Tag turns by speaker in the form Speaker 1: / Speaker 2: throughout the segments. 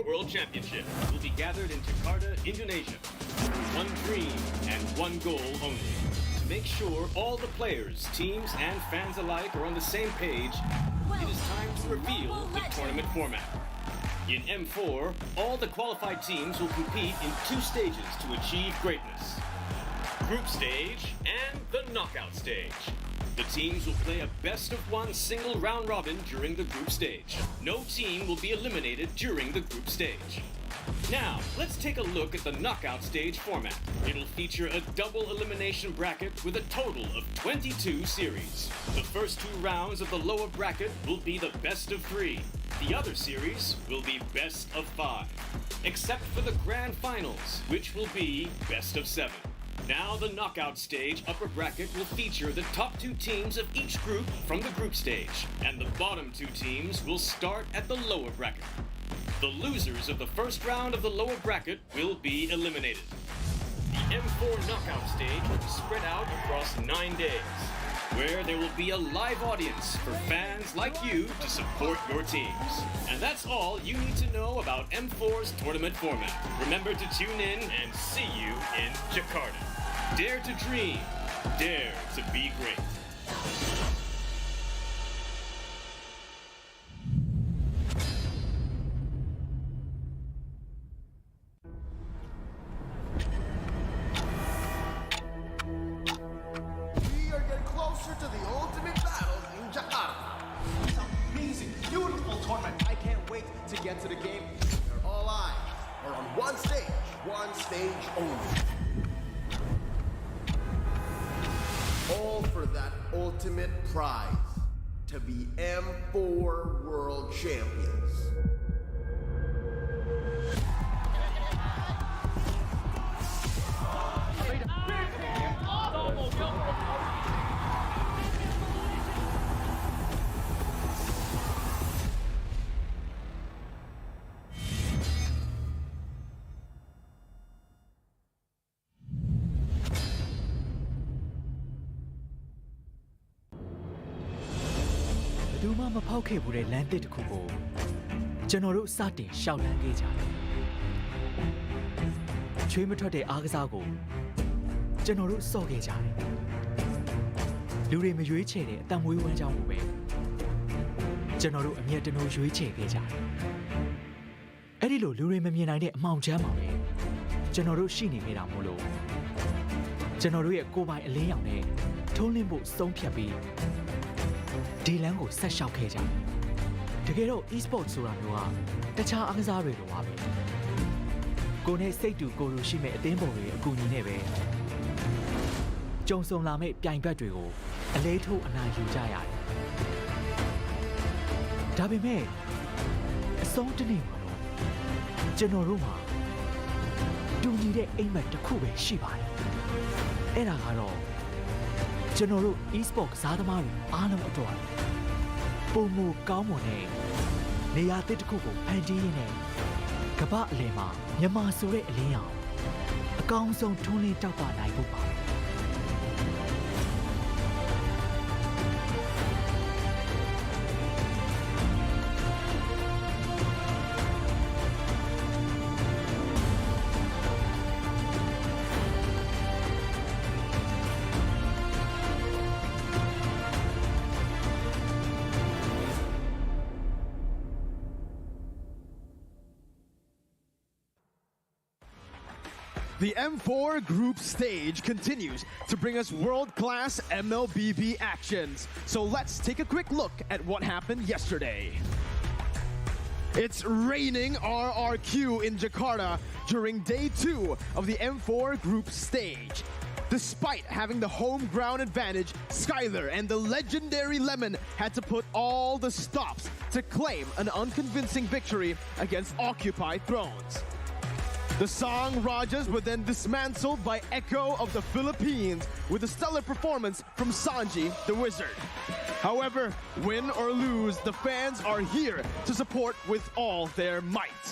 Speaker 1: M4 World Championship will be gathered in Jakarta, Indonesia. One dream and one goal only. To make sure all the players, teams, and fans alike are on the same page, it is time to reveal the tournament format. In M4, all the qualified teams will compete in 2 stages to achieve greatness. Group stage and the knockout stage. The teams will play a best-of-1 single round robin during the group stage. No team will be eliminated during the group stage. Now, let's take a look at the knockout stage format. It'll feature a double elimination bracket with a total of 22 series. The first 2 rounds of the lower bracket will be the best of 3. The other series will be best of 5. Except for the grand finals, which will be best of 7. Now the knockout stage upper bracket will feature the top 2 teams of each group from the group stage, and the bottom 2 teams will start at the lower bracket. The losers of the first round of the lower bracket will be eliminated. The M4 knockout stage will be spread out across 9 days, where there will be a live audience for fans like you to support your teams. And that's all you need to know about M4's tournament format. Remember to tune in and see you in Jakarta. Dare to dream, dare to be great.
Speaker 2: We are getting closer to the ultimate battle in Jakarta.
Speaker 3: It's an amazing, beautiful tournament. I can't wait to get to the game.
Speaker 2: All eyes are on one stage only. All for that ultimate prize, to be M4 World Champions.
Speaker 4: ။ဘူးမှမဖောက်ခဲ့ဘူးတဲ့လမ်းတစ်ခုကိုကျွန်တော်တို့စတင်ရှောက်လန်းခဲ့ကြတယ်။ချွေးမထွက်တဲ့အားကစားကိုကျွန်တော်တို့စော့ခဲ့ကြတယ်။လူတွေမရွေးချယ်တဲ့အတံမွေးဝမ်းကြောင်းကိုပဲကျွန်တော်တို့အမျက်တနိုးရွေးချယ်ခဲ့ကြတယ်။အဲ့ဒီလိုလူတွေမမြင်နိုင်တဲ့အမှောင်ချမ်းမှာပဲကျွန်တော်တို့ရှိနေခဲ့တာမို့လို့ကျွန်တော်တို့ရဲ့ကိုယ်ပိုင်အလင်းရောင်နဲ့ထုံးလင်းဖို့ဆုံးဖြတ်ပြီးဒီလမ်းကိုဆက်လျှောက်ခဲ့ကြတယ်။တကယ်တော့ e-sport ဆိုတာမျိုးကတခြားအားကစားတွေလိုပါပဲ။ကိုယ်နဲ့စိတ်တူကိုယ်လိုရှိမဲ့အသင်းပုံတွေအကူအညီနဲ့ပဲကြုံဆုံလာမဲ့ပြိုင်ဘက်တွေကိုအလေးထိုးအနိုင်ယူကြရတယ်။ဒါပေမဲ့အဆုံးတနေ့မှာတော့ကျွန်တော်တို့မှာတူညီတဲ့အိမ်မက်တစ်ခုပဲရှိပါတယ်။အဲ့ဒါကတော့ကျွန်တော်တို့ e-sport ကစားသမားတွေအားလုံးအတွက်ပုံမကောင်းမွန်တဲ့နေရာတစ်ခုကိုဖန်တီးရင်းနဲ့ကမ္ဘာအလယ်မှာမြန်မာဆိုတဲ့အလင်းရောင်အကောင်းဆုံးထွန်းလင်းတောက်ပနိုင်ဖို့ပါ
Speaker 5: The M4 group stage continues to bring us world-class MLBB actions. So let's take a quick look at what happened yesterday. It's raining RRQ in Jakarta during day 2 of the M4 group stage. Despite having the home ground advantage, Skyler and the legendary Lemon had to put all the stops to claim an unconvincing victory against Occupy Thrones. The Song Rajas were then dismantled by Echo of the Philippines with a stellar performance from Sanji the Wizard. However, win or lose, the fans are here to support with all their might.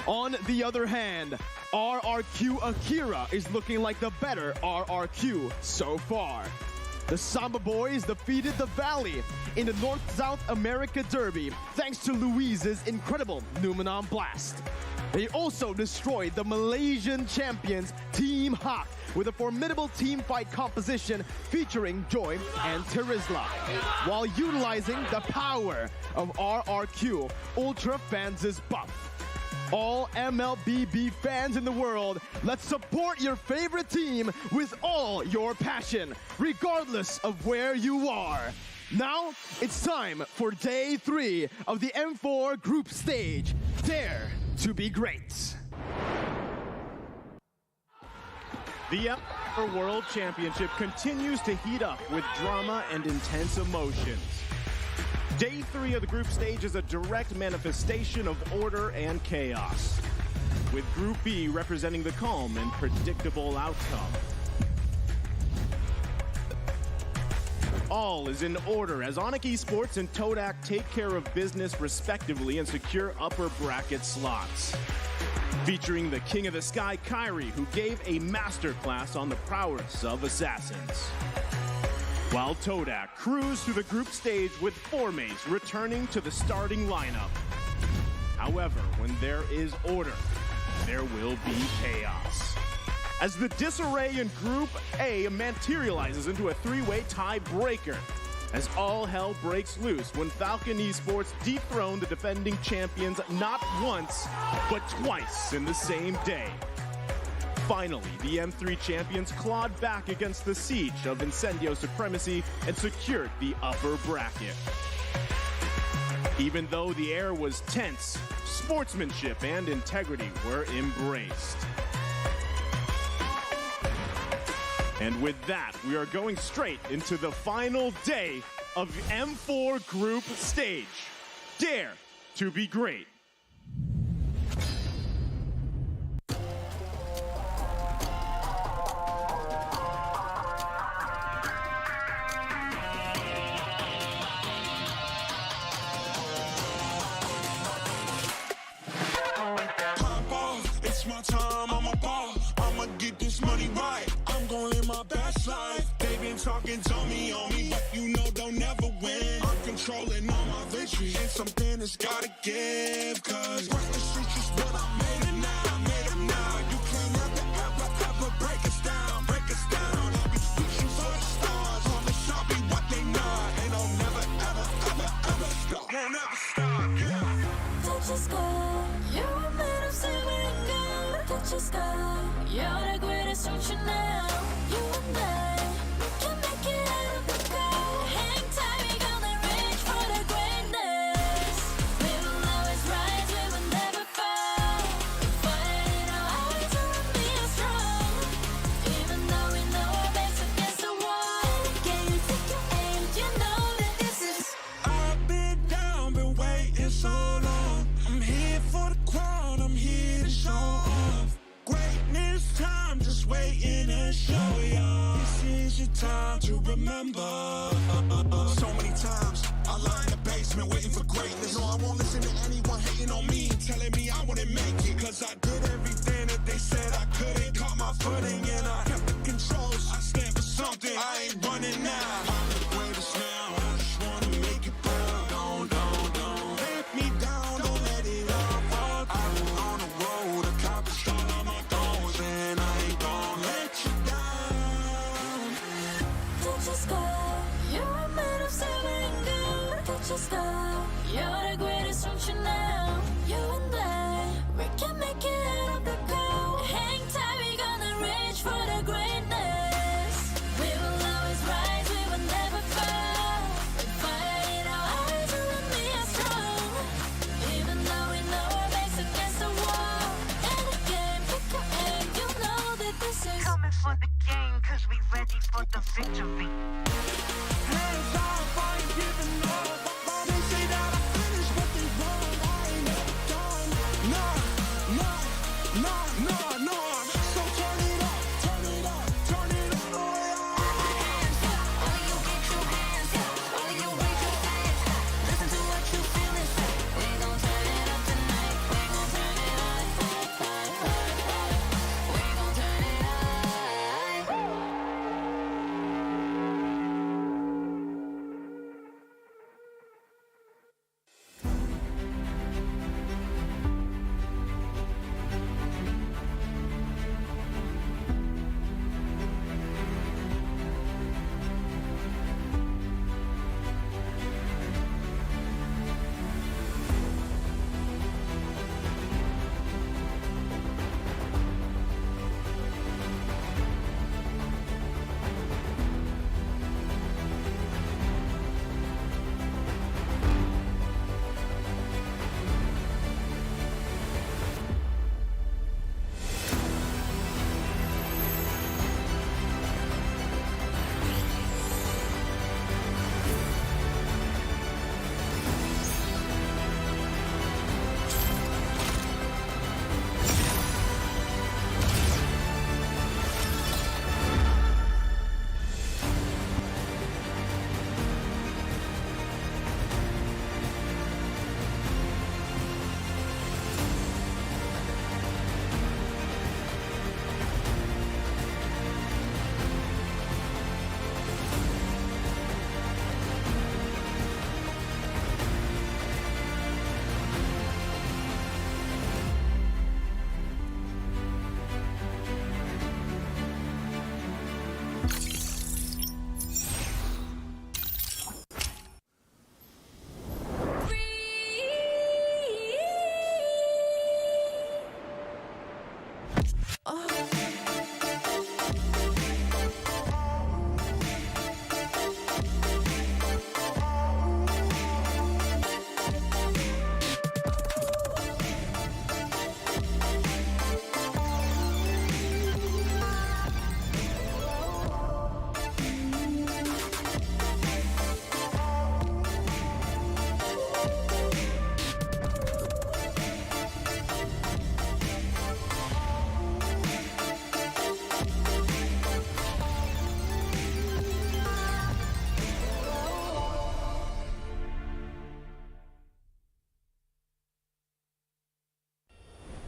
Speaker 5: On the other hand, RRQ Akira is looking like the better RRQ so far. The Samba Boys defeated the Valley in the North-South America Derby thanks to Luiz's incredible Numenon Blast. They also destroyed the Malaysian champions Team Hawk with a formidable team fight composition featuring Joy and Terizla, while utilizing the power of RRQ, Ultra Fans' buff. All MLBB fans in the world, let's support your favorite team with all your passion, regardless of where you are. Now, it's time for Day 3 of the M4 Group Stage. Dare to be great.
Speaker 6: The M4 World Championship continues to heat up with drama and intense emotions. Day 3 of the group stage is a direct manifestation of order and chaos, with Group B representing the calm and predictable outcome. All is in order as Onic Esports and Todak take care of business respectively and secure upper bracket slots. Featuring the King of the Sky, Kyrie, who gave a masterclass on the prowess of assassins. While Todak cruised through the group stage with 4 mates returning to the starting lineup. However, when there is order, there will be chaos. As the disarray in Group A materializes into a 3-way tiebreaker, as all hell breaks loose when Falcon Esports dethrone the defending champions not once, but twice in the same day. Finally, the M3 champions clawed back against the siege of Incendio supremacy and secured the upper bracket. Even though the air was tense, sportsmanship and integrity were embraced. And with that, we are going straight into the final day of M4 Group Stage. Dare to be great.
Speaker 7: It's my time, I'm a ball. I'ma get this money right. I'm gonna live my best life. They been talking, tell me on me, but you know they'll never win. I'm controlling all my victories, and something that's gotta give. Cause across the streets is what I made it now. I made it now. You can't ever break us down. Break us down. I'll be reaching for the stars. Promise I'll be what they not. And I'll never stop. Won't ever stop. Yeah.
Speaker 8: Touch the sky. You're a man of silver. Touch the sky, you're the greatest function now. You and I, we can make it out of the cold. Hang tight, we gonna reach for the greatness. We will always rise, we will never fall. Fighting our eyes and being strong. Even though we know our backs against the wall. Can you take your aim? You know that this is.
Speaker 7: I've been down, been waiting so long. I'm here for the crown, I'm here to show off. Greatness time, just waiting to show y'all. This is your time to remember. So many times, I lie in the basement waiting for greatness. No, I won't listen to anyone hating on me, telling me I wouldn't make it. Cause I did everything that they said I couldn't. Caught my footing and I kept the controls. I stand for something, I ain't running now. I'm the greatest now, I just wanna make it proud. Don't let me down, don't let it all fall. I've been on the road, accomplished all of my goals, and I ain't gonna let you down.
Speaker 8: Touch the sky, you're a man of silver and gold. Touch the sky, you're the greatest function now. You and I, we can make it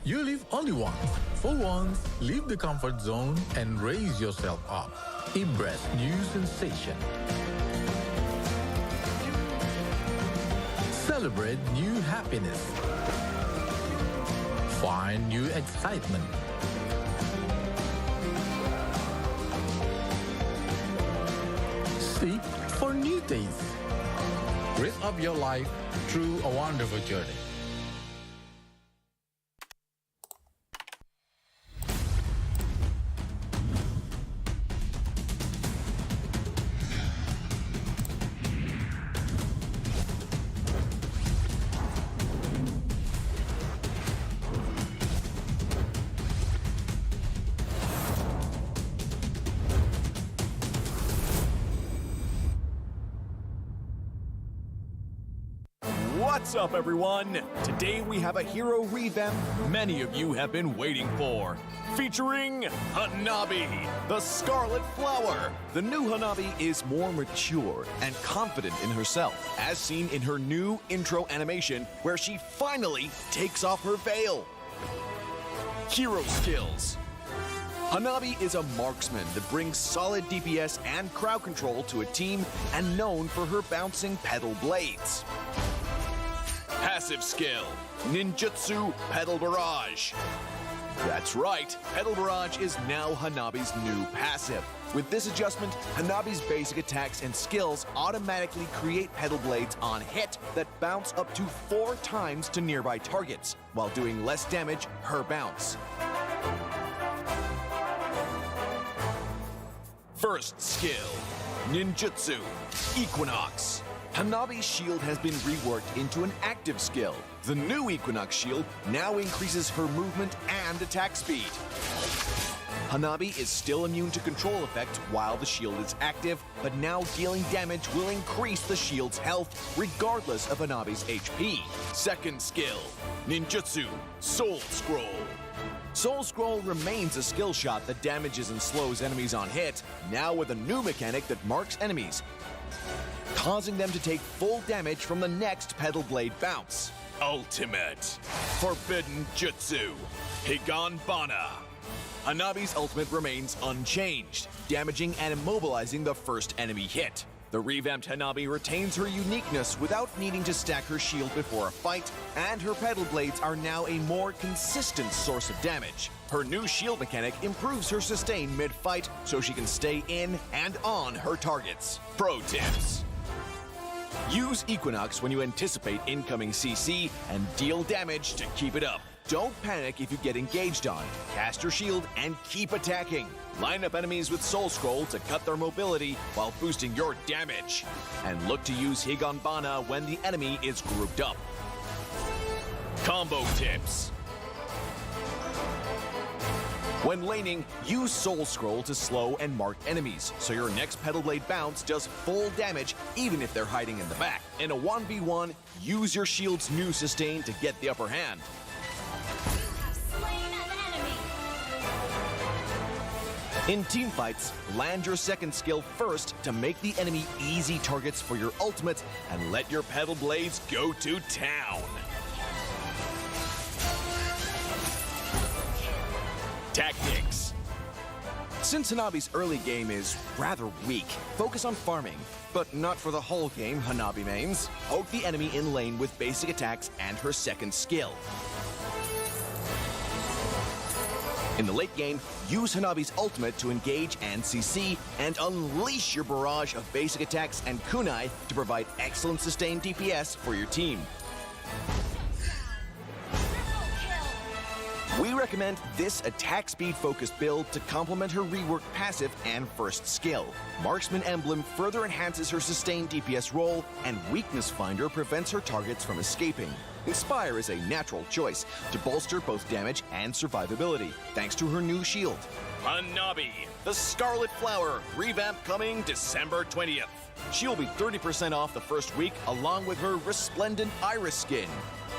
Speaker 9: You live only once. For once, leave the comfort zone and raise yourself up. Embrace new sensation. Celebrate new happiness. Find new excitement. Seek for new tastes. Raise up your life through a wonderful journey.
Speaker 10: What's up, everyone? Today we have a hero revamp many of you have been waiting for. Featuring Hanabi, the Scarlet Flower. The new Hanabi is more mature and confident in herself, as seen in her new intro animation where she finally takes off her veil. Hero skills. Hanabi is a marksman that brings solid DPS and crowd control to a team and known for her bouncing pedal blades. Passive skill, Ninjutsu Pedal Barrage. That's right, Pedal Barrage is now Hanabi's new passive. With this adjustment, Hanabi's basic attacks and skills automatically create pedal blades on hit that bounce up to 4 times to nearby targets, while doing less damage per bounce. First skill, Ninjutsu Equinox. Hanabi's shield has been reworked into an active skill. The new Equinox shield now increases her movement and attack speed. Hanabi is still immune to control effect while the shield is active, but now dealing damage will increase the shield's health regardless of Hanabi's HP. Second skill, Ninjutsu Soul Scroll. Soul Scroll remains a skill shot that damages and slows enemies on hit, now with a new mechanic that marks enemies, causing them to take full damage from the next pedal blade bounce. Ultimate Forbidden Jutsu Higanbana. Hanabi's ultimate remains unchanged, damaging and immobilizing the first enemy hit. The revamped Hanabi retains her uniqueness without needing to stack her shield before a fight, and her pedal blades are now a more consistent source of damage. Her new shield mechanic improves her sustain mid-fight so she can stay in and on her targets. Pro tips. Use Equinox when you anticipate incoming CC and deal damage to keep it up. Don't panic if you get engaged on. Cast your shield and keep attacking. Line up enemies with Soul Scroll to cut their mobility while boosting your damage. And look to use Higanbana when the enemy is grouped up. Combo tips. When laning, use Soul Scroll to slow and mark enemies, so your next Pedal Blade bounce does full damage even if they're hiding in the back. In a 1v1, use your shield's new sustain to get the upper hand. In teamfights, land your second skill first to make the enemy easy targets for your ultimate and let your Pedal Blades go to town. Tactics. Since Hanabi's early game is rather weak, focus on farming. But not for the whole game, Hanabi mains. Poke the enemy in lane with basic attacks and her second skill. In the late game, use Hanabi's ultimate to engage and CC, and unleash your barrage of basic attacks and kunai to provide excellent sustained DPS for your team. We recommend this attack speed focused build to complement her reworked passive and first skill. Marksman Emblem further enhances her sustained DPS role, and Weakness Finder prevents her targets from escaping. Inspire is a natural choice to bolster both damage and survivability, thanks to her new shield. Hanabi, the Scarlet Flower, revamp coming December 20th. She'll be 30% off the first week, along with her resplendent iris skin.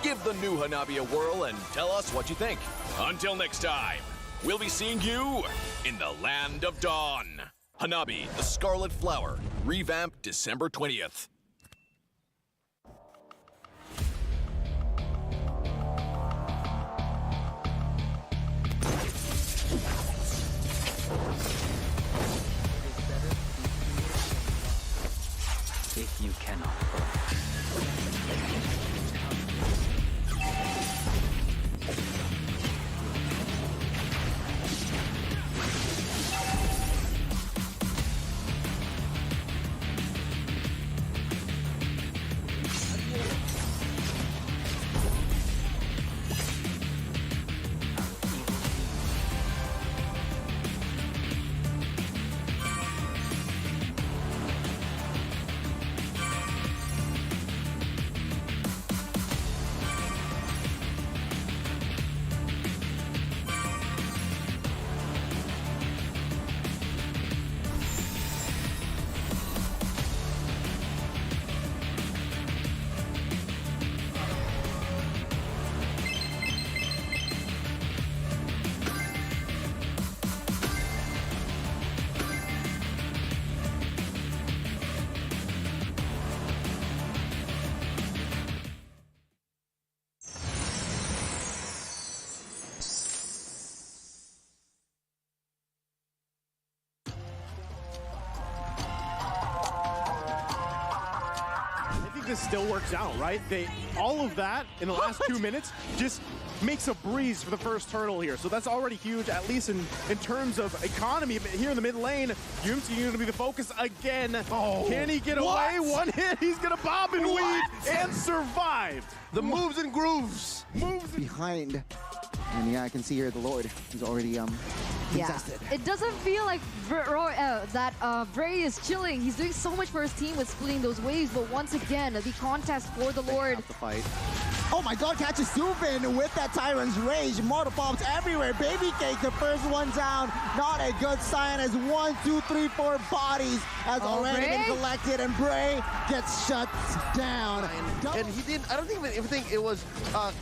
Speaker 10: Give the new Hanabi a whirl and tell us what you think. Until next time, we'll be seeing you in the Land of Dawn. Hanabi, the Scarlet Flower, revamp December 20th.
Speaker 6: this still works out, right? All of that in the last 2 minutes just makes a breeze for the first turtle here. So that's already huge, at least in terms of economy. But here in the mid lane, Yumsi going to be the focus again.
Speaker 5: Oh,
Speaker 6: can he get away? One hit, he's going to bob and weave and survive.
Speaker 2: The moves and grooves.
Speaker 11: Behind. And yeah, I can see here the Lord is already contested.
Speaker 12: It doesn't feel like Bray is chilling. He's doing so much for his team with splitting those waves, but once again, the contest for the Lord.
Speaker 11: The fight. Oh my god, catches Sufin with that Tyrant's Rage. Mortal bombs everywhere. Baby Cake, the first one down. Not a good sign as 1, 2, 3, 4 bodies has already been collected, and Bray gets shut down.
Speaker 2: And he didn't, I don't even think it was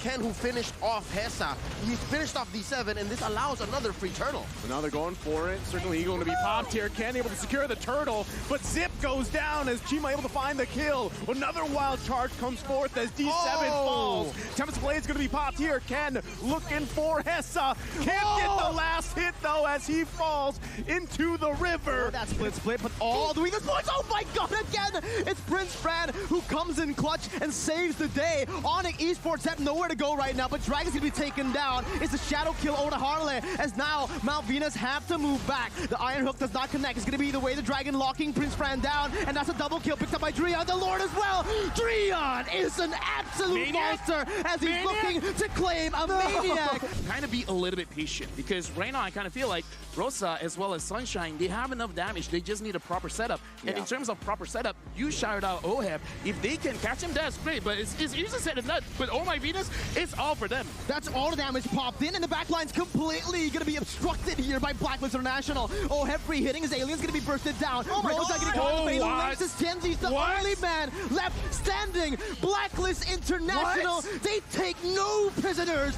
Speaker 2: Ken who finished off Hessa. He finished off D7, and this allows another free turtle.
Speaker 6: So now they're going for it. Certainly he's going to be popped here. Ken able to secure the turtle, but Zip goes down as Chima able to find the kill. Another wild charge comes forth as D7 falls. Tempest Blade is going to be popped here. Ken looking for Hessa. Can't get the last hit though as he falls into the river.
Speaker 5: Oh, that split, but all the weakness points. Oh my god, again! It's Prince Fran who comes in clutch and saves the day. Onyx Esports have nowhere to go right now, but Dragon's gonna be taken down. It's a shadow kill over to Harley, as now Mount Venus have to move back. The Iron Hook does not connect. It's gonna be the way the Dragon locking Prince Fran down, and that's a double kill picked up by Dreon, the Lord as well. Dreon is an absolute monster as he's looking to claim a Maniac.
Speaker 13: Kind of be a little bit patient, because right now I kind of feel like Rosa as well as Sunshine, they have enough damage. They just need a proper setup. And in terms of proper setup, you shouted out Oheb. If they can catch him, that's great. But it's easier said than done. With Oh My Venus, it's all for them.
Speaker 5: That's all the damage popped in, and the backline's completely going to be obstructed here by Blacklist International. Oheb free hitting his alien's going to be bursted down. Oh my god! Going to come to Fatal Genji's the only man left standing. Blacklist International, they take no prisoners.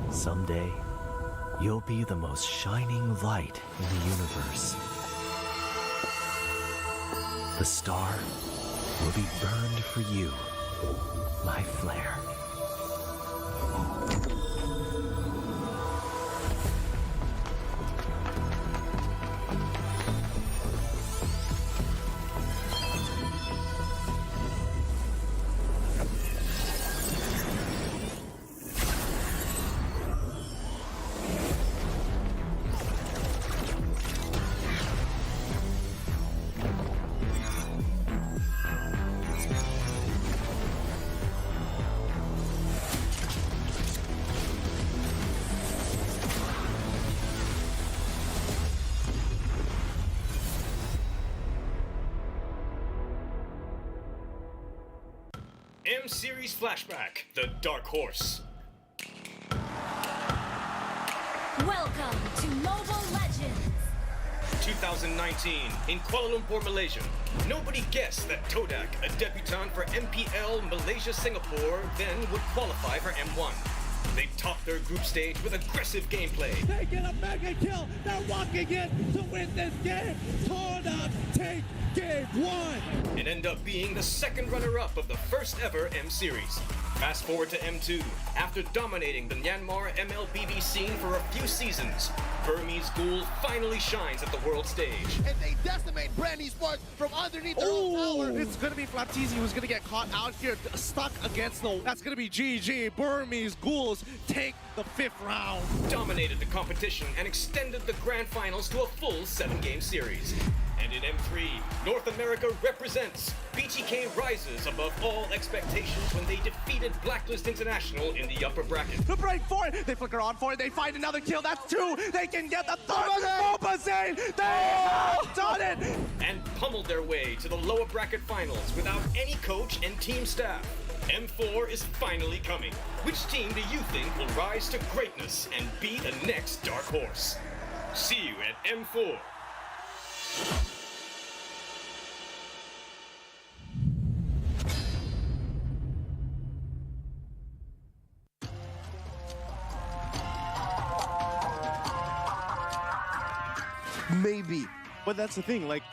Speaker 14: Someday, you'll be the most shining light in the universe. The star will be burned for you, my flare.
Speaker 1: M-Series Flashback, The Dark Horse.
Speaker 8: Welcome to Mobile Legends.
Speaker 1: 2019 in Kuala Lumpur, Malaysia. Nobody guessed that Todak, a debutant for MPL Malaysia Singapore, then would qualify for M1. They topped their group stage with aggressive gameplay.
Speaker 7: They get a mega kill. They're walking in to win this game. Todak take game 1.
Speaker 1: And end up being the second runner-up of the first ever M Series. Fast forward to M2. After dominating the Myanmar MLBB scene for a few seasons, Burmese Ghoul finally shines at the world stage.
Speaker 2: And they decimate Brandy Sports from underneath their own tower.
Speaker 15: It's gonna be Flattizi who's gonna get caught out here, stuck against the. That's gonna be GG. Burmese Ghouls take the 5th round.
Speaker 1: Dominated the competition and extended the grand finals to a full 7-game series. And in M3, North America represents. BTK rises above all expectations when they defeated Blacklist International in the upper bracket.
Speaker 15: The break for it. They flicker on for it. They find another kill. That's 2. They can get the 3rd. Mobazane. They have done it.
Speaker 1: And pummeled their way to the lower bracket finals without any coach and team staff. M4 is finally coming. Which team do you think will rise to greatness and be the next dark horse? See you at M4.
Speaker 2: Maybe.
Speaker 6: But that's the thing, like,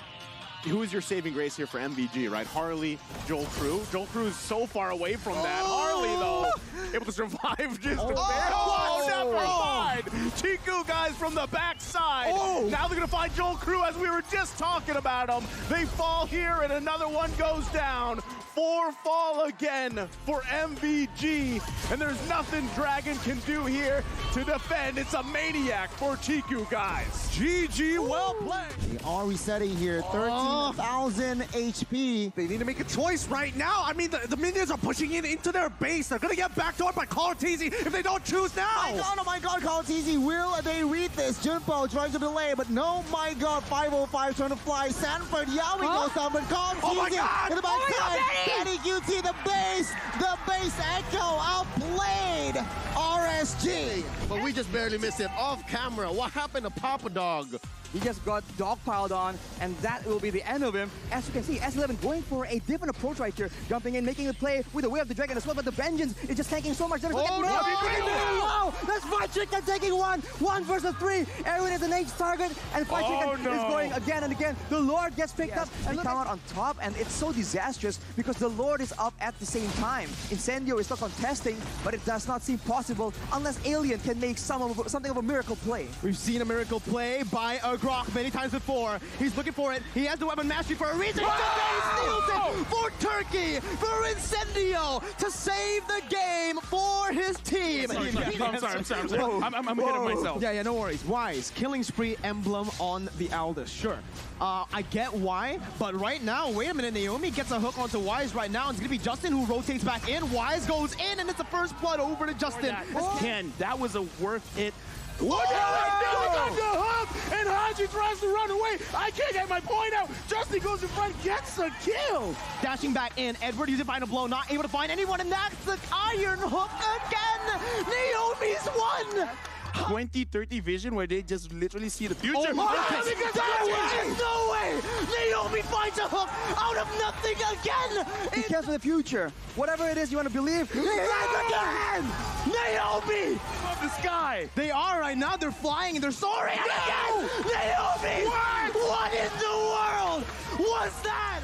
Speaker 6: who is your saving grace here for MVG, right? Harley, Joel Crew. Joel Crew is so far away from that. Harley, though, able to survive just a bit. Oh, never mind. Chiku guys from the backside. Now they're going to find Joel Crew as we were just talking about him. They fall here and another one goes down. 4 fall again for MVG. And there's nothing Dragon can do here to defend. It's a maniac for Chiku guys. GG, well played.
Speaker 11: They are resetting here, 13,000 HP.
Speaker 15: They need to make a choice right now. I mean, the minions are pushing in into their base. They're going to get backdoored by Kalatizi if they don't choose now.
Speaker 11: Oh my god, Kalatizi, will they read this? Junpo trying to delay, but no, my god, 505 trying to fly. Sanford, Yawi goes down, but Kalatizi in the backside. Danny QT, the base echo outplayed RSG.
Speaker 2: But we just barely missed it off camera. What happened to Papa Dog?
Speaker 16: He just got dogpiled on, and that will be the end of him. As you can see, S11 going for a different approach right here, jumping in, making a play with the Way of the Dragon as well, but the Vengeance is just tanking so much.
Speaker 11: Wow! That's Fried Chicken taking 1 versus 3. Erwin is an H target, and Fried Chicken is going again and again. The Lord gets picked up.
Speaker 16: And they come out on top, and it's so disastrous because the Lord is up at the same time. Incendio is still contesting, but it does not seem possible unless Alien can make something of a miracle play.
Speaker 5: We've seen a miracle play by Grok many times before. He's looking for it. He has the weapon mastery for a reason. He steals it for Turkey, for Incendio to save the game for his team.
Speaker 13: I'm sorry. I'm ahead of myself.
Speaker 5: Yeah, no worries. Wise, killing spree emblem on the Aldous. Sure. I get why, but right now, wait a minute, Naomi gets a hook onto Wise right now. It's going to be Justin who rotates back in. Wise goes in, and it's the first blood over to Justin.
Speaker 6: Ken, that was a worth it.
Speaker 7: Look at the hook, and Haji tries to run away. I can't get my point out. Justin goes in front, gets the kill.
Speaker 5: Dashing back in, Edward using final blow, not able to find anyone, and that's the iron hook again. Naomi's won.
Speaker 6: 20/30 vision where they just literally see the future.
Speaker 5: Oh my God, no way! Naomi finds a hook out of nothing again!
Speaker 16: He cares for the future. Whatever it is you want to believe, he dies again!
Speaker 5: Naomi!
Speaker 6: Above the sky!
Speaker 5: They are right now, they're flying and they're soaring again! Naomi! What in the world was that?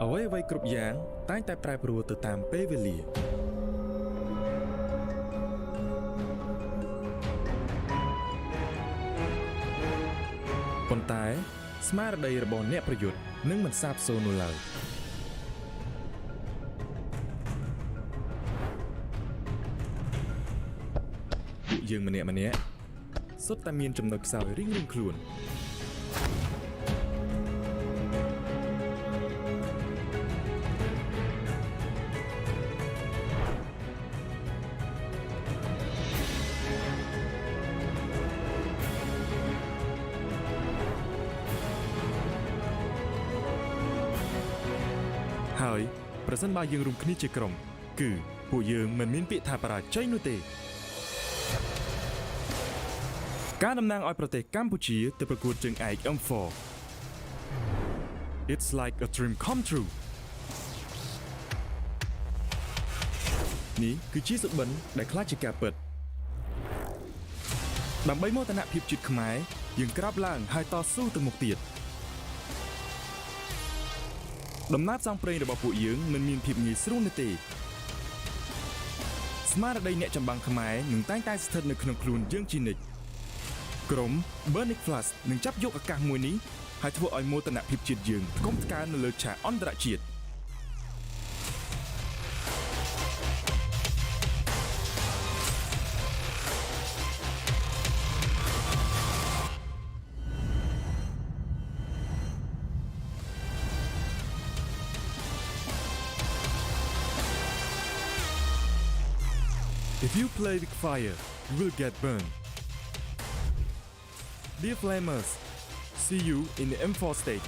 Speaker 17: អ្វីៗគ្រប់យ៉ាងតែងតែប្រែប្រួលទៅតាមពេលវេលាប៉ុន្តែស្មារតីរបស់អ្នកប្រយុទ្ធនឹងមិនសាបសូន្យនោះឡើយពួកយើងម្នាក់សុទ្ធតែមានចំណុចខ្សោយរៀងៗខ្លួន ហើយប្រសិនបើយើងរួមគ្នាជាក្រុមគឺពួកយើងមិនមានពាក្យថាបរាជ័យនោះទេការតំណាងឲ្យប្រទេសកម្ពុជាទៅប្រកួតជើងឯក M4 It's like a dream come true នេះគឺជាសុបិនដែលខ្លាចជាការពិតដើម្បីមោទនភាពជាតិខ្មែរយើងក្រោកឡើងហើយតស៊ូទៅមុខទៀតដំណើរផ្សងព្រេងរបស់ពួកយើងមិនមានភាពងាយស្រួលនោះទេស្មារតីអ្នកចម្បាំងខ្មែរនឹងតែងតែស្ថិតនៅក្នុងខ្លួនយើងជានិច្ចក្រុម Burning Flash នឹងចាប់យកឱកាសមួយនេះហើយធ្វើឲ្យមោទនភាពជាតិយើងថ្កុំថ្កើងនៅលើឆាកអន្តរជាតិIf you play with fire, you will get burned. Dear Flamers, see you in the M4 stage.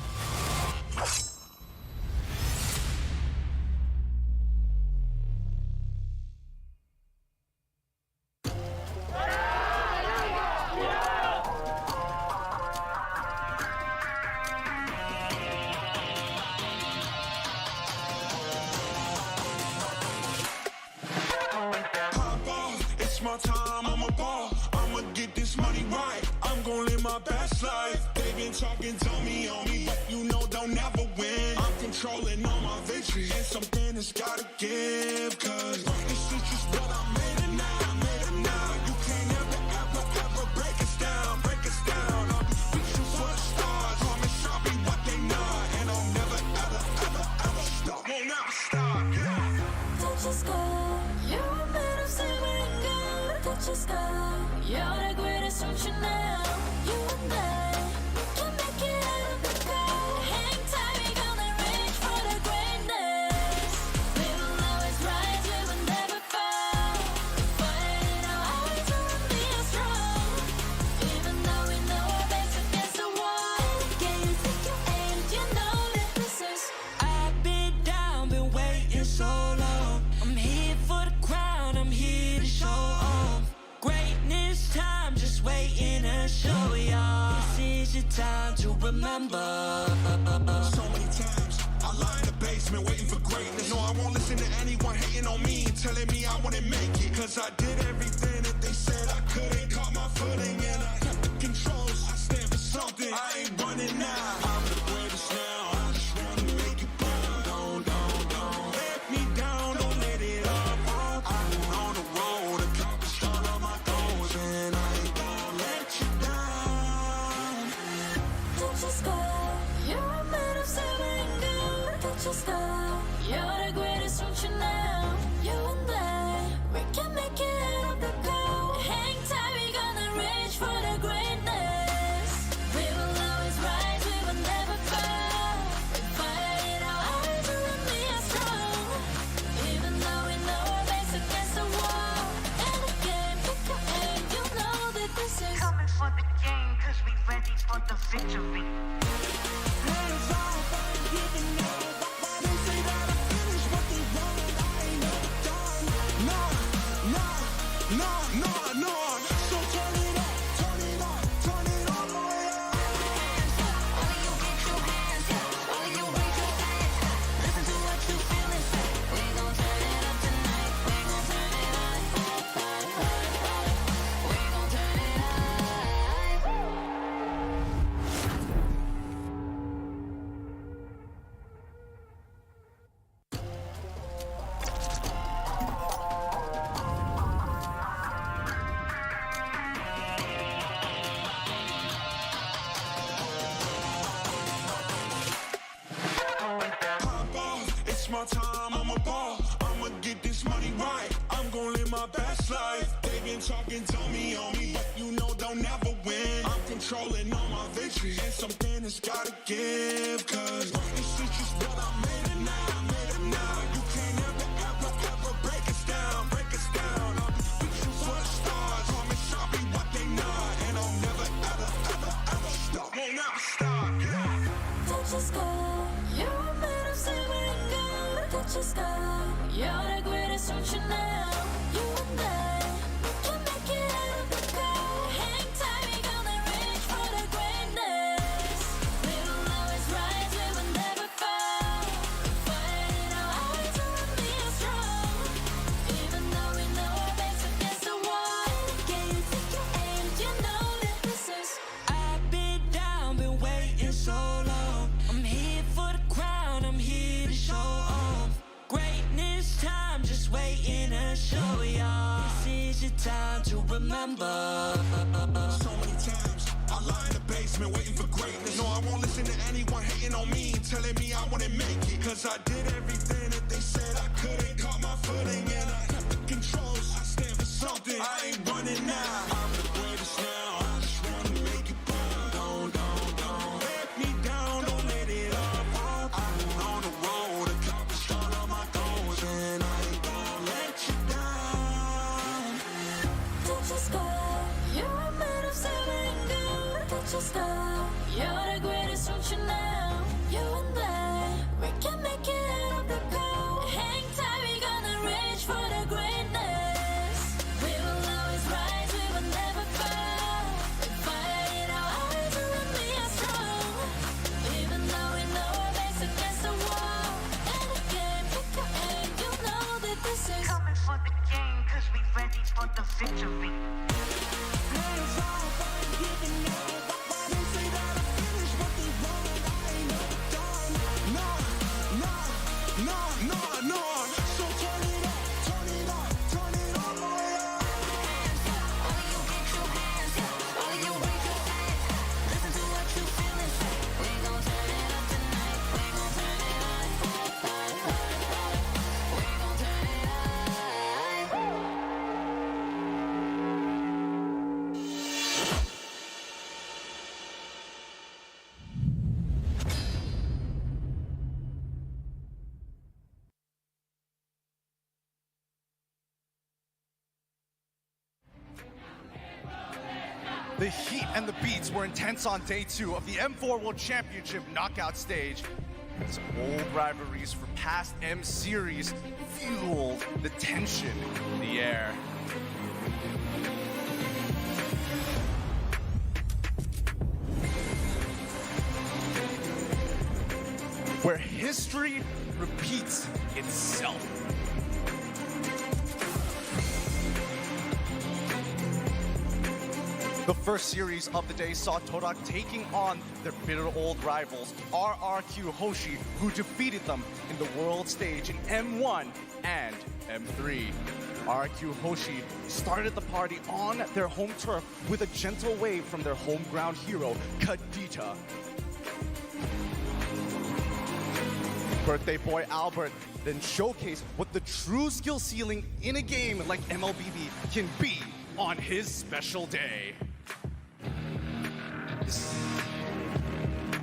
Speaker 7: My time, I'm a ball. I'ma get this money right. I'm gon' live my best life. They been talking, tell me on me, but you know don't ever win. I'm controlling all my victories, and something that's gotta give. Cause this is just what I made it now. I made it now. You can't ever, ever, ever break us down, break us down. I'll be reaching for the stars. Promise I'll be what they not, and I'll never, ever, ever, ever stop. Won't never stop. Yeah.
Speaker 8: Touch the sky, you're a man of saving. Touch the sky, you're the greatest option now. You and I, we can make it out of the sky. Hang tight, we gonna reach for the greatness. We will always rise, we will never fall. Fighting our eyes will be strong. Even though we know our backs against the wall. Can you think you ain't, you know that this is.
Speaker 7: I've been down, been waiting so long. I'm here for the crown, I'm here to show off. Greatness time, just waiting to show y'all. This is your time to remember. So many times I lie in the basement waiting for greatness. No, I won't listen to anyone hating on me and telling me I wouldn't make it. Cause I did everything that they said I couldn't. Caught my footing and I kept the controls. I stand for something, I ain't running now. I'm the greatest now, I just wanna make it burn. Don't let me down, don't let it up. I'm on the road, accomplished all of my goals, and I ain't gonna let you down.
Speaker 8: Touch the sky, you're a man of saving good. Touch the sky, you're the greatest option now. You and I, we can make it out of the cold. Hang tight, we gonna reach for the greatness. We will always rise, we will never fall. We fight our eyes and we are strong. Even though we know our backs against the wall. And again, pick your aim, you know that this is
Speaker 18: coming for the game, cause we ready for the victory.
Speaker 7: Hands off, I ain't giving up. They say that I finished what they wanted, I ain't never done. No. So turn it up, turn it up, turn it all the way up.
Speaker 8: All you get your hands up, all you raise your hands up. Listen to what you feel and say. We gon' turn it up tonight. We gon' turn it up. We gon' turn it up.
Speaker 7: It's my time, I'm a ball. I'ma get this money right. I'm gon' live my best life. They been talking, tell me on me, but you know don't ever win. I'm controlling all my victories, and something that's gotta give. Cause this is just what I made it now. I made it now. You can't ever, ever, ever break us down, break us down. I'll be reaching for the stars. Promise I'll be what they not, and I'll never, ever, ever, ever stop. Won't never stop. Yeah.
Speaker 8: Touch the sky, you're a man of saving good. destruction now. You and I, we can make it out of the cold. Hang tight, we gonna reach for the greatness. We will always rise, we will never fall. Fighting our way to be strong. Even though we know our backs against the wall. Can you take your aim? You know that this is.
Speaker 7: I've been down, been waiting so long. I'm here for the crown, I'm here to show off. Greatness time, just waiting to show y'all. This is your time to remember.
Speaker 19: So many times I lie in the basement waiting for greatness. No, I won't listen to anyone hating on me, telling me I wouldn't make it. Cause I did everything that they said I couldn't. Caught my footing and I kept the controls. I stand for something, I ain't running now. I'm the greatest now, I just wanna make it proud. Don't let me down, don't let it all. I've been on the road, accomplished all of my goals, and I ain't gonna let you down.
Speaker 8: Touch your sky, you're a man of silver and gold. Touch your sky, you're the greatest function now. You and I, we can make it out of the cold. Hang tight, we gonna reach for the greatness. We will always rise, we will never fall. We fight our way to be strong. Even though we know our backs against the wall. And again, pick your aim, you know that this is.
Speaker 18: Coming for the game, cause we ready for the victory.
Speaker 3: The heat and the beats were intense on day 2 of the M4 World Championship knockout stage. Some old rivalries for past M series fueled the tension in the air. Where history repeats itself. The first series of the day saw Todak taking on their bitter old rivals, RRQ Hoshi, who defeated them in the world stage in M1 and M3. RRQ Hoshi started the party on their home turf with a gentle wave from their home ground hero, Kadita. Birthday boy Albert then showcased what the true skill ceiling in a game like MLBB can be on his special day.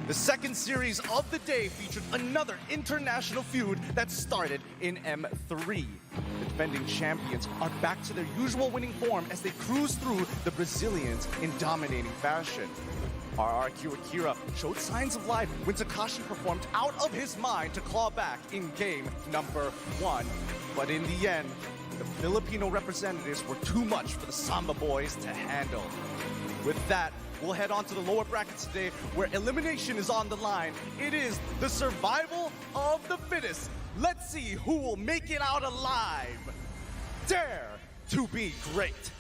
Speaker 3: The second series of the day featured another international feud that started in M3. The defending champions are back to their usual winning form as they cruise through the Brazilians in dominating fashion. RRQ Akira showed signs of life when Takashi performed out of his mind to claw back in game number 1. But in the end, the Filipino representatives were too much for the Samba boys to handle. With that, we'll head on to the lower brackets today where elimination is on the line. It is the survival of the fittest. Let's see who will make it out alive. Dare to be great.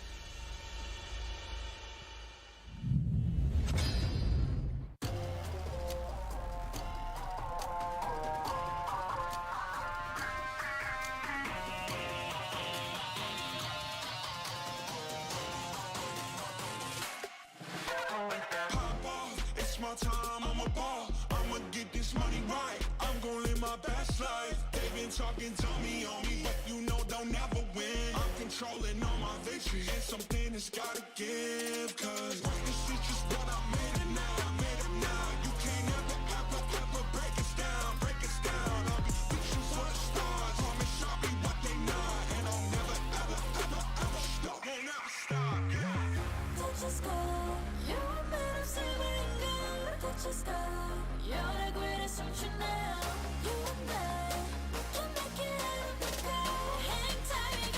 Speaker 19: My time, I'm a ball. I'ma get this money right. I'm gonna live my best life. They've been talking to me on me, but you know they'll never win. I'm controlling all my victories. It's something that's gotta give, cause this is just what I made it now. I made it now. You can't ever break us down. Break us down. I'll be reaching for the stars. Promise I'll be what they not. And I'll never stop. Won't never stop.
Speaker 8: Touch the sky, you're a man of silver and gold. Touch the sky, you're the greatest function now. You and I, we can make it out of the cold. Hang tight, we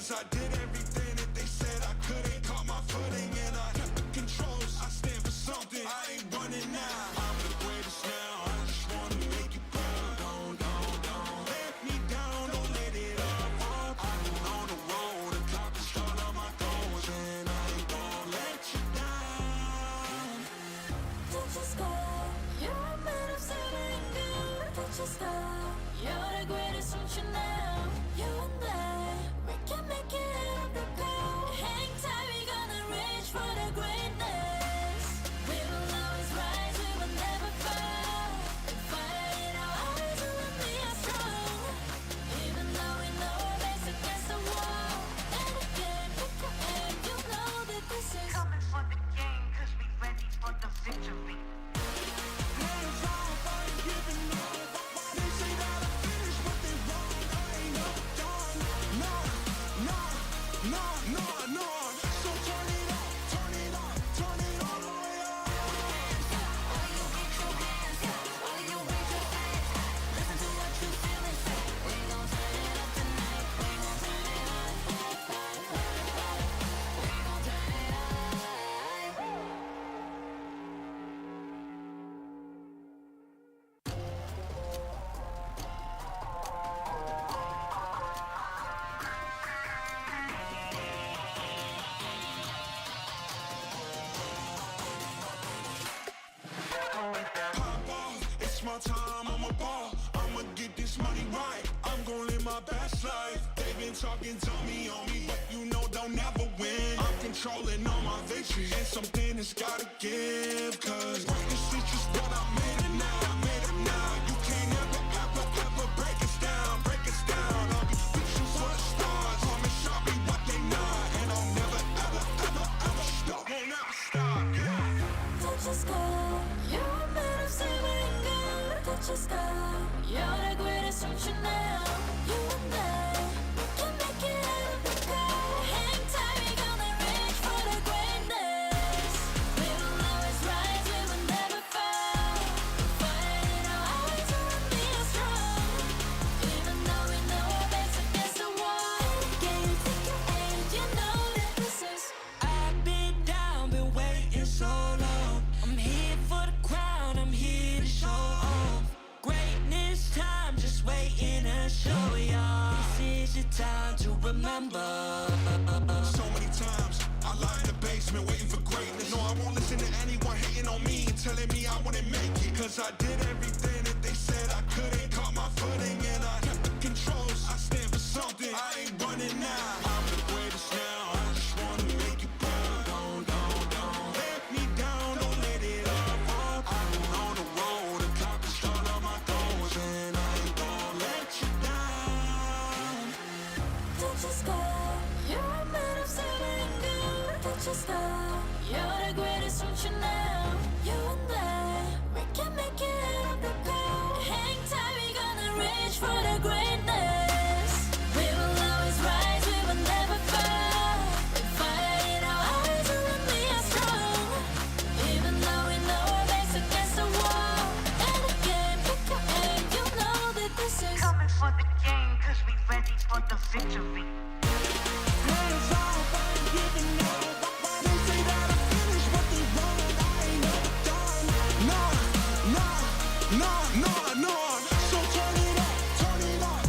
Speaker 19: Cause I did everything that they said I couldn't. Caught my footing and I kept the controls. I stand for something, I ain't running now. I'm the greatest now, I just wanna make you proud. Don't let me down, don't let it up. I've been on the road, accomplished all of my goals, and I ain't gonna let you down.
Speaker 8: Touch the sky, you're a man of saving good. Touch the sky, you're the greatest future now. You and I, we can make it out of the cold. Hang tight, we gonna reach for the greatness. We will always rise, we will never fall. We fight in our eyes, we will be strong. Even though we know our backs against the wall. And again, pick your aim, you know that this is
Speaker 18: Coming for the game, cause we ready for the victory.
Speaker 19: Hands off, I ain't giving up. They say that I finished, but they wrong. I ain't never done. No. So turn it up, turn it up, turn it all the way up.
Speaker 8: all you reach your hands, all you reach your hands. Listen to what you feel and say. We gon' turn it up tonight. We gon' turn it up. We gon' turn it
Speaker 19: Pop off, it's my time, I'm a ball. I'ma get this money right. I'm gon' live my best life. They've been talking to me on me, but you know don't ever win. I'm controlling all my victories, and something has gotta give. Cause greatness is just what I made it now. I made it now. You can't ever break us down, break us down. I'll be reaching for the stars. Promise I'll be what they not, and I'll never ever stop. Won't ever stop. Yeah.
Speaker 8: touch the sky, you're a man of saving good. Touch the sky, you're the greatest future now. You and I, we can make it out of the cold. Hang tight, we gonna reach for the greatness. We will always rise, we will never fall. Fight in our eyes, we will be strong. Even though we know our backs against the wall. Can you take your aim? You know that this is.
Speaker 7: I've been down, been waiting so long. I'm here for the crown, I'm here to show off. Greatness time, just waiting to show y'all. This is your time to remember.
Speaker 19: So many times I lie in the basement waiting for greatness. No, I won't listen to anyone hating on me and telling me I wouldn't make it. Cause I did everything that they said I couldn't. Caught my footing and I kept the controls. I stand for something, I ain't running now. I'm the greatest now, I just wanna make you proud. Don't let me down, don't let it up. I've been on the road, accomplished all of my goals, and I ain't gonna let you down.
Speaker 8: Touch the sky, you're a man of saving good. Touch the sky, you're the greatest future now. You and I, we can make it out of the cold. Hang tight, we gonna reach for the greatness. We will always rise, we will never fall. We fight in our eyes, we will be strong. Even though we know our backs against the wall. And again, pick your aim, you know that this is.
Speaker 18: Coming for the game, cause we ready for the victory.
Speaker 19: Hands off, I ain't giving up. They say that I finished, but they wrong. I ain't never done. No. So turn it up, turn it up,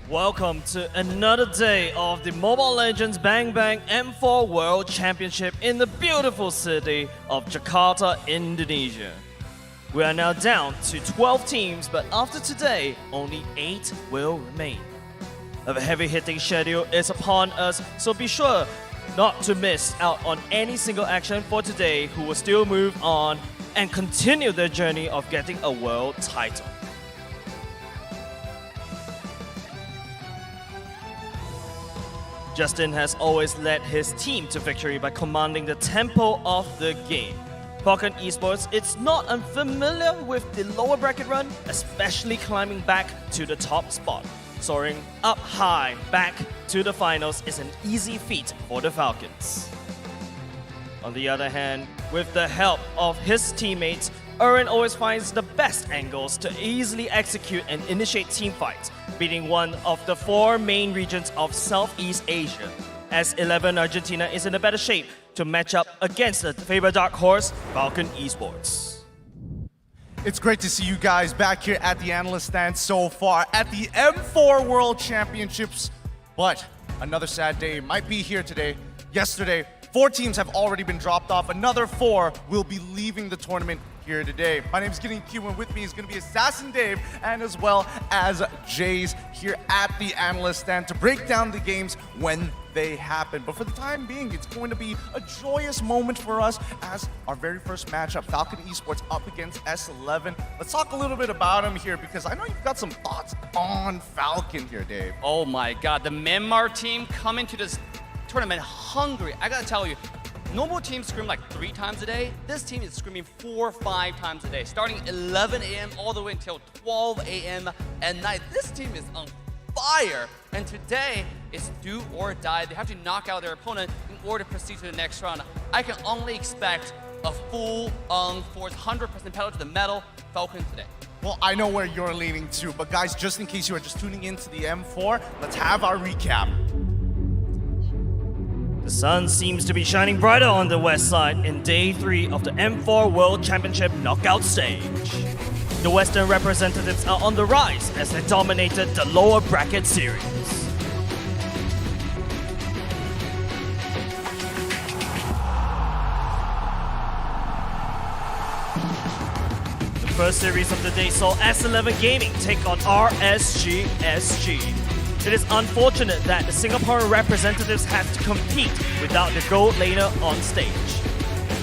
Speaker 20: Welcome to another day of the Mobile Legends Bang Bang M4 World Championship in the beautiful city of Jakarta, Indonesia. We are now down to 12 teams, but after today, only 8 will remain. A heavy-hitting schedule is upon us, so be sure not to miss out on any single action for today, who will still move on and continue their journey of getting a world title. Justin has always led his team to victory by commanding the tempo of the game. Falcon Esports, it's not unfamiliar with the lower bracket run, especially climbing back to the top spot. Soaring up high back to the finals is an easy feat for the Falcons. On the other hand, with the help of his teammates, Eren always finds the best angles to easily execute and initiate teamfights, beating one of the 4 main regions of Southeast Asia. As 11 Argentina is in a better shape to match up against the favorite dark horse, Falcon Esports.
Speaker 3: It's great to see you guys back here at the analyst stand so far at the M4 World Championships. But another sad day might be here today. Yesterday, 4 teams have already been dropped off. Another 4 will be leaving the tournament here today. My name is Gideon Q, and with me is going to be Assassin Dave and as well as Jays here at the analyst stand to break down the games when they happen. But for the time being, it's going to be a joyous moment for us as our very first matchup, Falcon Esports up against S11. Let's talk a little bit about him here because I know you've got some thoughts on Falcon here, Dave.
Speaker 21: Oh my God, the Myanmar team coming to this tournament hungry. I gotta tell you, normal teams scream like 3 times a day. This team is screaming 4 or 5 times a day, starting 11 a.m. all the way until 12 a.m. at night. This team is on fire, and today is do or die. They have to knock out their opponent in order to proceed to the next round. I can only expect a full-on force, 100% pedal to the metal Falcon today.
Speaker 3: Well, I know where you're leaning to, but guys, just in case you are just tuning into the M4, let's have our recap.
Speaker 20: The sun seems to be shining brighter on the west side in day 3 of the M4 World Championship knockout stage. The Western representatives are on the rise as they dominated the lower bracket series. The first series of the day saw S11 Gaming take on RSGSG. It is unfortunate that the Singaporean representatives had to compete without the gold laner on stage.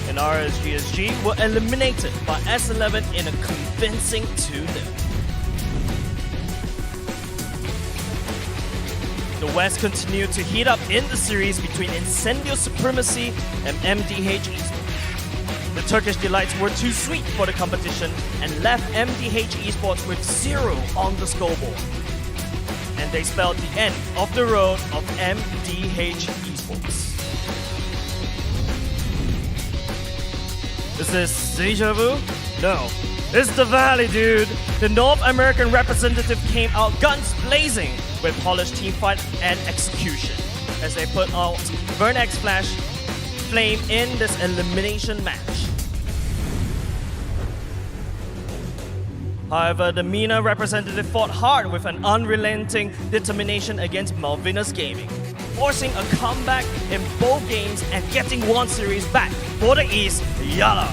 Speaker 20: And RSGSG were eliminated by S11 in a convincing 2-0. The West continued to heat up in the series between Incendio Supremacy and MDH Esports. The Turkish delights were too sweet for the competition and left MDH Esports with 0 on the scoreboard. And they spelled the end of the road of MDH Esports. Is this deja vu? No. It's the Valley, dude! The North American representative came out guns blazing with polished teamfight and execution as they put out Vernex Flash Flame in this elimination match. However, the MENA representative fought hard with an unrelenting determination against Malvinas Gaming, forcing a comeback in both games and getting one series back for the East, Yala.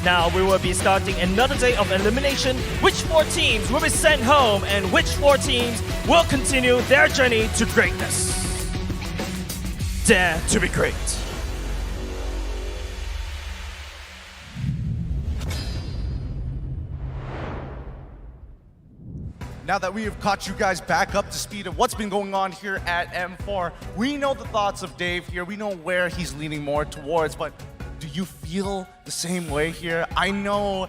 Speaker 20: Now we will be starting another day of elimination. Which 4 teams will be sent home and which 4 teams will continue their journey to greatness? Dare to be great.
Speaker 3: Now that we have caught you guys back up to speed of what's been going on here at M4, we know the thoughts of Dave here. We know where he's leaning more towards, but do you feel the same way here? I know,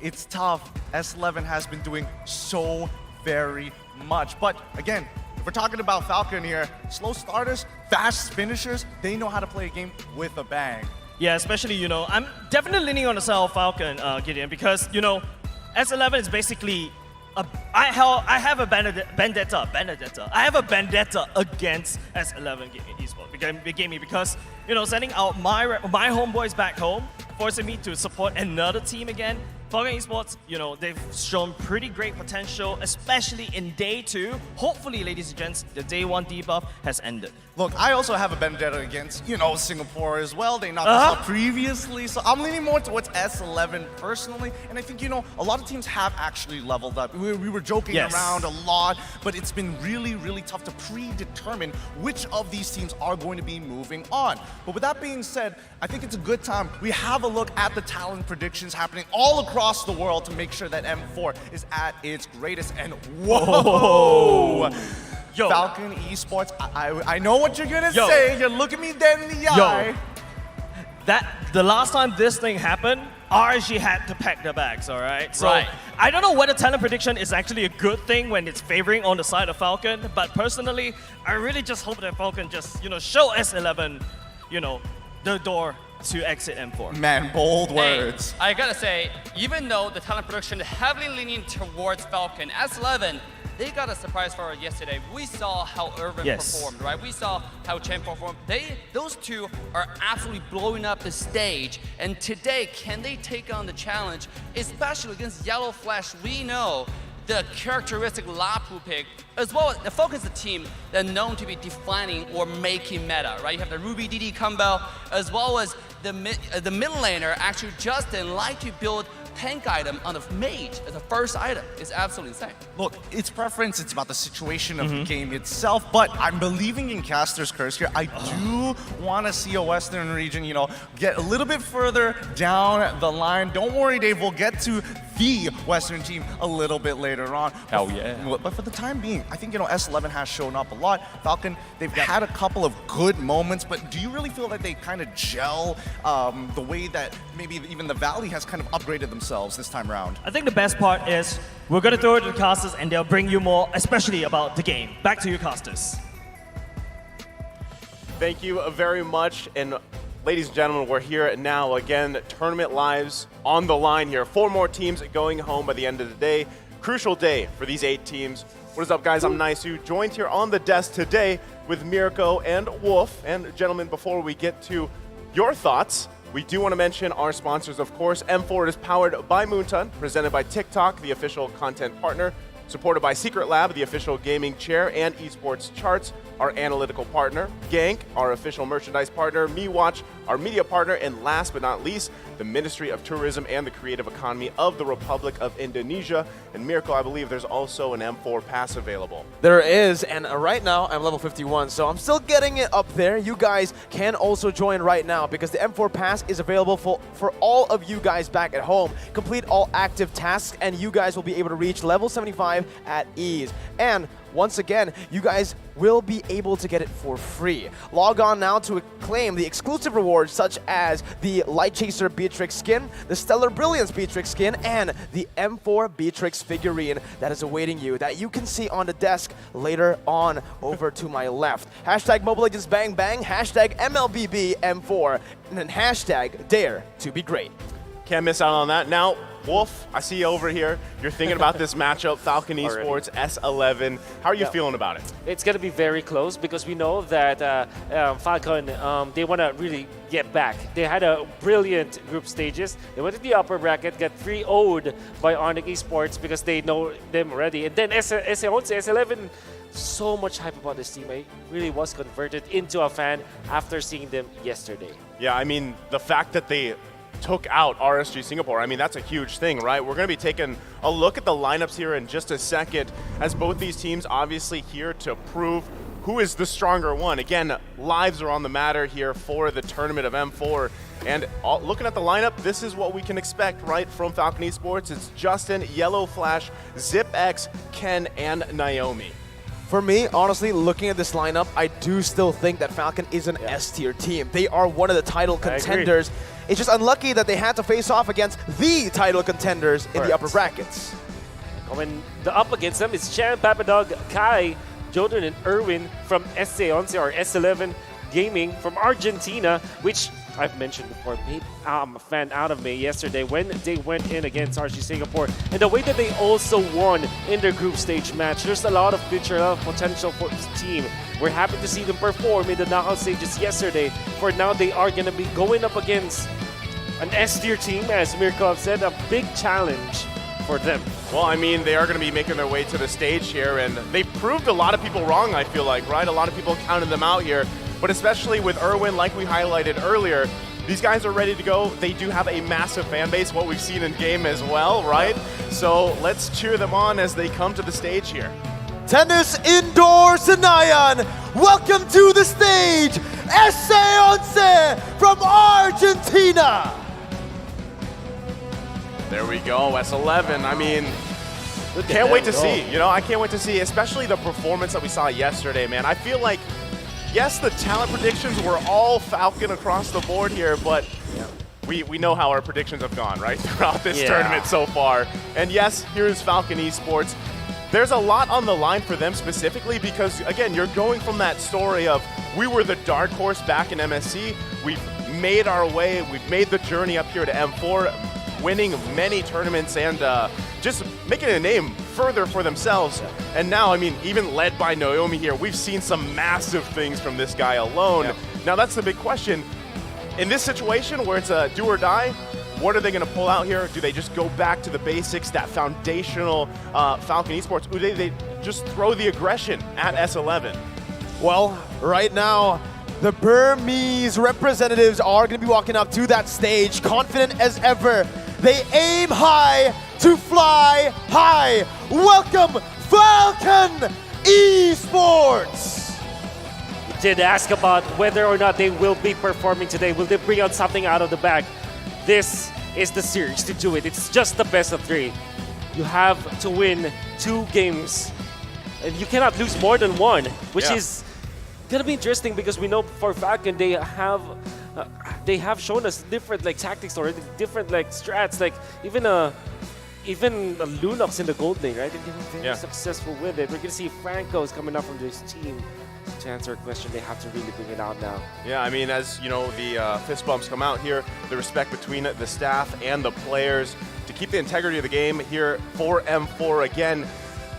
Speaker 3: it's tough. S11 has been doing so very much. But again, if we're talking about Falcon here, slow starters, fast finishers, they know how to play a game with a bang.
Speaker 20: Yeah, especially, I'm definitely leaning on the side of Falcon, Gideon, because, S11 is basically I have a vendetta. I have a vendetta against S11 Gaming because, sending out my homeboys back home, forcing me to support another team again, Falcon Esports, they've shown pretty great potential, especially in day 2. Hopefully, ladies and gents, the day 1 debuff has ended.
Speaker 3: Look, I also have a vendetta against, Singapore as well. They knocked us out previously, so I'm leaning more towards S11 personally. And I think, a lot of teams have actually leveled up. We were joking around a lot, but it's been really, really tough to predetermine which of these teams are going to be moving on. But with that being said, I think it's a good time we have a look at the talent predictions happening all across the world to make sure that M4 is at its greatest. And whoa! Yo. Falcon Esports, I know what you're gonna say. You're looking me dead in the eye.
Speaker 20: The last time this thing happened, RSG had to pack their bags, all right? So I don't know whether talent prediction is actually a good thing when it's favoring on the side of Falcon, but personally, I really just hope that Falcon just, show S11, the door to exit M4.
Speaker 3: Man, bold words.
Speaker 21: Hey, I gotta say, even though the talent prediction is heavily leaning towards Falcon, S11, they got a surprise for us yesterday. We saw how Irvin performed, right? We saw how Chen performed. Those two are absolutely blowing up the stage. And today, can they take on the challenge, especially against Yellow Flash? We know the characteristic Lapu pick, as well as the Falcons, the team that are known to be defining or making meta, right? You have the Ruby DD combo, as well as the mid laner, actually Justin, like to build tank item on a mage as a first item. Is absolutely insane.
Speaker 3: Look, it's preference, it's about the situation of the game itself, but I'm believing in Caster's Curse here. I do want to see a Western region, get a little bit further down the line. Don't worry, Dave, we'll get to the Western team a little bit later on.
Speaker 4: Hell yeah.
Speaker 3: But for the time being, I think, S11 has shown up a lot. Falcon, they've had a couple of good moments, but do you really feel that they kind of gel the way that maybe even the Valley has kind of upgraded themselves this time around?
Speaker 20: I think the best part is we're going to throw it to the casters and they'll bring you more, especially about the game. Back to you, casters.
Speaker 4: Thank you very much. And ladies and gentlemen, we're here now again. Tournament lives on the line here. 4 more teams going home by the end of the day. Crucial day for these 8 teams. What is up, guys? I'm Naisu, joined here on the desk today with Mirko and Wolf. And gentlemen, before we get to your thoughts, we do want to mention our sponsors, of course. M4 is powered by Moonton, presented by TikTok, the official content partner, supported by Secret Lab, the official gaming chair, and Esports Charts, our analytical partner, Gank, our official merchandise partner, MeWatch, our media partner, and last but not least, the Ministry of Tourism and the Creative Economy of the Republic of Indonesia. And Mirko, I believe there's also an M4 pass available.
Speaker 22: There is, and right now I'm level 51, so I'm still getting it up there. You guys can also join right now because the M4 pass is available for all of you guys back at home. Complete all active tasks, and you guys will be able to reach level 75 at ease. And once again, you guys will be able to get it for free. Log on now to claim the exclusive rewards such as the Light Chaser Beatrix skin, the Stellar Brilliance Beatrix skin, and the M4 Beatrix figurine that is awaiting you that you can see on the desk later on over to my left. Hashtag Mobile Legends Bang Bang, hashtag MLBB M4, and then hashtag Dare to be Great.
Speaker 4: Can't miss out on that. Now, Wolf, I see you over here. You're thinking about this matchup, Falcon Esports, S11. How are you feeling about it?
Speaker 23: It's going to be very close because we know that Falcon, they want to really get back. They had a brilliant group stages. They went to the upper bracket, got 3-0'd by Onyx Esports because they know them already. And then S11, so much hype about this team. I really was converted into a fan after seeing them yesterday.
Speaker 4: Yeah, I mean, the fact that they took out RSG Singapore, I mean, that's a huge thing, right? We're going to be taking a look at the lineups here in just a second, as both these teams obviously here to prove who is the stronger one. Again, lives are on the matter here for the tournament of M4. And looking at the lineup, this is what we can expect, right, from Falcon Esports. It's Justin, Yellow Flash, ZipX, Ken, and Naomi.
Speaker 22: For me, honestly, looking at this lineup, I do still think that Falcon is an S-tier team. They are one of the title contenders. It's just unlucky that they had to face off against the title contenders in the upper brackets.
Speaker 23: When the up against them is Sharon, Papadog, Kai, Jordan, and Erwin from S11 or S11 Gaming from Argentina, which I've mentioned before, made a fan out of me yesterday when they went in against RSG Singapore. And the way that they also won in their group stage match, there's a lot of future, a lot of potential for this team. We're happy to see them perform in the knockout stages yesterday. For now, they are going to be going up against an S-tier team, as Mirkov said, a big challenge for them.
Speaker 4: Well, I mean, they are going to be making their way to the stage here, and they proved a lot of people wrong, I feel like, right? A lot of people counted them out here, but especially with Erwin, like we highlighted earlier, these guys are ready to go. They do have a massive fan base, what we've seen in game as well, right? So let's cheer them on as they come to the stage here.
Speaker 22: Tennis Indoor Sanayan, welcome to the stage, S11 from Argentina.
Speaker 4: There we go, S11. I mean, can't wait to see. You know, I can't wait to see, especially the performance that we saw yesterday, man. I feel like, yes, the talent predictions were all Falcon across the board here, but we know how our predictions have gone, right, throughout this tournament so far. And yes, here's Falcon Esports. There's a lot on the line for them specifically because, again, you're going from that story of we were the dark horse back in MSC. We've made our way. We've made the journey up here to M4, winning many tournaments and just making a name further for themselves. And now, I mean, even led by Naomi here, we've seen some massive things from this guy alone. Now, that's the big question. In this situation where it's a do or die, what are they going to pull out here? Do they just go back to the basics, that foundational Falcon Esports? Or do they just throw the aggression at S11?
Speaker 22: Well, right now, the Burmese representatives are going to be walking up to that stage, confident as ever. They aim high to fly high. Welcome, Falcon Esports!
Speaker 23: We did ask about whether or not they will be performing today. Will they bring out something out of the bag? This is the series to do it. It's just the best of 3. You have to win 2 games, and you cannot lose more than 1, which is gonna be interesting because we know for Falcon they have shown us different like tactics already, different like strats, like even Lunox in the gold lane, right? They've been very successful with it. We're gonna see Franco's coming up from this team. To answer a question, they have to really bring it out now.
Speaker 4: Yeah, I mean, as you know, the fist bumps come out here, the respect between the staff and the players to keep the integrity of the game here for M4 again.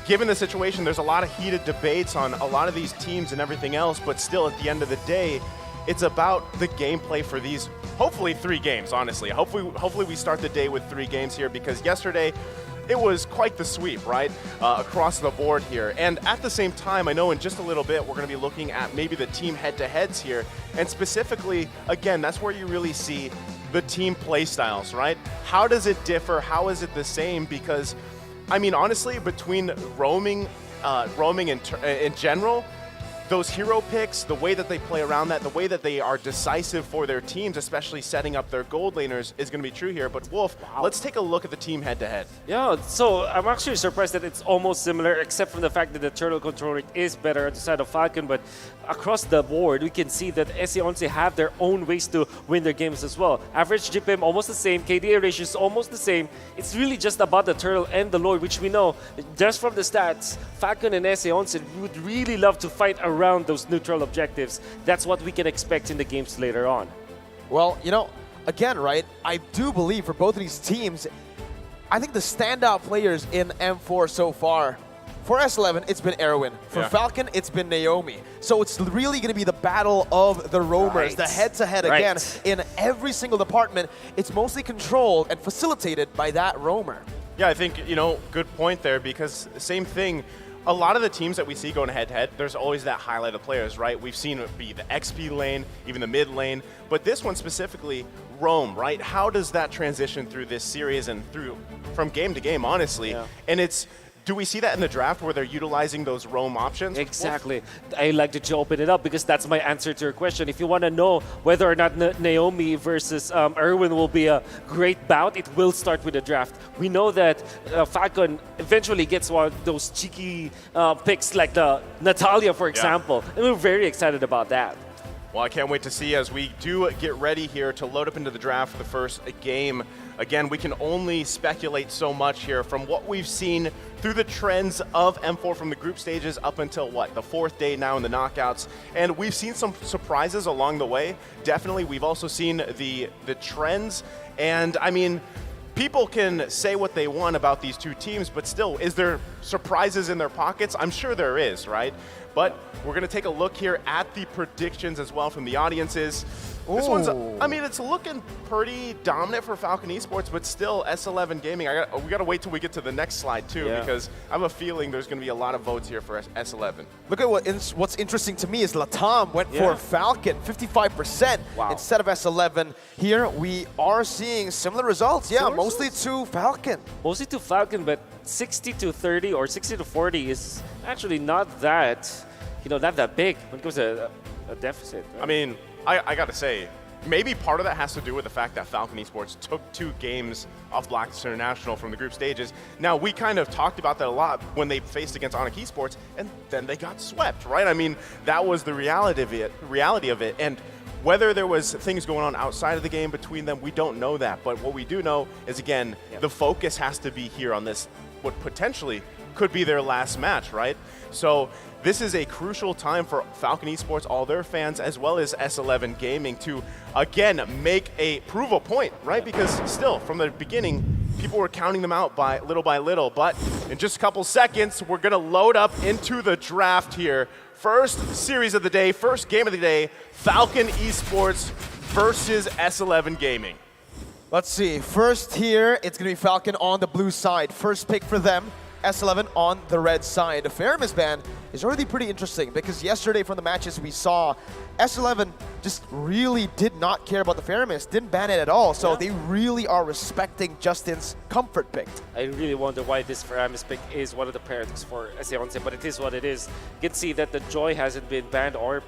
Speaker 4: Given the situation, there's a lot of heated debates on a lot of these teams and everything else, but still at the end of the day, it's about the gameplay for these, hopefully 3 games, honestly. Hopefully we start the day with 3 games here because yesterday, it was quite the sweep, right, across the board here. And at the same time, I know in just a little bit, we're going to be looking at maybe the team head-to-heads here. And specifically, again, that's where you really see the team play styles, right? How does it differ? How is it the same? Because, I mean, honestly, between roaming in general, those hero picks, the way that they play around that, the way that they are decisive for their teams, especially setting up their gold laners, is going to be true here. But Wolf, let's take a look at the team head-to-head.
Speaker 23: Yeah, so I'm actually surprised that it's almost similar, except from the fact that the turtle control rate is better on the side of Falcon. But across the board, we can see that S11 have their own ways to win their games as well. Average GPM almost the same, KDA ratio is almost the same. It's really just about the turtle and the lord, which we know just from the stats, Falcon and S11 would really love to fight around those neutral objectives. That's what we can expect in the games later on.
Speaker 22: Well, you know, again, right, I do believe for both of these teams, I think the standout players in M4 so far, for S11, it's been Erwin. For Falcon, it's been Naomi. So it's really going to be the battle of the roamers, the head-to-head again. In every single department, it's mostly controlled and facilitated by that roamer.
Speaker 4: Yeah, I think, you know, good point there because same thing. A lot of the teams that we see going head-to-head, there's always that highlight of players, right? We've seen it be the XP lane, even the mid lane, but this one specifically, roam, right? How does that transition through this series and through from game to game, honestly? And it's, do we see that in the draft where they're utilizing those roam options?
Speaker 23: Exactly. I like to open it up because that's my answer to your question. If you want to know whether or not Naomi versus Erwin will be a great bout, it will start with the draft. We know that Falcon eventually gets one of those cheeky picks like the Natalia, for example. And we're very excited about that.
Speaker 4: Well, I can't wait to see as we do get ready here to load up into the draft for the first game. Again, we can only speculate so much here from what we've seen through the trends of M4 from the group stages up until what, the 4th day now in the knockouts. And we've seen some surprises along the way. Definitely, we've also seen the trends. And I mean, people can say what they want about these two teams, but still, is there surprises in their pockets? I'm sure there is, right? But we're going to take a look here at the predictions as well from the audiences. This one's, I mean, it's looking pretty dominant for Falcon Esports, but still S11 Gaming. We got to wait till we get to the next slide, too, because I have a feeling there's going to be a lot of votes here for S11.
Speaker 22: Look at what's interesting to me is Latam went for Falcon, 55% instead of S11. Here we are seeing similar results. Yeah, mostly to Falcon.
Speaker 23: Mostly to Falcon, but 60-30 or 60-40 is actually not that, not that big when it comes to a deficit. Right?
Speaker 4: I mean, I got to say, maybe part of that has to do with the fact that Falcon Esports took 2 games off Blacklist International from the group stages. Now, we kind of talked about that a lot when they faced against Onyx Esports, and then they got swept, right? I mean, that was the reality of it. And whether there was things going on outside of the game between them, we don't know that. But what we do know is, again, the focus has to be here on this, what potentially could be their last match, right? So this is a crucial time for Falcon Esports, all their fans, as well as S11 Gaming to, again, prove a point, right? Because still, from the beginning, people were counting them out by little. But in just a couple seconds, we're going to load up into the draft here. First series of the day, first game of the day, Falcon Esports versus S11 Gaming.
Speaker 22: Let's see. First here, it's going to be Falcon on the blue side. First pick for them. S11 on the red side. The Faramis ban is already pretty interesting because yesterday from the matches we saw, S11 just really did not care about the Faramis, didn't ban it at all, so they really are respecting Justin's comfort pick.
Speaker 23: I really wonder why this Faramis pick is one of the priorities for S11, but it is what it is. You can see that the Joy hasn't been banned or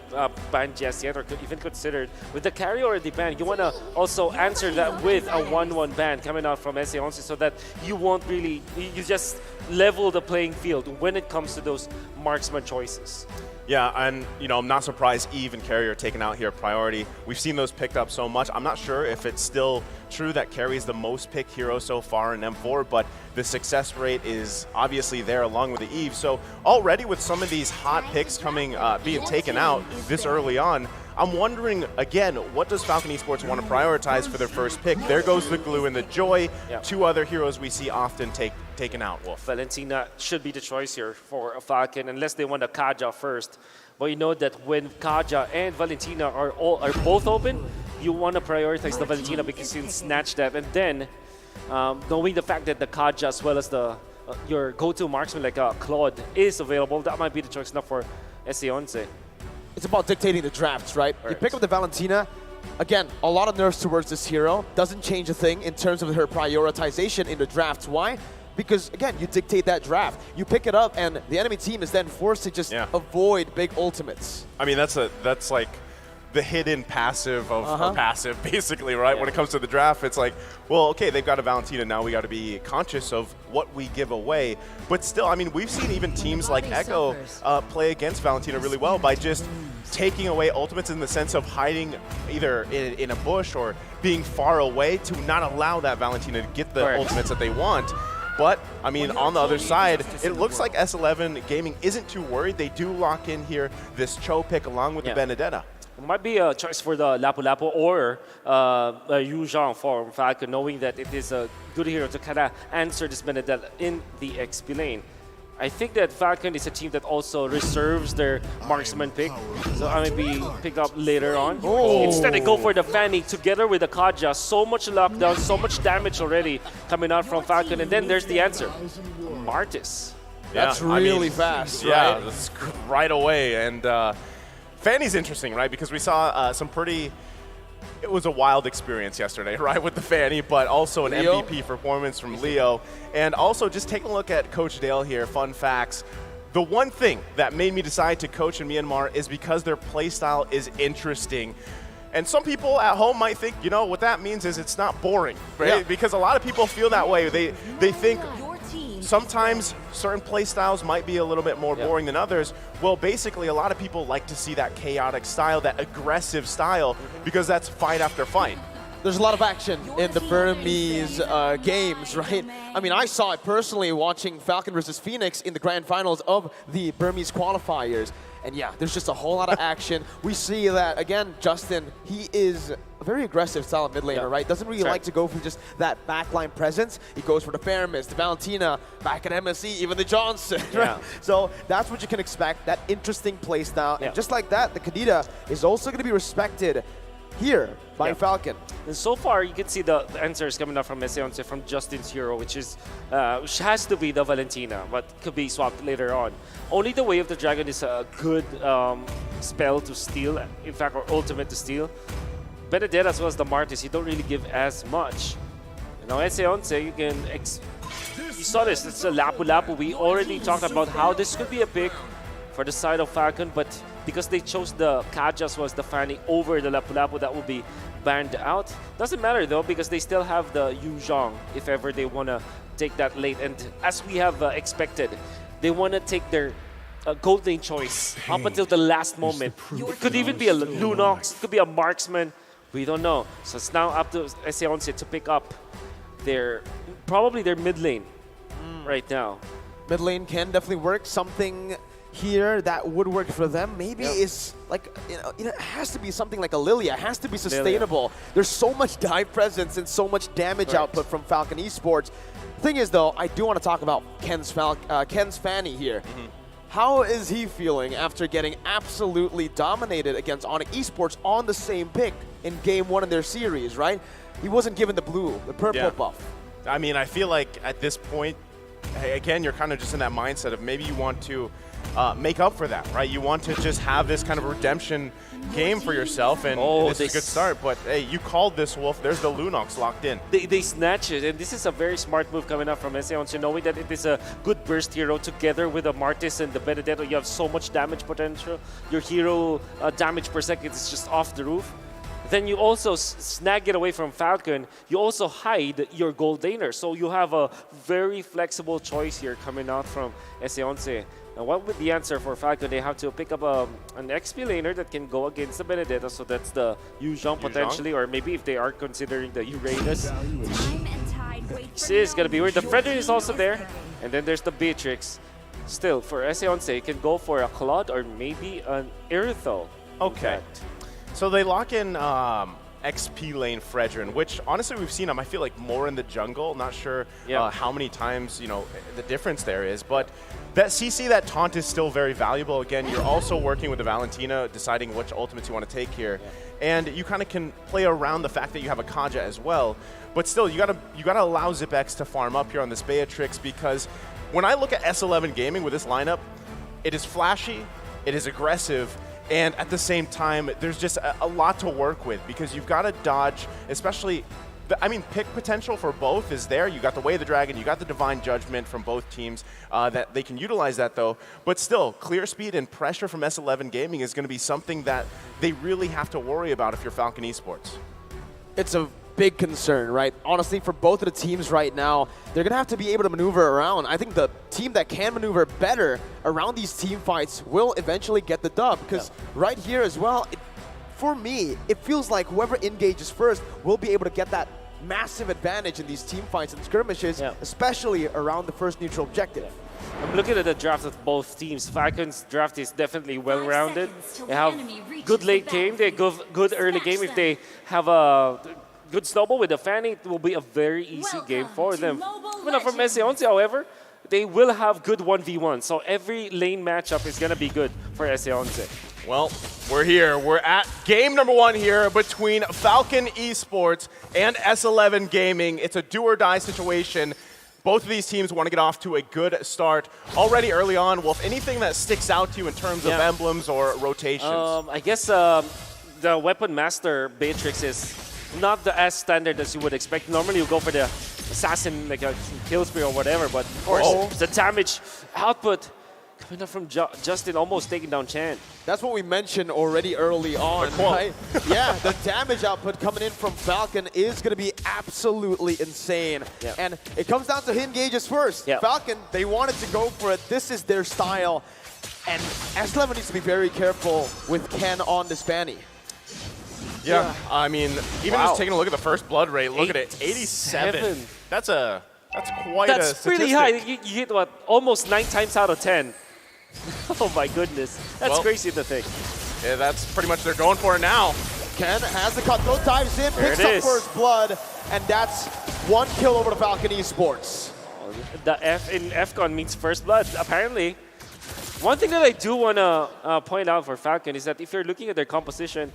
Speaker 23: banned just yet, or even considered. With the carry already banned, you want to also answer that with a 1-1 ban coming out from S11 so that you won't really, you just level the playing field when it comes to those marksman choices.
Speaker 4: Yeah, and I'm not surprised Eve and Carry are taken out here priority. We've seen those picked up so much. I'm not sure if it's still true that Carry is the most picked hero so far in M4, but the success rate is obviously there along with the Eve. So already with some of these hot picks being taken out this early on, I'm wondering, again, what does Falcon Esports want to prioritize for their first pick? There goes the Glue and the Joy, 2 other heroes we see often taken out, Wolf.
Speaker 23: Valentina should be the choice here for Falcon, unless they want a Kaja first. But you know that when Kaja and Valentina are both open, you want to prioritize the Valentina because you'll snatch that. And then, knowing the fact that the Kaja as well as your go-to marksman like Claude is available, that might be the choice now for S11.
Speaker 22: It's about dictating the drafts, right? You pick up the Valentina. Again, a lot of nerfs towards this hero. Doesn't change a thing in terms of her prioritization in the drafts. Why? Because, again, you dictate that draft. You pick it up, and the enemy team is then forced to just avoid big ultimates.
Speaker 4: I mean, that's like the hidden passive of her passive, basically, right? When it comes to the draft, it's like, well, okay, they've got a Valentina, now we got to be conscious of what we give away. But still, I mean, we've seen even teams like Echo play against Valentina really well by just taking away ultimates in the sense of hiding either in a bush or being far away to not allow that Valentina to get the ultimates that they want. But, I mean, on the other side, it looks like S11 Gaming isn't too worried. They do lock in here this Cho pick along with the Benedetta.
Speaker 23: It might be a choice for the Lapu Lapu or Yu Zhang for Falcon, knowing that it is a good hero to kind of answer this Benedetta in the XP lane. I think that Falcon is a team that also reserves their marksman pick, so I might be picked up later on. Instead, they go for the Fanny together with the Kaja. So much lockdown, so much damage already coming out from Falcon, and then there's the answer, Martis.
Speaker 22: That's really fast, right?
Speaker 4: Yeah, that's right away. And Fanny's interesting, right? Because we saw it was a wild experience yesterday, right, with the Fanny, but also an MVP performance from Leo. And also just taking a look at Coach Dale here, fun facts. The one thing that made me decide to coach in Myanmar is because their playstyle is interesting. And some people at home might think, what that means is it's not boring, right? Because a lot of people feel that way. They think sometimes certain play styles might be a little bit more boring than others. Well, basically, a lot of people like to see that chaotic style, that aggressive style, because that's fight after fight.
Speaker 22: There's a lot of action in the Burmese games, right? I mean, I saw it personally watching Falcon versus Phoenix in the grand finals of the Burmese qualifiers. And yeah, there's just a whole lot of action. We see that, again, Justin, he is a very aggressive style of mid laner, right? Doesn't really like to go for just that backline presence. He goes for the Faramis, the Valentina, back at MSC, even the Johnson, right? So that's what you can expect, that interesting play style. And just like that, the Kadita is also going to be respected here by Falcon.
Speaker 23: And so far, you can see the answers coming up from Eseonce from Justin's hero, which has to be the Valentina, but could be swapped later on. Only the Way of the Dragon is a good spell to steal, in fact, or ultimate to steal. Benedetta as well as the Martis, you don't really give as much. Now Eseonce, you can you saw this, it's a Lapu Lapu. We already talked about how this could be a pick for the side of Falcon, but because they chose the Kaja as well as the Fanny over the Lapu Lapu, that will be banned out. Doesn't matter though, because they still have the Yu Zhong if ever they want to take that late. And as we have expected, they want to take their gold lane choice up until the last moment. It could even be a Lunox, it could be a Marksman. We don't know. So it's now up to Eseonce to pick up probably their mid lane right now.
Speaker 22: Mid lane can definitely work. Something here that would work for them maybe is like, it has to be something like a Lilia. It has to be sustainable. There's so much dive presence and so much damage output from Falcon Esports. Thing is though, I do want to talk about Ken's Fanny here. How is he feeling after getting absolutely dominated against Onyx Esports on the same pick in game 1 of their series, right? He wasn't given the purple buff.
Speaker 4: I mean, I feel like at this point, again, you're kind of just in that mindset of maybe you want to make up for that, right? You want to just have this kind of redemption game for yourself, and this is a good start. But hey, you called this, Wolf. There's the Lunox locked in.
Speaker 23: They snatch it, and this is a very smart move coming up from Eseonce, knowing that it is a good burst hero together with the Martis and the Benedetto. You have so much damage potential. Your hero damage per second is just off the roof. Then you also snag it away from Falcon. You also hide your gold laner. So you have a very flexible choice here coming out from Eseonce. And what would the answer for Falcon? They have to pick up an XP laner that can go against the Benedetta. So that's the Yu Zhong potentially, or maybe if they are considering the Uranus. This is going to be weird. The Frederick is also there. And then there's the Beatrix. Still, for Eseonce, you can go for a Claude or maybe an Irithel.
Speaker 4: Okay. So they lock in XP lane Fredrin, which honestly we've seen him, I feel like, more in the jungle. Not sure how many times, the difference there is. But that CC, that taunt is still very valuable. Again, you're also working with the Valentina, deciding which ultimates you want to take here. And you kind of can play around the fact that you have a Kaja as well. But still, you gotta allow ZipX to farm up here on this Beatrix, because when I look at S11 Gaming with this lineup, it is flashy, it is aggressive, and at the same time, there's just a lot to work with, because you've got to dodge, especially, pick potential for both is there. You got the Way of the Dragon, you got the Divine Judgment from both teams that they can utilize that though. But still, clear speed and pressure from S11 Gaming is going to be something that they really have to worry about if you're Falcon Esports.
Speaker 22: It's a big concern, right? Honestly, for both of the teams right now, they're going to have to be able to maneuver around. I think the team that can maneuver better around these team fights will eventually get the dub, because right here as well, for me, it feels like whoever engages first will be able to get that massive advantage in these team fights and skirmishes, especially around the first neutral objective.
Speaker 23: I'm looking at the draft of both teams. Falcon's draft is definitely well-rounded. They have good late game, they have good early game. If they have a good snowball with the Fanny, it will be a very easy game for them. Coming up from Eseonce, however, they will have good 1v1, so every lane matchup is going to be good for Eseonce.
Speaker 4: Well, we're here. We're at game number 1 here between Falcon Esports and S11 Gaming. It's a do-or-die situation. Both of these teams want to get off to a good start already early on. Wolf, anything that sticks out to you in terms of emblems or rotations?
Speaker 23: I guess the Weapon Master Beatrix is not as standard as you would expect. Normally you go for the assassin, like a kill spree or whatever, but of course the damage output coming up from Justin, almost taking down Chan.
Speaker 22: That's what we mentioned already early on, right? Yeah, the damage output coming in from Falcon is going to be absolutely insane. And it comes down to hit engages first. Falcon, they wanted to go for it. This is their style. And S11 needs to be very careful with Ken on this Fanny.
Speaker 4: Yeah, I mean, even just taking a look at the first blood rate, look at it, 87. That's quite a statistic.
Speaker 23: Really high. You hit, what, almost 9 times out of 10. Oh my goodness. That's crazy to think.
Speaker 4: Yeah, that's pretty much they're going for it now.
Speaker 22: Ken has the cut, those dives in, picks up first blood, and that's 1 kill over to Falcon Esports.
Speaker 23: The F in FCON means first blood, apparently. One thing that I do want to point out for Falcon is that if you're looking at their composition,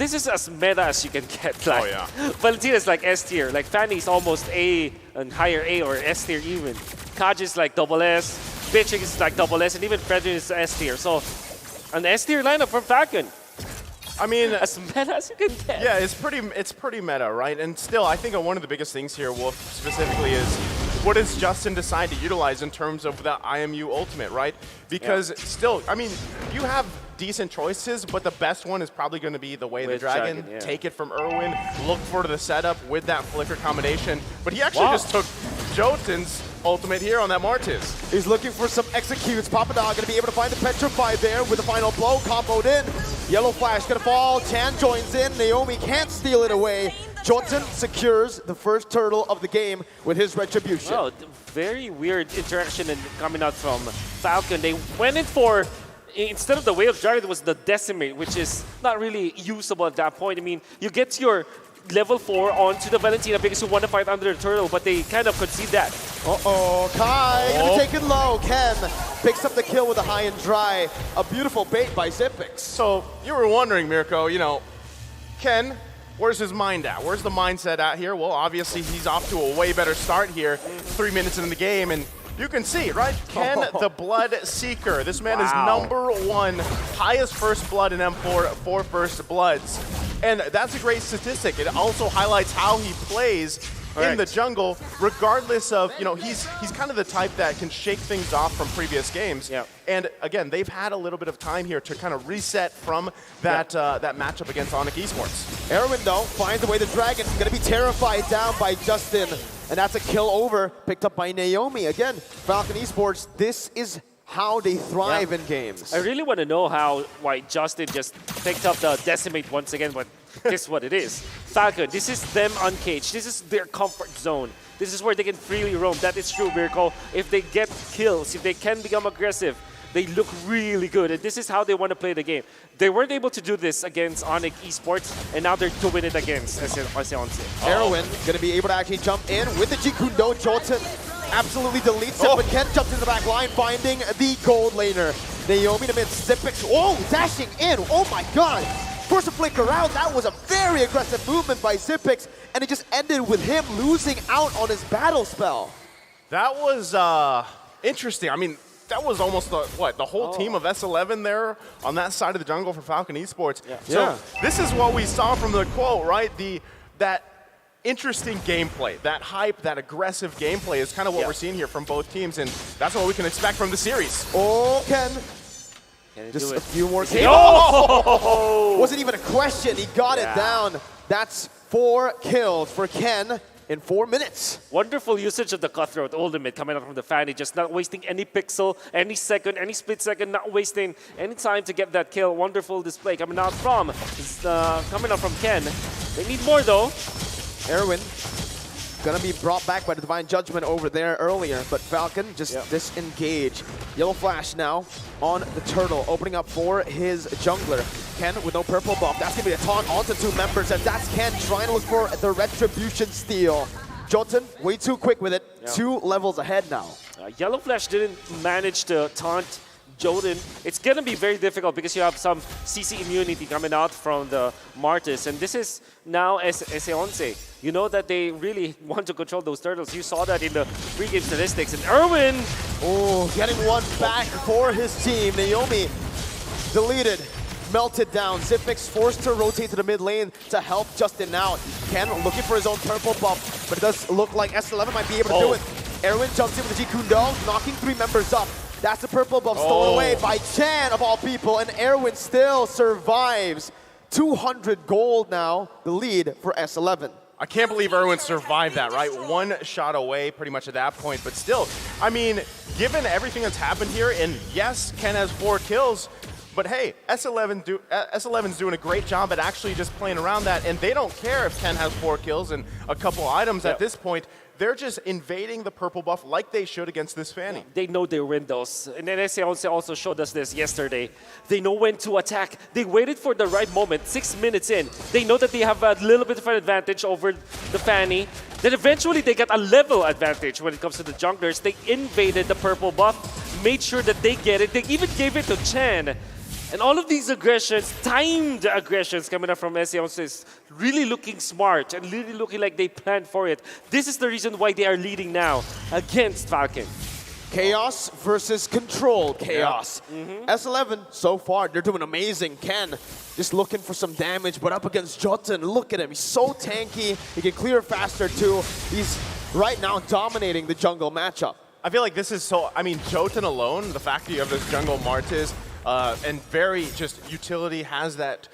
Speaker 23: this is as meta as you can get. Like, Valentina's like S tier. Like Fanny's almost A and higher A or S tier even. Kaj is like double S. Bitching is like double S, and even Fredrin is S tier. So an S tier lineup from Falcon.
Speaker 4: I mean,
Speaker 23: as meta as you can get.
Speaker 4: Yeah, it's pretty meta, right? And still, I think one of the biggest things here, Wolf, specifically, is what does Justin decide to utilize in terms of the IMU ultimate, right? Because still, I mean, you have decent choices, but the best one is probably going to be the Way of the Dragon. Take it from Irwin, look for the setup with that flicker combination. But he actually just took Jotun's ultimate here on that Martis.
Speaker 22: He's looking for some executes. Papadog gonna be able to find the Petrify there with the final blow, comboed in. Yellow Flash gonna fall, Chan joins in, Naomi can't steal it away. Jotun secures the first turtle of the game with his Retribution.
Speaker 23: Oh, very weird interaction coming out from Falcon. They went in for, instead of the Way of Dragon, it was the Decimate, which is not really usable at that point. I mean, you get your level 4 onto the Valentina because you want to fight under the turtle, but they kind of concede that.
Speaker 22: Uh-oh, Kai gonna take it low. Ken picks up the kill with a high and dry. A beautiful bait by Zipix.
Speaker 4: So you were wondering, Mirko, you know, Ken, where's his mind at? Where's the mindset at here? Well, obviously he's off to a way better start here, 3 minutes into the game, and you can see, right? Ken the Blood Seeker. This man is #1, highest first blood in M4 for first bloods. And that's a great statistic. It also highlights how he plays in the jungle, regardless of, you know, he's kind of the type that can shake things off from previous games. And again, they've had a little bit of time here to kind of reset from that that matchup against Onyx Esports.
Speaker 22: Erwin, though, finds the Way the Dragon. Gonna be terrified down by Justin. And that's a kill over, picked up by Naomi. Again, Falcon Esports, this is how they thrive in games.
Speaker 23: I really want to know why Justin just picked up the Decimate once again, but this is what it is. Falcon, this is them uncaged. This is their comfort zone. This is where they can freely roam. That is true, Mirko. If they get kills, if they can become aggressive, they look really good, and this is how they want to play the game. They weren't able to do this against Onyx Esports, and now they're doing it against Seonse.
Speaker 22: Erwin gonna be able to actually jump in with the Jikundo. Jotun absolutely deletes it, but Ken jumps in the back line, finding the gold laner. Naomi to mid, Zipix, dashing in, oh my god! Force a flicker out, that was a very aggressive movement by Zipix, and it just ended with him losing out on his battle spell.
Speaker 4: That was interesting. I mean, that was almost the whole team of S11 there on that side of the jungle for Falcon Esports. So this is what we saw from the quote, right? That interesting gameplay, that hype, that aggressive gameplay is kind of what we're seeing here from both teams, and that's what we can expect from the series.
Speaker 22: Oh, Ken. Just a few more kills.
Speaker 4: Oh!
Speaker 22: Wasn't even a question. He got it down. That's 4 kills for Ken in 4 minutes.
Speaker 23: Wonderful usage of the Cutthroat ultimate coming out from the Fanny, just not wasting any pixel, any second, any split second, not wasting any time to get that kill. Wonderful display coming out from Ken. They need more though.
Speaker 22: Erwin gonna be brought back by the Divine Judgment over there earlier, but Falcon just disengage. Yellow Flash now on the turtle, opening up for his jungler. Ken with no purple buff. That's gonna be a taunt onto 2 members, and that's Ken trying to look for the Retribution steal. Jotun way too quick with it. 2 levels ahead now.
Speaker 23: Yellow Flash didn't manage to taunt Jotun. It's gonna be very difficult because you have some CC immunity coming out from the Martis, and this is now Seonse. You know that they really want to control those turtles. You saw that in the pregame statistics. And Erwin!
Speaker 22: Oh, getting one back for his team. Naomi deleted, melted down. Zipix forced to rotate to the mid lane to help Justin out. Ken looking for his own purple buff, but it does look like S11 might be able to do it. Erwin jumps in with the Jikundo, knocking 3 members up. That's the purple buff stolen away by Chan of all people, and Erwin still survives. 200 gold now, the lead for S11.
Speaker 4: I can't believe Erwin survived that, right? 1 shot away pretty much at that point, but still, I mean, given everything that's happened here, and yes, Ken has 4 kills, but hey, S11's doing a great job at actually just playing around that, and they don't care if Ken has 4 kills and a couple items at this point. They're just invading the purple buff like they should against this Fanny.
Speaker 23: They know their windows. And then Seonse also showed us this yesterday. They know when to attack. They waited for the right moment, 6 minutes in. They know that they have a little bit of an advantage over the Fanny. Then eventually they got a level advantage when it comes to the junglers. They invaded the purple buff, made sure that they get it. They even gave it to Chen. And all of these aggressions, timed aggressions coming up from SC11 is really looking smart and really looking like they planned for it. This is the reason why they are leading now against Falcon.
Speaker 22: Chaos versus control chaos.
Speaker 23: Mm-hmm.
Speaker 22: S11, so far, they're doing amazing. Ken just looking for some damage, but up against Jotun, look at him. He's so tanky. He can clear faster, too. He's right now dominating the jungle matchup.
Speaker 4: I feel like this is so, I mean, Jotun alone, the fact that you have this jungle Martis, and very just utility has that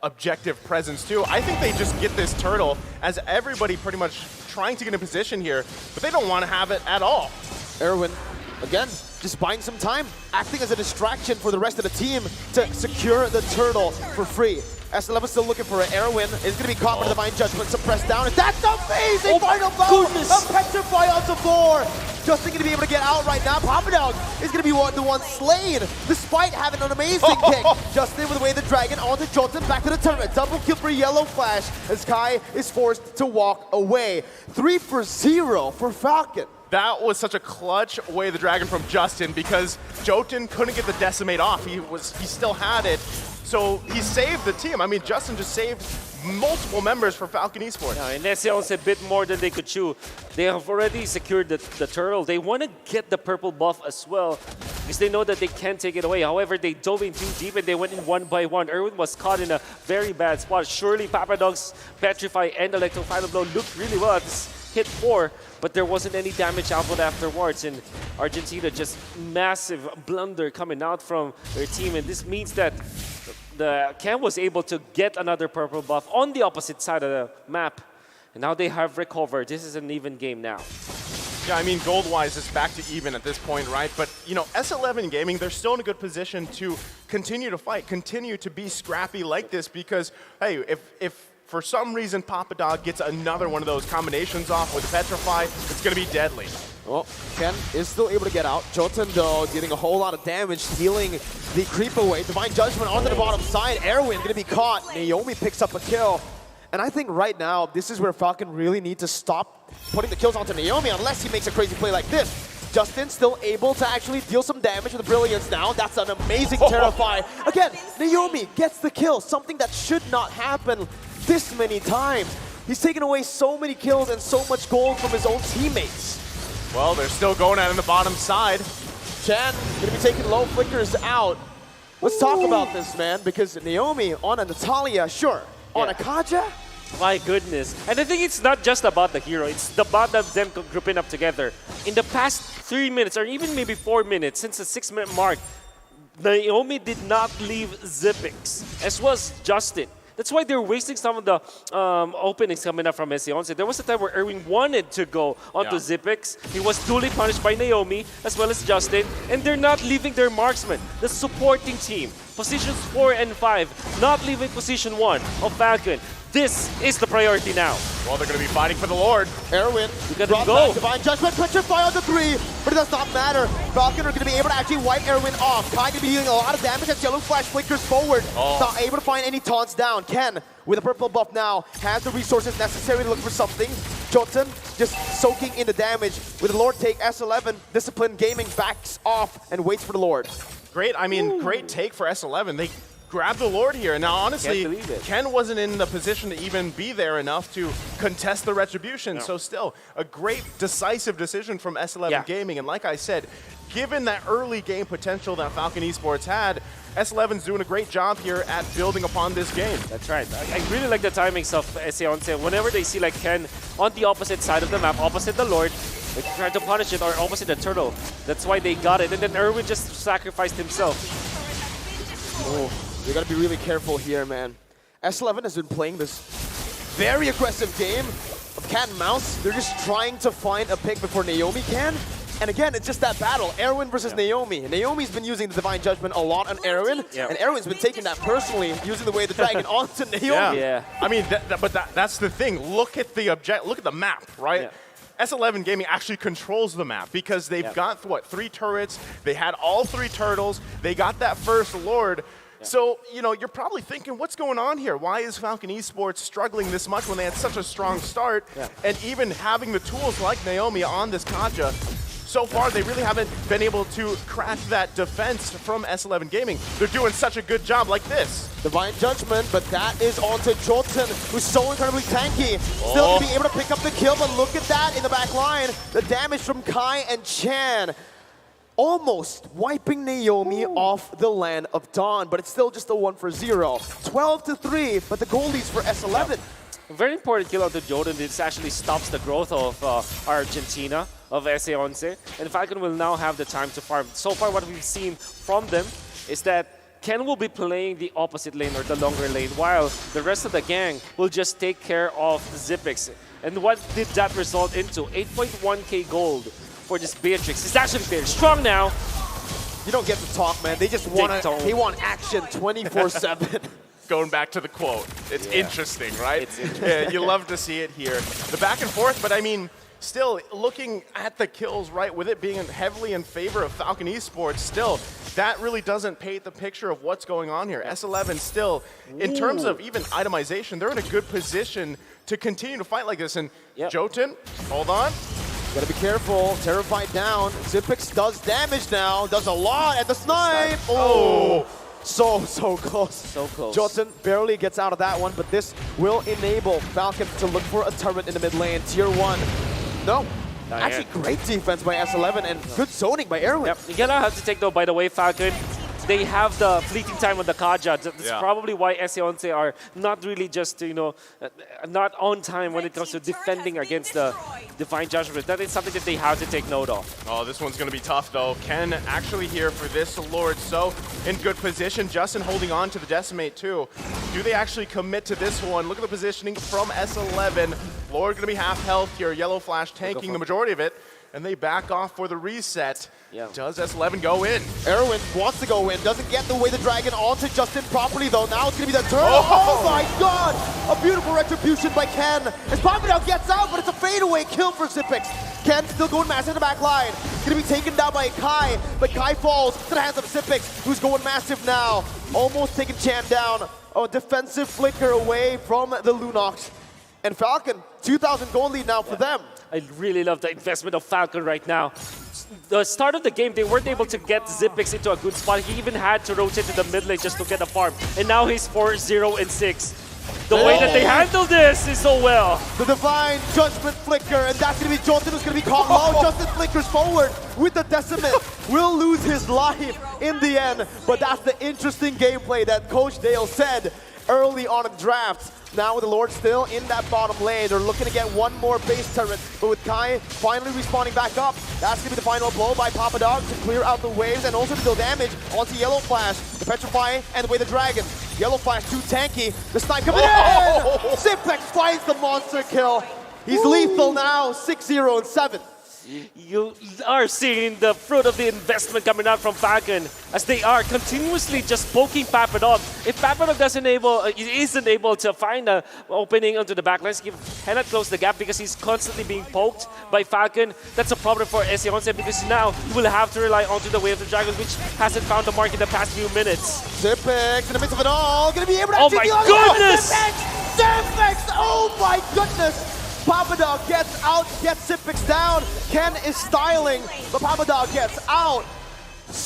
Speaker 4: objective presence too. I think they just get this turtle as everybody pretty much trying to get in position here, but they don't want to have it at all.
Speaker 22: Erwin, again, just buying some time, acting as a distraction for the rest of the team to secure the turtle for free. S11 still looking for an Erwin. Is going to be caught by the Divine Judgment, suppressed down. And that's amazing! Final blow! A Petrify on the floor! Justin going to be able to get out right now. Papadog is going to be the one slain, despite having an amazing kick. Justin with Away the Dragon onto Jotun, back to the tournament. Double kill for Yellow Flash as Kai is forced to walk away. 3-0 for Falcon.
Speaker 4: That was such a clutch Way the Dragon from Justin because Jotun couldn't get the Decimate off. He still had it. So he saved the team. I mean, Justin just saved multiple members for Falcon Esports.
Speaker 23: Yeah, and SCL's a bit more than they could chew. They have already secured the turtle. They want to get the purple buff as well because they know that they can't take it away. However, they dove in too deep and they went in one by one. Erwin was caught in a very bad spot. Surely Papadog's Petrify and Electro Final Blow looked really well at this hit 4, but there wasn't any damage output afterwards. And Argentina just massive blunder coming out from their team. And this means that the Cam was able to get another purple buff on the opposite side of the map. And now they have recovered. This is an even game now.
Speaker 4: Yeah, I mean, gold-wise, it's back to even at this point, right? But, you know, S11 Gaming, they're still in a good position to continue to fight, continue to be scrappy like this because, hey, if for some reason Papadog gets another one of those combinations off with Petrify, it's going to be deadly.
Speaker 22: Well, Ken is still able to get out. Jotun, though, getting a whole lot of damage, healing the creep away. Divine Judgment onto the bottom side. Erwin going to be caught. Naomi picks up a kill. And I think right now, this is where Falcon really need to stop putting the kills onto Naomi unless he makes a crazy play like this. Justin still able to actually deal some damage with the Brilliance now. That's an amazing Terrify. Again, Naomi gets the kill, something that should not happen this many times. He's taken away so many kills and so much gold from his own teammates.
Speaker 4: Well, they're still going at it on the bottom side.
Speaker 22: Chan gonna be taking low flickers out. Let's talk about this, man, because Naomi on a Natalia, sure. On a Kaja?
Speaker 23: My goodness. And I think it's not just about the hero, it's about them grouping up together. In the past 3 minutes, or even maybe 4 minutes, since the 6-minute mark, Naomi did not leave Zipix, as well as Justin. That's why they're wasting some of the openings coming up from SC11. There was a time where Erwin wanted to go onto Zipix. He was duly punished by Naomi as well as Justin, and they're not leaving their marksman, the supporting team. Positions 4 and 5, not leaving position 1 of Falcon. This is the priority now.
Speaker 4: Well, they're going to be fighting for the Lord.
Speaker 22: Erwin,
Speaker 23: brought back
Speaker 22: Divine Judgment, Petrify on the 3, but it does not matter. Falcon are going to be able to actually wipe Erwin off. Kai going to be dealing a lot of damage as Yellow Flash flickers forward. Not able to find any taunts down. Ken, with a purple buff now, has the resources necessary to look for something. Jotun just soaking in the damage. With the Lord take, S11, Discipline Gaming backs off and waits for the Lord.
Speaker 4: Great, I mean, great take for S11. They grab the Lord here. Now, honestly, Ken wasn't in the position to even be there enough to contest the retribution. So still, a great decisive decision from S11 Gaming. And like I said, given that early game potential that Falcon Esports had, S11's doing a great job here at building upon this game.
Speaker 23: That's right. I really like the timings of SC11. Whenever they see like Ken on the opposite side of the map, opposite the Lord, they try to punish it, or opposite the turtle. That's why they got it. And then Erwin just sacrificed himself.
Speaker 22: Oh. You gotta be really careful here, man. S11 has been playing this very aggressive game of cat and mouse. They're just trying to find a pick before Naomi can. And again, it's just that battle, Erwin versus Naomi. Naomi's been using the Divine Judgment a lot on Erwin, and Erwin's been taking that personally, using the Way of the Dragon onto Naomi.
Speaker 4: I mean, that's the thing. Look at the map, right? S11 Gaming actually controls the map because they've got, what, 3 turrets. They had all 3 turtles. They got that first Lord. So, you know, you're probably thinking, what's going on here? Why is Falcon Esports struggling this much when they had such a strong start? And even having the tools like Naomi on this Kaja, so far they really haven't been able to crack that defense from S11 Gaming. They're doing such a good job like this.
Speaker 22: Divine Judgment, but that is onto Jolton, who's so incredibly tanky. Still gonna be able to pick up the kill, but look at that in the back line. The damage from Kai and Chan. Almost wiping Naomi off the land of Dawn, but it's still just a 1-for-0. 12-3, but the goal leads for S11.
Speaker 23: A very important kill out to Jordan. This actually stops the growth of Argentina, of SA11. And Falcon will now have the time to farm. So far, what we've seen from them is that Ken will be playing the opposite lane or the longer lane, while the rest of the gang will just take care of Zipix. And what did that result into? 8.1k gold for this Beatrix. It's actually very strong now.
Speaker 22: You don't get to talk, man. They just want action 24/7.
Speaker 4: Going back to the quote, it's interesting, right? It's interesting. Yeah, you love to see it here. The back and forth, but I mean, still looking at the kills, right, with it being heavily in favor of Falcon Esports, still, that really doesn't paint the picture of what's going on here. S11 still, in terms of even itemization, they're in a good position to continue to fight like this. And Jotun, hold on.
Speaker 22: Gotta be careful. Terrified down. Zipix does damage now. Does a lot at the snipe. Oh. So close. So close. Jotun barely gets out of that one, but this will enable Falcon to look for a turret in the mid lane. Tier 1. No. Actually, great defense by S11 and good zoning by Erwin.
Speaker 23: Yep. You're gonna have to take, though, by the way, Falcon, they have the fleeting time on the Kaja. That's probably why SA11 are not really just, you know, not on time when it comes to defending against the Divine Judgment. That is something that they have to take note of.
Speaker 4: Oh, this one's going to be tough, though. Ken actually here for this Lord, so in good position. Justin holding on to the Decimate, too. Do they actually commit to this one? Look at the positioning from S11. Lord going to be half health here. Yellow Flash tanking the majority of it. And they back off for the reset. Yeah. Does S11 go in?
Speaker 22: Erwin wants to go in, doesn't get the way the dragon onto Justin properly though. Now it's gonna be the turn. Oh my god! A beautiful retribution by Ken. As Papadao gets out, but it's a fadeaway kill for Zipix. Ken still going massive in the back line. Gonna be taken down by Kai, but Kai falls to the hands of Zipix, who's going massive now. Almost taking Chan down. Oh, defensive flicker away from the Lunox. And Falcon, 2,000 gold lead now for them.
Speaker 23: I really love the investment of Falcon right now. The start of the game, they weren't able to get Zipix into a good spot. He even had to rotate to the mid lane just to get a farm. And now he's 4-0-6. The way that they handle this is so well.
Speaker 22: The Divine Judgment flicker, and that's going to be Jolton who's going to be caught low. Justin flickers forward with the Decimate. Will lose his life in the end. But that's the interesting gameplay that Coach Dale said early on in drafts. Now with the Lord still in that bottom lane, they're looking to get one more base turret, but with Kai finally respawning back up, that's going to be the final blow by Pappadog to clear out the waves and also to deal damage onto Yellow Flash, the Petrify, and away the Dragon. Yellow Flash too tanky, the snipe coming in! Zipix finds the monster kill. He's lethal now, 6-0-7.
Speaker 23: You are seeing the fruit of the investment coming out from Falcon as they are continuously just poking Pappadog. If Pappadog isn't able to find an opening onto the backlines, he cannot close the gap because he's constantly being poked by Falcon. That's a problem for SA11 because now he will have to rely onto the Wave of the Dragon, which hasn't found the mark in the past few minutes.
Speaker 22: Zipix in the midst of it all, gonna be able to
Speaker 23: oh my goodness!
Speaker 22: Zipix! Oh my goodness! Pappadog gets out, gets Zipix down. Ken is styling, but Pappadog gets out.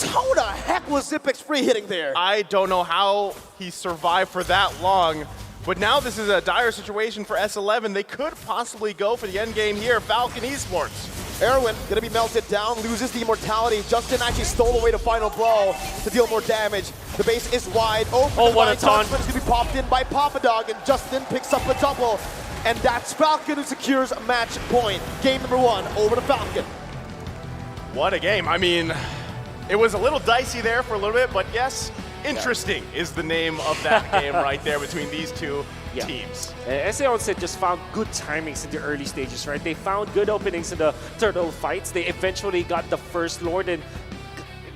Speaker 22: How the heck was Zipix free hitting there?
Speaker 4: I don't know how he survived for that long, but now this is a dire situation for S11. They could possibly go for the end game here. Falcon Esports.
Speaker 22: Erwin gonna be melted down, loses the immortality. Justin actually stole away the final blow to deal more damage. The base is wide open.
Speaker 23: Oh, what a taunt.
Speaker 22: It's gonna be popped in by Pappadog, and Justin picks up a double. And that's Falcon who secures a match point. Game number 1 over to Falcon.
Speaker 4: What a game. I mean, it was a little dicey there for a little bit, but yes, interesting is the name of that game right there between these two teams.
Speaker 23: SA11 just found good timings in the early stages, right? They found good openings in the turtle fights. They eventually got the first Lord, and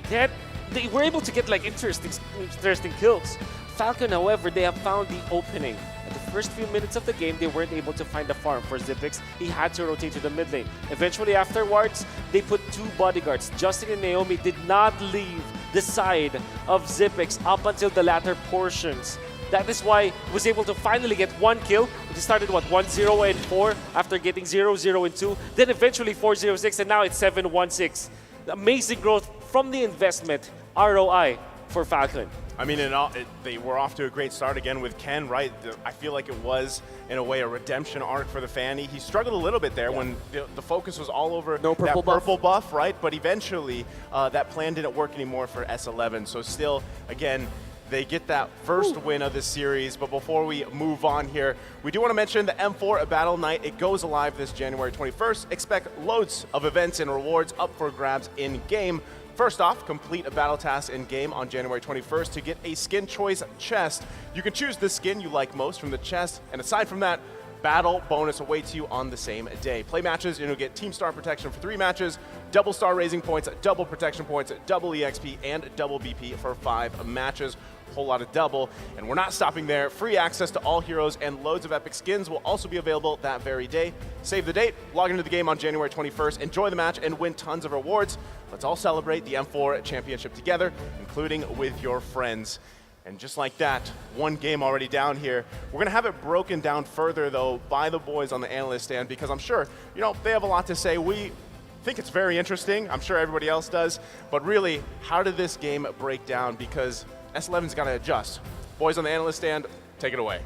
Speaker 23: they were able to get like interesting kills. Falcon, however, they have found the opening. At the first few minutes of the game, they weren't able to find a farm for Zipix. He had to rotate to the mid lane. Eventually, afterwards, they put 2 bodyguards. Justin and Naomi did not leave the side of Zipix up until the latter portions That is why he was able to finally get 1 kill. He started, what, 1-0 and 4 after getting 0-0 and 2. Then eventually 4-0-6, and now it's 7-1-6. Amazing growth from the investment, ROI for Falcon.
Speaker 4: I mean, they were off to a great start again with Ken, right? I feel like it was, in a way, a redemption arc for the Fanny. He struggled a little bit there when the focus was all over that purple buff, right? But eventually, that plan didn't work anymore for S11. So still, again, they get that first win of this series. But before we move on here, we do want to mention the M4 Battle Night. It goes live this January 21st. Expect loads of events and rewards up for grabs in-game. First off, complete a battle task in-game on January 21st to get a skin choice chest. You can choose the skin you like most from the chest, and aside from that, battle bonus awaits you on the same day. Play matches, and you'll get Team Star Protection for 3 matches, double Star Raising points, double Protection points, double EXP, and double BP for 5 matches. Whole lot of double, and we're not stopping there. Free access to all heroes and loads of epic skins will also be available that very day. Save the date, log into the game on January 21st, enjoy the match, and win tons of rewards. Let's all celebrate the M4 Championship together, including with your friends. And just like that, 1 game already down here. We're going to have it broken down further, though, by the boys on the analyst stand, because I'm sure, they have a lot to say. We think it's very interesting. I'm sure everybody else does. But really, how did this game break down? Because S11's got to adjust. Boys on the analyst stand, take it away.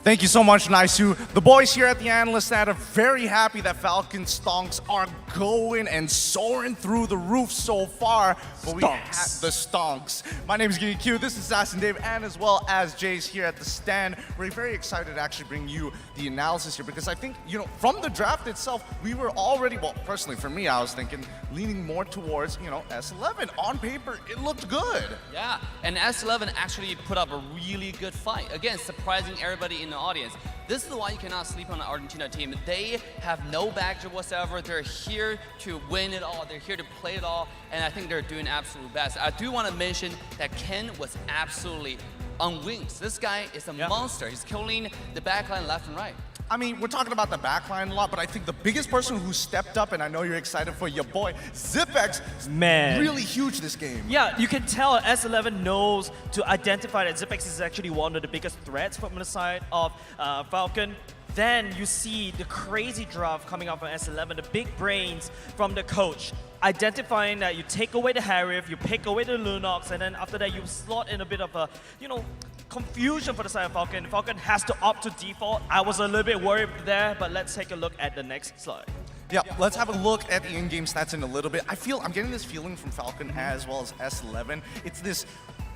Speaker 3: Thank you so much, Naisu. The boys here at the analyst stand are very happy that Falcon stonks are going and soaring through the roof so far. But we have the stonks. My name is Giddy Q, this is Assassin Dave, and as well as Jay's here at the stand. We're very excited to actually bring you the analysis here because I think, from the draft itself, we were already, well, personally for me, I was thinking, leaning more towards, S11. On paper, it looked good.
Speaker 21: Yeah, and S11 actually put up a really good fight. Again, surprising everybody in the audience. This is why you cannot sleep on the Argentina team. They have no baggage whatsoever. They're here to win it all. They're here to play it all, and I think they're doing absolute best. I do want to mention that Ken was absolutely on wings. This guy is a monster. He's killing the backline left and right.
Speaker 3: I mean, we're talking about the backline a lot, but I think the biggest person who stepped up, and I know you're excited for your boy, Zipex, is really huge this game.
Speaker 20: Yeah, you can tell S11 knows to identify that Zipex is actually one of the biggest threats from the side of Falcon. Then you see the crazy draft coming out from S11, the big brains from the coach, identifying that you take away the Harif, you pick away the Lunox, and then after that you slot in a bit of a, confusion for the side of Falcon. Falcon has to opt to default. I was a little bit worried there, but let's take a look at the next slide.
Speaker 3: Yeah, let's have a look at the in-game stats in a little bit. I'm getting this feeling from Falcon as well as S11. It's this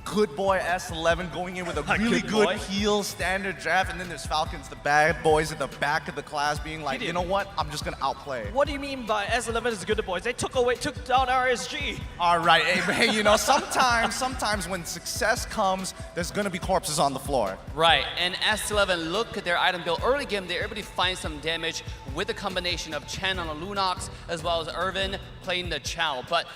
Speaker 3: good boy S11 going in with a really good heal standard draft, and then there's Falcons, the bad boys at the back of the class being like, you know what, I'm just gonna outplay.
Speaker 20: What do you mean by S11 is good boys? They took down RSG.
Speaker 3: All right, hey, sometimes when success comes, there's gonna be corpses on the floor.
Speaker 21: Right, and S11, look at their item build. Early game, they're able to find some damage with the combination of Chen on the Lunox, as well as Irvin playing the Chow. But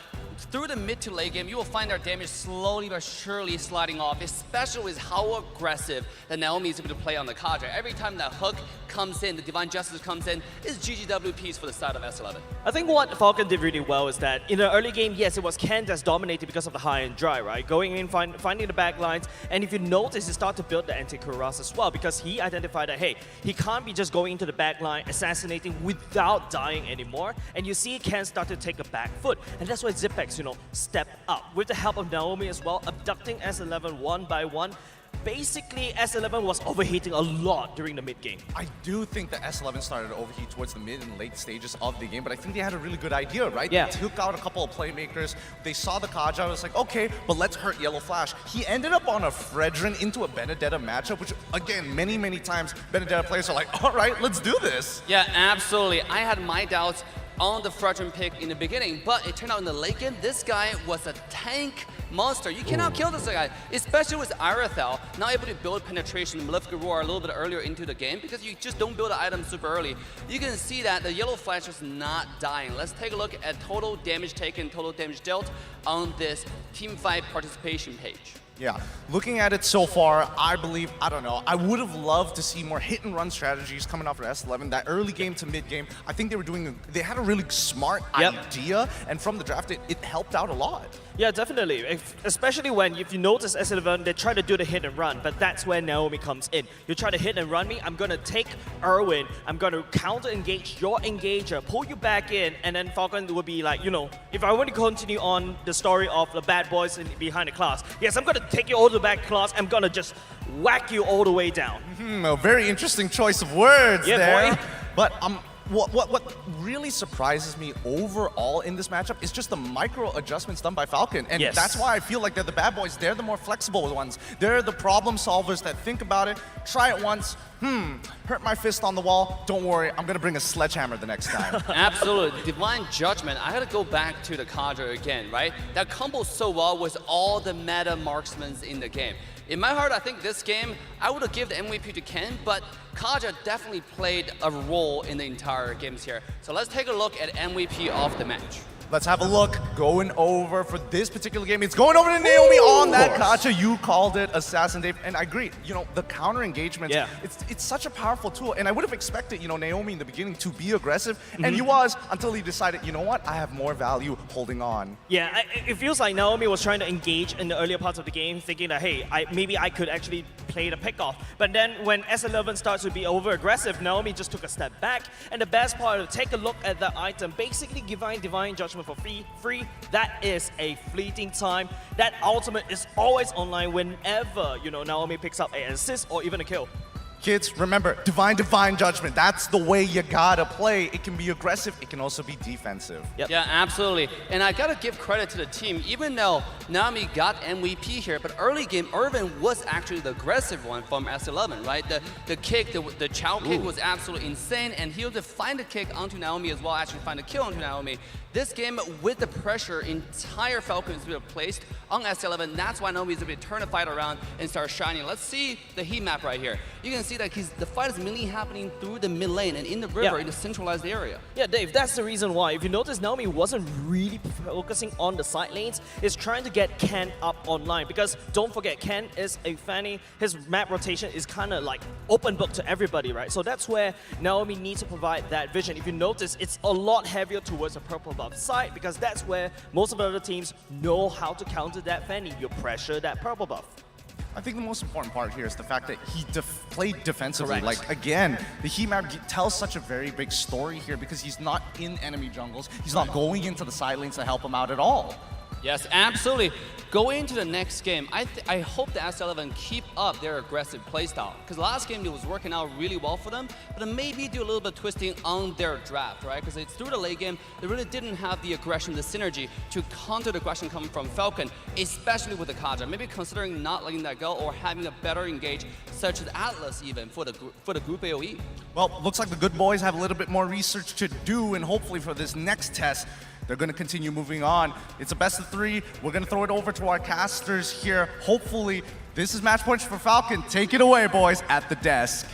Speaker 21: through the mid to late game, you will find their damage slowly but surely sliding off, especially with how aggressive that Naomi is able to play on the Kadra. Every time that hook comes in, the Divine Justice comes in, it's GGWPs for the side of S11.
Speaker 20: I think what Falcon did really well is that in the early game, yes, it was Ken that's dominated because of the high and dry, right? Going in, finding the back lines, and if you notice, he started to build the anti-Kuras as well because he identified that, hey, he can't be just going into the back line, assassinating without dying anymore, and you see Ken start to take a back foot, and that's why Zipex, step up with the help of Naomi as well, abducting S11 one by one. Basically, S11 was overheating a lot during the mid game.
Speaker 3: I do think that S11 started to overheat towards the mid and late stages of the game, but I think they had a really good idea, right?
Speaker 20: Yeah.
Speaker 3: They took out a couple of playmakers. They saw the Kaja. I was like, okay, but let's hurt Yellow Flash. He ended up on a Fredrin into a Benedetta matchup, which, again, many times Benedetta players are like, all right, let's do this.
Speaker 21: Yeah, absolutely. I had my doubts on the Fredrin pick in the beginning, but it turned out in the late game, this guy was a tank monster. You cannot kill this guy, especially with Arathel, not able to build penetration Malefic Roar a little bit earlier into the game because you just don't build an item super early. You can see that the Yellow Flash is not dying. Let's take a look at total damage taken, total damage dealt on this Team Fight participation page.
Speaker 3: Yeah, looking at it so far, I believe, I don't know, I would have loved to see more hit and run strategies coming off of S11. That early game to mid game, I think they had a really smart idea, and from the draft, it helped out a lot.
Speaker 20: Yeah, definitely. Especially if you notice S11, they try to do the hit and run, but that's where Naomi comes in. You try to hit and run me, I'm going to take Erwin, I'm going to counter engage your engager, pull you back in, and then Falcon will be like, if I want to continue on the story of the bad boys behind the class, yes, I'm going to take you all the back class, I'm going to just whack you all the way down.
Speaker 3: A very interesting choice of words there.
Speaker 20: Boy.
Speaker 3: But what really surprises me overall in this matchup is just the micro adjustments done by Falcon. And that's why I feel like they're the bad boys. They're the more flexible ones. They're the problem solvers that think about it, try it once, hurt my fist on the wall, don't worry, I'm gonna bring a sledgehammer the next time.
Speaker 21: Absolutely. Divine Judgment, I gotta go back to the Kaja again, right? That combos so well with all the meta marksmen in the game. In my heart, I think this game, I would have given the MVP to Ken, but Kaja definitely played a role in the entire games here. So let's take a look at MVP of the match.
Speaker 3: Let's have a look. Going over for this particular game. It's going over to Naomi on that Kacha. You called it Assassin Dave. And I agree, the counter engagement, it's such a powerful tool. And I would have expected, Naomi in the beginning to be aggressive. And he was until he decided, you know what? I have more value holding on.
Speaker 20: Yeah, it feels like Naomi was trying to engage in the earlier parts of the game, thinking that, hey, maybe I could actually play the pickoff. But then when S11 starts to be over-aggressive, Naomi just took a step back. And the best part of take a look at that item, basically Divine Judgment for free. That is a fleeting time. That ultimate is always online whenever, Naomi picks up an assist or even a kill.
Speaker 3: Kids, remember, Divine Judgment. That's the way you gotta play. It can be aggressive, it can also be defensive.
Speaker 21: Yeah, absolutely. And I gotta give credit to the team, even though Naomi got MVP here, but early game, Irvin was actually the aggressive one from S11, right? The kick, the chow kick was absolutely insane, and he was to find a kick onto Naomi as well, actually find a kill onto Naomi. This game, with the pressure, entire Falcon is being placed on S11. That's why Naomi is able to turn the fight around and start shining. Let's see the heat map right here. You can see that the fight is mainly happening through the mid lane and in the river in the centralized area.
Speaker 20: Yeah, Dave, that's the reason why. If you notice, Naomi wasn't really focusing on the side lanes. It's trying to get Ken up online because don't forget, Ken is a fanny. His map rotation is kind of like open book to everybody, right? So that's where Naomi needs to provide that vision. If you notice, it's a lot heavier towards the purple buff side because that's where most of the other teams know how to counter that fanny. You pressure that purple buff.
Speaker 3: I think the most important part here is the fact that he played defensively.
Speaker 20: Correct.
Speaker 3: Like, again, the heat map tells such a very big story here because he's not in enemy jungles. He's not going into the side lanes to help him out at all.
Speaker 21: Yes, absolutely. Going into the next game, I hope the S11 keep up their aggressive playstyle. Because last game, it was working out really well for them, but maybe do a little bit of twisting on their draft, right? Because it's through the late game, they really didn't have the aggression, the synergy to counter the aggression coming from Falcon, especially with the Kaja. Maybe considering not letting that go or having a better engage, such as Atlas even, for the group AoE.
Speaker 3: Well, looks like the good boys have a little bit more research to do, and hopefully for this next test, they're going to continue moving on. It's a best of 3. We're going to throw it over to our casters here. Hopefully, this is match points for Falcon. Take it away, boys, at the desk.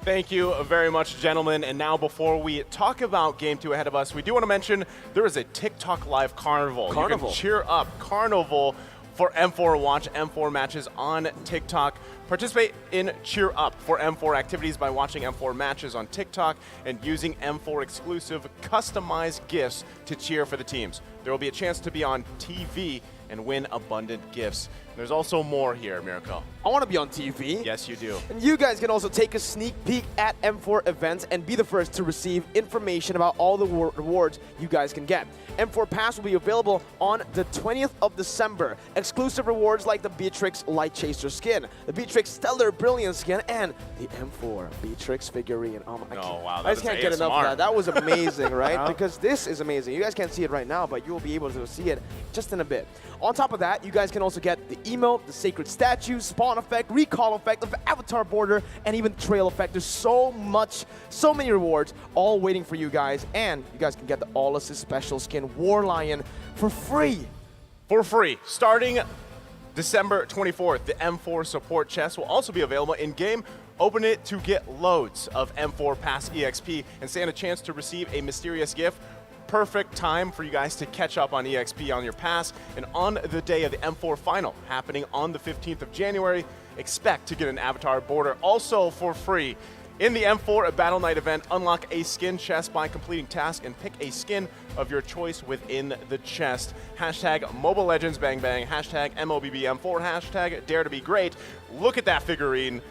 Speaker 4: Thank you very much, gentlemen. And now before we talk about Game 2 ahead of us, we do want to mention there is a TikTok Live Carnival. You can cheer up Carnival for M4. Watch M4 matches on TikTok. Participate in Cheer Up for M4 activities by watching M4 matches on TikTok and using M4 exclusive customized gifts to cheer for the teams. There will be a chance to be on TV and win abundant gifts. There's also more here, Miracle.
Speaker 22: I want to be on TV.
Speaker 4: Yes, you do.
Speaker 22: And you guys can also take a sneak peek at M4 events and be the first to receive information about all the rewards you guys can get. M4 Pass will be available on the 20th of December. Exclusive rewards like the Beatrix Light Chaser skin, the Beatrix Stellar Brilliant skin, and the M4 Beatrix figurine. Oh my God. I just can't get enough of that. That was amazing, right? Because this is amazing. You guys can't see it right now, but you will be able to see it just in a bit. On top of that, you guys can also get the emote, the sacred statue, spawn effect, recall effect, the avatar border, and even trail effect. There's so many rewards all waiting for you guys. And you guys can get the All Assist special skin War Lion for free.
Speaker 4: For free. Starting December 24th, the M4 support chest will also be available in-game. Open it to get loads of M4 Pass EXP and stand a chance to receive a mysterious gift perfect time for you guys to catch up on EXP on your pass. And on the day of the M4 final, happening on the 15th of January, expect to get an avatar border also for free. In the M4 Battle Night event, unlock a skin chest by completing tasks and pick a skin of your choice within the chest. Hashtag Mobile Legends Bang Bang, hashtag MOBBM4, hashtag Dare to Be Great. Look at that figurine.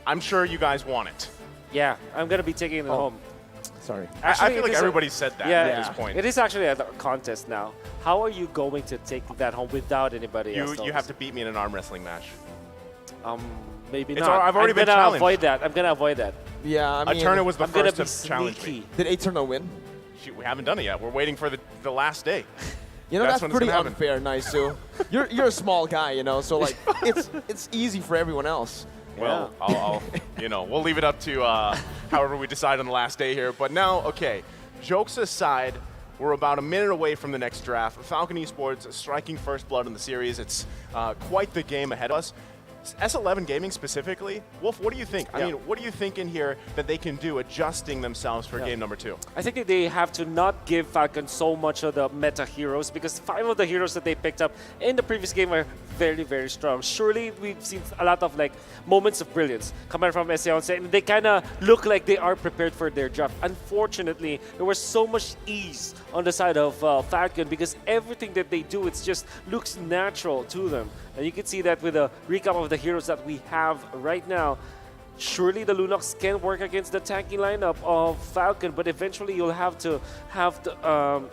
Speaker 4: I'm sure you guys want it.
Speaker 23: Yeah, I'm going to be taking it home.
Speaker 2: Sorry.
Speaker 4: I feel like everybody said that at this point.
Speaker 23: It is actually a contest now. How are you going to take that home without anybody else?
Speaker 4: You have to beat me in an arm wrestling match.
Speaker 23: Maybe
Speaker 4: It's
Speaker 23: not.
Speaker 4: I've already been challenged.
Speaker 23: I'm gonna avoid that.
Speaker 2: Yeah, I mean,
Speaker 4: Eterna was the
Speaker 23: I'm gonna
Speaker 4: first
Speaker 23: be
Speaker 4: to challenge me.
Speaker 23: sneaky.
Speaker 2: Did Eterna win?
Speaker 4: Shoot, we haven't done it yet. We're waiting for the last day.
Speaker 2: You know, that's
Speaker 4: when it's
Speaker 2: pretty
Speaker 4: gonna happen.
Speaker 2: unfair, Nisu. You're a small guy, you know, so like it's easy for everyone else.
Speaker 4: Well, I'll we'll leave it up to however we decide on the last day here. But now, okay, jokes aside, we're about a minute away from the next draft. Falcon Esports striking first blood in the series. It's quite the game ahead of us. S11 Gaming specifically, Wolf, what do you think? I mean, what do you think in here that they can do adjusting themselves for game number 2?
Speaker 23: I think that they have to not give Falcon so much of the meta heroes because 5 of the heroes that they picked up in the previous game are very, very strong. Surely we've seen a lot of like moments of brilliance coming from SA and they kind of look like they are prepared for their draft. Unfortunately, there was so much ease on the side of Falcon because everything that they do, it just looks natural to them. And you can see that with a recap of the heroes that we have right now. Surely the Lunox can work against the tanky lineup of Falcon, but eventually you'll have to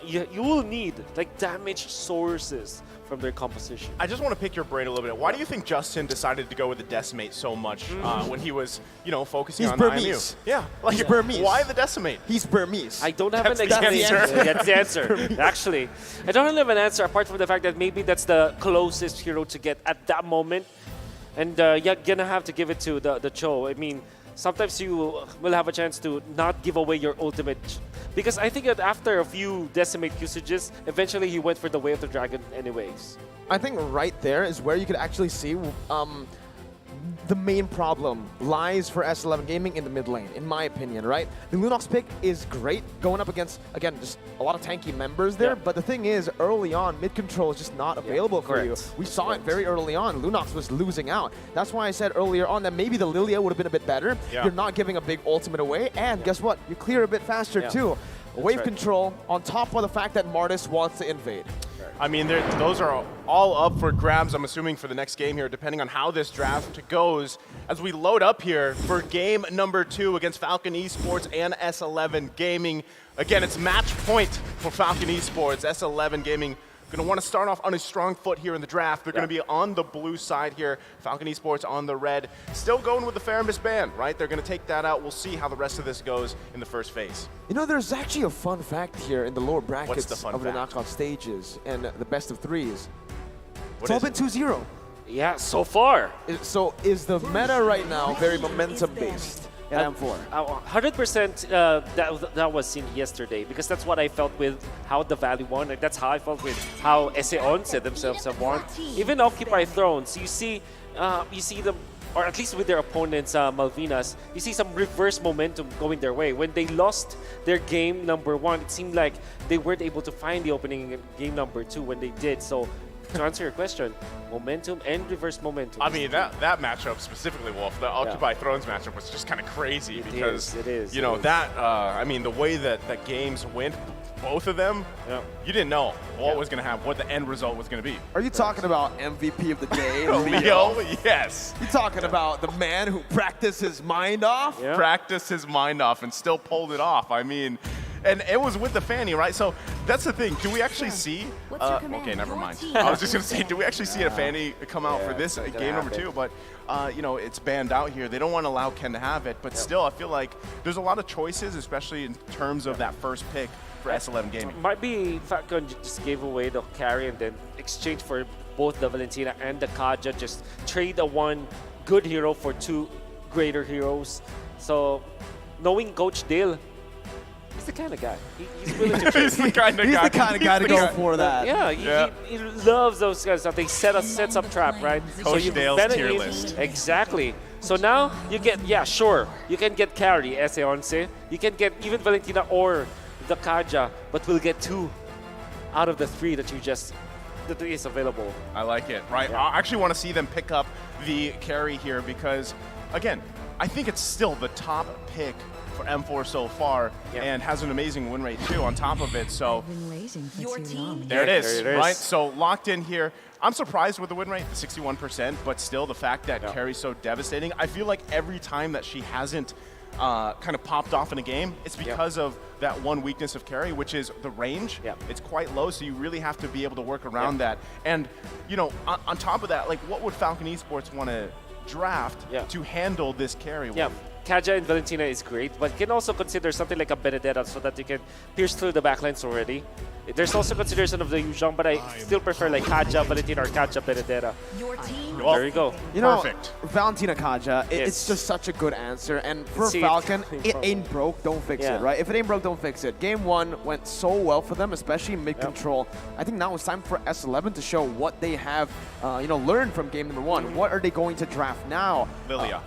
Speaker 23: you will need like damage sources from their composition.
Speaker 4: I just want to pick your brain a little bit. Why do you think Justin decided to go with the Decimate so much when he was, focusing on
Speaker 2: Burmese.
Speaker 4: IMU? Yeah, like
Speaker 2: He's Burmese.
Speaker 4: Why the Decimate?
Speaker 2: He's Burmese.
Speaker 23: I don't have an exact answer. That's the answer. Actually, I don't have an answer apart from the fact that maybe that's the closest hero to get at that moment. And you're gonna have to give it to the Cho. I mean, sometimes you will have a chance to not give away your ultimate. Because I think that after a few Decimate usages, eventually he went for the Way of the Dragon anyways.
Speaker 2: I think right there is where you could actually see the main problem lies for S11 Gaming in the mid lane, in my opinion, right? The Lunox pick is great, going up against, again, just a lot of tanky members there, but the thing is, early on, mid control is just not available for you. We saw it very early on. Lunox was losing out. That's why I said earlier on that maybe the Lilia would have been a bit better. You're not giving a big ultimate away, and guess what? You clear a bit faster too. Wave control on top of the fact that Martis wants to invade.
Speaker 4: I mean, those are all up for grabs, I'm assuming, for the next game here, depending on how this draft goes. As we load up here for game number 2 against Falcon Esports and S11 Gaming. Again, it's match point for Falcon Esports. S11 Gaming going to want to start off on a strong foot here in the draft. They're going to be on the blue side here. Falcon Esports on the red. Still going with the Faramis ban, right? They're going to take that out. We'll see how the rest of this goes in the first phase.
Speaker 2: You know, there's actually a fun fact here in the lower brackets of the
Speaker 4: fact?
Speaker 2: knockout stages and the best of threes.
Speaker 4: What
Speaker 2: It's all
Speaker 4: is
Speaker 2: been 2-0.
Speaker 23: Yeah, so far.
Speaker 2: So is the meta right now very momentum-based?
Speaker 23: Yeah, 100% that was seen yesterday because that's what I felt with how the Valley won. Like, that's how I felt with how SA themselves have won. Even Occupy Thrones, you see them, or at least with their opponents, Malvinas, you see some reverse momentum going their way. When they lost their game number 1, it seemed like they weren't able to find the opening in game number 2 when they did. So to answer your question, momentum and reverse momentum.
Speaker 4: I mean, that matchup specifically, Wolf, the Occupy Thrones matchup was just kind of crazy because, I mean, the way that games went, both of them, you didn't know what was going to happen, what the end result was going to be.
Speaker 2: Are you talking about MVP of the day,
Speaker 4: Leo? Yes.
Speaker 2: You're talking about the man who practiced his mind off?
Speaker 4: Practiced his mind off and still pulled it off. I mean, and it was with the Fanny, right? So that's the thing. Do we actually see? Okay, never mind. I was just going to say, do we actually see a Fanny come out for this game number 2? But, it's banned out here. They don't want to allow Ken to have it. But still, I feel like there's a lot of choices, especially in terms of that first pick for S11 Gaming.
Speaker 23: Might be Falcon just gave away the carry and then exchange for both the Valentina and the Kaja. Just trade a one good hero for 2 greater heroes. So, knowing Coach Dale, he's the kind of guy. He's willing to trade.
Speaker 2: He's the kind of guy to go for that.
Speaker 23: Yeah, he loves those guys. That they sets up trap, right?
Speaker 4: Coach
Speaker 23: so
Speaker 4: Dale's tier list.
Speaker 23: Exactly. So now you get, you can get carry SA11. You can get even Valentina or the Kaja, but we'll get 2 out of the 3 that is available.
Speaker 4: I like it, right?
Speaker 23: Yeah.
Speaker 4: I actually want to see them pick up the carry here because, again, I think it's still the top pick for M4 so far and has an amazing win rate too on top of it. So
Speaker 8: Your team
Speaker 4: there it is,
Speaker 23: There it is.
Speaker 4: right? So locked in here. I'm surprised with the win rate, the 61%, but still the fact that Carrie's so devastating. I feel like every time that she hasn't kind of popped off in a game, it's because of that one weakness of Carrie, which is the range. It's quite low, so you really have to be able to work around that. And, you know, on top of that, like, what would Falcon Esports want to draft to handle this carry with?
Speaker 23: Kaja and Valentina is great, but you can also consider something like a Benedetta so that you can pierce through the backlines already. There's also consideration of the Yuzhong, but I still prefer like Kaja, Valentina, or Kaja, Benedetta.
Speaker 8: Your team.
Speaker 23: Well, there you go.
Speaker 2: You know, Valentina Kaja, it's just such a good answer. And for Falcon, it ain't broke, don't fix it, right? If it ain't broke, don't fix it. Game 1 went so well for them, especially mid-control. I think now it's time for S11 to show what they have, you know, learned from game number 1. What are they going to draft now?
Speaker 4: Lilia.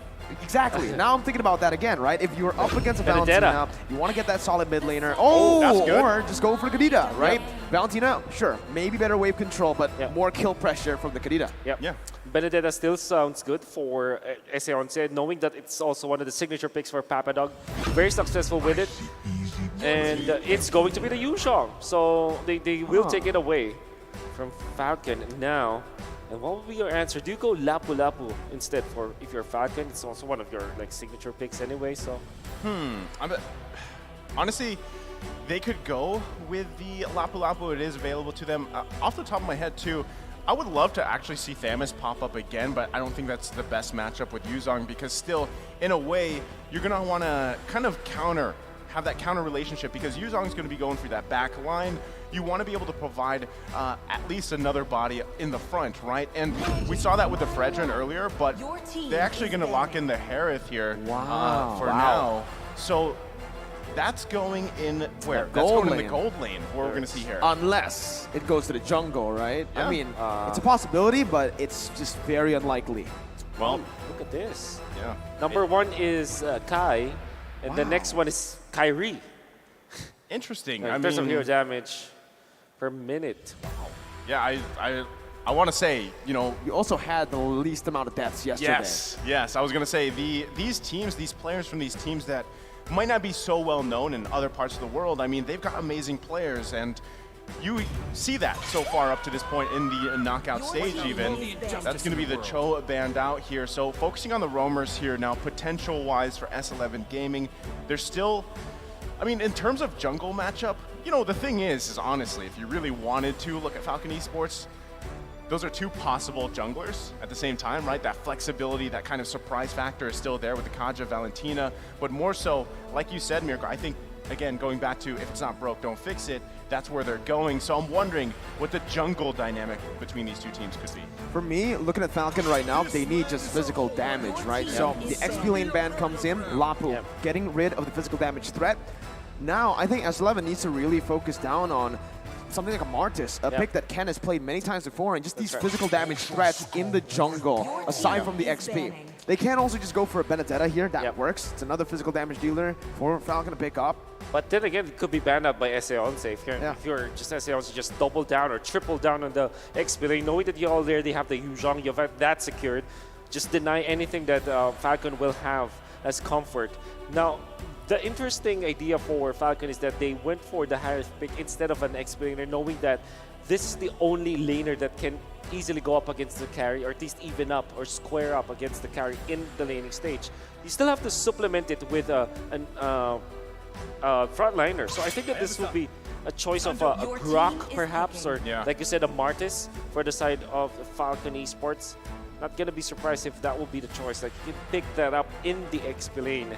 Speaker 2: Exactly. Now I'm thinking about that again, right? If you're up against a Valentina, you want to get that solid mid laner.
Speaker 4: that's good.
Speaker 2: Or just go for the Kadita, right? Valentina, sure, maybe better wave control, but more kill pressure from the Kadita.
Speaker 23: Benedetta still sounds good for SA11, knowing that it's also one of the signature picks for Papadog. Very successful with it. And it's going to be the Yuzhong. So they will take it away from Falcon now. And what would be your answer? Do you go Lapu Lapu instead for if you're Falcon? It's also one of your like signature picks anyway, so.
Speaker 4: Honestly, they could go with the Lapu Lapu. It is available to them. Off the top of my head too, I would love to actually see Thamus pop up again, but I don't think that's the best matchup with Yuzhong because still, in a way, you're gonna wanna kind of have that counter relationship because Yuzhong's gonna be going through that back line. You want to be able to provide at least another body in the front, right? And we saw that with the Fredrin earlier, but they're actually going to lock in the Harith here for now. So that's going in where? That's going in the gold lane, where we're going to see here.
Speaker 2: Unless it goes to the jungle, right? I mean, it's a possibility, but it's just very unlikely.
Speaker 23: Well, look at this. Number 1 is Kai, and the next one is Kyrie.
Speaker 4: Interesting.
Speaker 23: In terms of hero damage per minute.
Speaker 4: Wow. Yeah, I want to say, you know,
Speaker 2: you also had the least amount of deaths yesterday.
Speaker 4: Yes. I was going to say these teams, these players from these teams that might not be so well known in other parts of the world. I mean, they've got amazing players, and you see that so far up to this point in the knockout stage even. That's going to be the Cho band out here. So focusing on the roamers here now, potential-wise for S11 Gaming, they're still, I mean, in terms of jungle matchup, you know, the thing is honestly, if you really wanted to look at Falcon Esports, those are 2 possible junglers at the same time, right? That flexibility, that kind of surprise factor is still there with the Kaja Valentina, but more so, like you said, Mirko, I think, again, going back to if it's not broke, don't fix it, that's where they're going. So I'm wondering what the jungle dynamic between these 2 teams could be.
Speaker 2: For me, looking at Falcon right now, they need just physical damage, right? So the XP lane ban comes in, Lapu, getting rid of the physical damage threat. Now, I think S11 needs to really focus down on something like a Martis, a pick that Ken has played many times before, and just these physical damage threats in the jungle, aside from the XP. They can also just go for a Benedetta here, that works. It's another physical damage dealer for Falcon to pick up.
Speaker 23: But then again, it could be banned out by SA11. If you're just SA11, just double down or triple down on the XP lane, knowing that you already have the Yuzhong, you have that secured, just deny anything that Falcon will have as comfort. Now, the interesting idea for Falcon is that they went for the Harith pick instead of an XP laner, knowing that this is the only laner that can easily go up against the carry, or at least even up or square up against the carry in the laning stage. You still have to supplement it with a frontliner. So I think that this will be a choice of a Grok, perhaps, or like you said, a Martis for the side of Falcon Esports. Not going to be surprised if that will be the choice. Like, you can pick that up in the XP lane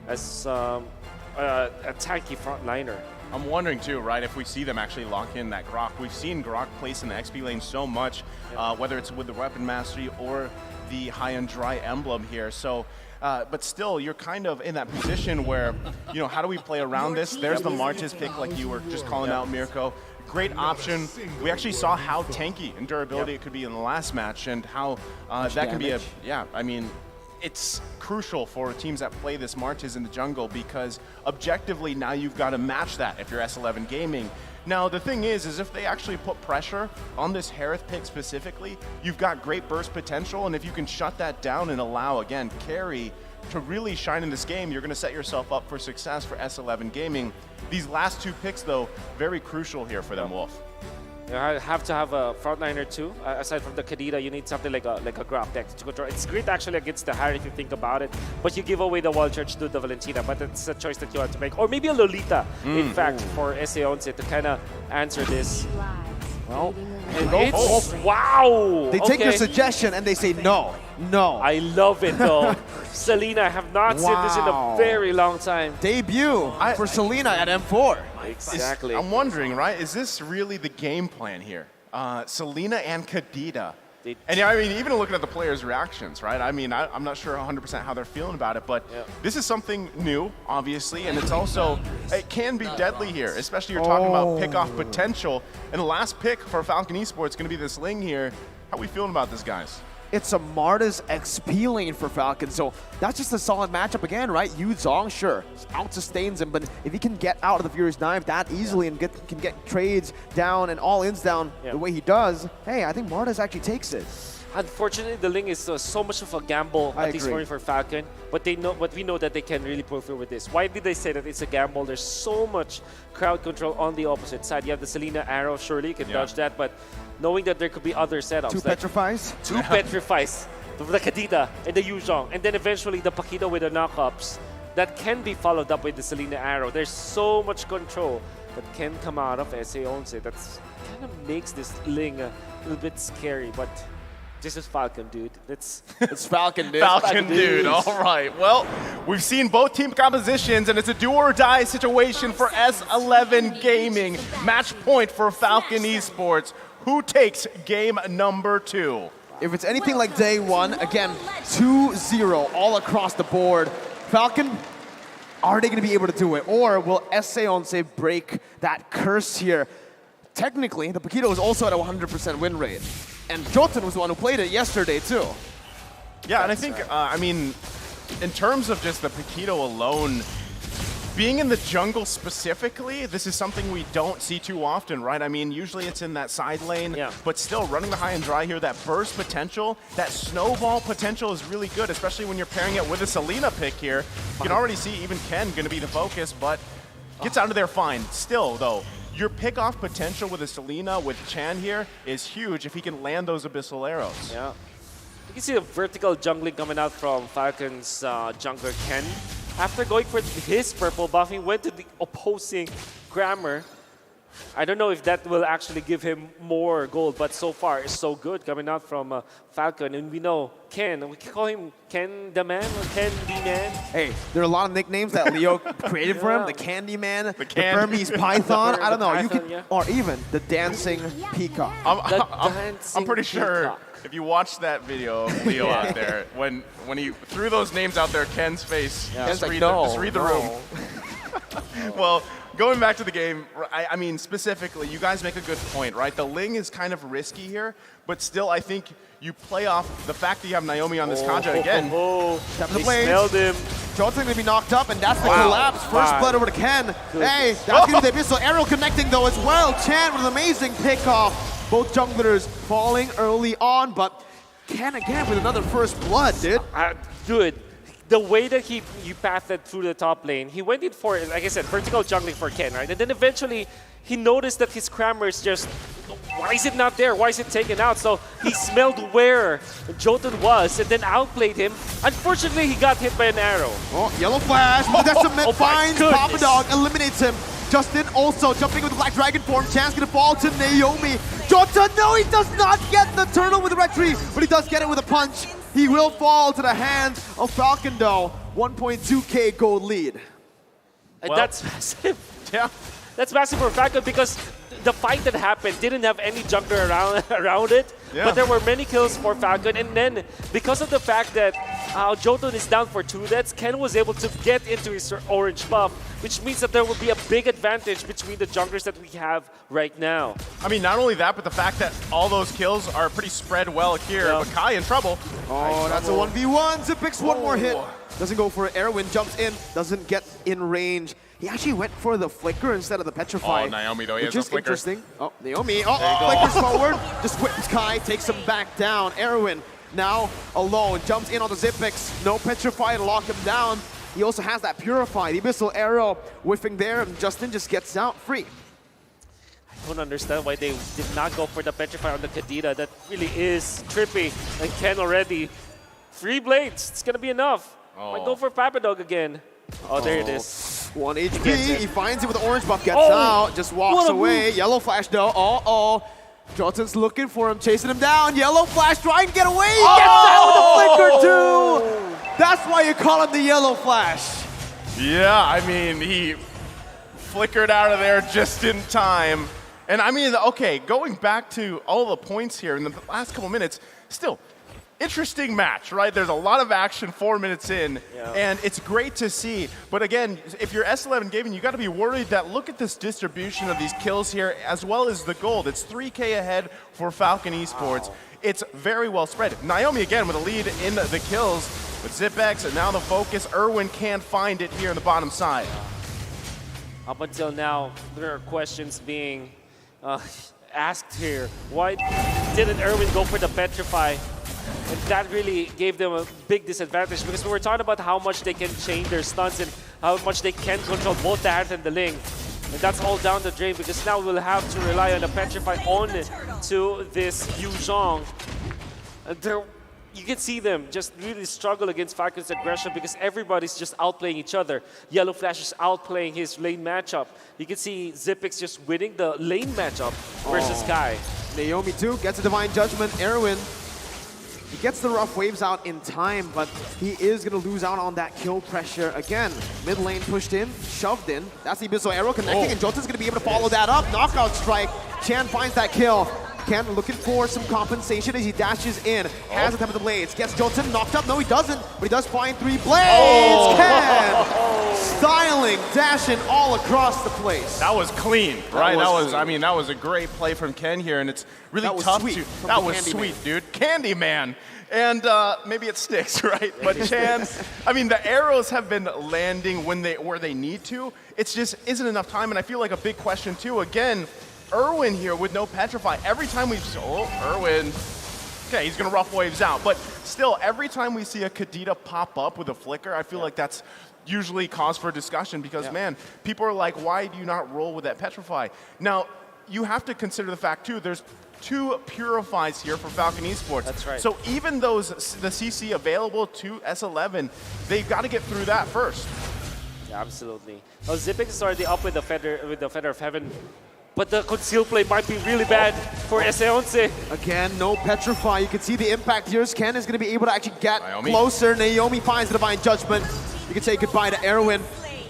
Speaker 23: as a tanky frontliner.
Speaker 4: I'm wondering too, right, if we see them actually lock in that Grok. We've seen Grok placed in the XP lane so much, whether it's with the Weapon Mastery or the high-end dry emblem here. So, but still, you're kind of in that position where, you know, how do we play around this? There's the Martis pick, like you were just calling out, Mirko. Great option. We actually saw how tanky and durability it could be in the last match, and how that can be a, I mean, it's crucial for teams that play this Martez in the jungle because objectively now you've got to match that if you're S11 Gaming. Now the thing is if they actually put pressure on this Harith pick specifically, you've got great burst potential, and if you can shut that down and allow, again, carry to really shine in this game, you're going to set yourself up for success for S11 Gaming. These last 2 picks, though, very crucial here for them, Wolf.
Speaker 23: You have to have a frontliner too. Aside from the Kadita, you need something like a grab deck to control. It's great actually against the Harry if you think about it, but you give away the wall charge to the Valentina, but it's a choice that you have to make. Or maybe a Lolita, in fact, for SA Once to kind of answer this.
Speaker 2: Well,
Speaker 23: it's, wow!
Speaker 2: They take your suggestion and they say no. No.
Speaker 23: I love it though. Selena, I have not seen this in a very long time.
Speaker 2: Debut for Selena at M4.
Speaker 23: Exactly.
Speaker 4: I'm wondering, right, is this really the game plan here? Selena and Kadita. And I mean, even looking at the players' reactions, right? I mean, I'm not sure 100% how they're feeling about it, but this is something new, obviously, and it's also, it can be deadly here, especially you're talking about pick-off potential. And the last pick for Falcon Esports is going to be this Ling here. How are we feeling about this, guys?
Speaker 2: It's a Marta's XP lane for Falcon, so that's just a solid matchup again, right? Yu Zhong, sure, out-sustains him, but if he can get out of the Furious Knife that easily and can get trades down and all-ins down the way he does, hey, I think Marta's actually takes it.
Speaker 23: Unfortunately, the Ling is so much of a gamble, at least for Falcon, but we know that they can really pull through with this. Why did they say that it's a gamble? There's so much crowd control on the opposite side. You have the Selena arrow, surely you can dodge that, but knowing that there could be other setups.
Speaker 2: 2 petrifies?
Speaker 23: 2 petrifies. The Kadita and the Yu Zhong, and then eventually the Pakita with the knockups that can be followed up with the Selena arrow. There's so much control that can come out of SA Once. That's kind of makes this Ling a little bit scary, but this is Falcon, dude. It's
Speaker 2: Falcon, dude.
Speaker 4: Falcon, dude. All right. Well, we've seen both team compositions, and it's a do-or-die situation for S11 Gaming. Match point for Falcon Esports. Who takes game number 2?
Speaker 2: If it's anything like day 1, again, 2-0 all across the board. Falcon, are they going to be able to do it? Or will SA Once break that curse here? Technically, the Paquito is also at a 100% win rate. And Jotun was the one who played it yesterday, too.
Speaker 4: Yeah, and I think, I mean, in terms of just the Paquito alone, being in the jungle specifically, this is something we don't see too often, right? I mean, usually it's in that side lane, but still running the high and dry here, that burst potential, that snowball potential is really good, especially when you're pairing it with a Selena pick here. You can already see even Ken going to be the focus, but gets out of there fine. Still, though, your pick-off potential with a Selena with Chan here is huge if he can land those Abyssal arrows.
Speaker 23: Yeah. You can see the vertical jungling coming out from Falcon's jungler Ken. After going for his purple buff, he went to the opposing Grammar. I don't know if that will actually give him more gold, but so far it's so good coming out from Falcon. And we know Ken, we can call him Ken the Man or Ken the Man.
Speaker 2: Hey, there are a lot of nicknames that Leo created for him. The Candy Man, the Burmese Python, I don't know. You could, or even the Dancing Peacock.
Speaker 4: I'm pretty sure if you watch that video of Leo out there, when he threw those names out there, Ken's face, just read the room. Well, going back to the game, I mean, specifically, you guys make a good point, right? The Ling is kind of risky here, but still, I think you play off the fact that you have Naomi on this Kaja again.
Speaker 2: Tap the
Speaker 23: He
Speaker 2: blade.
Speaker 23: smelled him.
Speaker 2: Jotun going to be knocked up, and that's the collapse. First blood over to Ken. Hey, that's going to be the Abyssal arrow connecting, though, as well. Chan with an amazing pickoff. Both junglers falling early on, but Ken again with another first blood, dude.
Speaker 23: Dude, the way that he pathed through the top lane, he went in for, like I said, vertical jungling for Ken, right? And then eventually, he noticed that his Crammer is just, why is it not there? Why is it taken out? So he smelled where Jotun was and then outplayed him. Unfortunately, he got hit by an arrow.
Speaker 2: Oh, yellow flash, that's a finds Papa Dog, eliminates him. Justin also jumping with the Black Dragon form. Chance gonna fall to Naomi. Jotun, no, he does not get the turtle with the red tree, but he does get it with a punch. He will fall to the hands of Falcon, though. 1.2k gold lead.
Speaker 23: And that's massive.
Speaker 4: Yeah.
Speaker 23: That's massive for Falcon because the fight that happened didn't have any jungler around it, but there were many kills for Falcon. And then because of the fact that Jotun is down for 2 deaths, Ken was able to get into his orange buff, which means that there will be a big advantage between the junglers that we have right now.
Speaker 4: I mean, not only that, but the fact that all those kills are pretty spread well here. But Kai in trouble.
Speaker 2: Oh, that's a 1v1. Xyp9x one more hit. Doesn't go for it. Erwin jumps in, doesn't get in range. He actually went for the flicker instead of the petrify.
Speaker 4: Oh, Naomi though, he
Speaker 2: which
Speaker 4: has
Speaker 2: is
Speaker 4: a flicker.
Speaker 2: Interesting. Oh, Naomi. Flickers forward. Just whips Kai, takes him back down. Erwin now alone, jumps in on the Xyp9x. No petrify to lock him down. He also has that purify. The abyssal arrow whiffing there, and Justin just gets out free.
Speaker 23: I don't understand why they did not go for the petrify on the Kadita. That really is trippy. Like Ken already. 3 blades, it's gonna be enough. Might go for Papadog again. Oh, there it is.
Speaker 2: 1 HP, he finds it with the orange buff, gets out, just walks away. Move. Yellow flash though, Jotun's looking for him, chasing him down. Yellow flash, try and get away. He gets out with the flicker too. That's why you call him the yellow flash.
Speaker 4: Yeah, I mean, he flickered out of there just in time. And I mean, okay, going back to all the points here in the last couple minutes, still, interesting match, right? There's a lot of action 4 minutes in, and it's great to see. But again, if you're S11 Gaming, you got to be worried that look at this distribution of these kills here, as well as the gold. It's 3K ahead for Falcon Esports. It's very well spread. Naomi again with a lead in the kills with Xyp9x, and now the focus. Erwin can't find it here on the bottom side.
Speaker 23: Up until now, there are questions being asked here. Why didn't Erwin go for the petrify? And that really gave them a big disadvantage because we were talking about how much they can change their stunts and how much they can control both the Harith and the Ling. And that's all down the drain because now we'll have to rely on the petrify on to this Yu Zhong. You can see them just really struggle against Falcon's aggression because everybody's just outplaying each other. Yellow Flash is outplaying his lane matchup. You can see Xyp9x just winning the lane matchup versus Kai.
Speaker 2: Naomi too gets a Divine Judgment. Erwin, he gets the rough waves out in time, but he is going to lose out on that kill pressure again. Mid lane pushed in, shoved in. That's the abyssal arrow connecting, and Jotun's going to be able to follow that up. Knockout strike. Chan finds that kill. Ken looking for some compensation as he dashes in. Has a time of the blades. Gets Jotun knocked up. No, he doesn't, but he does find 3 blades. Ken styling, dashing all across the place.
Speaker 4: That was clean, right? I mean, that was a great play from Ken here, and it's really tough to. That was sweet, dude. Candyman. And maybe it sticks, right? But Chan, I mean, the arrows have been landing where they need to. It's just isn't enough time, and I feel like a big question too. Again, Erwin here with no petrify. Every time we Erwin, okay, he's gonna rough waves out. But still, every time we see a Kadita pop up with a flicker, I feel like that's usually cause for discussion because man, people are like, why do you not roll with that petrify? Now, you have to consider the fact too, there's 2 purifies here for Falcon Esports.
Speaker 23: That's right.
Speaker 4: So even those the CC available to S11, they've got to get through that first.
Speaker 23: Yeah, absolutely. Now Xyp9x is already up with the Feather of Heaven. But the conceal play might be really bad for S11.
Speaker 2: Again, no petrify. You can see the impact here. Ken is going to be able to actually get closer. Naomi finds the Divine Judgment. You can say goodbye to Erwin.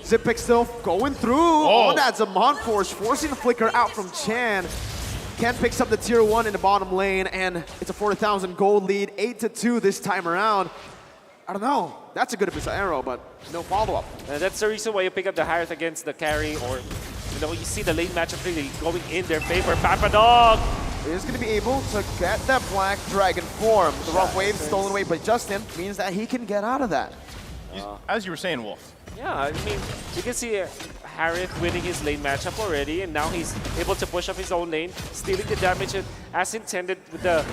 Speaker 2: Xyp9x still going through on that Zaman Force, forcing the flicker out from Chan. Ken picks up the tier 1 in the bottom lane, and it's a 40,000 gold lead, 8-2 this time around. I don't know. That's a good abyssal arrow, but no follow-up.
Speaker 23: And that's the reason why you pick up the Harith against the carry, or you see the lane matchup really going in their favor. Papadog
Speaker 2: is going to be able to get that Black Dragon form. The rough wave stolen away by Justin means that he can get out of that.
Speaker 4: As you were saying, Wolf.
Speaker 23: Yeah, I mean, you can see Harith winning his lane matchup already, and now he's able to push up his own lane, stealing the damage as intended with the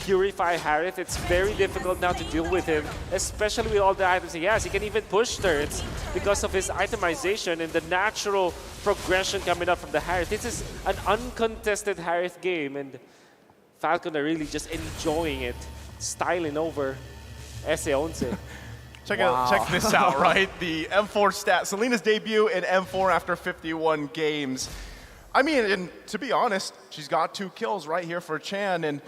Speaker 23: Purify Harith. It's very difficult now to deal with him, especially with all the items he has. He can even push turrets because of his itemization and the natural progression coming up from the Harith. This is an uncontested Harith game, and Falcon are really just enjoying it, styling over S11.
Speaker 4: Check this out, right? The M4 stat. Selena's debut in M4 after 51 games. I mean, and to be honest, she's got 2 kills right here for Chan, and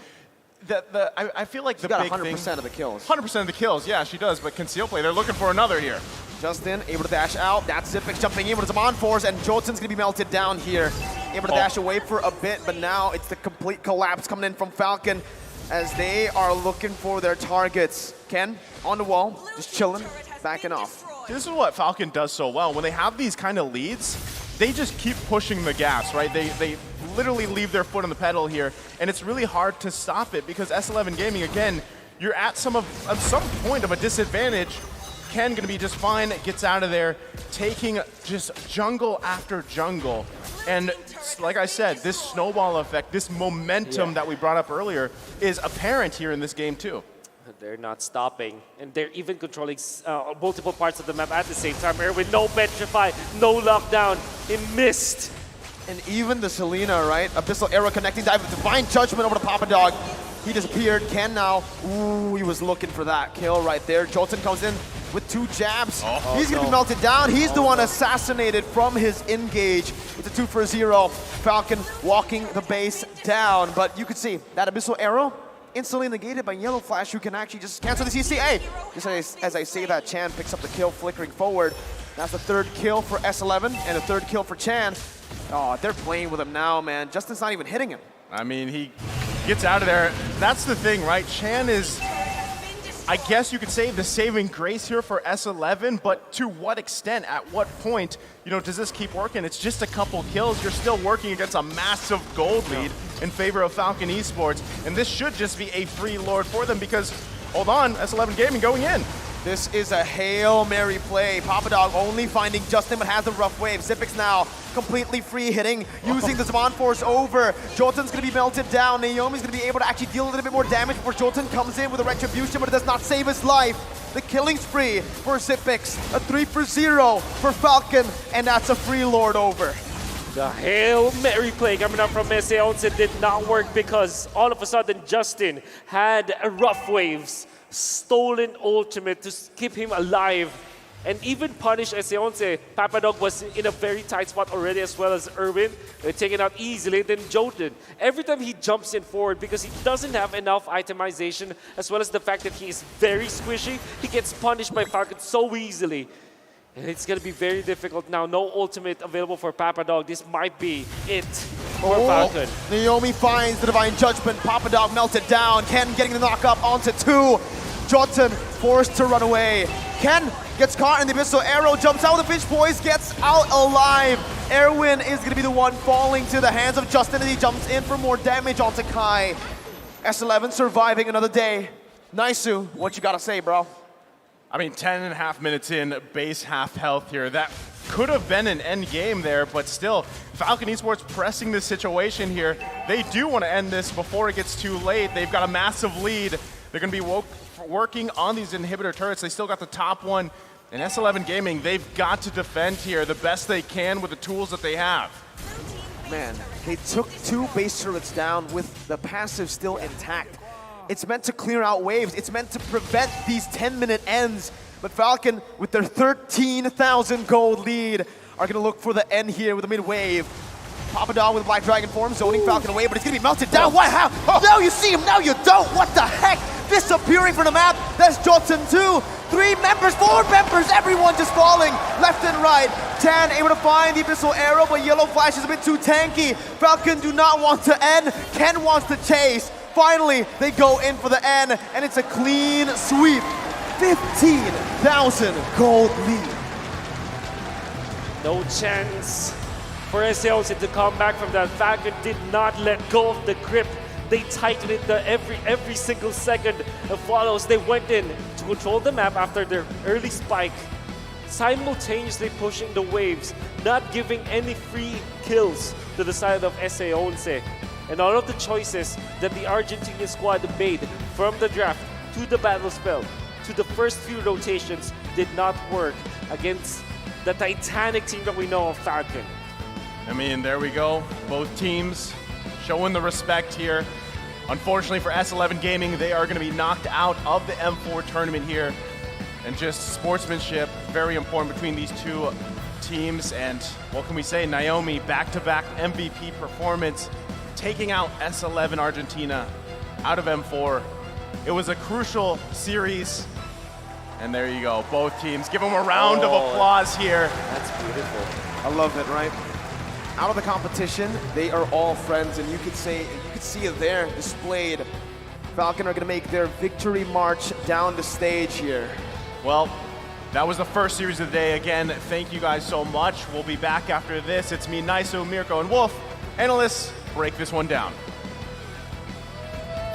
Speaker 4: I feel like the big thing.
Speaker 2: She's got 100% of the kills.
Speaker 4: 100% of the kills, yeah, she does. But conceal play, they're looking for another here.
Speaker 2: Justin able to dash out. That's Zipix jumping in with his on force, and Jotun's gonna be melted down here. Able to dash away for a bit, but now it's the complete collapse coming in from Falcon as they are looking for their targets. Ken on the wall, just chilling, backing off.
Speaker 4: This is what Falcon does so well. When they have these kind of leads, they just keep pushing the gas, right? They literally leave their foot on the pedal here, and it's really hard to stop it because S11 Gaming, again, you're at some point of a disadvantage. Ken gonna be just fine, gets out of there, taking just jungle after jungle. And like I said, this snowball effect, this momentum that we brought up earlier is apparent here in this game too.
Speaker 23: They're not stopping, and they're even controlling multiple parts of the map at the same time. Erwin, no petrify, no lockdown, he missed.
Speaker 2: And even the Selena, right? Abyssal Arrow connecting dive with Divine Judgment over to Papa Dog. He disappeared. Ken now, ooh, he was looking for that kill right there. Jolton comes in with 2 jabs. He's gonna be melted down. He's the one assassinated from his engage. It's a 2 for 0. Falcon walking the base down, but you could see that Abyssal Arrow instantly negated by Yellow Flash, who can actually just cancel the CCA. Just as I say that, Chan picks up the kill, flickering forward. That's the 3rd kill for S11 and the 3rd kill for Chan. Oh, they're playing with him now, man. Justin's not even hitting him.
Speaker 4: I mean, he gets out of there. That's the thing, right? Chan is, I guess you could say, the saving grace here for S11, but to what extent, at what point, does this keep working? It's just a couple kills. You're still working against a massive gold lead in favor of Falcon Esports, and this should just be a free lord for them because, hold on, S11 Gaming going in.
Speaker 2: This is a Hail Mary play. Papa Dog only finding Justin, but has the rough wave. Zipix now completely free hitting, using the Zaman Force over. Jolton's gonna be melted down. Naomi's gonna be able to actually deal a little bit more damage before Jolton comes in with a retribution, but it does not save his life. The killing spree for Zipix, a 3 for 0 for Falcon, and that's a free lord over.
Speaker 23: The Hail Mary play coming up from SA11 did not work because all of a sudden Justin had rough waves, stolen ultimate to keep him alive, and even punish SA11. Papa Dog was in a very tight spot already, as well as Erwin. They're taken out easily. Then Jotun, every time he jumps in forward because he doesn't have enough itemization, as well as the fact that he is very squishy, he gets punished by Falcon so easily. And it's going to be very difficult now. No ultimate available for Papa Dog. This might be it for Falcon.
Speaker 2: Naomi finds the Divine Judgment. Papa Dog melted down. Ken getting the knock up onto 2. Jotun forced to run away. Ken gets caught in the Abyssal Arrow, jumps out with the Fish Boys, gets out alive. Erwin is going to be the one falling to the hands of Justin as he jumps in for more damage onto Kai. S11 surviving another day. Naisu, what you got to say, bro?
Speaker 4: I mean, 10.5 minutes in, base half health here. That could have been an end game there, but still, Falcon Esports pressing this situation here. They do want to end this before it gets too late. They've got a massive lead. They're going to be working on these inhibitor turrets. They still got the top one. And S11 Gaming, they've got to defend here the best they can with the tools that they have.
Speaker 2: Man, they took 2 base turrets down with the passive still intact. It's meant to clear out waves. It's meant to prevent these 10-minute ends. But Falcon, with their 13,000 gold lead, are going to look for the end here with a mid-wave. Papa Dog with Black Dragon form, zoning Falcon away, but it's going to be melted down. What? How? Now you see him, now you don't. What the heck? Disappearing from the map. That's Jotun 2. 3 members, 4 members, everyone just falling left and right. Tan able to find the Abyssal Arrow, but Yellow Flash is a bit too tanky. Falcon do not want to end. Ken wants to chase. Finally, they go in for the end, and it's a clean sweep. 15,000 gold lead.
Speaker 23: No chance for SA11 to come back from that. Falcon did not let go of the grip. They tightened it every single second that follows. They went in to control the map after their early spike, simultaneously pushing the waves, not giving any free kills to the side of SA11. And all of the choices that the Argentina squad made, from the draft to the battle spell to the first few rotations, did not work against the titanic team that we know of Falcon.
Speaker 4: I mean, there we go. Both teams showing the respect here. Unfortunately for S11 Gaming, they are going to be knocked out of the M4 tournament here. And just sportsmanship, very important between these 2 teams. And what can we say? Naomi, back-to-back MVP performance, taking out S11 Argentina out of M4. It was a crucial series, And there you go. Both teams. Give them a round of applause here.
Speaker 22: That's beautiful. I love it, right? Out of the competition, they are all friends, and you could see it there displayed. Falcon are going to make their victory march down the stage here.
Speaker 4: Well, that was the first series of the day. Again, thank you guys so much. We'll be back after this. It's me, Naisu, Mirko, and Wolf. Analysts, break this one down.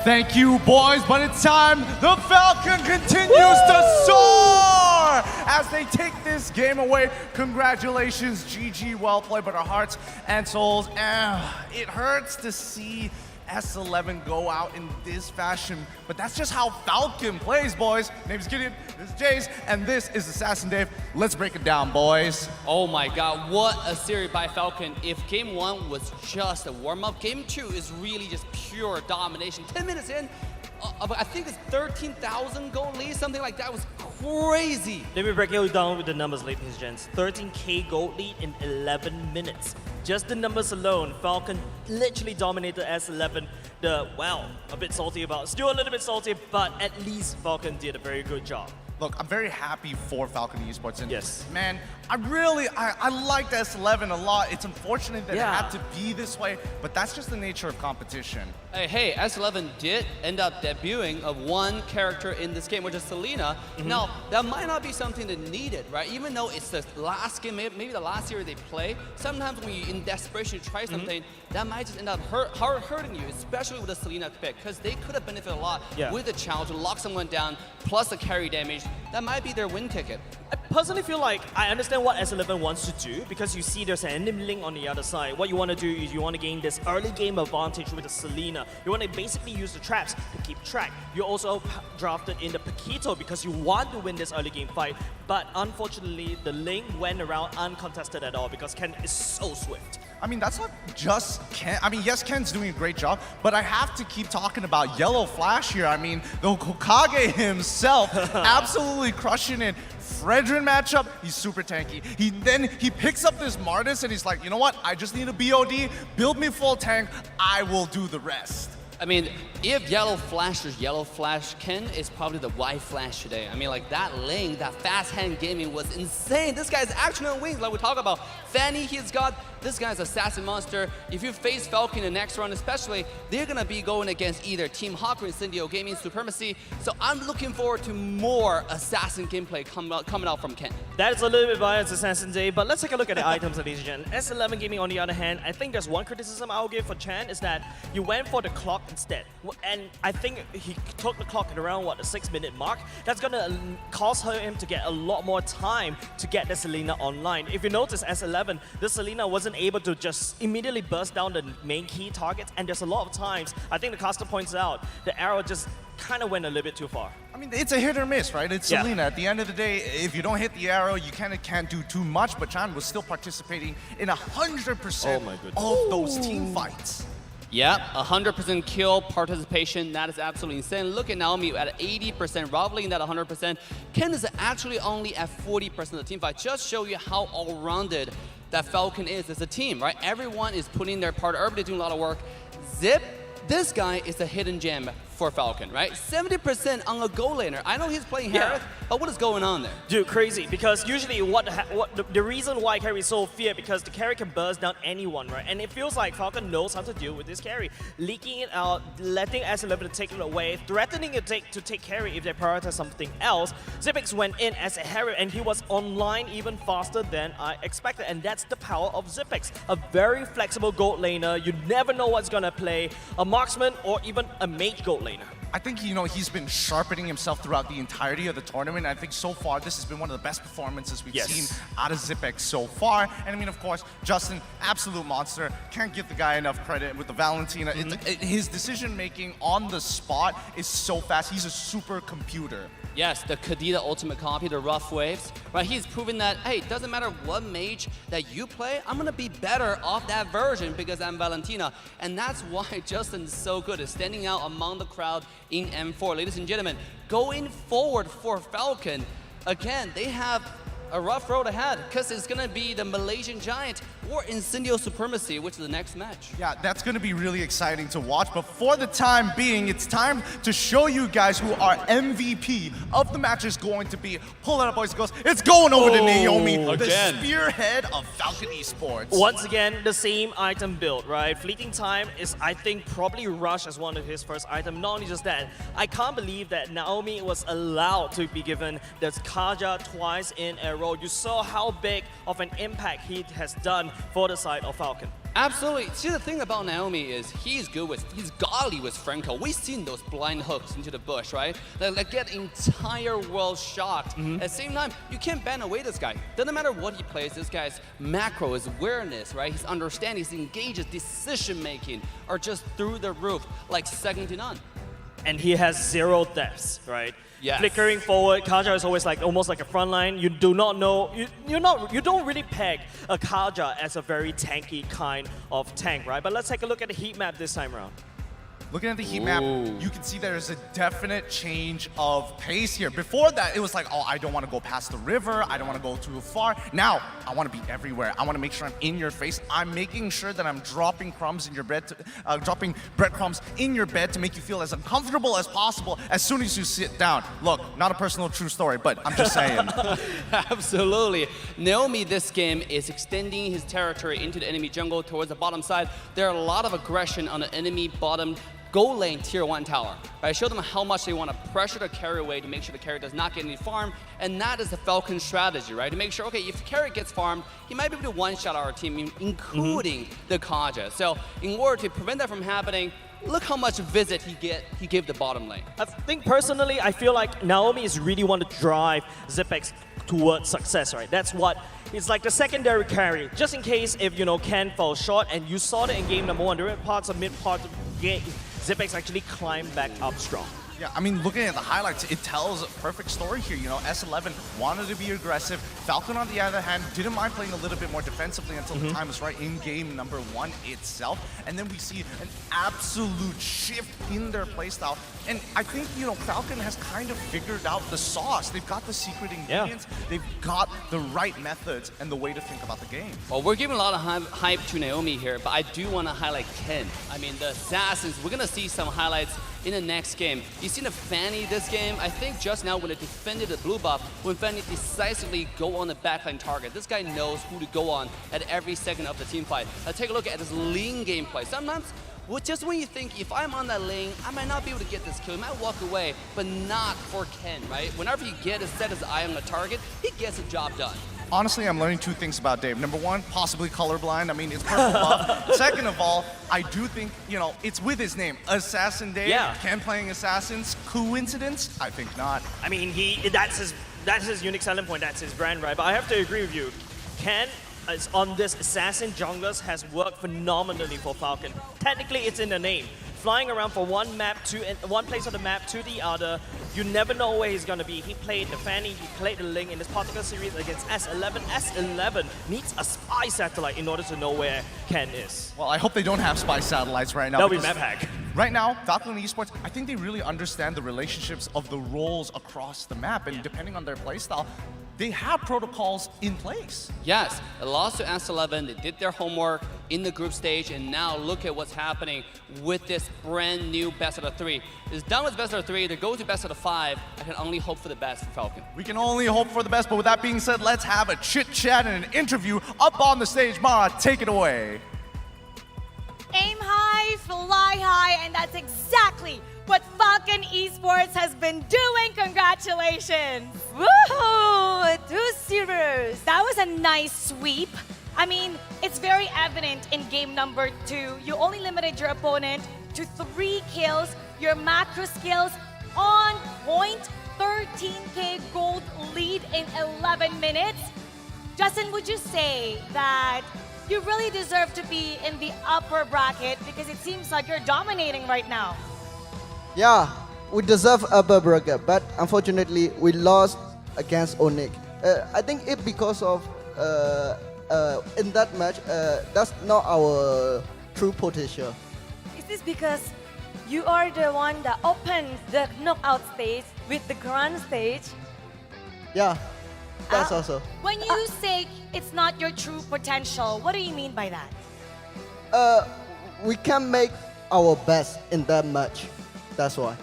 Speaker 3: Thank you, boys, but it's time. The Falcon continues to soar as they take this game away. Congratulations, GG, well played, but our hearts and souls, it hurts to see S11 go out in this fashion, but that's just how Falcon plays, boys. Name's Gideon, this is Jace, and this is Assassin Dave. Let's break it down, boys.
Speaker 21: Oh my god, what a series by Falcon. If game 1 was just a warm-up, game 2 is really just pure domination. 10 minutes in, I think it's 13,000 goal lead, something like that. Was crazy.
Speaker 20: Let me break it down with the numbers, ladies and gents. 13k gold lead in 11 minutes. Just the numbers alone, Falcon literally dominated S11. A bit salty about, still a little bit salty, but at least Falcon did a very good job.
Speaker 3: Look, I'm very happy for Falcon Esports, and
Speaker 20: yes,
Speaker 3: man, I liked S11 a lot. It's unfortunate that it had to be this way, but that's just the nature of competition.
Speaker 21: Hey, S11 did end up debuting of one character in this game, which is Selena. Now, that might not be something that needed, right? Even though it's the last game, maybe the last series they play, sometimes when you're in desperation to try something, that might just end up hurting you, especially with the Selena pick, because they could have benefited a lot with the challenge to lock someone down, plus the carry damage. That might be their win ticket.
Speaker 20: I personally feel like I understand what S11 wants to do, because you see there's an enemy link on the other side. What you want to do is you want to gain this early game advantage with the Selena. You want to basically use the traps to keep track. You also drafted in the Paquito because you want to win this early game fight, but unfortunately the link went around uncontested at all because Ken is so swift.
Speaker 3: I mean, that's not just Ken. I mean, yes, Ken's doing a great job, but I have to keep talking about Yellow Flash here. I mean, the Hokage himself absolutely crushing it. Fredrin matchup, he's super tanky. Then he picks up this Martis and he's like, you know what? I just need a BOD, build me full tank, I will do the rest.
Speaker 21: I mean, if Yellow Flash is Yellow Flash, Ken is probably the White Flash today. I mean, like that lane, that fast hand gaming was insane. This guy's action on wings, like we talk about. Fanny, he's got, this guy's assassin monster. If you face Falcon in the next round especially, they're gonna be going against either Team Hawk or Incendio Gaming Supremacy. So I'm looking forward to more assassin gameplay coming out from Ken.
Speaker 20: That is a little bit biased, Assassin Day, but let's take a look at the items, ladies and gentlemen. S11 Gaming, on the other hand, I think there's one criticism I'll give for Chan is that you went for the clock instead. And I think he took the clock at around, the 6-minute mark. That's gonna cause him to get a lot more time to get the Selena online. If you notice, S11, the Selena wasn't able to just immediately burst down the main key targets, and there's a lot of times, I think the caster points out, the arrow just kind of went a little bit too far.
Speaker 3: I mean, it's a hit or miss, right? It's Selena. At the end of the day, if you don't hit the arrow, you kind of can't do too much, but Chan was still participating in 100% of those team fights.
Speaker 21: Yep, 100% kill participation. That is absolutely insane. Look at Naomi at 80%, rivaling that 100%. Ken is actually only at 40% of the team fight. Just show you how all-rounded that Falcon is as a team, right? Everyone is putting their part. Everybody doing a lot of work. Zip, this guy is a hidden gem for Falcon, right? 70% on a goal laner. I know he's playing Harith, but what is going on there?
Speaker 20: Dude, crazy, because usually the reason why carry is so feared because the carry can burst down anyone, right? And it feels like Falcon knows how to deal with this carry. Leaking it out, letting S11 take it away, threatening it to take carry if they prioritize something else. Zipix went in as a Harith and he was online even faster than I expected, and that's the power of Zipix. A very flexible gold laner, you never know what's gonna play, a marksman or even a mage gold laner.
Speaker 3: I think, he's been sharpening himself throughout the entirety of the tournament. I think so far, this has been one of the best performances we've seen out of Zipex so far. And I mean, of course, Justin, absolute monster. Can't give the guy enough credit with the Valentina. His decision-making on the spot is so fast. He's a super computer.
Speaker 21: Yes, the Kadita ultimate copy, the rough waves, right? He's proven that, hey, it doesn't matter what mage that you play, I'm gonna be better off that version because I'm Valentina. And that's why Justin's so good at standing out among the crowd in M4. Ladies and gentlemen, going forward for Falcon, again, they have a rough road ahead because it's going to be the Malaysian Giant or Incendio Supremacy, which is the next match.
Speaker 3: Yeah, that's going to be really exciting to watch. But for the time being, it's time to show you guys who our MVP of the match is going to be. Pull it up, boys and girls. It's going over to Naomi, the spearhead of Falcon Esports.
Speaker 20: Once again, the same item build, right? Fleeting Time is, I think, probably Rush as one of his first items. Not only just that, I can't believe that Naomi was allowed to be given the Kaja twice in a row. You saw how big of an impact he has done for the side of Falcon.
Speaker 21: Absolutely. See, the thing about Naomi is he's godly with Franco. We've seen those blind hooks into the bush, right? That get entire world shocked. At the same time, you can't ban away this guy. Doesn't matter what he plays, this guy's macro, his awareness, right? His understanding, his engages, decision making are just through the roof, like second to none.
Speaker 20: And he has 0 deaths, right?
Speaker 21: Yes.
Speaker 20: Flickering forward, Kaja is always like almost like a front line. You do not know, you don't really peg a Kaja as a very tanky kind of tank, right? But let's take a look at the heat map this time around.
Speaker 3: Looking at the heat map, you can see there's a definite change of pace here. Before that, it was like, oh, I don't want to go past the river. I don't want to go too far. Now, I want to be everywhere. I want to make sure I'm in your face. I'm making sure that I'm dropping crumbs in your bed, dropping breadcrumbs in your bed to make you feel as uncomfortable as possible as soon as you sit down. Look, not a personal true story, but I'm just saying.
Speaker 21: Absolutely. Naomi this game is extending his territory into the enemy jungle towards the bottom side. There are a lot of aggression on the enemy bottom goal lane tier 1 tower. Right? Show them how much they want to pressure the carry away to make sure the carry does not get any farm, and that is the Falcon strategy, right? To make sure, okay, if the carry gets farmed, he might be able to one-shot our team, including the Kaja. So in order to prevent that from happening, look how much visit he gave the bottom lane.
Speaker 20: I think personally, I feel like Naomi is really want to drive Zipex towards success, right? That's what it's like, the secondary carry. Just in case if Ken falls short, and you saw that in game number 1, during parts of mid part of the game, Zipex actually climbed back up strong.
Speaker 3: Yeah, I mean, looking at the highlights, it tells a perfect story here. S11 wanted to be aggressive. Falcon, on the other hand, didn't mind playing a little bit more defensively until the time was right in game number 1 itself. And then we see an absolute shift in their playstyle. And I think, Falcon has kind of figured out the sauce. They've got the secret ingredients. Yeah. They've got the right methods and the way to think about the game.
Speaker 21: Well, we're giving a lot of hype to Naomi here, but I do want to highlight Ken. I mean, the Assassins, we're going to see some highlights in the next game. You seen the Fanny this game? I think just now when it defended the blue buff, when Fanny decisively go on the backline target, this guy knows who to go on at every second of the team fight. Take a look at this lean gameplay. Sometimes, just when you think, if I'm on that lane, I might not be able to get this kill. I might walk away, but not for Ken, right? Whenever you set his eye on the target, he gets the job done.
Speaker 3: Honestly, I'm learning 2 things about Dave. Number 1, possibly colorblind. I mean, it's purple buff. Second of all, I do think, it's with his name. Assassin Dave.
Speaker 20: Yeah.
Speaker 3: Ken playing Assassins. Coincidence? I think not.
Speaker 20: I mean, that's his unique selling point. That's his brand, right? But I have to agree with you. Ken is on this Assassin junglers has worked phenomenally for Falcon. Technically, it's in the name. Flying around from one place of the map to the other, you never know where he's gonna be. He played the Fanny, he played the Ling in this particular series against S11. S11 needs a spy satellite in order to know where Ken is.
Speaker 3: Well, I hope they don't have spy satellites right now.
Speaker 20: That'll be map hack.
Speaker 3: Right now, Falcon Esports, I think they really understand the relationships of the roles across the map, and depending on their playstyle, they have protocols in place.
Speaker 21: Yes, it lost to S11, they did their homework in the group stage, and now look at what's happening with this brand new best out of 3. It's done with best out of 3, they go to best out of 5. I can only hope for the best for Falcon.
Speaker 3: We can only hope for the best, but with that being said, let's have a chit-chat and an interview up on the stage. Mara, take it away.
Speaker 9: Aim high, fly high, and that's exactly what Falcon Esports has been doing. Congratulations! Woohoo! 2 zeros. That was a nice sweep. I mean, it's very evident in game number 2. You only limited your opponent to 3 kills. Your macro skills on point. 13k gold lead in 11 minutes. Justin, would you say that you really deserve to be in the upper bracket, because it seems like you're dominating right now?
Speaker 10: Yeah, we deserve upper bracket, but unfortunately we lost against Onyx. I think it because of in that match that's not our true potential.
Speaker 9: Is this because you are the one that opened the knockout stage with the grand stage?
Speaker 10: Yeah, That's also.
Speaker 9: When you say it's not your true potential, what do you mean by that?
Speaker 10: We can make our best in that match. That's why.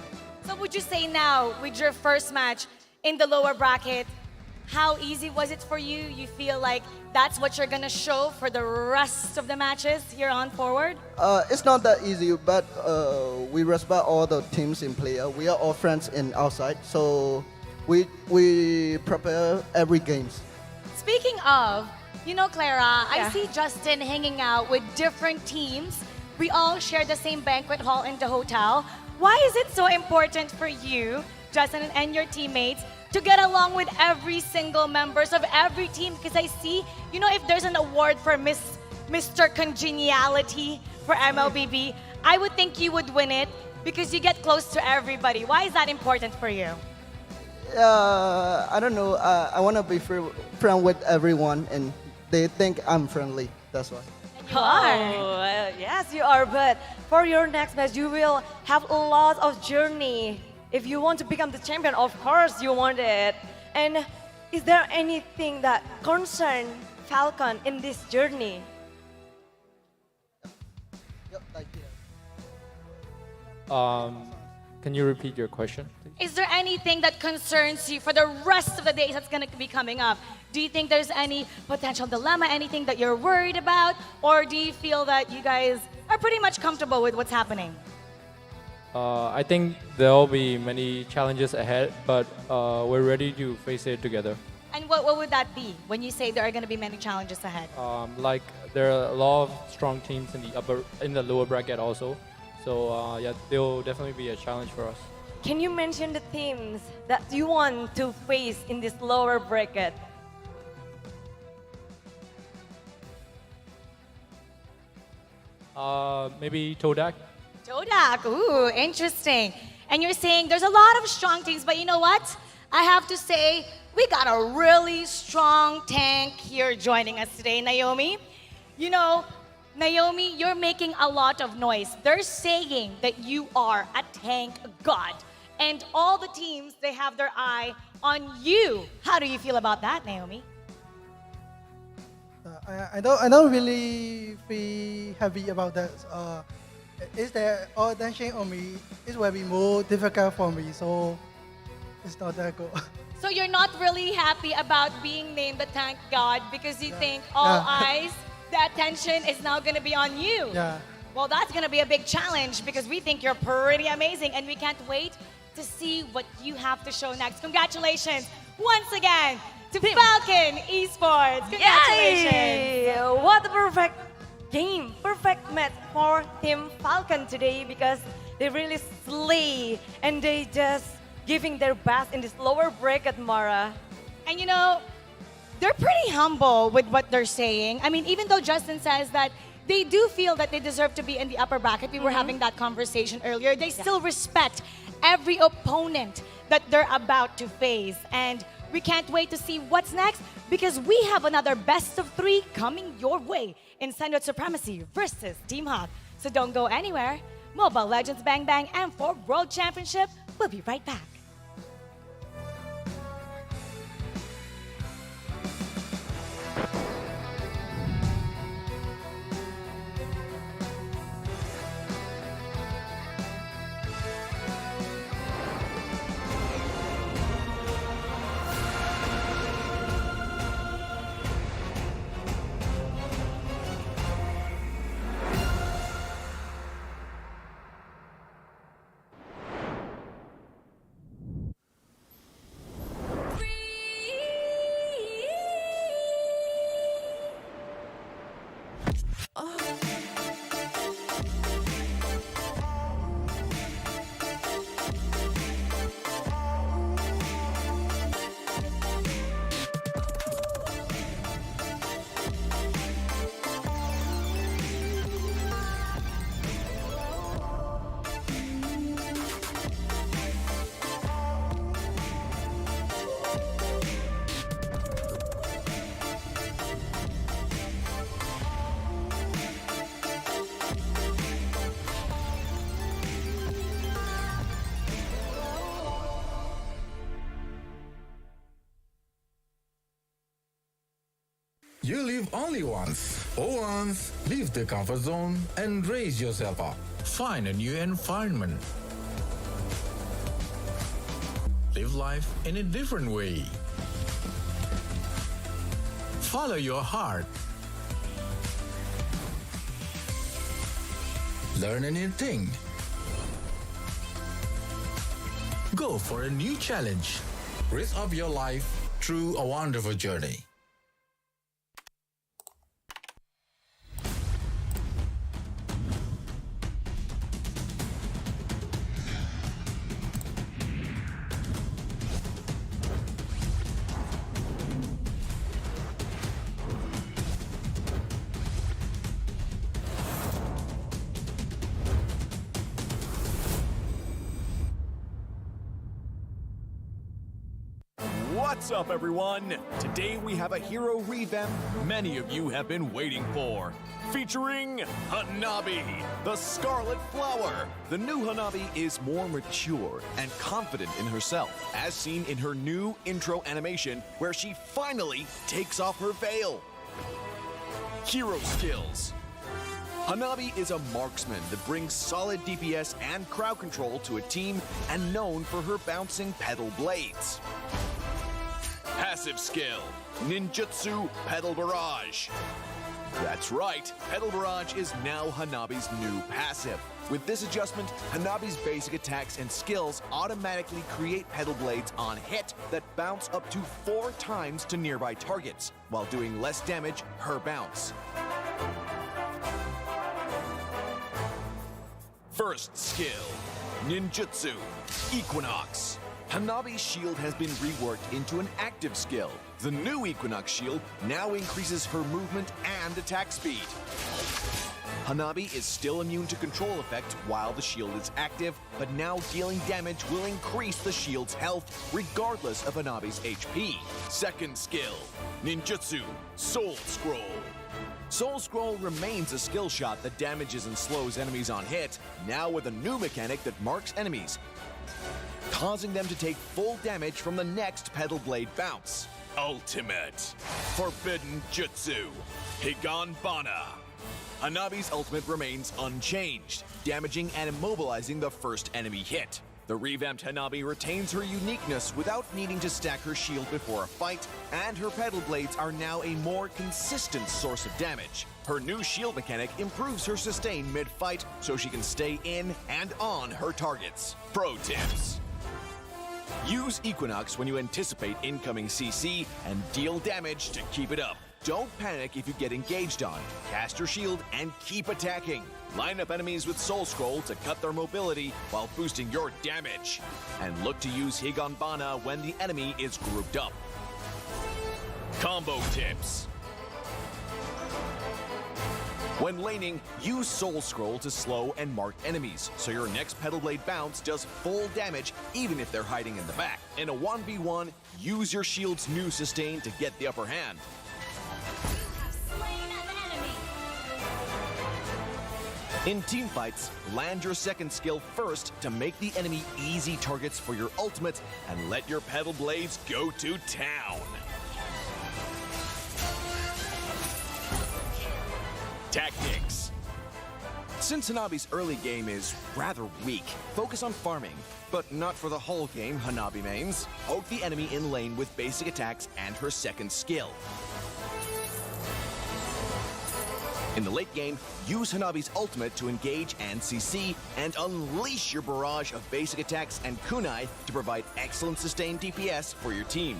Speaker 9: So would you say now, with your first match in the lower bracket, how easy was it for you? You feel like that's what you're gonna show for the rest of the matches here on forward?
Speaker 10: It's not that easy, but we respect all the teams in player. We are all friends in outside, so we prepare every games.
Speaker 9: Speaking of, you know, Clara, I see Justin hanging out with different teams. We all share the same banquet hall in the hotel. Why is it so important for you, Justin, and your teammates to get along with every single members of every team? Because I see, you know, if there's an award for Mr. Congeniality for MLBB, I would think you would win it because you get close to everybody. Why is that important for you?
Speaker 10: I don't know. I want to be friend with everyone, and they think I'm friendly. That's why.
Speaker 9: You are.
Speaker 1: Yes, you are. But for your next match, you will have a lot of journey. If you want to become the champion, of course you want it. And is there anything that concerns Falcon in this journey?
Speaker 12: Can you repeat your question?
Speaker 9: Is there anything that concerns you for the rest of the days that's going to be coming up? Do you think there's any potential dilemma, anything that you're worried about? Or do you feel that you guys are pretty much comfortable with what's happening?
Speaker 12: I think there'll be many challenges ahead, but we're ready to face it together.
Speaker 9: And what would that be when you say there are going to be many challenges ahead?
Speaker 12: Like there are a lot of strong teams in the lower bracket also. So yeah, there'll definitely be a challenge for us.
Speaker 1: Can you mention the teams that you want to face in this lower bracket?
Speaker 12: Maybe Todak.
Speaker 9: Todak, ooh, interesting. And you're saying there's a lot of strong teams, but you know what? I have to say, we got a really strong tank here joining us today, Naomi. You know, Naomi, you're making a lot of noise. They're saying that you are a tank god. And all the teams, they have their eye on you. How do you feel about that, Naomi?
Speaker 14: I don't really feel happy about that. Is that all attention on me? It will be more difficult for me, so it's not that good.
Speaker 9: So you're not really happy about being named the tank god because you think all eyes, the attention is now going to be on you.
Speaker 14: Yeah.
Speaker 9: Well, that's going to be a big challenge because we think you're pretty amazing and we can't wait to see what you have to show next. Congratulations once again to Falcon Esports. Congratulations.
Speaker 1: Yay! What a perfect game, perfect match for Team Falcon today because they really slay and they just giving their best in this lower bracket, Mara.
Speaker 9: And you know, they're pretty humble with what they're saying. I mean, even though Justin says that they do feel that they deserve to be in the upper bracket, we were having that conversation earlier, they still respect every opponent that they're about to face. And we can't wait to see what's next because we have another best of 3 coming your way in Sandwich Supremacy versus Team Hawk. So don't go anywhere. Mobile Legends Bang Bang M4 World Championship. We'll be right back.
Speaker 11: You live only once. For once, leave the comfort zone and raise yourself up. Find a new environment. Live life in a different way. Follow your heart. Learn a new thing. Go for a new challenge. Raise up your life through a wonderful journey.
Speaker 13: What's up, everyone? Today we have a hero revamp many of you have been waiting for. Featuring Hanabi, the Scarlet Flower. The new Hanabi is more mature and confident in herself, as seen in her new intro animation where she finally takes off her veil. Hero skills. Hanabi is a marksman that brings solid DPS and crowd control to a team and known for her bouncing pedal blades. Passive skill, Ninjutsu Pedal Barrage. That's right, Pedal Barrage is now Hanabi's new passive. With this adjustment, Hanabi's basic attacks and skills automatically create pedal blades on hit that bounce up to 4 times to nearby targets, while doing less damage per bounce. First skill, Ninjutsu Equinox. Hanabi's shield has been reworked into an active skill. The new Equinox shield now increases her movement and attack speed. Hanabi is still immune to control effect while the shield is active, but now dealing damage will increase the shield's health regardless of Hanabi's HP. Second skill, Ninjutsu Soul Scroll. Soul Scroll remains a skill shot that damages and slows enemies on hit, now with a new mechanic that marks enemies, causing them to take full damage from the next pedal blade bounce. Ultimate Forbidden Jutsu Higanbana. Hanabi's ultimate remains unchanged, damaging and immobilizing the first enemy hit. The revamped Hanabi retains her uniqueness without needing to stack her shield before a fight, and her pedal blades are now a more consistent source of damage. Her new shield mechanic improves her sustain mid-fight so she can stay in and on her targets. Pro tips. Use Equinox when you anticipate incoming CC and deal damage to keep it up. Don't panic if you get engaged on. Cast your shield and keep attacking. Line up enemies with Soul Scroll to cut their mobility while boosting your damage. And look to use Higanbana when the enemy is grouped up. Combo tips. When laning, use Soul Scroll to slow and mark enemies, so your next Pedal Blade bounce does full damage even if they're hiding in the back. In a 1v1, use your shield's new sustain to get the upper hand. In teamfights, land your second skill first to make the enemy easy targets for your ultimate and let your Pedal Blades go to town. Tactics. Since Hanabi's early game is rather weak, focus on farming, but not for the whole game, Hanabi mains. Poke the enemy in lane with basic attacks and her second skill. In the late game, use Hanabi's ultimate to engage and CC, and unleash your barrage of basic attacks and kunai to provide excellent sustained DPS for your team.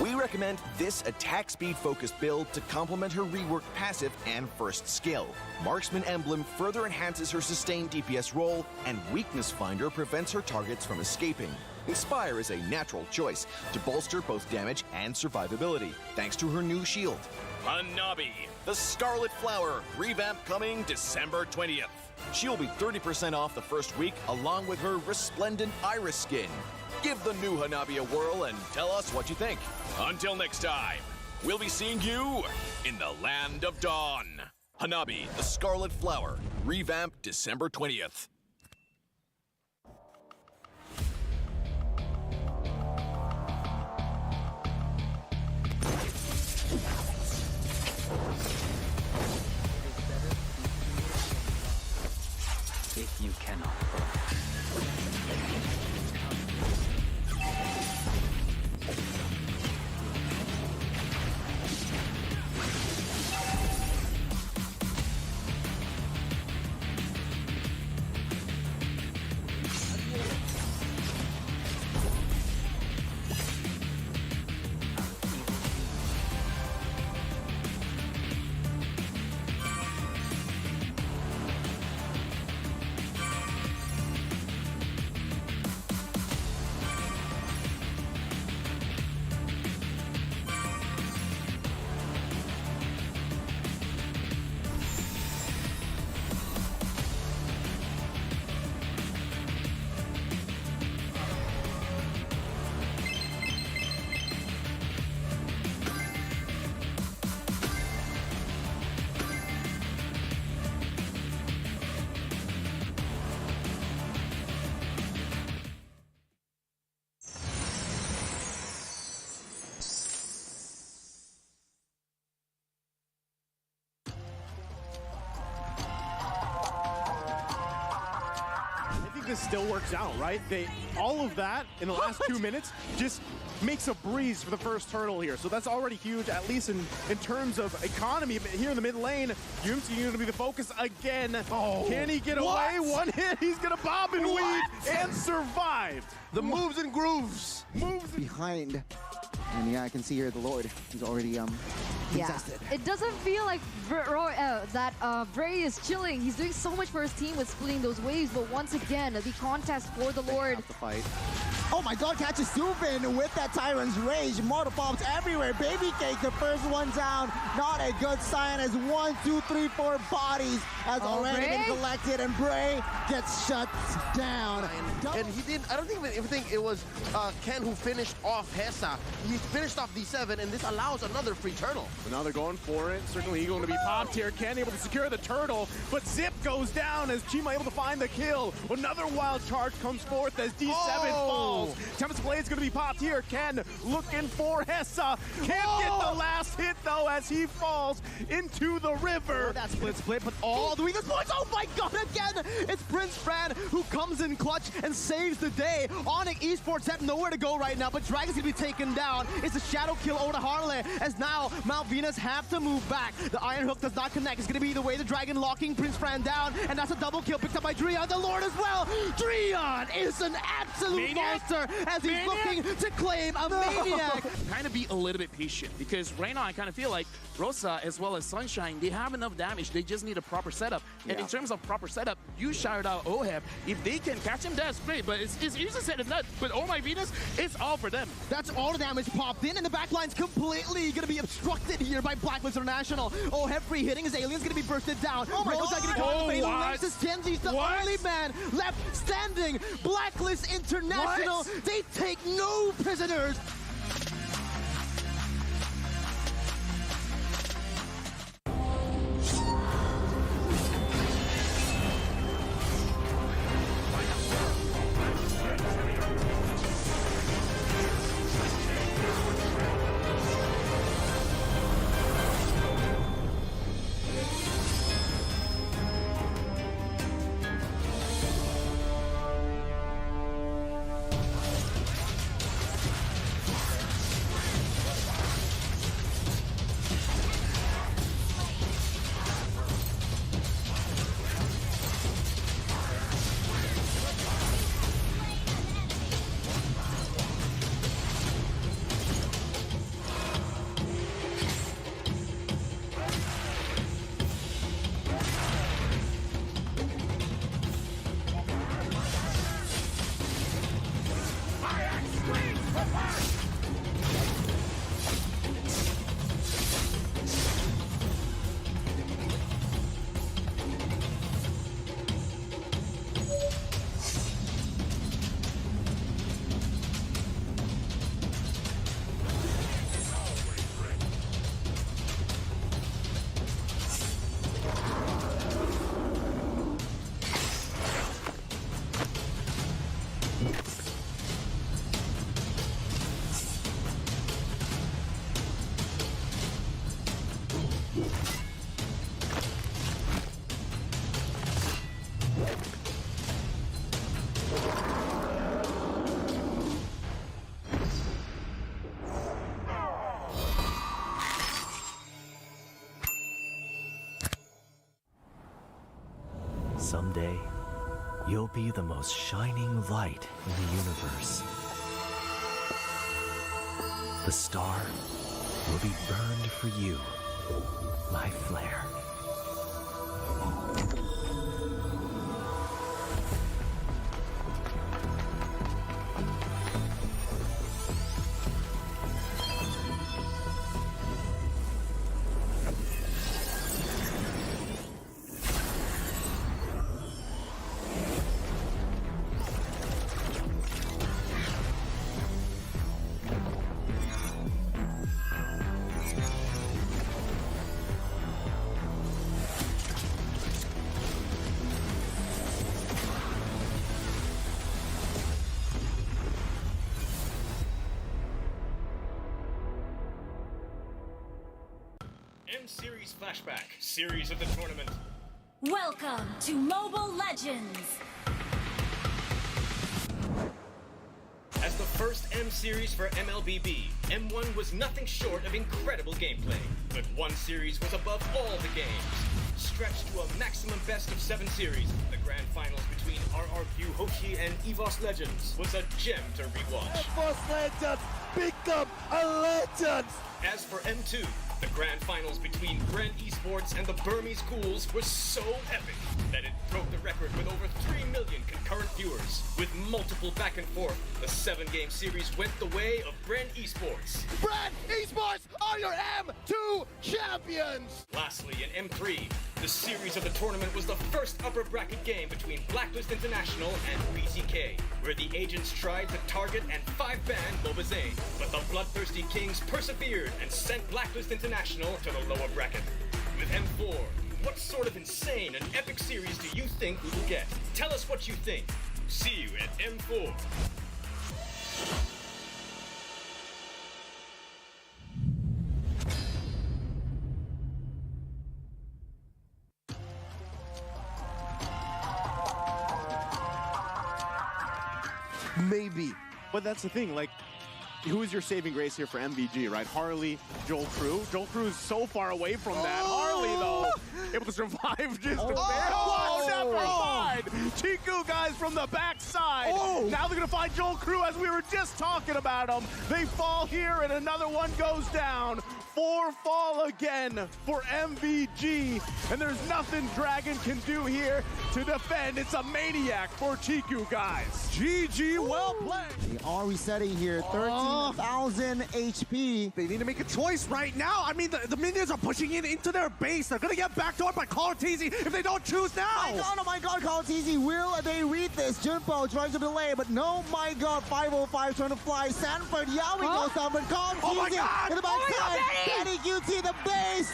Speaker 13: We recommend this attack speed focused build to complement her reworked passive and first skill. Marksman Emblem further enhances her sustained DPS role, and Weakness Finder prevents her targets from escaping. Inspire is a natural choice to bolster both damage and survivability, thanks to her new shield. Hanabi, the Scarlet Flower, revamp coming December 20th. She'll be 30% off the first week, along with her resplendent iris skin. Give the new Hanabi a whirl and tell us what you think. Until next time, we'll be seeing you in the Land of Dawn. Hanabi, the Scarlet Flower, revamp December 20th.
Speaker 6: this still works out, right? All of that in the last 2 minutes just makes a breeze for the first turtle here. So that's already huge, at least in terms of economy. But here in the mid lane, UMC going to be the focus again. Oh, can he get away? One hit, he's going to bob and weave and survive.
Speaker 15: The moves and grooves.
Speaker 16: Behind. And yeah, I can see here the Lord is already contested.
Speaker 24: It doesn't feel like Bray is chilling. He's doing so much for his team with splitting those waves, but once again, the contest for the Lord.
Speaker 16: The fight. Oh my god, catches Sufin with that Tyrant's Rage. Mortal bombs everywhere. Baby Cake, the first one down. Not a good sign as 1, 2, 3, 4 bodies has already been collected, and Bray gets shut down.
Speaker 15: And he didn't, I don't even think it was Ken who finished off Hessa. He finished off D7, and this allows another free turtle.
Speaker 6: So now they're going for it. Certainly Eagle going to be popped here. Ken able to secure the turtle, but Zip goes down as Chima able to find the kill. Another wild charge comes forth as D7 falls. Tempest Blade's going to be popped here. Ken looking for Hessa. Can't get the last hit though as he falls into the river.
Speaker 5: That split, but all the weakest points. Oh my god, again! It's Prince Fran who comes in clutch and saves the day. Onyx Esports have nowhere to go right now, but Dragon's gonna be taken down. It's a shadow kill over to Harley, as now Mount Venus have to move back. The Iron Hook does not connect. It's gonna be the way the Dragon locking Prince Fran down, and that's a double kill picked up by Dreon, the Lord as well. Dreon is an absolute monster as he's looking to claim a Maniac.
Speaker 25: Kind of be a little bit patient, because right now I kind of feel like Rosa as well as Sunshine, they have enough damage. They just need a proper setup. And in terms of proper setup, you shouted out Oheb. If they can catch him, that's great. But it's easy to say that. But oh my Venus, it's all for them.
Speaker 5: That's all the damage popped in, and the backline's completely going to be obstructed here by Blacklist International. Oheb free hitting his alien's going to be bursted down.
Speaker 16: Oh my
Speaker 5: Rosa
Speaker 16: god!
Speaker 5: getting caught in the fatal Nexus. Genji's the only man left standing. Blacklist International, they take no prisoners.
Speaker 26: Someday, you'll be the most shining light in the universe. The star will be burned for you, my flare.
Speaker 27: M-Series Flashback, series of the tournament.
Speaker 8: Welcome to Mobile Legends!
Speaker 2: first M series for MLBB, M1 was nothing short of incredible gameplay. But one series was above all the games. Stretched to a maximum best of 7 series, the grand finals between RRQ Hoshi and EVOS Legends was a gem to rewatch.
Speaker 15: EVOS Legends become a legend!
Speaker 2: As for M2, the grand finals between Grand Esports and the Burmese Ghouls were so epic that it broke the record with over 3 million concurrent viewers. With multiple back and forth, the 7-game series went the way of Grand Esports.
Speaker 15: Grand Esports are your M2 champions!
Speaker 2: Lastly, in M3, the series of the tournament was the first upper bracket game between Blacklist International and BTK, where the agents tried to target and 5-ban Lobazane. But the bloodthirsty Kings persevered and sent Blacklist International to the lower bracket. With M4, what sort of insane and epic series do you think we will get? Tell us what you think. See you at M4.
Speaker 15: Maybe.
Speaker 6: But that's the thing, like, who is your saving grace here for MVG, right? Harley, Joel Crew. Joel Crew is so far away from that. Harley, though, able to survive just a bit. Whoa, never mind. Chiku, guys, from the backside. Now they're going to find Joel Crew, as we were just talking about him. They fall here, and another one goes down. 4 fall again for MVG, and there's nothing Dragon can do here to defend. It's a maniac for Chiku, guys. GG, well played.
Speaker 16: They are resetting here, 13,000 HP.
Speaker 7: They need to make a choice right now. I mean, the minions are pushing into their base. They're gonna get backdoored by Cartesi if they don't choose now.
Speaker 16: Oh my god, Cartesi, will they read this? Junpo tries to delay, but no, my god, 505 trying to fly. Sanford, Yawi goes down, but Cartesi in the backside. Daddy QT, the base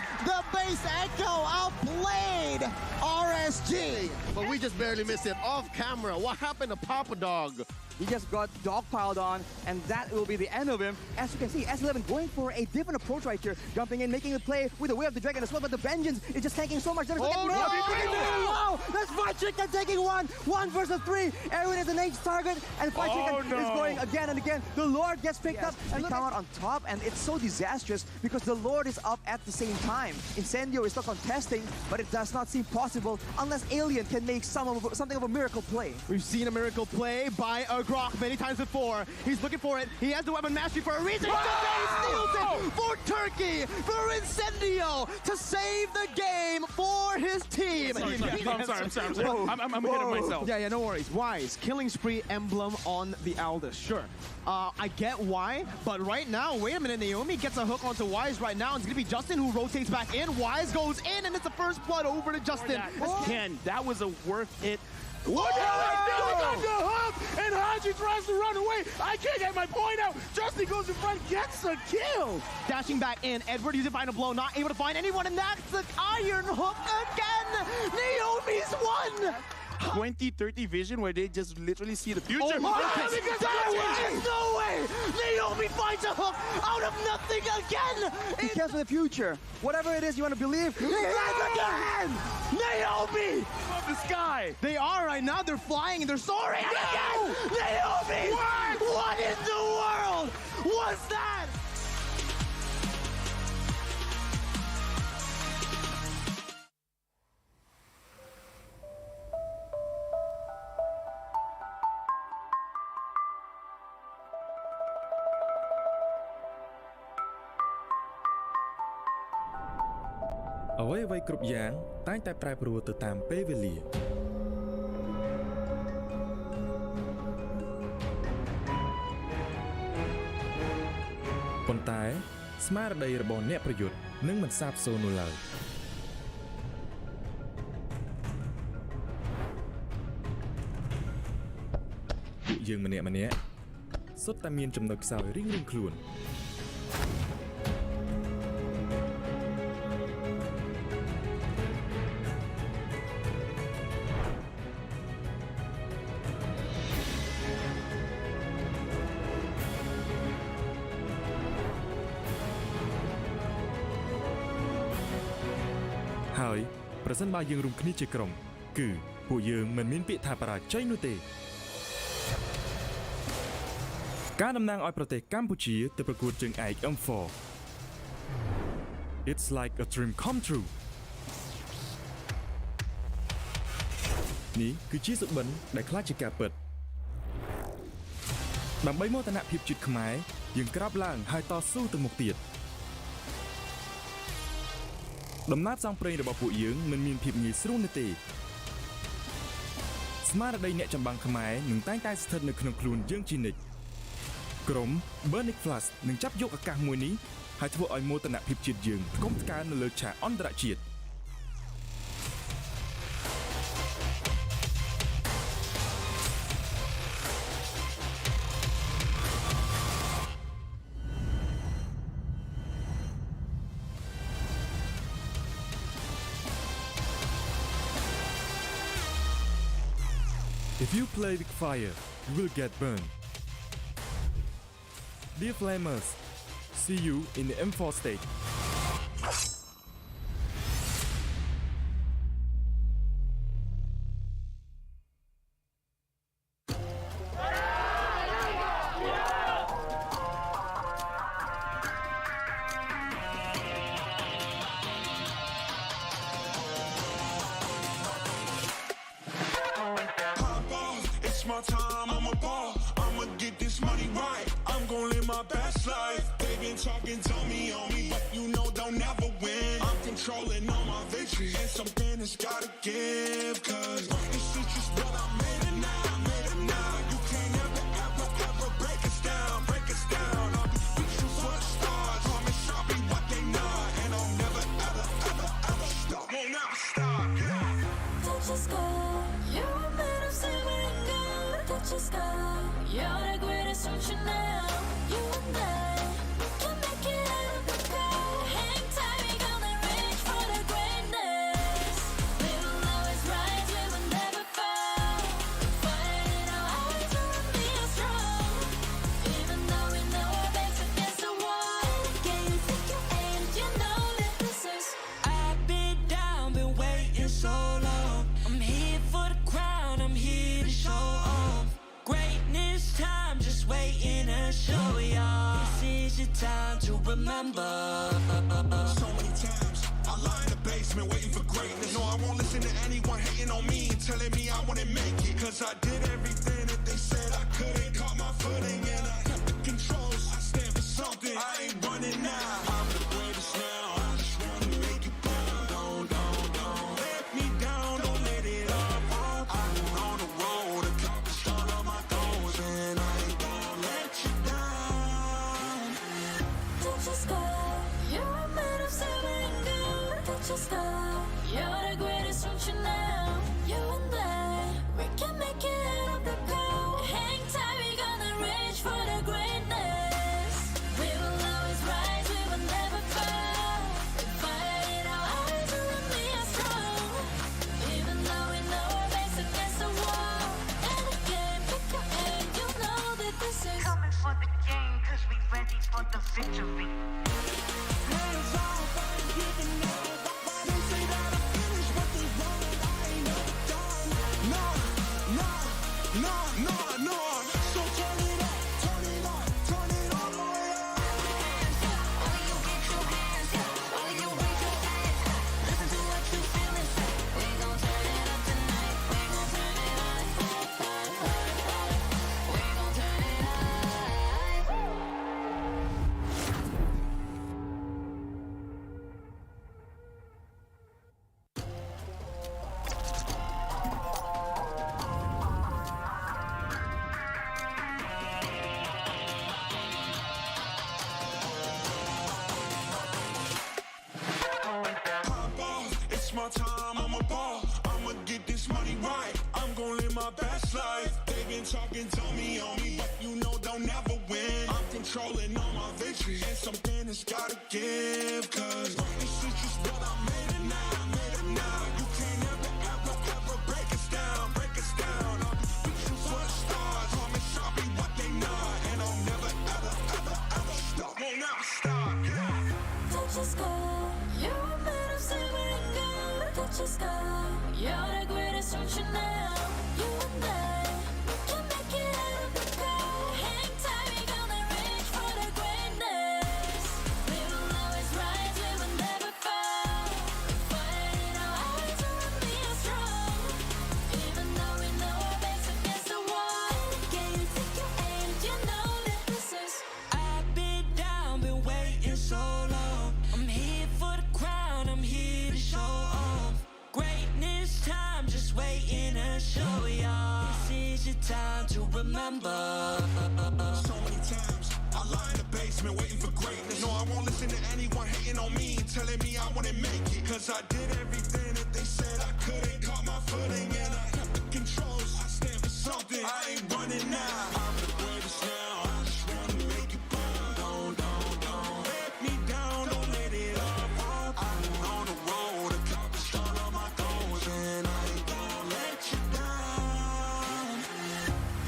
Speaker 16: echo outplayed RSG.
Speaker 15: But we just barely missed it off camera. What happened to Papa Dog?
Speaker 17: He just got dogpiled on, and that will be the end of him. As you can see, S11 going for a different approach right here, jumping in, making a play with the Way of the Dragon as well, but the Vengeance is just tanking so much damage. Wow, that's Fight Chicken taking 1 versus 3. Erwin is an H target, and Fight Chicken is going again and again. The Lord gets picked up, and come out on top, and it's so disastrous because the Lord is up at the same time. Incendio is still contesting, but it does not seem possible unless Alien can make something of a miracle play.
Speaker 5: We've seen a miracle play by Grok many times before. He's looking for it. He has the weapon mastery for a reason. He steals it for Turkey, for Incendio, to save the game for his team.
Speaker 6: I'm sorry. I'm ahead of myself.
Speaker 5: Yeah, no worries. Wise, killing spree emblem on the Aldous. Sure. I get why, but right now, wait a minute, Naomi gets a hook onto Wise right now. It's going to be Justin who rotates back in. Wise goes in, and it's the first blood over to Justin.
Speaker 6: Ken, that was a worth it.
Speaker 5: What?
Speaker 6: On the hook, and Haji tries to run away. I can't get my point out. Justin goes in front, gets a kill.
Speaker 5: Dashing back in, Edward using final blow, not able to find anyone, and that's the iron hook again. Naomi's won.
Speaker 6: 20/30 vision where they just literally see the future.
Speaker 5: Oh my God, no way! Naomi finds a hook out of nothing again!
Speaker 17: He cares for the future. Whatever it is you want to believe, he lands again!
Speaker 5: Naomi!
Speaker 6: From the sky!
Speaker 5: They are right now, they're flying and they're soaring again! Naomi! What in the world was that?
Speaker 18: អ្វីៗគ្រប់យ៉ាងតែងតែប្រែប្រួលទៅតាមពេលវេលាប៉ុន្តែស្មារតីរបស់អ្នកប្រយុទ្ធនឹងមិនសាបសូន្យនោះឡើយពួកយើងម្នាក់សុទ្ធតែមានចំណុចខ្សោយរៀងៗខ្លួន ហើយប្រសិនបើយើងរួមគ្នាជាក្រុមគឺពួកយើងមិនមានពាក្យថាបរាជ័យនោះទេ ការតំណាងឲ្យប្រទេសកម្ពុជាទៅប្រកួតជើងឯក M4 It's like a dream come true នេះគឺជាសុបិនដែលខ្លាចជាការពិតដើម្បីមោទនភាពជាតិខ្មែរយើងក្រោកឡើងហើយតស៊ូទៅមុខទៀតដំណើរផ្សងព្រេងរបស់ពួកយើងមិនមានភាពងាយស្រួលនោះទេស្មារតីអ្នកចម្បាំងខ្មែរនឹងតែងតែស្ថិតនៅក្នុងខ្លួនយើងជានិច្ចក្រុម Burning Flash នឹងចាប់យកឱកាសមួយនេះហើយធ្វើឲ្យមោទនភាពជាតិយើងថ្កុំថ្កើងនៅលើឆាកអន្តរជាតិ If you play with fire, you will get burned. Dear Flamers, see you in the M4 stage.
Speaker 4: It's my time, I'm a ball. I'ma get this money right. I'm gon' live my best life. They been talking, tell me on me, but you know they'll never win. I'm controlling all my victories, and something has gotta give. Cause this is just what I made it now, made it now. You can't ever, ever, ever break us down, break us down. I'll be reaching for the stars, promise I'll be what they not, and I'll never, ever, ever, ever stop. Won't never stop. Yeah.
Speaker 8: Touch the sky, you're a man of silver and gold. Touch the sky, you're the greatest ocean now. You and I can make it out of the cold. Hang tight, we gonna reach for the greatness. We will always rise, we will never fall. Fight in our eyes, we will be strong. Even though we know our backs against the wall. Can you think you and you know that this is?
Speaker 19: I've been down, been waiting so long. I'm here for the crown, I'm here to show off. Greatness time, just waiting to show y'all. This is your time to remember.
Speaker 4: So many times I lie in the basement waiting for greatness. No, I won't listen to anyone hating on me and telling me I wouldn't make it. Cause I did everything that they said I couldn't. Caught my footing and I kept the controls. I stand for something, I ain't running now. I'm the greatest now, I just wanna make it proud. Don't let me down, don't let it up. I've been on the road, accomplished all of my goals, and I ain't gonna let you down.
Speaker 8: Touch the sky, you're a man of silver and gold. Touch the sky, you're the greatest ocean now. You and I, we can make it out of the cold. Hang tight, we gonna reach for the greatness. We will always rise, we will never fall. We fight in our eyes, we will be strong. Even though we know our backs against the wall. And again, pick your aim, you know that this is
Speaker 20: coming for the game, cause we ready for the victory.
Speaker 4: No, so turn it up, turn it up, turn it up, oh yeah.
Speaker 8: All you get your hands up, all you raise your hands up. Listen to what you feel and say. We gon' turn it up tonight. We gon' turn it up. We gon' turn it
Speaker 4: It's my time, I'm a ball. I'ma get this money right. I'm gon' live my best life. They been talking, tell me on me, but you know they'll never win. I'm controlling all my victories, and something has gotta give. Cause this is just what I made it now, made it now. You can't ever, ever, ever break us down, break us down. I'll be reaching for the stars, promise I'll be what they not, and I'll never, ever, ever, ever stop. Won't never stop. Yeah.
Speaker 8: touch the sky, you're a man of silver and gold. Touch the sky, you're the greatest ocean now. You and I, we can make it out of the cold. Hang tight, we gon'
Speaker 4: telling me I wouldn't make it. Cause I did everything that they said I couldn't. Caught my footing and I kept the controls. I stand for something, I ain't running now. I'm the greatest now, I just wanna make it burn. Don't let me down, don't let it up. I'm on the road, accomplished all of my goals, and I ain't gonna let you down.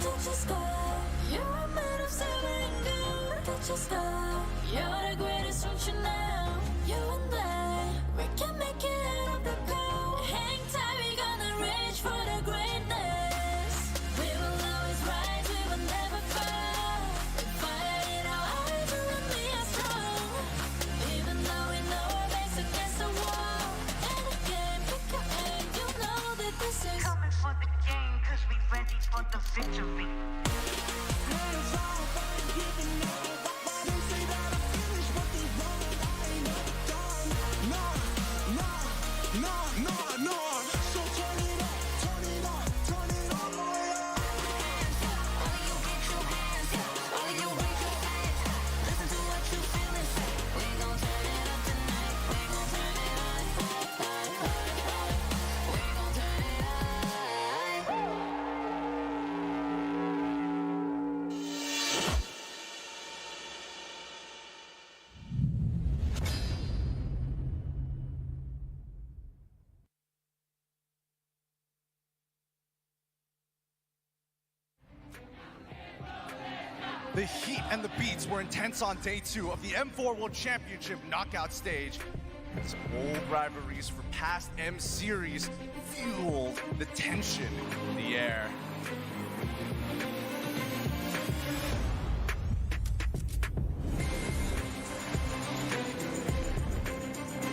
Speaker 8: Touch your sky, you're a man of silver and gold. Touch your sky, you're the greatest function now. You and I, we can make it out of the cold. Hang tight, we gonna reach for the greatness. We will always rise, we will never fall. We fight in our eyes, you and me are strong. Even though we know our backs against the wall. And again, pick your aim, you know that this is
Speaker 20: coming for the game, cause we ready for the victory.
Speaker 7: The heat and the beats were intense on day 2 of the M4 World Championship knockout stage. As old rivalries for past M series fueled the tension in the air.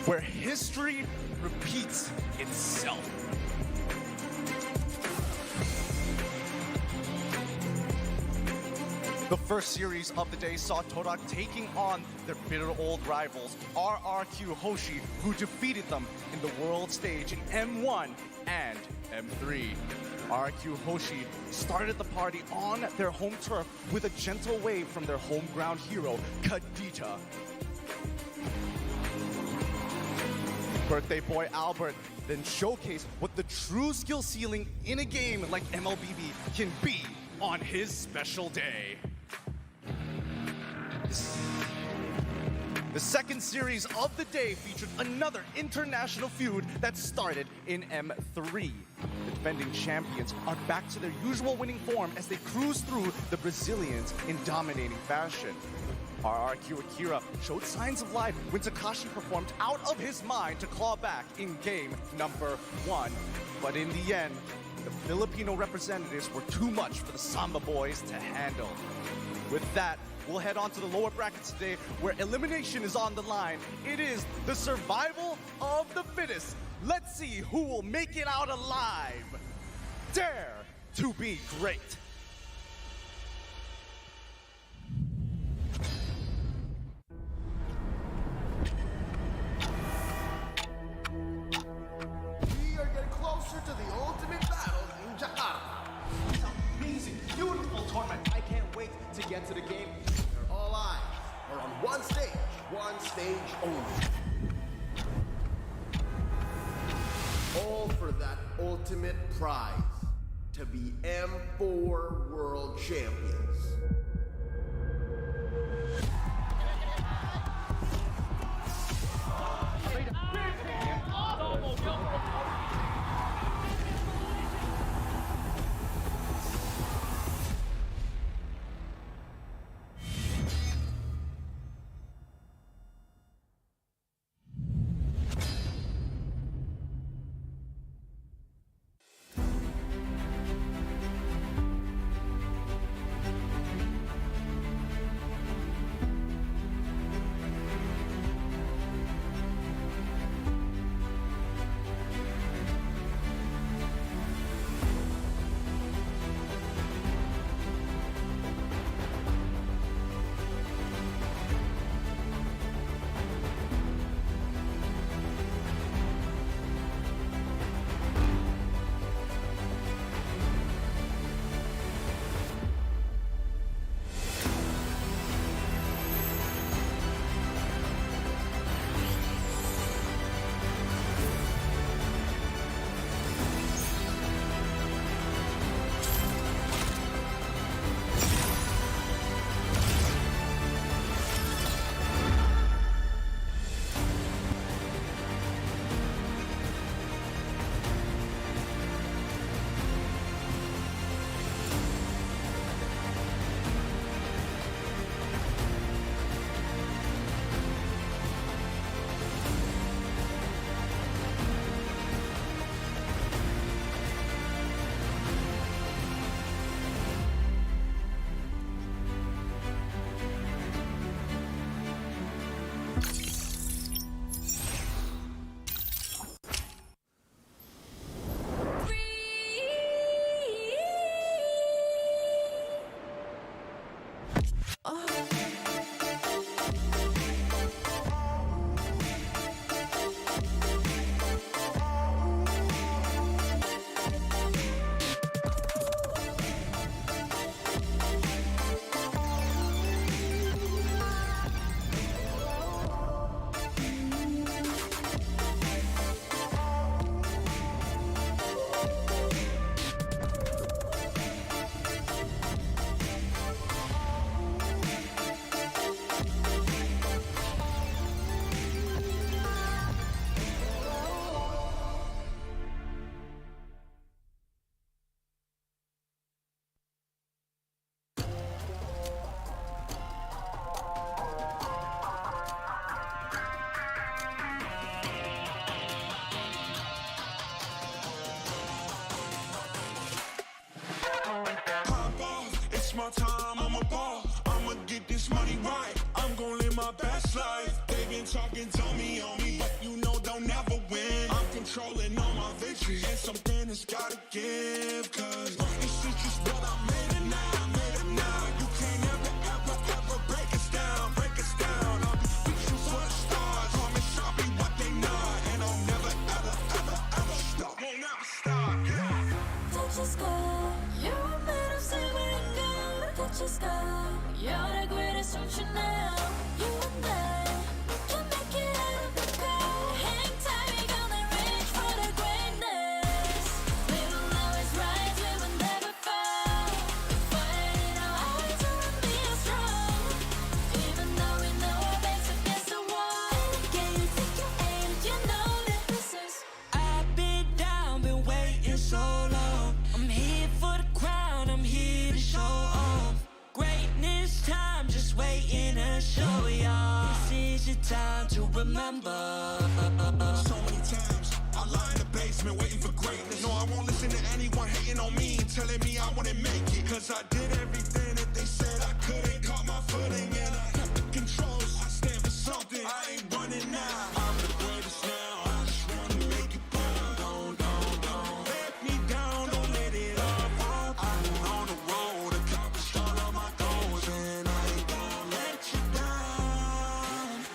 Speaker 7: Where history repeats itself. The first series of the day saw Torak taking on their bitter old rivals, RRQ Hoshi, who defeated them in the world stage in M1 and M3. RRQ Hoshi started the party on their home turf with a gentle wave from their home ground hero, Kadita. Birthday boy Albert then showcased what the true skill ceiling in a game like MLBB can be on his special day. The second series of the day featured another international feud that started in M3. The defending champions are back to their usual winning form as they cruise through the Brazilians in dominating fashion. RRQ Akira showed signs of life when Takashi performed out of his mind to claw back in game number 1. But in the end, the Filipino representatives were too much for the Samba boys to handle. With that, we'll head on to the lower brackets today where elimination is on the line. It is the survival of the fittest. Let's see who will make it out alive. Dare to be great.
Speaker 15: We are getting closer to the ultimate battle in Jakarta.
Speaker 3: It's an amazing, beautiful tournament. I can't wait to get to the game.
Speaker 15: All eyes are on one stage only. All for that ultimate prize, to be M4 World Champions.
Speaker 4: controlling all my victories. And something has gotta give, cause this is just what I made it now. You can't ever break us down. I'll be reaching for the stars. Promise I'll be what they not. And I'll never ever stop. Won't never stop, yeah.
Speaker 8: Touch the sky, you're made of silver and gold. Touch the sky, you're the greatest option now. You and I, we can make it out of the cold. Hang tight, we gonna reach for the greatness. We will always rise, we will never fall. We fight in our eyes, and we are strong. Even though we know our backs against the wall. Can you take your aim? You know that this is.
Speaker 19: I've been down, been waiting so long. I'm here for the crown, I'm here to show off. Greatness time, just waiting to show y'all. This is your time to remember.
Speaker 4: So many times I lie in the basement waiting for greatness. No, I won't listen to anyone hating on me, telling me I wouldn't make it. Cause I did everything that they said I couldn't. Caught my footing and I kept the controls. I stand for something, I ain't running now. I'm the greatest now, I just wanna make it proud. Don't let me down, don't let it up. I'm on the road, accomplished all of my goals. And I ain't gonna let you down.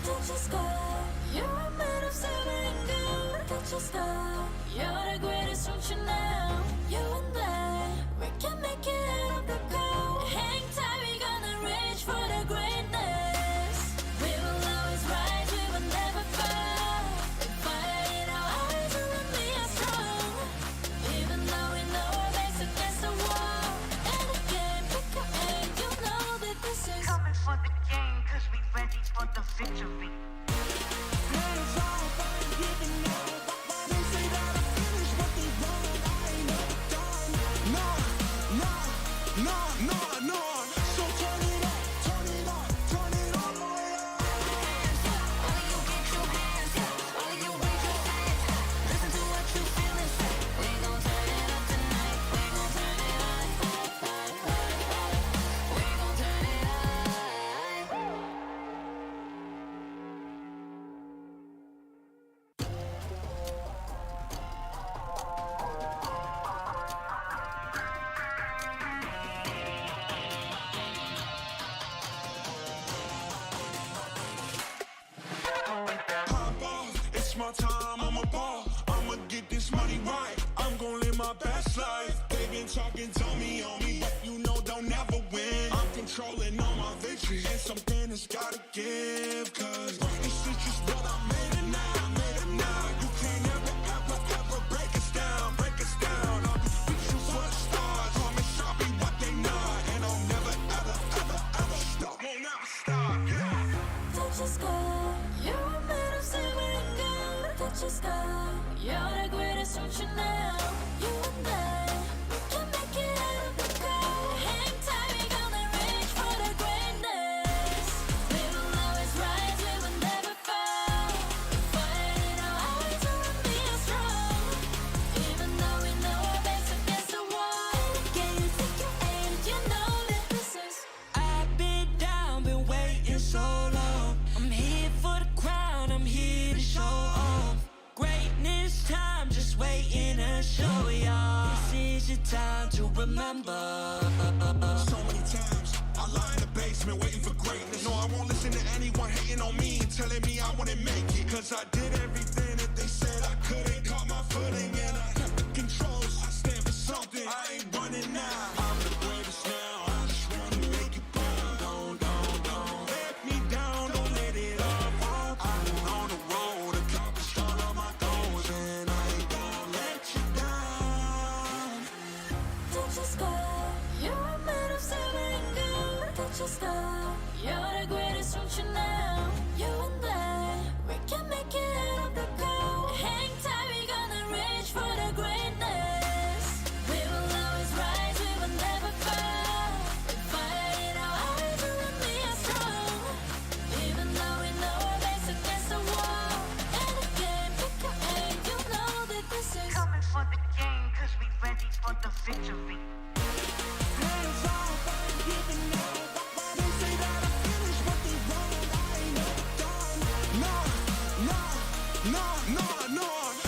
Speaker 8: Touch the sky, you're made of silver and gold. Touch the sky, you're the greatest option now. You and I, we can make it out of the cold. Hang tight, we gonna reach for the greatness. We will always rise, we will never fall. We fight in our eyes, and we are strong. Even though we know our backs against the wall. And again, pick your aim, you know that this is.
Speaker 20: Coming for the game, cause we ready for the victory.
Speaker 4: It's my time, I'm a ball. I'ma get this money right. I'm gonna live my best life. They been talking, tell me on me, but you know they'll never win. I'm controlling all my victories, and something has gotta give. Cause this is just what I made it now. You can't ever break us down. I'll be reaching for the stars. Promise I'll be what they not. And I'll never ever stop. Won't never stop, yeah.
Speaker 8: Touch the sky, you're made of silver and gold. Touch the sky, you're the greatest option now. You and I, we can make it out of the cold. Hang tight, we gonna reach for the greatness. We will always rise, we will never fall. We fight in our eyes, and we are strong. Even though we know our backs against the wall. Can you take your aim? You know that this is.
Speaker 19: I've been down, been waiting so long. I'm here for the crown, I'm here to show off. Greatness time, just waiting to show y'all. This is your time to remember.
Speaker 4: So many times I lie in the basement waiting for greatness. No, I won't listen to anyone hating on me, telling me I wouldn't make it. Cause I did everything that they said I couldn't. Caught my footing and I kept the controls. I stand for something, I ain't running now. I'm the greatest now, I just wanna make it proud. Don't let me down, don't let it up. I'm on the road, accomplished all of my goals. And I ain't gonna let you down.
Speaker 8: Touch the sky, you're made of silver and gold. Touch the sky, you're the greatest option now. You and I, we can make it out of the cold. Hang tight, we gonna reach for the greatness. We will always rise, we will never fall. We fight in our eyes, and we are strong. Even though we know our backs against the wall. And again, pick your aim, you know that this is.
Speaker 20: Coming for the game, cause we ready for the victory.
Speaker 4: No.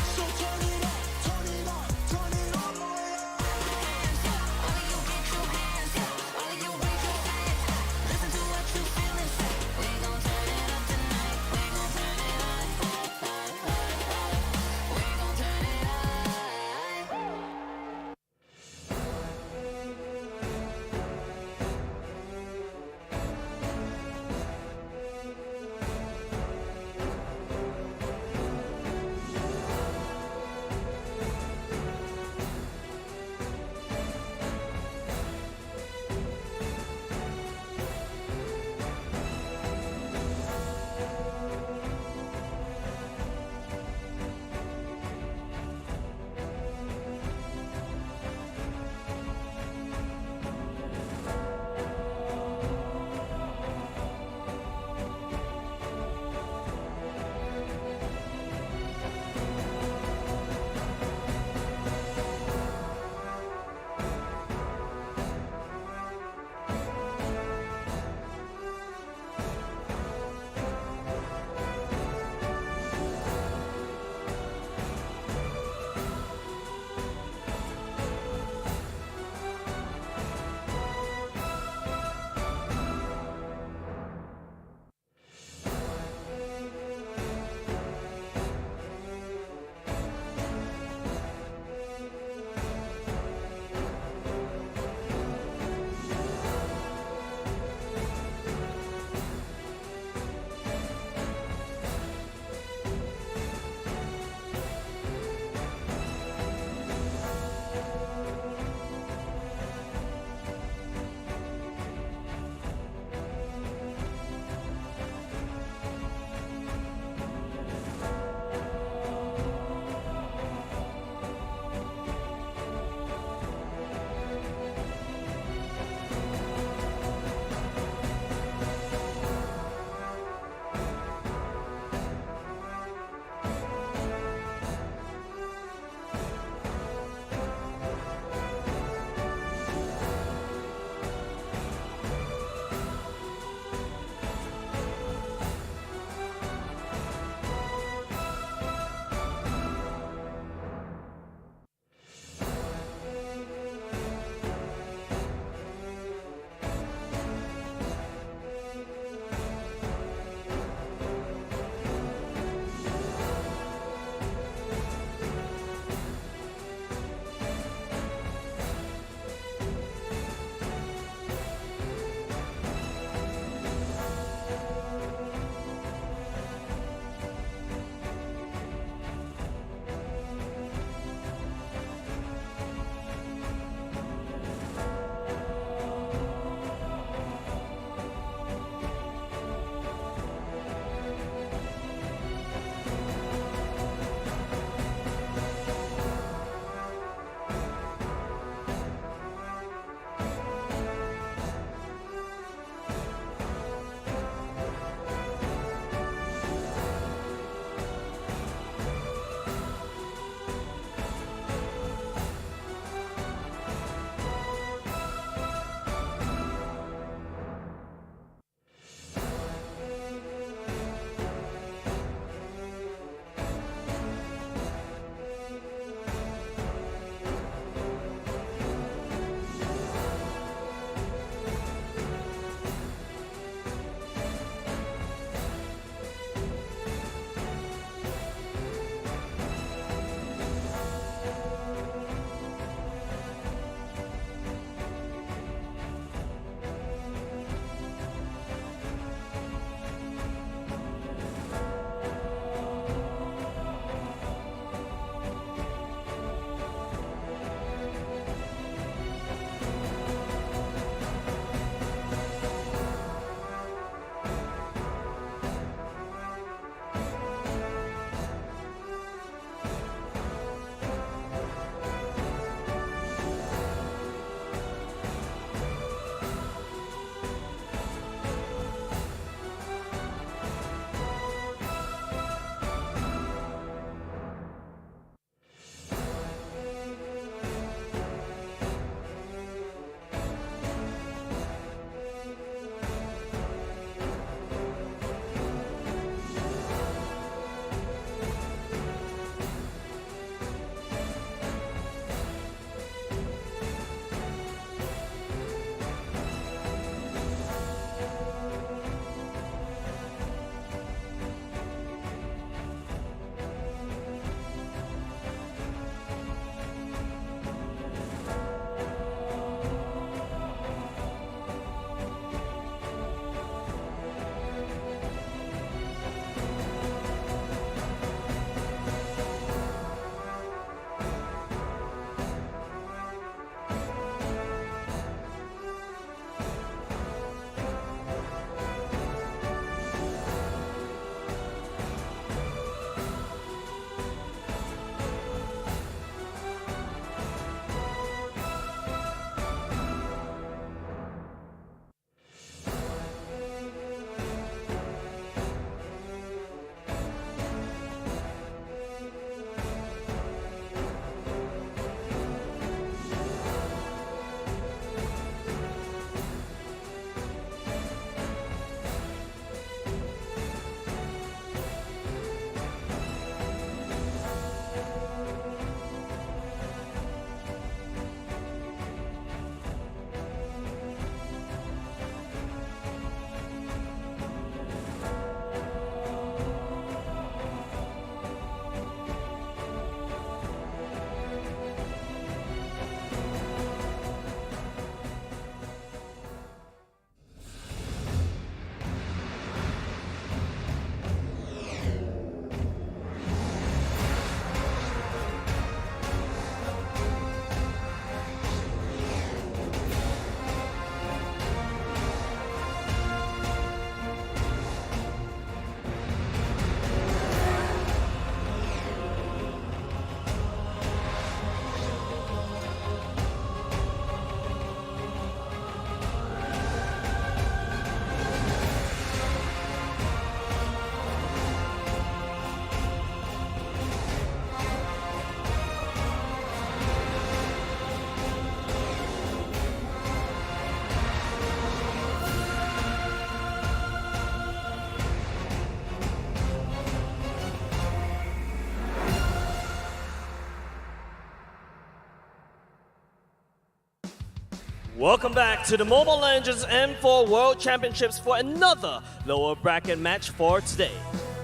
Speaker 10: Welcome back to the Mobile Legends M4 World Championships for another lower bracket match for today.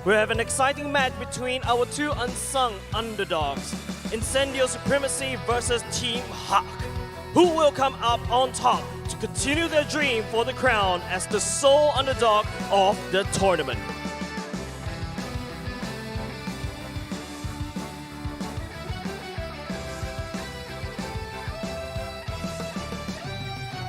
Speaker 10: We have an exciting match between our two unsung underdogs, Incendio Supremacy versus Team Hawk. Who will come up on top to continue their dream for the crown as the sole underdog of the tournament?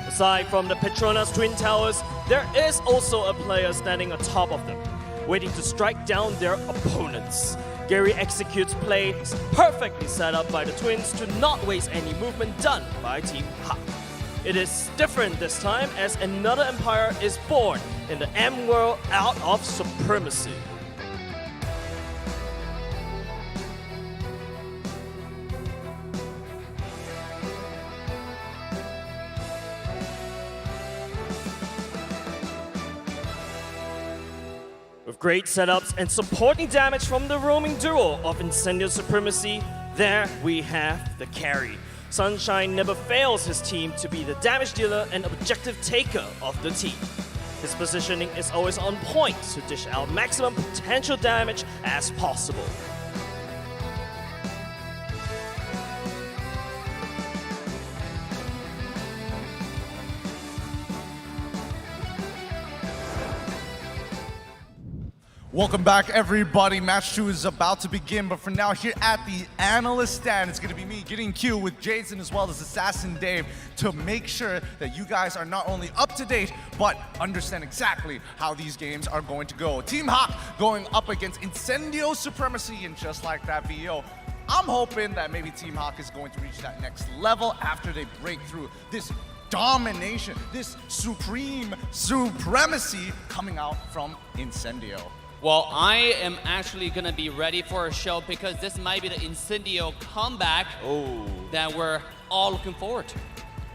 Speaker 10: Aside from the Petronas Twin Towers, there is also a player standing atop of them, waiting to strike down their opponents. Gary executes plays perfectly set up by the Twins to not waste any movement done by Team Hawk. It is different this time as another empire is born in the M world out of Supremacy. With great setups and supporting damage from the roaming duo of Incendio Supremacy, there we have the carry. Sunshine never fails his team to be the damage dealer and objective taker of the team. His positioning is always on point to dish out maximum potential damage as possible.
Speaker 7: Welcome back, everybody. Match 2 is about to begin, but for now, here at the analyst stand, it's going to be me getting Q with Jason as well as Assassin Dave to make sure that you guys are not only up to date, but understand exactly how these games are going to go. Team Hawk going up against Incendio Supremacy, and just like that VO, I'm hoping that maybe Team Hawk is going to reach that next level after they break through this domination, this supreme supremacy coming out from Incendio.
Speaker 12: Well, I am actually going to be ready for a show because this might be the Incendio comeback that we're all looking forward to.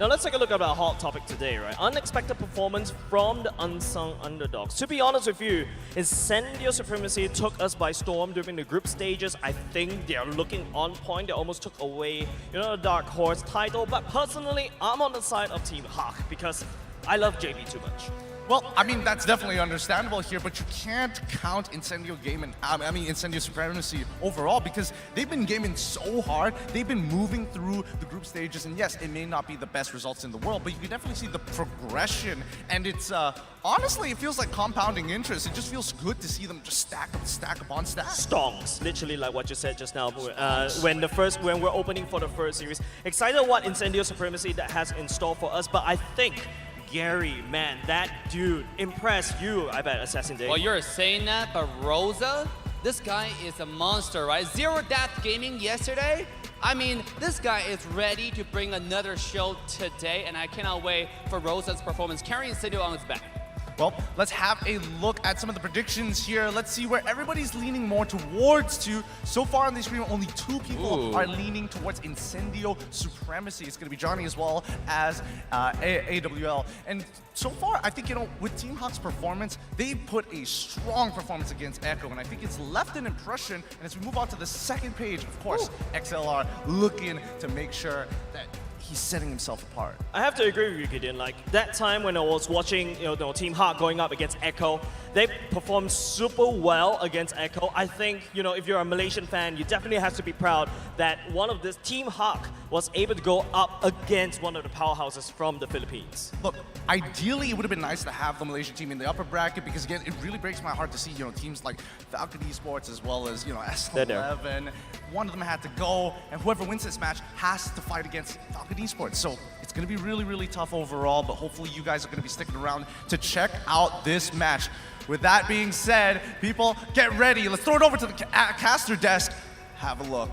Speaker 10: Now let's take a look at our hot topic today, right? Unexpected performance from the unsung underdogs. To be honest with you, Incendio Supremacy took us by storm during the group stages. I think they're looking on point. They almost took away, the Dark Horse title. But personally, I'm on the side of Team Hawk because I love JB too much.
Speaker 7: Well, I mean, that's definitely understandable here, but you can't count Incendio Incendio Supremacy overall because they've been gaming so hard. They've been moving through the group stages, and yes, it may not be the best results in the world, but you can definitely see the progression, and it's, honestly, it feels like compounding interest. It just feels good to see them just stack upon stack.
Speaker 10: Stonks, literally like what you said just now, when we're opening for the first series. Excited what Incendio Supremacy that has in store for us, but I think Gary, man, that dude impressed you, I bet, Assassin Dave.
Speaker 12: Well, you're saying that, but Rosa, this guy is a monster, right? Zero Death Gaming yesterday. I mean, this guy is ready to bring another show today, and I cannot wait for Rosa's performance, carrying Incendio on his back.
Speaker 7: Well, let's have a look at some of the predictions here. Let's see where everybody's leaning more towards to. So far on the screen, only 2 people are leaning towards Incendio Supremacy. It's going to be Johnny as well as AWL. And so far, I think, with Team Hawk's performance, they put a strong performance against Echo, and I think it's left an impression. And as we move on to the second page, of course, XLR looking to make sure that he's setting himself apart.
Speaker 10: I have to agree with you, Gideon. Like that time when I was watching, Team Hawk going up against Echo, they performed super well against Echo. I think, if you're a Malaysian fan, you definitely have to be proud that one of this Team Hawk was able to go up against one of the powerhouses from the Philippines.
Speaker 7: Look, ideally, it would have been nice to have the Malaysian team in the upper bracket because, again, it really breaks my heart to see, teams like Falcon Esports as well as, S11. One of them had to go, and whoever wins this match has to fight against Falcon Esports. So it's going to be really, really tough overall, but hopefully you guys are going to be sticking around to check out this match. With that being said, people, get ready. Let's throw it over to the caster desk. Have a look.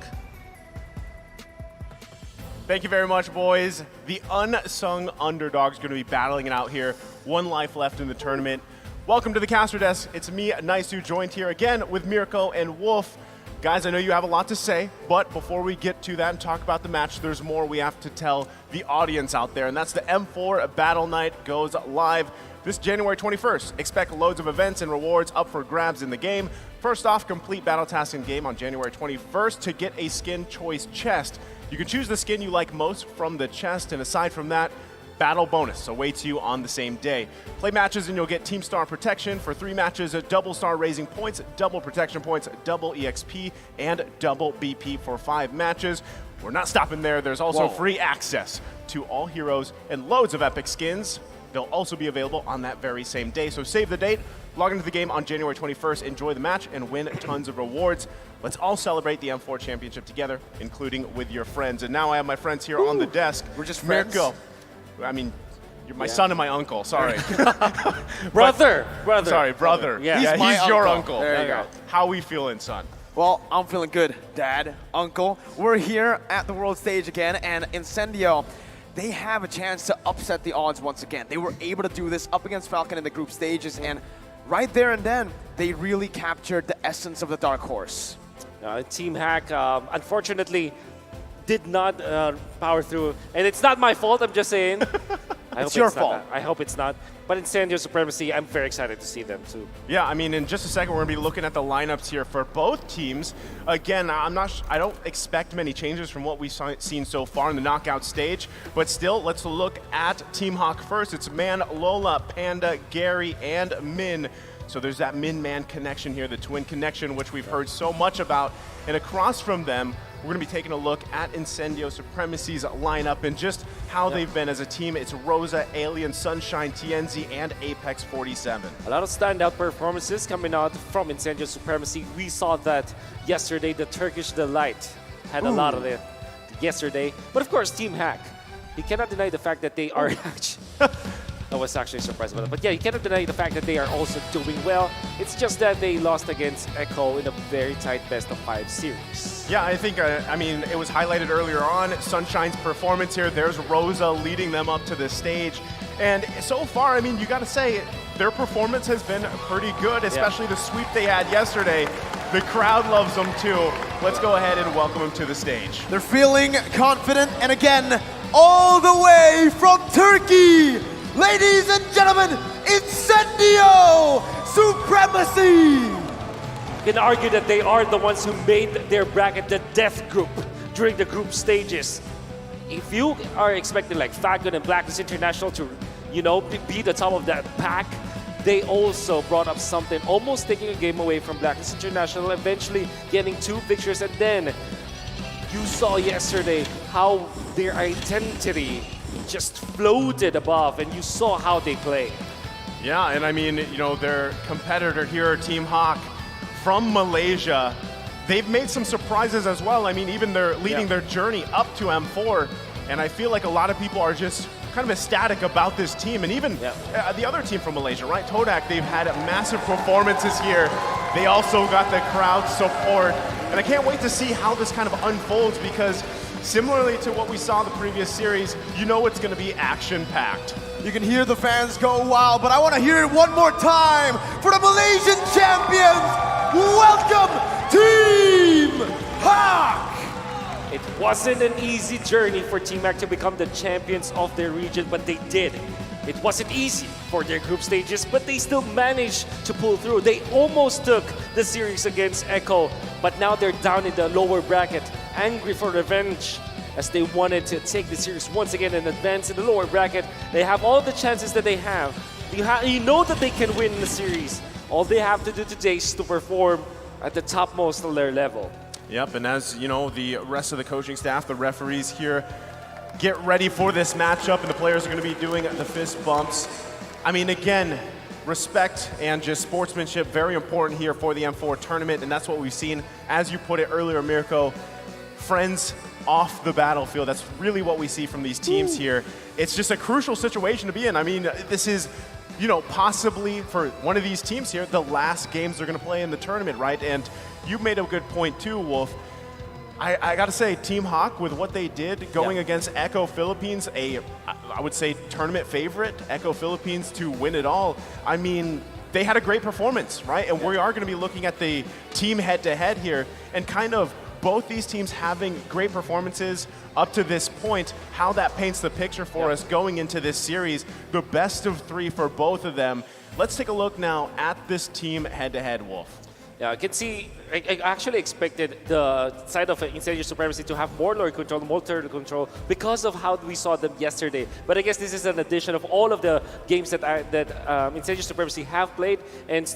Speaker 6: Thank you very much, boys. The unsung underdog's going to be battling it out here. 1 life left in the tournament. Welcome to the caster desk. It's me, Naisu, joined here again with Mirko and Wolf. Guys, I know you have a lot to say, but before we get to that and talk about the match, there's more we have to tell the audience out there, and that's the M4 Battle Night goes live this January 21st. Expect loads of events and rewards up for grabs in the game. First off, complete battle tasks in game on January 21st to get a skin choice chest. You can choose the skin you like most from the chest, and aside from that, battle bonus awaits you on the same day. Play matches and you'll get Team Star protection for 3 matches, double star raising points, double protection points, double EXP, and double BP for 5 matches. We're not stopping there. There's also free access to all heroes and loads of epic skins. They'll also be available on that very same day. So save the date, log into the game on January 21st, enjoy the match, and win tons of rewards. Let's all celebrate the M4 Championship together, including with your friends. And now I have my friends here on the desk.
Speaker 7: We're just friends?
Speaker 6: Mirko. I mean, you're my son and my uncle, sorry.
Speaker 1: Brother.
Speaker 6: Sorry, brother.
Speaker 1: Yeah.
Speaker 6: He's your uncle.
Speaker 7: There you go.
Speaker 6: How we feeling, son?
Speaker 9: Well, I'm feeling good, Dad, Uncle. We're here at the world stage again, and Incendio, they have a chance to upset the odds once again. They were able to do this up against Falcon in the group stages, and right there and then, they really captured the essence of the Dark Horse.
Speaker 1: Team Hack, unfortunately, did not power through. And it's not my fault, I'm just saying.
Speaker 9: It's your fault.
Speaker 1: I hope it's not. But Incendio Supremacy, I'm very excited to see them too.
Speaker 6: Yeah, I mean, in just a second, we're going to be looking at the lineups here for both teams. Again, I don't expect many changes from what we've seen so far in the knockout stage. But still, let's look at Team Hawk first. It's Man, Lola, Panda, Gary, and Min. So there's that Min-Man connection here, the twin connection, which we've heard so much about. And across from them, we're going to be taking a look at Incendio Supremacy's lineup and just how they've been as a team. It's Rosa, Alien, Sunshine, TNZ, and Apex 47.
Speaker 1: A lot of standout performances coming out from Incendio Supremacy. We saw that yesterday. The Turkish Delight had a lot of it yesterday. But of course, Team Hack. You cannot deny the fact that they are actually... I was actually surprised about it. But yeah, you cannot deny the fact that they are also doing well. It's just that they lost against Echo in a very tight best-of-5 series.
Speaker 6: Yeah, I think, I mean, it was highlighted earlier on, Sunshine's performance here. There's Rosa leading them up to the stage. And so far, I mean, you got to say, their performance has been pretty good, especially the sweep they had yesterday. The crowd loves them too. Let's go ahead and welcome them to the stage.
Speaker 9: They're feeling confident, and again, all the way from Turkey, ladies and gentlemen, Incendio Supremacy!
Speaker 1: You can argue that they are the ones who made their bracket the death group during the group stages. If you are expecting like Falcon and Blacklist International to, you know, be the top of that pack, they also brought up something, almost taking a game away from Blacklist International, eventually getting 2 victories, and then you saw yesterday how their identity just floated above, and you saw how they play.
Speaker 6: Yeah, and I mean, you know, their competitor here, Team Hawk, from Malaysia, they've made some surprises as well. I mean, even they're leading their journey up to M4, and I feel like a lot of people are just kind of ecstatic about this team, and even the other team from Malaysia, right? Todak, they've had massive performances here. They also got the crowd support, and I can't wait to see how this kind of unfolds, because similarly to what we saw in the previous series, you know it's going to be action-packed.
Speaker 9: You can hear the fans go wild, but I want to hear it one more time for the Malaysian champions. Welcome, Team Hawk!
Speaker 1: It wasn't an easy journey for Team Hack to become the champions of their region, but they did. It wasn't easy for their group stages, but they still managed to pull through. They almost took the series against Echo, but now they're down in the lower bracket, angry for revenge, as they wanted to take the series once again and advance in the lower bracket. They have all the chances that they have. You know that they can win the series. All they have to do today is to perform at the topmost of their level.
Speaker 6: Yep, and as you know, the rest of the coaching staff, the referees here, get ready for this matchup, and the players are going to be doing the fist bumps. I mean, again, respect and just sportsmanship, very important here for the M4 tournament, and that's what we've seen, as you put it earlier, Mirko, friends off the battlefield. That's really what we see from these teams here. It's just a crucial situation to be in. I mean, this is, you know, possibly for one of these teams here, the last games they're going to play in the tournament, right? And you made a good point too, Wolf. I got to say, Team Hawk, with what they did going against Echo Philippines, I would say tournament favorite, Echo Philippines to win it all. I mean, they had a great performance, right? And we are going to be looking at the team head-to-head here, and kind of both these teams having great performances up to this point, how that paints the picture for us going into this series, the best of 3 for both of them. Let's take a look now at this team head-to-head, Wolf.
Speaker 1: Yeah, I can see. I actually expected the side of Incendio Supremacy to have more lord control, more turtle control because of how we saw them yesterday. But I guess this is an addition of all of the games that Incendio Supremacy have played, and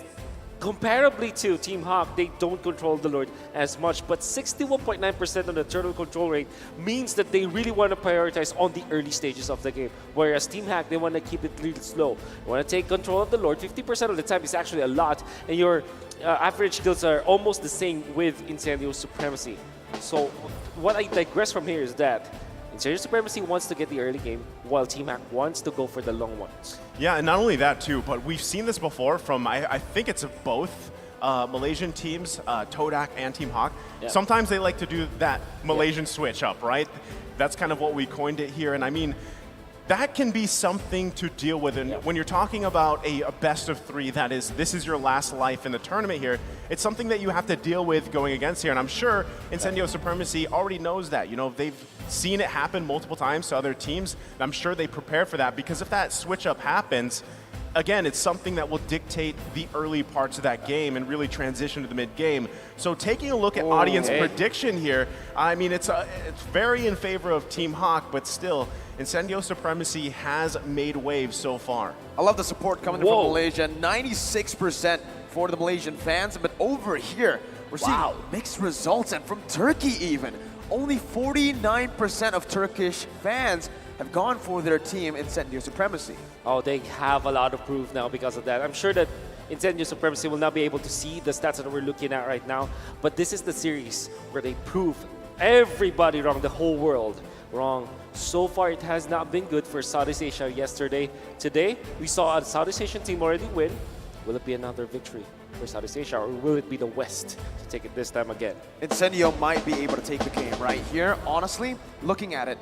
Speaker 1: comparably to Team Hawk, they don't control the Lord as much, but 61.9% on the turtle control rate means that they really want to prioritize on the early stages of the game. Whereas Team Hack, they want to keep it really slow. They want to take control of the Lord. 50% of the time is actually a lot, and your average kills are almost the same with Incendio Supremacy. So what I digress from here is that Incendio Supremacy wants to get the early game, while Team Hack wants to go for the long ones.
Speaker 11: Yeah, and not only that too, but we've seen this before from, I think it's both Malaysian teams, Todak and Team Hawk.
Speaker 1: Yeah.
Speaker 11: Sometimes they like to do that Malaysian switch up, right? That's kind of what we coined it here. And I mean, that can be something to deal with. And when you're talking about a best of three, that is, this is your last life in the tournament here, it's something that you have to deal with going against here. And I'm sure Incendio Supremacy already knows that. You know, they've seen it happen multiple times to other teams. And I'm sure they prepare for that, because if that switch up happens, again, it's something that will dictate the early parts of that game and really transition to the mid-game. So taking a look at audience prediction here, I mean, it's very in favor of Team Hawk, but still, Incendio Supremacy has made waves so far.
Speaker 9: I love the support coming from Malaysia. 96% for the Malaysian fans, but over here, we're seeing mixed results, and from Turkey even. Only 49% of Turkish fans have gone for their team Incendio Supremacy.
Speaker 1: Oh, they have a lot of proof now because of that. I'm sure that Incendio Supremacy will not be able to see the stats that we're looking at right now, but this is the series where they prove everybody wrong, the whole world wrong. So far, it has not been good for Southeast Asia yesterday. Today, we saw a Southeast Asian team already win. Will it be another victory for Southeast Asia, or will it be the West to take it this time again?
Speaker 9: Incendio might be able to take the game right here. Honestly, looking at it,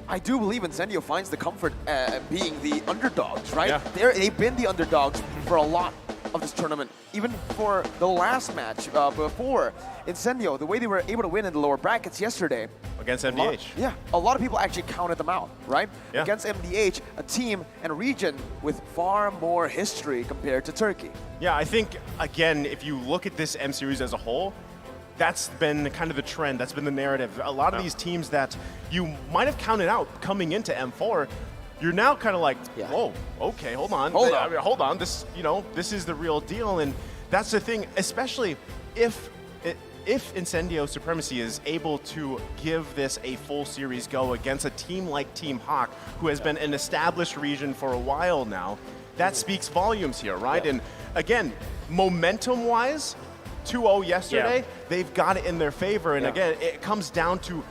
Speaker 9: I do believe Incendio finds the comfort being the underdogs, right?
Speaker 11: Yeah.
Speaker 9: They've been the underdogs for a lot of this tournament. Even for the last match before Incendio, the way they were able to win in the lower brackets yesterday.
Speaker 11: Against MDH.
Speaker 9: A lot of people actually counted them out, right?
Speaker 11: Yeah.
Speaker 9: Against MDH, a team and a region with far more history compared to Turkey.
Speaker 11: Yeah, I think, again, if you look at this M series as a whole, that's been kind of the trend, that's been the narrative. A lot of these teams that you might have counted out coming into M4, you're now kind of like, whoa, okay, hold on. Hold on, this, you know, this is the real deal. And that's the thing, especially if Incendio Supremacy is able to give this a full series go against a team like Team Hawk, who has been an established region for a while now, that speaks volumes here, right? And again, momentum-wise, 2-0 yesterday, they've got it in their favor. And again, it comes down to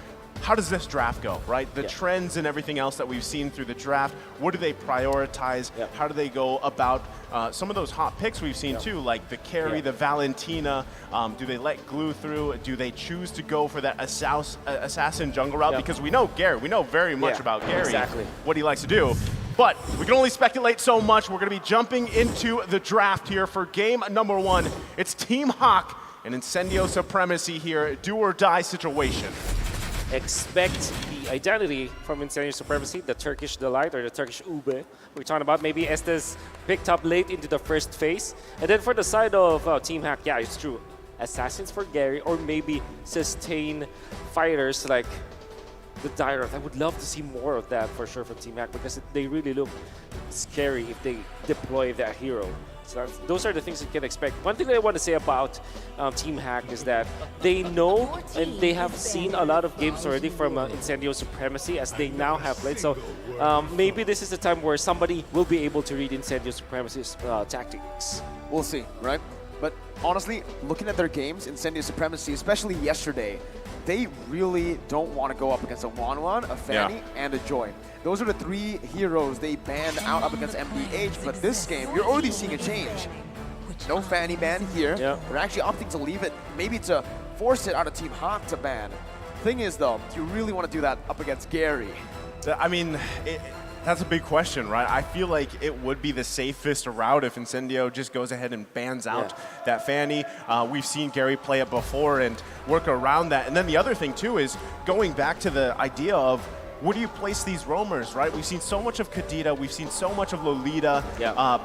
Speaker 11: how does this draft go, right? The trends and everything else that we've seen through the draft, what do they prioritize? How do they go about some of those hot picks we've seen too, like the Carry, the Valentina? Do they let Glue through? Do they choose to go for that assassin jungle route? Because we know Gary, we know very much about Gary, what he likes to do. But we can only speculate so much. We're going to be jumping into the draft here for game number 1. It's Team Hawk and Incendio Supremacy here, do or die situation.
Speaker 1: Expect the identity from Incendio Supremacy, the Turkish Delight or the Turkish Ube. We're talking about maybe Estes picked up late into the first phase. And then for the side of Team Hack, yeah, it's true. Assassins for Gary, or maybe sustain fighters like the Direct. I would love to see more of that for sure from Team Hack, because they really look scary if they deploy that hero. So those are the things you can expect. One thing that I want to say about Team Hack is that they know and they have seen a lot of games already from Incendio Supremacy, as they now have played. So maybe this is the time where somebody will be able to read Incendio Supremacy's tactics.
Speaker 9: We'll see, right? But honestly, looking at their games, Incendio Supremacy, especially yesterday, they really don't want to go up against a Wanwan, a Fanny, and a Joy. Those are the 3 heroes they banned out up against MDH, but this game, you're already seeing a change. No Fanny ban here. They're actually opting to leave it, maybe to force it out of Team Hawk to ban. Thing is, though, do you really want to do that up against Gary?
Speaker 11: I mean, that's a big question, right? I feel like it would be the safest route if Incendio just goes ahead and bans out that Fanny. We've seen Gary play it before and work around that. And then the other thing, too, is going back to the idea of where do you place these roamers, right? We've seen so much of Kadita, we've seen so much of Lolita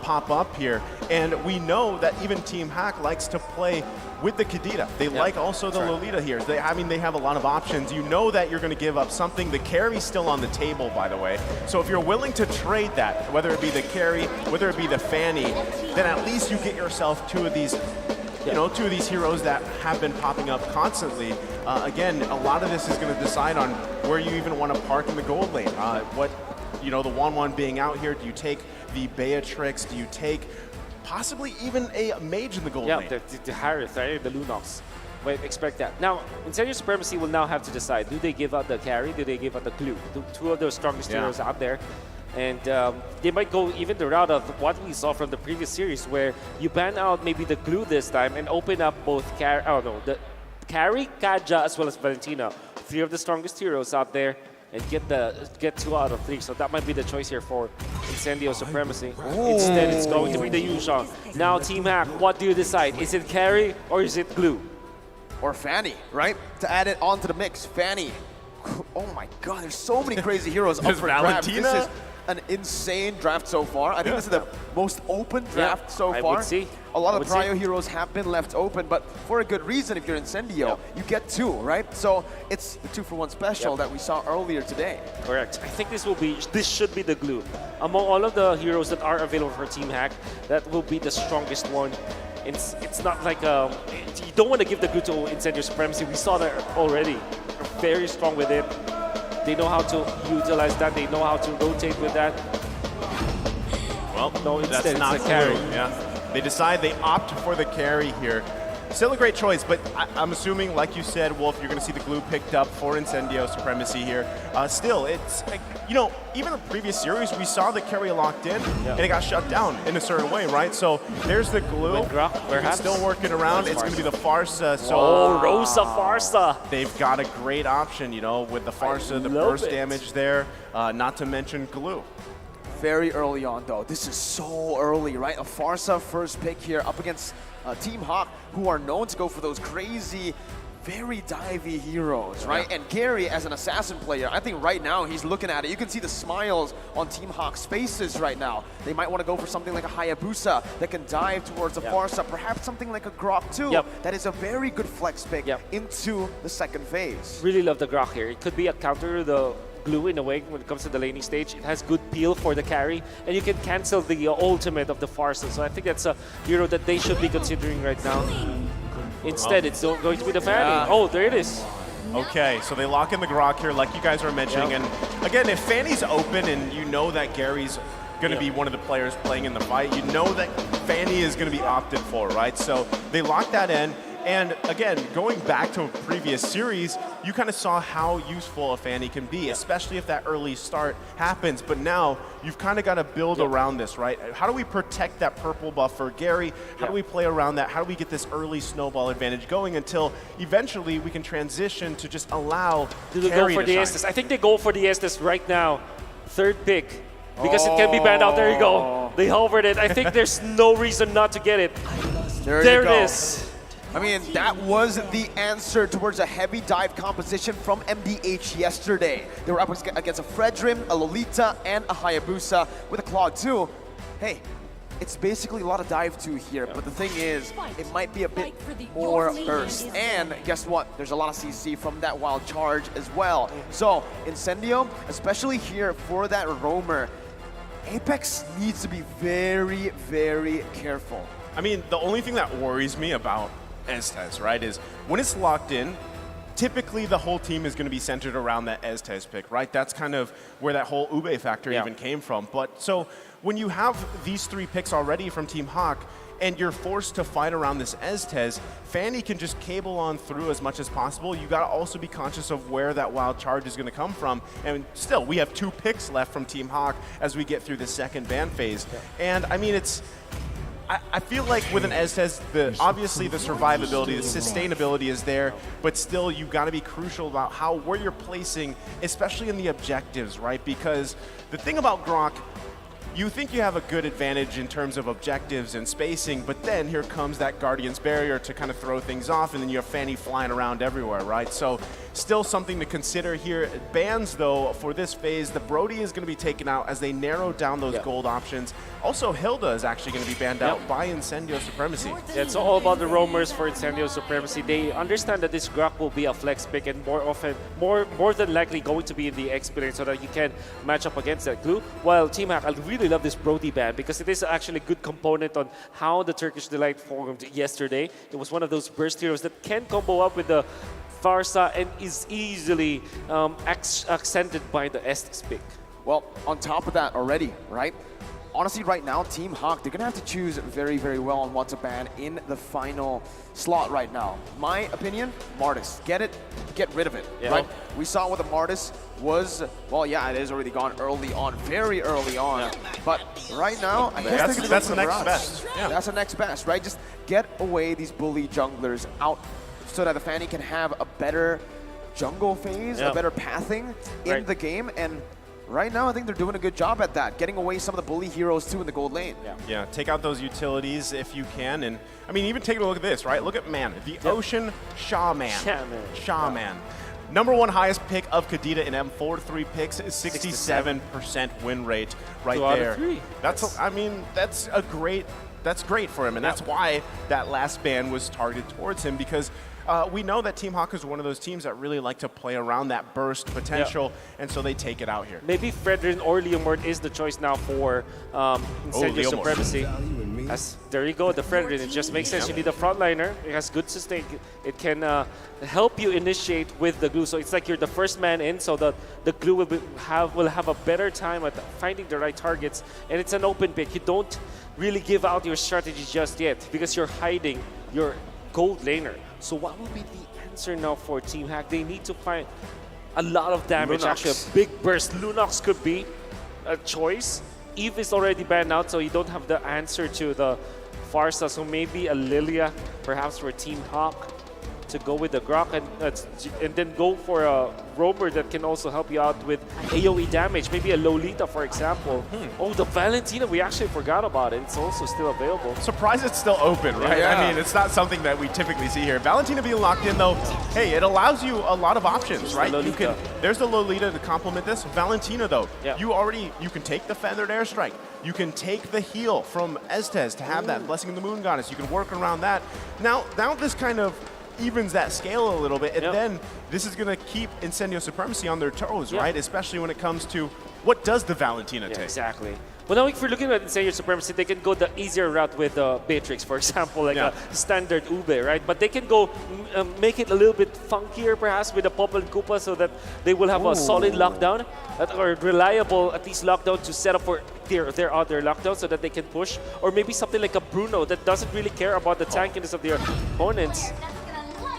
Speaker 11: pop up here, and we know that even Team Hack likes to play with the Kadita. They like also the Lolita here. They have a lot of options. You know that you're going to give up something. The carry's still on the table, by the way. So if you're willing to trade that, whether it be the carry, whether it be the Fanny, then at least you get yourself two of these heroes that have been popping up constantly. Again, a lot of this is going to decide on where you even want to park in the gold lane. The 1-1 being out here, do you take the Beatrix? Do you take possibly even a mage in the gold lane?
Speaker 1: Yeah, the Harith, right? The Lunox. Wait, expect that. Now, Incendio Supremacy will now have to decide, do they give out the carry, do they give out the glue? Two of those strongest heroes out there. And they might go even the route of what we saw from the previous series, where you ban out maybe the glue this time and open up both the carry, Kaja, as well as Valentina. 3 of the strongest heroes out there, and get 2 out of 3. So that might be the choice here for Incendio Supremacy. Instead, it's going to be the Yuzhong. Now, Team Hack, what do you decide? Is it carry or is it glue?
Speaker 9: Or Fanny, right? To add it onto the mix, Fanny. Oh my God, there's so many crazy heroes up for grabs. This is an insane draft so far. I think this is the most open draft so far.
Speaker 1: I would see.
Speaker 9: A lot of prio heroes have been left open, but for a good reason. If you're Incendio, you get 2, right? So it's the 2-for-1 special that we saw earlier today.
Speaker 1: Correct. I think this should be the glue. Among all of the heroes that are available for Team Hack, that will be the strongest one. It's not like you don't want to give the glue to Incendio Supremacy. We saw that already. They're very strong with it. They know how to utilize that. They know how to rotate with that.
Speaker 11: Well,
Speaker 1: no,
Speaker 11: that's
Speaker 1: instead
Speaker 11: not
Speaker 1: it's a carry.
Speaker 11: Yeah, they opt for the carry here. Still a great choice, but I'm assuming, like you said, Wolf, you're going to see the glue picked up for Incendio Supremacy here. Still, it's, even the previous series, we saw the carry locked in, and it got shut down in a certain way, right? So there's the glue. It's still working around. It's going to be the Farsa. So
Speaker 1: Rosa Farsa.
Speaker 11: They've got a great option, with the Farsa, the burst damage there, not to mention glue.
Speaker 9: Very early on, though. This is so early, right? A Farsa first pick here up against Team Hawk, who are known to go for those crazy, very divey heroes, right? And Gary, as an assassin player, I think right now he's looking at it. You can see the smiles on Team Hawk's faces right now. They might want to go for something like a Hayabusa that can dive towards a Farsa, perhaps something like a Grok too. That is a very good flex pick into the second phase.
Speaker 1: Really love the Grok here. It could be a counter to the glue in a way when it comes to the laning stage. It has good peel for the carry, and you can cancel the ultimate of the Farsa. So I think that's a hero that they should be considering right now. Instead, it's going to be the Fanny. Oh, there it is.
Speaker 11: Okay, so they lock in the Grok here, like you guys were mentioning. And again, if Fanny's open and you know that Gary's going to be one of the players playing in the fight, you know that Fanny is going to be opted for, right? So they lock that in. And again, going back to a previous series, you kind of saw how useful a Fanny can be, especially if that early start happens. But now you've kind of got to build around this, right? How do we protect that purple buff for Gary? How do we play around that? How do we get this early snowball advantage going until eventually we can transition to just allow
Speaker 1: Do they go for the Estes? I think they go for the Estes right now. 3rd pick. Because it can be banned out. There you go. They hovered it. I think there's no reason not to get it. There it is.
Speaker 9: I mean, that was the answer towards a heavy dive composition from MDH yesterday. They were up against a Fredrim, a Lolita, and a Hayabusa with a Claw 2. Hey, it's basically a lot of dive 2 here, but the thing is, it might be a bit more burst. And guess what? There's a lot of CC from that wild charge as well. So, Incendio, especially here for that roamer, Apex needs to be very, very careful.
Speaker 11: I mean, the only thing that worries me about Estes, right, is when it's locked in, typically the whole team is going to be centered around that Estes pick, right? That's kind of where that whole Ube factor even came from. But so when you have these 3 picks already from Team Hawk and you're forced to fight around this Estes, Fanny can just cable on through as much as possible. You got to also be conscious of where that wild charge is going to come from. And still, we have 2 picks left from Team Hawk as we get through the second ban phase. And I mean, I feel like with an Estes, obviously the survivability, the sustainability is there, but still you got to be crucial about where you're placing, especially in the objectives, right? Because the thing about Grok, you think you have a good advantage in terms of objectives and spacing, but then here comes that Guardian's Barrier to kind of throw things off, and then you have Fanny flying around everywhere, right? So still something to consider here. Bans, though, for this phase, the Brody is going to be taken out as they narrow down those gold options. Also, Hilda is actually going to be banned out by Incendio Supremacy.
Speaker 1: Yeah, it's all about the roamers for Incendio Supremacy. They understand that this Grok will be a flex pick and more than likely going to be in the experience so that you can match up against that glue. While Team Hack, I really love this Brody ban because it is actually a good component on how the Turkish Delight formed yesterday. It was one of those burst heroes that can combo up with the Farsa and is easily accented by the Estes pick.
Speaker 9: Well, on top of that already, right? Honestly, right now, Team Hawk, they're going to have to choose very, very well on what to ban in the final slot right now. My opinion, Martis. Get rid of it, right? We saw what the Martis was. Well, yeah, it is already gone early on, very early on. But right now, I guess
Speaker 11: that's the next best. Yeah.
Speaker 9: That's the next best, right? Just get away these bully junglers out so that the Fanny can have a better jungle phase, a better pathing in the game. And right now, I think they're doing a good job at that, getting away some of the bully heroes too in the gold lane.
Speaker 11: Yeah, take out those utilities if you can. And I mean, even taking a look at this, right? Look at Mana, the Ocean Shaman. Shaman. Number one highest pick of Kadita in M4, 3 picks, is 67% win rate right there. 2 out of 3. That's great for him, and that's why that last ban was targeted towards him, because we know that Team Hawk is one of those teams that really like to play around that burst potential, and so they take it out here.
Speaker 1: Maybe Fredrin or Leomord is the choice now for Incendio Supremacy. There you go, the Fredrin. It just makes sense. You need a frontliner. It has good sustain. It can help you initiate with the glue. So it's like you're the first man in, so the glue will have a better time at finding the right targets. And it's an open pick. You don't really give out your strategy just yet because you're hiding your gold laner. So what will be the answer now for Team Hack? They need to find a lot of damage,
Speaker 9: Lunox.
Speaker 1: actually a big burst. Lunox could be a choice. Eve is already banned out, so you don't have the answer to the Farsa. So maybe a Lilia, perhaps for Team Hawk, to go with the Grok and then go for a roamer that can also help you out with AoE damage. Maybe a Lolita, for example. Oh, the Valentina, we actually forgot about it. It's also still available.
Speaker 11: Surprised it's still open, right?
Speaker 1: Yeah.
Speaker 11: I mean, it's not something that we typically see here. Valentina being locked in, though, hey, it allows you a lot of options, right? There's the Lolita to complement this. Valentina, though, you can take the Feathered Airstrike. You can take the heal from Estes to have that Blessing of the Moon Goddess. You can work around that. Now this kind of evens that scale a little bit, and then this is going to keep Incendio Supremacy on their toes, right? Especially when it comes to what does the Valentina take.
Speaker 1: Exactly. Well, now if we're looking at Incendio Supremacy, they can go the easier route with Beatrix, for example, like a standard Ube, right? But they can go make it a little bit funkier, perhaps, with a Pop and Koopa so that they will have a solid lockdown, or reliable, at least, lockdown to set up for their other lockdown so that they can push. Or maybe something like a Bruno that doesn't really care about the tankiness of their opponents.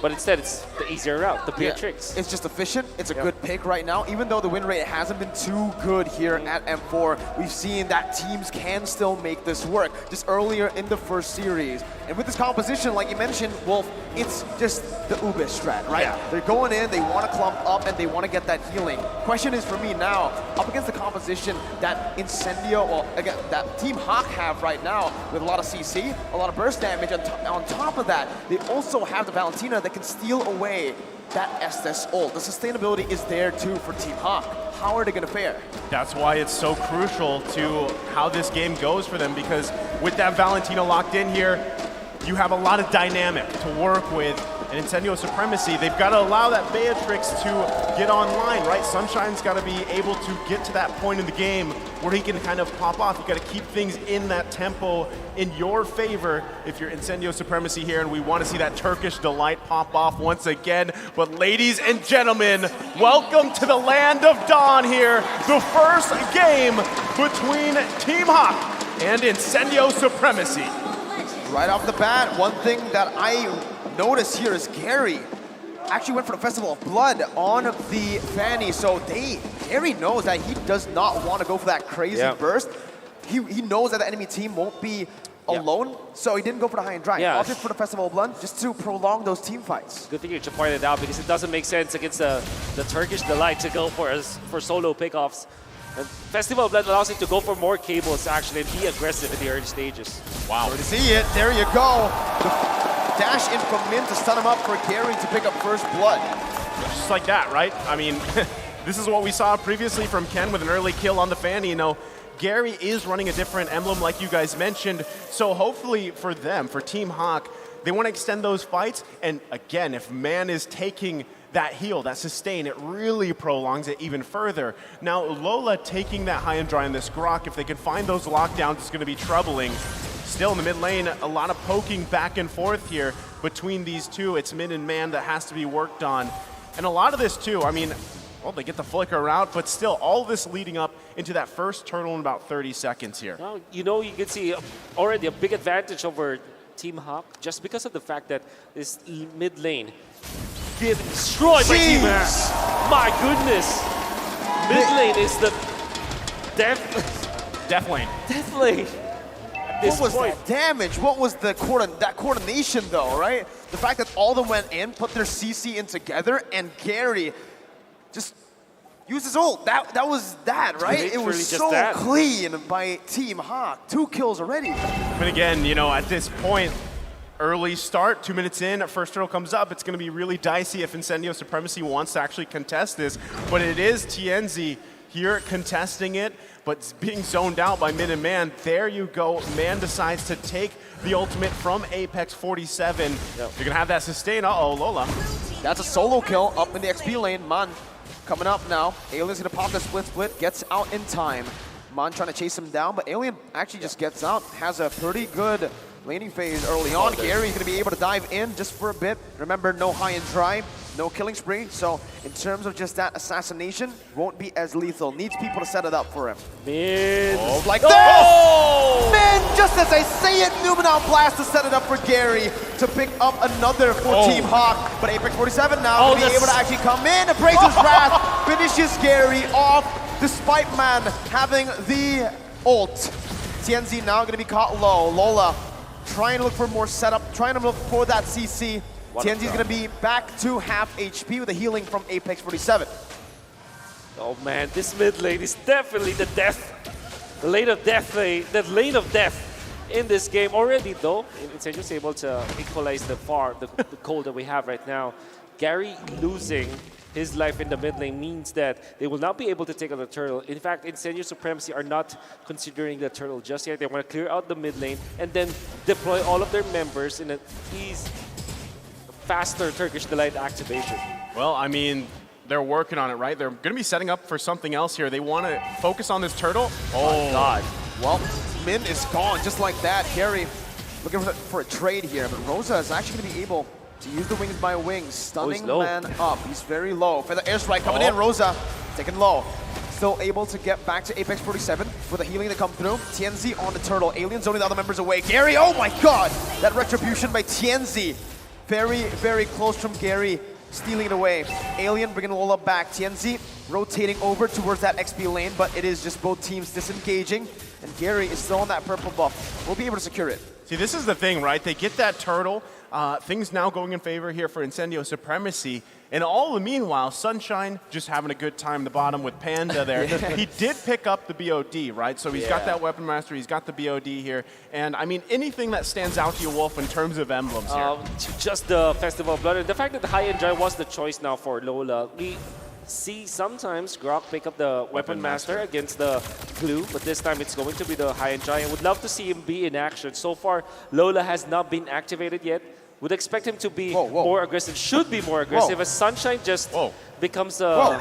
Speaker 1: But instead, it's the easier route, the Beatrix.
Speaker 9: It's just efficient. It's a good pick right now. Even though the win rate hasn't been too good here at M4, we've seen that teams can still make this work. Just earlier in the first series. And with this composition, like you mentioned, Wolf, it's just the Ube strat, right? They're going in, they want to clump up, and they want to get that healing. Question is for me now, up against the composition that Incendio, well, again, that Team Hawk have right now, with a lot of CC, a lot of burst damage. On top of that, they also have the Valentina that can steal away that Estes ult. The sustainability is there too for Team Hawk. How are they going to fare?
Speaker 11: That's why it's so crucial to how this game goes for them, because with that Valentina locked in here, you have a lot of dynamic to work with. And Incendio Supremacy, they've got to allow that Beatrix to get online, right? Sunshine's got to be able to get to that point in the game where he can kind of pop off. You got to keep things in that tempo in your favor if you're Incendio Supremacy here, and we want to see that Turkish Delight pop off once again. But ladies and gentlemen, welcome to the land of dawn here. The first game between Team Hawk and Incendio Supremacy.
Speaker 9: Right off the bat, one thing that I notice here is Gary actually went for the Festival of Blood on the Fanny. So Gary knows that he does not want to go for that crazy burst. He knows that the enemy team won't be alone, so he didn't go for the high and dry. He opted for the Festival of Blood just to prolong those team fights.
Speaker 1: Good thing you pointed it out, because it doesn't make sense against the Turkish Delight to go for solo pickoffs. And Festival of Blood allows him to go for more cables actually and be aggressive in the early stages.
Speaker 11: Wow.
Speaker 9: To see it, there you go. The dash in from Min to stun him up for Gary to pick up first blood.
Speaker 11: Just like that, right? I mean, this is what we saw previously from Ken with an early kill on the Fanny. You know, Gary is running a different emblem like you guys mentioned. So hopefully for them, for Team Hawk, they want to extend those fights. And again, if Man is taking that heal, that sustain, it really prolongs it even further. Now, Lola taking that high and dry on this Grok, if they can find those lockdowns, it's going to be troubling. Still in the mid lane, a lot of poking back and forth here between these two. It's Min and Man that has to be worked on. And a lot of this too, I mean, well, they get the flicker out, but still all this leading up into that first turtle in about 30 seconds here.
Speaker 1: Well, you know, you can see already a big advantage over Team Hawk just because of the fact that this mid lane getting destroyed by Team Hawk. My goodness. Mid lane is the
Speaker 11: death lane.
Speaker 1: Death lane.
Speaker 9: What was that damage? What was that coordination though, right? The fact that all of them went in, put their CC in together, and Gary just used his ult. That was that, right? It was so clean by Team Hawk. 2 kills already.
Speaker 11: But again, you know, at this point, early start, 2 minutes in, first turtle comes up. It's going to be really dicey if Incendio Supremacy wants to actually contest this. But it is TNZ here contesting it, but being zoned out by Min and Man. There you go. Man decides to take the ultimate from Apex 47. You're going to have that sustain. Uh-oh, Lola.
Speaker 9: That's a solo kill up in the XP lane. Man coming up now. Alien's going to pop the split, gets out in time. Man trying to chase him down, but Alien actually just gets out, has a pretty good laning phase early on. Gary's going to be able to dive in just for a bit. Remember, no high and dry, no killing spree. So in terms of just that assassination, won't be as lethal. Needs people to set it up for him.
Speaker 1: Min.
Speaker 9: Like this! Min, just as I say it, Numenal Blast to set it up for Gary to pick up another for Team Hawk. But Apex 47 now will be able to actually come in. Abraser's Wrath finishes Gary off despite Man having the ult. TNZ now going to be caught low. Lola trying to look for more setup, trying to look for that CC. TNZ is going to be back to half HP with a healing from Apex 47.
Speaker 1: Oh man, this mid lane is definitely the lane of death in this game already though. Incendio's able to equalize the cold that we have right now. Gary losing his life in the mid lane means that they will not be able to take out the turtle. In fact, Incendio Supremacy are not considering the turtle just yet. They want to clear out the mid lane and then deploy all of their members in a faster Turkish Delight activation.
Speaker 11: Well, I mean, they're working on it, right? They're going to be setting up for something else here. They want to focus on this turtle.
Speaker 9: Oh, my God. Well, Min is gone just like that. Gary looking for a trade here, but Rosa is actually going to be able to use the wings by wings, stunning Man up. He's very low. For the airstrike coming in, Rosa taken low. Still able to get back to Apex 47 with a healing to come through. TNZ on the turtle. Alien's only the other members away. Gary, oh my God! That retribution by TNZ. Very, very close from Gary, stealing it away. Alien bringing Lola back. TNZ rotating over towards that XP lane, but it is just both teams disengaging. And Gary is still on that purple buff. We'll be able to secure it.
Speaker 11: See, this is the thing, right? They get that turtle. Things now going in favor here for Incendio Supremacy. And all the meanwhile, Sunshine just having a good time in the bottom with Panda there. He did pick up the BOD, right? So he's got that Weapon Master, he's got the BOD here. And I mean, anything that stands out to you, Wolf, in terms of emblems here?
Speaker 1: Just the Festival of Blood. And the fact that the high and dry was the choice now for Lola. We see sometimes Grok pick up the Weapon Master against the Blue, but this time it's going to be the high and dry. I would love to see him be in action. So far, Lola has not been activated yet. Would expect him to be more aggressive, should be more aggressive, as Sunshine just becomes a...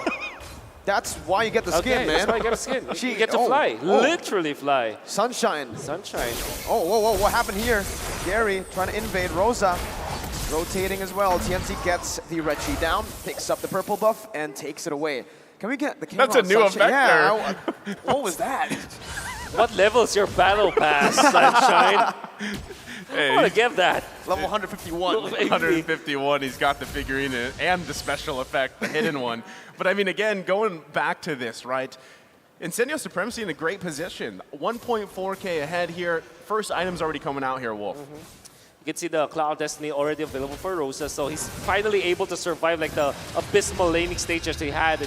Speaker 9: That's why you get the skin, man.
Speaker 1: That's why you get a skin. You get to fly, literally fly.
Speaker 9: Sunshine.
Speaker 1: Sunshine.
Speaker 9: Oh, whoa, what happened here? Gary trying to invade Rosa. Rotating as well. TNC gets the Retchi down, picks up the purple buff, and takes it away. Can we get the camera
Speaker 11: That's a new
Speaker 9: Sunshine?
Speaker 11: effect
Speaker 9: there. What was that?
Speaker 1: What level is your battle pass, Sunshine?
Speaker 11: Hey,
Speaker 1: I want to give that.
Speaker 9: Level 151.
Speaker 11: 151, he's got the figurine and the special effect, the hidden one. But I mean, again, going back to this, right? Incendio Supremacy in a great position. 1.4K ahead here. First item's already coming out here, Wolf.
Speaker 1: You can see the Cloud Destiny already available for Rosa, so he's finally able to survive like the abysmal laning stages he had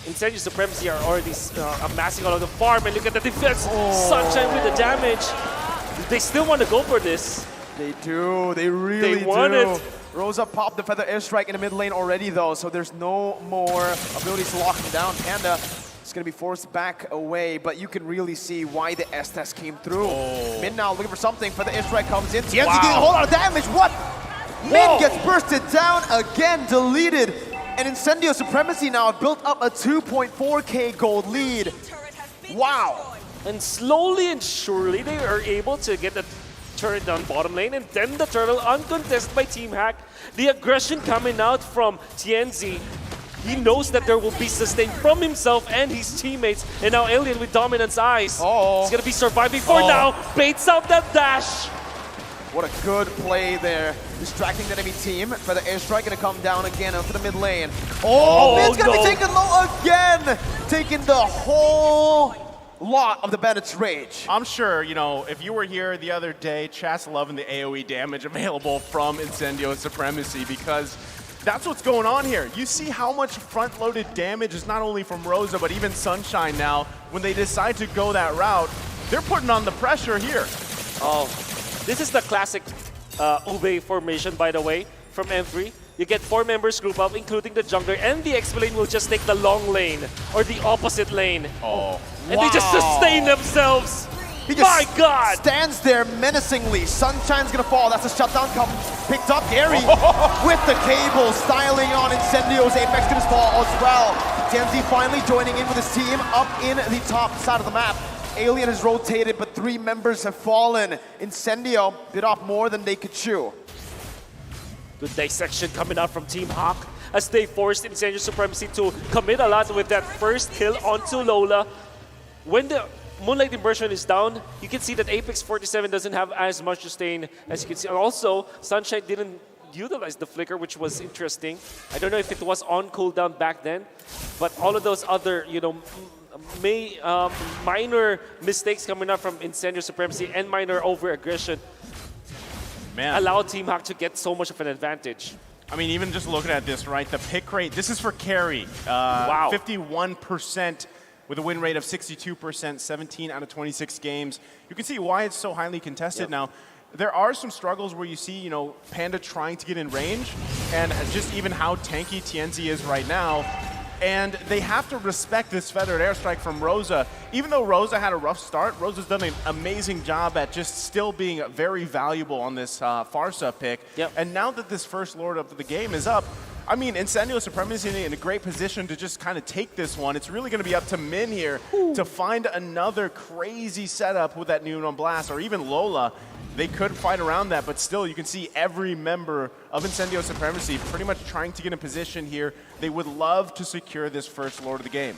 Speaker 1: Incendio Supremacy are already amassing all of the farm, and look at the defense. Sunshine with the damage. They still want to go for this.
Speaker 9: They do. They really
Speaker 1: They want
Speaker 9: do.
Speaker 1: it.
Speaker 9: Rosa popped the Feather Airstrike in the mid lane already, though, so there's no more abilities to lock him down. Panda is going to be forced back away, but you can really see why the S-Test came through. Min now looking for something. Feather Airstrike comes in. Tienzi getting a whole lot of damage. What? Min gets bursted down again, deleted. And Incendio Supremacy now have built up a 2.4k gold lead. Wow.
Speaker 1: And slowly and surely, they are able to get the turret down bottom lane, and then the turtle uncontested by Team Hack. The aggression coming out from Tienzi. He knows that there will be sustain from himself and his teammates, and now Alien with Dominance Eyes. He's gonna be surviving for now. Baits out that dash.
Speaker 9: What a good play there. Distracting the enemy team. For the airstrike, gonna come down again onto the mid lane. Min's gonna be taken low again! Taking the whole lot of the Bandit's Rage.
Speaker 11: I'm sure, you know, if you were here the other day, chat's loving the AoE damage available from Incendio Supremacy, because that's what's going on here. You see how much front-loaded damage is not only from Rosa, but even Sunshine now. When they decide to go that route, they're putting on the pressure here.
Speaker 1: Oh, this is the classic Ube formation, by the way, from M3. You get 4 members group up, including the jungler, and the XP lane will just take the long lane, or the opposite lane. And they just sustain themselves.
Speaker 9: He just stands there menacingly. Sunshine's gonna fall. That's a shutdown picked up. Gary with the cable, styling on Incendio's Apex gonna fall as well. Tienzi finally joining in with his team up in the top side of the map. Alien has rotated, but 3 members have fallen. Incendio bit off more than they could chew.
Speaker 1: Good dissection coming out from Team Hawk as they forced Incendio Supremacy to commit a lot with that first kill onto Lola. When the Moonlight Immersion is down, you can see that Apex 47 doesn't have as much sustain as you can see. And also, Sunshine didn't utilize the flicker, which was interesting. I don't know if it was on cooldown back then, but all of those other, you know, minor mistakes coming up from Incendio Supremacy and minor over-aggression allowed Team Hack to get so much of an advantage.
Speaker 11: I mean, even just looking at this, right? The pick rate, this is for carry. 51% with a win rate of 62%, 17 out of 26 games. You can see why it's so highly contested now. There are some struggles where you see, you know, Panda trying to get in range, and just even how tanky Tienzi is right now. And they have to respect this feathered airstrike from Rosa. Even though Rosa had a rough start, Rosa's done an amazing job at just still being very valuable on this Farsa pick. And now that this first Lord of the game is up, I mean, Incendio Supremacy in a great position to just kind of take this one. It's really going to be up to Min here to find another crazy setup with that Neon Blast, or even Lola. They could fight around that, but still, you can see every member of Incendio Supremacy pretty much trying to get in position here. They would love to secure this first Lord of the game.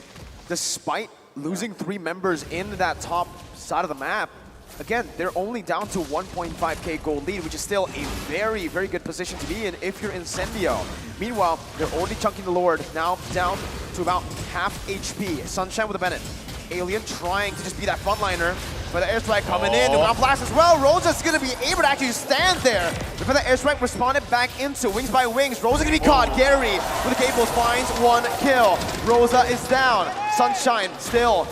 Speaker 9: Despite losing 3 members in that top side of the map, again, they're only down to 1.5k gold lead, which is still a very, very good position to be in if you're Incendio. Meanwhile, they're already chunking the Lord, now down to about half HP. Sunshine with a Bennett. Alien trying to just be that frontliner. But the airstrike coming in, and blast as well. Rosa's gonna be able to actually stand there. Before the airstrike responded back into Wings by Wings. Rosa gonna be caught. Gary with the cables finds 1 kill. Rosa is down. Sunshine still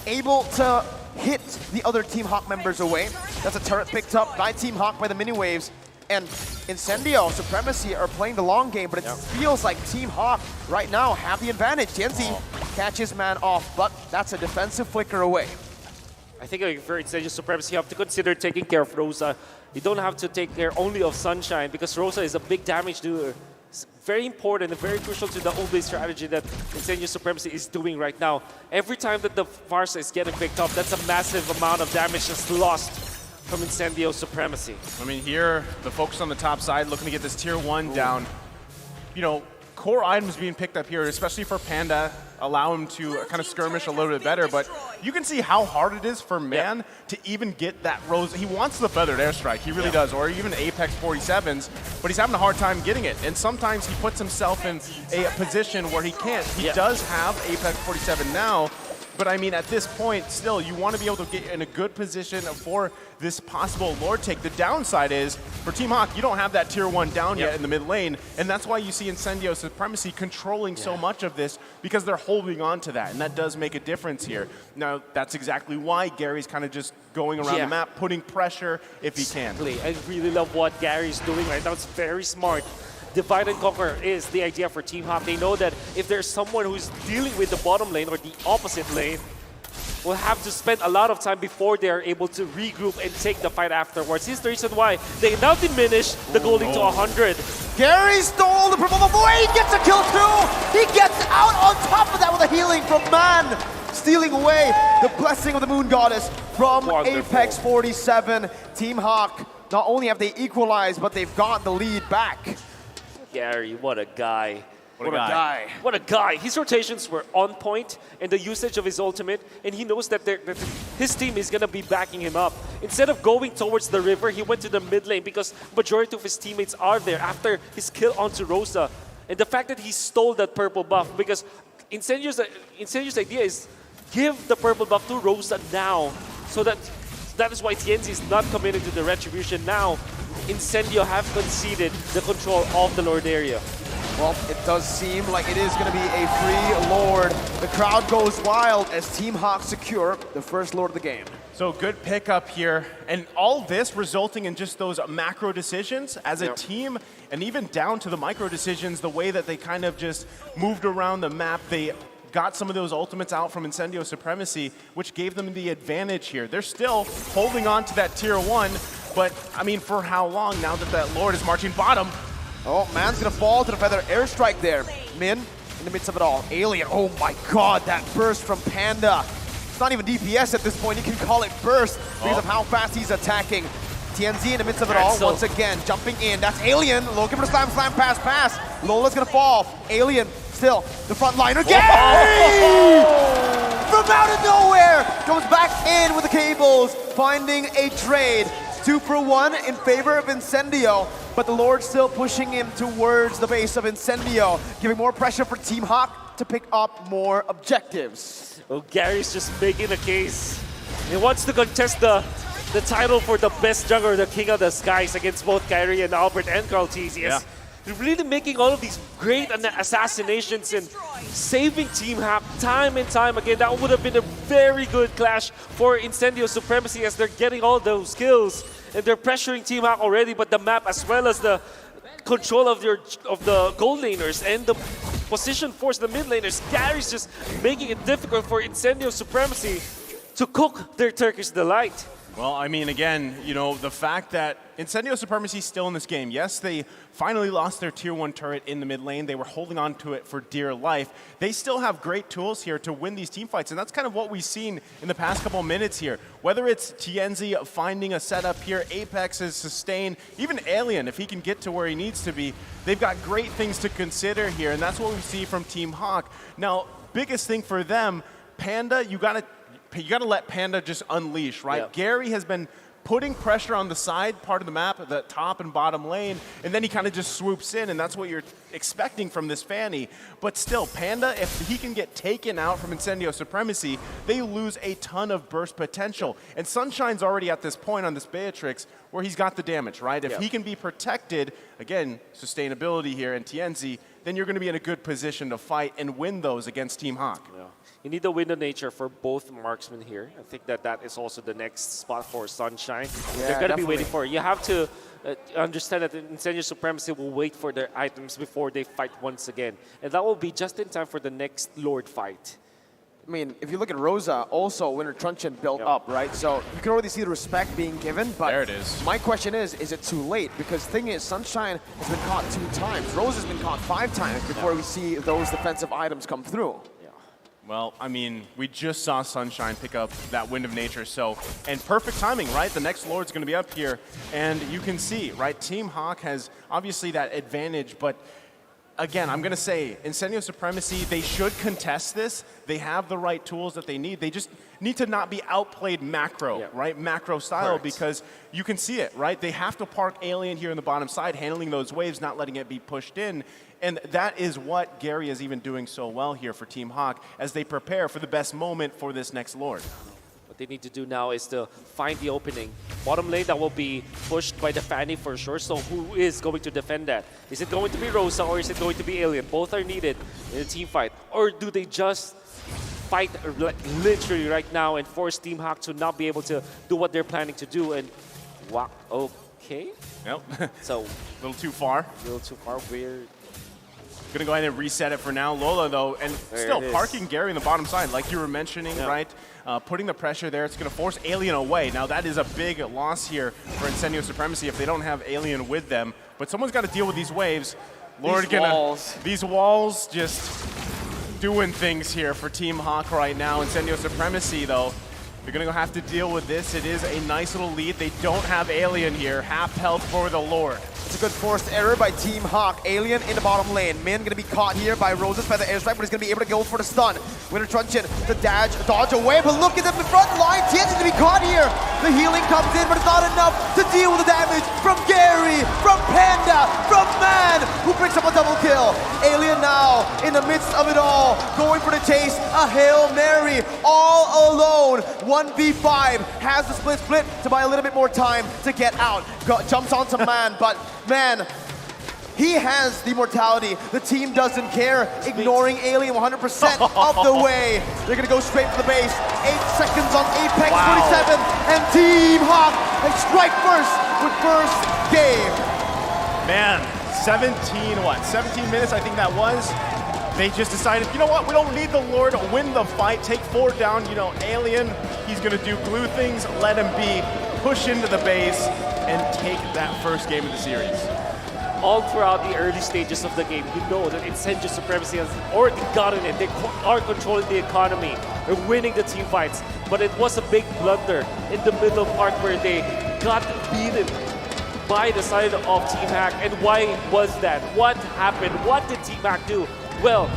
Speaker 9: able to hit the other Team Hawk members away. That's a turret picked up by Team Hawk by the mini waves. And Incendio Supremacy are playing the long game, but it feels like Team Hawk right now have the advantage. Tienzi catches man off, but that's a defensive flicker away.
Speaker 1: I think if you're Incendio Supremacy, you have to consider taking care of Rosa. You don't have to take care only of Sunshine, because Rosa is a big damage dealer. It's very important and very crucial to the Ube strategy that Incendio Supremacy is doing right now. Every time that the Farsa is getting picked up, that's a massive amount of damage just lost from Incendio Supremacy.
Speaker 11: I mean, here, the focus on the top side, looking to get this tier 1 down. You know, core items being picked up here, especially for Panda, allow him to kind of skirmish a little bit better, but you can see how hard it is for Man to even get that Rose. He wants the feathered airstrike, he really does, or even Apex 47s, but he's having a hard time getting it, and sometimes he puts himself in a position where he can't. He does have Apex 47 now, but I mean, at this point, still, you want to be able to get in a good position for this possible Lord take. The downside is, for Team Hawk, you don't have that tier 1 down yet in the mid lane, and that's why you see Incendio Supremacy controlling so much of this, because they're holding on to that, and that does make a difference here. Now, that's exactly why Gary's kind of just going around the map, putting pressure if he can.
Speaker 1: I really love what Gary's doing right now. It's very smart. Divide and conquer is the idea for Team Hawk. They know that if there's someone who's dealing with the bottom lane or the opposite lane, will have to spend a lot of time before they are able to regroup and take the fight afterwards. This is the reason why they now diminish the golding to 100.
Speaker 9: Gary stole the purple buff away. He gets a kill too. He gets out on top of that with a healing from Man, stealing away the blessing of the Moon Goddess from Apex 47. Team Hawk, not only have they equalized, but they've got the lead back.
Speaker 1: Gary, what a guy.
Speaker 9: What a guy.
Speaker 1: What a guy. His rotations were on point, and the usage of his ultimate, and he knows that his team is going to be backing him up. Instead of going towards the river, he went to the mid lane because majority of his teammates are there after his kill onto Rosa. And the fact that he stole that purple buff, because Incendio's idea is give the purple buff to Rosa now, so that is why TNZ is not committed to the retribution now. Incendio have conceded the control of the Lord area.
Speaker 9: Well, it does seem like it is going to be a free Lord. The crowd goes wild as Team Hawk secure the first Lord of the game.
Speaker 11: So good pickup here, and all this resulting in just those macro decisions as a team, and even down to the micro decisions, the way that they kind of just moved around the map. They got some of those ultimates out from Incendio Supremacy, which gave them the advantage here. They're still holding on to that tier 1, but I mean, for how long now that that Lord is marching bottom?
Speaker 9: Oh, Man's gonna fall to the feather airstrike there. Min in the midst of it all. Alien, oh my god, that burst from Panda. It's not even DPS at this point, you can call it burst because of how fast he's attacking. TNZ in the midst of it all, once again, jumping in. That's Alien, looking for the slam, pass. Lola's gonna fall. Alien, still, the front liner. Gary! From out of nowhere, comes back in with the cables, finding a trade. 2 for 1 in favor of Incendio, but the Lord still pushing him towards the base of Incendio, giving more pressure for Team Hawk to pick up more objectives.
Speaker 1: Oh, Gary's just making a case. He wants to contest the title for the best jungler, the King of the Skies, against both Kyrie and Albert and Carl Tesius. Really making all of these great assassinations and saving Team Hawk time and time again. That would have been a very good clash for Incendio Supremacy as they're getting all those kills and they're pressuring Team Hawk already, but the map as well as the control of the gold laners and the position force the mid laners. Gary's just making it difficult for Incendio Supremacy to cook their Turkish delight.
Speaker 11: Well, I mean, again, you know, the fact that Incendio Supremacy is still in this game. Yes, they finally lost their tier 1 turret in the mid lane. They were holding on to it for dear life. They still have great tools here to win these team fights, and that's kind of what we've seen in the past couple of minutes here. Whether it's TNZ finding a setup here, Apex is sustained, even Alien, if he can get to where he needs to be, they've got great things to consider here, and that's what we see from Team Hawk. Now, biggest thing for them, Panda, you gotta let Panda just unleash, right?
Speaker 1: Yep.
Speaker 11: Gary has been putting pressure on the side part of the map, the top and bottom lane, and then he kind of just swoops in, and that's what you're expecting from this Fanny. But still, Panda, if he can get taken out from Incendio Supremacy, they lose a ton of burst potential. And Sunshine's already at this point on this Beatrix where he's got the damage, right? If he can be protected, again, sustainability here in TNZ, then you're going to be in a good position to fight and win those against Team Hawk.
Speaker 1: Yeah. You need the wind of nature for both marksmen here. I think that is also the next spot for Sunshine. They're going to be waiting for it. You have to understand that Incendio Supremacy will wait for their items before they fight once again. And that will be just in time for the next Lord fight.
Speaker 9: I mean, if you look at Rosa, also Winter Truncheon built up, right? So you can already see the respect being given, but
Speaker 11: there it is.
Speaker 9: My question is it too late? Because the thing is, Sunshine has been caught 2 times. Rosa's been caught 5 times before we see those defensive items come through.
Speaker 11: Well, I mean, we just saw Sunshine pick up that Wind of Nature, so, and perfect timing, right? The next Lord's going to be up here, and you can see, right, Team Hawk has obviously that advantage, but again, I'm going to say, Incendio Supremacy, they should contest this. They have the right tools that they need. They just need to not be outplayed macro, right? Macro style, because you can see it, right? They have to park Alien here in the bottom side, handling those waves, not letting it be pushed in. And that is what Gary is even doing so well here for Team Hawk as they prepare for the best moment for this next Lord.
Speaker 1: What they need to do now is to find the opening. Bottom lane, that will be pushed by the Fanny for sure. So who is going to defend that? Is it going to be Rosa or is it going to be Alien? Both are needed in a team fight. Or do they just fight literally right now and force Team Hawk to not be able to do what they're planning to do? And wow, okay.
Speaker 11: Yep.
Speaker 1: So
Speaker 11: a little too far.
Speaker 1: A little too far. Weird.
Speaker 11: Gonna go ahead and reset it for now. Lola, though, and still parking Gary on the bottom side, like you were mentioning, right? Putting the pressure there. It's gonna force Alien away. Now, that is a big loss here for Incendio Supremacy if they don't have Alien with them. But someone's got to deal with these waves. Lord, these walls just doing things here for Team Hawk right now. Incendio Supremacy, though, they're gonna have to deal with this. It is a nice little lead. They don't have Alien here. Half health for the Lord.
Speaker 9: It's a good forced error by Team Hawk. Alien in the bottom lane. Min gonna be caught here by Rose's feather airstrike, but he's gonna be able to go for the stun. Winter Truncheon to dodge away, but look at them in the front line. TN's gonna be caught here. The healing comes in, but it's not enough to deal with the damage from Gary, from Panda, from Man, who picks up a double kill. Alien now in the midst of it all, going for the chase. A Hail Mary, all alone. 1v5, has the split to buy a little bit more time to get out. Jumps onto Man, but Man, he has the mortality. The team doesn't care, ignoring Alien 100% of the way. They're gonna go straight for the base. 8 seconds on Apex 47, and Team Hawk, they strike first with first game.
Speaker 11: Man, 17 minutes I think that was. They just decided, you know what, we don't need the Lord to win the fight. Take 4 down, you know, Alien, he's gonna do glue things, let him be, push into the base, and take that first game of the series.
Speaker 1: All throughout the early stages of the game, you know that Incendio Supremacy has already gotten it. They are controlling the economy. They're winning the team fights. But it was a big blunder in the middle part where they got beaten by the side of Team Hack. And why was that? What happened? What did Team Hack do? Well,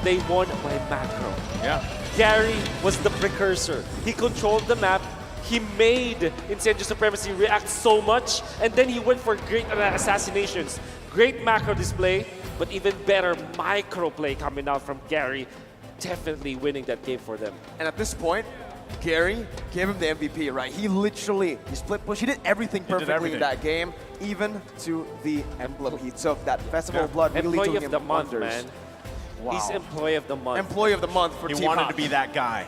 Speaker 1: they won by macro.
Speaker 11: Yeah.
Speaker 1: Gary was the precursor. He controlled the map. He made Incendio Supremacy react so much, and then he went for great assassinations. Great macro display, but even better micro play coming out from Gary. Definitely winning that game for them.
Speaker 9: And at this point, Gary gave him the MVP, right? He split push. He did everything perfectly in that game, even to the emblem. He took that Festival of Blood, really doing him wonders.
Speaker 1: Man.
Speaker 9: Wow.
Speaker 1: He's Employee of the Month.
Speaker 9: Employee of the Month for Team Hawk.
Speaker 11: He wanted to be that guy,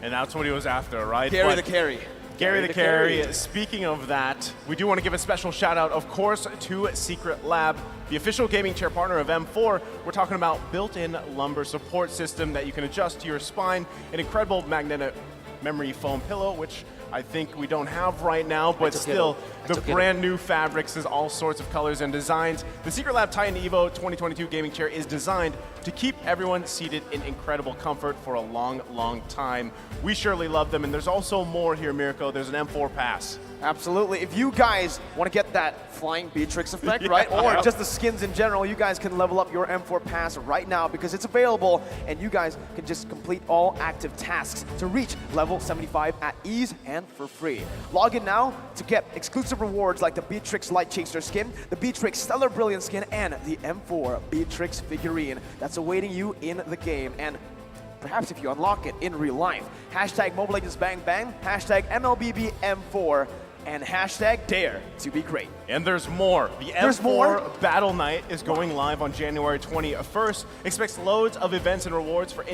Speaker 11: and that's what he was after, right?
Speaker 9: Gary the Carry.
Speaker 11: Gary the Carry. Speaking of that, we do want to give a special shout out, of course, to Secret Lab, the official gaming chair partner of M4. We're talking about built-in lumbar support system that you can adjust to your spine, an incredible magnetic memory foam pillow, which I think we don't have right now, but still, the brand new fabrics is all sorts of colors and designs. The Secret Lab Titan Evo 2022 gaming chair is designed to keep everyone seated in incredible comfort for a long, long time. We surely love them, and there's also more here, Mirko. There's an M4 pass.
Speaker 9: Absolutely. If you guys want to get that flying Beatrix effect, right, or just the skins in general, you guys can level up your M4 pass right now because it's available, and you guys can just complete all active tasks to reach level 75 at ease and for free. Log in now to get exclusive rewards like the Beatrix Light Chaser skin, the Beatrix Stellar Brilliant skin, and the M4 Beatrix figurine that's awaiting you in the game. And perhaps if you unlock it in real life, hashtag Mobile Legends Bang Bang, hashtag MLBB M4, and hashtag Dare to be great.
Speaker 11: And there's more. The M4 Battle Night is going live on January 21st. Expects loads of events and rewards for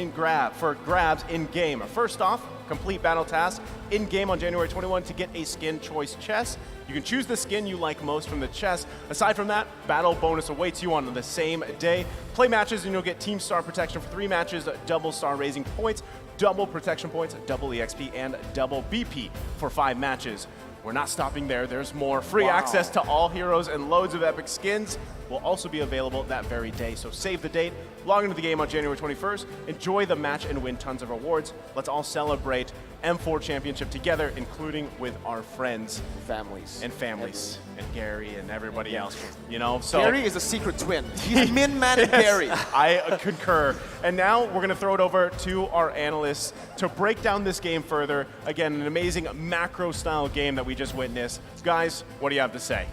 Speaker 11: grabs in-game. First off, complete battle task in-game on January 21 to get a skin choice chest. You can choose the skin you like most from the chest. Aside from that, battle bonus awaits you on the same day. Play matches and you'll get team star protection for 3 matches, double star raising points, double protection points, double EXP, and double BP for 5 matches. We're not stopping there. There's more. Free access to all heroes and loads of epic skins will also be available that very day. So save the date, log into the game on January 21st, enjoy the match and win tons of rewards. Let's all celebrate M4 Championship together, including with our friends.
Speaker 9: Families.
Speaker 11: And Gary and everybody else, you know? So
Speaker 9: Gary is a secret twin. He's Min, Man, and Gary.
Speaker 11: I concur. And now we're gonna throw it over to our analysts to break down this game further. Again, an amazing macro-style game that we just witnessed. Guys, what do you have to say?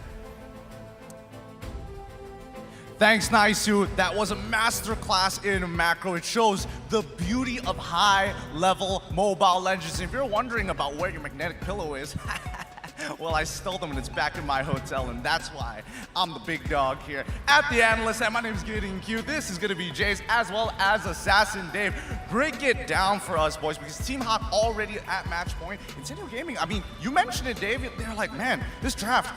Speaker 7: Thanks, Naisu. That was a masterclass in macro. It shows the beauty of high-level Mobile Legends. If you're wondering about where your magnetic pillow is, well, I stole them and it's back in my hotel, and that's why I'm the big dog here at the analyst. And my name is Getting Q. This is going to be Jace as well as Assassin Dave. Break it down for us, boys, because Team Hawk already at match point. Incendio Gaming, I mean, you mentioned it, Dave. They're like, man, this draft,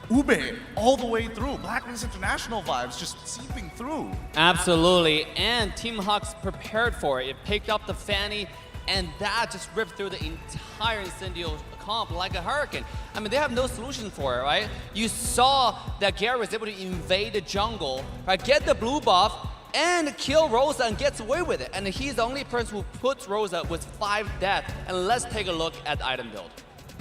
Speaker 7: Ube all the way through. Blacklist International vibes just seeping through.
Speaker 12: Absolutely, and Team Hawk's prepared for it. It picked up the Fanny, and that just ripped through the entire Incendio comp like a hurricane. I mean, they have no solution for it, right? You saw that Gary was able to invade the jungle, right? Get the blue buff, and kill Rosa and gets away with it. And he's the only person who puts Rosa with 5 deaths. And let's take a look at the item build.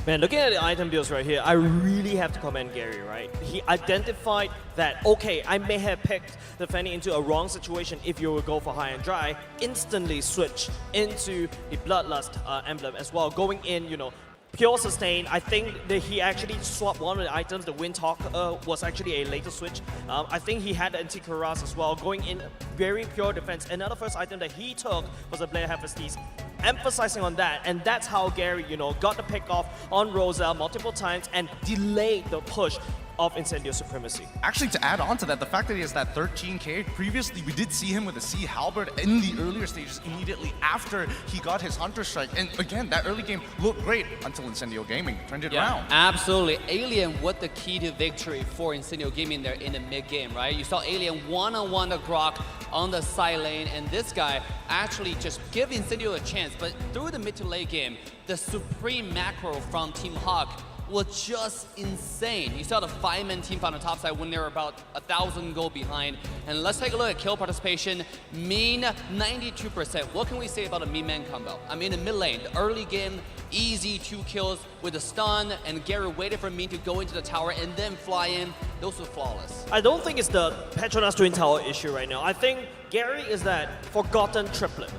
Speaker 10: Man, looking at the item builds right here, I really have to commend Gary, right? He identified that, okay, I may have picked the Fanny into a wrong situation if you would go for high and dry, instantly switch into the Bloodlust emblem as well, going in, you know, pure sustain. I think that he actually swapped one of the items. The Windhawk was actually a later switch. I think he had the Anticuras as well, going in very pure defense. Another first item that he took was a Blair Hephaestus, emphasizing on that, and that's how Gary, you know, got the pick off on Rosa multiple times and delayed the push of Incendio Supremacy.
Speaker 7: Actually, to add on to that, the fact that he has that 13k, previously we did see him with a C Halberd in the earlier stages immediately after he got his Hunter Strike. And again, that early game looked great until Incendio Gaming turned it around.
Speaker 12: Absolutely. Alien was the key to victory for Incendio Gaming there in the mid-game, right? You saw Alien one-on-one the Grok on the side lane, and this guy actually just gave Incendio a chance. But through the mid to late game, the supreme macro from Team Hawk was just insane. You saw the 5-man team on the top side when they were about 1,000 gold behind. And let's take a look at kill participation. Mean 92%. What can we say about a mean man combo? I mean, in mid lane, the early game, easy 2 kills with a stun, and Gary waited for Mean to go into the tower and then fly in. Those were flawless.
Speaker 10: I don't think it's the Petronas Twin Tower issue right now. I think Gary is that forgotten triplet,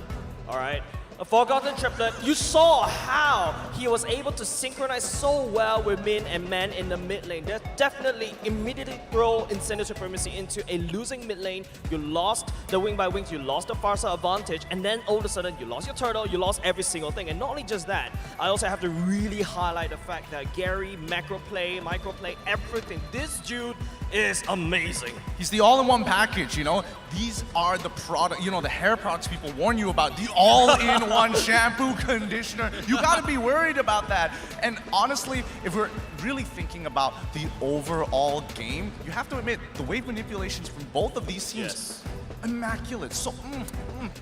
Speaker 10: all right? A forgotten triplet. You saw how he was able to synchronize so well with Min and Man in the mid lane. That definitely immediately throw Incendio Supremacy into a losing mid lane. You lost the wing by wings, you lost the Farsa advantage, and then all of a sudden you lost your turtle, you lost every single thing. And not only just that, I also have to really highlight the fact that Gary, macro play, micro play, everything. This dude is amazing.
Speaker 7: He's the all-in-one package, you know? These are the product, you know, the hair products people warn you about. The all-in-one shampoo, conditioner. You gotta be worried about that. And honestly, if we're really thinking about the overall game, you have to admit, the wave manipulations from both of these teams, immaculate, so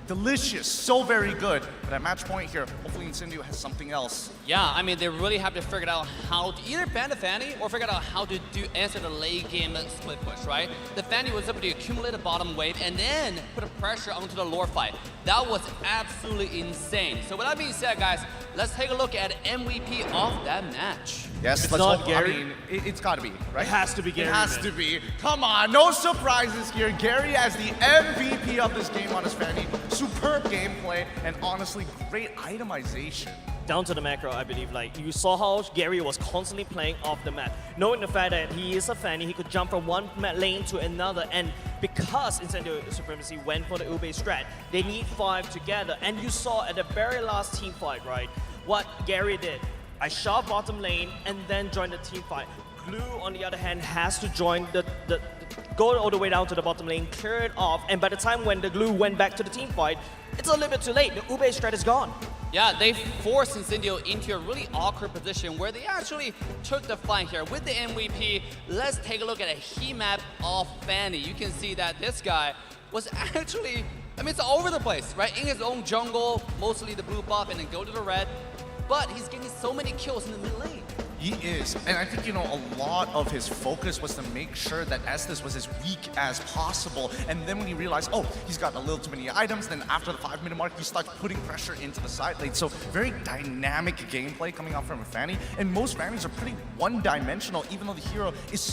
Speaker 7: delicious, so very good. But at match point here, hopefully Incendio has something else.
Speaker 12: Yeah, I mean, they really have to figure out how to either ban the Fanny or figure out how to answer the late game split push, right? The Fanny was able to accumulate a bottom wave and then put a pressure onto the lore fight. That was absolutely insane. So with that being said, guys, let's take a look at MVP of that match.
Speaker 7: Yes,
Speaker 10: It's
Speaker 7: let's
Speaker 10: not
Speaker 7: hope.
Speaker 10: Gary.
Speaker 7: I mean, it's got to be, right?
Speaker 10: It has to be Gary.
Speaker 7: It has
Speaker 10: man.
Speaker 7: to be. Come on, no surprises here. Gary as the MVP of this game on his Fanny. Superb gameplay and honestly great itemization.
Speaker 10: Down to the macro, I believe. Like, you saw how Gary was constantly playing off the map. Knowing the fact that he is a Fanny, he could jump from one lane to another. And because Incendio Supremacy went for the Ube strat, they need 5 together. And you saw at the very last team fight, right, what Gary did. I shot bottom lane and then joined the team fight. Glue, on the other hand, has to join go all the way down to the bottom lane, clear it off, and by the time when the Glue went back to the team fight, it's a little bit too late. The Ube strat is gone.
Speaker 12: Yeah, they forced Incendio into a really awkward position where they actually took the fight here. With the MVP, let's take a look at a heat map of Fanny. You can see that this guy was actually, I mean, it's all over the place, right? In his own jungle, mostly the blue buff, and then go to the red. But he's getting so many kills in the mid lane.
Speaker 7: He is, and I think, you know, a lot of his focus was to make sure that Estes was as weak as possible. And then when he realized, oh, he's got a little too many items, then after the 5-minute mark, he starts putting pressure into the side lane. So very dynamic gameplay coming out from a Fanny. And most Fannies are pretty one-dimensional, even though the hero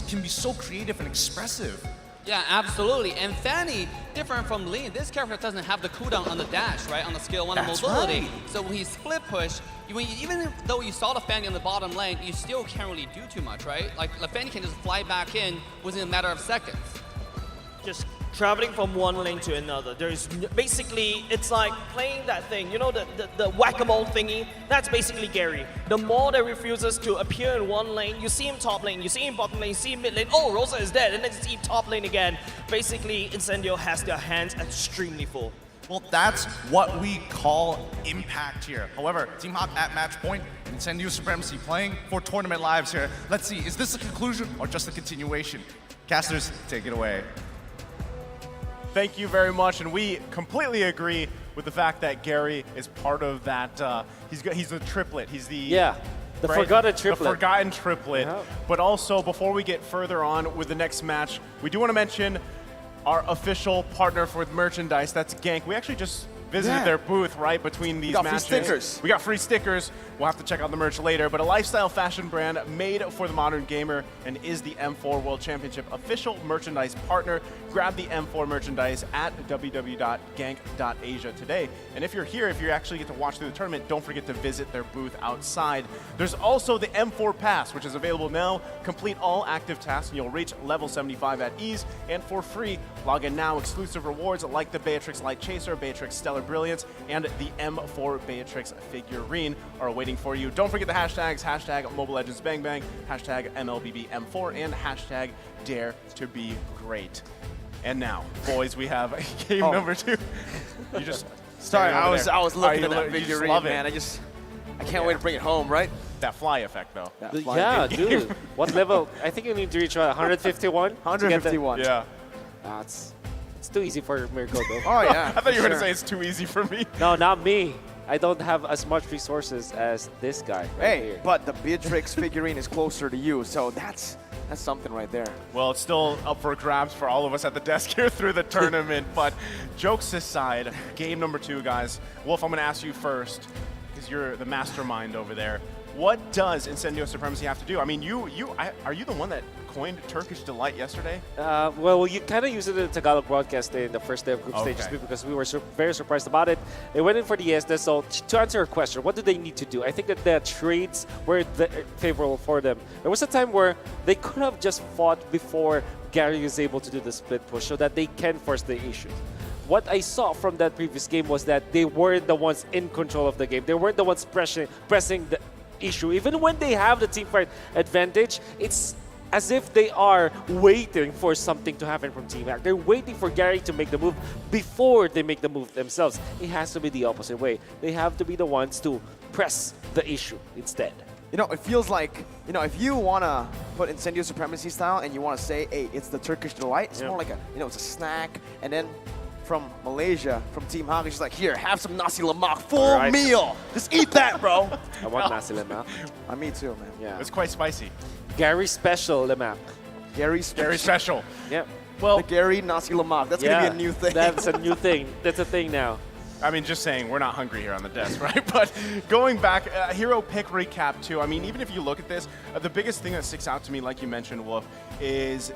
Speaker 7: can be so creative and expressive.
Speaker 12: Yeah, absolutely. And Fanny, different from Lean, this character doesn't have the cooldown on the dash, right? On the skill 1 of mobility.
Speaker 7: Right.
Speaker 12: So when he split push, even though you saw the Fanny on the bottom lane, you still can't really do too much, right? Like the Fanny can just fly back in within a matter of seconds.
Speaker 10: just traveling from one lane to another. Basically, it's like playing that thing, you know, the whack-a-mole thingy. That's basically Gary. The more that refuses to appear in one lane, you see him top lane, you see him bottom lane, you see him mid lane. Oh, Rosa is dead, and then you see him top lane again. Basically, Incendio has their hands extremely full.
Speaker 7: Well, that's what we call impact here. However, Team Hawk at match point, Incendio Supremacy playing for tournament lives here. Let's see, is this a conclusion or just a continuation? Casters, take it away.
Speaker 11: Thank you very much, and we completely agree with the fact that Gary is part of that. He's a triplet. He's the
Speaker 1: forgotten triplet.
Speaker 11: The forgotten triplet. Yeah. But also, before we get further on with the next match, we do want to mention our official partner for merchandise. That's Gank. We actually just visited their booth right between these matches.
Speaker 9: Free stickers.
Speaker 11: We got free stickers. We'll have to check out the merch later. But a lifestyle fashion brand made for the modern gamer and is the M4 World Championship official merchandise partner. Grab the M4 merchandise at www.gank.asia today. And if you're here, if you actually get to watch through the tournament, don't forget to visit their booth outside. There's also the M4 Pass, which is available now. Complete all active tasks and you'll reach level 75 at ease. And for free, log in now. Exclusive rewards like the Beatrix Light Chaser, Beatrix Stellar Brilliance, and the M4 Beatrix figurine are waiting for you. Don't forget the hashtags, hashtag Mobile Legends Bang Bang, hashtag MLBBM4, and hashtag Dare to Be Great. And now, boys, we have game number 2. You just
Speaker 9: sorry, I was looking at that
Speaker 11: you just
Speaker 9: figurine,
Speaker 11: love it.
Speaker 9: man. I can't wait to bring it home, right?
Speaker 11: That fly effect, though.
Speaker 1: Yeah, dude. What level? I think you need to reach 151.
Speaker 9: 151.
Speaker 11: Yeah.
Speaker 1: It's too easy for Miracle, though.
Speaker 9: Oh, yeah.
Speaker 11: I thought you were going to say it's too easy for me.
Speaker 1: No, not me. I don't have as much resources as this guy right here.
Speaker 9: But the Beatrix figurine is closer to you, so that's something right there.
Speaker 11: Well, it's still up for grabs for all of us at the desk here through the tournament. But jokes aside, game number 2, guys. Wolf, I'm going to ask you first, because you're the mastermind over there. What does Incendio Supremacy have to do? I mean, are you the one that coined Turkish Delight yesterday?
Speaker 1: Well, you kind of used it in the Tagalog broadcast in the first day of group stages because we were very surprised about it. They went in for the ESD, so to answer your question, what do they need to do? I think that the trades were favorable for them. There was a time where they could have just fought before Gary was able to do the split push so that they can force the issue. What I saw from that previous game was that they weren't the ones in control of the game. They weren't the ones pressing the issue. Even when they have the team fight advantage, it's as if they are waiting for something to happen from Team Hack. They're waiting for Gary to make the move before they make the move themselves. It has to be the opposite way. They have to be the ones to press the issue instead.
Speaker 9: You know, it feels like, you know, if you want to put Incendio Supremacy style and you want to say, hey, it's the Turkish Delight, it's more like a, you know, it's a snack. And then from Malaysia, from Team Hawk, it's just like, here, have some nasi lemak, full meal. Just eat that, bro.
Speaker 1: I want nasi lemak.
Speaker 9: Me too, man.
Speaker 1: Yeah.
Speaker 11: It's quite spicy.
Speaker 1: Gary Special lemak.
Speaker 9: Gary Special.
Speaker 11: Gary Special.
Speaker 1: Yeah.
Speaker 9: Well, the Gary nasi lemak. That's going to be a new thing.
Speaker 1: That's a new thing. That's a thing now.
Speaker 11: I mean, just saying, we're not hungry here on the desk, right? But going back, hero pick recap too. I mean, even if you look at this, the biggest thing that sticks out to me, like you mentioned, Wolf, is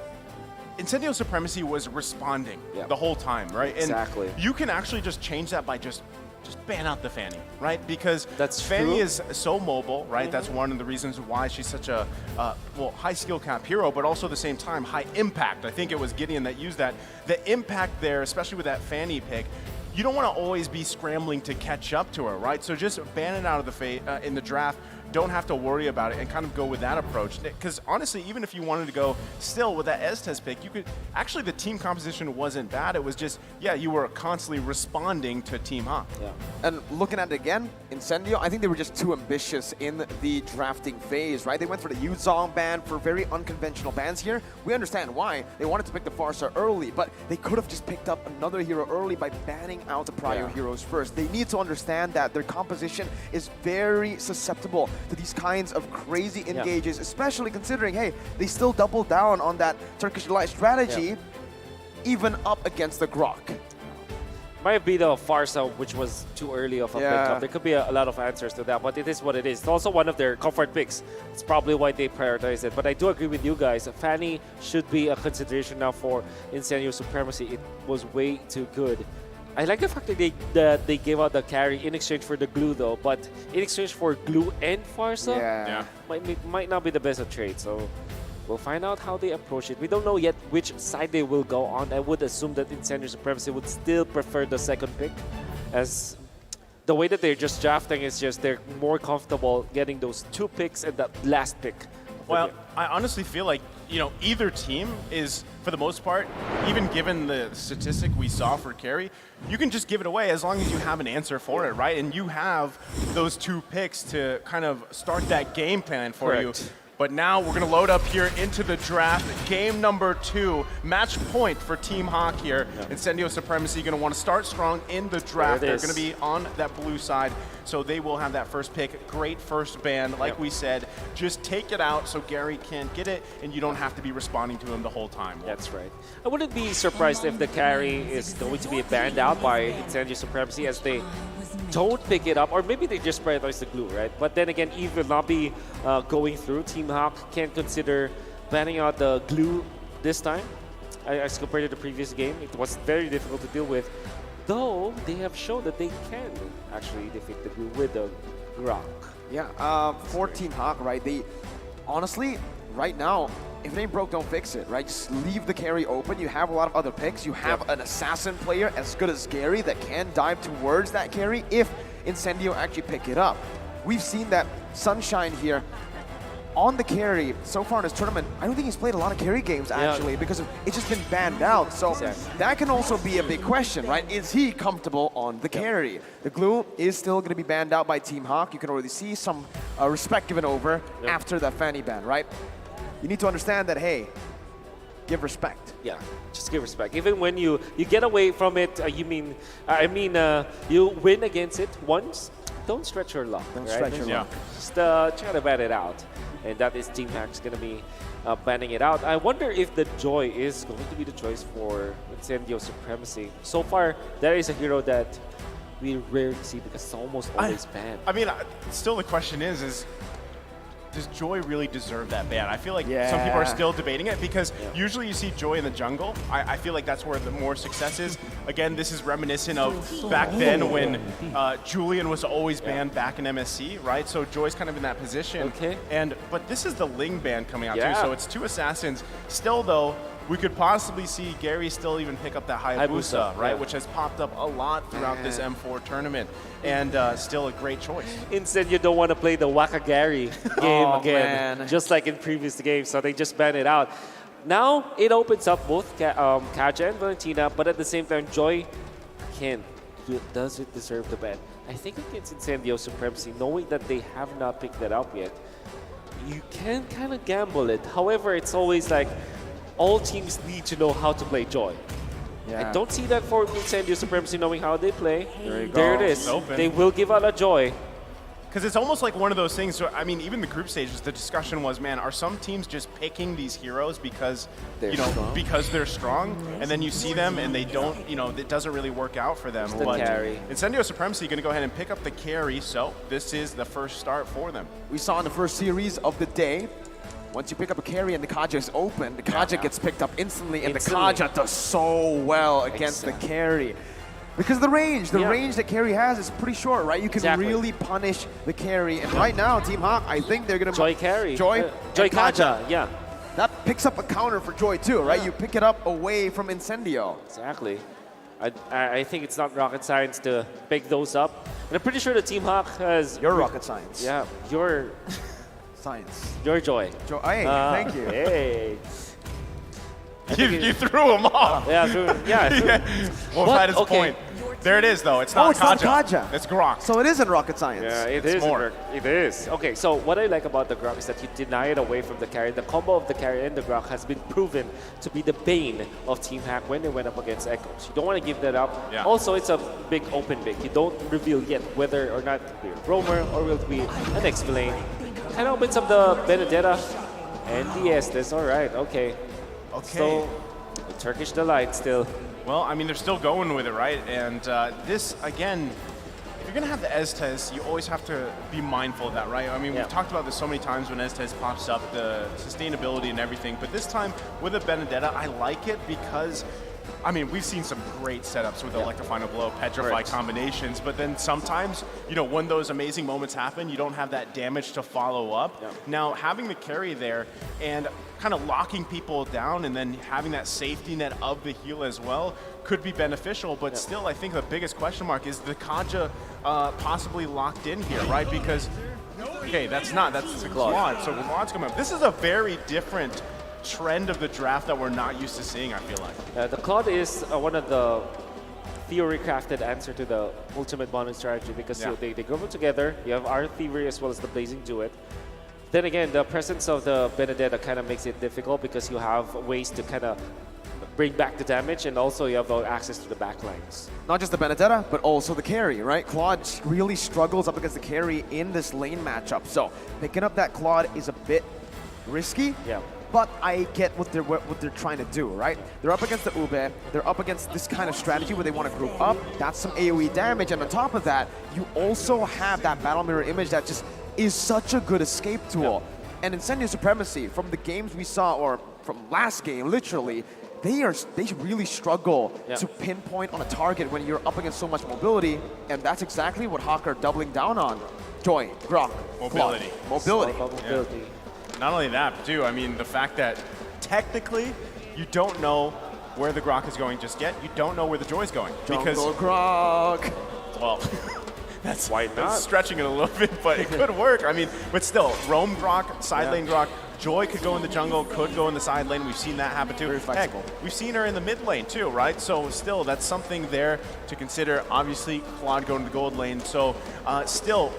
Speaker 11: Incendio Supremacy was responding the whole time, right? And
Speaker 1: exactly.
Speaker 11: You can actually just change that by just ban out the Fanny, right? Because Fanny
Speaker 1: true.
Speaker 11: is so mobile, right? That's one of the reasons why she's such a high skill cap hero, but also at the same time high impact. I think it was Gideon that used that. The impact there, especially with that Fanny pick, you don't want to always be scrambling to catch up to her, right? So just ban it out of the in the draft. Don't have to worry about it and kind of go with that approach. Because honestly, even if you wanted to go still with that Estes pick, you could actually, the team composition wasn't bad. It was just, you were constantly responding to Team Hawk.
Speaker 9: Yeah. And looking at it again, Incendio, I think they were just too ambitious in the drafting phase, right? They went for the Yuzong ban, for very unconventional bans here. We understand why. They wanted to pick the Farsa early, but they could have just picked up another hero early by banning out the prior heroes first. They need to understand that their composition is very susceptible to these kinds of crazy engages, especially considering, hey, they still double down on that Turkish Delight strategy, even up against the Grok.
Speaker 1: Might be the Farsa, which was too early of a pickup. There could be a lot of answers to that, but it is what it is. It's also one of their comfort picks. It's probably why they prioritize it. But I do agree with you guys. Fanny should be a consideration now for Incendio Supremacy. It was way too good. I like the fact that they gave out the carry in exchange for the glue, though. But in exchange for glue and Farsa, might not be the best of trades. So We'll find out how they approach it. We don't know yet which side they will go on. I would assume that Incendio Supremacy would still prefer the second pick, as the way that they're just drafting is just they're more comfortable getting those 2 picks and that last pick.
Speaker 11: Well, I honestly feel like, you know, either team is, for the most part, even given the statistic we saw for carry, you can just give it away as long as you have an answer for it, right? And you have those 2 picks to kind of start that game plan for
Speaker 1: Correct.
Speaker 11: you. But now we're going to load up here into the draft. Game number 2, match point for Team Hawk here. Incendio Supremacy going to want to start strong in the draft. They're going to be on that blue side, so they will have that first pick. Great first ban, like we said. Just take it out so Gary can't get it, and you don't have to be responding to him the whole time.
Speaker 1: That's right. I wouldn't be surprised if the carry is going to be banned out by Incendio Supremacy as they don't pick it up, or maybe they just prioritize the glue, right? But then again, Eve will not be going through. Team Hawk can't consider banning out the glue this time. As compared to the previous game, it was very difficult to deal with, though they have shown that they can actually defeat the glue with the Grok.
Speaker 9: Yeah, for Team Hawk, right, they honestly, right now, if it ain't broke, don't fix it, right? Just leave the carry open. You have a lot of other picks. You have an assassin player as good as Gary that can dive towards that carry if Incendio actually pick it up. We've seen that Sunshine here on the carry so far in this tournament. I don't think he's played a lot of carry games actually because it's just been banned out. So that can also be a big question, right? Is he comfortable on the carry? The glue is still going to be banned out by Team Hawk. You can already see some respect given over after that Fanny ban, right? You need to understand that, hey, give respect.
Speaker 1: Yeah, just give respect. Even when you get away from it, you win against it once, don't stretch your luck.
Speaker 9: Don't
Speaker 1: right?
Speaker 9: stretch your luck.
Speaker 1: Just try to ban it out. And that is Team Hack's going to be banning it out. I wonder if the Joy is going to be the choice for Incendio Supremacy. So far, that is a hero that we rarely see because it's almost always banned.
Speaker 11: I mean, still the question is does Joy really deserve that ban? I feel like some people are still debating it because usually you see Joy in the jungle. I feel like that's where the more success is. Again, this is reminiscent of back then when Julian was always banned back in MSC, right? So Joy's kind of in that position.
Speaker 1: Okay.
Speaker 11: But this is the Ling ban coming out too, so it's 2 assassins. Still though, we could possibly see Gary still even pick up that Hayabusa, right? Which has popped up a lot throughout this M4 tournament, and still a great choice.
Speaker 1: Instead, you don't want to play the Waka Gary game again, just like in previous games, so they just ban it out. Now, it opens up both Kaja and Valentina, but at the same time, Joy does it deserve the ban? I think against Incendio Supremacy, knowing that they have not picked that up yet, you can kind of gamble it. However, it's always like, all teams need to know how to play Joy. I don't see that for Incendio Supremacy knowing how they play. There it is. They will give out a Joy.
Speaker 11: Because it's almost like one of those things. So, I mean, even the group stages, the discussion was, man, are some teams just picking these heroes because because they're strong, and then you see them and they don't, it doesn't really work out for them.
Speaker 1: But carry.
Speaker 11: Incendio Supremacy going to go ahead and pick up the carry, so this is the first start for them.
Speaker 9: We saw in the first series of the day, once you pick up a carry and the Kaja is open, the Kaja gets picked up instantly, and the Kaja does so well against the carry. Because the range that carry has is pretty short, right? You can really punish the carry. And right now, Team Hawk, I think they're going to...
Speaker 1: Joy carry.
Speaker 9: Joy
Speaker 1: Kaja, yeah.
Speaker 9: That picks up a counter for Joy too, right? You pick it up away from Incendio.
Speaker 1: Exactly. I think it's not rocket science to pick those up. And I'm pretty sure the Team Hawk has...
Speaker 9: Your rocket science.
Speaker 1: Yeah, your...
Speaker 9: Science.
Speaker 1: Your Joy.
Speaker 9: Hey, thank you.
Speaker 1: Hey.
Speaker 11: You threw him off.
Speaker 1: I threw
Speaker 11: Well, that is point. There it is, though. It's not Kaja.
Speaker 9: It's not Kaja.
Speaker 11: It's Grok.
Speaker 9: So it isn't rocket science.
Speaker 1: Yeah,
Speaker 11: it's more.
Speaker 1: It is. Okay, so what I like about the Grok is that you deny it away from the carry. The combo of the carry and the Grok has been proven to be the bane of Team Hack when they went up against Echoes. You don't want to give that up.
Speaker 11: Yeah.
Speaker 1: Also, it's a big open pick. You don't reveal yet whether or not it will be a roamer or will it be an X-Lane. Kind of opens up the Benedetta and the Estes. All right, okay. So, the Turkish Delight still.
Speaker 11: Well, I mean, they're still going with it, right? And this, again, if you're going to have the Estes, you always have to be mindful of that, right? I mean, we've talked about this so many times when Estes pops up, the sustainability and everything. But this time, with a Benedetta, I like it because I mean, we've seen some great setups with Electrifying Blow, Petrify
Speaker 1: Correct.
Speaker 11: combinations, but then sometimes, when those amazing moments happen, you don't have that damage to follow up. Now, having the carry there and kind of locking people down and then having that safety net of the heal as well could be beneficial, but still, I think the biggest question mark is the Kaja possibly locked in here, right? Because, okay, that's the Claude. So Claude's coming up. This is a very different trend of the draft that we're not used to seeing, I feel like.
Speaker 1: The Claude is one of the theory-crafted answer to the ultimate bonding strategy because they group together. You have our Thievery as well as the Blazing Duet. Then again, the presence of the Benedetta kind of makes it difficult because you have ways to kind of bring back the damage, and also you have access to the backlines.
Speaker 9: Not just the Benedetta, but also the carry, right? Claude really struggles up against the carry in this lane matchup. So picking up that Claude is a bit risky.
Speaker 1: Yeah.
Speaker 9: But I get what they're trying to do, right? They're up against the Ube. They're up against this kind of strategy where they want to group up. That's some AoE damage, and on top of that, you also have that battle mirror image that just is such a good escape tool. And Incendio Supremacy, from the games we saw, or from last game, literally, they really struggle to pinpoint on a target when you're up against so much mobility, and that's exactly what Hawk are doubling down on. Joy, Grok,
Speaker 11: Mobility.
Speaker 9: Mobility.
Speaker 1: Mobility.
Speaker 11: Not only that, but too, I mean, the fact that technically you don't know where the Grok is going just yet. You don't know where the Joy's going. Because
Speaker 9: Jungle Grok.
Speaker 11: Well, that's
Speaker 1: why not?
Speaker 11: That's stretching it a little bit, but it could work. I mean, but still, roam Grok, side lane Grok. Joy could go in the jungle, could go in the side lane. We've seen that happen too. Heck, we've seen her in the mid lane too, right? So still, that's something there to consider. Obviously, Claude going to the gold lane. So still,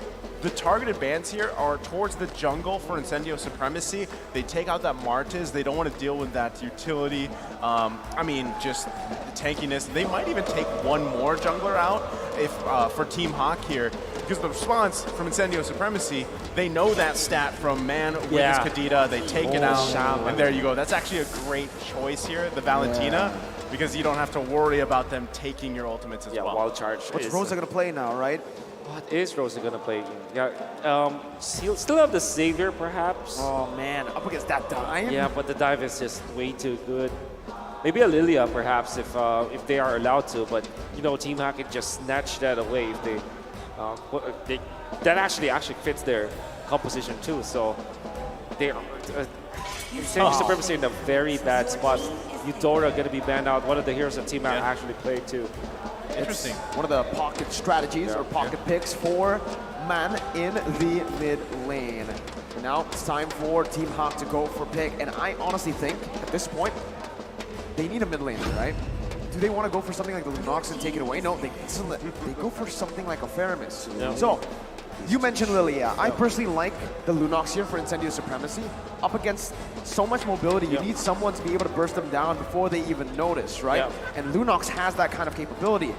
Speaker 11: the targeted bans here are towards the jungle for Incendio Supremacy. They take out that Martis. They don't want to deal with that utility. I mean, just the tankiness. They might even take one more jungler out if for Team Hawk here. Because the response from Incendio Supremacy, they know that stat from Man with his Kadita. They take it out, and there you go. That's actually a great choice here, the Valentina, because you don't have to worry about them taking your ultimates as well.
Speaker 1: Wild charge.
Speaker 9: What's Rosa going to play now, right?
Speaker 1: What is Rosa going to play? Yeah, still have the Savior, perhaps.
Speaker 9: Oh, man, up against that dive?
Speaker 1: Yeah, but the dive is just way too good. Maybe a Lilia, perhaps, if they are allowed to. But, Team Hack can just snatch that away if they... that actually fits their composition too. So they are Incendio Supremacy in a very bad spot. Eudora going to be banned out. One of the heroes that Team Out actually played too.
Speaker 11: Interesting.
Speaker 9: It's one of the pocket strategies or pocket picks for Man in the mid lane. And now it's time for Team Hawk to go for pick. And I honestly think at this point they need a mid laner, right? Do they want to go for something like the Lunox and take it away? No, they go for something like a Faramis.
Speaker 1: Yeah.
Speaker 9: So, you mentioned Lilia. I personally like the Lunox here for Incendio Supremacy. Up against so much mobility, you need someone to be able to burst them down before they even notice, right? And Lunox has that kind of capability.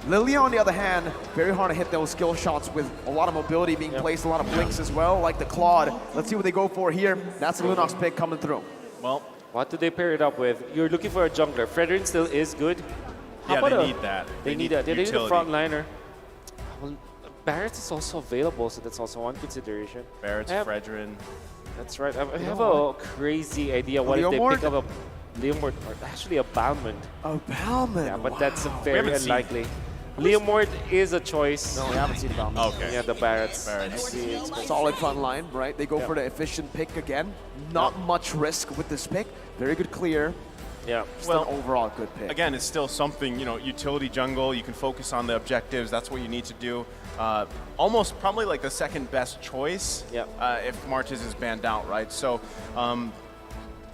Speaker 9: Lilia, on the other hand, very hard to hit those skill shots with a lot of mobility being placed, a lot of blinks as well, like the Claude. Let's see what they go for here. That's the Lunox pick coming through.
Speaker 11: Well,
Speaker 1: what do they pair it up with? You're looking for a jungler. Fredrin still is good.
Speaker 11: Yeah, they need that.
Speaker 1: They need that. They need a front liner. Well, Barrett is also available, so that's also one consideration.
Speaker 11: Barrett's Fredrin.
Speaker 1: That's right. I have a crazy idea. What if they pick up a Leomord, or actually a Balmond?
Speaker 9: A Balmond?
Speaker 1: Yeah, but that's very unlikely. Leomord is a choice.
Speaker 9: No, we haven't seen Balmond.
Speaker 11: Okay.
Speaker 1: Yeah, the Barretts.
Speaker 9: Solid front line, right? They go for the efficient pick again. Not much risk with this pick. Very good clear.
Speaker 1: Yeah.
Speaker 9: Still an overall good pick.
Speaker 11: Again, it's still something, utility jungle. You can focus on the objectives. That's what you need to do. Almost probably like the second best choice if Marches is banned out, right? So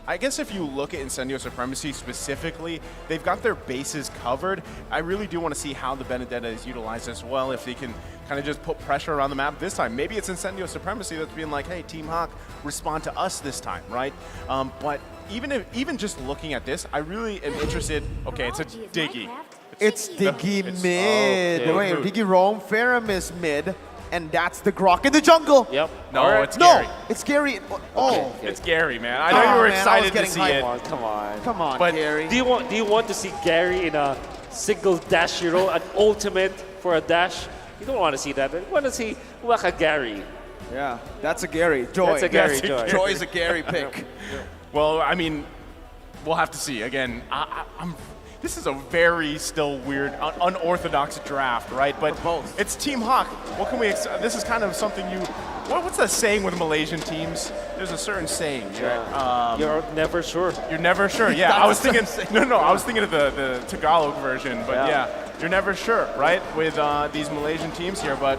Speaker 11: I guess if you look at Incendio Supremacy specifically, they've got their bases covered. I really do want to see how the Benedetta is utilized as well, if they can kind of just put pressure around the map this time. Maybe it's Incendio Supremacy that's being like, hey, Team Hawk, respond to us this time, right? But even just looking at this, I really am interested. Okay, it's a Diggy.
Speaker 9: It's Diggy mid. Wait, Diggy roam, Faramis mid, and that's the Grok in the jungle.
Speaker 1: Yep.
Speaker 11: No, it's Gary.
Speaker 9: No, it's Gary. Oh,
Speaker 11: it's Gary, man. I know you were excited to see it.
Speaker 1: Come on.
Speaker 9: Come on,
Speaker 1: But
Speaker 9: Gary.
Speaker 1: do you want to see Gary in a single dash hero, an ultimate for a dash? You don't want to see that. You want to see Waka Gary.
Speaker 9: Yeah, that's a Gary. Joy.
Speaker 1: That's a Gary. Joy.
Speaker 9: Joy is a Gary pick.
Speaker 11: Well, I mean, we'll have to see. Again, this is a very still weird, unorthodox draft, right? But it's Team Hawk. What can we? This is kind of something you. What's that saying with Malaysian teams? There's a certain saying.
Speaker 1: You're never sure.
Speaker 11: You're never sure. Yeah, I was thinking. No, I was thinking of the Tagalog version. But yeah, you're never sure, right? With these Malaysian teams here, but.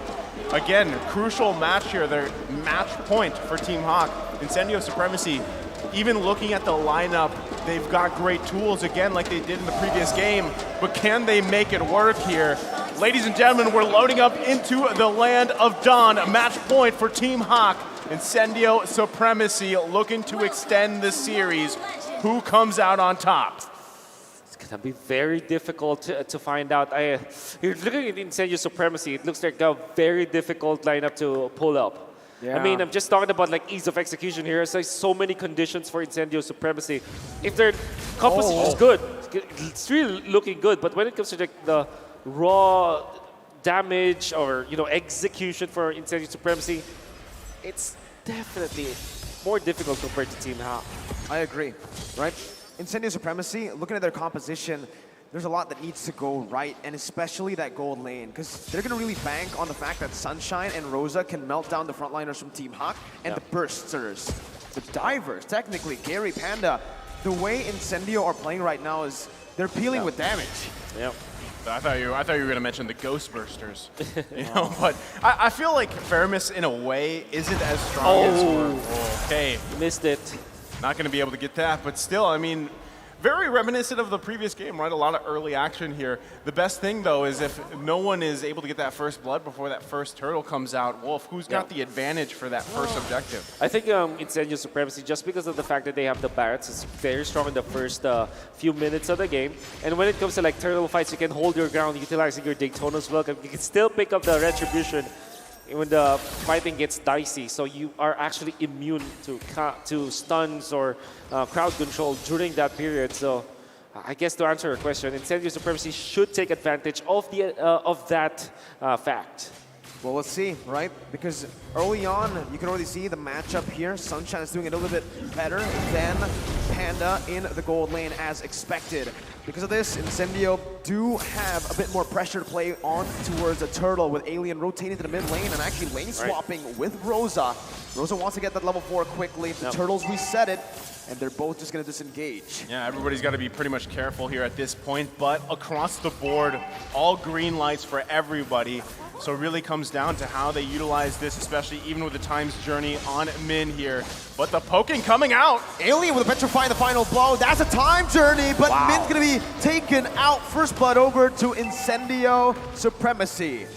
Speaker 11: Again, crucial match here. Their match point for Team Hawk. Incendio Supremacy, even looking at the lineup, they've got great tools, again, like they did in the previous game. But can they make it work here? Ladies and gentlemen, we're loading up into the land of Dawn. Match point for Team Hawk. Incendio Supremacy looking to extend the series. Who comes out on top?
Speaker 1: Gonna be very difficult to find out. You're looking at Incendio Supremacy. It looks like a very difficult lineup to pull up. I mean, I'm just talking about like ease of execution here. It's like so many conditions for Incendio Supremacy. If their composition is good, it's really looking good. But when it comes to like the raw damage or execution for Incendio Supremacy, it's definitely more difficult compared to Team Hawk.
Speaker 9: I agree, right? Incendio Supremacy, looking at their composition, there's a lot that needs to go right, and especially that gold lane, because they're going to really bank on the fact that Sunshine and Rosa can melt down the frontliners from Team Hawk, and the bursters, the divers, technically, Gary, Panda. The way Incendio are playing right now is they're peeling with damage.
Speaker 1: Yep.
Speaker 11: I thought you were going to mention the Ghost Bursters, But I feel like Faramis, in a way, isn't as strong as. Okay,
Speaker 1: missed it.
Speaker 11: Not going to be able to get that, but still, I mean, very reminiscent of the previous game, right? A lot of early action here. The best thing, though, is if no one is able to get that first blood before that first turtle comes out, Wolf, who's got the advantage for that first objective?
Speaker 1: I think Incendio Supremacy, just because of the fact that they have the Barretts, is very strong in the first few minutes of the game. And when it comes to like turtle fights, you can hold your ground utilizing your Daytona's Welcome. You can still pick up the Retribution when the fighting gets dicey, so you are actually immune to stuns or crowd control during that period. So I guess to answer your question, Incendio Supremacy should take advantage of that fact.
Speaker 9: Well, let's see, right? Because early on, you can already see the matchup here. Sunshine is doing it a little bit better than Panda in the gold lane as expected. Because of this, Incendio do have a bit more pressure to play on towards the turtle, with Alien rotating to the mid lane and actually lane swapping with Rosa. Rosa wants to get that level 4 quickly. The turtles reset it, and they're both just going to disengage.
Speaker 11: Yeah, everybody's got to be pretty much careful here at this point, but across the board, all green lights for everybody. So it really comes down to how they utilize this, especially even with the Time's Journey on Min here. But the poking coming out.
Speaker 9: Alien with a petrifying the final blow. That's a Time Journey, but Min's going to be taken out. First blood over to Incendio Supremacy.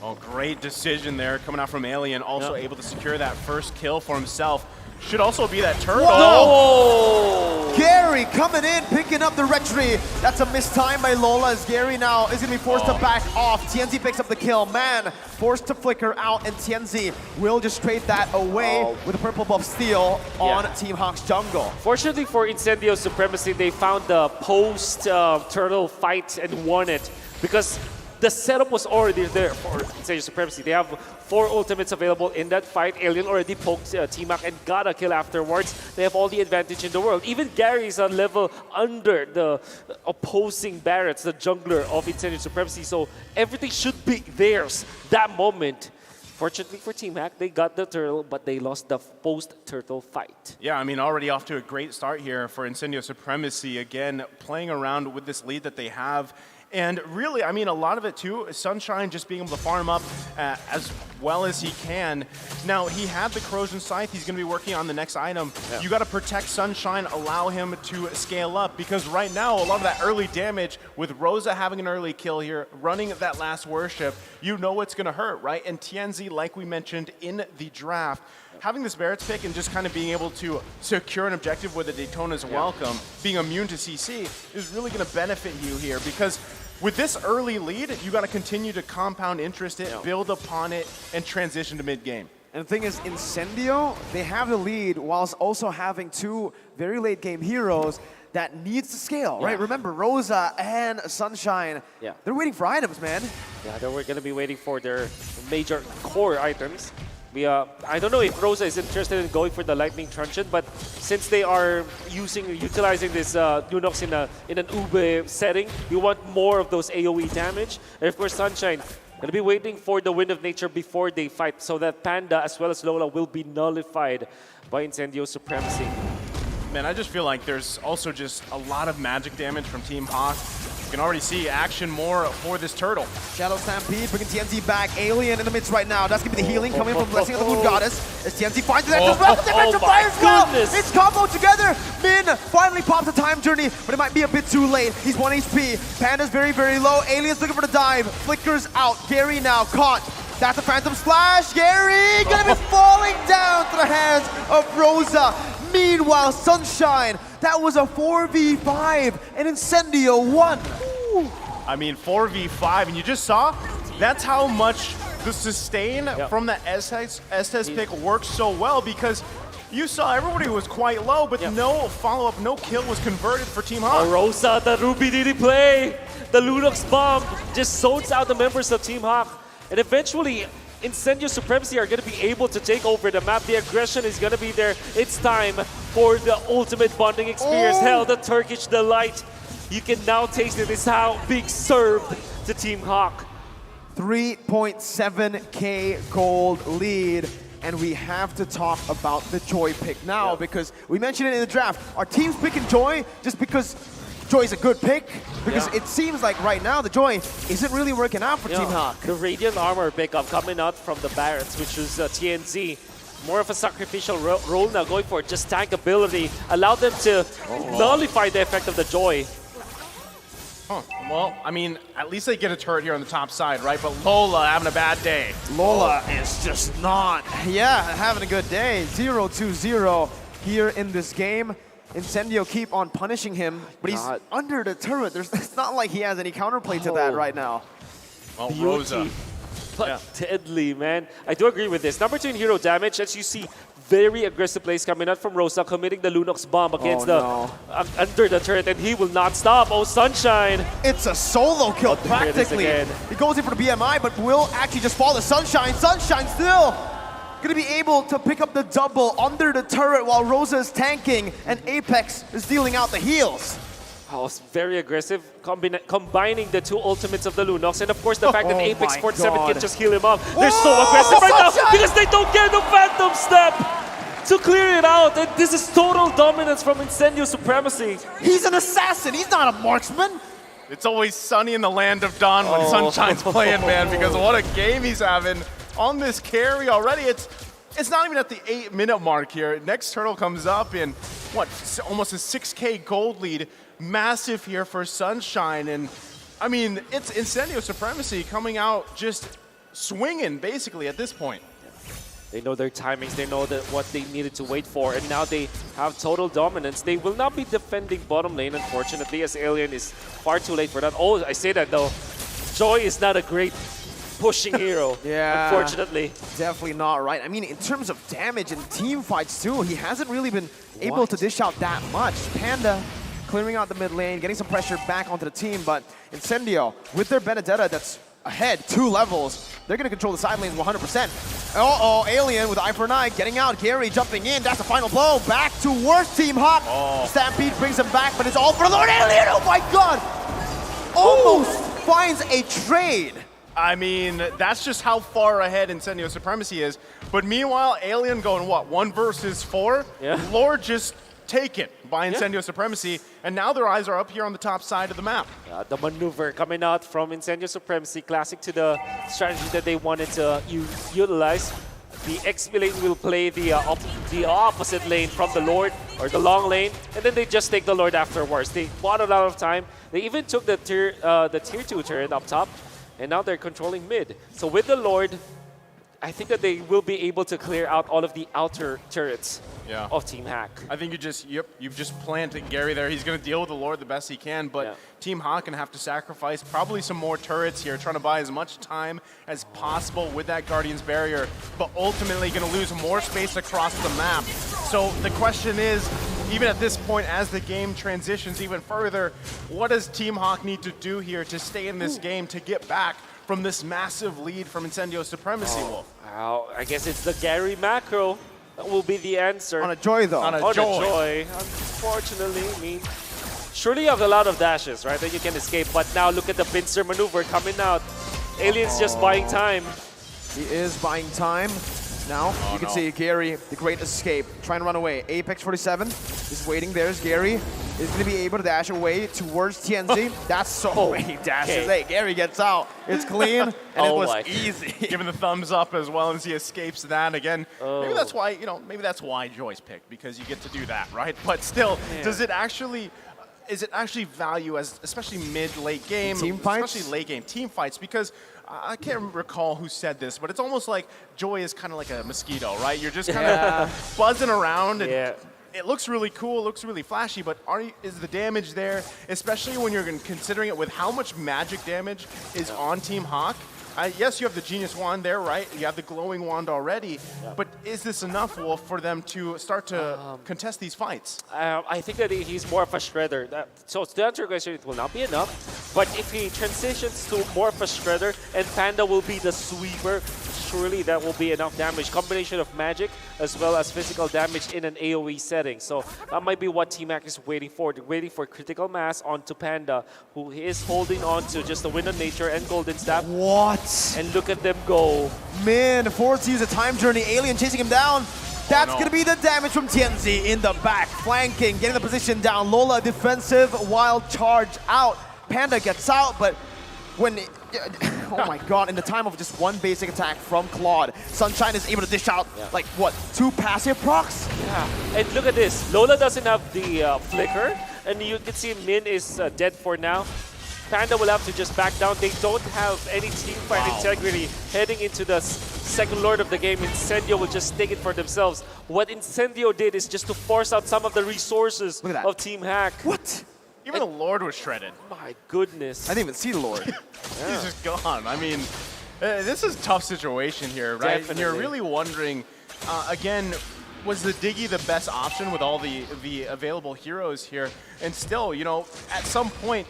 Speaker 11: Oh, great decision there coming out from Alien. Also able to secure that first kill for himself. Should also be that turtle.
Speaker 9: No! Gary coming in, picking up the retry. That's a missed time by Lola, as Gary now is going to be forced to back off. Tienzi picks up the kill. Man, forced to flicker out, and Tienzi will just trade that away with a purple buff steal on Team Hawk's jungle.
Speaker 1: Fortunately for Incendio Supremacy, they found the post-turtle fight and won it, because the setup was already there for Incendio Supremacy. They have 4 ultimates available in that fight. Alien already poked T-Mac and got a kill afterwards. They have all the advantage in the world. Even Gary's a level under the opposing Barretts, the jungler of Incendio Supremacy. So everything should be theirs that moment. Fortunately for Team Hack, they got the turtle, but they lost the post-turtle fight.
Speaker 11: Yeah, I mean, already off to a great start here for Incendio Supremacy. Again, playing around with this lead that they have. And really, I mean, a lot of it too is Sunshine just being able to farm up as well as he can. Now, he had the Corrosion Scythe. He's going to be working on the next item. Yeah. You got to protect Sunshine, allow him to scale up, because right now, a lot of that early damage with Rosa having an early kill here, running that last worship, you know it's going to hurt, right? And Tienzi, like we mentioned in the draft, having this Barrett's pick and just kind of being able to secure an objective with a Daytona's Welcome, being immune to CC, is really going to benefit you here, because with this early lead, you got to continue to compound interest it, build upon it, and transition to mid-game.
Speaker 9: And the thing is, Incendio, they have the lead whilst also having 2 very late game heroes that needs to scale, right? Remember, Rosa and Sunshine, they're waiting for items, man.
Speaker 1: Yeah, they're going to be waiting for their major core items. I don't know if Rosa is interested in going for the Lightning Truncheon, but since they are utilizing this Lunox in an Ube setting, you want more of those AoE damage. And of course, Sunshine gonna be waiting for the Wind of Nature before they fight, so that Panda as well as Lola will be nullified by Incendio Supremacy.
Speaker 11: Man, I just feel like there's also just a lot of magic damage from Team Hawk. You can already see action more for this turtle.
Speaker 9: Shadow Stampede bringing TNZ back. Alien in the midst right now. That's going to be the healing coming from Blessing of the Moon Goddess. As TNZ finds the extra weapon, they fire as well. It's combo together. Min finally pops a time journey, but it might be a bit too late. He's 1 HP. Panda's very, very low. Alien's looking for the dive. Flickers out. Gary now caught. That's a Phantom Splash. Gary gonna be falling down to the hands of Rosa. Meanwhile, Sunshine, that was a 4v5 and Incendio won.
Speaker 11: I mean, 4v5, and you just saw, that's how much the sustain from the Estes pick works so well, because you saw everybody was quite low, but no follow-up, no kill was converted for Team Hawk.
Speaker 1: Oh, Rosa, the Ruby DD play, the Lunox bomb just zones out the members of Team Hawk, and eventually Incendio Supremacy are going to be able to take over the map. The aggression is going to be there. It's time for the ultimate bonding experience. Hell, the Turkish delight. You can now taste it. It's how being served to Team Hawk.
Speaker 9: 3.7k gold lead. And we have to talk about the Joy pick now because we mentioned it in the draft. Our team's picking Joy just because Joy's a good pick, because it seems like right now the Joy isn't really working out for Team Hawk.
Speaker 1: The Radiant Armor pickup coming out from the Barons, which was TNZ. More of a sacrificial role now, going for just tank ability. Allow them to nullify the effect of the Joy.
Speaker 11: Huh. Well, I mean, at least they get a turret here on the top side, right? But Lola having a bad day.
Speaker 9: Lola is just not, having a good day. 0-2-0 here in this game. Incendio keep on punishing him, but he's under the turret. It's not like he has any counterplay to that right now.
Speaker 11: Well, Rosa.
Speaker 1: But deadly, man. I do agree with this. Number 2 in hero damage, as you see, very aggressive plays coming out from Rosa, committing the Lunox bomb against under the turret, and he will not stop. Oh, Sunshine.
Speaker 9: It's a solo kill, practically. He goes in for the BMI, but will actually just fall to Sunshine. Sunshine still gonna be able to pick up the double under the turret while Rosa is tanking, and Apex is dealing out the heals.
Speaker 1: Oh, it's very aggressive, combining the two ultimates of the Lunox, and of course the fact that Apex 47 can just heal him up. They're so aggressive right now because they don't get the Phantom Step to clear it out, and this is total dominance from Incendio Supremacy.
Speaker 9: He's an assassin, he's not a marksman.
Speaker 11: It's always sunny in the land of Dawn when Sunshine's playing, man, because what a game he's having on this carry already. It's not even at the 8-minute mark here. Next turtle comes up in, what, almost a 6k gold lead. Massive here for Sunshine, and I mean, it's Incendio Supremacy coming out just swinging, basically, at this point.
Speaker 1: They know their timings, they know what they needed to wait for, and now they have total dominance. They will not be defending bottom lane, unfortunately, as Alien is far too late for that. Oh, I say that though. Joy is not a great pushing hero, unfortunately.
Speaker 9: Definitely not right. I mean, in terms of damage and team fights too, he hasn't really been able to dish out that much. Panda clearing out the mid lane, getting some pressure back onto the team, but Incendio, with their Benedetta that's ahead 2 levels, they're gonna control the side lanes 100%. Uh-oh, Alien with Eye for an Eye, getting out, Gary jumping in, that's the final blow, back to work, Team Hawk. Stampede brings him back, but it's all for Lord Alien, oh my god! Almost finds a trade.
Speaker 11: I mean, that's just how far ahead Incendio Supremacy is. But meanwhile, Alien going, what, 1 versus 4? Lord just taken by Incendio Supremacy, and now their eyes are up here on the top side of the map.
Speaker 1: The maneuver coming out from Incendio Supremacy, classic to the strategy that they wanted to utilize. The XP lane will play the opposite lane from the Lord, or the long lane, and then they just take the Lord afterwards. They bought a lot of time. They even took the tier 2 turret up top, and now they're controlling mid. So with the Lord, I think that they will be able to clear out all of the outer turrets of Team Hack.
Speaker 11: I think you've just planted Gary there. He's going to deal with the Lord the best he can, but Team Hawk going to have to sacrifice probably some more turrets here, trying to buy as much time as possible with that Guardian's Barrier, but ultimately going to lose more space across the map. So the question is, even at this point, as the game transitions even further, what does Team Hawk need to do here to stay in this game to get back from this massive lead from Incendio Supremacy, Wolf.
Speaker 1: Wow, I guess it's the Gary macro that will be the answer.
Speaker 9: On a Joy, though.
Speaker 11: On a
Speaker 1: On
Speaker 11: Joy.
Speaker 1: a Joy. Unfortunately, I mean, surely you have a lot of dashes, right, that you can escape. But now look at the pincer maneuver coming out. Alien's just buying time.
Speaker 9: He is buying time. Now, you can see Gary, the great escape, trying to run away. Apex 47 is waiting. There's Gary. Is going to be able to dash away towards TNZ. That's so many dashes. Hey, Gary gets out. It's clean, and it was easy.
Speaker 11: Giving the thumbs up as well as he escapes that again. Maybe that's why, maybe that's why Joy's picked, because you get to do that, right? But still, does it actually... Is it actually value as, especially mid-late game,
Speaker 9: Team fights?
Speaker 11: especially late game team fights? Because I can't recall who said this, but it's almost like Joy is kind of like a mosquito, right? You're just kind of buzzing around, and it looks really cool, it looks really flashy, but is the damage there? Especially when you're considering it with how much magic damage is on Team Hawk. Yes, you have the Genius Wand there, right? You have the Glowing Wand already, but is this enough, Wolf, for them to start to contest these fights?
Speaker 1: I think that he's more of a shredder. So to answer your question, it will not be enough. But if he transitions to more of a shredder and Panda will be the sweeper, surely that will be enough damage. Combination of magic as well as physical damage in an AoE setting. So that might be what Team Mac is waiting for. They're waiting for critical mass onto Panda, who is holding on to just the Wind of Nature and Golden Staff.
Speaker 9: What?
Speaker 1: And look at them go.
Speaker 9: Man, forced to use a time journey. Alien chasing him down. That's going to be the damage from TNZ in the back. Flanking, getting the position down. Lola defensive, wild charge out. Panda gets out, but when... oh my god, in the time of just one basic attack from Claude, Sunshine is able to dish out, like, what, 2 passive procs?
Speaker 1: Yeah, and look at this. Lola doesn't have the flicker, and you can see Min is dead for now. Panda will have to just back down. They don't have any team fight integrity heading into the second Lord of the game. Incendio will just take it for themselves. What Incendio did is just to force out some of the resources of Team Hack.
Speaker 9: What?
Speaker 11: Even the Lord was shredded.
Speaker 1: My goodness.
Speaker 9: I didn't even see the Lord.
Speaker 11: He's just gone. I mean, this is a tough situation here, right?
Speaker 1: Definitely.
Speaker 11: And you're really wondering, again, was the Diggy the best option with all the available heroes here? And still, at some point,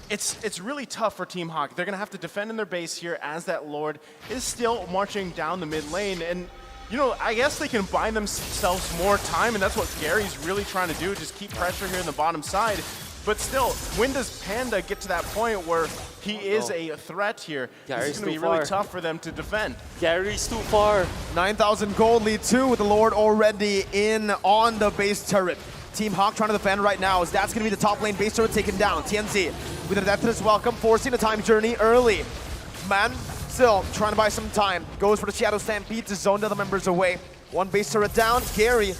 Speaker 11: it's really tough for Team Hawk. They're going to have to defend in their base here as that Lord is still marching down the mid lane. And, I guess they can buy themselves more time, and that's what Gary's really trying to do, just keep pressure here in the bottom side. But still, when does Panda get to that point where he is a threat here? It's going to be really tough for them to defend.
Speaker 1: Gary's too far.
Speaker 9: 9,000 gold, lead 2 with the Lord already in on the base turret. Team Hawk trying to defend right now, as that's going to be the top lane base turret taken down. TNZ with a Deathless Welcome, forcing the time journey early. Man, still trying to buy some time. Goes for the Shadow Stampede to zone the other members away. One base turret down. Gary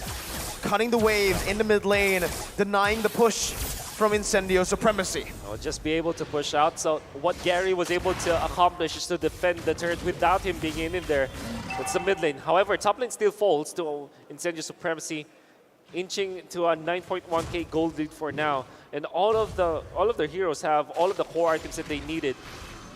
Speaker 9: cutting the waves in the mid lane, denying the push from Incendio Supremacy.
Speaker 1: I'll just be able to push out. So what Gary was able to accomplish is to defend the turret without him being in there. That's the mid lane. However, top lane still falls to Incendio Supremacy, inching to a 9.1k gold lead for now. And all of their heroes have all of the core items that they needed.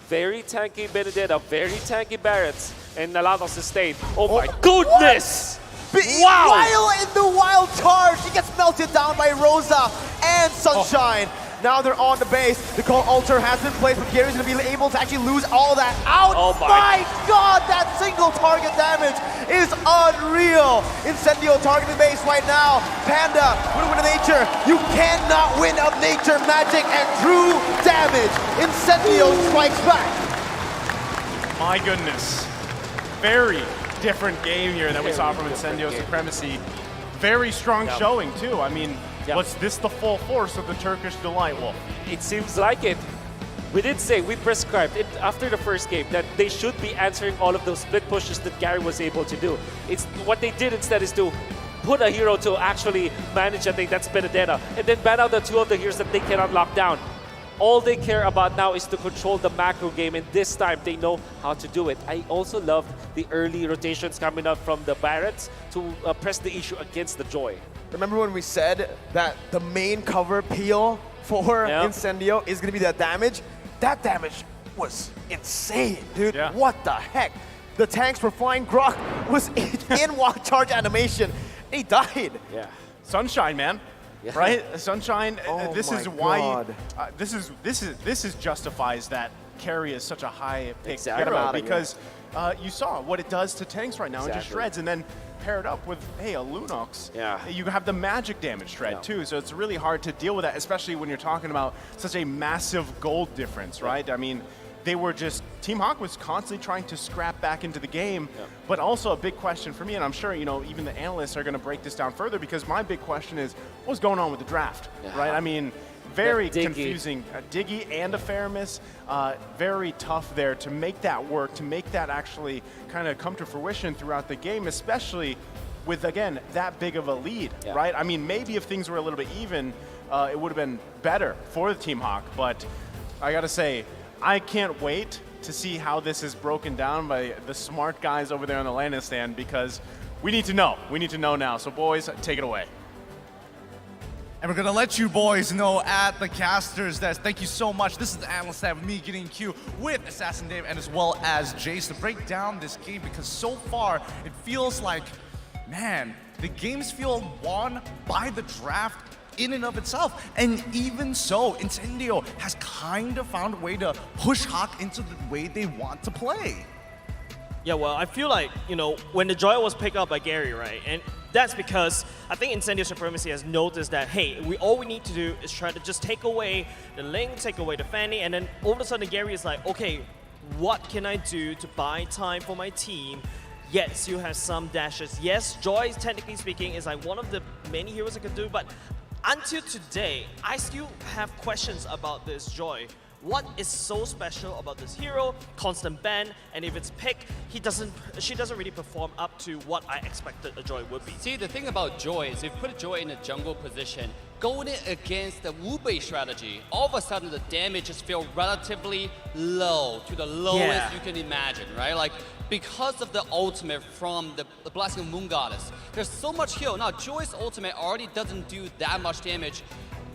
Speaker 1: Very tanky Benedetta, very tanky Barretts, and a lot of sustain. Oh my goodness!
Speaker 9: Wow! While in the wild charge, he gets melted down by Rosa and Sunshine. Now they're on the base. The Cold Altar has been placed, but Gary's going to be able to actually lose all that out.
Speaker 1: Oh
Speaker 9: my god, that single target damage is unreal. Incendio targeting base right now. Panda with a Wind of Nature. You cannot win of nature, magic, and true damage. Incendio strikes back.
Speaker 11: My goodness. Very different game here that we saw from Incendio Supremacy. Very strong showing, too. I mean, was this the full force of the Turkish Delight, Wolf?
Speaker 1: It seems like it. We did say, we prescribed it after the first game that they should be answering all of those split pushes that Gary was able to do. It's what they did instead is to put a hero to actually manage a thing, that's Benedetta, and then ban out the 2 of the heroes that they cannot lock down. All they care about now is to control the macro game, and this time they know how to do it. I also loved the early rotations coming up from the Barretts to press the issue against the Joy.
Speaker 9: Remember when we said that the main cover peel for Incendio is going to be that damage? That damage was insane, dude. What the heck? The tanks were flying. Grok was in wild charge animation. He died.
Speaker 1: Yeah.
Speaker 11: Sunshine, man. Right? Sunshine, this is why
Speaker 9: God.
Speaker 11: this is justifies that carry is such a high pick
Speaker 1: Exactly.
Speaker 11: hero
Speaker 9: Get him
Speaker 11: because you saw what it does to tanks right now and just
Speaker 1: Exactly.
Speaker 11: shreds, and then paired up with, hey, a Lunox,
Speaker 1: Yeah.
Speaker 11: you have the magic damage shred too, so it's really hard to deal with that, especially when you're talking about such a massive gold difference, right? I mean, they were just, Team Hawk was constantly trying to scrap back into the game, but also a big question for me, and I'm sure, you know, even the analysts are going to break this down further, because my big question is, what's going on with the draft, right? I mean, very
Speaker 1: Diggy.
Speaker 11: confusing. Diggy and a Faramis, very tough there to make that work, to make that actually kind of come to fruition throughout the game, especially with, again, that big of a lead, right? I mean, maybe if things were a little bit even, it would have been better for the Team Hawk, but I gotta say, I can't wait to see how this is broken down by the smart guys over there on the landing stand, because we need to know. We need to know now. So boys, take it away.
Speaker 7: And we're gonna let you boys know at the caster's desk. Thank you so much. This is the analyst tab with me, Getting Q, with Assassin Dave, and as well as Jace to break down this game, because so far it feels like, man, the games feel won by the draft in and of itself. And even so, Incendio has kind of found a way to push Hawk into the way they want to play.
Speaker 10: Yeah, well, I feel like, you know, when the Joy was picked up by Gary, right? And that's because I think Incendio Supremacy has noticed that, hey, all we need to do is try to just take away the Ling, take away the Fanny, and then all of a sudden Gary is like, okay, what can I do to buy time for my team? Yes, you have some dashes. Yes, Joy, technically speaking, is like one of the many heroes I can do, but until today, I still have questions about this Joy. What is so special about this hero? Constant ban, and if it's picked, she doesn't really perform up to what I expected a Joy would be.
Speaker 12: See, the thing about Joy is if you put Joy in a jungle position, going in against the Wu-Bei strategy, all of a sudden the damage just feels relatively low, to the lowest you can imagine, right? Like, because of the ultimate from the Blessing of Moon Goddess, there's so much heal. Now, Joy's ultimate already doesn't do that much damage.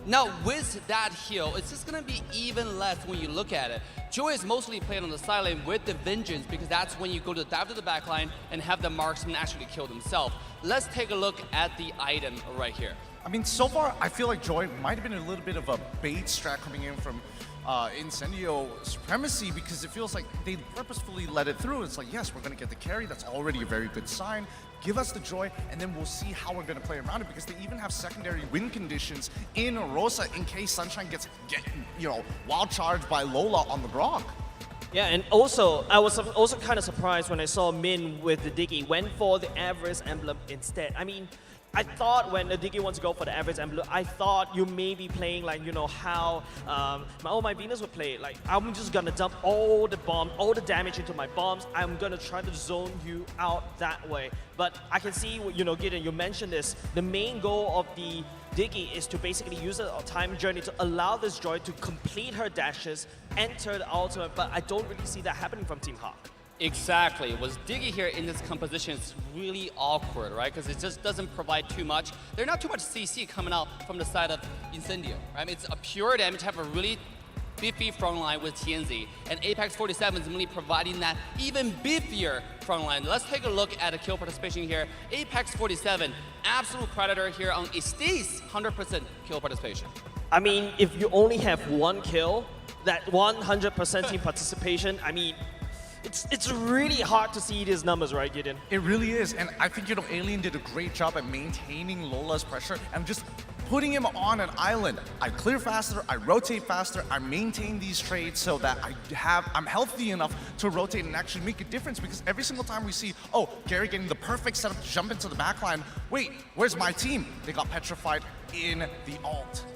Speaker 12: Now, with that heal, it's just gonna be even less when you look at it. Joy is mostly played on the side lane with the Vengeance, because that's when you go to dive to the backline and have the marksman actually kill themselves. Let's take a look at the item right here.
Speaker 7: I mean, so far, I feel like Joy might have been a little bit of a bait strat coming in from Incendio Supremacy, because it feels like they purposefully let it through. It's like, yes, we're going to get the carry. That's already a very good sign. Give us the Joy, and then we'll see how we're going to play around it, because they even have secondary win conditions in Rosa in case Sunshine gets wild charged by Lola on the Grok.
Speaker 10: Yeah, and also, I was also kind of surprised when I saw Min with the Diggy went for the Avarice Emblem instead. I mean, I thought when the Diggy wants to go for the Avarice Emblem, I thought you may be playing like, you know, how my Venus would play. Like, I'm just gonna dump all the bomb, all the damage into my bombs. I'm gonna try to zone you out that way. But I can see, you know, Gideon, you mentioned this. The main goal of the Diggy is to basically use a time journey to allow this Joy to complete her dashes, enter the ultimate, but I don't really see that happening from Team Hawk.
Speaker 12: Exactly. Was Diggy here in this composition is really awkward, right? Because it just doesn't provide too much. There's not too much CC coming out from the side of Incendio, right? I mean, it's a pure damage, have a really beefy front line with TNZ, and Apex 47 is really providing that even beefier front line. Let's take a look at a kill participation here. Apex 47, absolute predator here on Estes, 100% kill participation.
Speaker 10: I mean, if you only have one kill, that 100% team participation, I mean, it's really hard to see these numbers, right, Gideon?
Speaker 7: It really is, and I think, you know, Alien did a great job at maintaining Lola's pressure and just putting him on an island. I clear faster, I rotate faster, I maintain these trades so that I'm healthy enough to rotate and actually make a difference, because every single time we see, oh, Gary getting the perfect setup to jump into the backline, wait, where's my team? They got petrified in the ult.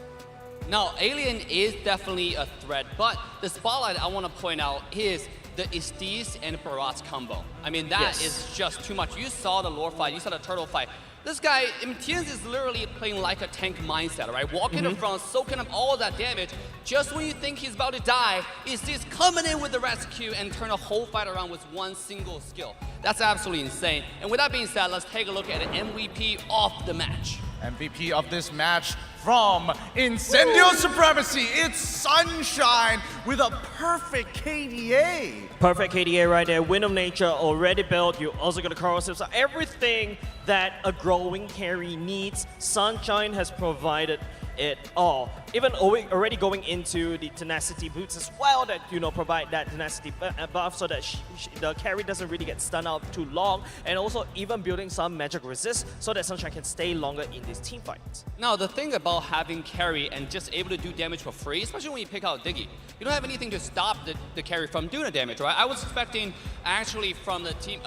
Speaker 12: Now, Alien is definitely a threat, but the spotlight I want to point out is the Estes and Barat's combo. I mean, that is just too much. You saw the lore fight, you saw the turtle fight. This guy, I mean, TNZ is literally playing like a tank mindset, right? Walking in front, soaking up all that damage. Just when you think he's about to die, Estes coming in with the rescue and turn the whole fight around with one single skill. That's absolutely insane. And with that being said, let's take a look at an MVP of the match.
Speaker 7: MVP of this match from Incendio Supremacy, it's Sunshine with a perfect KDA.
Speaker 10: Perfect KDA right there. Wind of Nature already built. You also got a corrosive. So everything that a growing carry needs, Sunshine has provided. it all. Even already going into the tenacity boots as well that, provide that tenacity buff so that the carry doesn't really get stunned out too long, and also even building some magic resist so that Sunshine can stay longer in these team fights.
Speaker 12: Now, the thing about having carry and just able to do damage for free, especially when you pick out Diggy, you don't have anything to stop the carry from doing the damage, right? I was expecting actually from the team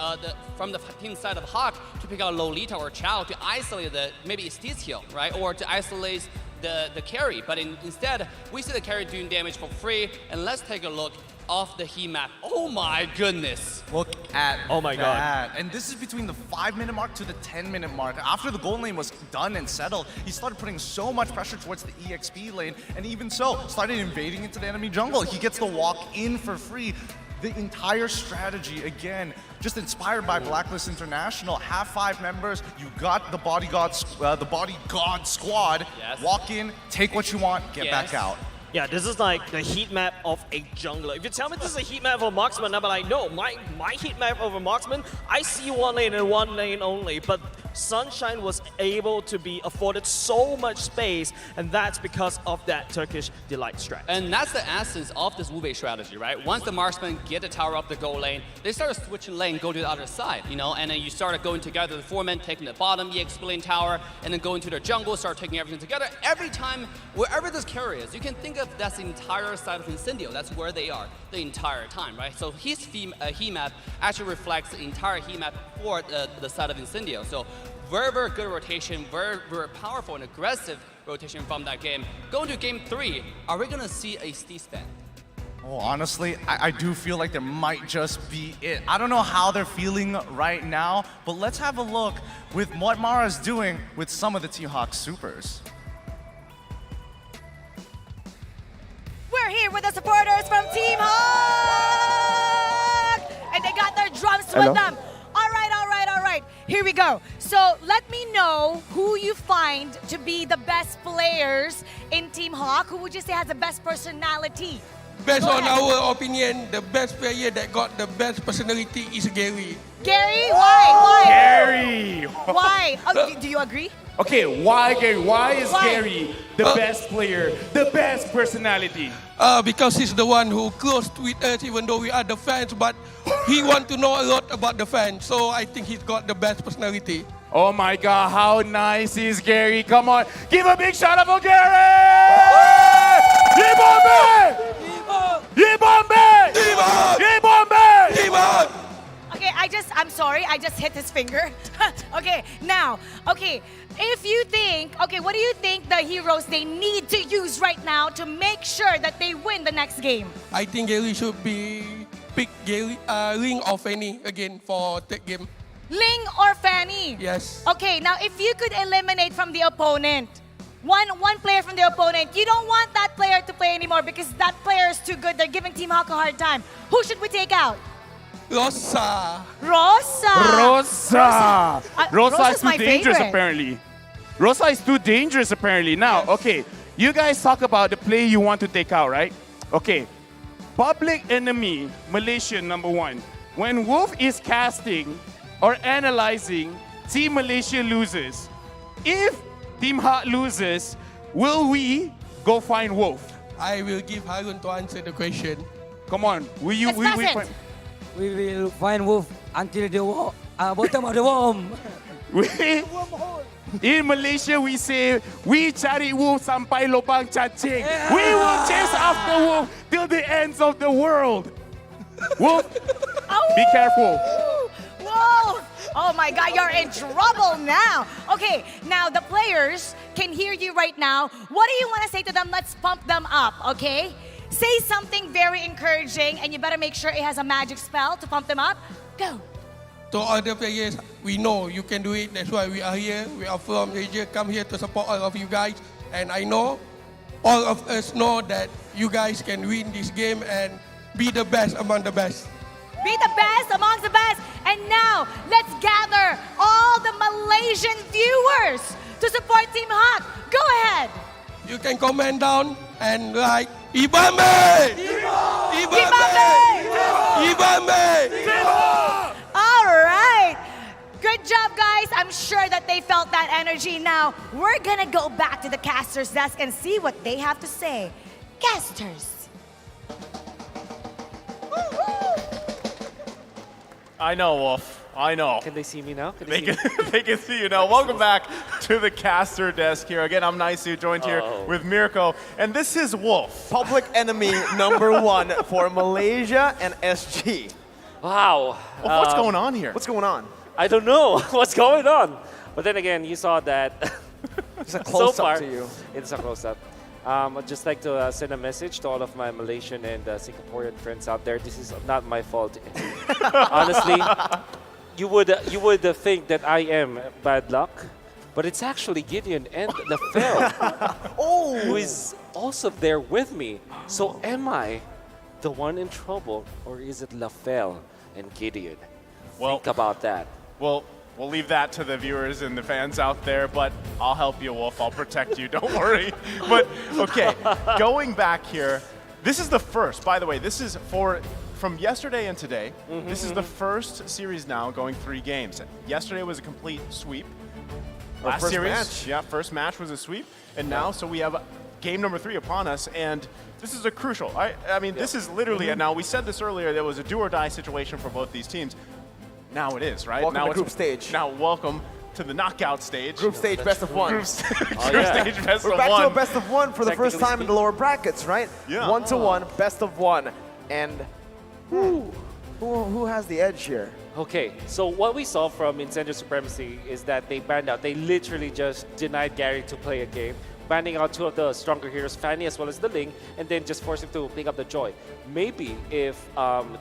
Speaker 12: side of Hawk to pick out Lolita or Chao to isolate maybe it's this heal, right? Or to isolate the carry, but instead we see the carry doing damage for free. And let's take a look off the heat map. Oh my goodness!
Speaker 7: Look at
Speaker 10: my
Speaker 7: that. And this is between the 5-minute mark to the 10-minute mark. After the gold lane was done and settled, he started putting so much pressure towards the EXP lane, and even so, started invading into the enemy jungle. He gets to walk in for free. The entire strategy, again, just inspired by Blacklist International. Have 5 members, you got the bodyguard squad.
Speaker 12: Yes.
Speaker 7: Walk in, take what you want, get back out.
Speaker 10: Yeah, this is like the heat map of a jungler. If you tell me this is a heat map of a marksman, I'll be like, no, my heat map of a marksman, I see one lane and one lane only. But Sunshine was able to be afforded so much space, and that's because of that Turkish Delight strat.
Speaker 12: And that's the essence of this Wu Wei strategy, right? Once the marksmen get the tower up the goal lane, they start switching lane, go to the other side, and then you start going together, the 4 men taking the bottom EXP lane tower, and then going to their jungle, start taking everything together. Every time, wherever this carry is, you can think of that's the entire side of Incendio. That's where they are the entire time, right? So his heat map actually reflects the entire heat map for the side of Incendio. So very, very good rotation, very, very powerful and aggressive rotation from that game. Going to game 3, are we gonna see a C-SPAN?
Speaker 7: Oh, honestly, I do feel like there might just be it. I don't know how they're feeling right now, but let's have a look with what Mara's doing with some of the Team Hawk supers.
Speaker 13: We're here with the supporters from Team Hawk! And they got their drums with them. All right. Here we go. So let me know who you find to be the best players in Team Hawk. Who would you say has the best personality?
Speaker 14: Based on our opinion, the best player that got the best personality is Gary.
Speaker 13: Gary? Why?
Speaker 21: Gary!
Speaker 13: Why? Oh, do you agree?
Speaker 21: Okay, why Gary? Why is Gary the best player, the best personality?
Speaker 14: Because he's the one who close with us, even though we are the fans, but he want to know a lot about the fans. So I think he's got the best personality.
Speaker 21: Oh my God, how nice is Gary? Come on, give a big shout out for Gary! Yibombe! Yibombe! Yibombe! Yibombe!
Speaker 13: Okay, I'm sorry, I just hit his finger. Okay, if you think, what do you think the heroes they need to use right now to make sure that they win the next game?
Speaker 14: I think Gary should pick Ling or Fanny again for that game.
Speaker 13: Ling or Fanny?
Speaker 14: Yes.
Speaker 13: Okay, now if you could eliminate from the opponent, one player from the opponent, you don't want that player to play anymore because that player is too good, they're giving Team Hawk a hard time. Who should we take out?
Speaker 14: Rosa.
Speaker 21: Rosa is too dangerous
Speaker 13: favorite.
Speaker 21: apparently. Rosa is too dangerous apparently. Now, okay, you guys talk about the play you want to take out, right? Okay, public enemy, Malaysian #1. When Wolf is casting or analyzing, Team Malaysia loses. If Team Hawk loses, will we go find Wolf?
Speaker 14: I will give Harun to answer the question.
Speaker 21: Come on, will you?
Speaker 22: We will find Wolf until the bottom of the worm.
Speaker 21: In Malaysia, we say, we cari wolf sampai lubang cacing. We will chase after wolf till the ends of the world. Wolf, be careful.
Speaker 13: Whoa! Oh my God, you're in trouble now. Okay, now the players can hear you right now. What do you want to say to them? Let's pump them up, okay? Say something very encouraging, and you better make sure it has a magic spell to pump them up. Go.
Speaker 14: To other players, we know you can do it. That's why we are here. We are from Asia, come here to support all of you guys. And I know, all of us know that you guys can win this game and be the best among the best.
Speaker 13: Be the best amongst the best. And now, let's gather all the Malaysian viewers to support Team Hawk. Go ahead.
Speaker 14: You can comment down and like, Ibambe!
Speaker 13: Ibambe!
Speaker 14: Ibambe!
Speaker 13: All right. Good job, guys. I'm I'm sure that they felt that energy. Now, we're gonna go back to the caster's desk and see what they have to say. Casters.
Speaker 11: I know, Wolf. I know.
Speaker 1: Can they see me now?
Speaker 11: They can see you now. Welcome back to the caster desk here. Again, I'm Naisu, joined here with Mirko, and this is Wolf.
Speaker 9: Public enemy number 1 for Malaysia and SG.
Speaker 1: Wow.
Speaker 11: Wolf, what's going on here?
Speaker 9: What's going on?
Speaker 1: I don't know what's going on. But then again, you saw that.
Speaker 9: It's a close
Speaker 1: so far,
Speaker 9: up to you.
Speaker 1: It's a close up. I'd just like to send a message to all of my Malaysian and Singaporean friends out there. This is not my fault. Honestly, you would think that I am bad luck, but it's actually Gideon and Lafel who is also there with me. So am I the one in trouble, or is it Lafel and Gideon? Think about that.
Speaker 11: Well, we'll leave that to the viewers and the fans out there, but I'll help you, Wolf. I'll protect you. Don't worry. But, okay, going back here, this is the first, by the way, this is from yesterday and today. This is the first series now going 3 games. Yesterday was a complete sweep. Last
Speaker 9: first
Speaker 11: series,
Speaker 9: match.
Speaker 11: yeah, first match was a sweep. And now, so we have game number 3 upon us, and this is a crucial. I mean, this is literally, and now we said this earlier, there was a do or die situation for both these teams. Now it is, right?
Speaker 9: Welcome
Speaker 11: now
Speaker 9: to group stage.
Speaker 11: Now welcome to the knockout stage.
Speaker 9: Group stage best of 1.
Speaker 11: Group stage best
Speaker 9: We're
Speaker 11: of
Speaker 9: back
Speaker 11: 1.
Speaker 9: to a best of 1 for the first time in the lower brackets, right?
Speaker 11: Yeah.
Speaker 9: 1-1, best of 1. And who has the edge here?
Speaker 1: Okay, so what we saw from Incendio Supremacy is that they banned out. They literally just denied Gary to play a game, banning out 2 of the stronger heroes, Fanny as well as the Ling, and then just force him to pick up the Joy. Maybe if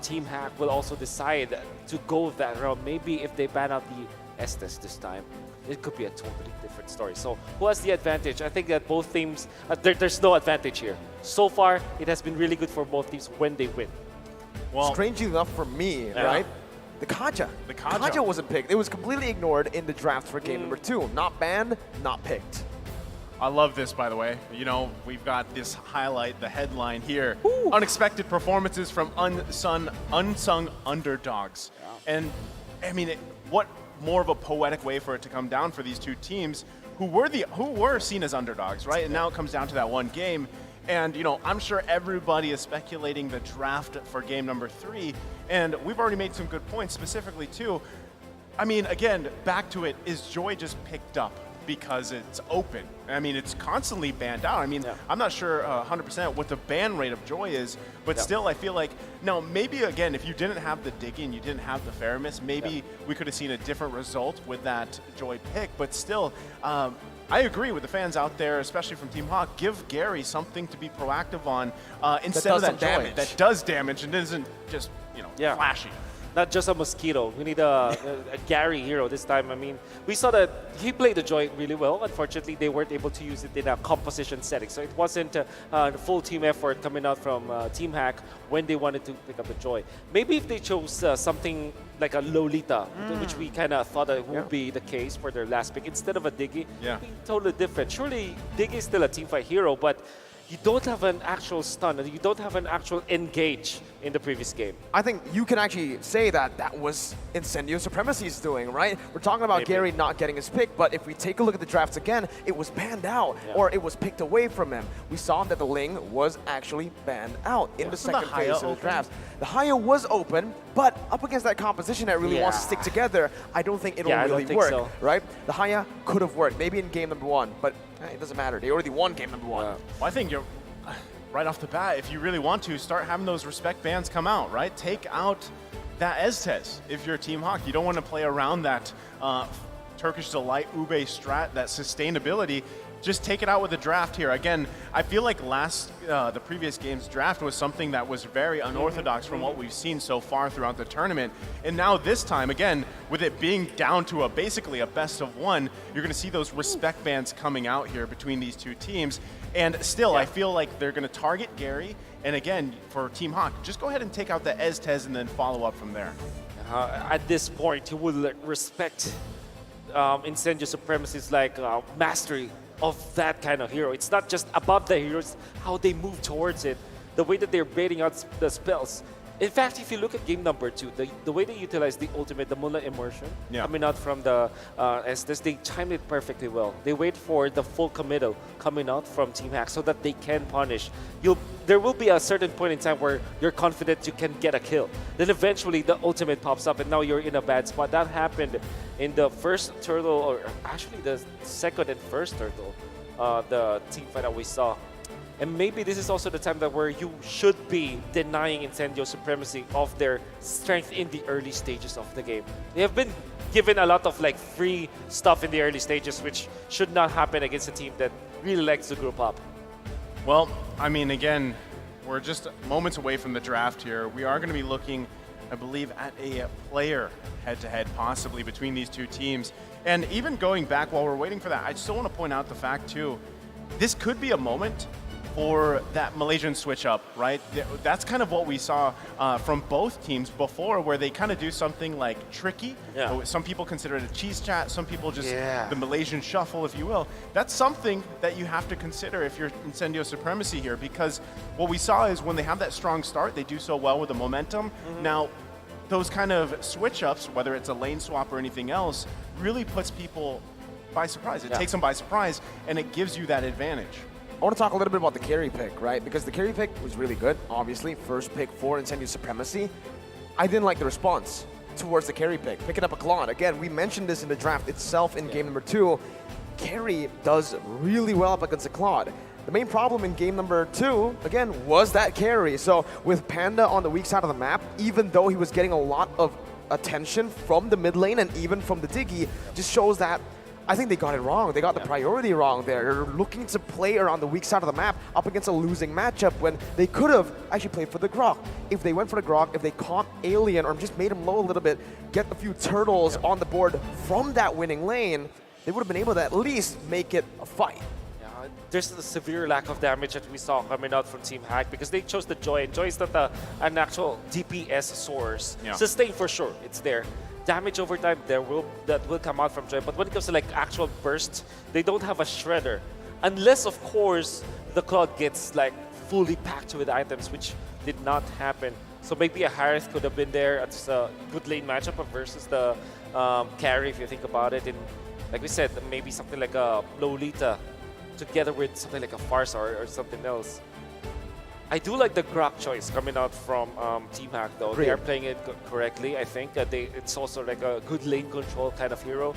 Speaker 1: Team Hack will also decide to go that route, maybe if they ban out the Estes this time, it could be a totally different story. So who has the advantage? I think that both teams, there's no advantage here. So far, it has been really good for both teams when they win.
Speaker 11: Well,
Speaker 9: strangely enough for me, right? The Kaja.
Speaker 11: The Kaja
Speaker 9: wasn't picked. It was completely ignored in the draft for game number 2. Not banned, not picked.
Speaker 11: I love this, by the way. You know, we've got this highlight, the headline here. Unexpected performances from unsung underdogs. And, I mean, what more of a poetic way for it to come down for these 2 teams who were seen as underdogs, right? And now it comes down to that one game. And, you know, I'm sure everybody is speculating the draft for game number 3. And we've already made some good points, specifically, too. I mean, again, back to it, is Joy just picked up because it's open? I mean, it's constantly banned out. I mean, I'm not sure 100% what the ban rate of Joy is, but still, I feel like, no, maybe, again, if you didn't have the digging, you didn't have the Faramis, maybe we could have seen a different result with that Joy pick. But still, I agree with the fans out there, especially from Team Hawk. Give Gary something to be proactive on instead of that Joy that does damage and isn't just, you know, flashy.
Speaker 1: Not just a mosquito. We need a Gary hero this time. I mean, we saw that he played the Joy really well. Unfortunately, they weren't able to use it in a composition setting. So it wasn't a full team effort coming out from Team Hack when they wanted to pick up the Joy. Maybe if they chose something like a Lolita, which we kind of thought that would be the case for their last pick, instead of a Diggy, it'd be totally different. Surely Diggy is still a teamfight hero, but you don't have an actual stun, you don't have an actual engage in the previous game.
Speaker 9: I think you can actually say that that was Incendio Supremacy's doing, right? We're talking about Gary not getting his pick, but if we take a look at the drafts again, it was banned out, or it was picked away from him. We saw that the Ling was actually banned out in the second phase of the draft. The Haya was open, but up against that composition that really wants to stick together, I don't think it'll really work, right? The Haya could have worked, maybe in game number 1, but it doesn't matter. They already won game number 1.
Speaker 11: Well, I think you're right off the bat, if you really want to, start having those respect bans come out, right? Take out that Estes if you're Team Hawk. You don't want to play around that Turkish Delight Ube strat, that sustainability. Just take it out with the draft here. Again, I feel like the previous game's draft was something that was very unorthodox from what we've seen so far throughout the tournament. And now this time, again, with it being down to basically a best of 1, you're going to see those respect bans coming out here between these 2 teams. And still, I feel like they're going to target Gary. And again, for Team Hawk, just go ahead and take out the Estes and then follow up from there.
Speaker 1: At this point, you would respect Incendio Supremacy's mastery of that kind of hero. It's not just about the heroes, how they move towards it, the way that they're baiting out the spells. In fact, if you look at game number 2, the way they utilized the ultimate, the Moonlight Immersion, coming out from the Estes, they timed it perfectly well. They wait for the full committal coming out from Team Hack so that they can punish. There will be a certain point in time where you're confident you can get a kill. Then eventually the ultimate pops up and now you're in a bad spot. That happened in the first turtle, or actually the second and first turtle, the team fight that we saw. And maybe this is also the time that where you should be denying Incendio supremacy of their strength in the early stages of the game. They have been given a lot of like free stuff in the early stages, which should not happen against a team that really likes to group up.
Speaker 11: Well, I mean, again, we're just moments away from the draft here. We are going to be looking, I believe, at a player head-to-head possibly between these two teams. And even going back while we're waiting for that, I still want to point out the fact too, this could be a moment for that Malaysian switch up, right? That's kind of what we saw from both teams before, where they kind of do something like tricky.
Speaker 1: Yeah.
Speaker 11: Some people consider it a cheese chat, some people just the Malaysian shuffle, if you will. That's something that you have to consider if you're Incendio Supremacy here, because what we saw is when they have that strong start, they do so well with the momentum. Now, those kind of switch ups, whether it's a lane swap or anything else, really puts people by surprise. It takes them by surprise, and it gives you that advantage.
Speaker 9: I want to talk a little bit about the carry pick, right? Because the carry pick was really good, obviously. First pick for Incendio Supremacy. I didn't like the response towards the carry pick. Picking up a Claude. Again, we mentioned this in the draft itself in game number 2. Carry does really well up against a Claude. The main problem in game number 2, again, was that carry. So with Panda on the weak side of the map, even though he was getting a lot of attention from the mid lane and even from the Diggy, just shows that I think they got it wrong. They got the priority wrong there. They're looking to play around the weak side of the map up against a losing matchup when they could have actually played for the Grok. If they went for the Grok, if they caught Alien or just made him low a little bit, get a few turtles on the board from that winning lane, they would have been able to at least make it a fight.
Speaker 1: There's a severe lack of damage that we saw coming out from Team Hack because they chose the Joy, and Joy is not an actual DPS source. Sustain for sure, it's there. Damage over time that will come out from Joy, but when it comes to like actual burst, they don't have a shredder. Unless of course the Cloud gets like fully packed with items, which did not happen. So maybe a Harith could have been there. It's a good lane matchup versus the carry if you think about it. And like we said, maybe something like a Lolita together with something like a Farsa or something else. I do like the Grok choice coming out from Team Hack though. They are playing it correctly. I think that it's also like a good lane control kind of hero.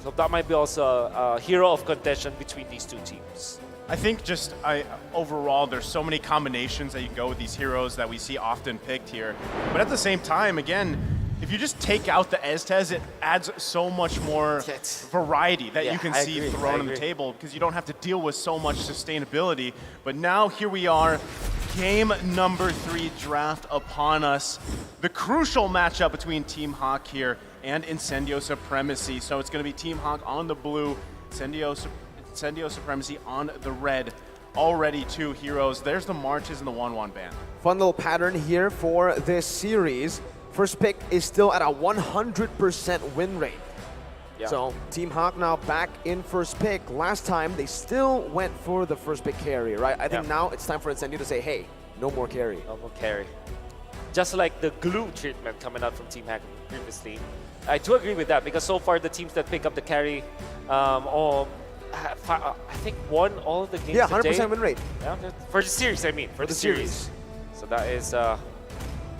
Speaker 1: So that might be also a hero of contention between these two teams.
Speaker 11: I think just overall, there's so many combinations that you can go with these heroes that we see often picked here. But at the same time, again, if you just take out the Estes, it adds so much more variety that you can see thrown on the table because you don't have to deal with so much sustainability. But now here we are, game number 3 draft upon us. The crucial matchup between Team Hawk here and Incendio Supremacy. So it's going to be Team Hawk on the blue, Incendio Supremacy on the red. Already 2 heroes. There's the Marches and the 1-1 ban.
Speaker 9: Fun little pattern here for this series. First pick is still at a 100% win rate. So Team Hawk now back in first pick. Last time they still went for the first pick carry, right? I think now it's time for Incendio to say, hey, no more carry.
Speaker 1: No more carry. Just like the glue treatment coming out from Team Hack previously. I do agree with that because so far the teams that pick up the carry I think won all of the games.
Speaker 9: Yeah, 100% win rate.
Speaker 1: Yeah, for the series, I mean, for the series. So that is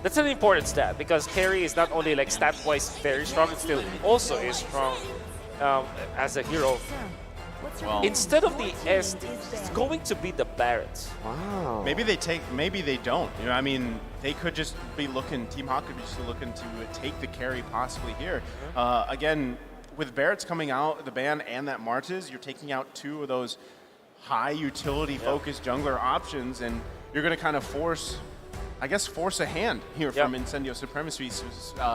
Speaker 1: that's an important stat because carry is not only like stat-wise very strong, it still also is strong as a hero.
Speaker 11: Well,
Speaker 1: instead of the S, it's going to be the Barretts.
Speaker 9: Wow.
Speaker 11: Maybe they don't. You know, I mean, they could just be looking, Team Hawk could be just looking to take the carry possibly here. Again, with Barretts coming out, the ban and that Marches, you're taking out 2 of those high utility focused jungler options, and you're going to kind of force a hand here from Incendio Supremacy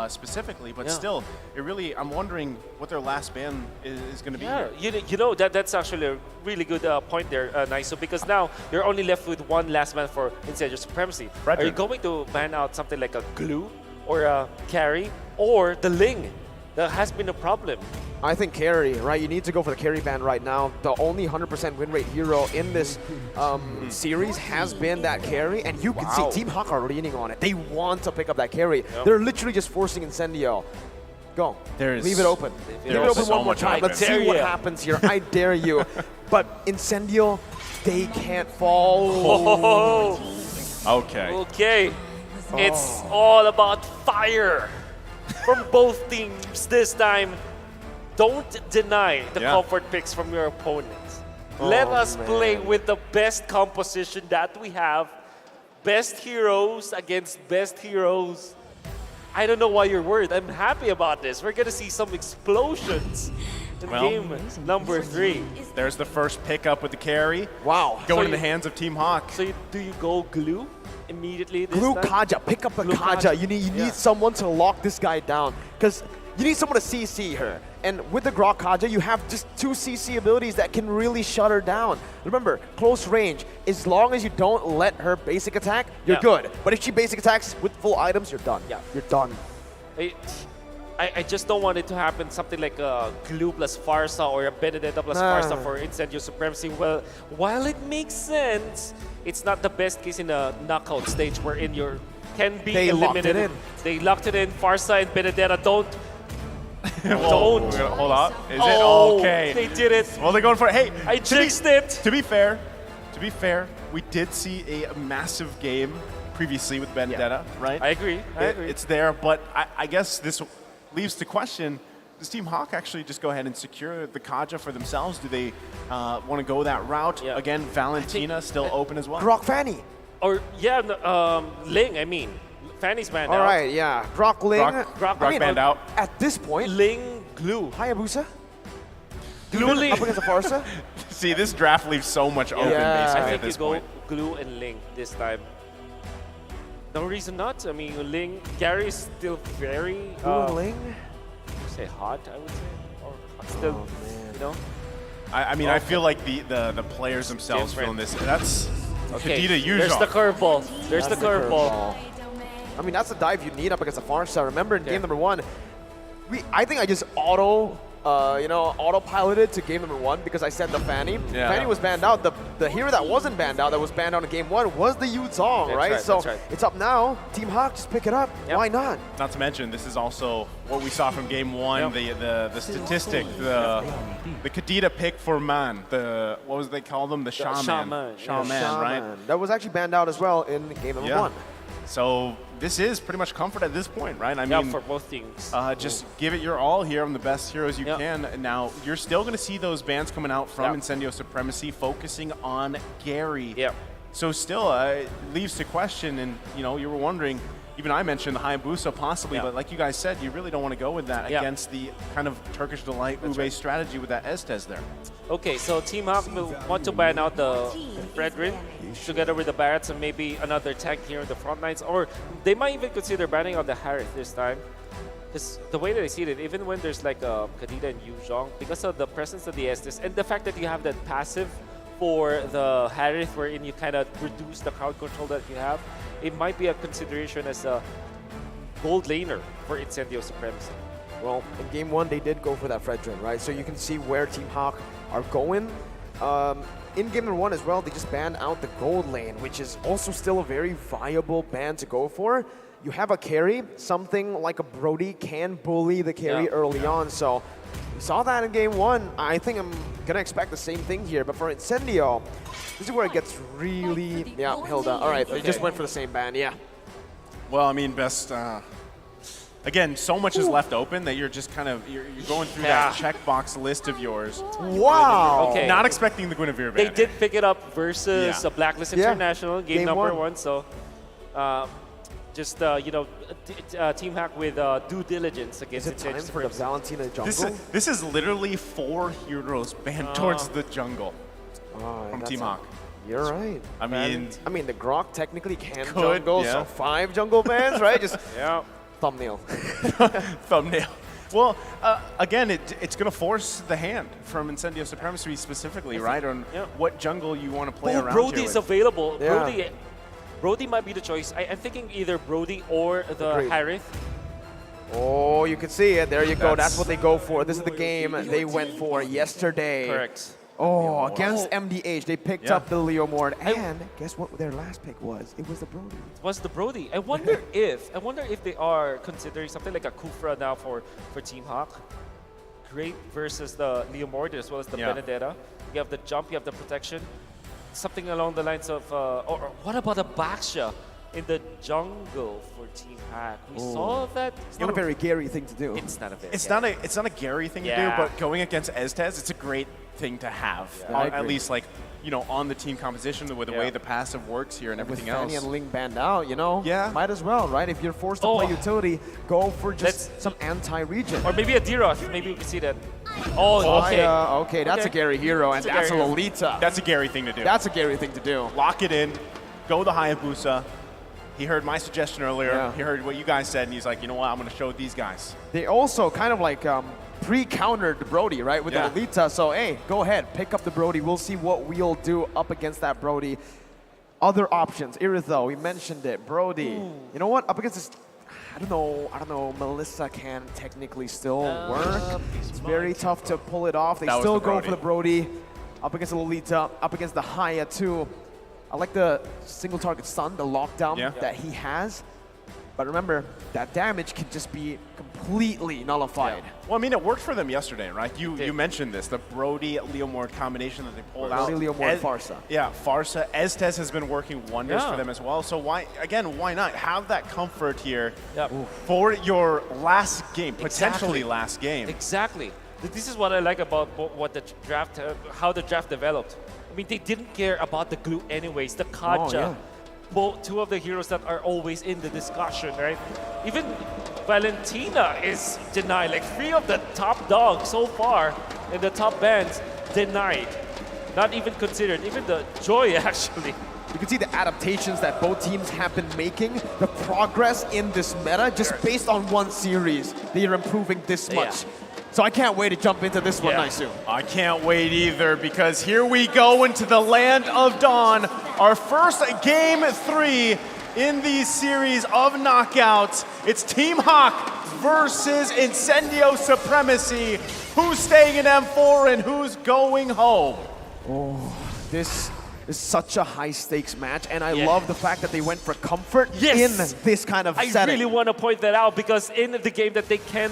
Speaker 11: specifically, but still, I'm wondering what their last ban is going to be here.
Speaker 1: You know, that's actually a really good point there, Naiso, because now you're only left with one last ban for Incendio Supremacy. Are you going to ban out something like a glue or a carry or the Ling? that has been a problem.
Speaker 9: I think carry, right? You need to go for the carry ban right now. The only 100% win rate hero in this series has been that carry, and you can see Team Hawk are leaning on it. They want to pick up that carry. They're literally just forcing Incendio. Go. Leave it open. Leave it open one more time. Let's see what happens here. I dare you. But Incendio, they can't fall.
Speaker 11: Okay.
Speaker 1: Okay. It's all about fire from both teams this time. Don't deny the comfort picks from your opponents. Let us play with the best composition that we have. Best heroes against best heroes. I don't know why you're worried. I'm happy about this. We're going to see some explosions in game number 3.
Speaker 11: There's the first pickup with the carry.
Speaker 9: Wow.
Speaker 11: Going in the hands of Team Hawk.
Speaker 1: So do you go glue immediately this
Speaker 9: Glue
Speaker 1: time?
Speaker 9: Kaja. Pick up a Kaja. You need someone to lock this guy down. Because you need someone to CC her. And with the Grok Kaja, you have just 2 CC abilities that can really shut her down. Remember, close range, as long as you don't let her basic attack, you're good. But if she basic attacks with full items, you're done. You're done.
Speaker 1: I just don't want it to happen something like a Glue plus Farsa or a Benedetta plus Farsa for Incendio Supremacy. Well, while it makes sense, it's not the best case in a knockout stage wherein you can be eliminated. They locked it in. Farsa and Benedetta don't.
Speaker 11: Hold on. Is it okay?
Speaker 1: They did it.
Speaker 11: Well, they're going for it. Hey,
Speaker 1: I jinxed it.
Speaker 11: To be fair, we did see a massive game previously with Benedetta, right?
Speaker 1: I agree.
Speaker 11: It's there, but I guess this leaves the question: does Team Hawk actually just go ahead and secure the Kaja for themselves? Do they want to go that route? Again, Valentina still open as well.
Speaker 9: Grok Fanny.
Speaker 1: Or Ling. I mean. Fanny's banned out.
Speaker 9: All right, yeah. Grok Ling.
Speaker 11: Grok banned out.
Speaker 9: At this point,
Speaker 1: Ling, Glue.
Speaker 9: Hayabusa.
Speaker 1: Glue Ling.
Speaker 9: Up against the Farsa.
Speaker 11: See, this draft leaves so much open basically at this point.
Speaker 1: Glue and Ling this time. No reason not. I mean, Ling, Gary is still very...
Speaker 9: Glue and Ling?
Speaker 1: Say hot, I would say. Or still, you know?
Speaker 11: I mean, I feel like the players themselves feeling this. That's Kadita Yuzhong.
Speaker 1: There's the curveball. There's the curveball.
Speaker 9: I mean, that's the dive you need up against the Farsa. Remember in game number 1, I think I just autopiloted to game number 1 because I said the Fanny. Fanny was banned out. The hero that wasn't banned out, that was banned out in game 1, was the Yuzhong, right? So it's up now. Team Hawk, just pick it up. Why not?
Speaker 11: Not to mention, this is also what we saw from game 1. The statistic, the Kadita pick for Man. What was they call them? The Shaman. Shaman, right?
Speaker 9: That was actually banned out as well in game number 1.
Speaker 11: So this is pretty much comfort at this point, right? I mean,
Speaker 1: for both teams.
Speaker 11: Just give it your all here on the best heroes you can. Now, you're still going to see those bans coming out from Incendio Supremacy, focusing on Gary. So still, it leaves to question, and you were wondering, even I mentioned the Hayabusa possibly, but like you guys said, you really don't want to go with that against the kind of Turkish Delight Ube strategy with that Estes there.
Speaker 1: Okay, so Team Hawk will want to ban out the Fredrin together with the Barretts and maybe another tank here in the front lines, or they might even consider banning out the Harith this time. Because the way that I see it, even when there's like a Kadita and Yuzhong, because of the presence of the Estes and the fact that you have that passive for the Harith wherein you kind of reduce the crowd control that you have, it might be a consideration as a gold laner for Incendio Supremacy.
Speaker 9: Well, in game 1, they did go for that Fredrin, right? So you can see where Team Hawk are going. In game number 1 as well, they just banned out the gold lane, which is also still a very viable ban to go for. You have a carry, something like a Brody can bully the carry early on, so we saw that in game 1. I think I'm gonna expect the same thing here, but for Incendio, this is where it gets really, Hilda. All right, they just went for the same ban,
Speaker 11: Well, I mean, best, again, so much is left open that you're just kind of, you're going through that checkbox list of yours.
Speaker 9: Wow.
Speaker 1: Okay.
Speaker 11: Not expecting the Guinevere ban.
Speaker 1: They did pick it up versus a Blacklist International, game number 1, so Team Hawk with due diligence against
Speaker 9: Is it time for the Valentina jungle?
Speaker 11: This is literally 4 heroes banned towards the jungle from Team Hawk.
Speaker 9: You're right.
Speaker 11: I mean,
Speaker 9: the Grok technically can jungle, so 5 jungle bans, right? Just thumbnail.
Speaker 11: Thumbnail. Well, again, it's going to force the hand from Incendio Supremacy specifically, right, on what jungle you want to play around
Speaker 1: Brody's
Speaker 11: here with.
Speaker 1: available. Brody might be the choice. I'm thinking either Brody or the Harith.
Speaker 9: Oh, You can see it. There you go. That's what they go for. This is the game they went for yesterday.
Speaker 1: Correct.
Speaker 9: Oh, against MDH, they picked
Speaker 1: Yeah.
Speaker 9: up the Leo Mord. And guess what their last pick was? It was the Brody.
Speaker 1: It was the Brody. I wonder if they are considering something like a Kufra now for Team Hawk. Great versus the Leo Mord as well as the Benedetta. You have the jump, you have the protection. Something along the lines of, or what about a Baxia in the jungle for Team Hack? We saw that.
Speaker 9: It's not a very Gary thing to do.
Speaker 1: It's not a very.
Speaker 11: It's not a Gary thing to do, but going against Estes, it's a great thing to have. At least like, you know, on the team composition with the way the passive works here and everything
Speaker 9: With
Speaker 11: else.
Speaker 9: Fanny and Ling banned out, you know,
Speaker 11: Yeah.
Speaker 9: might as well, right? If you're forced to play utility, go for just some anti-region.
Speaker 1: Or maybe a D-Roth. Maybe we can see that. Oh, okay.
Speaker 9: Okay, that's a Gary hero, and that's a Lolita.
Speaker 11: That's a Gary thing to do.
Speaker 9: That's a Gary thing to do.
Speaker 11: Lock it in, go the Hayabusa. He heard my suggestion earlier.
Speaker 9: Yeah.
Speaker 11: He heard what you guys said, and he's like, you know what, I'm going to show these guys.
Speaker 9: They also kind of like pre-countered the Brody, right, with the Lolita. So, hey, go ahead, pick up the Brody. We'll see what we'll do up against that Brody. Other options, Iritho, we mentioned it, Brody. You know what, up against this, I don't know, Melissa can technically still work. It's very tough to pull it off. They still go for the Brody. Up against the Lolita, up against the Haya too. I like the single target stun, the lockdown that he has. But remember, that damage can just be completely nullified.
Speaker 11: Well, I mean, it worked for them yesterday, right? You mentioned this, the Brody Leo Mord combination that they pulled out.
Speaker 9: Brody, Leo Mord, Farsa.
Speaker 11: Yeah, Farsa. Estes has been working wonders for them as well. So why not have that comfort here for your last game, potentially last game?
Speaker 1: Exactly. This is what I like about what the draft, how the draft developed. I mean, they didn't care about the glue anyways. The Kaja, both two of the heroes that are always in the discussion, right? Even Valentina is denied. Like 3 of the top dogs so far in the top bands denied. Not even considered. Even the Joy actually.
Speaker 9: You can see the adaptations that both teams have been making, the progress in this meta, just based on one series. They are improving this much. So I can't wait to jump into this one, Naisu.
Speaker 11: I can't wait either, because here we go into the land of Dawn. Our first game 3 in the series of knockouts. It's Team Hawk versus Incendio Supremacy. Who's staying in M4 and who's going home?
Speaker 9: Oh, this is such a high-stakes match, and I love the fact that they went for comfort in this kind of setting.
Speaker 1: I really want to point that out, because in the game that they can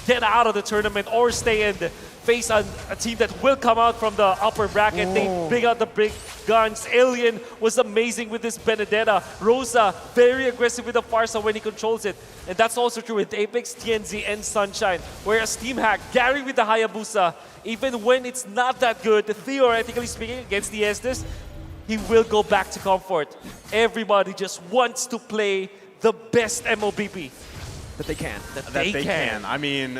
Speaker 1: get out of the tournament or stay in, face a team that will come out from the upper bracket. They bring out the big guns. Alien was amazing with this Benedetta. Rosa, very aggressive with the Farsa when he controls it. And that's also true with Apex, TNZ, and Sunshine. Whereas Team Hack, Gary with the Hayabusa, even when it's not that good, theoretically speaking, against the Estes, he will go back to comfort. Everybody just wants to play the best MOBP.
Speaker 9: That they can.
Speaker 1: That they can.
Speaker 11: I mean,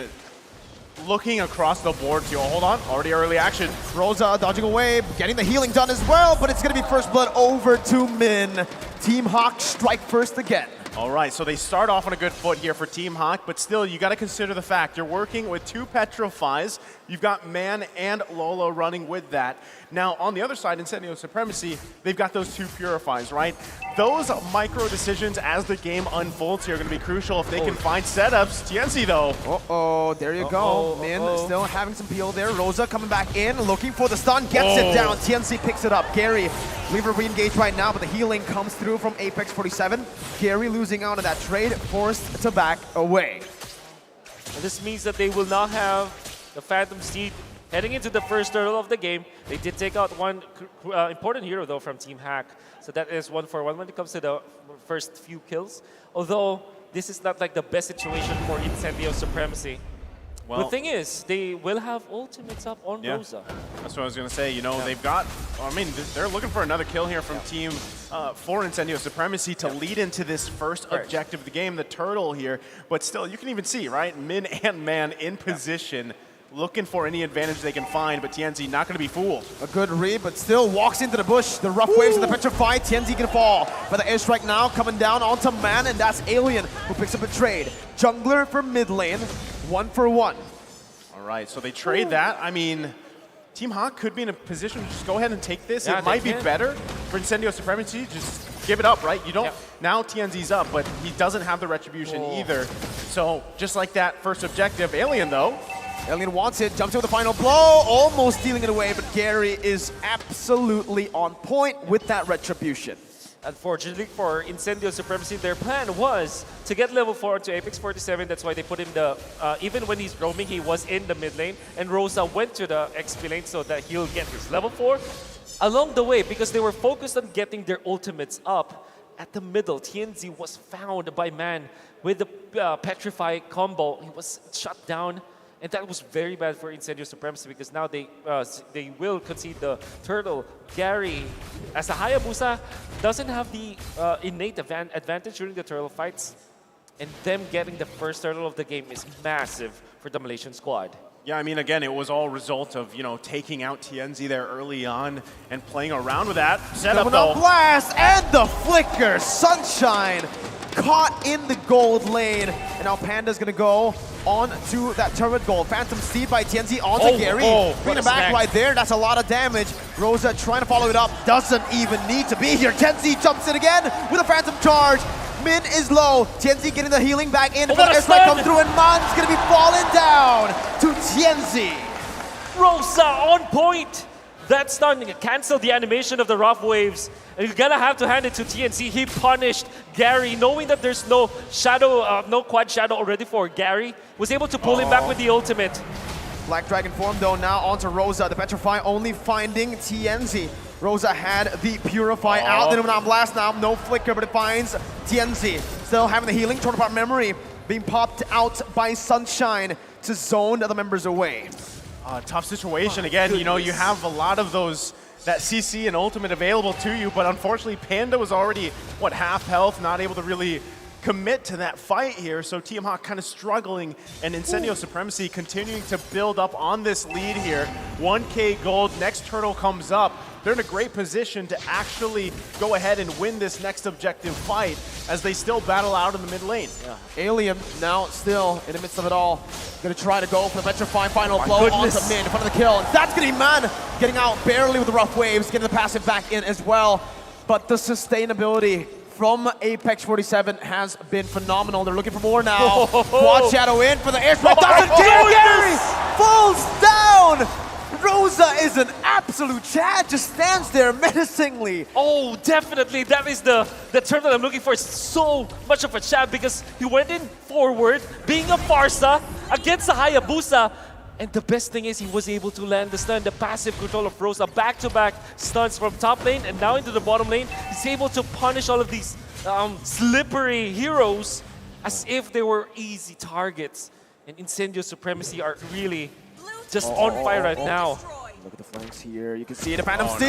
Speaker 11: looking across the board too. Hold on, already early action.
Speaker 9: Rosa dodging away, getting the healing done as well, but it's going to be first blood over to Min. Team Hawk strike first again.
Speaker 11: All right, so they start off on a good foot here for Team Hawk, but still, you got to consider the fact you're working with 2 Petrifies. You've got Man and Lola running with that. Now, on the other side, Incendio Supremacy, they've got those 2 Purifies, right? Those micro decisions as the game unfolds here are going to be crucial if they can find setups. TNC, though.
Speaker 9: Uh-oh, there you go. Min still having some peel there. Rosa coming back in, looking for the stun, gets it down. TNC picks it up. Gary, leave her re-engaged right now, but the healing comes through from Apex 47. Gary losing out on that trade, forced to back away.
Speaker 1: And this means that they will not have the Phantom Steed heading into the first turtle of the game. They did take out one important hero, though, from Team Hack. So that is 1 for 1 when it comes to the first few kills. Although, this is not like the best situation for Incendio Supremacy. Well, the thing is, they will have ultimates up on Rosa.
Speaker 11: That's what I was going to say. You know, they've got, I mean, they're looking for another kill here from Team for Incendio Supremacy to lead into this first objective of the game, the turtle here. But still, you can even see, right? Min and Man in position, looking for any advantage they can find, but TNZ not going to be fooled.
Speaker 9: A good read, but still walks into the bush. The rough waves of the Petrify. TNZ can fall. But the airstrike now coming down onto Man, and that's Alien who picks up a trade. Jungler for mid lane, 1 for 1.
Speaker 11: All right, so they trade that. I mean, Team Hawk could be in a position to just go ahead and take this. It might be better for Incendio Supremacy just give it up, right? You don't, now TNZ's up, but he doesn't have the retribution either. So just like that first objective, Alien though.
Speaker 9: Alien wants it, jumps in with the final blow, almost stealing it away, but Gary is absolutely on point with that retribution.
Speaker 1: Unfortunately for Incendio Supremacy, their plan was to get level 4 to Apex 47. That's why they put him even when he's roaming, he was in the mid lane. And Rosa went to the XP lane so that he'll get his level 4. Along the way, because they were focused on getting their ultimates up, at the middle, TNZ was found by Man with the Petrify combo. He was shut down. And that was very bad for Incendio Supremacy because now they will concede the turtle. Gary, as a Hayabusa, doesn't have the innate advantage during the turtle fights. And them getting the first turtle of the game is massive for the Malaysian squad.
Speaker 11: Yeah, I mean, again, it was all a result of, taking out TNZ there early on and playing around with that setup though.
Speaker 9: Blast and the flicker, Sunshine caught in the gold lane. And now Panda's gonna go on to that turret gold. Phantom Seed by TNZ onto Gary. Bringing it back right there, that's a lot of damage. Rosa trying to follow it up, doesn't even need to be here. TNZ jumps in again with a Phantom Charge. Min is low, TNZ getting the healing back in. The airstrike comes through and Man's gonna be falling down to TNZ.
Speaker 1: Rosa on point! That stun canceled the animation of the rough waves. And you're gonna have to hand it to TNC. He punished Gary, knowing that there's no shadow, no quad shadow already for Gary. Was able to pull him back with the ultimate.
Speaker 9: Black Dragon form though, now onto Rosa. The Petrify only finding TNZ. Rosa had the Purify out. Then on blast now, no flicker, but it finds TNZ. Still having the healing, torn apart memory, being popped out by Sunshine to zone the other members away.
Speaker 11: Tough situation again. You have a lot of that CC and ultimate available to you, but unfortunately Panda was already, half health, not able to really commit to that fight here, so Team Hawk kind of struggling, and Incendio Supremacy continuing to build up on this lead here. 1K gold, next turtle comes up. They're in a great position to actually go ahead and win this next objective fight as they still battle out in the mid lane.
Speaker 9: Yeah. Alien now still in the midst of it all. Gonna try to go for the Petrify final blow onto Min in front of the kill. And that's gonna be Man getting out barely with the rough waves, getting the passive back in as well. But the sustainability from Apex 47 has been phenomenal. They're looking for more now. Quad Shadow in for the airstrike. Doesn't get Gary! Falls down! Rosa is an absolute Chad, just stands there menacingly.
Speaker 1: Oh, definitely. That is the term that I'm looking for. It's so much of a Chad because he went in forward, being a Farsa against a Hayabusa. And the best thing is he was able to land the stun, the passive control of Rosa, back-to-back stuns from top lane and now into the bottom lane. He's able to punish all of these slippery heroes as if they were easy targets. And Incendio Supremacy are really just on fire right now.
Speaker 9: Look at the flanks here. You can see the Phantom Seed,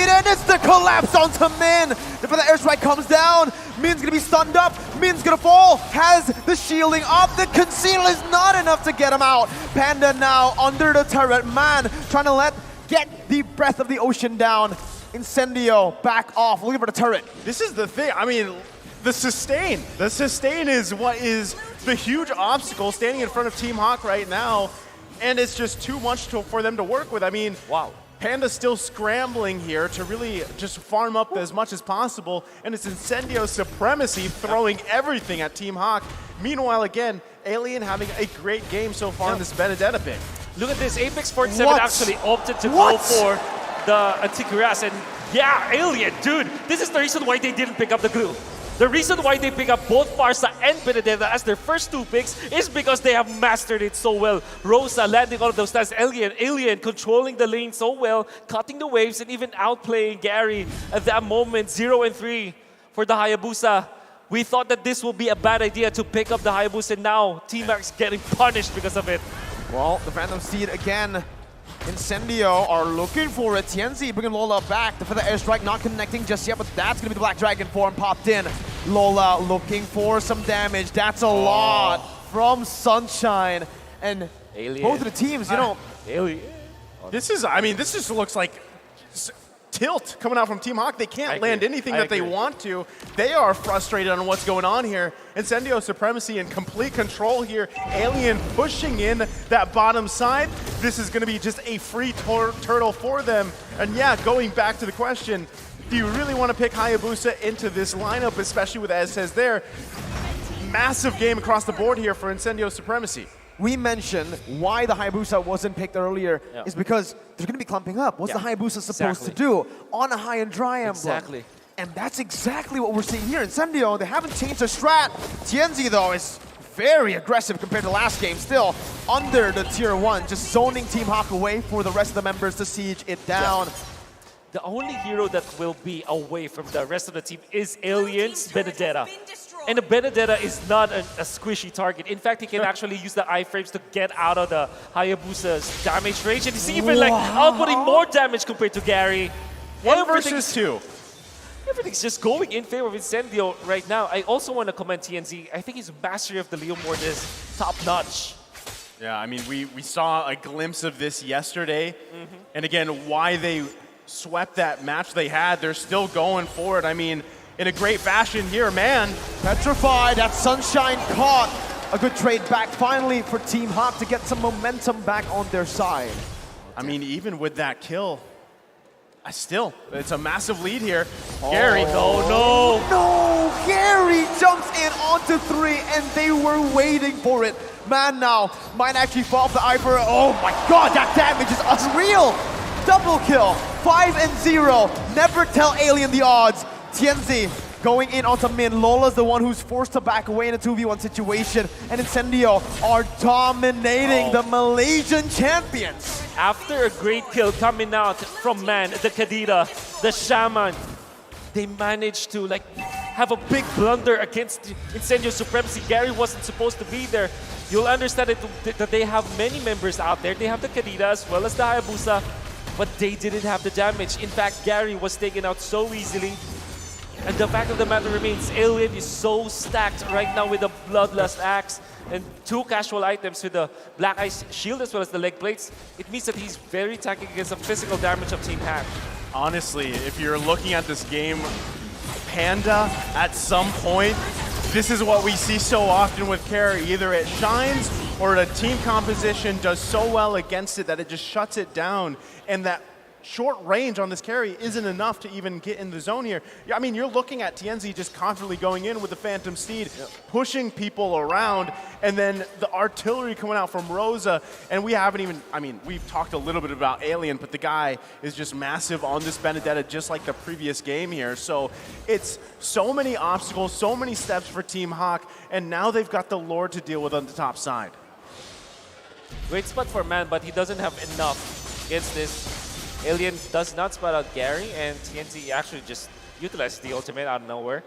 Speaker 9: and it's the collapse onto Min. Before the airstrike comes down, Min's gonna be stunned up. Min's gonna fall. Has the shielding up. The conceal is not enough to get him out. Panda now under the turret. Man trying to get the breath of the ocean down. Incendio back off, looking for the turret.
Speaker 11: This is the thing. I mean, the sustain. The sustain is what is the huge obstacle standing in front of Team Hawk right now. And it's just too much for them to work with. I mean, wow. Panda's still scrambling here to really just farm up as much as possible, and it's Incendio Supremacy throwing everything at Team Hawk. Meanwhile, again, Alien having a great game so far in this Benedetta pick.
Speaker 1: Look at this, Apex 47 actually opted to go for the Anticuras, and yeah, Alien, dude, this is the reason why they didn't pick up the glue. The reason why they pick up both Farsa and Benedetta as their first two picks is because they have mastered it so well. Rosa landing all of those stats, Alien controlling the lane so well, cutting the waves and even outplaying Gary at that moment. 0 and 3 for the Hayabusa. We thought that this would be a bad idea to pick up the Hayabusa, and now Team X getting punished because of it.
Speaker 9: Well, the Phantom Seed again. Incendio are looking for it. TNZ bringing Lola back. For the airstrike not connecting just yet, but that's going to be the Black Dragon form popped in. Lola looking for some damage. That's a lot from Sunshine. And both of the teams,
Speaker 1: Alien.
Speaker 11: This just looks like tilt coming out from Team Hawk. They can't land anything that they want to. They are frustrated on what's going on here. Incendio Supremacy in complete control here. Alien pushing in that bottom side. This is going to be just a free turtle for them. And yeah, going back to the question, do you really want to pick Hayabusa into this lineup, especially with, as says there, massive game across the board here for Incendio Supremacy?
Speaker 9: We mentioned why the Hayabusa wasn't picked earlier is because they're going to be clumping up. What's the Hayabusa supposed to do on a high and dry emblem?
Speaker 1: Exactly.
Speaker 9: And that's exactly what we're seeing here. Incendio, they haven't changed their strat. Tianzi, though, is very aggressive compared to last game. Still under the tier 1, just zoning Team Hawk away for the rest of the members to siege it down.
Speaker 1: The only hero that will be away from the rest of the team is Alien's Benedetta. And the Benedetta is not a squishy target. In fact, he can actually use the iframes to get out of the Hayabusa's damage range. And he's even like outputting more damage compared to Gary.
Speaker 11: 1 versus 2.
Speaker 1: Everything's just going in favor of Incendio right now. I also want to commend TNZ. I think his mastery of the Leo Mord is top-notch.
Speaker 11: Yeah, I mean, we saw a glimpse of this yesterday. And again, why they swept that match they had, they're still going for it. I mean, in a great fashion here, man.
Speaker 9: Petrified, that Sunshine caught. A good trade back finally for Team Hawk to get some momentum back on their side.
Speaker 11: I mean, even with that kill, still, it's a massive lead here. Gary, no.
Speaker 9: Gary jumps in onto 3, and they were waiting for it. Man now might actually fall off the Iver. Oh my god, that damage is unreal. Double kill, 5 and 0. Never tell Alien the odds. Tianzi going in onto Min. Lola's the one who's forced to back away in a 2v1 situation. And Incendio are dominating the Malaysian champions.
Speaker 1: After a great kill coming out from Man, the Kadira, the Shaman, they managed to like have a big blunder against Incendio Supremacy. Gary wasn't supposed to be there. You'll understand that they have many members out there. They have the Kadira as well as the Hayabusa, but they didn't have the damage. In fact, Gary was taken out so easily. And the fact of the matter remains, Alien is so stacked right now with the Bloodlust Axe and 2 casual items with the Black Ice Shield as well as the leg plates. It means that he's very tanky against the physical damage of Team Hack.
Speaker 11: Honestly, if you're looking at this game, Panda, at some point, this is what we see so often with carry. Either it shines or the team composition does so well against it that it just shuts it down. And that short range on this carry isn't enough to even get in the zone here. I mean, you're looking at TNZ just constantly going in with the Phantom Steed, pushing people around, and then the artillery coming out from Rosa, and we haven't even, I mean, we've talked a little bit about Alien, but the guy is just massive on this Benedetta, just like the previous game here. So it's so many obstacles, so many steps for Team Hawk, and now they've got the Lord to deal with on the top side.
Speaker 1: Great spot for Man, but he doesn't have enough against this. Alien does not spot out Gary, and TNT actually just utilizes the ultimate out of nowhere.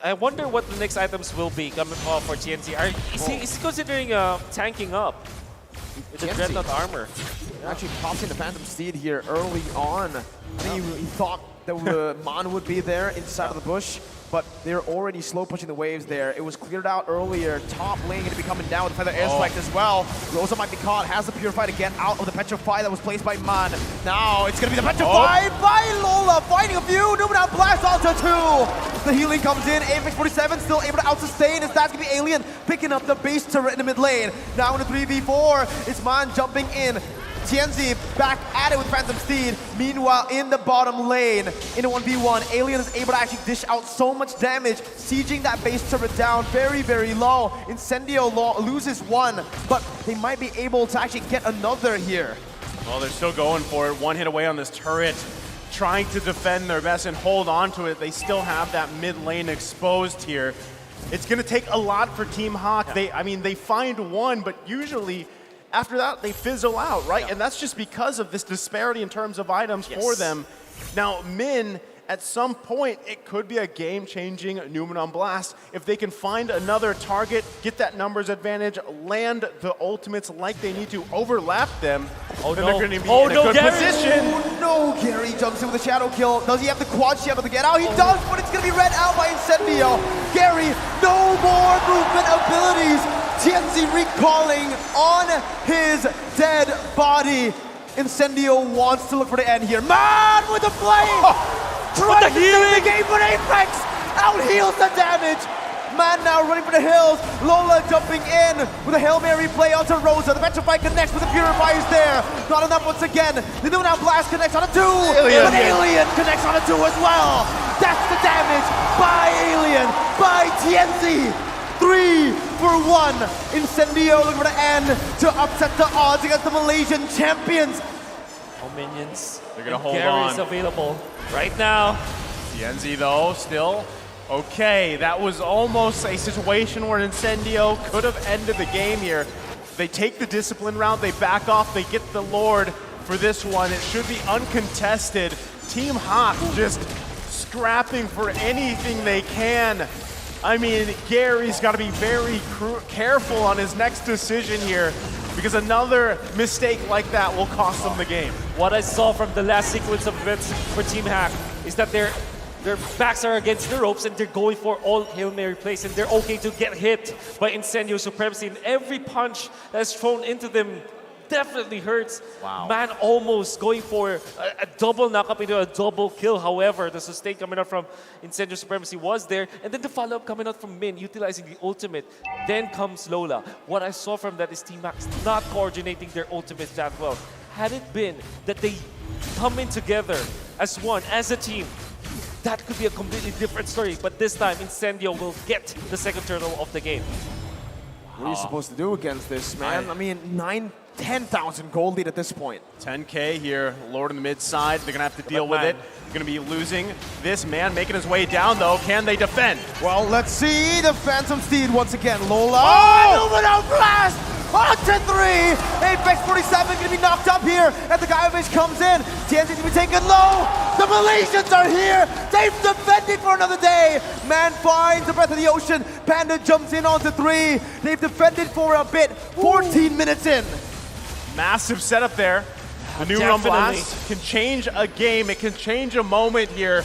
Speaker 1: I wonder what the next items will be coming off for TNT. Is he considering tanking up with the Dreadnought armor?
Speaker 9: Actually pops in the Phantom Steed here early on. I think he thought that the Mon would be there inside of the bush, but they're already slow pushing the waves there. It was cleared out earlier. Top lane going to be coming down with Feather Airstrike as well. Rosa might be caught, has the Purify to get out of the Petrify that was placed by Man. Now it's going to be the Petrify by Lola, fighting a few. Numenor Blast onto 2. The healing comes in. Apex 47 still able to out-sustain, as that's going to be Alien picking up the base turret in the mid lane. Now in the 3v4, it's Man jumping in. TNZ back at it with Phantom Steed. Meanwhile, in the bottom lane, in a 1v1, Alien is able to actually dish out so much damage, sieging that base turret down very, very low. Incendio loses 1, but they might be able to actually get another here.
Speaker 11: Well, they're still going for it. 1 hit away on this turret, trying to defend their best and hold on to it. They still have that mid lane exposed here. It's going to take a lot for Team Hawk. I mean, they find 1, but usually after that, they fizzle out, right? And that's just because of this disparity in terms of items for them. Now, Min, at some point, it could be a game-changing Numenor Blast. If they can find another target, get that numbers advantage, land the ultimates like they need to, overlap them, then they're going to be in a good position.
Speaker 9: Oh no, Gary jumps in with a shadow kill. Does he have the quad shadow to get out? He does, but it's going to be read out by Incendio. Gary, no more movement abilities. TNZ recalling on his dead body. Incendio wants to look for the end here. Man with the flame! Trying to save the game, but Apex out-heals the damage. Man now running for the hills. Lola jumping in with a Hail Mary play onto Rosa. The Petrify connects with the Purifier's there. Not enough once again. The new now Blast connects on a 2. But Alien connects on a 2 as well. That's the damage by Alien, by TNZ. 3 for 1. Incendio looking for the end to upset the odds against the Malaysian champions.
Speaker 1: Oh, minions.
Speaker 11: They're gonna
Speaker 1: And
Speaker 11: hold
Speaker 1: Gary
Speaker 11: on.
Speaker 1: is available right now.
Speaker 11: TNZ though, still okay. That was almost a situation where Incendio could have ended the game here. They take the discipline route, they back off, they get the Lord for this one. It should be uncontested. Team Hawk just scrapping for anything they can. I mean, Gary's got to be very careful on his next decision here, because another mistake like that will cost them the game.
Speaker 1: What I saw from the last sequence of events for Team Hack is that their backs are against the ropes and they're going for all Hail Mary plays, and they're okay to get hit by Incendio Supremacy, and every punch that's thrown into them definitely hurts.
Speaker 11: Wow.
Speaker 1: Man almost going for a double knock-up into a double kill. However, the sustain coming out from Incendio Supremacy was there, and then the follow-up coming out from Min, utilizing the ultimate. Then comes Lola. What I saw from that is Team Max not coordinating their ultimates that well. Had it been that they come in together as one, as a team, that could be a completely different story. But this time, Incendio will get the second turtle of the game.
Speaker 9: What are you supposed to do against this, man? I mean, 10,000 gold lead at this point.
Speaker 11: 10K here, Lord in the mid side. They're gonna have to deal with it. They're gonna be losing. This man making his way down though. Can they defend?
Speaker 9: Well, let's see the Phantom Steed once again. Lola.
Speaker 11: Oh!
Speaker 9: Illumino Blast! On to 3! Apex 47 gonna be knocked up here as the Gaiavish comes in. TNZ to be taken low. The Malaysians are here. They've defended for another day. Man finds the breath of the ocean. Panda jumps in onto 3. They've defended for a bit. 14 minutes in.
Speaker 11: Massive setup there. The new Run Blast can change a game. It can change a moment here.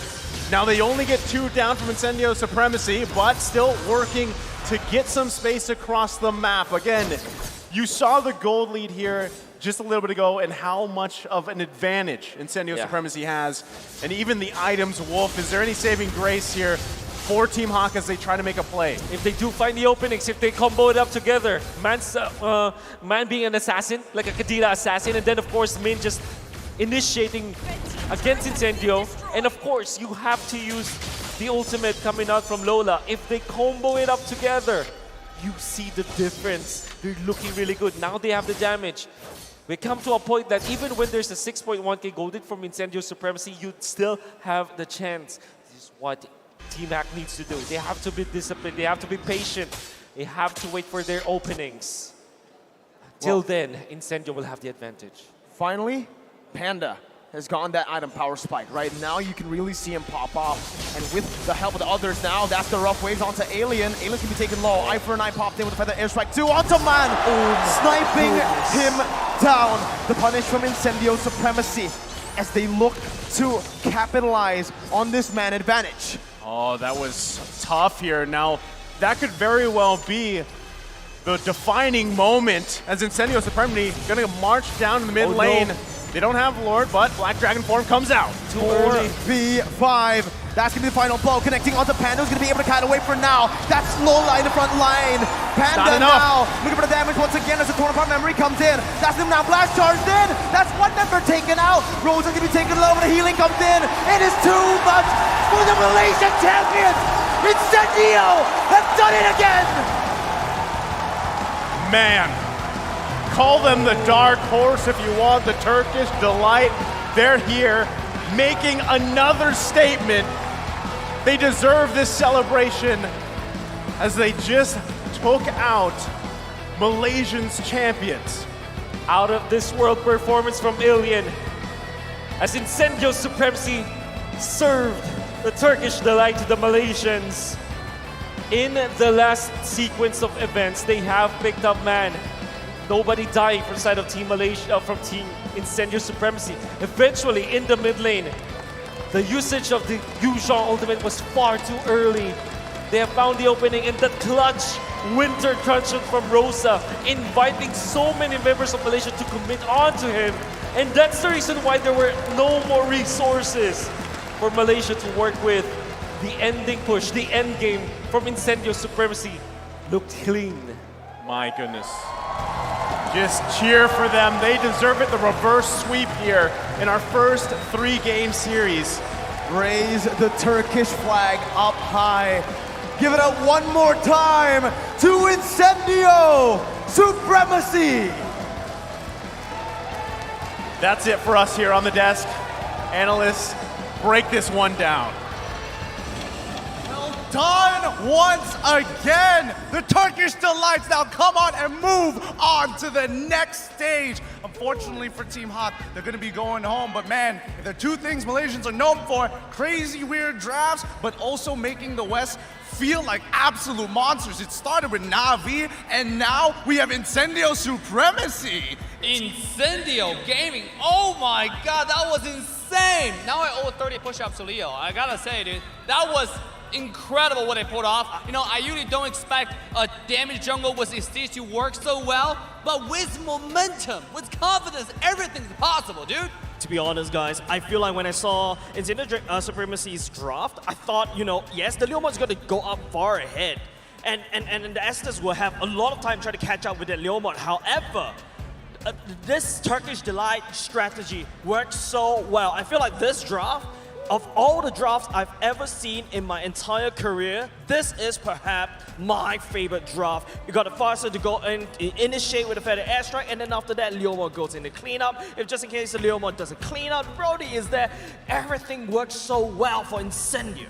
Speaker 11: Now they only get 2 down from Incendio Supremacy, but still working to get some space across the map. Again, you saw the gold lead here just a little bit ago and how much of an advantage Incendio Supremacy has. And even the items, Wolf, is there any saving grace here for Team Hawk as they try to make a play?
Speaker 1: If they do find the openings, if they combo it up together, Man being an assassin, like a Kadira assassin, and then of course Min just initiating against Incendio, and of course you have to use the ultimate coming out from Lola. If they combo it up together, you see the difference. They're looking really good. Now they have the damage. We come to a point that even when there's a 6.1k golded from Incendio Supremacy, you still have the chance. This is what Team Hack needs to do. They have to be disciplined. They have to be patient. They have to wait for their openings. Till then, Incendio will have the advantage.
Speaker 9: Finally, Panda has gotten that item power spike. Right now, you can really see him pop off. And with the help of the others now, that's the rough waves onto Alien. Alien can be taken low. Eye for an eye popped in with the feather airstrike 2 onto Man. Sniping him down. The punish from Incendio Supremacy as they look to capitalize on this man advantage.
Speaker 11: Oh, that was tough here. Now, that could very well be the defining moment as Incendio Supremacy gonna march down in the mid lane. They don't have Lord, but Black Dragon form comes out.
Speaker 9: 4v5. That's gonna be the final blow. Connecting onto Panda, who's gonna be able to cut away for now. That's Lola in the front line. Panda now looking for the damage once again as the torn apart memory comes in. That's him now. Blast charged in. That's one member taken out. Rosa's gonna be taken low, but the healing comes in. It is too much for the Malaysian champions. Incendio has done it again.
Speaker 11: Man, call them the dark horse if you want, the Turkish delight. They're here making another statement. They deserve this celebration as they just took out Malaysians champions.
Speaker 1: Out of this world performance from Alien as Incendio Supremacy served the Turkish delight to the Malaysians. In the last sequence of events, they have picked up Man. Nobody died from the side of Team Malaysia, from Team Incendio Supremacy. Eventually, in the mid lane, the usage of the Yuzhong ultimate was far too early. They have found the opening in the clutch winter truncheon from Rosa, inviting so many members of Malaysia to commit onto him. And that's the reason why there were no more resources for Malaysia to work with. The ending push, the end game from Incendio Supremacy looked clean.
Speaker 11: My goodness. Just cheer for them. They deserve it. The reverse sweep here in our first 3-game series.
Speaker 9: Raise the Turkish flag up high. Give it up one more time to Incendio Supremacy.
Speaker 11: That's it for us here on the desk. Analysts, break this one down.
Speaker 7: Done once again. The Turkish delights now come on and move on to the next stage. Unfortunately for Team Hawk, they're going to be going home. But man, if there are two things Malaysians are known for, crazy weird drafts, but also making the West feel like absolute monsters. It started with Na'Vi, and now we have Incendio Supremacy.
Speaker 12: Incendio Gaming, oh my god, that was insane. Now I owe 30 push-ups to Leo. I gotta say, dude, that was incredible what they pulled off. You know, I usually don't expect a damage jungle with a stage to work so well, but with momentum, with confidence, everything's possible, dude.
Speaker 10: To be honest, guys, I feel like when I saw Incendio Supremacy's draft, I thought, you know, yes, the Leomord's going to go up far ahead. And the Estes will have a lot of time trying to catch up with the Leomord. However, this Turkish Delight strategy works so well. I feel like this draft, of all the drafts I've ever seen in my entire career, this is perhaps my favorite draft. You got a Farser to go in, initiate with a feather airstrike, and then after that, Leomord goes in to clean up. If just in case the Leomord doesn't clean up, Brody is there. Everything works so well for Incendio.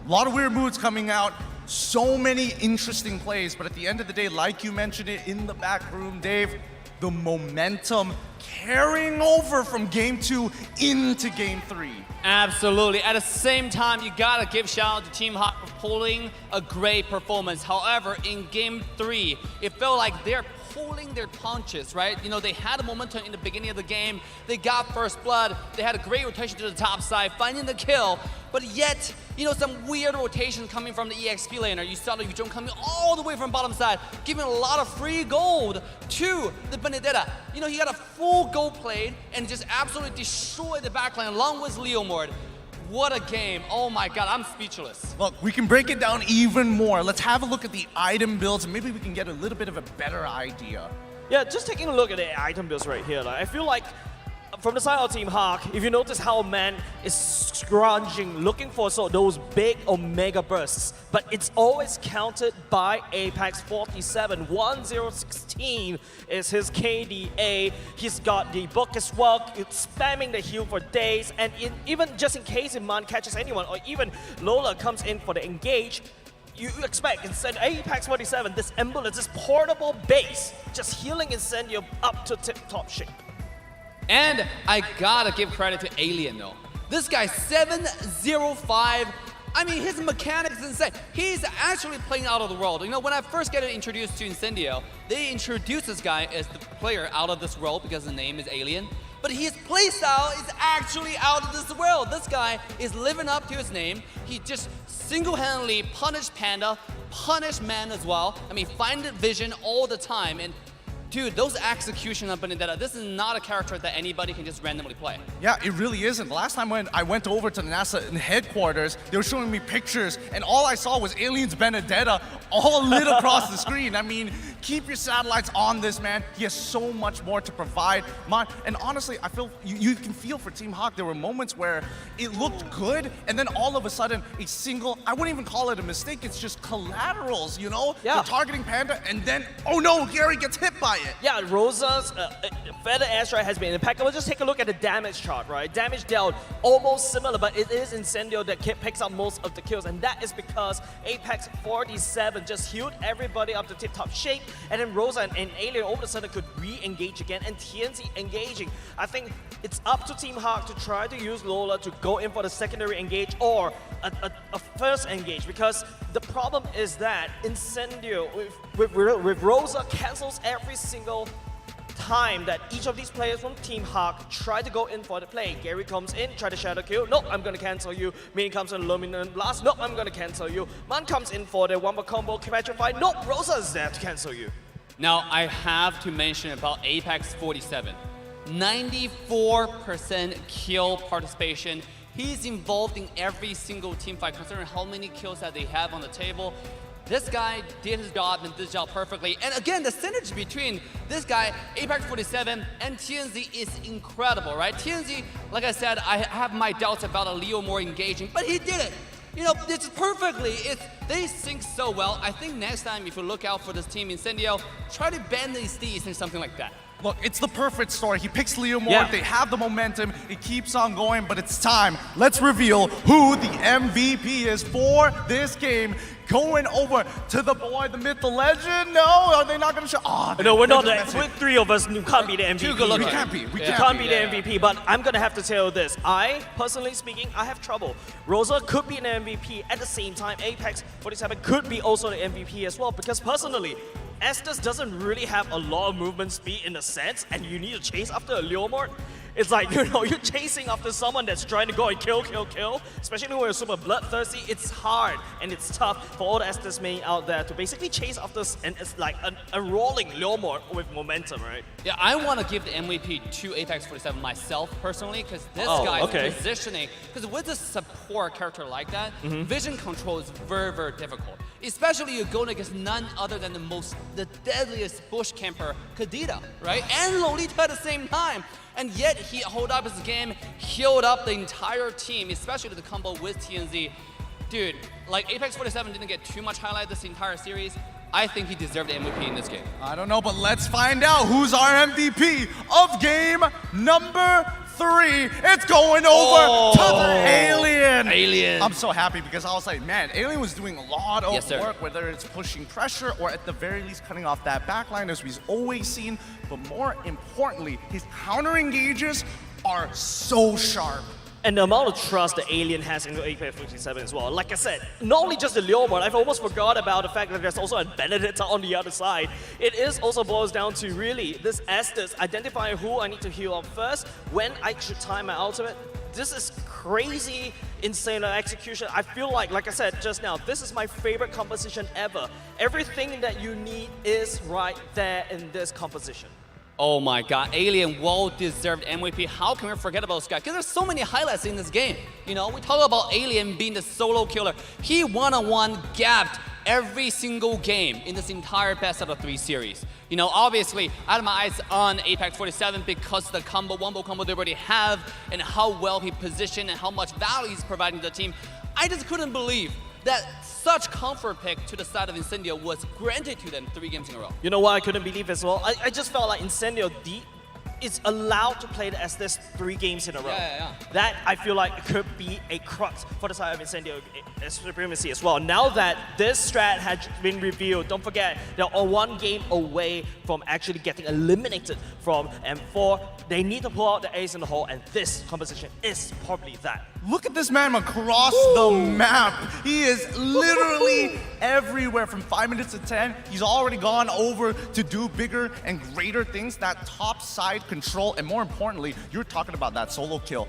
Speaker 7: A lot of weird moves coming out. So many interesting plays, but at the end of the day, like you mentioned it in the back room, Dave, the momentum carrying over from Game 2 into Game 3.
Speaker 12: Absolutely. At the same time, you gotta give shout out to Team Hawk for pulling a great performance. However, in Game 3, it felt like they're pulling their punches, right? You know, they had a momentum in the beginning of the game. They got first blood. They had a great rotation to the top side, finding the kill. But yet, you know, some weird rotation coming from the EXP laner. You saw the Yuzhong coming all the way from bottom side, giving a lot of free gold to the Benedetta. You know, he got a full gold plate and just absolutely destroyed the backline along with Leomord. What a game. Oh my god, I'm speechless.
Speaker 7: Look, we can break it down even more. Let's have a look at the item builds and maybe we can get a little bit of a better idea.
Speaker 10: Yeah, just taking a look at the item builds right here, like, I feel like from the side of Team Hawk, if you notice how man is scrounging, looking for those big Omega bursts, but it's always countered by Apex 47. 1016 is his KDA. He's got the book as well, it's spamming the heal for days, and even just in case if man catches anyone, or even Lola comes in for the engage, you expect instead Apex 47, this Embolus, this portable base, just healing Incendio up to tip-top shape.
Speaker 12: And I gotta give credit to Alien though. This guy 705. I mean, his mechanics is insane. He's actually playing out of the world. You know, when I first get introduced to Incendio, they introduced this guy as the player out of this world because the name is Alien. But his playstyle is actually out of this world. This guy is living up to his name. He just single-handedly punished Panda, punished Man as well. I mean, find vision all the time. And dude, those execution of Benedetta, this is not a character that anybody can just randomly play.
Speaker 7: Yeah, it really isn't. Last time when I went over to the NASA headquarters, they were showing me pictures, and all I saw was Alien's Benedetta all lit across the screen. I mean, keep your satellites on this man. He has so much more to provide. And honestly, I feel you can feel for Team Hawk. There were moments where it looked good, and then all of a sudden, a single, I wouldn't even call it a mistake, it's just collaterals, you know?
Speaker 10: Yeah.
Speaker 7: They're targeting Panda, and then, oh no, Gary gets hit by it.
Speaker 10: Yeah, Rosa's feather airstrike has been impeccable. Just take a look at the damage chart, right? Damage dealt almost similar, but it is Incendio that picks up most of the kills, and that is because Apex 47 just healed everybody up to tip-top shape, and then Rosa and Alien all of a sudden could re-engage again, and TNC engaging. I think it's up to Team Hawk to try to use Lola to go in for the secondary engage or a first engage, because the problem is that Incendio with Rosa cancels every single time that each of these players from Team Hawk try to go in for the play. Gary comes in, try to shadow kill. Nope, I'm gonna cancel you. Mini comes in, Luminant Blast. Nope, I'm gonna cancel you. Man comes in for the one-more combo, Petrify. Nope, Rosa's there to cancel you.
Speaker 12: Now, I have to mention about Apex 47. 94% kill participation. He's involved in every single team fight, considering how many kills that they have on the table. This guy did his job and did his job perfectly. And again, the synergy between this guy, Apex 47, and TNZ is incredible, right? TNZ, like I said, I have my doubts about a Leo more engaging, but he did it. You know, it's perfectly. They sync so well. I think next time, if you look out for this team, Incendio, try to bend these D's and something like that.
Speaker 7: Look, it's the perfect story. He picks Leo Moore,
Speaker 12: Yeah.
Speaker 7: they have the momentum, it keeps on going, but it's time. Let's reveal who the MVP is for this game. Going over to the boy, the myth, the legend. No, are they not going to show? Oh,
Speaker 10: No, we're not.
Speaker 7: just messing.
Speaker 10: We're three of us. You can't be the MVP.
Speaker 7: Too good looking.
Speaker 10: right?
Speaker 7: We can't be. We
Speaker 10: You
Speaker 7: can't
Speaker 10: can't
Speaker 7: be.
Speaker 10: be the MVP. But I'm gonna have to tell you this. I, personally speaking, I have trouble. Rosa could be an MVP. At the same time, Apex 47 could be also the MVP as well. Because personally, Estes doesn't really have a lot of movement speed in a sense, and you need to chase after a Leomord. It's like, you know, you're chasing after someone that's trying to go and kill. Especially when you're super bloodthirsty, it's hard and it's tough for all the Estes main out there to basically chase after, and it's like a rolling Leomord with momentum, right?
Speaker 12: Yeah, I want to give the MVP to Apex 47 myself personally, because this guy's
Speaker 10: okay.
Speaker 12: positioning, because with a support character like that, vision control is very, very difficult. Especially you're going against none other than the deadliest bush camper, Kadita, right? And Lolita at the same time. And yet he held up his game, healed up the entire team, especially the combo with TNZ. Dude, like Apex 47 didn't get too much highlight this entire series. I think he deserved the MVP in this game.
Speaker 7: I don't know, but let's find out who's our MVP of game number 3. It's going over to the Alien.
Speaker 12: Alien.
Speaker 7: I'm so happy because I was like, man, Alien was doing a lot of
Speaker 12: Yes, sir.
Speaker 7: work, whether it's pushing pressure or at the very least cutting off that backline as we've always seen. But more importantly, his counter engages are so sharp.
Speaker 10: And the amount of trust the Alien has into Apex 47 as well. Like I said, not only just the Leomord, I've almost forgot about the fact that there's also a Benedetta on the other side. It is also boils down to really this Estes identifying who I need to heal up first, when I should time my ultimate. This is crazy, insane execution. I feel like I said just now, this is my favorite composition ever. Everything that you need is right there in this composition.
Speaker 12: Oh my god, Alien, well-deserved MVP. How can we forget about this guy? Because there's so many highlights in this game. You know, we talk about Alien being the solo killer. He one-on-one gapped every single game in this entire best out of 3 series. You know, obviously, I had my eyes on Apex 47 because the combo, wombo combo they already have, and how well he positioned and how much value he's providing to the team. I just couldn't believe that such comfort pick to the side of Incendio was granted to them 3 games in a row.
Speaker 10: You know what I couldn't believe as well? I just felt like Incendio is allowed to play the Estes 3 games in a row.
Speaker 12: Yeah.
Speaker 10: That, I feel like, could be a crux for the side of Incendio supremacy as well. Now that this strat has been revealed, don't forget, they're 1 game away from actually getting eliminated from M4. They need to pull out the ace in the hole, and this composition is probably that.
Speaker 7: Look at this man across the map. He is literally everywhere from 5 minutes to 10. He's already gone over to do bigger and greater things, that top side control, and more importantly, you're talking about that solo kill.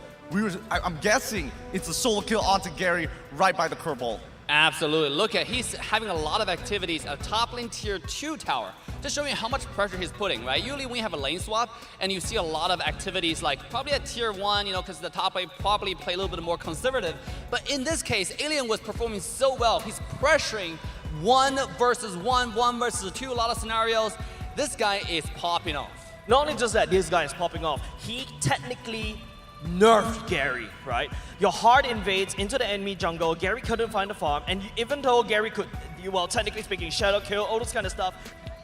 Speaker 7: I'm guessing it's a solo kill onto Gary right by the curveball.
Speaker 12: Absolutely. Look at, he's having a lot of activities at top lane tier 2 tower. Just showing you how much pressure he's putting, right? Usually when you have a lane swap and you see a lot of activities like probably at tier 1, you know, because the top lane probably play a little bit more conservative. But in this case, Alien was performing so well. He's pressuring 1 versus 1, 1 versus 2, a lot of scenarios. This guy is popping off.
Speaker 10: Not only just that, this guy is popping off. He technically nerfed Gary, right? Your heart invades into the enemy jungle. Gary couldn't find the farm, and even though Gary could, well, technically speaking, shadow kill, all this kind of stuff,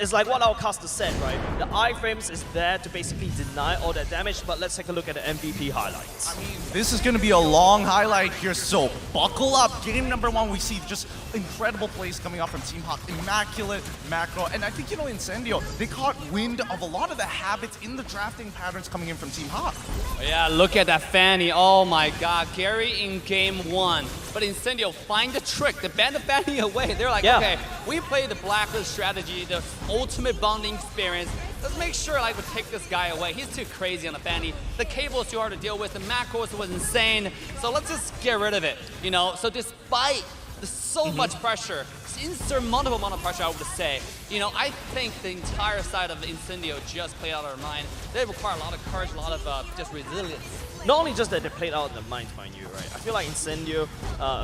Speaker 10: it's like what our caster said, right? The iframes is there to basically deny all that damage, but let's take a look at the MVP highlights.
Speaker 7: I mean, this is going to be a long highlight here, so buckle up. Game number 1, we see just incredible plays coming up from Team Hawk. Immaculate macro, and I think, you know, Incendio, they caught wind of a lot of the habits in the drafting patterns coming in from Team Hawk.
Speaker 12: Yeah, look at that Fanny. Oh my god, Gary in game 1. But Incendio find the trick to ban the Fanny away. They're like, okay, we play the blacklist strategy, the ultimate bonding experience. Let's make sure like we take this guy away. He's too crazy on the Fanny. The cable is too hard to deal with. The macros was insane. So let's just get rid of it. You know, so despite the so much pressure, it's insurmountable amount of pressure, I would say, You know, I think the entire side of Incendio just played out of their mind. They require a lot of courage, a lot of just resilience.
Speaker 10: Not only just that they played out of their minds, mind you, right? I feel like Incendio,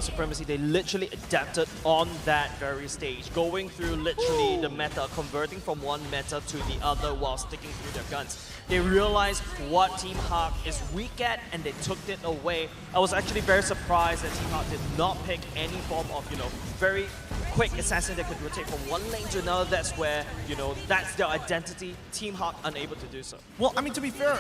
Speaker 10: Supremacy, they literally adapted on that very stage, going through literally the meta, converting from one meta to the other while sticking through their guns. They realized what Team Hawk is weak at, and they took it away. I was actually very surprised that Team Hawk did not pick any form of, very quick assassin that could rotate from one lane to another. That's where, that's their identity. Team Hawk unable to do so.
Speaker 7: Well, I mean, to be fair,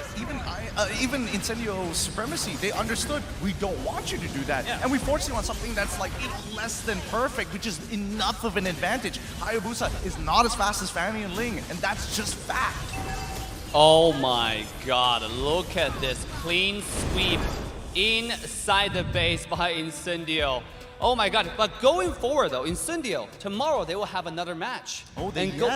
Speaker 7: even Incendio Supremacy, they understood we don't want you to do that. And we forced you on something that's like less than perfect, which is enough of an advantage. Hayabusa is not as fast as Fanny and Ling, and that's just fact.
Speaker 12: Oh my god, look at this clean sweep inside the base by Incendio. Oh my god, but going forward though, Incendio, tomorrow they will have another match.
Speaker 7: Oh, they will.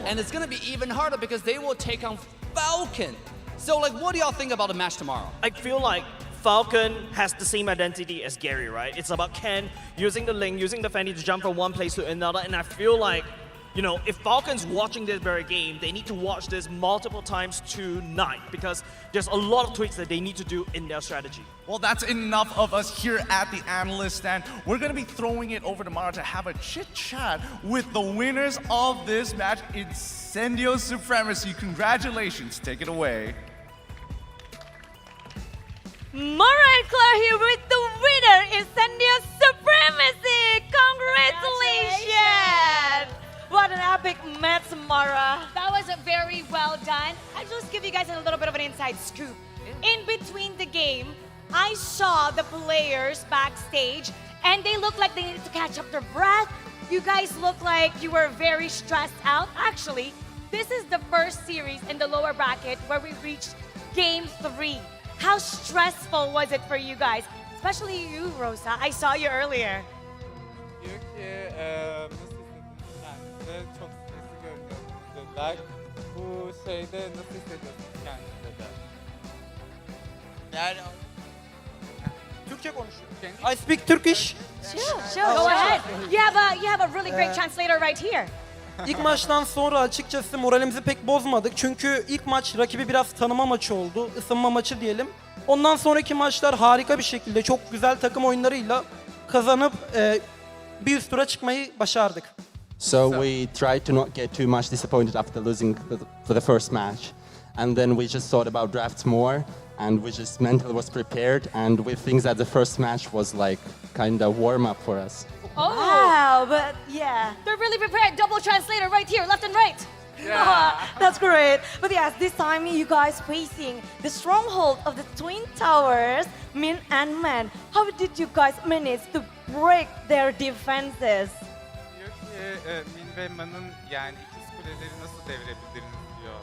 Speaker 12: And it's gonna be even harder because they will take on Falcon. So like, what do y'all think about the match tomorrow?
Speaker 10: I feel like Falcon has the same identity as Gary, right? It's about Ken using the Ling, using the Fanny to jump from one place to another, and I feel like, if Falcon's watching this very game, they need to watch this multiple times tonight because there's a lot of tweaks that they need to do in their strategy.
Speaker 7: Well, that's enough of us here at the analyst stand. We're going to be throwing it over to Mara to have a chit-chat with the winners of this match, Incendio Supremacy. Congratulations. Take it away.
Speaker 13: Mara and Claire here with the winner, Incendio Supremacy. Congratulations! What an epic match, Mara. That was very well done. I'll just give you guys a little bit of an inside scoop. In between the game, I saw the players backstage and they looked like they needed to catch up their breath. You guys look like you were very stressed out. Actually, this is the first series in the lower bracket where we reached game 3. How stressful was it for you guys? Especially you, Rosa. I saw you earlier.
Speaker 2: Çok stresli görünüyorlar. Bu şeyde nasıl hissediyorsunuz kendinizi de? Yani Türkçe konuşuyorum. I speak Turkish.
Speaker 13: Sure. Go ahead. You have a really great translator right here.
Speaker 2: İlk maçtan sonra açıkçası moralimizi pek bozmadık. Çünkü ilk maç rakibi biraz tanıma maçı oldu. Isınma maçı diyelim. Ondan sonraki maçlar harika bir şekilde çok güzel takım oyunlarıyla kazanıp bir üst tura çıkmayı başardık.
Speaker 16: So we tried to not get too much disappointed after losing for the first match. And then we just thought about drafts more, and we just mentally was prepared, and we think that the first match was like kind of warm up for us.
Speaker 13: Oh, wow, but yeah. They're really prepared. Double translator right here, left and right.
Speaker 23: Yeah. That's great. But yes, this time you guys facing the stronghold of the Twin Towers, Min and Man. How did you guys manage to break their defenses?
Speaker 2: Diyor ki Min ve Man'ın yani ikiz kuleleri nasıl devirebilirsiniz diyor.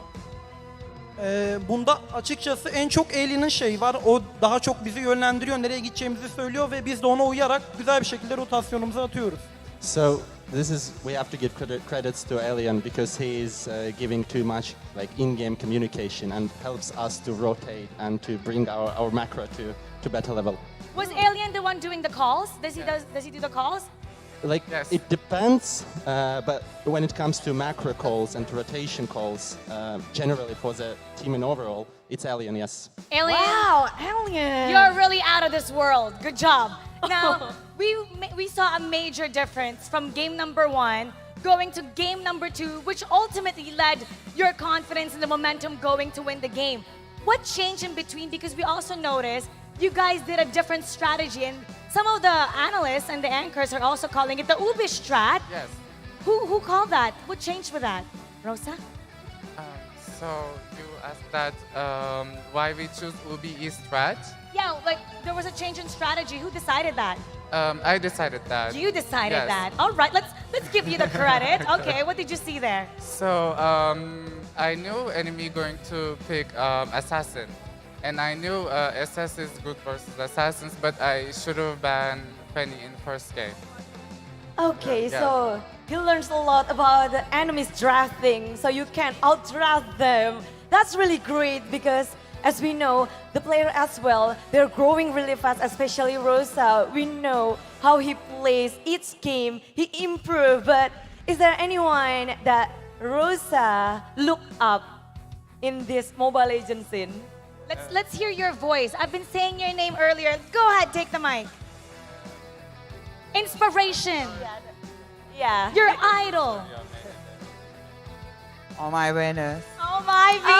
Speaker 2: Bunda açıkçası en çok Alien'ın şeyi var. O daha çok bizi yönlendiriyor, nereye gideceğimizi söylüyor ve biz de ona uyarak güzel bir şekilde rotasyonumuzu atıyoruz.
Speaker 16: So we have to give credits to Alien because he is giving too much like in-game communication and helps us to rotate and to bring our macro to better level.
Speaker 13: Was Alien the one doing the calls? Does he do the calls?
Speaker 16: Like it depends, but when it comes to macro calls and to rotation calls, generally for the team in overall, it's Alien, yes.
Speaker 13: Alien.
Speaker 23: Wow, Alien.
Speaker 13: You're really out of this world. Good job. Now, we saw a major difference from game number 1 going to game number 2, which ultimately led your confidence and the momentum going to win the game. What changed in between? Because we also noticed you guys did a different strategy, and some of the analysts and the anchors are also calling it the Ubi strat.
Speaker 2: Yes.
Speaker 13: Who called that? What changed with that? Rosa?
Speaker 2: So you asked that why we choose Ubi East strat?
Speaker 13: Yeah, like there was a change in strategy. Who decided that?
Speaker 2: I decided that.
Speaker 13: You decided
Speaker 2: Yes.
Speaker 13: that. All right, let's give you the credit. Okay, what did you see there?
Speaker 2: So I knew enemy going to pick assassin, and I knew SS is good versus assassins, but I should have banned Penny in first game.
Speaker 23: Okay,
Speaker 2: Yeah.
Speaker 23: so he learns a lot about the enemy's drafting, so you can outdraft them. That's really great because, as we know, the player as well, they're growing really fast, especially Rosa. We know how he plays each game, he improved, but Is there anyone that Rosa looked up in this Mobile Legends scene?
Speaker 13: Let's hear your voice. I've been saying your name earlier. Go ahead, take the mic. Inspiration.
Speaker 23: Yeah.
Speaker 13: Your idol.
Speaker 5: Oh my Venus.
Speaker 13: Oh my Venus.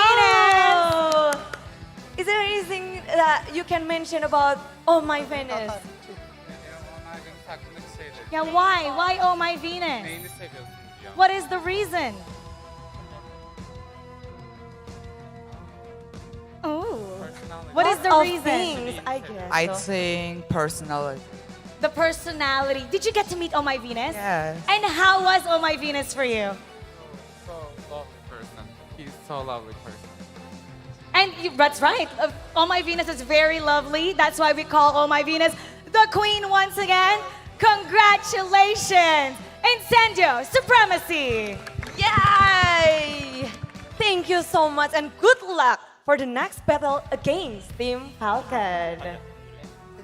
Speaker 23: Oh. Is there anything that you can mention about Oh My Venus?
Speaker 13: Yeah, why? Why oh my Venus? What is the reason? Oh. What is the
Speaker 23: Of
Speaker 13: reason?
Speaker 23: things, I guess.
Speaker 5: I
Speaker 23: so.
Speaker 5: think personally.
Speaker 13: The personality. Did you get to meet Oh My Venus?
Speaker 5: Yes.
Speaker 13: And how was Oh My Venus for you?
Speaker 5: So lovely person. He's so lovely person.
Speaker 13: And that's right. Oh My Venus is very lovely. That's why we call Oh My Venus the queen once again. Congratulations. Incendio Supremacy.
Speaker 23: Yay! Thank you so much and good luck for the next battle against Team Falcon.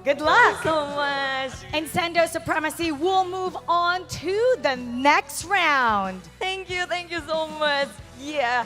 Speaker 13: Good luck.
Speaker 23: Thank you so much.
Speaker 13: Incendio Supremacy will move on to the next round.
Speaker 23: Thank you so much. Yeah.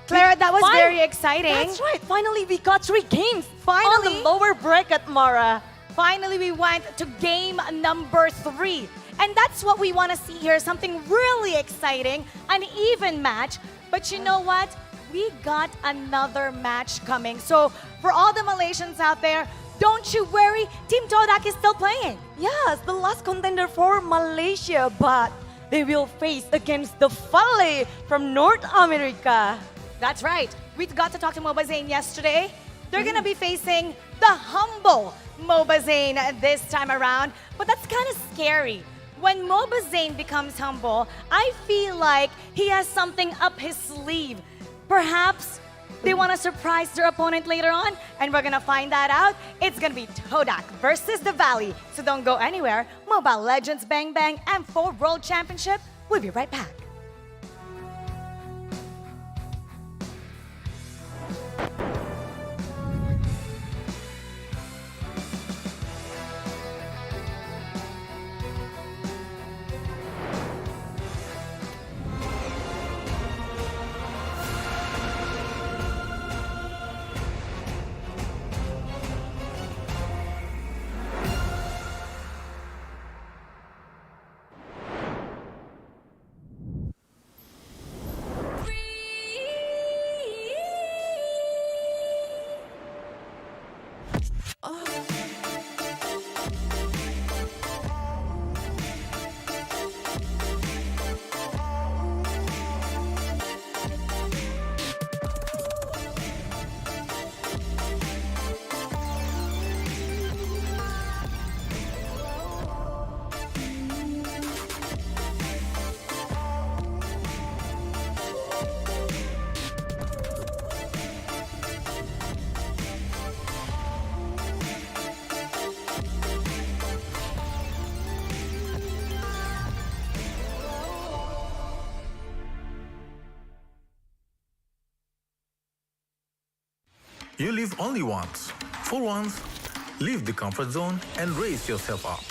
Speaker 13: Clara, that was very exciting.
Speaker 23: That's right. Finally, we got 3 games.
Speaker 13: Finally.
Speaker 23: On the lower bracket, Mara.
Speaker 13: Finally, we went to game number 3. And that's what we want to see here, something really exciting, an even match. But you know what? We got another match coming. So for all the Malaysians out there, don't you worry, Team Todak is still playing.
Speaker 23: Yes, the last contender for Malaysia, but they will face against the Fale from North America.
Speaker 13: That's right. We got to talk to Mobazane yesterday. They're going to be facing the humble Mobazane this time around. But that's kind of scary. When Mobazane becomes humble, I feel like he has something up his sleeve. Perhaps they want to surprise their opponent later on, and we're going to find that out. It's going to be Todak versus the Valley. So don't go anywhere. Mobile Legends Bang Bang M4 World Championship. We'll be right back.
Speaker 17: You live only once. For once, leave the comfort zone and raise yourself up.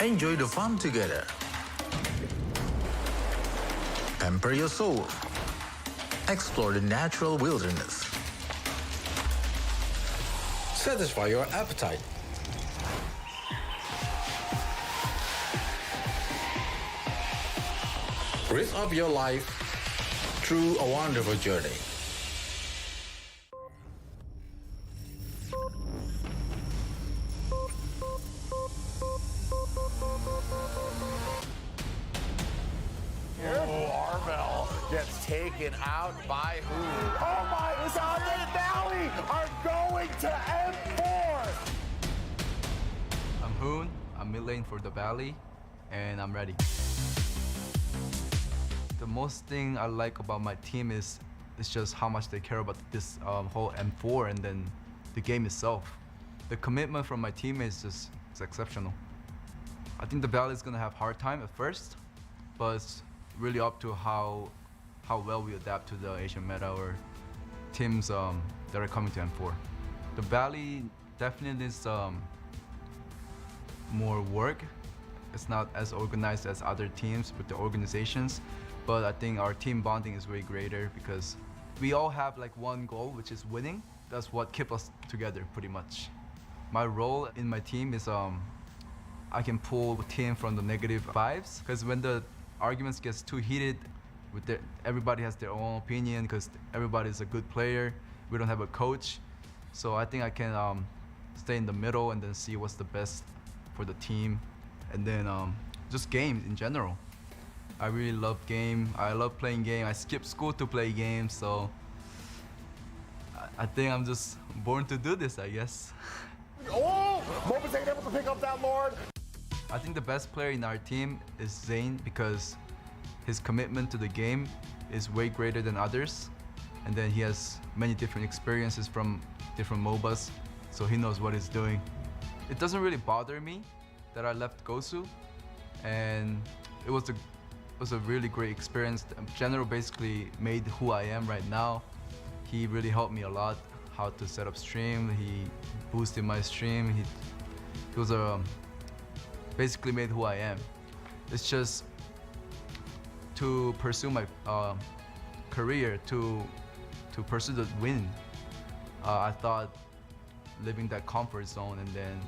Speaker 17: Enjoy the fun together. Pamper your soul. Explore the natural wilderness. Satisfy your appetite. Raise up your life through a wonderful journey.
Speaker 18: Gets taken out by who? Oh my God, the Valley are going to M4!
Speaker 24: I'm Hoon, I'm mid lane for the Valley, and I'm ready. The most thing I like about my team is just how much they care about this whole M4 and then the game itself. The commitment from my team is just exceptional. I think the Valley is gonna have a hard time at first, but it's really up to how well we adapt to the Asian meta or teams that are coming to M4. The Valley definitely needs more work it's not as organized as other teams with the organizations, but I think our team bonding is way greater because we all have like one goal, which is winning. That's what keeps us together pretty much. My role in my team is I can pull the team from the negative vibes, because when the arguments gets too heated, everybody has their own opinion because everybody's a good player. We don't have a coach. So I think I can stay in the middle and then see what's the best for the team. And then just games in general. I really love game. I love playing game. I skip school to play games, so I think I'm just born to do this, I guess.
Speaker 18: Oh, Mobas ain't able to pick up that Lord.
Speaker 24: I think the best player in our team is Zane because his commitment to the game is way greater than others. And then he has many different experiences from different MOBAs, so he knows what he's doing. It doesn't really bother me that I left Gosu, and it was a really great experience. General basically made who I am right now. He really helped me a lot, how to set up stream. He boosted my stream. He was basically made who I am. It's just to pursue my career, to pursue the win. I thought living that comfort zone and then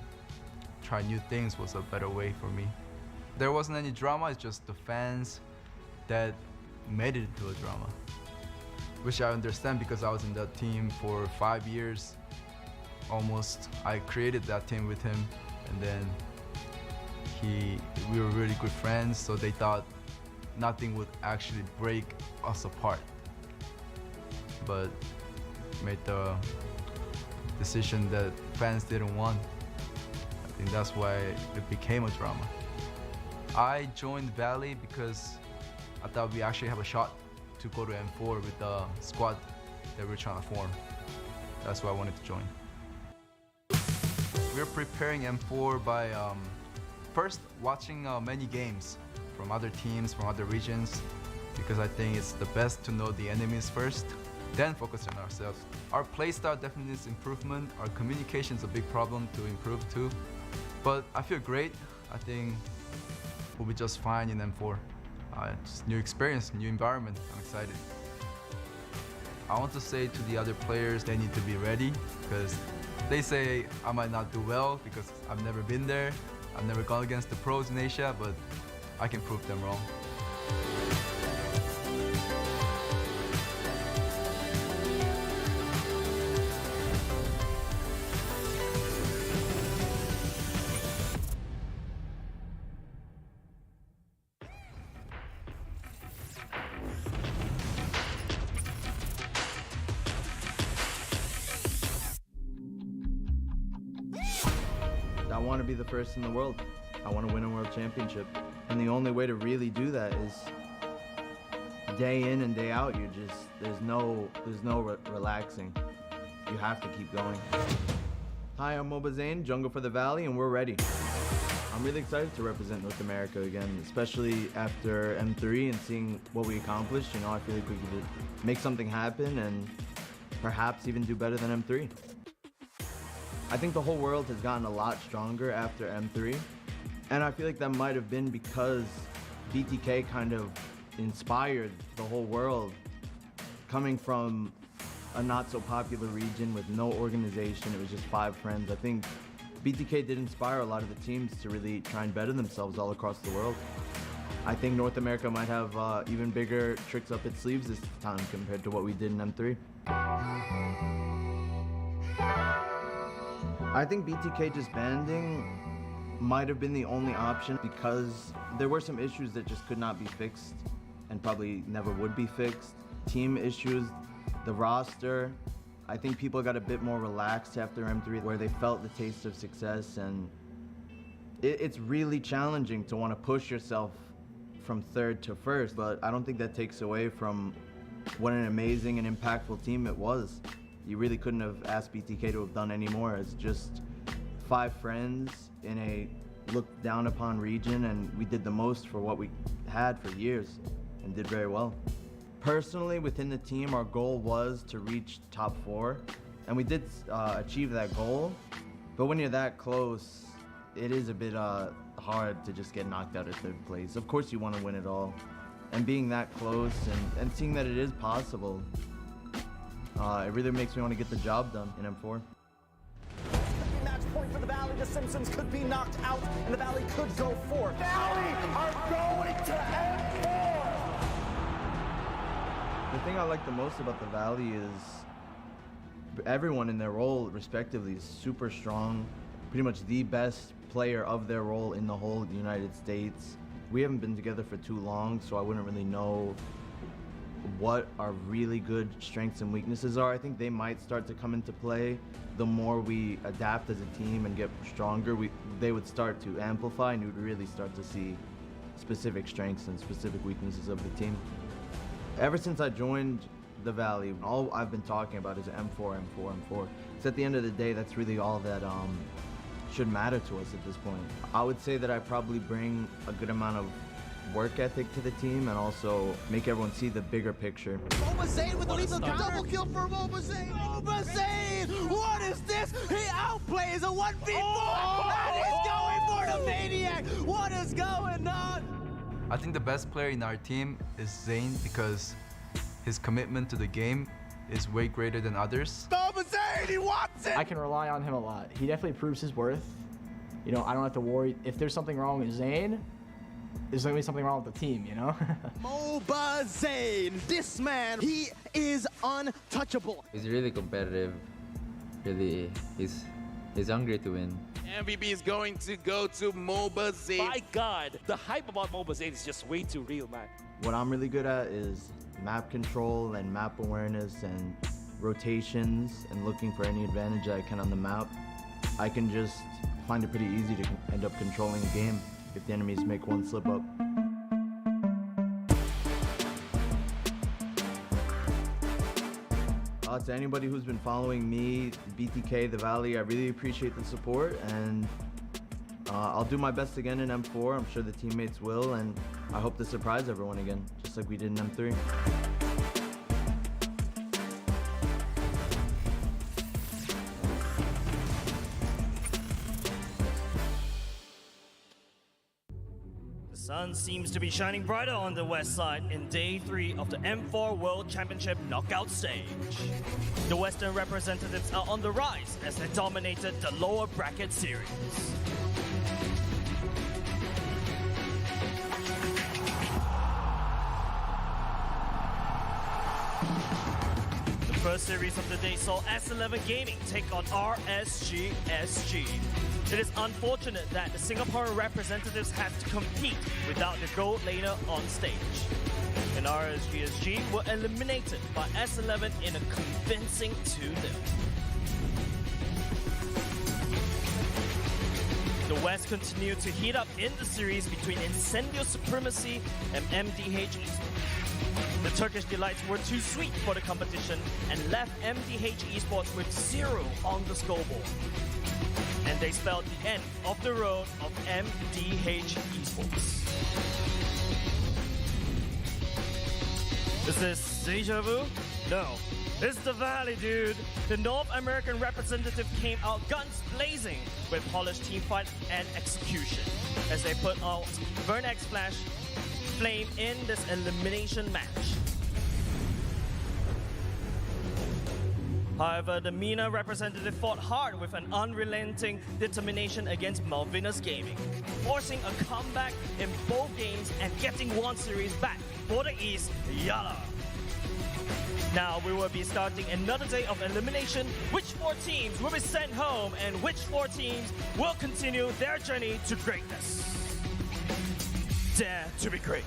Speaker 24: try new things was a better way for me. There wasn't any drama, it's just the fans that made it into a drama. Which I understand because I was in that team for 5 years, almost. I created that team with him, and then we were really good friends, so they thought nothing would actually break us apart. But made the decision that fans didn't want. I think that's why it became a drama. I joined Valley because I thought we actually have a shot to go to M4 with the squad that we're trying to form. That's why I wanted to join. We're preparing M4 by first watching many games from other teams, from other regions, because I think it's the best to know the enemies first, then focus on ourselves. Our playstyle definitely needs improvement. Our communication is a big problem to improve too. But I feel great. I think we'll be just fine in M4. Just new experience, new environment. I'm excited. I want to say to the other players, they need to be ready, because they say I might not do well because I've never been there. I've never gone against the pros in Asia, but I can prove them wrong.
Speaker 3: I want to be the first in the world. I want to win a world championship. And the only way to really do that is day in and day out. There's no relaxing. You have to keep going. Hi, I'm Moba Zane, Jungle for the Valley, and we're ready. I'm really excited to represent North America again, especially after M3 and seeing what we accomplished. You know, I feel like we could make something happen and perhaps even do better than M3. I think the whole world has gotten a lot stronger after M3, and I feel like that might have been because BTK kind of inspired the whole world. Coming from a not so popular region with no organization, it was just 5 friends. I think BTK did inspire a lot of the teams to really try and better themselves all across the world. I think North America might have even bigger tricks up its sleeves this time compared to what we did in M3. I think BTK just banding might have been the only option because there were some issues that just could not be fixed and probably never would be fixed. Team issues, the roster. I think people got a bit more relaxed after M3 where they felt the taste of success, and it's really challenging to want to push yourself from third to first, but I don't think that takes away from what an amazing and impactful team it was. You really couldn't have asked BTK to have done any more. It's just 5 friends in a looked down upon region, and we did the most for what we had for years and did very well. Personally, within the team, our goal was to reach top 4, and we did achieve that goal. But when you're that close, it is a bit hard to just get knocked out at third place. Of course you want to win it all. And being that close and seeing that it is possible, it really makes me want to get the job done in M4.
Speaker 7: Match point for the Valley. The Simpsons could be knocked out, and the Valley could go forth.
Speaker 18: Valley are going to M4!
Speaker 3: The thing I like the most about the Valley is everyone in their role, respectively, is super strong. Pretty much the best player of their role in the whole United States. We haven't been together for too long, so I wouldn't really know what our really good strengths and weaknesses are. I think they might start to come into play. The more we adapt as a team and get stronger, they would start to amplify, and you would really start to see specific strengths and specific weaknesses of the team. Ever since I joined the Valley, all I've been talking about is M4, M4, M4. So at the end of the day, that's really all that should matter to us at this point. I would say that I probably bring a good amount of work ethic to the team and also make everyone see the bigger picture.
Speaker 7: Mobazane with the lethal double kill for Mobazane. Mobazane! What is this? He outplays a 1v4! And he's going for the Maniac! What is going on?
Speaker 24: I think the best player in our team is Zane because his commitment to the game is way greater than others.
Speaker 7: Mobazane, he wants it!
Speaker 8: I can rely on him a lot. He definitely proves his worth. You know, I don't have to worry. If there's something wrong with Zane, there's gonna be something wrong with the team, you know?
Speaker 7: Mobazane, this man, he is untouchable.
Speaker 15: He's really competitive. Really, he's hungry to win.
Speaker 6: MVP is going to go to Mobazane.
Speaker 1: My God, the hype about Mobazane is just way too real, man.
Speaker 3: What I'm really good at is map control and map awareness and rotations and looking for any advantage I can on the map. I can just find it pretty easy to end up controlling a game if the enemies make one slip up. To anybody who's been following me, BTK, the Valley, I really appreciate the support, and I'll do my best again in M4. I'm sure the teammates will, and I hope to surprise everyone again, just like we did in M3.
Speaker 10: The sun seems to be shining brighter on the west side in day 3 of the M4 World Championship knockout stage. The Western representatives are on the rise as they dominated the lower bracket series. The first series of the day saw S11 Gaming take on RSGSG. It is unfortunate that the Singaporean representatives had to compete without the gold laner on stage. And RSGSG were eliminated by S11 in a convincing 2-0. The West continued to heat up in the series between Incendio Supremacy and MDH Esports. The Turkish delights were too sweet for the competition and left MDH Esports with 0 on the scoreboard. And they spelled the end of the road of MDH Esports. Is this deja vu? No. It's the Valley, dude. The North American representative came out guns blazing with polished teamfight and execution as they put out Vernex Flash Flame in this elimination match. However, the MENA representative fought hard with an unrelenting determination against Malvinas Gaming, forcing a comeback in both games and getting one series back for the East, Yala. Now we will be starting another day of elimination. Which 4 teams will be sent home and which 4 teams will continue their journey to greatness? Dare to be great.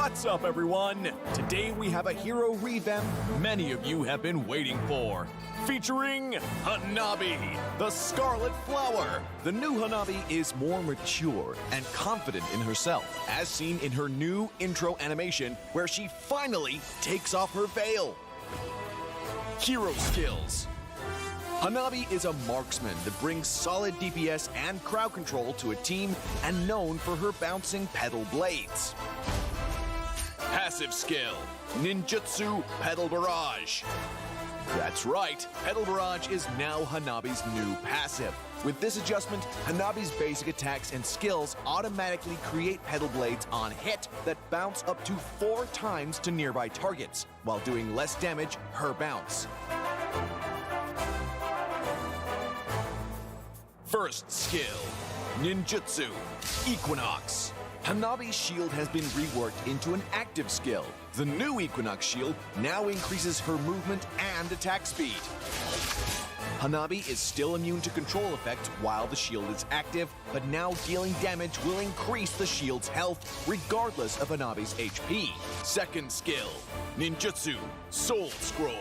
Speaker 4: What's up, everyone? Today we have a hero revamp many of you have been waiting for. Featuring Hanabi, the Scarlet Flower. The new Hanabi is more mature and confident in herself, as seen in her new intro animation where she finally takes off her veil. Hero skills. Hanabi is a marksman that brings solid DPS and crowd control to a team and known for her bouncing pedal blades. Passive skill, Ninjutsu Pedal Barrage. That's right, Pedal Barrage is now Hanabi's new passive. With this adjustment, Hanabi's basic attacks and skills automatically create pedal blades on hit that bounce up to 4 times to nearby targets, while doing less damage per bounce. First skill, Ninjutsu Equinox. Hanabi's shield has been reworked into an active skill. The new Equinox shield now increases her movement and attack speed. Hanabi is still immune to control effects while the shield is active, but now dealing damage will increase the shield's health regardless of Hanabi's HP. Second skill, Ninjutsu Soul Scroll.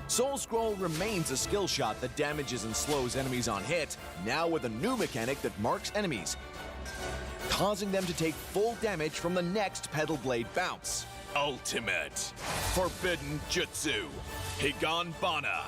Speaker 4: Soul Scroll remains a skill shot that damages and slows enemies on hit, now with a new mechanic that marks enemies, causing them to take full damage from the next pedal blade bounce. Ultimate Forbidden Jutsu Higanbana.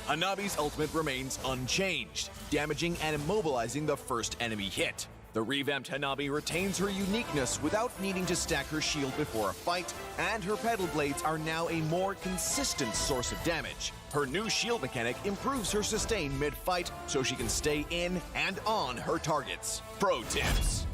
Speaker 4: Hanabi's ultimate remains unchanged, damaging and immobilizing the first enemy hit. The revamped Hanabi retains her uniqueness without needing to stack her shield before a fight, and her pedal blades are now a more consistent source of damage. Her new shield mechanic improves her sustain mid-fight so she can stay in and on her targets. Pro tips.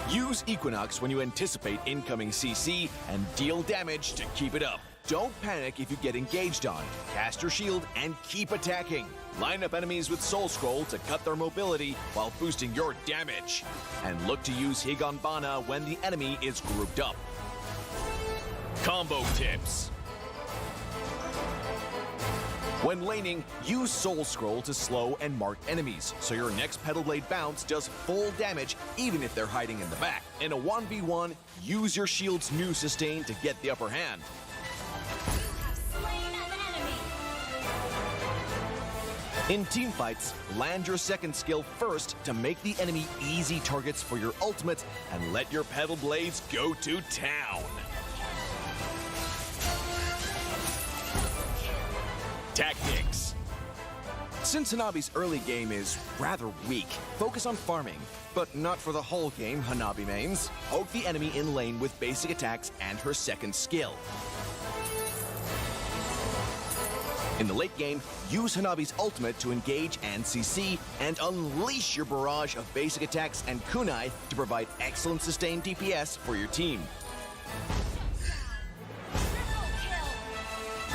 Speaker 4: Use Equinox when you anticipate incoming CC and deal damage to keep it up. Don't panic if you get engaged on. Cast your shield and keep attacking. Line up enemies with Soul Scroll to cut their mobility while boosting your damage. And look to use Higanbana when the enemy is grouped up. Combo tips. When laning, use Soul Scroll to slow and mark enemies, so your next Pedal Blade bounce does full damage even if they're hiding in the back. In a 1v1, use your shield's new sustain to get the upper hand. In teamfights, land your second skill first to make the enemy easy targets for your ultimate and let your Pedal Blades go to town. Tactics. Since Hanabi's early game is rather weak, focus on farming, but not for the whole game, Hanabi mains. Poke the enemy in lane with basic attacks and her second skill. In the late game, use Hanabi's ultimate to engage and CC, and unleash your barrage of basic attacks and kunai to provide excellent sustained DPS for your team.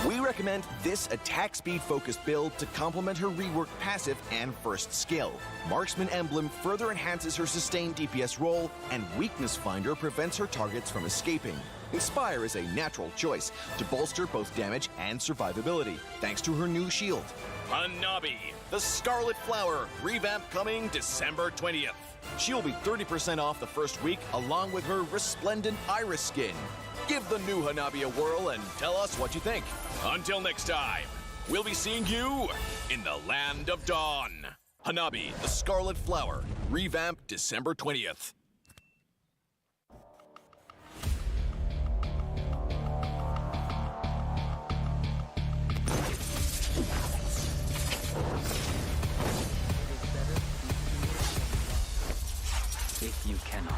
Speaker 4: We recommend this attack speed focused build to complement her reworked passive and first skill. Marksman Emblem further enhances her sustained DPS role, and Weakness Finder prevents her targets from escaping. Inspire is a natural choice to bolster both damage and survivability, thanks to her new shield. Hanabi, the Scarlet Flower, revamp coming December 20th. She'll be 30% off the first week, along with her resplendent iris skin. Give the new Hanabi a whirl and tell us what you think. Until next time, we'll be seeing you in the Land of Dawn. Hanabi, the Scarlet Flower, revamp December 20th.
Speaker 19: If you cannot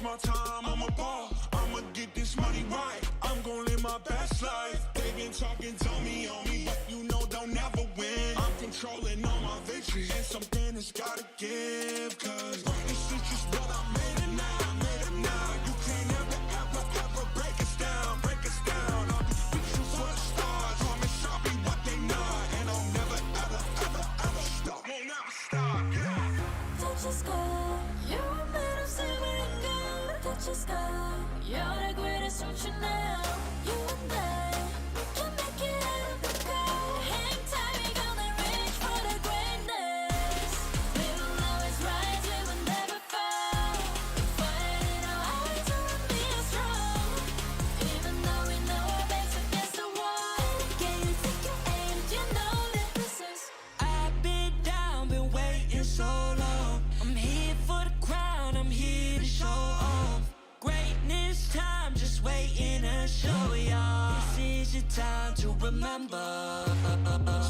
Speaker 18: my time, I'm a ball. I'ma get this money right. I'm gon' live my best life. They been talking, tell me on me, but you know they'll never win. I'm controlling all my victories, and something has gotta give. Cause this is just what I made it now, made it now. You can't ever, ever, ever break us down, break us down. I'll be reaching for the stars, promise I'll be what they not. And I'll never, ever, ever, ever stop, won't never stop, yeah.
Speaker 19: Touch the sky, you're made of silver and gold. Touch the sky, you're the greatest future now. You and I, we can make it out of the cold. Hang tight, we gonna reach for the greatness. We will always rise, we will never fall. We fight it out, always will be strong. Even though we know our backs against the wall. Can you take your aim? You know that this is.
Speaker 20: I've been down, been waiting so long. I'm here for the crown, I'm here to show off. Greatness time, just waiting to show y'all. This is your time to remember.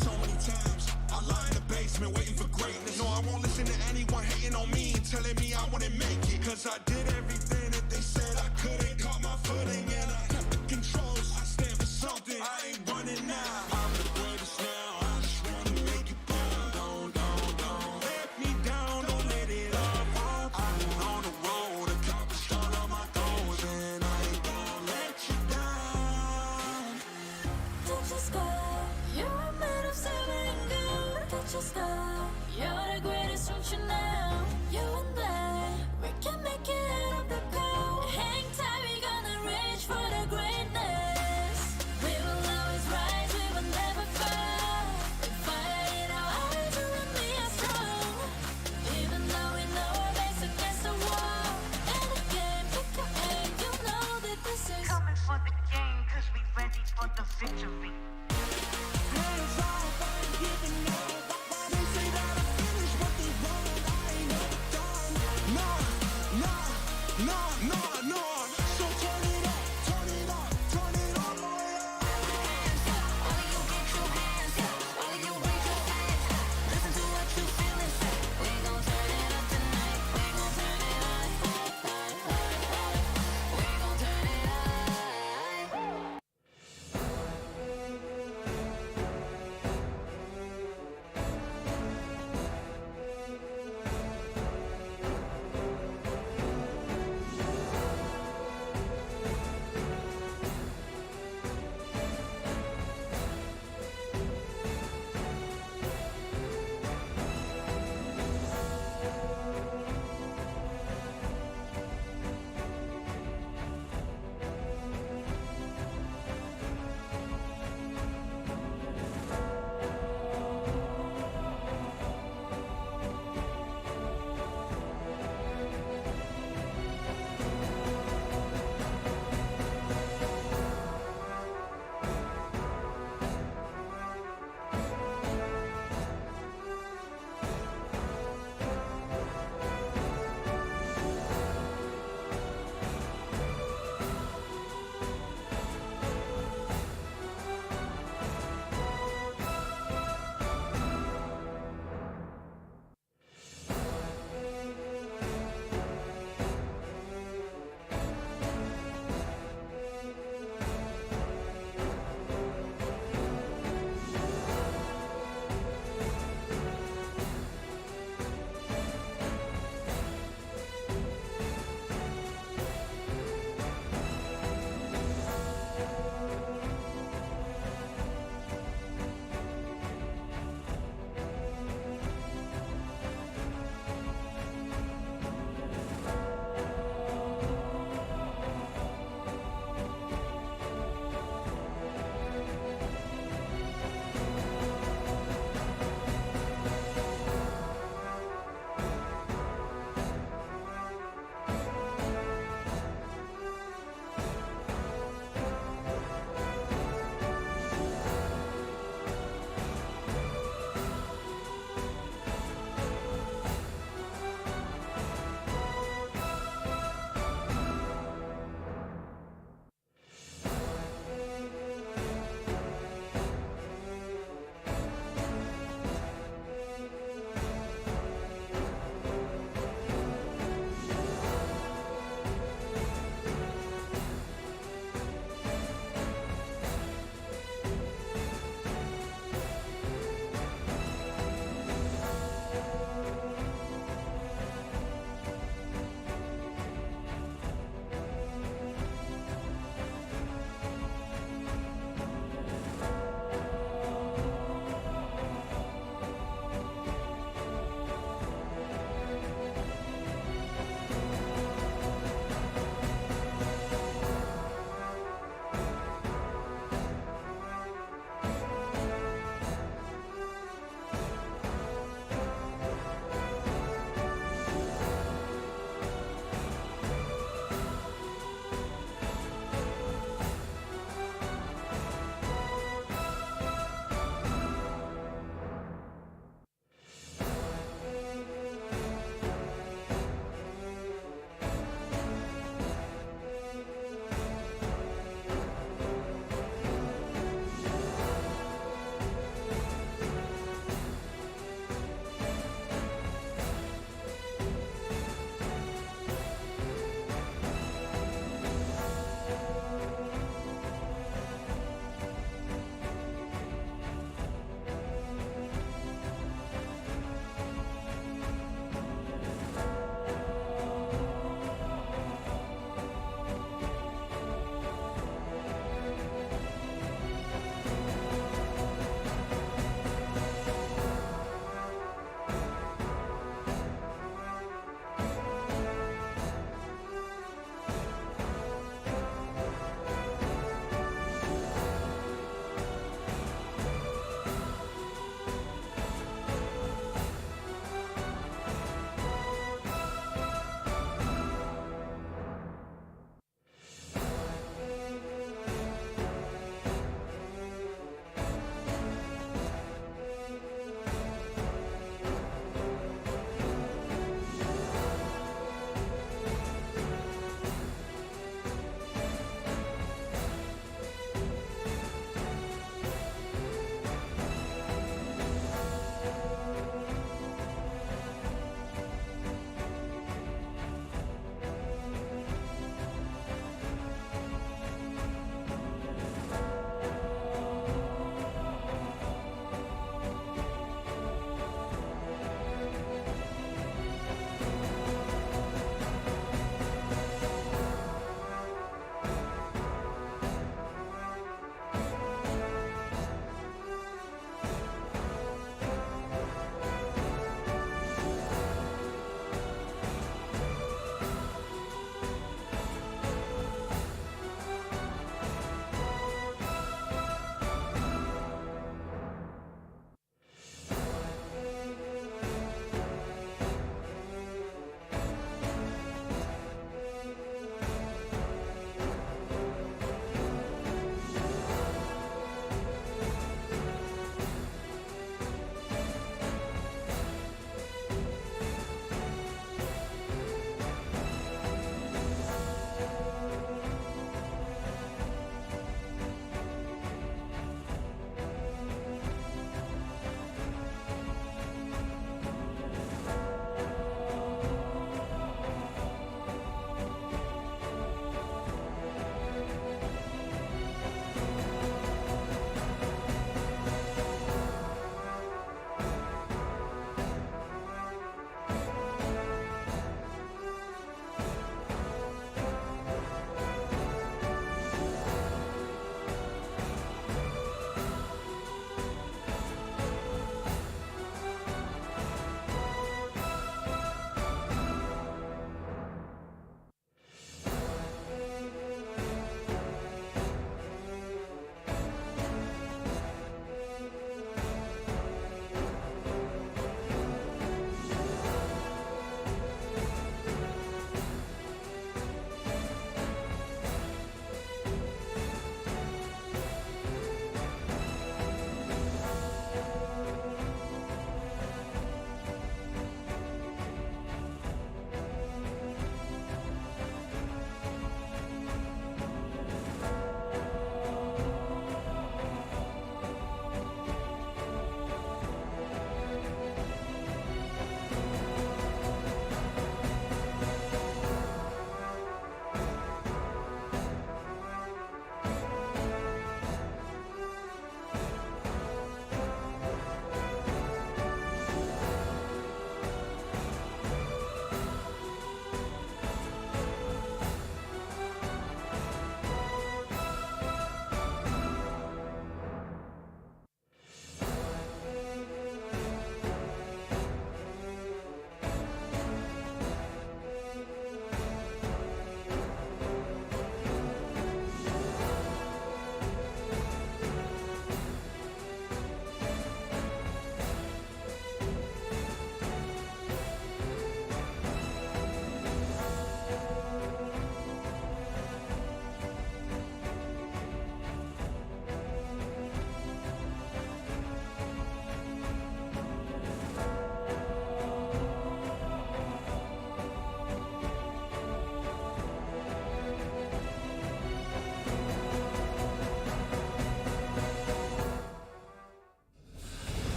Speaker 18: So many times I lie in the basement waiting for greatness. No, I won't listen to anyone hating on me and telling me I wouldn't make it. Cause I did everything that they said I couldn't. Caught my footing and I kept the controls. I stand for something, I ain't running now. I'm the greatest now, I just wanna make it proud. Don't let me down, don't let it all fall. I've been on the road, accomplished all of my goals, and I ain't gonna let you down.
Speaker 19: Touch the sky, you're made of silver and gold. Touch the sky, you're the greatest future now. You and I, we can make it out of the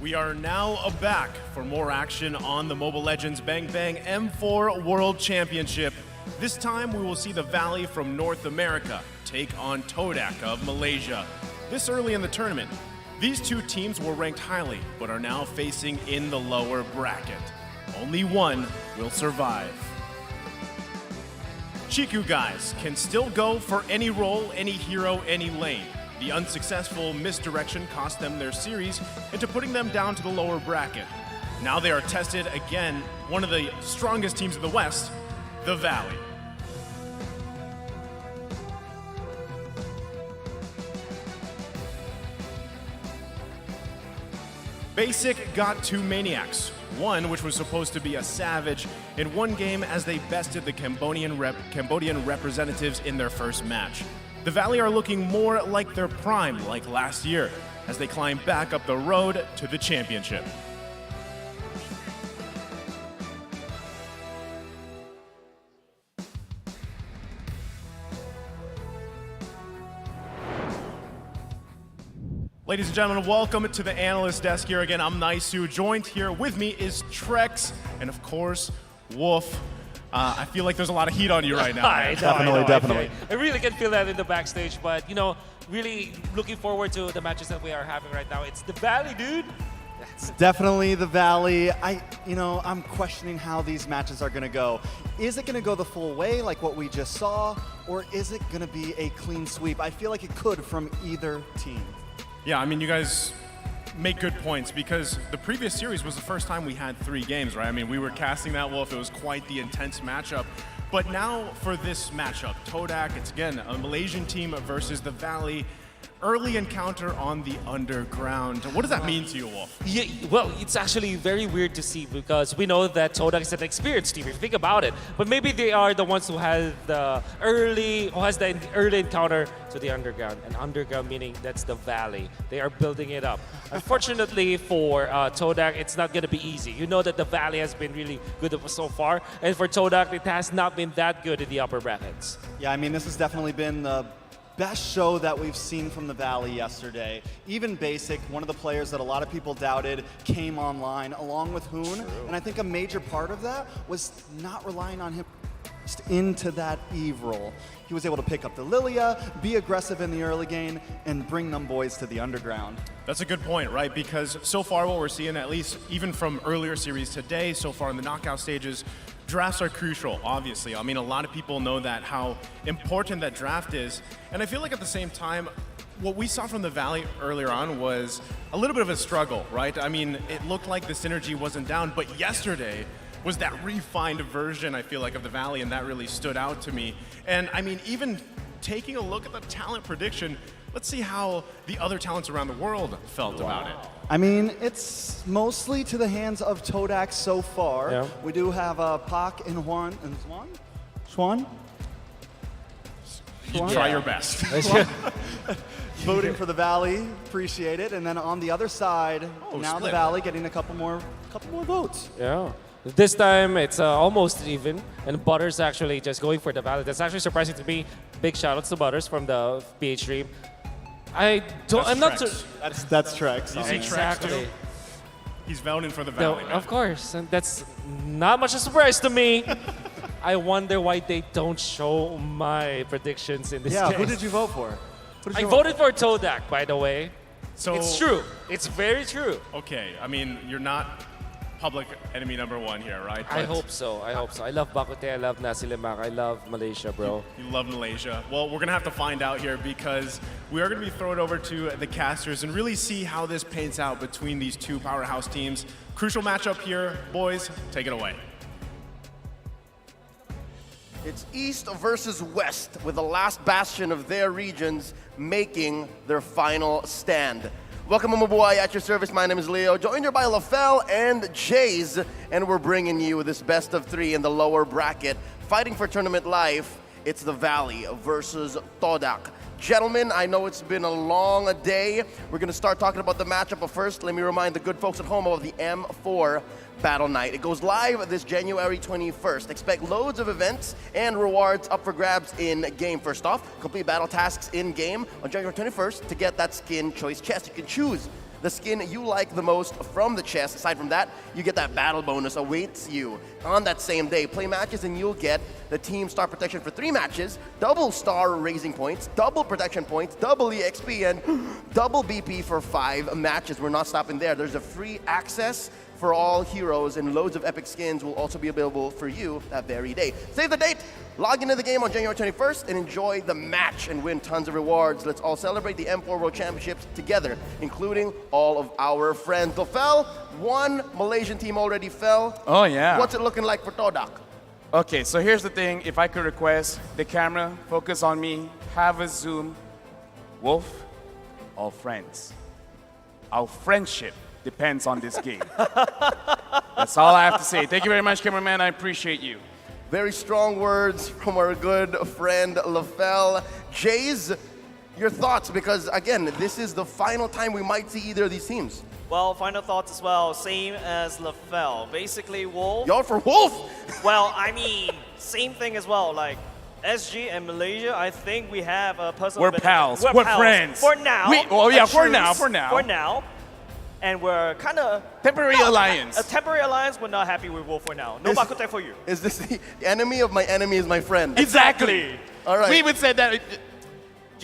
Speaker 11: We are now back for more action on the Mobile Legends Bang Bang M4 World Championship. This time we will see the Valley from North America take on Todak of Malaysia. This early in the tournament, these two teams were ranked highly, but are now facing in the lower bracket. Only one will survive. Chiku guys can still go for any role, any hero, any lane. The unsuccessful misdirection cost them their series into putting them down to the lower bracket. Now they are tested again, one of the strongest teams in the West, the Valley. Basic got two Maniacs, one which was supposed to be a savage in one game as they bested the Cambodian representatives in their first match. The Valley are looking more like their prime, like last year, as they climb back up the road to the championship. Ladies and gentlemen, welcome to the analyst desk here again. I'm Naisu. Joined here with me is Trex and, of course, Wolf. I feel like there's a lot of heat on you right now.
Speaker 1: Definitely. I really can feel that in the backstage, but really looking forward to the matches that we are having right now. It's the Valley, dude.
Speaker 9: It's definitely the Valley. I'm questioning how these matches are going to go. Is it going to go the full way like what we just saw, or is it going to be a clean sweep? I feel like it could from either team.
Speaker 11: Yeah, I mean, you guys make good points because the previous series was the first time we had 3 games, right? I mean, we were casting that, Wolf. It was quite the intense matchup. But now for this matchup, Todak, it's again a Malaysian team versus the Valley. Early encounter on the underground. What does that mean to you, Wolf?
Speaker 1: Yeah, well, it's actually very weird to see because we know that Todak is an experienced team, if you think about it. But maybe they are the ones who has the early encounter to the underground. And underground meaning that's the Valley. They are building it up. Unfortunately for Todak, it's not going to be easy. You know that the Valley has been really good so far. And for Todak, it has not been that good in the upper brackets.
Speaker 9: Yeah, I mean, this has definitely been the best show that we've seen from the Valley yesterday. Even Basic, one of the players that a lot of people doubted, came online along with Hoon. And I think a major part of that was not relying on him into that Eve role. He was able to pick up the Lilia, be aggressive in the early game, and bring them boys to the underground.
Speaker 11: That's a good point, right? Because so far what we're seeing, at least even from earlier series today, so far in the knockout stages, drafts are crucial, obviously. I mean, a lot of people know that, how important that draft is. And I feel like at the same time, what we saw from the Valley earlier on was a little bit of a struggle, right? I mean, it looked like the synergy wasn't down, but yesterday was that refined version, I feel like, of the Valley, and that really stood out to me. And I mean, even taking a look at the talent prediction, let's see how the other talents around the world felt about it.
Speaker 9: I mean, it's mostly to the hands of Todak so far.
Speaker 1: Yeah.
Speaker 9: We do have Pak and Juan. Swan?
Speaker 11: You try your best.
Speaker 9: Voting for the Valley, appreciate it. And then on the other side, now
Speaker 11: split.
Speaker 9: the Valley getting a couple more votes.
Speaker 1: Yeah. This time it's almost even, and Butters actually just going for the Valley. That's actually surprising to me. Big shout outs to Butters from the PH stream. I'm not sure.
Speaker 9: That's Trex.
Speaker 11: You see
Speaker 1: Exactly.
Speaker 11: Trex too? He's voting for the Valley.
Speaker 1: Of course, and that's not much of a surprise to me. I wonder why they don't show my predictions in this
Speaker 9: Yeah,
Speaker 1: case.
Speaker 9: who did you vote for?
Speaker 1: I voted for Todak, by the way.
Speaker 11: So
Speaker 1: It's true. It's very true.
Speaker 11: Okay, I mean, you're not public enemy #1 here, right?
Speaker 1: I
Speaker 11: But
Speaker 1: hope so. I love Bakute. I love Nasi Lemak. I love Malaysia, bro.
Speaker 11: You love Malaysia. Well, we're going to have to find out here because we are going to be thrown over to the casters and really see how this paints out between these two powerhouse teams. Crucial matchup here. Boys, take it away.
Speaker 14: It's East versus West, with the last bastion of their regions making their final stand. Welcome, Mabuhay, at your service. My name is Leo, joined here by LaFell and Jays, and we're bringing you this best of 3 in the lower bracket. Fighting for tournament life, it's the Valley versus Todak. Gentlemen, I know it's been a long day. We're going to start talking about the matchup, but first, let me remind the good folks at home of the M4 Battle Night. It goes live this January 21st. Expect loads of events and rewards up for grabs in-game. First off, complete battle tasks in-game on January 21st to get that skin choice chest. You can choose the skin you like the most from the chest. Aside from that, you get that battle bonus awaits you on that same day. Play matches and you'll get the team star protection for 3 matches, double star raising points, double protection points, double EXP, and double BP for 5 matches. We're not stopping there. There's a free access for all heroes, and loads of epic skins will also be available for you that very day. Save the date, log into the game on January 21st, and enjoy the match and win tons of rewards. Let's all celebrate the M4 World Championships together, including all of our friends. Lofel, one Malaysian team already fell.
Speaker 12: Oh, yeah.
Speaker 14: What's it looking like for Todak?
Speaker 12: Okay, so here's the thing. If I could request the camera focus on me, have a zoom. Wolf, all friends. Our friendship depends on this game. That's all I have to say. Thank you very much, cameraman. I appreciate you.
Speaker 14: Very strong words from our good friend Lofel. Jays, your thoughts, because again, this is the final time we might see either of these teams.
Speaker 10: Well, final thoughts as well, same as LaFell. Basically, Wolf.
Speaker 14: Y'all for Wolf?
Speaker 10: Well, I mean, same thing as well. Like, SG and Malaysia, I think we have a personal...
Speaker 12: We're pals. We're friends.
Speaker 10: For now.
Speaker 12: For now.
Speaker 10: For now. And we're kind of...
Speaker 12: Temporary alliance.
Speaker 10: A temporary alliance. We're not happy with Wolf for now. No bakute for you.
Speaker 14: Is this the enemy of my enemy is my friend?
Speaker 12: Exactly.
Speaker 14: All right.
Speaker 12: We would say that...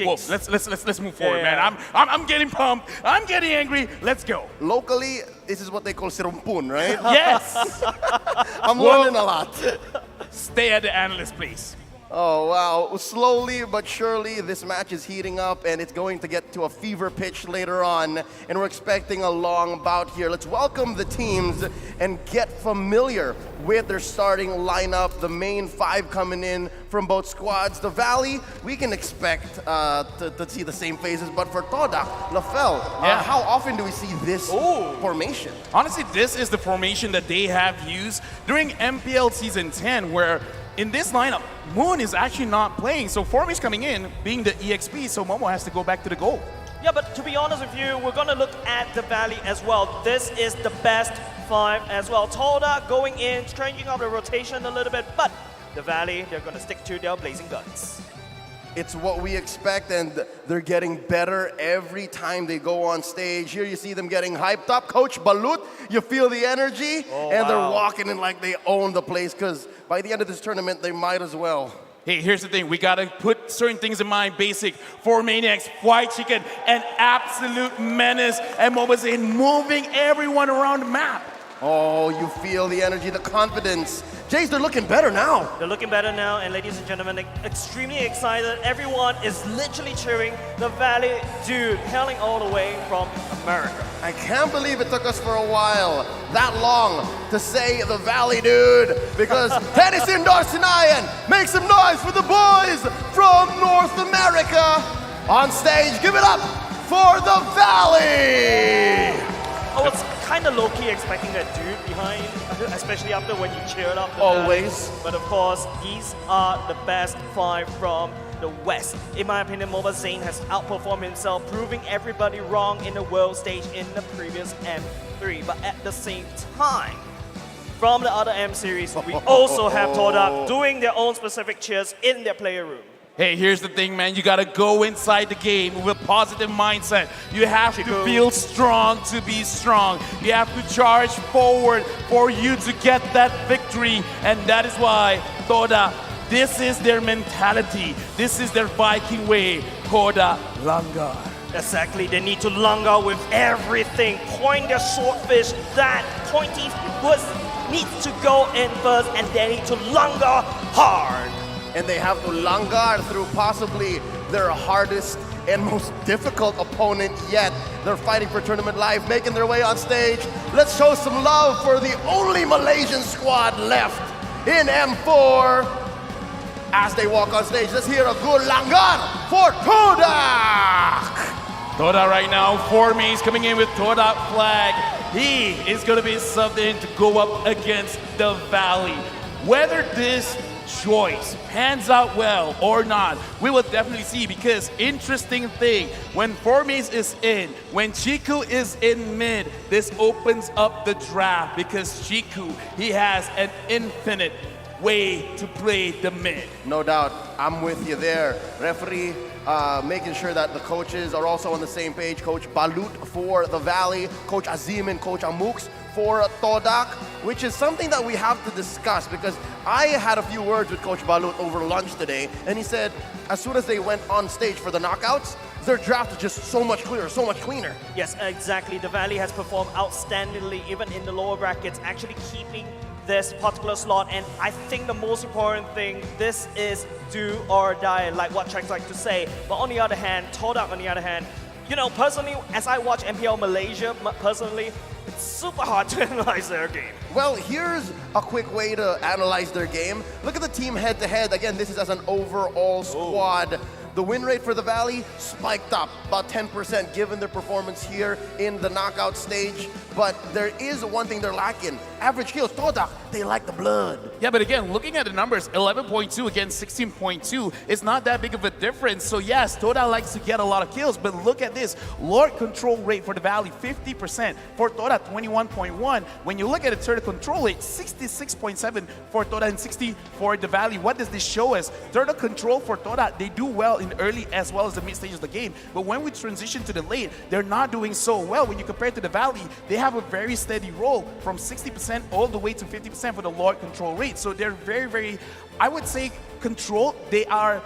Speaker 12: Wolf, let's move forward, man. I'm getting pumped. I'm getting angry. Let's go.
Speaker 14: Locally, this is what they call sirumpun, right?
Speaker 12: Yes.
Speaker 14: I'm learning a lot.
Speaker 12: Stay at the analyst, please.
Speaker 14: Oh, wow. Slowly but surely, this match is heating up, and it's going to get to a fever pitch later on, and we're expecting a long bout here. Let's welcome the teams and get familiar with their starting lineup. The main 5 coming in from both squads. The Valley, we can expect to see the same faces, but for Todak, Lafel, how often do we see this formation?
Speaker 12: Honestly, this is the formation that they have used during MPL Season 10, where in this lineup, Moon is actually not playing, so Form is coming in, being the EXP, so Momo has to go back to the goal.
Speaker 10: Yeah, but to be honest with you, we're going to look at the Valley as well. This is the best 5 as well. Toda going in, changing up the rotation a little bit, but the Valley, they're going to stick to their blazing guns.
Speaker 14: It's what we expect, and they're getting better every time they go on stage. Here you see them getting hyped up. Coach Balut, you feel the energy, and they're walking in like they own the place, because by the end of this tournament, they might as well.
Speaker 12: Hey, here's the thing. We got to put certain things in mind. Basic, 4 Maniacs, White Chicken, an absolute menace, and Moba's moving everyone around the map.
Speaker 14: Oh, you feel the energy, the confidence. Jays, they're looking better now.
Speaker 10: They're looking better now, and ladies and gentlemen, extremely excited. Everyone is literally cheering the Valley dude, hailing all the way from America.
Speaker 14: I can't believe it took us for a while, that long, to say the Valley dude, because Tennyson Darsinayan, make some noise for the boys from North America. On stage, give it up for the Valley.
Speaker 10: I was kind of low-key expecting that dude behind, especially after when you cheered up the
Speaker 14: Always.
Speaker 10: Valley. But of course, these are the best 5 from the West. In my opinion, Moba Zane has outperformed himself, proving everybody wrong in the world stage in the previous M3. But at the same time, from the other M series, we also have Todak doing their own specific cheers in their player room.
Speaker 12: Hey, here's the thing, man. You got to go inside the game with a positive mindset. You have to feel strong to be strong. You have to charge forward for you to get that victory. And that is why, Toda, this is their mentality. This is their Viking way. Toda Langar.
Speaker 10: Exactly, they need to Langar with everything. Point their swordfish, that pointy was needs to go in first, and they need to Langar hard.
Speaker 14: And they have to Langar through possibly their hardest and most difficult opponent yet. They're fighting for tournament life, making their way on stage. Let's show some love for the only Malaysian squad left in M4. As they walk on stage, let's hear a good Langar for Todak.
Speaker 12: Toda right now, 4 Mays coming in with Todak flag. He is going to be something to go up against the Valley. Whether this choice pans out well or not, we will definitely see, because interesting thing, when 4 Mays is in, when Chiku is in mid, this opens up the draft, because Chiku, he has an infinite way to play the mid.
Speaker 14: No doubt. I'm with you there. Referee making sure that the coaches are also on the same page. Coach Balut for the Valley, Coach Azim and Coach Amux for Todak, which is something that we have to discuss because I had a few words with Coach Balut over lunch today, and he said as soon as they went on stage for the knockouts, their draft is just so much clearer, so much cleaner.
Speaker 10: Yes, exactly. The Valley has performed outstandingly, even in the lower brackets, actually keeping this particular slot. And I think the most important thing, this is do or die, like what Treks like to say. But on the other hand, Todak on the other hand, you know, personally, as I watch MPL Malaysia, personally, it's super hard to analyze their game.
Speaker 14: Well, here's a quick way to analyze their game. Look at the team head-to-head. Again, this is as an overall squad. The win rate for the Valley spiked up about 10% given their performance here in the knockout stage. But there is one thing they're lacking. Average kills. Todak, they like the blood.
Speaker 12: Yeah, but again, looking at the numbers, 11.2 against 16.2 is not that big of a difference. So yes, Todak likes to get a lot of kills, but look at this. Lord control rate for the Valley, 50%. For Todak, 21.1. When you look at the turtle control rate, 66.7 for Todak and 60 for the Valley. What does this show us? Turtle control for Todak, they do well in early as well as the mid stages of the game. But when we transition to the late, they're not doing so well. When you compare to the Valley, they have a very steady roll from 60% all the way to 50% for the Lord control rate. So they're very, very, I would say, controlled. They are,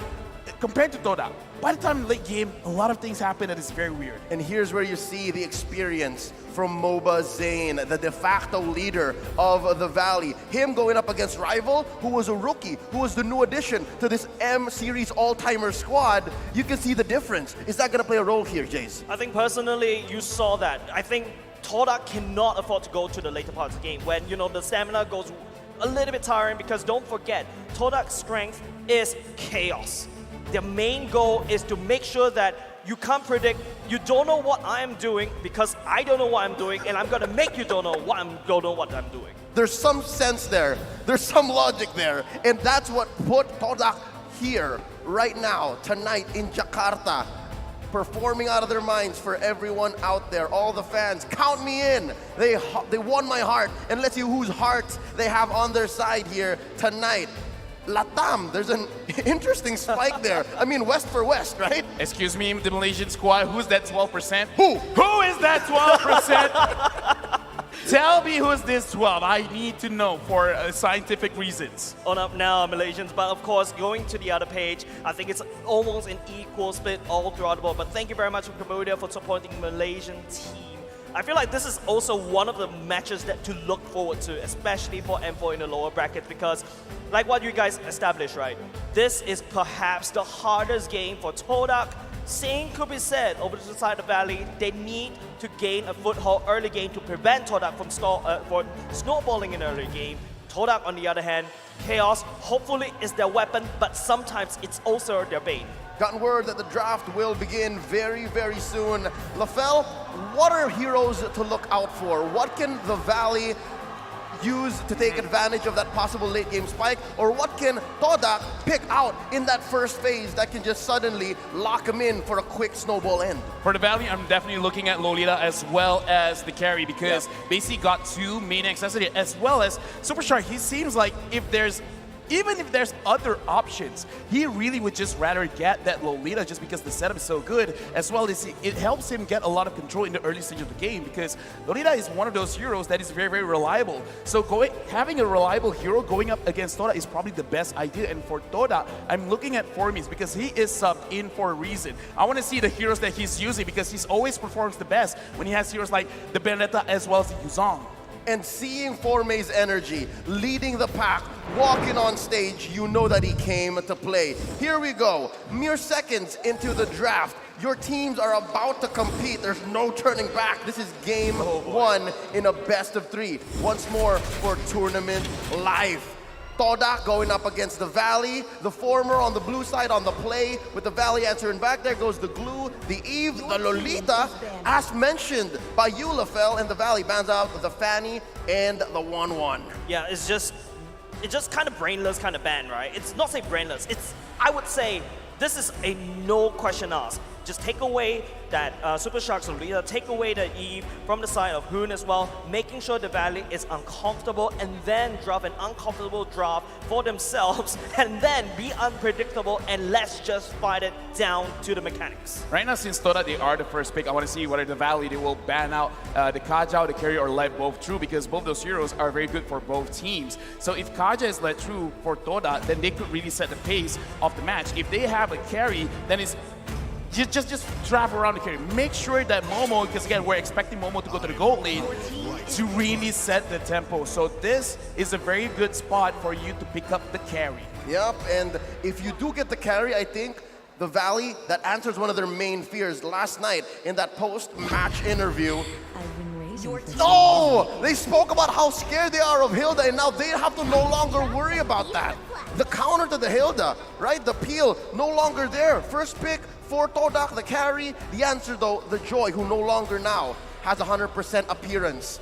Speaker 12: compared to Todak, by the time late game, a lot of things happen that is very weird.
Speaker 14: And here's where you see the experience from MOBA Zane, the de facto leader of the Valley. Him going up against Rival, who was a rookie, who was the new addition to this M-Series all-timer squad. You can see the difference. Is that going to play a role here, Jace?
Speaker 10: I think personally, you saw that. I think Todak cannot afford to go to the later parts of the game when, you know, the stamina goes a little bit tiring because don't forget, Todak's strength is chaos. Their main goal is to make sure that you can't predict, you don't know what I'm doing because I don't know what I'm doing, and I'm gonna make you don't know what I'm doing.
Speaker 14: There's some sense there. There's some logic there. And that's what put Todak here, right now, tonight in Jakarta, performing out of their minds for everyone out there, all the fans. Count me in. They won my heart. And let's see whose hearts they have on their side here tonight. Latam, there's an interesting spike there. I mean, West for West, right?
Speaker 12: Excuse me, the Malaysian squad, who's that 12%?
Speaker 14: Who?
Speaker 12: Who is that 12%? Tell me who's this 12. I need to know for scientific reasons.
Speaker 10: On up now, Malaysians, but of course, going to the other page, I think it's almost an equal split all throughout the board. But thank you very much, Cambodia, for supporting the Malaysian team. I feel like this is also one of the matches that to look forward to, especially for M4 in the lower bracket, because like what you guys established, right? This is perhaps the hardest game for Todak. Same could be said over to the side of the Valley. They need to gain a foothold early game to prevent Todak from snowballing in early game. Todak, on the other hand, chaos hopefully is their weapon, but sometimes it's also their bane.
Speaker 14: Gotten word that the draft will begin very, very soon. LaFell, what are heroes to look out for? What can the Valley use to take advantage of that possible late game spike? Or what can Todak pick out in that first phase that can just suddenly lock him in for a quick snowball end?
Speaker 12: For the Valley, I'm definitely looking at Lolita as well as the carry because basically got two main accessories as well as Superstar. He seems like even if there's other options, he really would just rather get that Lolita just because the setup is so good, as well as it helps him get a lot of control in the early stage of the game because Lolita is one of those heroes that is very, very reliable. So having a reliable hero going up against Todak is probably the best idea. And for Todak, I'm looking at Formies because he is subbed in for a reason. I want to see the heroes that he's using because he's always performs the best when he has heroes like the Benedetta as well as the Yuzong.
Speaker 14: And seeing Forme's energy, leading the pack, walking on stage, you know that he came to play. Here we go, mere seconds into the draft. Your teams are about to compete. There's no turning back. This is game one in a best of three. Once more for tournament life. Todak going up against the Valley, the former on the blue side on the play, with the Valley answering back. There goes the Glue, the Eve, the Lolita, as mentioned by you, LaFell, and the Valley bans out the Fanny and the 1-1.
Speaker 10: Yeah, it's just kind of brainless kind of ban, right? It's not say brainless, I would say this is a no question asked. just take away that Super Shark Solita, take away the Eve from the side of Hoon as well, making sure the Valley is uncomfortable and then draft an uncomfortable draft for themselves and then be unpredictable and let's just fight it down to the mechanics.
Speaker 12: Right now, since Toda, they are the first pick, I want to see whether the Valley, they will ban out the Kajao, the carry, or let both through because both those heroes are very good for both teams. So if Kaja is let through for Toda, then they could really set the pace of the match. If they have a carry, then it's just draft around the carry. Make sure that Momo, because again, we're expecting Momo to go to the gold lane to really set the tempo. So this is a very good spot for you to pick up the carry.
Speaker 14: Yep, and if you do get the carry, I think the Valley, that answers one of their main fears last night in that post-match interview. Oh, they spoke about how scared they are of Hilda, and now they have to no longer worry about that. The counter to the Hilda, right? The peel, no longer there. First pick for Todak, the carry. The answer, though, the Joy, who no longer now has 100% appearance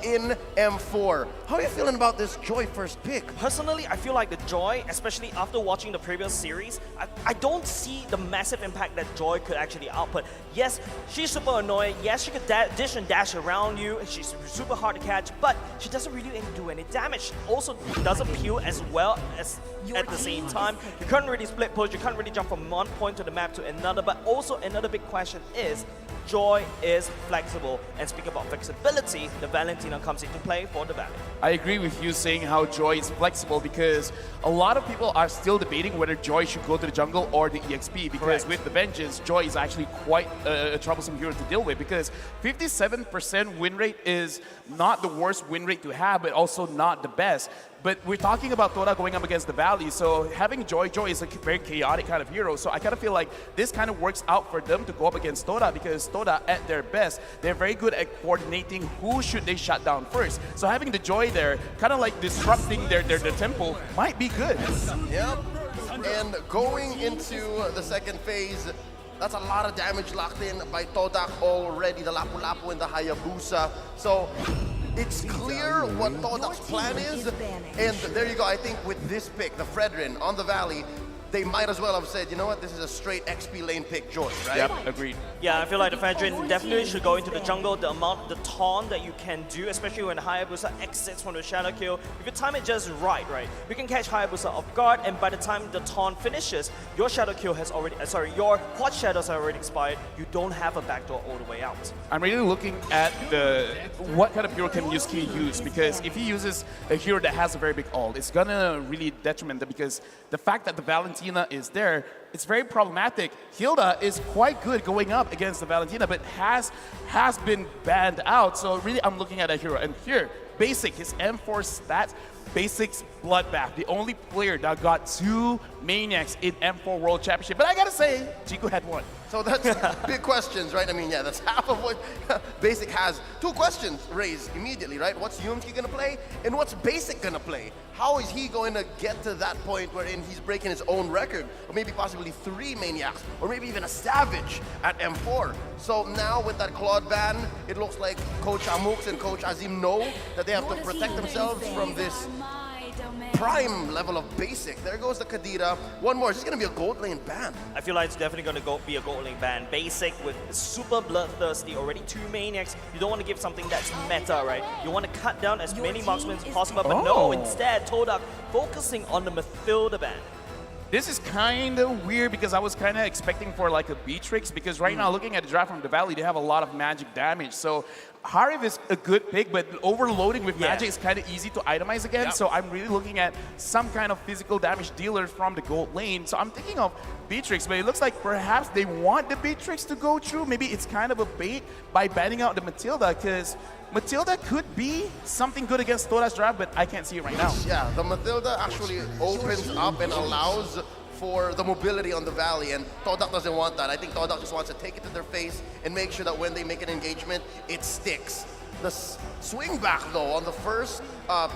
Speaker 14: in M4. How are you feeling about this Joy first pick?
Speaker 10: Personally, I feel like the Joy, especially after watching the previous series, I don't see the massive impact that Joy could actually output. Yes, she's super annoying. Yes, she could dish and dash around you. She's super hard to catch, but she doesn't really do any damage. Also, doesn't peel as well as at the same time. You can't really split push. You can't really jump from one point to the map to another. But also another big question is, Joy is flexible. And speaking about flexibility, the Valentina comes into play for the Valley.
Speaker 12: I agree with you saying how Joy is flexible because a lot of people are still debating whether Joy should go to the jungle or the EXP because
Speaker 10: Correct.
Speaker 12: with the Vengeance, Joy is actually quite a troublesome hero to deal with because 57% win rate is not the worst win rate to have, but also not the best. But we're talking about Toda going up against the Valley, so having Joy is a very chaotic kind of hero, so I kind of feel like this kind of works out for them to go up against Toda because Toda, at their best, they're very good at coordinating who should they shut down first. So having the Joy there, kind of like disrupting their tempo, might be good.
Speaker 14: Yep, and going into the second phase, that's a lot of damage locked in by Todak already, the Lapu-Lapu and the Hayabusa. So it's clear what Todak's plan is, and there you go. I think with this pick, the Fredrin on the Valley, they might as well have said, you know what, this is a straight XP lane pick, Joy, right?
Speaker 12: Yep, agreed.
Speaker 10: Yeah, I feel like the Fedrin definitely should go into the jungle. The taunt that you can do, especially when Hayabusa exits from the Shadow Kill, if you time it just right, you can catch Hayabusa off guard, and by the time the taunt finishes, your Shadow Kill has already, your Quad Shadows are already expired. You don't have a backdoor all the way out.
Speaker 12: I'm really looking at what kind of hero can Yusuke use because if he uses a hero that has a very big ult, it's gonna really detriment them because the fact that the Valentina is there, it's very problematic. Hilda is quite good going up against the Valentina, but has been banned out. So really, I'm looking at a hero. And here, Basic, his M4 stats, Basic's Bloodbath, the only player that got 2 Maniacs in M4 World Championship. But I gotta say, Jiku had 1.
Speaker 14: So that's big questions, right? I mean, yeah, that's half of what Basic has. 2 questions raised immediately, right? What's Yumski gonna play, and what's Basic gonna play? How is he going to get to that point wherein he's breaking his own record, or maybe possibly 3 Maniacs, or maybe even a Savage at M4? So now with that Claude ban, it looks like Coach Amux and Coach Azim know that they have to protect themselves from this prime level of Basic. There goes the Kadira. One more. Is this going to be a gold lane ban?
Speaker 10: I feel like it's definitely going to be a gold lane ban. Basic with super bloodthirsty, already 2 Maniacs. You don't want to give something that's meta, right? You want to cut down as many marksmen as possible, but no, instead, Todak focusing on the Mathilda ban.
Speaker 12: This is kind of weird because I was kind of expecting for like a Beatrix because right now looking at the draft from the Valley, they have a lot of magic damage. So Harif is a good pick, but overloading with magic is kind of easy to itemize again. So I'm really looking at some kind of physical damage dealer from the gold lane. So I'm thinking of Beatrix, but it looks like perhaps they want the Beatrix to go through. Maybe it's kind of a bait by banning out the Matilda because Matilda could be something good against Toda's draft, but I can't see it right now.
Speaker 14: Yeah, the Matilda actually opens up and allows for the mobility on the Valley, and Todak doesn't want that. I think Todak just wants to take it to their face and make sure that when they make an engagement, it sticks. The swing back, though, on the first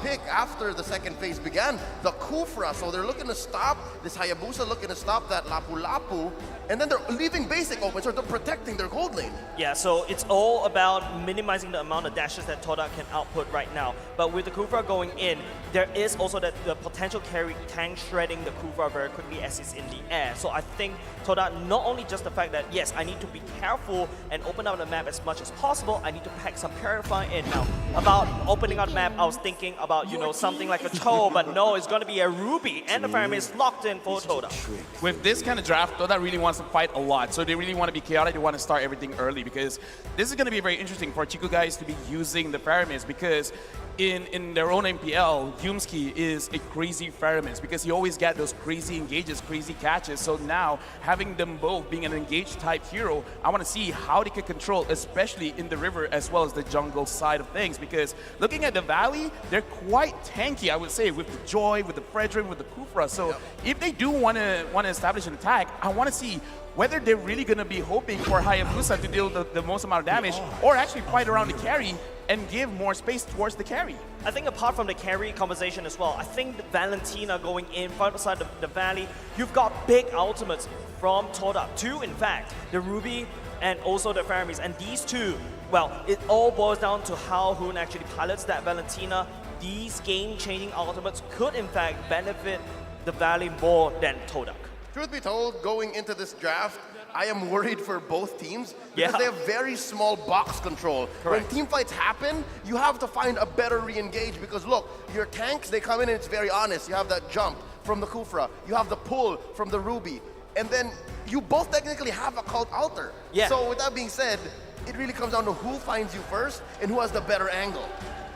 Speaker 14: pick after the second phase began, the Kufra. So they're looking to stop this Hayabusa, looking to stop that Lapu Lapu, and then they're leaving basic open, so they're protecting their gold lane.
Speaker 10: Yeah, so it's all about minimizing the amount of dashes that Todak can output right now. But with the Kufra going in, there is also the potential carry tank shredding the Kufra very quickly as it's in the air. So I think Todak, not only just the fact that, yes, I need to be careful and open up the map as much as possible, I need to pack some Purify in. Now, about opening up the map, I was thinking about, you know, something like a Toe, but no, it's going to be a Ruby, and the Faramir is locked in for Todak.
Speaker 12: With this kind of draft, Todak really wants to fight a lot, so they really want to be chaotic, they want to start everything early, because this is going to be very interesting for Chico guys to be using the Faramis, because in their own MPL, Yumski is a crazy Faramis because he always get those crazy engages, crazy catches. So now, having them both being an engage type hero, I want to see how they can control, especially in the river as well as the jungle side of things. Because looking at the Valley, they're quite tanky, I would say, with the Joy, with the Fredrin, with the Kufra. So if they do want to establish an attack, I want to see whether they're really going to be hoping for Hayabusa to deal the most amount of damage, or actually fight around the carry and give more space towards the carry.
Speaker 10: I think apart from the carry conversation as well, I think the Valentina going in front beside the Valley, you've got big ultimates from Todak. Two, in fact, the Ruby and also the Faramis. And these two, well, it all boils down to how Hoon actually pilots that Valentina. These game-changing ultimates could, in fact, benefit the Valley more than Todak.
Speaker 14: Truth be told, going into this draft, I am worried for both teams because they have very small box control.
Speaker 10: Correct.
Speaker 14: When team fights happen, you have to find a better re-engage because look, your tanks, they come in and it's very honest. You have that jump from the Kufra, you have the pull from the Ruby, and then you both technically have a cult altar.
Speaker 10: Yeah.
Speaker 14: So with that being said, it really comes down to who finds you first and who has the better angle.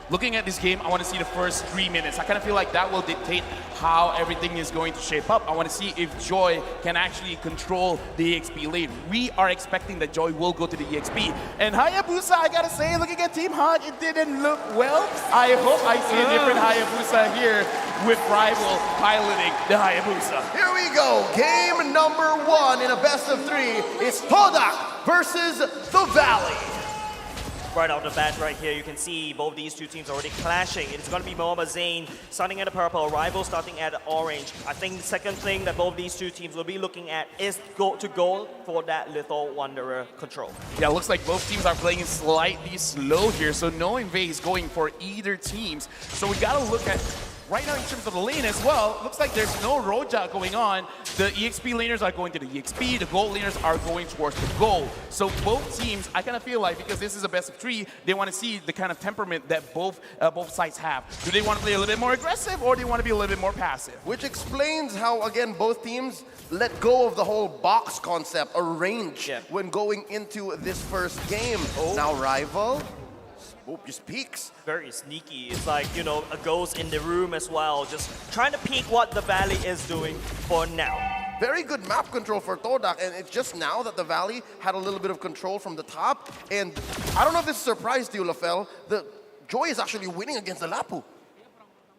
Speaker 12: Looking at this game, I want to see the first 3 minutes. I kind of feel like that will dictate how everything is going to shape up. I want to see if Joy can actually control the EXP lane. We are expecting that Joy will go to the EXP. And Hayabusa, I gotta say, looking at Team Hug, it didn't look well. I hope I see a different Hayabusa here with Rival piloting the Hayabusa.
Speaker 14: Here we go. Game number 1 in a best of 3 is Todak versus the Valley.
Speaker 10: Right off the bat right here, you can see both these two teams already clashing. It's going to be Mohamed Zain starting at the purple, Rival starting at the orange. I think the second thing that both these two teams will be looking at is to go for that Lethal Wanderer control.
Speaker 12: Yeah, looks like both teams are playing slightly slow here, so no invade is going for either teams. So we got to look at right now in terms of the lane as well. Looks like there's no Roja going on. The EXP laners are going to the EXP, the gold laners are going towards the goal. So both teams, I kind of feel like, because this is a best of 3, they want to see the kind of temperament that both sides have. Do they want to play a little bit more aggressive, or do they want to be a little bit more passive?
Speaker 14: Which explains how, again, both teams let go of the whole box concept or range when going into this first game. Now Rival, just peeks.
Speaker 10: Very sneaky. It's like, you know, a ghost in the room as well, just trying to peek what the Valley is doing for now.
Speaker 14: Very good map control for Todak, and it's just now that the Valley had a little bit of control from the top, and I don't know if this is a surprise to you, Lafel, the Joy is actually winning against the Lapu.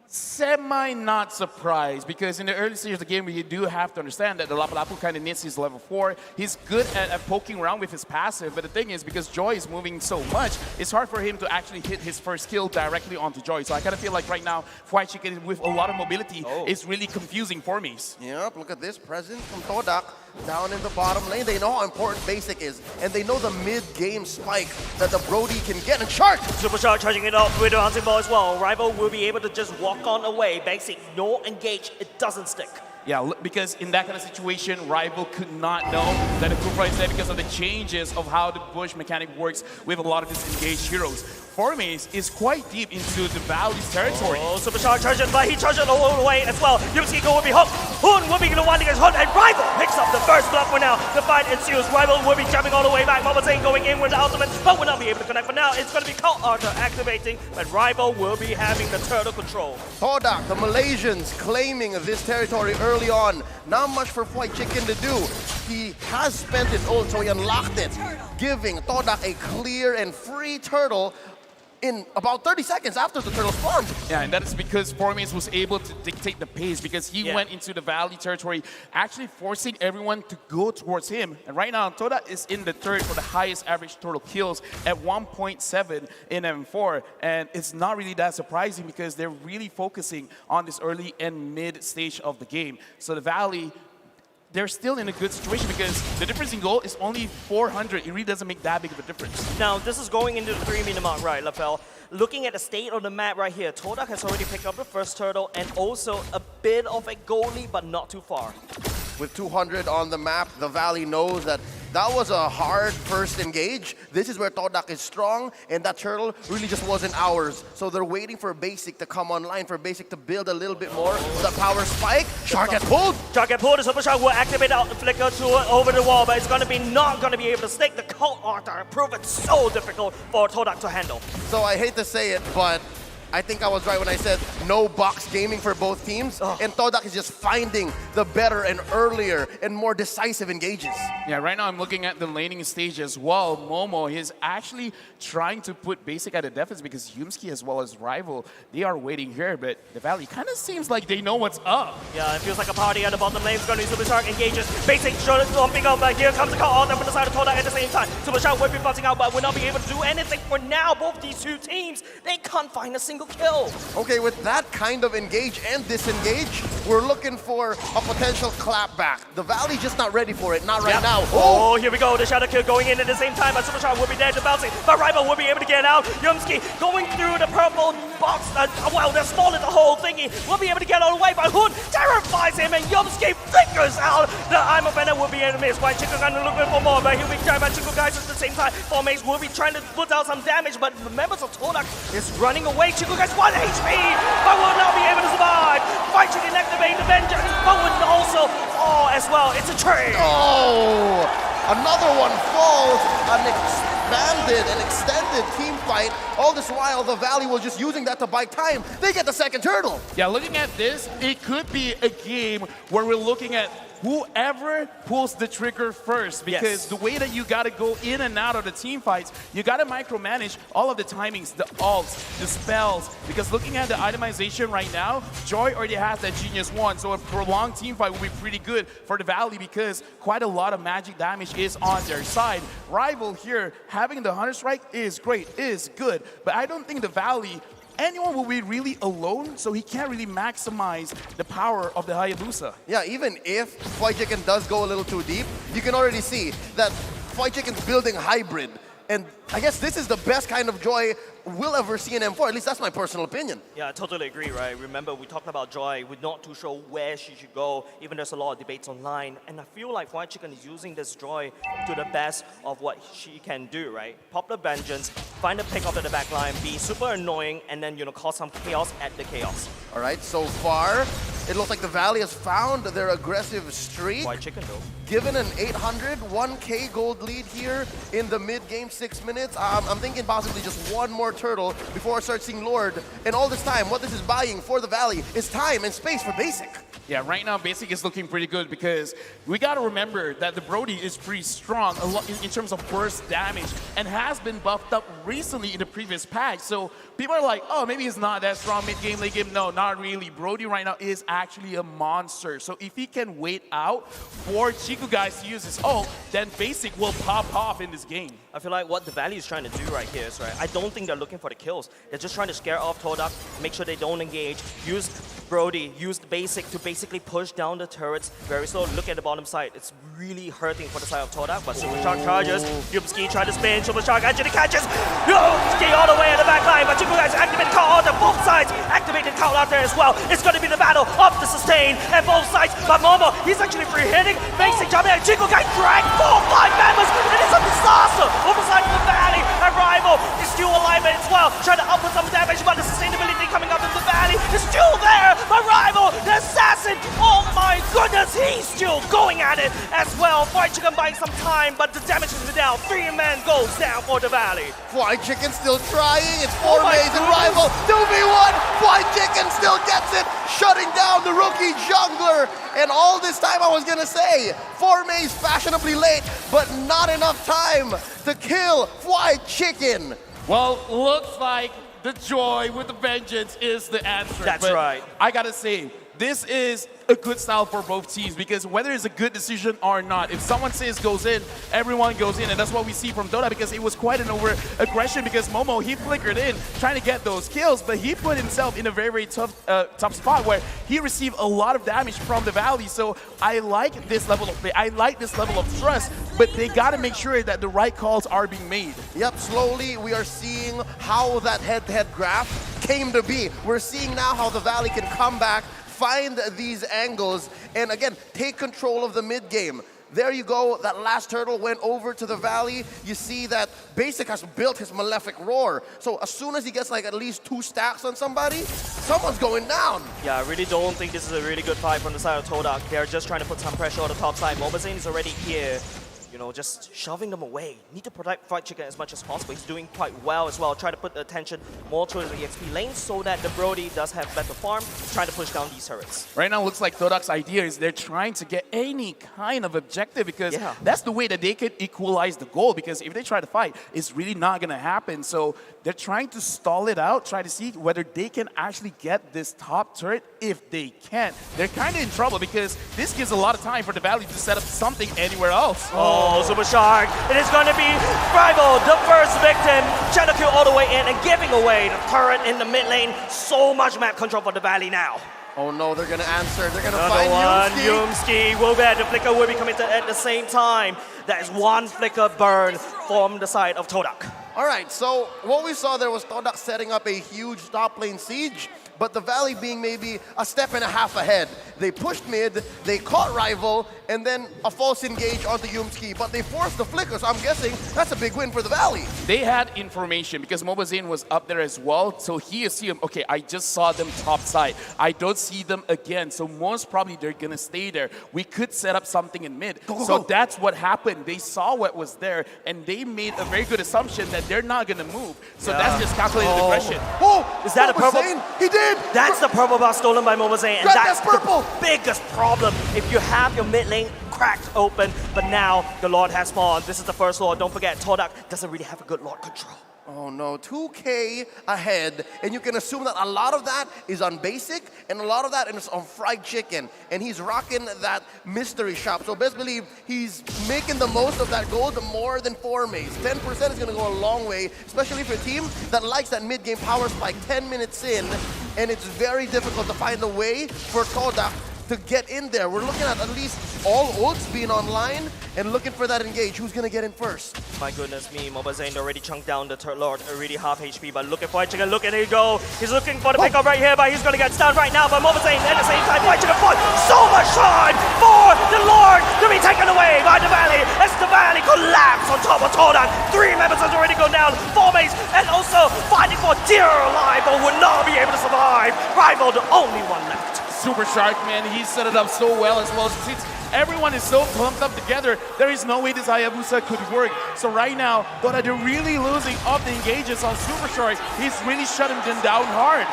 Speaker 12: Semi-not surprised, because in the early stage of the game, we do have to understand that the Lapu Lapu kind of needs his level 4. He's good at poking around with his passive, but the thing is, because Joy is moving so much, it's hard for him to actually hit his first kill directly onto Joy. So I kind of feel like right now, White Chicken with a lot of mobility is really confusing for me.
Speaker 14: Yep, look at this presence from Todak down in the bottom lane. They know how important basic is, and they know the mid-game spike that the Brody can get. And Shark!
Speaker 10: Supercharge charging it up with the hunting ball as well. Rival will be able to just walk on away. Basic, no engage, it doesn't stick.
Speaker 12: Yeah, because in that kind of situation, Rival could not know that the Kufra is there because of the changes of how the bush mechanic works with a lot of these engaged heroes. Formace is quite deep into the Valley's territory.
Speaker 10: Oh, Supercharge charges, but he charges all the way as well. Yumski will be hooked. Hoon will be the one against Hoon, and Rival picks up the first block for now. The fight ensues. Rival will be jumping all the way back. Mohamed Zain going in with the ultimate, but will not be able to connect for now. It's going to be Cult Archer activating, but Rival will be having the turtle control.
Speaker 14: Todak, the Malaysians claiming this territory early on. Not much for White Chicken to do. He has spent his ult, so he unlocked it, giving Todak a clear and free turtle in about 30 seconds after the turtle spawned.
Speaker 12: Yeah, and that is because Formace was able to dictate the pace because he went into the Valley territory, actually forcing everyone to go towards him. And right now, Toda is in the third for the highest average total kills at 1.7 in M4. And it's not really that surprising because they're really focusing on this early and mid stage of the game. So the Valley, they're still in a good situation because the difference in goal is only 400. It really doesn't make that big of a difference.
Speaker 10: Now, this is going into the 3-minute mark, right, LaFell? Looking at the state of the map right here, Todak has already picked up the first turtle and also a bit of a goal lead, but not too far.
Speaker 14: With 200 on the map, the Valley knows that that was a hard first engage. This is where Todak is strong, and that turtle really just wasn't ours. So they're waiting for Basic to come online, for Basic to build a little bit more. The power spike, Shark gets pulled.
Speaker 10: Shark gets pulled, the Super Shark will activate out the flicker to over the wall, but it's going to be not going to be able to stick. The Cult Arthur prove it so difficult for Todak to handle.
Speaker 14: So I hate to say it, but I think I was right when I said no box gaming for both teams. And Todak is just finding the better and earlier and more decisive engages.
Speaker 12: Yeah, right now I'm looking at the laning stage as well. Momo is actually trying to put Basic at a deficit because Yumski as well as Rival, they are waiting here, but the Valley kind of seems like they know what's up.
Speaker 10: Yeah, it feels like a party at the bottom lane. It's going to be Super Shark engages. Basic jumping up, but here comes the call on the side of Todak at the same time. Super Shark will be bouncing out, but will not be able to do anything for now. Both these two teams, they can't find a single kill.
Speaker 14: Okay, with that kind of engage and disengage, we're looking for a potential clapback. The Valley just not ready for it, not right now.
Speaker 10: Oh, here we go. The shadow kill going in at the same time, but Super Shark will be there to bouncing, but Rival will be able to get out. Yumski going through the purple box. Well, they're small as the whole thingy. Will be able to get all the way, but Hoon terrifies him, and Yumski figures out the I'm a Venom will be able to miss. White Chico going to look for more, but he'll be trying by Chico guys at the same time. Formace will be trying to put out some damage, but members of Todak is running away. Chico guys 1 HP, but will not be able to survive. White Chicken activate the vengeance, but will also fall as well. It's a trade.
Speaker 14: Oh, another one falls. An expanded and extended team fight. All this while, the Valley was just using that to buy time. They get the second turtle.
Speaker 12: Yeah, looking at this, it could be a game where we're looking at whoever pulls the trigger first, because the way that you got to go in and out of the team fights, you got to micromanage all of the timings, the ults, the spells, because looking at the itemization right now, Joy already has that Genius 1, so a prolonged team fight will be pretty good for the Valley because quite a lot of magic damage is on their side. Rival here, having the Hunter Strike is great, is good, but I don't think the Valley, anyone will be really alone, so he can't really maximize the power of the Hayabusa.
Speaker 14: Yeah, even if White Chicken does go a little too deep, you can already see that White Chicken's building hybrid. And I guess this is the best kind of Joy we'll ever see in M4. At least that's my personal opinion.
Speaker 10: Yeah, I totally agree, right? Remember, we talked about Joy. We're not too sure where she should go. Even there's a lot of debates online. And I feel like White Chicken is using this Joy to the best of what she can do, right? Pop the vengeance, find a pick up at the back line, be super annoying, and then, you know, cause some chaos at the chaos.
Speaker 14: All right, so far, it looks like the Valley has found their aggressive streak.
Speaker 10: White Chicken, though.
Speaker 14: Given an 800, 1K gold lead here in the mid-game 6 minutes, I'm thinking possibly just one more turtle before I start seeing Lord. And all this time, what this is buying for the Valley is time and space for Basic.
Speaker 12: Yeah, right now Basic is looking pretty good because we got to remember that the Brody is pretty strong in terms of burst damage and has been buffed up recently in the previous patch. So people are like, oh, maybe he's not that strong mid-game, late game. No, not really. Brody right now is actually a monster. So if he can wait out for Chiku guys to use his ult, then Basic will pop off in this game.
Speaker 10: I feel like what the Valley is trying to do right here is, right, I don't think they're looking for the kills. They're just trying to scare off Todak, make sure they don't engage, use Brody, use the Basic to basically push down the turrets very slow. Look at the bottom side. It's really hurting for the side of Todak, but Super Shark charges. Yumski try to spin. Super Shark actually catches. Yumski all the way at the back line, but Chiku guys activate Call Out. Both sides activated Call Out there as well. It's going to be the battle of the sustain at both sides, but Momo, he's actually free hitting. Basic jumping at Chiku guys drag 4-5 members. It is a disaster. Overside from the Valley. And Rival is still alive as well. Trying to output some damage, but the sustainability coming up in the Valley is still there. But Rival, the assassin, oh my goodness, he's still going at it as well. White Chicken buying some time, but the damage is down. 3 men goes down for the Valley.
Speaker 14: White Chicken still trying. It's Formace and Rival. 2v1. White Chicken still gets it, shutting down the rookie jungler. And all this time I was gonna say, Formace fashionably late, but not enough time to kill White Chicken.
Speaker 12: Well, looks like the joy with the vengeance is the answer.
Speaker 10: That's
Speaker 12: But
Speaker 10: right.
Speaker 12: I gotta say, this is a good style for both teams because whether it's a good decision or not, if someone says goes in, everyone goes in, and that's what we see from Dota because it was quite an over aggression because Momo, he flickered in trying to get those kills, but he put himself in a very, very tough spot where he received a lot of damage from the Valley. So I like this level of play. I like this level of trust, but they gotta make sure that the right calls are being made.
Speaker 14: Yep, slowly we are seeing how that head-to-head graph came to be. We're seeing now how the Valley can come back, find these angles, and again, take control of the mid game. There you go, that last turtle went over to the Valley. You see that Basic has built his Malefic Roar. So as soon as he gets like at least 2 stacks on somebody, someone's going down.
Speaker 10: Yeah, I really don't think this is a really good fight from the side of Todak. They're just trying to put some pressure on the top side. Mobazane is already here. You know, just shoving them away. Need to protect Fried Chicken as much as possible. He's doing quite well as well. Try to put the attention more towards the EXP lane so that the Brody does have better farm, trying to push down these turrets.
Speaker 12: Right now, it looks like Todak's idea is they're trying to get any kind of objective because that's the way that they could equalize the goal because if they try to fight, it's really not going to happen. So they're trying to stall it out, try to see whether they can actually get this top turret. If they can't, they're kind of in trouble because this gives a lot of time for the Valley to set up something anywhere else.
Speaker 10: Oh, Super Shark. It is going to be Rival, the first victim. Shadow kill all the way in and giving away the turret in the mid lane. So much map control for the Valley now.
Speaker 14: Oh no, they're gonna answer. They're gonna
Speaker 10: Another
Speaker 14: find
Speaker 10: one.
Speaker 14: Yumski.
Speaker 10: Yumski will bet the flicker will be committed at the same time. That is one flicker burn from the side of Todak.
Speaker 14: All right, so what we saw there was Todak setting up a huge top lane siege, but the Valley being maybe a step and a half ahead. They pushed mid, they caught Rival, and then a false engage onto Yumski, but they forced the flicker, so I'm guessing that's a big win for the Valley.
Speaker 12: They had information because Mobazane was up there as well, so he assumed, okay, I just saw them top side. I don't see them again, so most probably they're gonna stay there. We could set up something in mid. So that's what happened. They saw what was there, and they made a very good assumption that they're not gonna move. So that's just calculated aggression.
Speaker 14: Oh,
Speaker 10: is that a purple?
Speaker 14: He did!
Speaker 10: That's the purple bar stolen by Mobazane, and
Speaker 14: Grab
Speaker 10: that's
Speaker 14: that purple!
Speaker 10: the biggest problem. If you have your mid lane cracked open, but now the Lord has spawned. This is the first Lord. Don't forget, Todak doesn't really have a good Lord control.
Speaker 14: Oh no, 2K ahead, and you can assume that a lot of that is on Basic, and a lot of that is on Fried Chicken, and he's rocking that mystery shop. So best believe he's making the most of that gold more than 4 maze. 10% is gonna go a long way, especially for a team that likes that mid-game power spike 10 minutes in, and it's very difficult to find a way for Todak to get in there. We're looking at least all ults being online and looking for that engage. Who's gonna get in first?
Speaker 10: My goodness me, Mobazane already chunked down the Turtle Lord, already half HP, but look at Fried Chicken, look at him go. He's looking for the pickup right here, but he's gonna get stunned right now, but Mobazane at the same time, Fried Chicken fought so much time for the Lord to be taken away by the Valley as the Valley collapse on top of Todak. 3 members has already gone down, 4 mates, and also fighting for dear life, but would not be able to survive. Rival, the only one left.
Speaker 12: Super Shark, man, he set it up so well as well. Since everyone is so clumped up together, there is no way this Hayabusa could work. So right now, Dota, they're really losing up the engages on Super Shark. He's really shutting them down hard.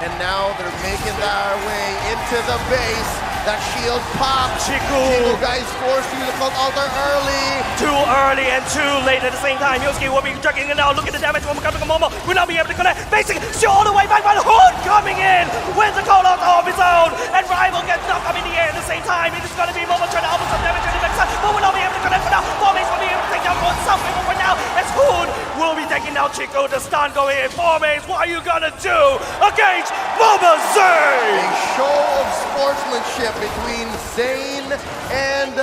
Speaker 14: And now they're making their way into the base. That shield popped.
Speaker 10: Chiku
Speaker 14: guys forced to use the cult altar early.
Speaker 10: Too early and too late at the same time. Yosuke will be dragging it out. Look at the damage from Momo. Will not be able to connect. Basic, still all the way back by the Hood coming in with the call out of his own. And Rival gets knocked up in the air at the same time. It is going to be Momo trying to almost some damage to the backside, but will not be able to connect for now. Formace will be able to take down one South River for now. As Hood will be taking down Chico. The stun going in. Formace, what are you going to do against Mobazane?
Speaker 14: A show of sportsmanship between Zane and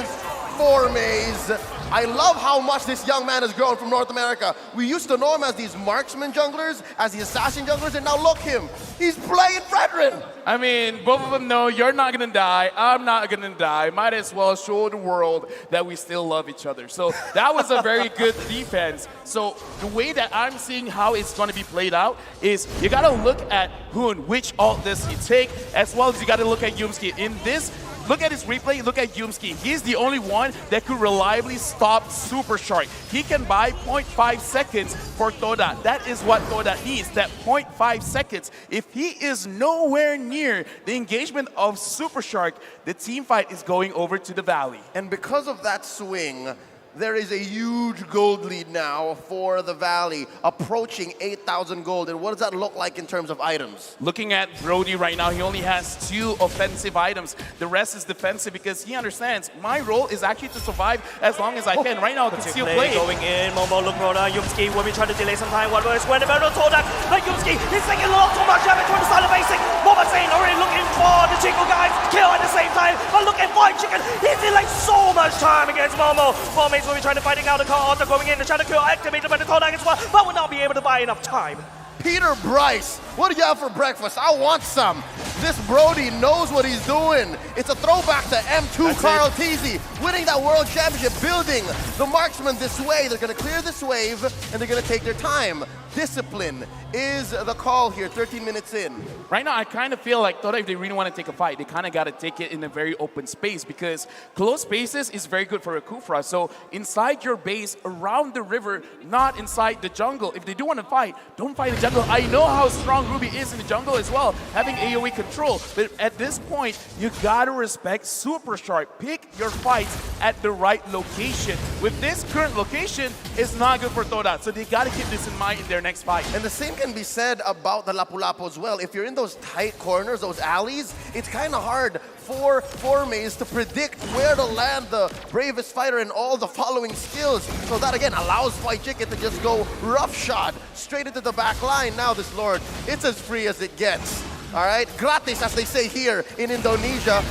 Speaker 14: Formaze. I love how much this young man has grown from North America. We used to know him as these marksman junglers, as the assassin junglers, and now look him. He's playing Fredrin.
Speaker 12: I mean, both of them know you're not gonna die, I'm not gonna die. Might as well show the world that we still love each other. So that was a very good defense. So the way that I'm seeing how it's gonna be played out is you gotta look at Hoon, which ult does he take, as well as you gotta look at Yumski. In this, look at his replay, look at Yumski. He's the only one that could reliably stop Super Shark. He can buy 0.5 seconds for Toda. That is what Toda needs, that 0.5 seconds. If he is nowhere near the engagement of Super Shark, the team fight is going over to the Valley.
Speaker 14: And because of that swing, there is a huge gold lead now for the Valley, approaching 8,000 gold. And what does that look like in terms of items?
Speaker 12: Looking at Brody right now, he only has 2 offensive items. The rest is defensive because he understands my role is actually to survive as long as I can. Right now, conceal play.
Speaker 10: Going in, Momo look Rona, Yumski will be trying to delay some time. One more when the battle Todak, but Yumski is taking a lot too much damage from the side of basic. Momo saying already looking for the Chico guys, kill at the same time. But look at White Chicken, he's in like so much time against Momo. Momo will be trying to fighting out the car, also going in to try to kill activated by the Todak as well, but will not be able to buy enough time.
Speaker 14: Peter Bryce, what do you have for breakfast? I want some. This Brody knows what he's doing. It's a throwback to M2 Carl Teasy, winning that world championship, building the marksman this way. They're going to clear this wave, and they're going to take their time. Discipline is the call here, 13 minutes in.
Speaker 12: Right now, I kind of feel like Toda, if they really want to take a fight, they kind of got to take it in a very open space because close spaces is very good for a Kufra. So inside your base, around the river, not inside the jungle. If they do want to fight, don't fight in the jungle. I know how strong Ruby is in the jungle as well, having AoE control. But at this point, you got to respect Super Shark. Pick your fights at the right location. With this current location, it's not good for Toda. So they got to keep this in mind in their next fight.
Speaker 14: And the same can be said about the Lapu-Lapu as well. If you're in those tight corners, those alleys, it's kind of hard for Formaze to predict where to land the bravest fighter and all the following skills. So that again allows White Chicken to just go roughshod straight into the back line. Now this Lord, it's as free as it gets. All right, gratis as they say here in Indonesia,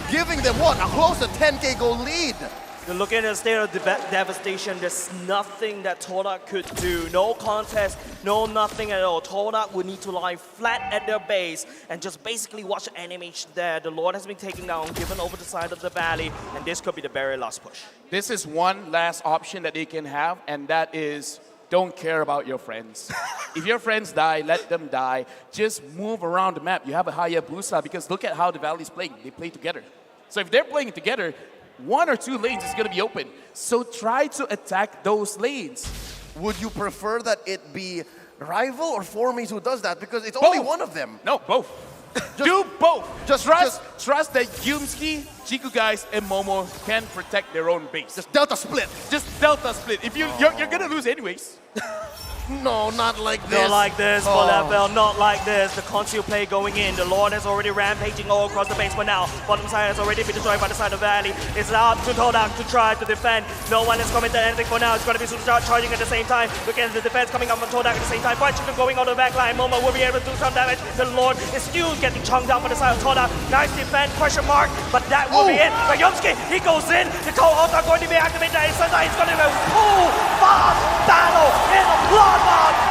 Speaker 14: giving them what, a close to 10k goal lead.
Speaker 10: You're looking at the state of devastation. There's nothing that Todak could do. No contest, no nothing at all. Todak would need to lie flat at their base and just basically watch the animation there. The Lord has been taken down, given over the side of the valley, and this could be the very last push.
Speaker 12: This is one last option that they can have, and that is don't care about your friends. If your friends die, let them die. Just move around the map. You have a Hayabusa because look at how the Valley's playing. They play together. So if they're playing together, 1 or 2 lanes is going to be open. So try to attack those lanes.
Speaker 14: Would you prefer that it be Rival or Formaze who does that? Because it's only one of them.
Speaker 12: No, both. Do both. Just trust that Yumski, Chiku guys, and Momo can protect their own base.
Speaker 14: Just Delta split.
Speaker 12: Just Delta split. If you're going to lose anyways.
Speaker 14: No, not like this.
Speaker 10: Not like this, Falafel, not like this. The conceal play going in. The Lord is already rampaging all across the base for now. Bottom side has already been destroyed by the side of the valley. It's up to Todak to try to defend. No one is coming to anything for now. It's going to be Super charging at the same time. Look at the defense coming up from Todak at the same time. White Chicken going on the back line. Momo will be able to do some damage. The Lord is still getting chunked down by the side of Todak. Nice defense, question mark, but that will be it. But Yumski, he goes in. The Cold Ult are going to be activated. It's going to be a full fast battle in a bloodbath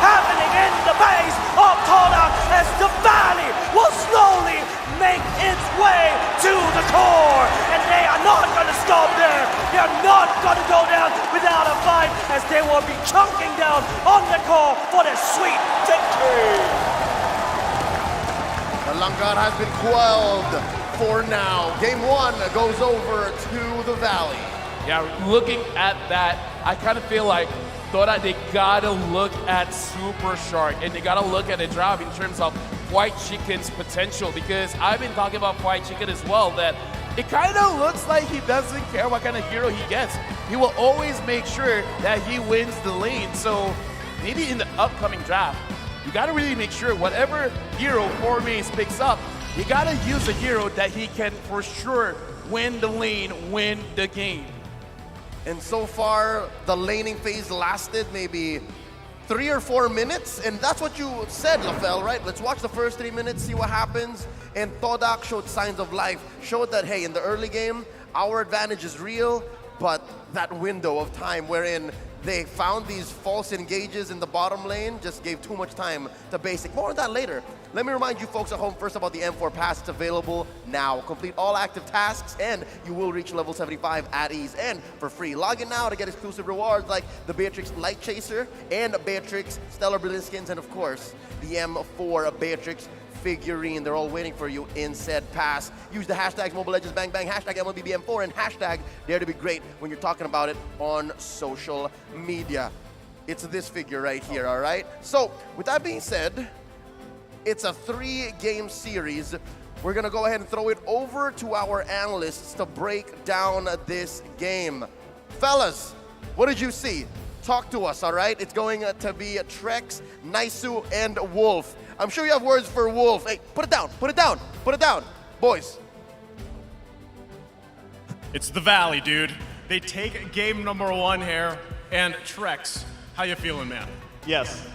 Speaker 10: happening in the base of Todak as the valley will slowly make its way to the core. And they are not going to stop there. They are not going to go down without a fight as they will be chunking down on the core for their sweet victory.
Speaker 14: The Langar has been quelled for now. Game 1 goes over to the Valley.
Speaker 12: Yeah, looking at that, I kind of feel like Toda, they gotta look at Super Shark and they gotta look at the drop in terms of White Chicken's potential, because I've been talking about White Chicken as well, that it kind of looks like he doesn't care what kind of hero he gets. He will always make sure that he wins the lane. So maybe in the upcoming draft, you gotta really make sure whatever hero Formaze picks up, you gotta use a hero that he can for sure win the lane, win the game.
Speaker 14: And so far, the laning phase lasted maybe 3 or 4 minutes, and that's what you said, LaFell, right? Let's watch the first 3 minutes, see what happens. And Todak showed signs of life, showed that, hey, in the early game, our advantage is real, but that window of time wherein they found these false engages in the bottom lane just gave too much time to basic. More on that later. Let me remind you folks at home first about the M4 Pass. It's available now. Complete all active tasks and you will reach level 75 at ease and for free. Log in now to get exclusive rewards like the Beatrix Light Chaser and Beatrix Stellar Brilliant Skins, and of course the M4 Beatrix figurine. They're all waiting for you in said pass. Use the hashtags Mobile Legends Bang Bang, hashtag MLBBM4, and hashtag Dare to Be Great when you're talking about it on social media. It's this figure right here, all right? So, with that being said, it's a 3-game series. We're gonna go ahead and throw it over to our analysts to break down this game. Fellas, what did you see? Talk to us, all right? It's going to be Trex, Naisu, and Wolf. I'm sure you have words for Wolf. Hey, put it down, put it down, put it down. Boys.
Speaker 11: It's the Valley, dude. They take game number 1 here. And Trex, how you feeling, man?
Speaker 9: Yes.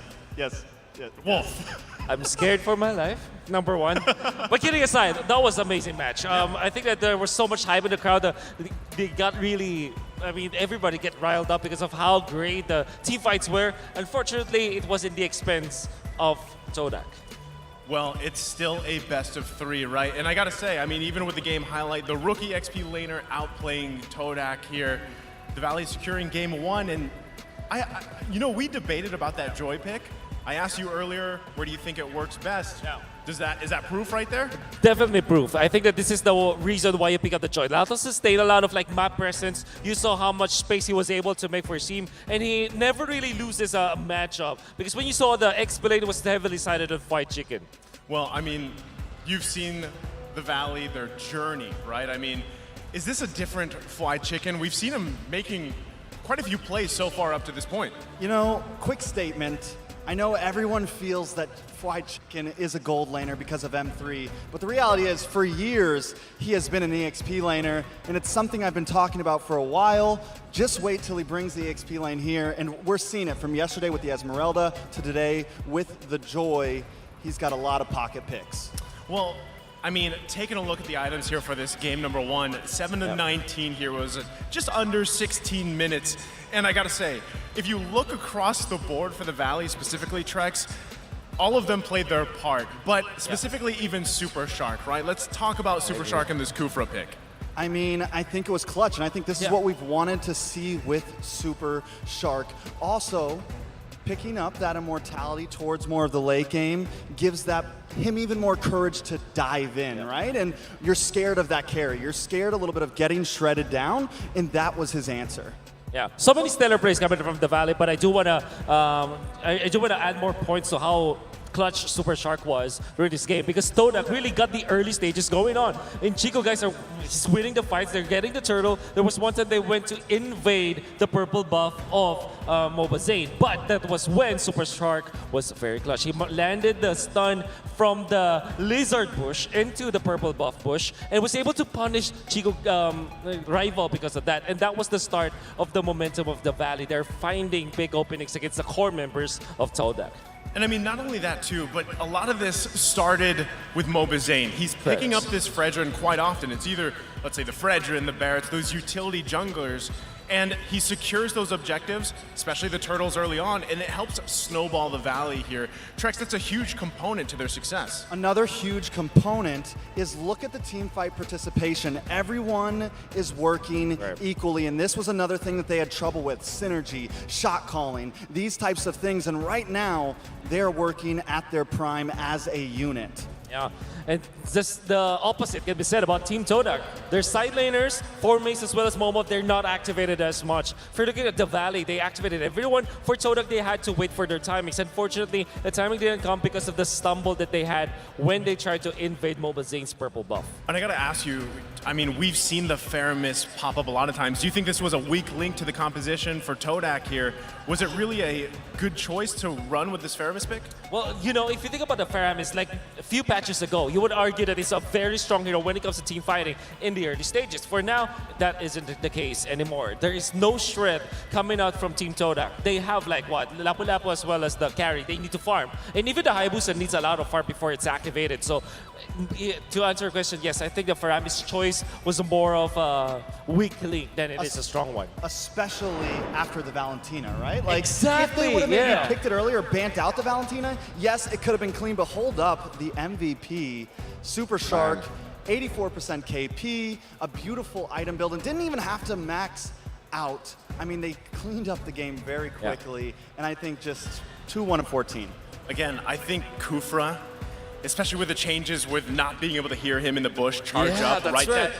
Speaker 11: Wolf.
Speaker 1: I'm scared for my life, number one. But kidding aside, that was an amazing match. I think that there was so much hype in the crowd. They got really, everybody get riled up because of how great the team fights were. Unfortunately, it was in the expense of Todak.
Speaker 11: Well, it's still a best of 3, right? And I gotta say, even with the game highlight, the rookie XP laner outplaying Todak here, the Valley securing game 1, and we debated about that Joy pick. I asked you earlier, where do you think it works best? Yeah. Is that proof right there?
Speaker 1: Definitely proof. I think that this is the reason why you pick up the Joy. A lot of sustain, a lot of map presence. You saw how much space he was able to make for his team, and he never really loses a matchup. Because when you saw the XP lane was heavily sided on Fried Chicken.
Speaker 11: Well, you've seen the Valley, their journey, right? Is this a different Fried Chicken? We've seen him making quite a few plays so far up to this point.
Speaker 9: Quick statement. I know everyone feels that Fried Chicken is a gold laner because of M3, but the reality is, for years, he has been an EXP laner, and it's something I've been talking about for a while. Just wait till he brings the EXP lane here, and we're seeing it from yesterday with the Esmeralda to today with the Joy. He's got a lot of pocket picks.
Speaker 11: Well, taking a look at the items here for this game number 1, 7 to 19 here was just under 16 minutes. And I gotta say, if you look across the board for the Valley, specifically Trex, all of them played their part, but specifically even Super Shark, right? Let's talk about Super Shark and this Kufra pick.
Speaker 9: I think it was clutch, and I think this is what we've wanted to see with Super Shark. Also, picking up that immortality towards more of the late game gives him even more courage to dive in, right? And you're scared of that carry. You're scared a little bit of getting shredded down, and that was his answer.
Speaker 1: Yeah, so many stellar plays coming from the Valley, but I do wanna add more points to how clutch Super Shark was during this game, because Todak really got the early stages going on. And Chico guys are winning the fights, they're getting the turtle. There was one time they went to invade the purple buff of MOBA Zane, but that was when Super Shark was very clutch. He landed the stun from the lizard bush into the purple buff bush and was able to punish Chico rival because of that. And that was the start of the momentum of the Valley. They're finding big openings against the core members of Todak.
Speaker 11: And not only that too, but a lot of this started with MOBA Zane. He's picking up this Fredrin quite often. It's either, let's say, the Fredrin, the Barretts, those utility junglers, and he secures those objectives, especially the turtles early on, and it helps snowball the Valley here. Trex, that's a huge component to their success.
Speaker 9: Another huge component is look at the team fight participation. Everyone is working equally, and this was another thing that they had trouble with: synergy, shot calling, these types of things. And right now, they're working at their prime as a unit.
Speaker 1: Yeah, and just the opposite can be said about Team Todak. Their side laners, 4Mace as well as Momo, they're not activated as much. If you're looking at the Valley, they activated everyone. For Todak, they had to wait for their timings. Unfortunately, the timing didn't come because of the stumble that they had when they tried to invade MOBA Zane's purple buff.
Speaker 11: And I gotta ask you, we've seen the Faramis pop up a lot of times. Do you think this was a weak link to the composition for Todak here? Was it really a good choice to run with this Faramis pick?
Speaker 1: Well, if you think about the Faramis, like a few patches ago, you would argue that it's a very strong hero when it comes to team fighting in the early stages. For now, that isn't the case anymore. There is no shred coming out from Team Todak. They have Lapu-Lapu as well as the carry. They need to farm. And even the Hayabusa needs a lot of farm before it's activated. So to answer your question, yes, I think the Faramis choice was more of a weak link than it is a strong one.
Speaker 9: Especially after the Valentina, right?
Speaker 1: Exactly,
Speaker 9: if they would have maybe picked it earlier, banned out the Valentina, yes, it could have been clean, but hold up, the MVP, Super Shark, 84% KP, a beautiful item build, and didn't even have to max out. They cleaned up the game very quickly, and I think just 2-1 of 14.
Speaker 11: Again, I think Kufra, especially with the changes with not being able to hear him in the bush charge up right there.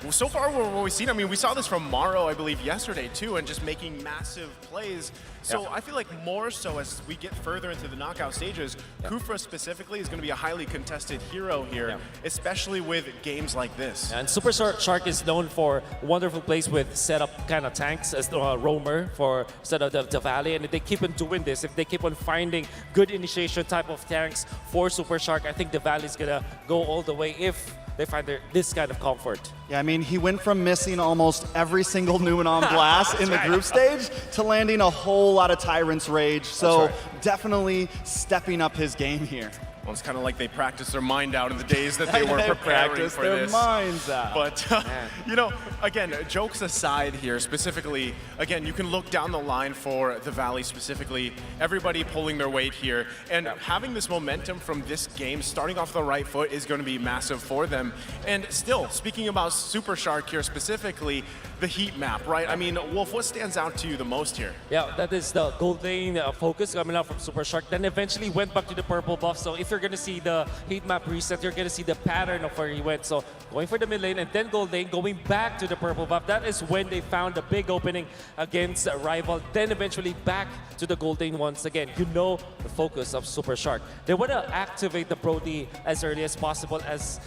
Speaker 11: Well, so far, what we've seen, I mean, we saw this from Morrow, I believe, yesterday, too, and just making massive plays. So I feel like more so as we get further into the knockout stages, Kufra specifically is going to be a highly contested hero here, especially with games like this.
Speaker 1: And Super Shark is known for wonderful plays with setup kind of tanks as roamer for set of the Valley, and if they keep on doing this, if they keep on finding good initiation type of tanks for Super Shark, I think the Valley is going to go all the way if they find this kind of comfort.
Speaker 9: Yeah, I mean, he went from missing almost every single Numenon blast in the group stage to landing a whole lot of Tyrant's Rage. So definitely stepping up his game here.
Speaker 11: Well, it's kind of like they practiced their mind out in the days that they were preparing for
Speaker 9: their
Speaker 11: this.
Speaker 9: minds out.
Speaker 11: But, you know, again, jokes aside here, specifically, again, you can look down the line for the Valley specifically, everybody pulling their weight here, and having this momentum from this game, starting off the right foot, is going to be massive for them. And still, speaking about Super Shark here specifically, the heat map, right? I mean, Wolf, what stands out to you the most here?
Speaker 1: Yeah, that is the gold lane focus coming out from Super Shark. Then eventually went back to the purple buff. So if you're going to see the heat map reset, you're going to see the pattern of where he went. So going for the mid lane and then gold lane, going back to the purple buff. That is when they found the big opening against a rival. Then eventually back to the gold lane once again. You know the focus of Super Shark. They want to activate the Brody as early as possible, as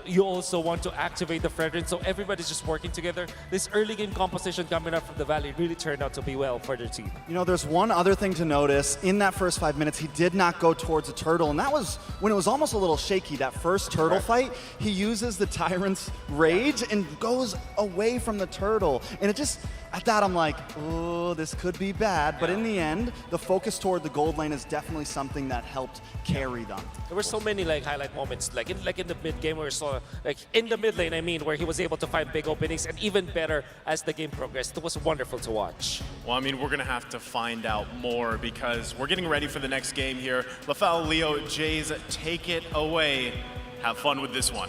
Speaker 1: you also want to activate the Fredrin. So everybody's just working together. This early game composition coming up from the Valley really turned out to be well for their team.
Speaker 9: You know, there's one other thing to notice. In that first 5 minutes, he did not go towards a turtle, and that was when it was almost a little shaky. That first turtle fight, he uses the Tyrant's Rage and goes away from the turtle. And it just, at that, I'm like, oh, this could be bad. But in the end, the focus toward the gold lane is definitely something that helped carry them.
Speaker 1: There were so many highlight moments, like in the mid game, where we saw in the mid lane, I mean, where he was able to find big openings, and even better as the game progressed. It was wonderful to watch.
Speaker 11: Well, I mean, we're going to have to find out more because we're getting ready for the next game here. Lafel, Leo, Jays, take it away. Have fun with this one.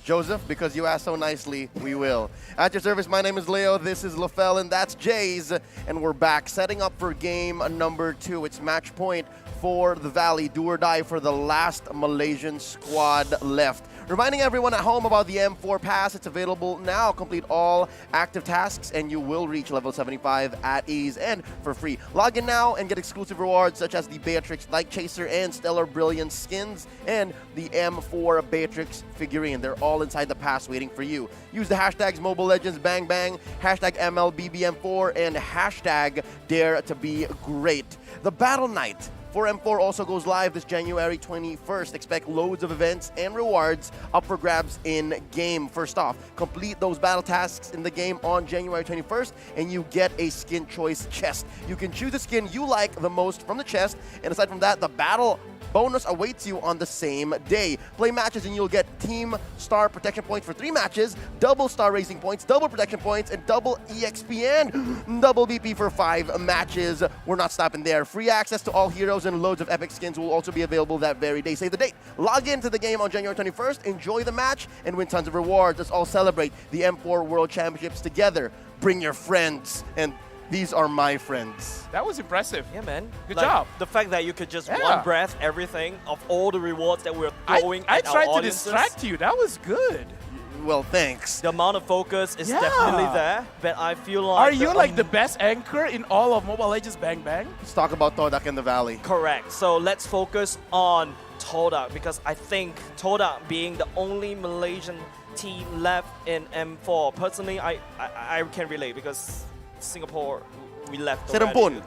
Speaker 14: Joseph, because you asked so nicely, we will. At your service, my name is Leo, this is LaFell, and that's Jays, and we're back setting up for game number 2. It's match point for the Valley, do or die for the last Malaysian squad left. Reminding everyone at home about the M4 Pass. It's available now. Complete all active tasks and you will reach level 75 at ease and for free. Log in now and get exclusive rewards such as the Beatrix Light Chaser and Stellar Brilliance skins and the M4 Beatrix figurine. They're all inside the pass waiting for you. Use the hashtags Mobile Legends Bang Bang, hashtag MLBBM4, and hashtag Dare to Be Great. The Battle Night for M4 also goes live this January 21st. Expect loads of events and rewards up for grabs in game. First off, complete those battle tasks in the game on January 21st and you get a skin choice chest. You can choose the skin you like the most from the chest, and aside from that, the battle bonus awaits you on the same day. Play matches and you'll get team star protection points for 3 matches, double star racing points, double protection points, and double EXP and double BP for 5 matches. We're not stopping there. Free access to all heroes and loads of epic skins will also be available that very day. Save the date. Log into the game on January 21st, enjoy the match, and win tons of rewards. Let's all celebrate the M4 World Championships together. Bring your friends, and these are my friends.
Speaker 12: That was impressive.
Speaker 10: Yeah, man.
Speaker 12: Good
Speaker 10: Like,
Speaker 12: job.
Speaker 10: The fact that you could just
Speaker 12: Yeah.
Speaker 10: one breath everything of all the rewards that we're throwing
Speaker 12: I
Speaker 10: at our
Speaker 12: tried to
Speaker 10: audiences.
Speaker 12: distract you. That was good.
Speaker 14: Well, thanks.
Speaker 10: The amount of focus is
Speaker 12: Yeah.
Speaker 10: definitely there, but I feel like...
Speaker 12: Are you like the best anchor in all of Mobile Legends Bang Bang?
Speaker 14: Let's talk about Todak in the Valley.
Speaker 10: Correct. So let's focus on Todak, because I think Todak being the only Malaysian team left in M4, personally, I can relate because Singapore, we left already.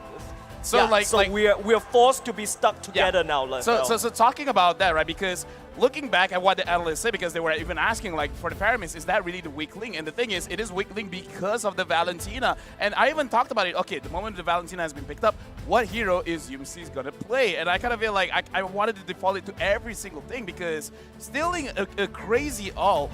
Speaker 12: So
Speaker 10: yeah,
Speaker 12: like,
Speaker 10: we're forced to be stuck together now. Like,
Speaker 12: So talking about that, right? Because looking back at what the analysts say, because they were even asking, like, for the pyramids, is that really the weak link? And the thing is, it is weak link because of the Valentina. And I even talked about it. Okay, the moment the Valentina has been picked up, what hero is UMC's gonna play? And I kind of feel like I wanted to default it to every single thing, because stealing a crazy ult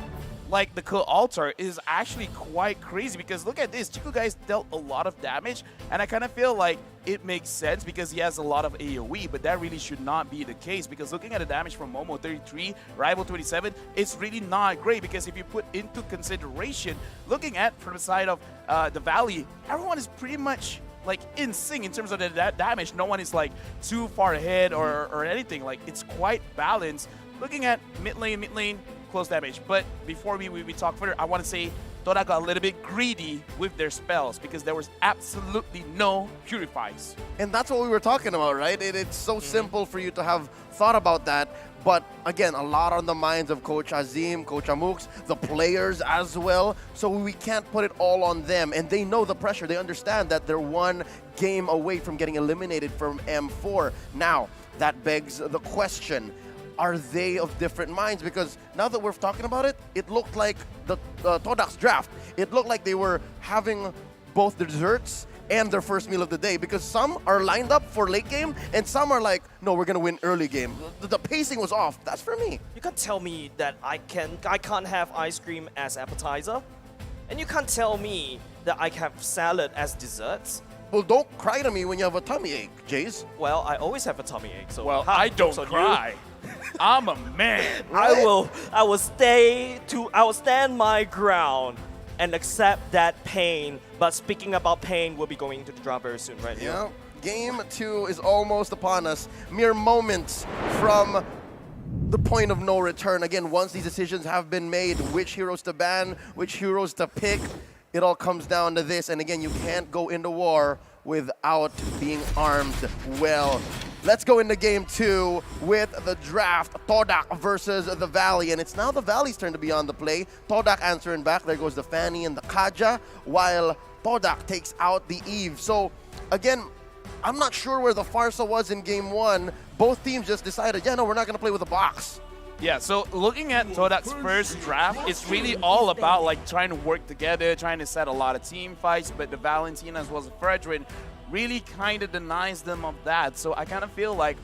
Speaker 12: like the Altar is actually quite crazy, because look at this. Chiku guys dealt a lot of damage, and I kind of feel like it makes sense because he has a lot of AoE, but that really should not be the case, because looking at the damage from Momo 33, Rival 27, it's really not great, because if you put into consideration, looking at from the side of the Valley, everyone is pretty much like in sync in terms of the damage. No one is like too far ahead or anything. Like, it's quite balanced. looking at mid lane, close damage. But before we talk further, I want to say Toda got a little bit greedy with their spells because there was absolutely no purifies.
Speaker 14: And that's what we were talking about, right? It's so simple for you to have thought about that. But again, a lot on the minds of Coach Azim, Coach Amux, the players as well. So we can't put it all on them. And they know the pressure. They understand that they're one game away from getting eliminated from M4. Now, that begs the question. Are they of different minds? Because now that we're talking about it, it looked like the Todak's draft. It looked like they were having both the desserts and their first meal of the day, because some are lined up for late game and some are like, no, we're gonna win early game. The pacing was off. That's for me.
Speaker 10: You can't tell me that I can't have ice cream as appetizer, and you can't tell me that I can have salad as desserts.
Speaker 14: Well, don't cry to me when you have a tummy ache, Jace.
Speaker 10: Well, I always have a tummy ache, so
Speaker 12: Well,
Speaker 10: how
Speaker 12: I don't
Speaker 10: jokes on
Speaker 12: cry. I'm a man.
Speaker 10: I will stand my ground and accept that pain. But speaking about pain, we'll be going into the draft very soon, right?
Speaker 14: Yeah. Game 2 is almost upon us. Mere moments from the point of no return. Again, once these decisions have been made, which heroes to ban, which heroes to pick, it all comes down to this. And again, you can't go into war without being armed well. Let's go into game 2 with the draft. Todak versus the Valley. And it's now the Valley's turn to be on the play. Todak answering back. There goes the Fanny and the Kaja, while Todak takes out the Eve. So again, I'm not sure where the Farsa was in game 1. Both teams just decided, yeah, no, we're not going to play with a box.
Speaker 12: Yeah, so looking at Todak's first draft, it's really all about like trying to work together, trying to set a lot of team fights, but the Valentina as well as Fredrin really kind of denies them of that. So I kind of feel like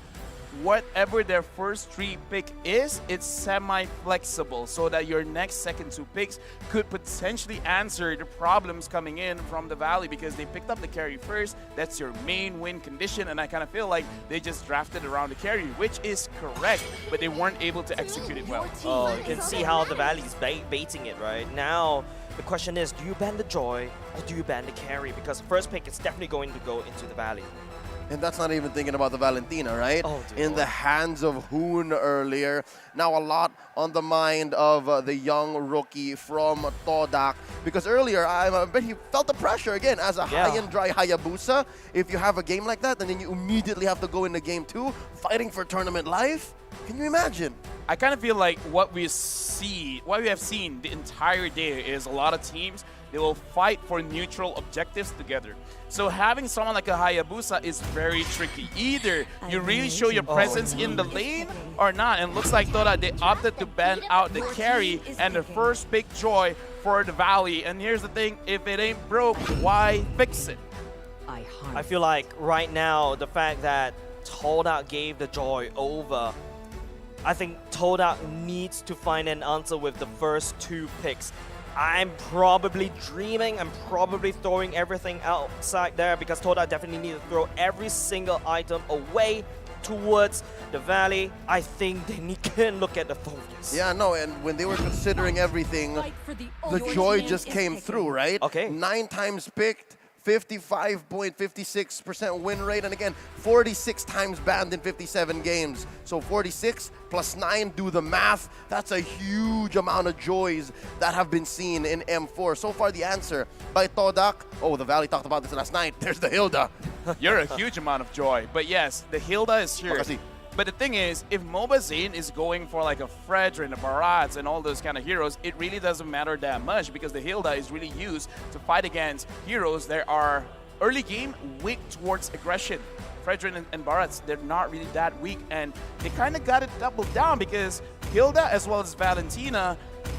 Speaker 12: whatever their first 3 pick is, it's semi-flexible so that your next second 2 picks could potentially answer the problems coming in from the Valley, because they picked up the carry first. That's your main win condition, and I kind of feel like they just drafted around the carry, which is correct, but they weren't able to execute it well.
Speaker 10: Oh, you can see how the Valley's baiting it right now. The question is, do you ban the Joy or do you ban the carry? Because first pick is definitely going to go into the Valley.
Speaker 14: And that's not even thinking about the Valentina, right?
Speaker 10: Oh,
Speaker 14: in the hands of Hoon earlier. Now a lot on the mind of the young rookie from Todak. Because earlier, I bet he felt the pressure again as a high and dry Hayabusa. If you have a game like that, and then you immediately have to go into game 2, fighting for tournament life. Can you imagine?
Speaker 12: I kind of feel like what we have seen the entire day is a lot of teams, they will fight for neutral objectives together. So having someone like a Hayabusa is very tricky. Either you really show your presence in the lane or not. And it looks like Toda, they opted to ban out the carry and the first pick Joy for the Valley. And here's the thing, if it ain't broke, why fix it?
Speaker 10: I feel like right now, the fact that Toda gave the Joy over, I think Toda needs to find an answer with the first 2 picks. I'm probably dreaming, I'm probably throwing everything outside there, because Toda definitely needs to throw every single item away towards the Valley. I think they can look at the focus.
Speaker 14: Yeah, no, and when they were considering everything, the Joy just came through, right?
Speaker 10: Okay.
Speaker 14: 9 times picked, 55.56% win rate, and again, 46 times banned in 57 games. So 46 plus 9, do the math. That's a huge amount of joys that have been seen in M4. So far, the answer by Todak. Oh, the Valley talked about this last night. There's the Hilda.
Speaker 12: You're a huge amount of joy. But yes, the Hilda is here. But the thing is, if MOBA Zane is going for like a Fredrin, a Barats, and all those kind of heroes, it really doesn't matter that much, because the Hilda is really used to fight against heroes that are early game weak towards aggression. Fredrin and Barats, they're not really that weak, and they kind of got it doubled down, because Hilda as well as Valentina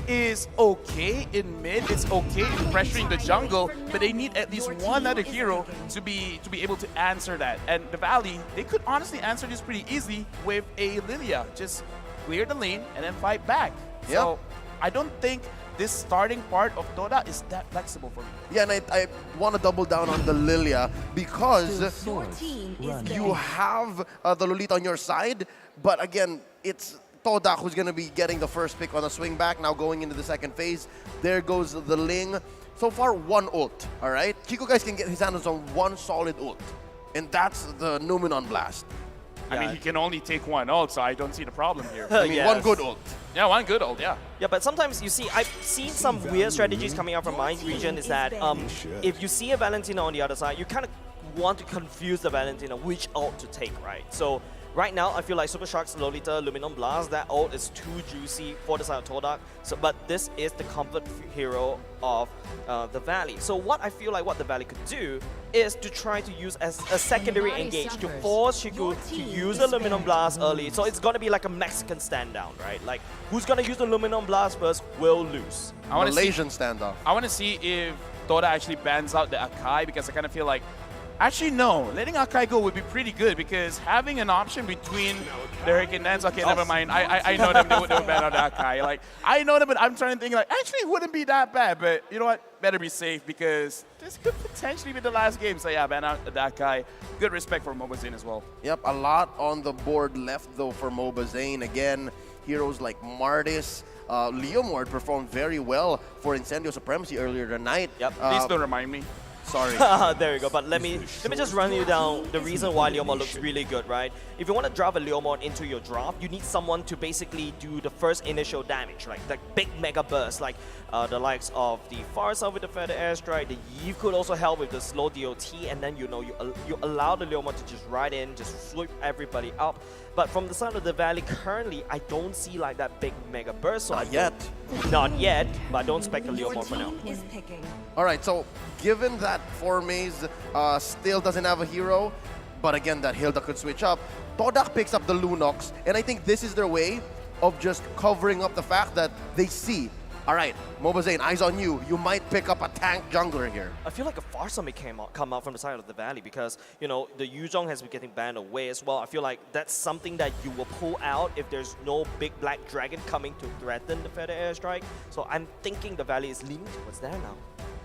Speaker 12: is okay in mid, it's okay in pressuring the jungle, but they need at least one other hero to be able to answer that. And the Valley, they could honestly answer this pretty easy with a Lilia. Just clear the lane and then fight back. So I don't think this starting part of Toda is that flexible for me.
Speaker 14: Yeah, and I want to double down on the Lilia, because you have the Lolita on your side, but again, it's Todak who's going to be getting the first pick on a swing back, now going into the second phase. There goes the Ling. So far, 1 ult, all right? Chico guys can get his hands on 1 solid ult, and that's the Numenon Blast.
Speaker 12: I mean, he can only take one ult, so I don't see the problem here.
Speaker 14: I mean, one good ult.
Speaker 12: Yeah, one good ult, yeah.
Speaker 10: Yeah, but sometimes you see, I've seen some weird strategies coming out from my region is that if you see a Valentina on the other side, you kind of want to confuse the Valentina which ult to take, right? So right now, I feel like Super Shark's Lolita Luminum Blast, that ult is too juicy for the side of Todak. So, but this is the comfort hero of the Valley. So what I feel like what the Valley could do is to try to use as a secondary engage to force Shiku to use the Luminum Blast early. So it's going to be like a Mexican stand down, right? Like, who's going to use the Luminum Blast first will lose.
Speaker 14: Malaysian standoff.
Speaker 12: I want to see if Toda actually bans out the Akai, because I kind of feel like, actually, no. Letting Akai go would be pretty good, because having an option between the Hurricane Dance, okay, never mind. I know them, they would ban out the Akai. Like, I know them, but I'm trying to think, like, actually, it wouldn't be that bad. But you know what? Better be safe, because this could potentially be the last game. So yeah, ban out the Akai. Good respect for Mobazine as well.
Speaker 14: Yep, a lot on the board left, though, for Mobazane. Again, heroes like Mardis. Leomord performed very well for Incendio Supremacy earlier tonight.
Speaker 10: Yep.
Speaker 12: Please don't remind me.
Speaker 14: Sorry.
Speaker 10: There you go. But let me just run you down the reason why Leomord looks really good, right? If you want to draft a Leomord into your draft, you need someone to basically do the first initial damage, right? Like big mega burst, like the likes of the Farsa with the Feather Airstrike. The Eve could also help with the slow DOT, and then you allow the Leomord to just ride in, just sweep everybody up. But from the side of the Valley, currently, I don't see like that big mega burst. So
Speaker 14: Not yet.
Speaker 10: Not yet, but I don't expect a Leomord for now.
Speaker 14: All right, so given that Formaze still doesn't have a hero, but again, that Hilda could switch up, Todak picks up the Lunox, and I think this is their way of just covering up the fact that they see, all right, Mobazane, eyes on you. You might pick up a tank jungler here.
Speaker 10: I feel like a Farsa may come out from the side of the Valley, because, you know, the Yuzhong has been getting banned away as well. I feel like that's something that you will pull out if there's no big black dragon coming to threaten the Feather Airstrike. So I'm thinking the Valley is leaning towards there now.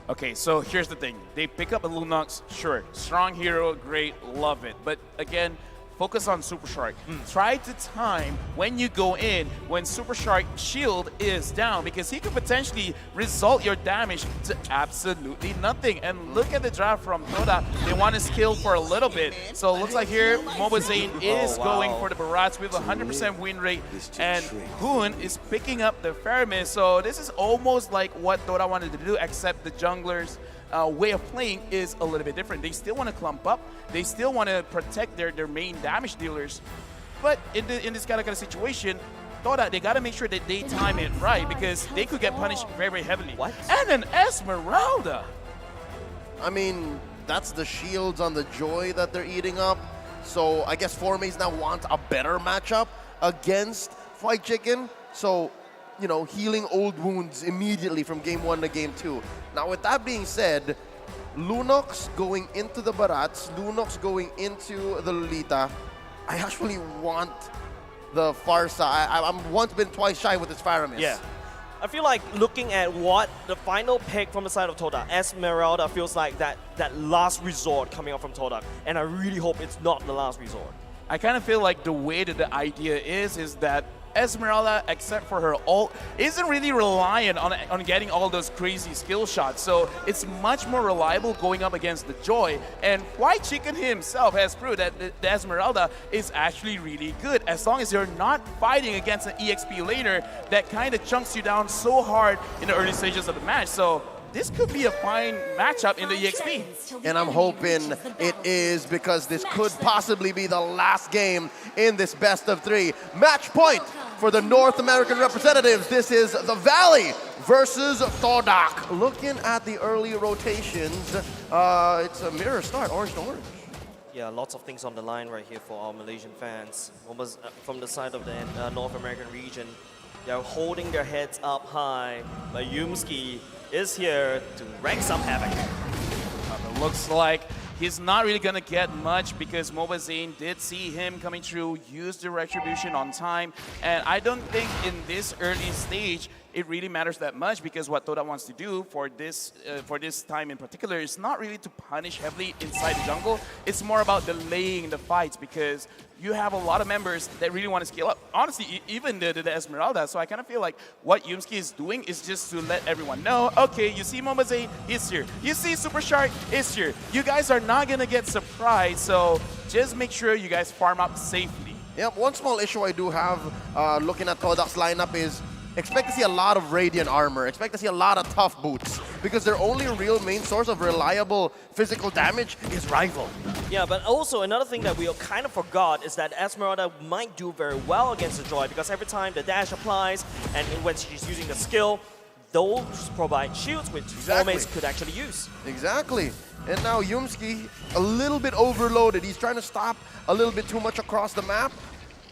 Speaker 12: Okay, so here's the thing. They pick up a Lunox, sure. Strong hero, great, love it. But again, focus on Super Shark. Try to time when you go in when Super Shark shield is down, because he could potentially result your damage to absolutely nothing. And look at the draft from Toda. They want to skill for a little bit. So it looks like here Mobazane is going for the Barats with a 100% win rate, and Hoon is picking up the Fermis. So this is almost like what Toda wanted to do, except the junglers way of playing is a little bit different. They still want to clump up. They still want to protect their main damage dealers. But in this kind of situation, Toda, they got to make sure that they time it right, because they could get punished very, very heavily.
Speaker 10: What?
Speaker 12: And an Esmeralda!
Speaker 14: I mean, that's the shields on the Joy that they're eating up. So I guess Formaze now wants a better matchup against Fight Chicken. So, you know, healing old wounds immediately from game 1 to game 2. Now, with that being said, Lunox going into the Barats, Lunox going into the Lolita. I actually want the Farsa. I'm once been twice shy with this Faramis.
Speaker 10: Yeah. I feel like looking at what the final pick from the side of Toda, Esmeralda feels like that last resort coming out from Toda. And I really hope it's not the last resort.
Speaker 12: I kind of feel like the way that the idea is that Esmeralda, except for her ult, isn't really reliant on getting all those crazy skill shots. So it's much more reliable going up against the Joy. And White Chicken himself has proved that the Esmeralda is actually really good, as long as you're not fighting against an EXP laner that kind of chunks you down so hard in the early stages of the match. So this could be a fine matchup in the EXP.
Speaker 14: And I'm hoping it is, because this could possibly be the last game in this best of 3. Match point for the North American representatives. This is the Valley versus Todak. Looking at the early rotations, it's a mirror start, orange to orange.
Speaker 10: Yeah, lots of things on the line right here for our Malaysian fans. Almost from the side of the North American region, they're holding their heads up high, but Yumski is here to wreak some havoc.
Speaker 12: It looks like he's not really going to get much, because Mobazane did see him coming through, use the retribution on time, and I don't think in this early stage it really matters that much, because what Toda wants to do for this time in particular is not really to punish heavily inside the jungle. It's more about delaying the fights, because you have a lot of members that really want to scale up. Honestly, even the Esmeralda. So I kind of feel like what Yumski is doing is just to let everyone know, okay, you see Mobazane, he's here. You see Super Shark, he's here. You guys are not going to get surprised. So just make sure you guys farm up safely.
Speaker 14: Yep, one small issue I do have looking at Todak's lineup is expect to see a lot of Radiant armor, expect to see a lot of tough boots, because their only real main source of reliable physical damage is Rival.
Speaker 10: Yeah, but also another thing that we kind of forgot is that Esmeralda might do very well against the Joy, because every time the dash applies and when she's using the skill, those provide shields which Formace could actually use.
Speaker 14: Exactly. And now Yumski, a little bit overloaded. He's trying to stop a little bit too much across the map.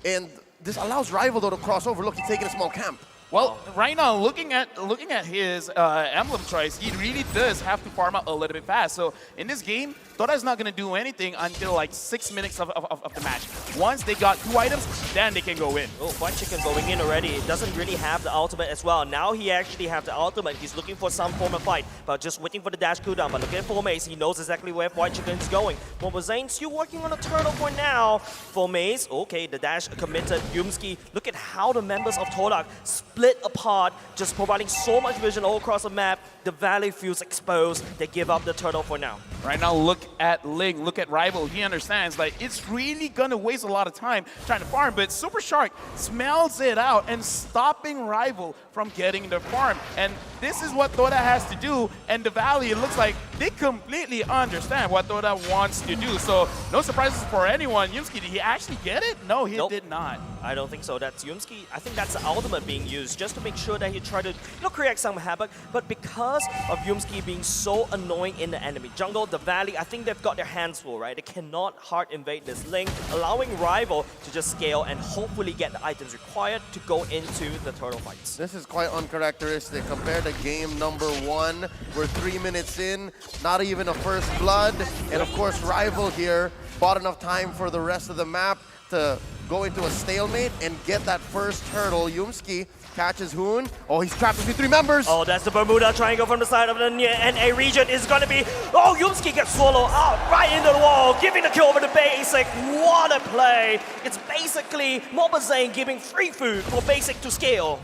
Speaker 14: And this allows Rival, though, to cross over. Look, he's taking a small camp.
Speaker 12: Well, right now, looking at his emblem choice, he really does have to farm out a little bit fast. So in this game, Toda's not going to do anything until like 6 minutes of the match. Once they got 2 items, then they can go in.
Speaker 10: Oh, White Chicken going in already. It doesn't really have the ultimate as well. Now he actually have the ultimate. He's looking for some form of fight, but just waiting for the dash cooldown. But look at Formace. He knows exactly where White Chicken is going. Mobile Zane still working on a turtle for now. Formace, okay, the dash committed. Yumski, look at how the members of Todak split apart, just providing so much vision all across the map. The valley feels exposed. They give up the turtle for now.
Speaker 12: Right now, look at Ling, look at Rival. He understands, like, it's really going to waste a lot of time trying to farm, but Super Shark smells it out and stopping Rival from getting the farm. And this is what Toda has to do, and the Valley, it looks like they completely understand what Toda wants to do. So, no surprises for anyone. Yumski, did he actually get it? No, he did not.
Speaker 10: I don't think so. That's Yumski. I think that's the ultimate being used just to make sure that he tried to create some havoc. But because of Yumski being so annoying in the enemy jungle, the Valley, I think they've got their hands full, right? They cannot hard invade this link, allowing Rival to just scale and hopefully get the items required to go into the turtle fights.
Speaker 14: This is quite uncharacteristic. Compared to game number 1, we're 3 minutes in, not even a first blood. And of course, Rival here bought enough time for the rest of the map to go into a stalemate and get that first turtle. Yumski catches Hoon. Oh, he's trapped between 3 members.
Speaker 10: Oh, that's the Bermuda Triangle from the side of the NA region is going to be... Oh, Yumski gets swallowed out right into the wall, giving the kill over to Basic. What a play. It's basically Mobile Zane giving free food for Basic to scale.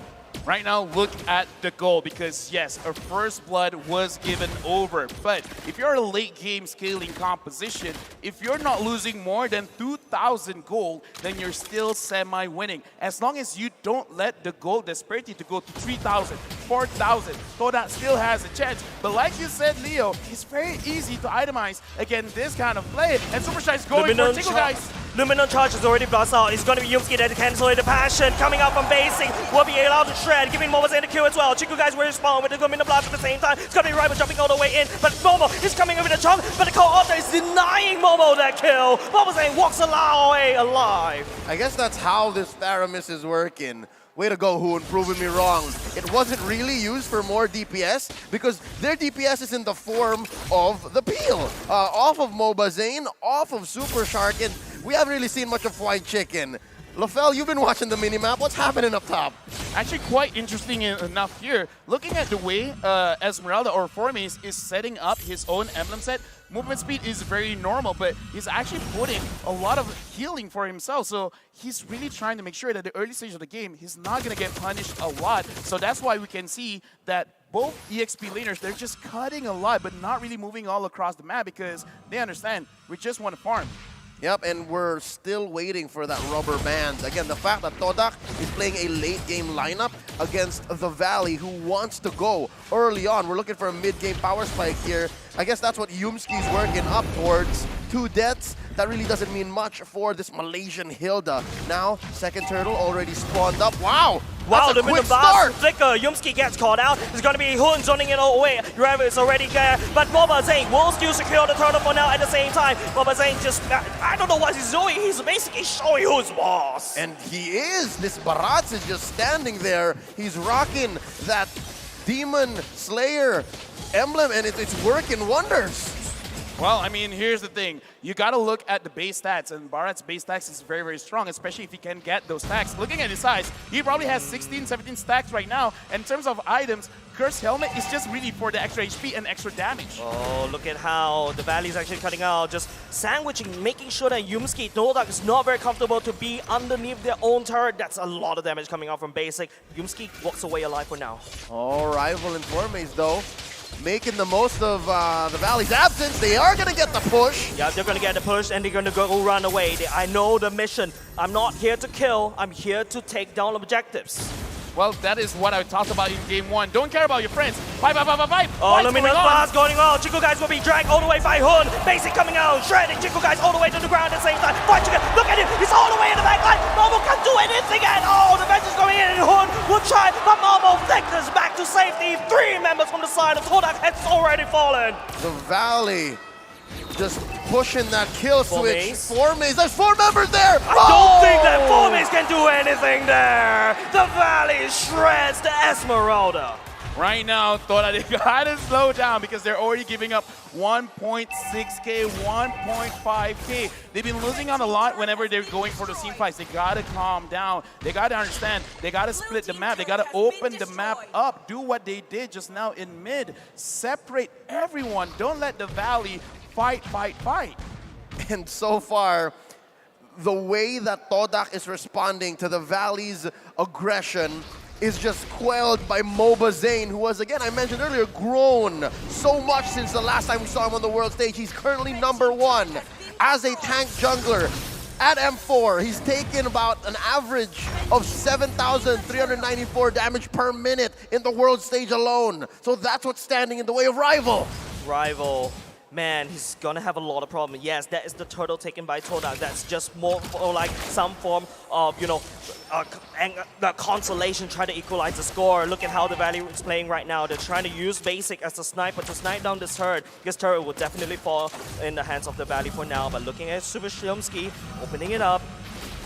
Speaker 12: Right now, look at the goal, because yes, a first blood was given over. But if you're a late game scaling composition, if you're not losing more than 2,000 gold, then you're still semi-winning. As long as you don't let the gold disparity to go to 3,000, 4,000, Toda still has a chance. But like you said, Leo, it's very easy to itemize against this kind of play. And Super Shy is going for Tickle, guys.
Speaker 10: Luminant Charge is already blast out. It's going to be Yumski that cancel the passion. Coming out from Basic will be allowed to shred, giving Momo Zane the kill as well. Chiku guys will respond with the Luminant Blast at the same time. It's going to be Rival jumping all the way in, but Momo is coming over the jump, but the co-author is denying Momo that kill. Momo Zane walks away alive.
Speaker 14: I guess that's how this Theramis is working. Way to go, Hoon, proving me wrong. It wasn't really used for more DPS because their DPS is in the form of the peel. Off of MOBA Zane, off of Super Shark, and we haven't really seen much of White Chicken. Lafel, you've been watching the minimap. What's happening up top?
Speaker 12: Actually, quite interesting enough here. Looking at the way Esmeralda or Formace is setting up his own emblem set, movement speed is very normal, but he's actually putting a lot of healing for himself. So he's really trying to make sure that the early stage of the game, he's not going to get punished a lot. So that's why we can see that both EXP laners, they're just cutting a lot, but not really moving all across the map because they understand we just want to farm.
Speaker 14: Yep, and we're still waiting for that rubber band. Again, the fact that Todak is playing a late game lineup against the Valley, who wants to go early on. We're looking for a mid-game power spike here. I guess that's what Yumski's working up towards. 2 deaths, that really doesn't mean much for this Malaysian Hilda. Now, second turtle already spawned up. Wow!
Speaker 10: Wow,
Speaker 14: that's a quick start!
Speaker 10: Flicker, Yumski gets caught out. It's going to be Hoon zoning it all away. Rival is already there, but Moba Zane will still secure the turtle for now at the same time. Moba Zane just, I don't know what he's doing. He's basically showing who's boss.
Speaker 14: And he is. This Barats is just standing there. He's rocking that Demon Slayer emblem, and it's working wonders.
Speaker 12: Well, I mean, here's the thing. You got to look at the base stats, and Bharat's base stats is very, very strong, especially if he can get those stacks. Looking at his size, he probably has 16, 17 stacks right now. And in terms of items, Cursed Helmet is just really for the extra HP and extra damage.
Speaker 10: Oh, look at how the Valley is actually cutting out, just sandwiching, making sure that Yumski, Todak is not very comfortable to be underneath their own turret. That's a lot of damage coming out from Basic. Yumski walks away alive for now.
Speaker 14: Oh, Rival and Formace, though. making the most of the Valley's absence. They are going to get the push.
Speaker 10: Yeah, they're gonna get the push and they're gonna go run away. I know the mission. I'm not here to kill. I'm here to take down objectives.
Speaker 12: Well, that is what I talked about in game 1. Don't care about your friends. Fight.
Speaker 10: Oh, luminous blast going on. Chico guys will be dragged all the way by Hun. Basic coming out, shredding Chico guys all the way to the ground at the same time. Fight Chico, look at him. He's all the way in the back line. Momo can't do anything at all. The bench is going in and Hun will try, but Momo flickers back to safety. 3 members from the side of Todak has already fallen.
Speaker 14: The Valley just pushing that kill switch.
Speaker 10: Maze.
Speaker 14: 4 Maze. There's 4 members there.
Speaker 10: I don't think that 4 Maze can do anything there. The Valley shreds the Esmeralda.
Speaker 12: Right now, Tora, they gotta slow down because they're already giving up 1.6k, 1.5k. They've been losing out a lot whenever they're going for the team fights. They gotta calm down. They gotta understand. They gotta split the map. They gotta open the map up. Do what they did just now in mid. Separate everyone. Don't let the Valley fight.
Speaker 14: And so far, the way that Todak is responding to the Valley's aggression is just quelled by MOBA Zane, who was, again, I mentioned earlier, grown so much since the last time we saw him on the world stage. He's currently #1 as a tank jungler. At M4, he's taken about an average of 7,394 damage per minute in the world stage alone. So that's what's standing in the way of Rival.
Speaker 10: Man, he's gonna have a lot of problems. Yes, that is the turtle taken by Todak. That's just more for like some form of, consolation, try to equalize the score. Look at how the Valley is playing right now. They're trying to use Basic as a sniper to snipe down this turret. This turret will definitely fall in the hands of the Valley for now. But looking at Super Shliomski, opening it up,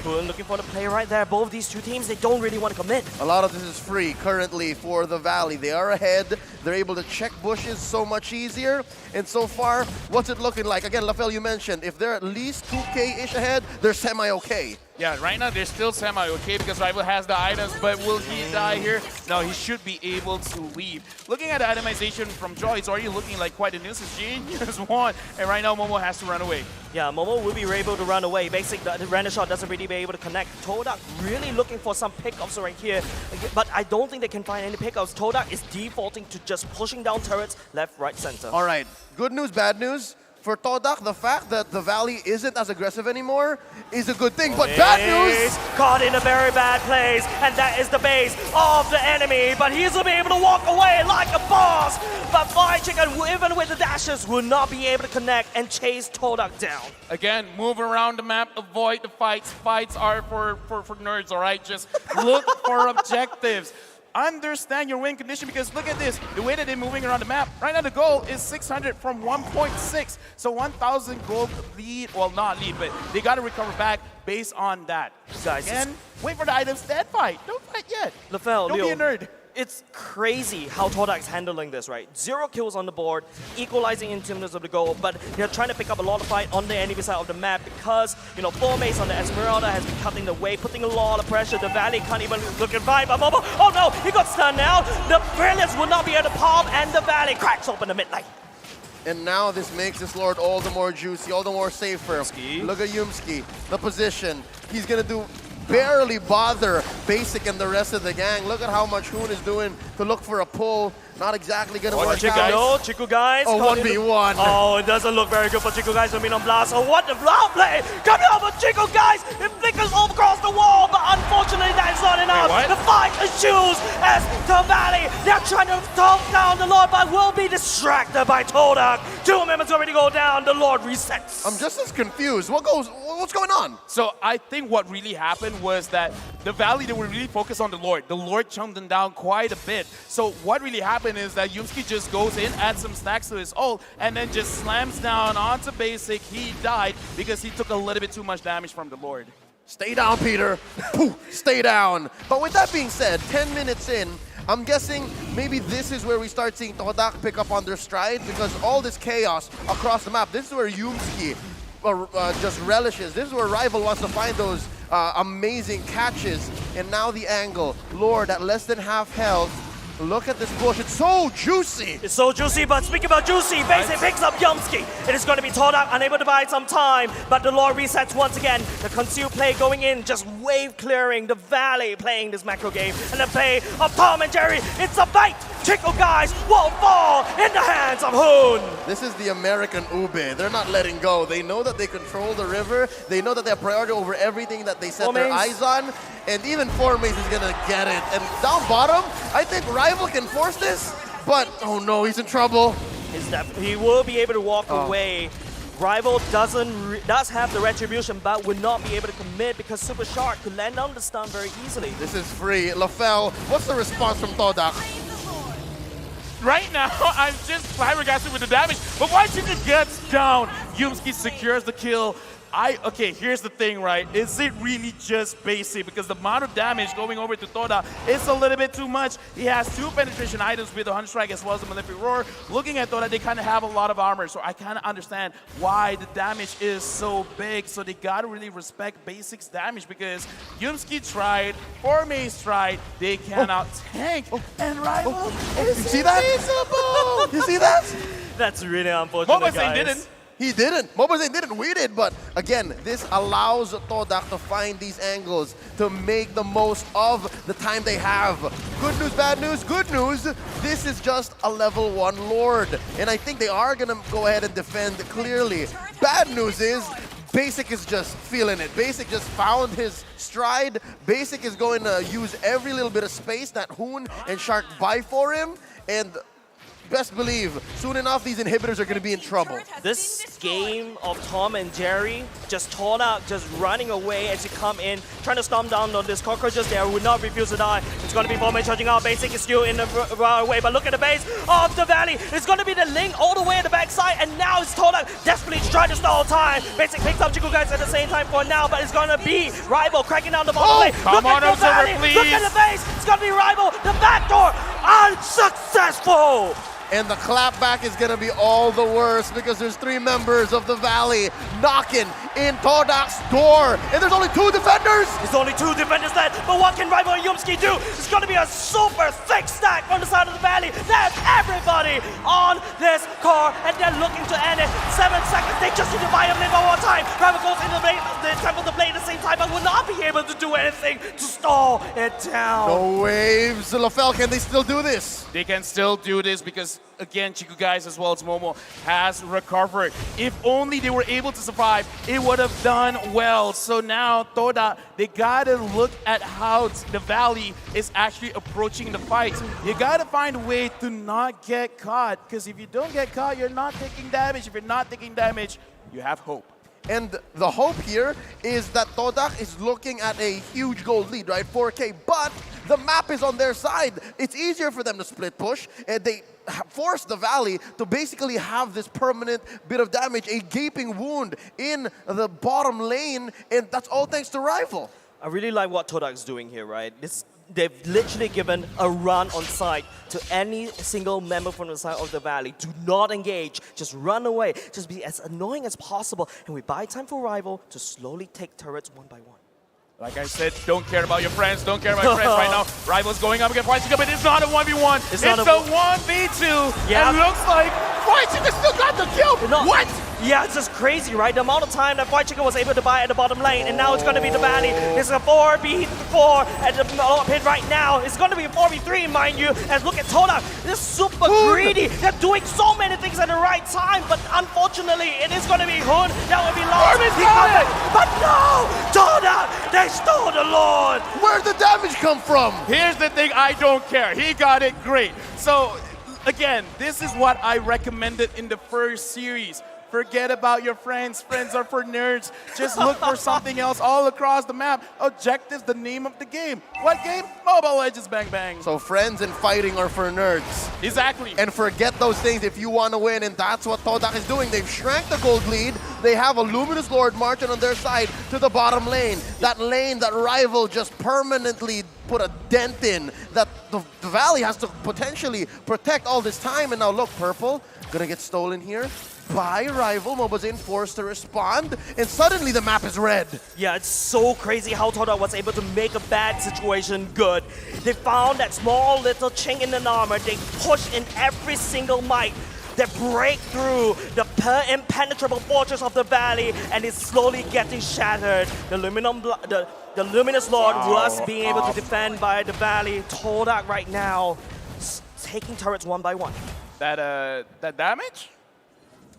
Speaker 10: looking for the play right there. Both these two teams, they don't really want to commit.
Speaker 14: A lot of this is free currently for the Valley. They are ahead. They're able to check bushes so much easier. And so far, what's it looking like? Again, Lafel, you mentioned, if they're at least 2K-ish ahead, they're semi-okay.
Speaker 12: Yeah, right now they're still semi-okay because Rival has the items, but will he die here? No, he should be able to leave. Looking at the itemization from Joy, it's already looking like quite a nuisance. Genius one, and right now Momo has to run away.
Speaker 10: Yeah, Momo will be able to run away. Basic, the random shot doesn't really be able to connect. Todak really looking for some pickups right here, but I don't think they can find any pickups. Todak is defaulting to just pushing down turrets left, right, center.
Speaker 14: All right, good news, bad news. For Todak, the fact that the Valley isn't as aggressive anymore is a good thing, but bad news!
Speaker 10: Caught in a very bad place, and that is the base of the enemy, but he's going to be able to walk away like a boss, but Fire Chicken, even with the dashes, will not be able to connect and chase Todak down.
Speaker 12: Again, move around the map, avoid the fights. Fights are for nerds, all right? Just look for objectives. Understand your win condition because look at this, the way that they're moving around the map. Right now the goal is 600 from 1.6, so 1,000 gold lead, well not lead, but they got to recover back based on that.
Speaker 10: Guys,
Speaker 12: again, wait for the items, then fight. Don't fight yet.
Speaker 10: Lafel,
Speaker 12: don't be a nerd.
Speaker 10: It's crazy how Todak's handling this, right? 0 kills on the board, equalizing in terms of the goal, but they're trying to pick up a lot of fight on the enemy side of the map because, 4 Mace on the Esmeralda has been cutting the way, putting a lot of pressure. The Valley can't even look at fight, but Momo, oh no, he got stunned now. The Brilliance will not be able to palm, and the Valley cracks open the mid lane.
Speaker 14: And now this makes this Lord all the more juicy, all the more safer. Look at Yumski, the position. He's gonna do barely bother Basic and the rest of the gang. Look at how much Hoon is doing to look for a pull. Not exactly gonna work out.
Speaker 10: No, Chico guys.
Speaker 14: Oh, 1v1.
Speaker 10: Oh, it doesn't look very good for Chico guys to be on blast. Oh, what the block play coming over Chico guys. It flickers all across the wall, but unfortunately that is not enough.
Speaker 12: Wait,
Speaker 10: the fight ensues as the Valley, they're trying to talk down the Lord, but will be distracted by Todak. 2 members already go down. The Lord resets.
Speaker 14: I'm just as confused. What's going on?
Speaker 12: So I think what really happened was that the Valley, they were really focused on the Lord. The Lord chunked them down quite a bit. So what really happened is that Yumski just goes in, adds some stacks to his ult, and then just slams down onto Basic. He died because he took a little bit too much damage from the Lord.
Speaker 14: Stay down, Peter. Stay down. But with that being said, 10 minutes in, I'm guessing maybe this is where we start seeing Todak pick up on their stride because all this chaos across the map, this is where Yumski just relishes. This is where Rival wants to find those amazing catches. And now the angle. Lord at less than half health. Look at this bush. It's so juicy.
Speaker 10: It's so juicy, but speaking about juicy, Basic picks up Yumski. It is going to be Todak, unable to buy some time, but the Lord resets once again. The concealed play going in, just wave clearing. The Valley playing this macro game. And the play of Tom and Jerry. It's a bite. Chico guys will fall in the hands of Hoon.
Speaker 14: This is the American Ube. They're not letting go. They know that they control the river. They know that they have priority over everything that they set their eyes on. And even Formace is going to get it. And down bottom, I think Rival can force this. But, oh no, he's in trouble.
Speaker 10: He will be able to walk away. Rival does have the retribution, but will not be able to commit because Super Shark could land on the stun very easily.
Speaker 14: This is free. LaFell, what's the response from Todak?
Speaker 12: Right now, I'm just flabbergasted with the damage, but White Chica gets down. Yumski secures the kill. Okay, here's the thing, right? Is it really just basic? Because the amount of damage going over to Toda is a little bit too much. He has 2 penetration items with the Hunter Strike as well as the Malefic Roar. Looking at Toda, they kind of have a lot of armor, so I kind of understand why the damage is so big. So they got to really respect basics damage because Yumski tried, Formace tried, they cannot tank, and Rival is
Speaker 14: You see that? You see that?
Speaker 10: That's really unfortunate, guys.
Speaker 12: Didn't.
Speaker 14: He didn't. Mobazane didn't. We did. But again, this allows Todak to find these angles to make the most of the time they have. Good news, bad news, good news. This is just a level 1 Lord. And I think they are going to go ahead and defend clearly. Bad news is Basic is just feeling it. Basic just found his stride. Basic is going to use every little bit of space that Hoon and Shark buy for him. And best believe, soon enough, these inhibitors are going to be in trouble.
Speaker 10: This game of Tom and Jerry, just Toda just running away as you come in, trying to stomp down on this cockroaches there, would not refuse to die. It's going to be Formace charging out. Basic is still in the right way, but look at the base of the Valley. It's going to be the Link all the way at the backside, and now it's Toda desperately trying to stall time. Basic picks up Chico guys at the same time for now, but it's going to be Rival cracking down the bottom lane.
Speaker 12: Come on,
Speaker 10: the Valley.
Speaker 12: please.
Speaker 10: Look at the base. It's going to be Rival. The backdoor unsuccessful.
Speaker 14: And the clapback is going to be all the worse because there's 3 members of the Valley knocking in Todak's door. And there's only 2 defenders.
Speaker 10: There's only 2 defenders left, but what can Rival and Yumski do? It's going to be a super thick stack on the side of the Valley. There's everybody on this car, and they're looking to end it. 7 seconds. They just need to buy him in one more time. Rival goes into the temple to play at the same time, but will not be able to do anything to stall it down.
Speaker 14: No waves. LaFell, can they still do this?
Speaker 12: They can still do this because, again, Chico guys as well as Momo has recovered. If only they were able to survive, it would have done well. So now, Toda, they gotta look at how the Valley is actually approaching the fight. You gotta find a way to not get caught, because if you don't get caught, you're not taking damage. If you're not taking damage, you have hope.
Speaker 14: And the hope here is that Todak is looking at a huge gold lead, right? 4K, but the map is on their side. It's easier for them to split push, and they force the Valley to basically have this permanent bit of damage, a gaping wound in the bottom lane, and that's all thanks to Rival.
Speaker 10: I really like what Todak's doing here, right? They've literally given a run on site to any single member from the side of the Valley. Do not engage, just run away, just be as annoying as possible, and we buy time for Rival to slowly take turrets one by one.
Speaker 12: Like I said, don't care about your friends, don't care about your friends right now. Rival's going up against White Chica, but it's not a 1v1. It's a 1v2.
Speaker 10: Yeah.
Speaker 12: And looks like White Chica still got the kill. What?
Speaker 10: Yeah, it's just crazy, right? The amount of time that White Chica was able to buy at the bottom lane, and now it's going to be the Valley. It's a 4v4 at the pit right now. It's going to be a 4v3, mind you. And look at Toda. They're super greedy. They're doing so many things at the right time, but unfortunately, it is going to be Hoon that will be lost. But no! Toda! They stole the Lord!
Speaker 14: Where'd the damage come from?
Speaker 12: Here's the thing, I don't care. He got it great. So, again, this is what I recommended in the first series. Forget about your friends. Friends are for nerds. Just look for something else all across the map. Objectives, the name of the game. What game? Mobile Legends Bang Bang.
Speaker 14: So friends and fighting are for nerds.
Speaker 12: Exactly.
Speaker 14: And forget those things if you want to win, and that's what Todak is doing. They've shrank the gold lead. They have a Luminous Lord marching on their side to the bottom lane. That lane that Rival just permanently put a dent in, that the Valley has to potentially protect all this time. And now look, Purple, gonna get stolen here by Rival. Mobazane forced to respond, and suddenly the map is red.
Speaker 10: Yeah, it's so crazy how Toda was able to make a bad situation good. They found that small little chink in the armor. They pushed in every single might. They break through the impenetrable fortress of the Valley, and it's slowly getting shattered. The Luminous Lord was being able to defend by the Valley. Todak right now taking turrets one by one.
Speaker 12: That damage?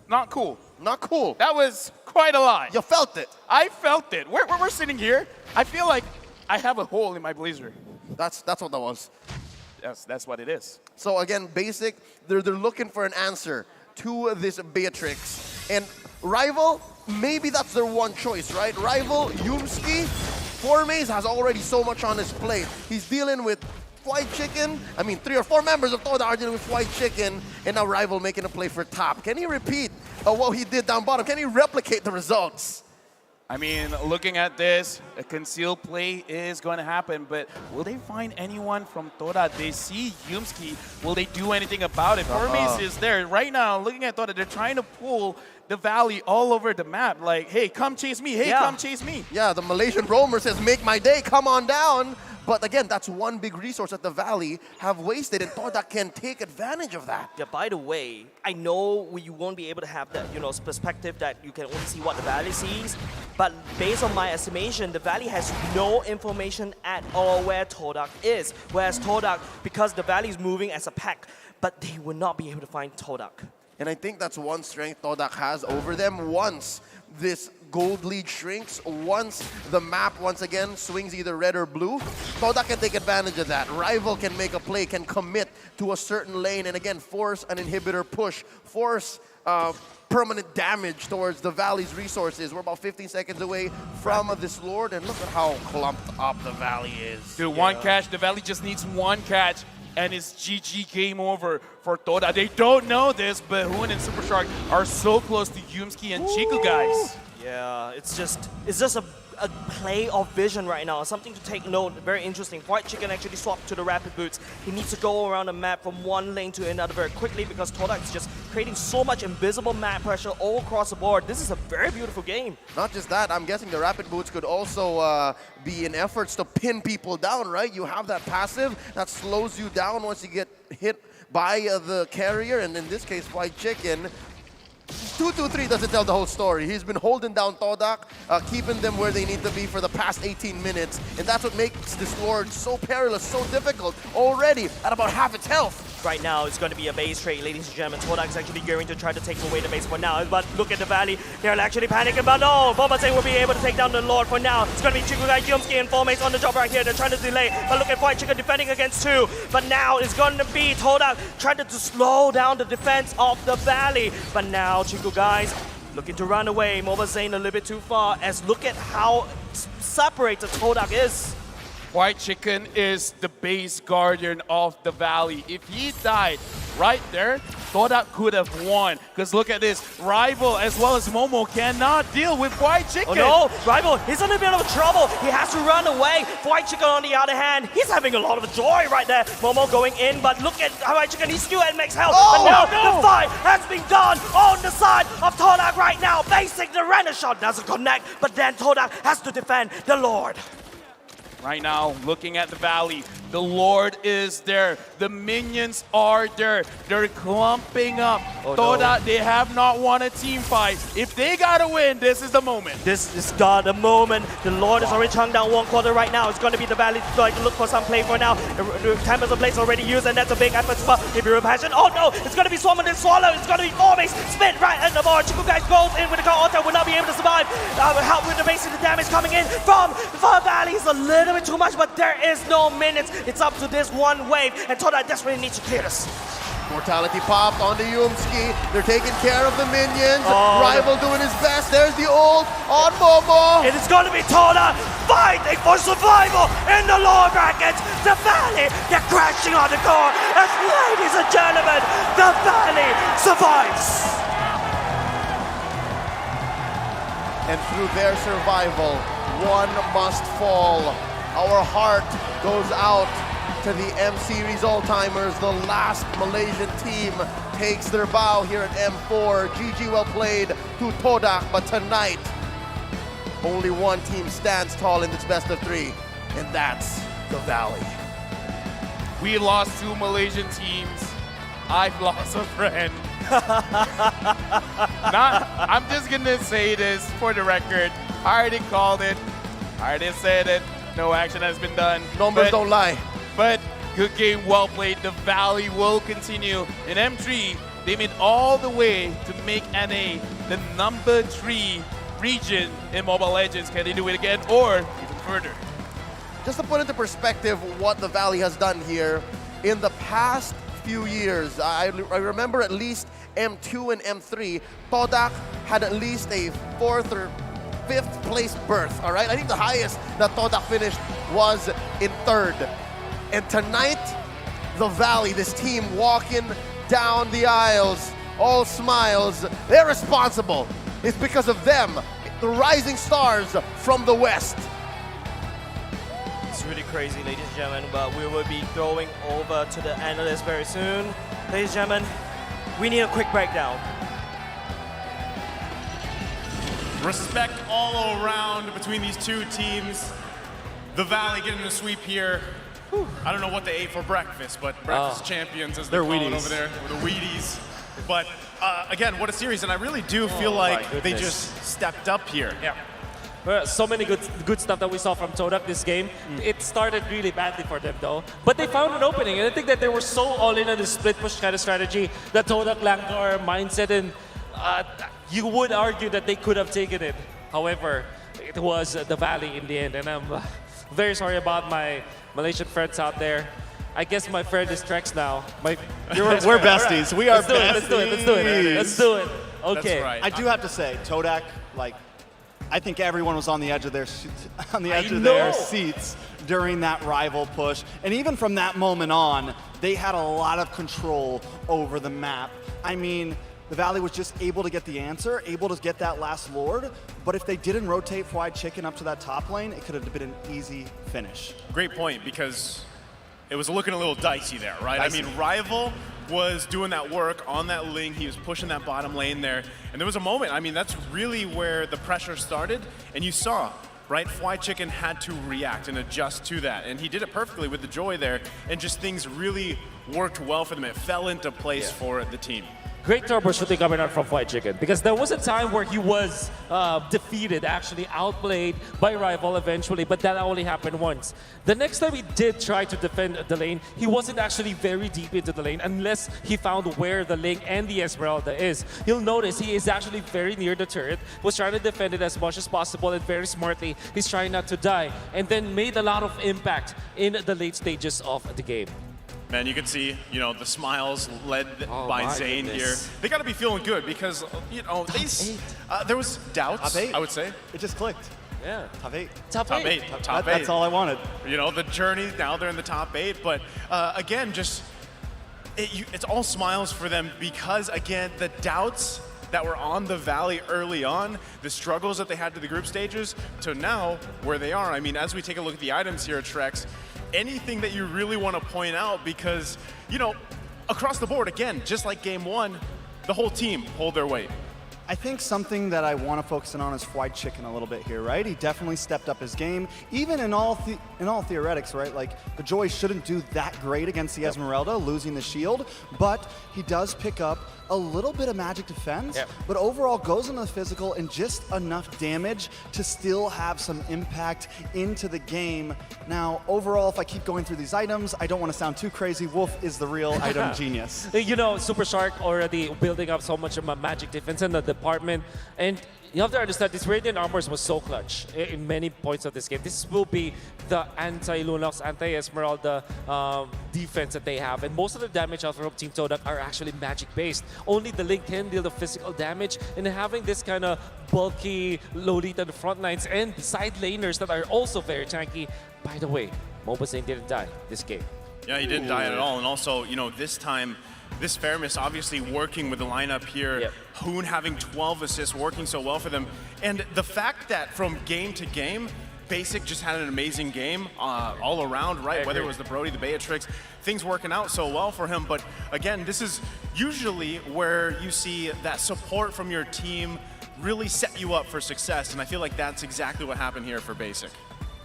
Speaker 12: Not cool.
Speaker 14: Not cool.
Speaker 12: That was quite a lot.
Speaker 14: You felt it.
Speaker 12: I felt it. We're sitting here. I feel like I have a hole in my blazer.
Speaker 14: That's what that was.
Speaker 12: Yes, that's what it is.
Speaker 14: So again, basic, they're looking for an answer to this Beatrix. And Rival, maybe that's their one choice, right? Rival, Yumski, Formaze has already so much on his plate. He's dealing with White Chicken. I mean, 3 or 4 members of Toda are dealing with White Chicken, and now Rival making a play for top. Can he repeat what he did down bottom? Can he replicate the results?
Speaker 12: I mean, looking at this, a concealed play is going to happen, but will they find anyone from Toda? They see Yumski. Will they do anything about it? Formaze is there. Right now, looking at Toda, they're trying to pull the Valley all over the map. Like, hey, come chase me. Hey, come chase me.
Speaker 14: Yeah, the Malaysian roamer says, make my day, come on down. But again, that's one big resource that the Valley have wasted, and Toda can take advantage of that.
Speaker 10: Yeah, by the way, I know you won't be able to have that, perspective that you can only see what the Valley sees, but based on my estimation, the Valley has no information at all where Todak is. Whereas Todak, because the Valley is moving as a pack, but they will not be able to find Todak.
Speaker 14: And I think that's one strength Todak has over them. Once this gold lead shrinks, once the map once again swings either red or blue, Todak can take advantage of that. Rival can make a play, can commit to a certain lane, and again force an inhibitor push, force permanent damage towards the Valley's resources. We're about 15 seconds away from this Lord, and look at how clumped up the Valley is.
Speaker 12: Dude, one catch. The Valley just needs one catch, and it's GG game over for Toda. They don't know this, but Hoon and Super Shark are so close to Yumski and Chiku, guys.
Speaker 10: Yeah, it's just a play of vision right now. Something to take note, very interesting. White Chicken actually swapped to the Rapid Boots. He needs to go around the map from one lane to another very quickly because Todak is just creating so much invisible map pressure all across the board. This is a very beautiful game.
Speaker 14: Not just that, I'm guessing the Rapid Boots could also be in efforts to pin people down, right? You have that passive that slows you down once you get hit by the carrier, and in this case, White Chicken. 2-2-3 doesn't tell the whole story. He's been holding down Todak, keeping them where they need to be for the past 18 minutes. And that's what makes this Lord so perilous, so difficult, already at about half its health.
Speaker 10: Right now, it's going to be a base trade, ladies and gentlemen. Todak is actually going to try to take away the base for now. But look at the Valley. They're actually panicking, but no! Bombaseng will be able to take down the Lord for now. It's going to be Chikugai, Yumski, and Formaze on the job right here. They're trying to delay, but look at White Chicken defending against 2. But now it's going to be Todak trying to slow down the defense of the Valley. But now Chikugai looking to run away. Bombaseng a little bit too far, as look at how separated Todak is.
Speaker 12: White Chicken is the base guardian of the Valley. If he died right there, Todak could have won. Because look at this, Rival as well as Momo cannot deal with White Chicken.
Speaker 10: Oh no, Rival, he's in a bit of trouble. He has to run away. White Chicken on the other hand, he's having a lot of joy right there. Momo going in, but look at White Chicken, he's still at max health.
Speaker 14: Oh,
Speaker 10: but now
Speaker 14: no.
Speaker 10: the fight has been done on the side of Todak right now. Basic, the Renner shot doesn't connect, but then Todak has to defend the Lord.
Speaker 12: Right now, looking at the Valley, the Lord is there. The minions are there. They're clumping up.
Speaker 10: Oh,
Speaker 12: Toda,
Speaker 10: no.
Speaker 12: they have not won a team fight. If they gotta win, this is the moment.
Speaker 10: This is the moment. The Lord is already chunk down one quarter right now. It's going to be the Valley trying to look for some play for now. The Tempest of Blaze already used, and that's a big effort spot. If you're a passion, oh no, it's going to be Swarm and then Swallow. It's going to be Formaze. Spin right in the board. Chikugai goes in with the counter. Will not be able to survive. Help with the base of the damage coming in from Valley. It's a little bit too much, but there is no minutes. It's up to this one wave, and Toda desperately needs to clear this.
Speaker 14: Mortality popped onto Yumski. They're taking care of the minions.
Speaker 10: Oh,
Speaker 14: Rival doing his best. There's the ult on Momo.
Speaker 10: It is going to be Toda fighting for survival in the lower brackets. The Valley, they're crashing on the core. As ladies and gentlemen, the Valley survives.
Speaker 14: And through their survival, one must fall. Our heart goes out to the M-Series All-Timers. The last Malaysian team takes their bow here at M4. GG well played to Todak, but tonight, only one team stands tall in this best of 3, and that's the Valley.
Speaker 12: We lost 2 Malaysian teams. I've lost a friend. I'm just gonna say this for the record. I already called it. I already said it. No action has been done.
Speaker 14: Numbers don't lie.
Speaker 12: But Good game, well played. The Valley will continue. In M3, they made all the way to make NA the number 3 region in Mobile Legends. Can they do it again or even further?
Speaker 14: Just to put into perspective what the Valley has done here, in the past few years, I remember at least M2 and M3, Todak had at least a 4th or 5th place berth, all right? I think the highest that Todak finished was in 3rd. And tonight, the Valley, this team walking down the aisles, all smiles, they're responsible. It's because of them, the rising stars from the West.
Speaker 10: It's really crazy, ladies and gentlemen, but we will be going over to the analysts very soon. Ladies and gentlemen, we need a quick breakdown.
Speaker 2: Respect all around between these two teams. The Valley getting a sweep here. I don't know what they ate for breakfast, but breakfast champions, as they're calling it over there, with the Wheaties. But again, what a series, and I really do feel like they just stepped up here.
Speaker 1: Yeah. So many good stuff that we saw from Todak this game. It started really badly for them though, but they found an opening, and I think that they were so all in on the split push kind of strategy, the Todak Langkar mindset, and you would argue that they could have taken it. However, it was the Valley in the end, and I'm very sorry about my Malaysian friends out there. I guess my friend is Trex now.
Speaker 9: We're besties. We are besties.
Speaker 1: Let's do it. Okay.
Speaker 2: That's right.
Speaker 9: I do have to say, Todak, like, I think everyone was on the edge of their seats during that rival push, and even from that moment on, they had a lot of control over the map. I mean, the Valley was just able to get the answer, able to get that last Lord, but if they didn't rotate Fried Chicken up to that top lane, it could have been an easy finish.
Speaker 2: Great point, because it was looking a little dicey there, right?
Speaker 9: Dicey.
Speaker 2: I mean, Rival was doing that work on that Ling. He was pushing that bottom lane there. And there was a moment, I mean, that's really where the pressure started. And you saw, right, Fried Chicken had to react and adjust to that. And he did it perfectly with the Joy there. And just things really worked well for them. It fell into place for the team.
Speaker 1: Great turbo shooting coming out from Fried Chicken, because there was a time where he was defeated, actually outplayed by Rival eventually, but that only happened once. The next time he did try to defend the lane, he wasn't actually very deep into the lane unless he found where the Ling and the Esmeralda is. You'll notice he is actually very near the turret, was trying to defend it as much as possible, and very smartly, he's trying not to die, and then made a lot of impact in the late stages of the game.
Speaker 2: Man, you can see, you know, the smiles led by Zane here. They got to be feeling good because, you know, there was doubts,
Speaker 9: Top 8.
Speaker 2: I would say.
Speaker 9: It just clicked.
Speaker 1: Yeah.
Speaker 9: Top 8.
Speaker 1: Top 8.
Speaker 2: Top 8.
Speaker 9: That's all I wanted.
Speaker 2: You know, the journey, now they're in the top 8. But again, just, it's all smiles for them because, again, the doubts that were on the Valley early on, the struggles that they had to the group stages, to now where they are. I mean, as we take a look at the items here at Trex, anything that you really want to point out, because, you know, across the board, again, just like game 1, the whole team hold their weight.
Speaker 9: I think something that I want to focus in on is Fried Chicken a little bit here, right? He definitely stepped up his game, even in all theoretics, right? Like, the Joy shouldn't do that great against the Esmeralda, losing the shield, but he does pick up a little bit of magic defense, but overall goes into the physical and just enough damage to still have some impact into the game. Now, overall, if I keep going through these items, I don't want to sound too crazy. Wolf is the real item genius.
Speaker 1: You know, Super Shark already building up so much of a magic defense in the department, and you have to understand this Radiant Armors was so clutch in many points of this game. This will be the anti-Lunox, anti-Esmeralda defense that they have, and most of the damage out from Team Todak are actually magic-based. Only the Link can deal the physical damage, and having this kind of bulky Lolita in the front lines and side laners that are also very tanky. By the way, Mobazane didn't die this game.
Speaker 2: Yeah, he didn't die at all, and also, you know, this time, this Fairness obviously working with the lineup here, Hoon having 12 assists, working so well for them. And the fact that from game to game, Basic just had an amazing game all around, right? Whether it was the Brody, the Beatrix, things working out so well for him. But again, this is usually where you see that support from your team really set you up for success. And I feel like that's exactly what happened here for Basic.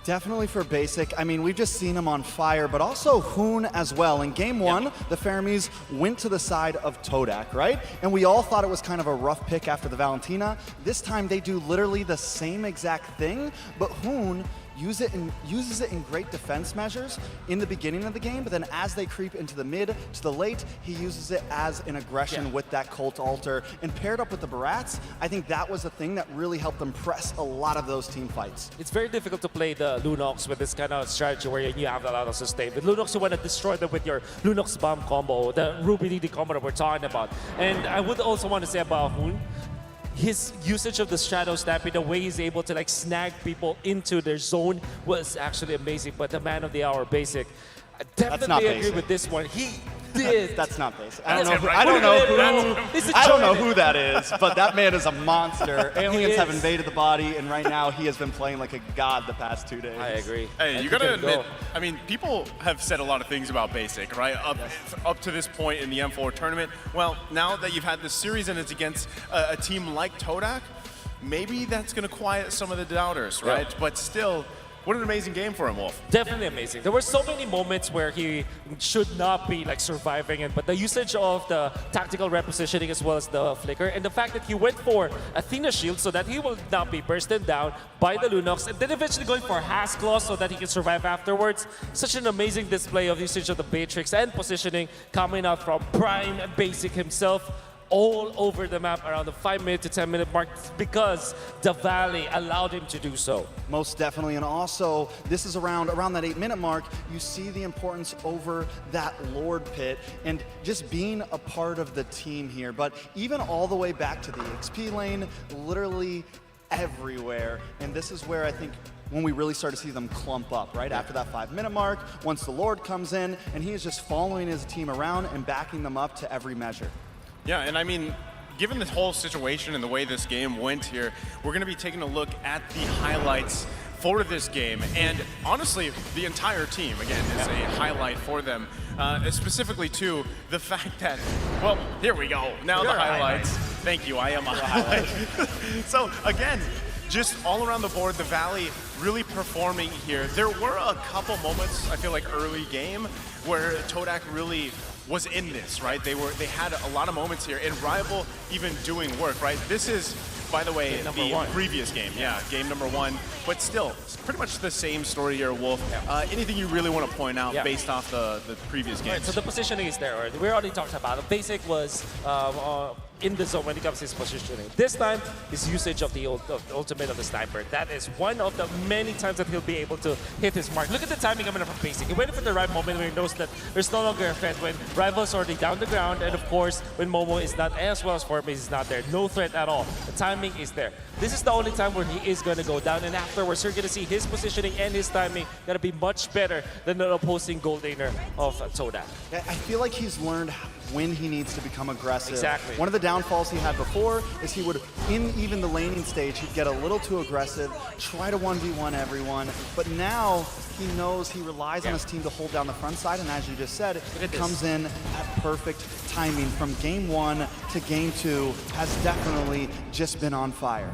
Speaker 9: Definitely for Basic. I mean, we've just seen him on fire, but also Hoon as well. In game 1, the Fermis went to the side of Todak, right? And we all thought it was kind of a rough pick after the Valentina. This time they do literally the same exact thing, but Hoon uses it in great defense measures in the beginning of the game, but then as they creep into the mid to the late, he uses it as an aggression with that Cult Altar. And paired up with the Barats, I think that was the thing that really helped them press a lot of those team fights.
Speaker 1: It's very difficult to play the Lunox with this kind of strategy where you have a lot of sustain. With Lunox, you want to destroy them with your Lunox bomb combo, the Ruby DD combo that we're talking about. And I would also want to say about Hoon, his usage of the Shadow Stampede, the way he's able to like snag people into their zone was actually amazing. But the man of the hour, Basic, I definitely agree with this one. He did.
Speaker 9: That's not Basic.
Speaker 1: That's it, right?
Speaker 9: I don't know who
Speaker 1: Jordan.
Speaker 9: that is, but that man is a monster. Aliens have
Speaker 1: is.
Speaker 9: invaded the body, and right now he has been playing like a god the past 2 days.
Speaker 1: I agree.
Speaker 2: Hey, you gotta admit, I mean, people have said a lot of things about Basic, right? Up to this point in the M4 tournament. Well, now that you've had this series and it's against a team like Todak, maybe that's gonna quiet some of the doubters, right?
Speaker 1: Yeah.
Speaker 2: But still, what an amazing game for him, Wolf.
Speaker 1: Definitely amazing. There were so many moments where he should not be like surviving it, but the usage of the tactical repositioning as well as the flicker, and the fact that he went for Athena Shield so that he will not be bursted down by the Lunox, and then eventually going for Has Claw so that he can survive afterwards. Such an amazing display of usage of the Matrix and positioning coming out from Prime Basic himself. All over the map around the 5-minute to 10-minute mark because the Valley allowed him to do so.
Speaker 9: Most definitely, and also this is around that 8-minute mark, you see the importance over that Lord Pit and just being a part of the team here. But even all the way back to the XP lane, literally everywhere. And this is where I think when we really start to see them clump up, right? After that 5-minute mark, once the Lord comes in, and he is just following his team around and backing them up to every measure.
Speaker 2: Yeah, and I mean, given the whole situation and the way this game went here, we're going to be taking a look at the highlights for this game. And honestly, the entire team, again, is a highlight for them. Specifically, too, the fact that, well, here we go. Now the highlights. Thank you, I am a highlight. So, again, just all around the board, the Valley really performing here. There were a couple moments, I feel like, early game where Todak really was in this, right? They had a lot of moments here, and Rival even doing work, right? This is, by the way, the previous game. Yeah, game number 1. But still, it's pretty much the same story here, Wolf. Anything you really want to point out based off the previous games?
Speaker 1: Right, so the positioning is there. We already talked about it. Basic was in the zone when it comes to his positioning. This time, his usage of the ultimate of the sniper. That is one of the many times that he'll be able to hit his mark. Look at the timing coming up from Basic. He waited for the right moment when he knows that there's no longer a threat when Rival's already down the ground, and of course, when Momo is not, as well as Forbase is not there. No threat at all. The timing is there. This is the only time where he is going to go down, and afterwards, you're going to see his positioning and his timing going to be much better than the opposing gold laner of Todak.
Speaker 9: I feel like he's learned when he needs to become aggressive.
Speaker 1: Exactly.
Speaker 9: One of the downfalls he had before is he would, in even the laning stage, he'd get a little too aggressive, try to 1v1 everyone, but now he knows he relies on his team to hold down the front side, and as you just said, it comes in at perfect timing. From game 1 to game 2 has definitely just been on fire.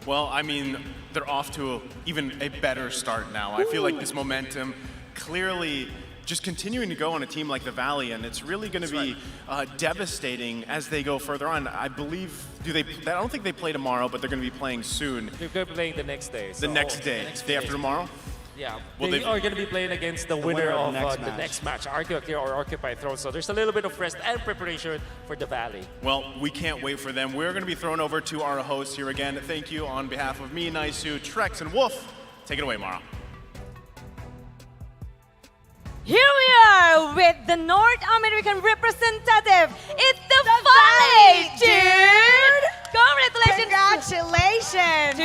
Speaker 2: Well, I mean, they're off to even a better start now. I feel like this momentum clearly just continuing to go on a team like the Valley, and it's really going to be devastating as they go further on. I believe, I don't think they play tomorrow, but they're going to be playing soon.
Speaker 1: They're going to be playing the next day.
Speaker 2: The next day, day after tomorrow?
Speaker 1: Yeah,
Speaker 2: well,
Speaker 1: they are going to be playing against the winner of the next match, Arceus or Occupy Throne. So there's a little bit of rest and preparation for the Valley.
Speaker 2: Well, we can't wait for them. We're going to be thrown over to our host here again. Thank you on behalf of me, Naisu, Trex, and Wolf. Take it away, Mara.
Speaker 23: Here we are with the North American representative. It's the Valley, dude! Congratulations!
Speaker 13: Congratulations!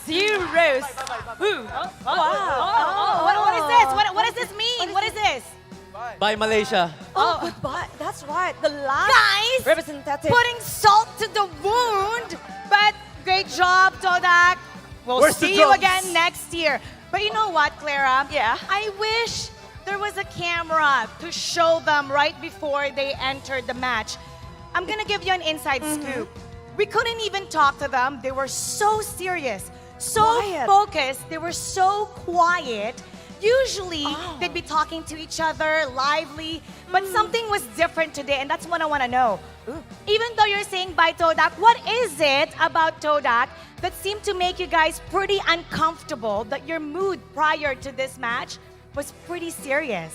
Speaker 23: 2-0. Ooh.
Speaker 13: Wow. What is this? What does this mean? What is this?
Speaker 5: Bye, Malaysia.
Speaker 23: Oh, goodbye. That's right. The last
Speaker 13: Guys,
Speaker 23: representative.
Speaker 13: putting salt to the wound. But great job, Todak. We'll see you again next year. But you know what, Clara?
Speaker 23: Yeah.
Speaker 13: I wish there was a camera to show them right before they entered the match. I'm gonna give you an inside scoop. We couldn't even talk to them. They were so serious, so focused. They were so quiet. Usually, they'd be talking to each other, lively, but something was different today, and that's what I want to know. Even though you're saying bye, Todak, what is it about Todak that seemed to make you guys pretty uncomfortable, that your mood prior to this match was pretty serious?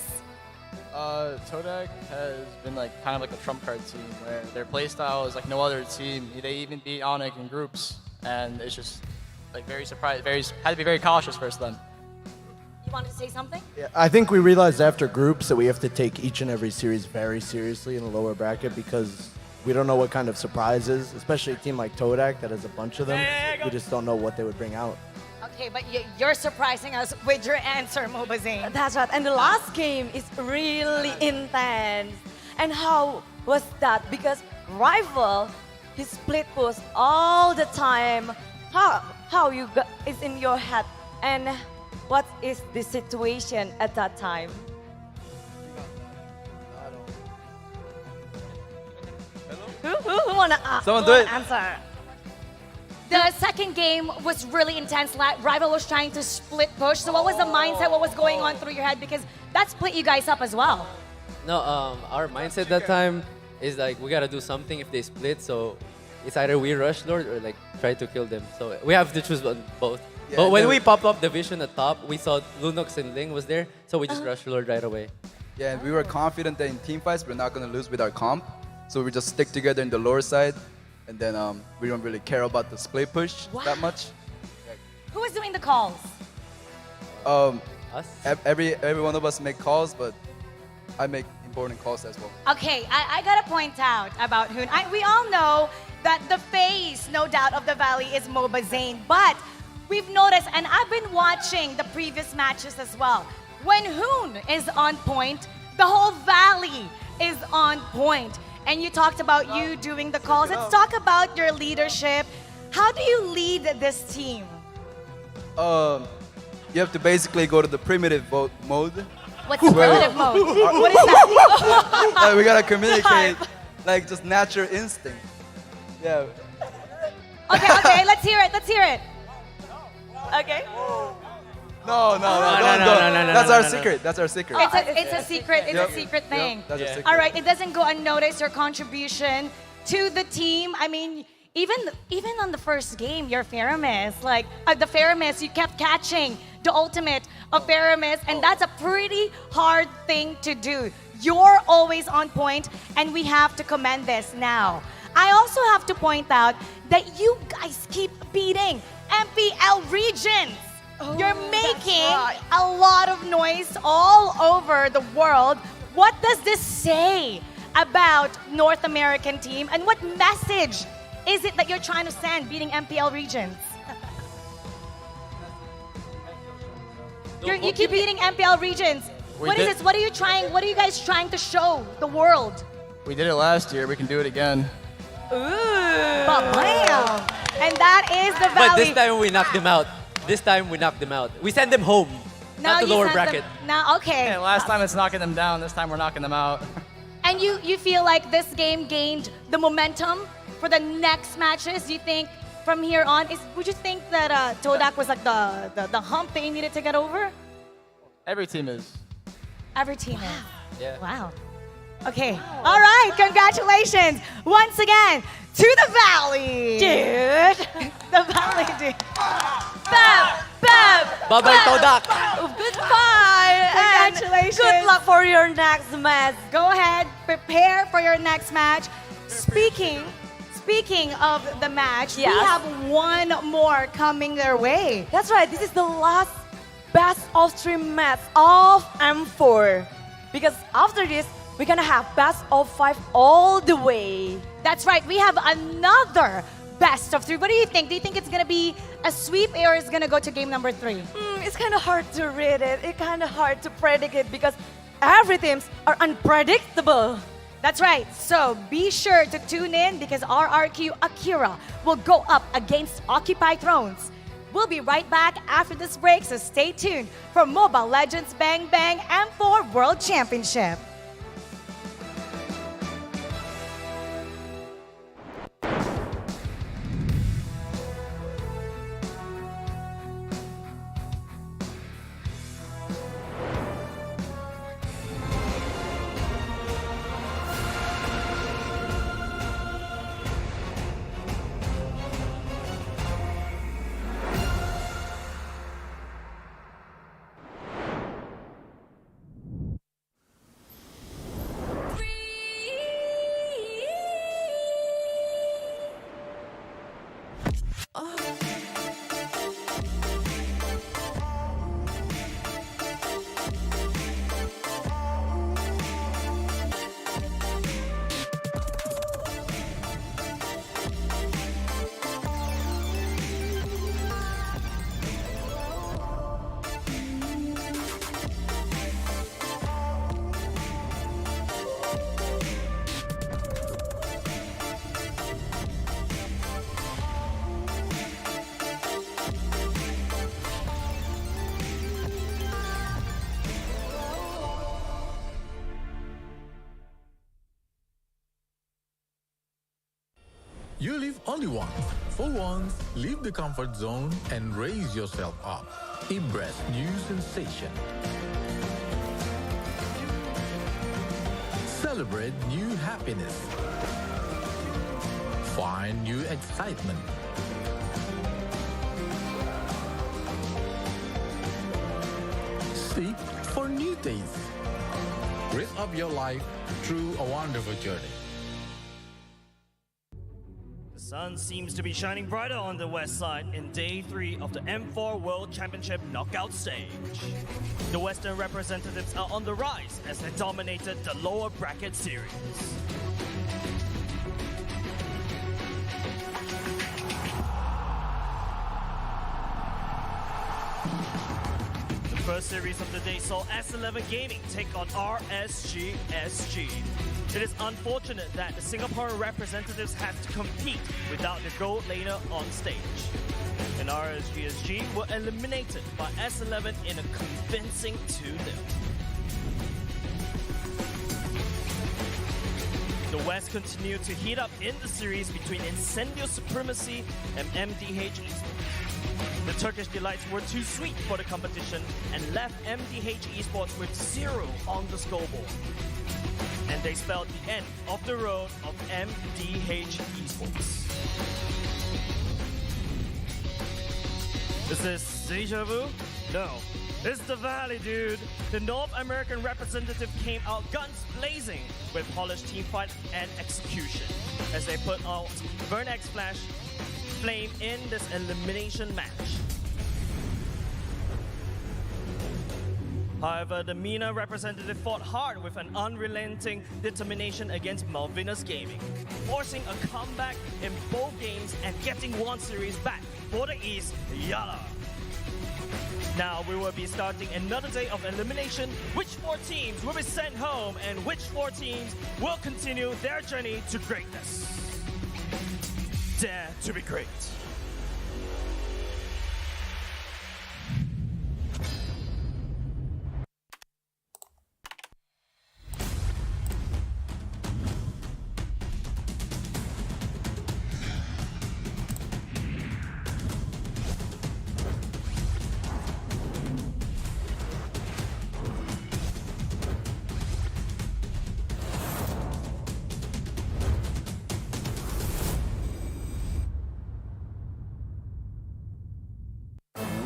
Speaker 16: Todak has been like kind of like a trump card team where their playstyle is like no other team. They even beat Onyx in groups, and it's just like very surprised. Had to be very cautious versus them.
Speaker 13: You wanted to say something?
Speaker 17: Yeah, I think we realized after groups that we have to take each and every series very seriously in the lower bracket because we don't know what kind of surprises, especially a team like Todak that has a bunch of them. We just don't know what they would bring out.
Speaker 13: Okay, but you're surprising us with your answer, Mobazane.
Speaker 23: That's right. And the last game is really intense. And how was that? Because rival, he split push all the time. How you got is in your head, and what is the situation at that time? Who wanna
Speaker 5: Someone do it.
Speaker 13: answer? The second game was really intense. Rival was trying to split push. So what was the mindset? What was going on through your head? Because that split you guys up as well.
Speaker 5: No, our mindset that time is like we gotta do something if they split. So it's either we rush Lord or like try to kill them. So we have to choose one, both.
Speaker 24: Yeah,
Speaker 5: but when
Speaker 24: then-
Speaker 5: we popped up the vision at top, we saw Lunox and Ling was there. So we just rushed Lord right away.
Speaker 24: Yeah, and we were confident that in team fights we're not gonna lose with our comp, so we just stick together in the lower side, and then we don't really care about the split push that much.
Speaker 13: Who was doing the calls?
Speaker 5: Us?
Speaker 24: Every one of us make calls, but I make important calls as well.
Speaker 13: Okay, I gotta point out about Hoon. We all know that the face, no doubt, of the Valley is Mobazane, but we've noticed, and I've been watching the previous matches as well. When Hoon is on point, the whole Valley is on point. And you talked about you doing the calls. Let's talk about your leadership. How do you lead this team?
Speaker 24: You have to basically go to the primitive mode.
Speaker 13: What's the
Speaker 24: where-
Speaker 13: primitive mode? What is that?
Speaker 24: Like, we gotta communicate, like just natural instinct. Yeah.
Speaker 13: Okay, let's hear it. Let's hear it.
Speaker 23: Okay.
Speaker 24: No, don't.
Speaker 5: no,
Speaker 24: That's
Speaker 5: no,
Speaker 24: our
Speaker 5: no, no.
Speaker 24: secret. That's our secret.
Speaker 13: It's a secret. It's
Speaker 24: Yep.
Speaker 13: a secret thing.
Speaker 24: Yep, that's a secret.
Speaker 13: All right, it doesn't go unnoticed, your contribution to the team. I mean, even on the first game, your Faramis, like the Faramis, you kept catching the ultimate of Faramis, and that's a pretty hard thing to do. You're always on point, and we have to commend this now. I also have to point out that you guys keep beating MPL regions. You're making a lot of noise all over the world. What does this say about North American team, and what message is it that you're trying to send beating MPL regions? You keep beating MPL regions. What is this? What are you guys trying to show the world?
Speaker 16: We did it last year. We can do it again.
Speaker 13: Bam! And that is the Valley.
Speaker 5: But this time we knocked them out. This time we knocked them out. We send them home. Not the
Speaker 13: you
Speaker 5: lower
Speaker 13: sent
Speaker 5: bracket.
Speaker 13: them- Now, okay.
Speaker 16: And last time it's knocking them down. This time we're knocking them out.
Speaker 13: And you feel like this game gained the momentum for the next matches? Do you think from here on, would you think that Todak was like the hump they needed to get over?
Speaker 16: Every team is.
Speaker 13: Every team is.
Speaker 5: Yeah.
Speaker 13: Wow. Okay. All right. Congratulations once again to the Valley. Dude. The Valley, dude. Bam! Bam!
Speaker 5: Bye-bye, Todak.
Speaker 23: Goodbye. and
Speaker 13: Congratulations.
Speaker 23: Good luck for your next match.
Speaker 13: Go ahead, prepare for your next match. Speaking of the match, we
Speaker 23: Yes.
Speaker 13: have one more coming their way.
Speaker 23: That's right. This is the last best of 3 match of M4. Because after this, we're gonna have best of 5 all the way.
Speaker 13: That's right. We have another best of 3. What do you think? Do you think it's gonna be a sweep or is it gonna go to game number 3?
Speaker 23: It's kind of hard to read it. It's kind of hard to predict it because every teams are unpredictable.
Speaker 13: That's right. So be sure to tune in because RRQ Akira will go up against Occupy Thrones. We'll be right back after this break, so stay tuned for Mobile Legends Bang Bang M4 World Championship.
Speaker 7: You live only once. For once, leave the comfort zone and raise yourself up. Embrace new sensation. Celebrate new happiness. Find new excitement. Seek for new tastes. Raise up your life through a wonderful journey.
Speaker 10: The sun seems to be shining brighter on the west side in day 3 of the M4 World Championship knockout stage. The Western representatives are on the rise as they dominated the lower bracket series. The first series of the day saw S11 Gaming take on RSG-SG. It is unfortunate that the Singaporean representatives have to compete without the gold laner on stage. And RSG-SG were eliminated by S11 in a convincing 2-0. The West continued to heat up in the series between Incendio Supremacy and MDH Esports. The Turkish Delights were too sweet for the competition and left MDH Esports with 0 on the scoreboard. And they spelled the end of the road of MDH Esports. Is this deja vu? No. It's the Valley, dude. The North American representative came out guns blazing with polished teamfight and execution as they put out Vernex Flash Flame in this elimination match. However, the MENA representative fought hard with an unrelenting determination against Malvinas Gaming, forcing a comeback in both games and getting one series back for the East, Yala. Now we will be starting another day of elimination. Which 4 teams will be sent home and which 4 teams will continue their journey to greatness? Dare to be great.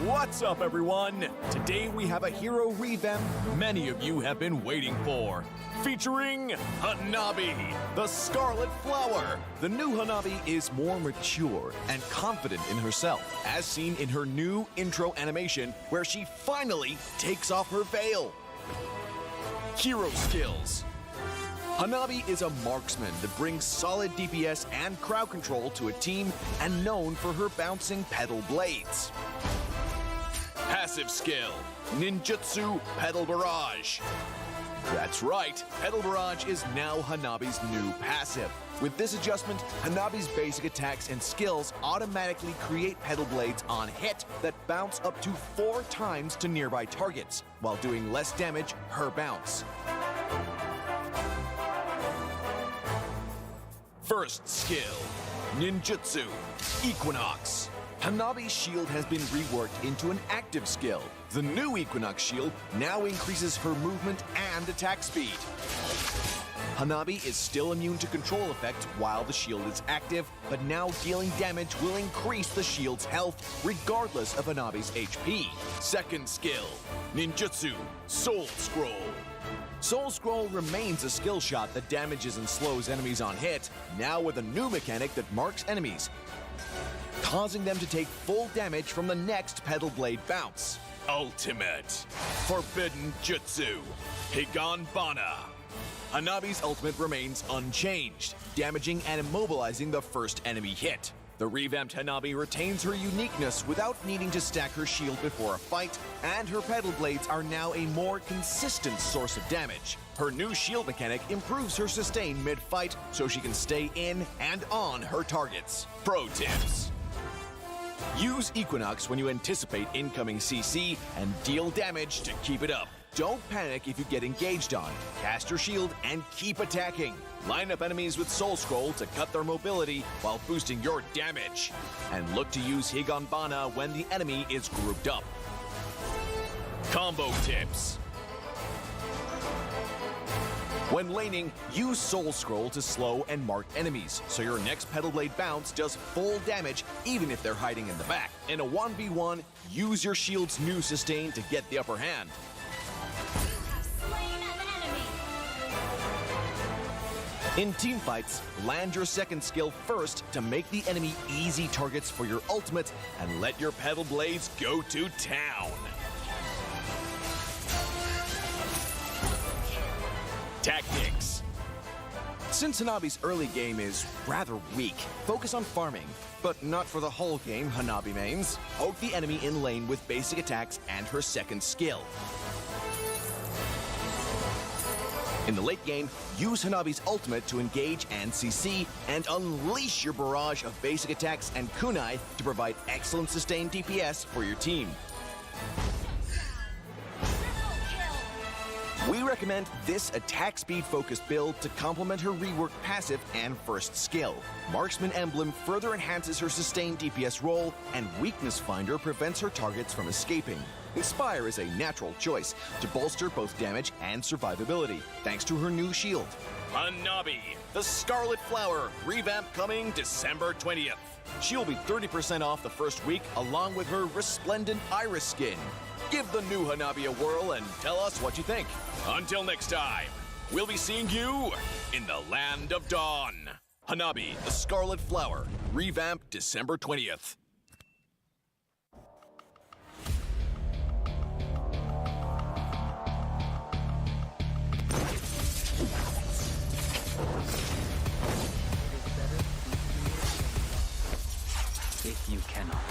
Speaker 4: What's up, everyone? Today we have a hero revamp many of you have been waiting for. Featuring Hanabi, the Scarlet Flower. The new Hanabi is more mature and confident in herself, as seen in her new intro animation where she finally takes off her veil. Hero skills. Hanabi is a marksman that brings solid DPS and crowd control to a team and known for her bouncing pedal blades. Passive skill, Ninjutsu Pedal Barrage. That's right, Pedal Barrage is now Hanabi's new passive. With this adjustment, Hanabi's basic attacks and skills automatically create pedal blades on hit that bounce up to 4 times to nearby targets, while doing less damage per bounce. First skill, Ninjutsu Equinox. Hanabi's shield has been reworked into an active skill. The new Equinox shield now increases her movement and attack speed. Hanabi is still immune to control effect while the shield is active, but now dealing damage will increase the shield's health regardless of Hanabi's HP. Second skill, Ninjutsu Soul Scroll. Soul Scroll remains a skill shot that damages and slows enemies on hit, now with a new mechanic that marks enemies, causing them to take full damage from the next pedal blade bounce. Ultimate Forbidden Jutsu Higanbana. Hanabi's ultimate remains unchanged, damaging and immobilizing the first enemy hit. The revamped Hanabi retains her uniqueness without needing to stack her shield before a fight, and her pedal blades are now a more consistent source of damage. Her new shield mechanic improves her sustain mid-fight so she can stay in and on her targets. Pro tips. Use Equinox when you anticipate incoming CC and deal damage to keep it up. Don't panic if you get engaged on. Cast your shield and keep attacking. Line up enemies with Soul Scroll to cut their mobility while boosting your damage. And look to use Higanbana when the enemy is grouped up. Combo tips. When laning, use Soul Scroll to slow and mark enemies, so your next Petal Blade bounce does full damage even if they're hiding in the back. In a 1v1, use your shield's new sustain to get the upper hand. In teamfights, land your second skill first to make the enemy easy targets for your ultimate and let your Petal Blades go to town. Tactics. Since Hanabi's early game is rather weak, focus on farming. But not for the whole game, Hanabi mains. Poke the enemy in lane with basic attacks and her second skill. In the late game, use Hanabi's ultimate to engage and CC, and unleash your barrage of basic attacks and kunai to provide excellent sustained DPS for your team. We recommend this attack speed focused build to complement her reworked passive and first skill. Marksman Emblem further enhances her sustained DPS role, and Weakness Finder prevents her targets from escaping. Inspire is a natural choice to bolster both damage and survivability, thanks to her new shield. Hanabi, the Scarlet Flower, revamp coming December 20th. She'll be 30% off the first week, along with her Resplendent Iris skin. Give the new Hanabi a whirl and tell us what you think. Until next time, we'll be seeing you in the Land of Dawn. Hanabi, the Scarlet Flower, revamp December 20th.
Speaker 8: If you cannot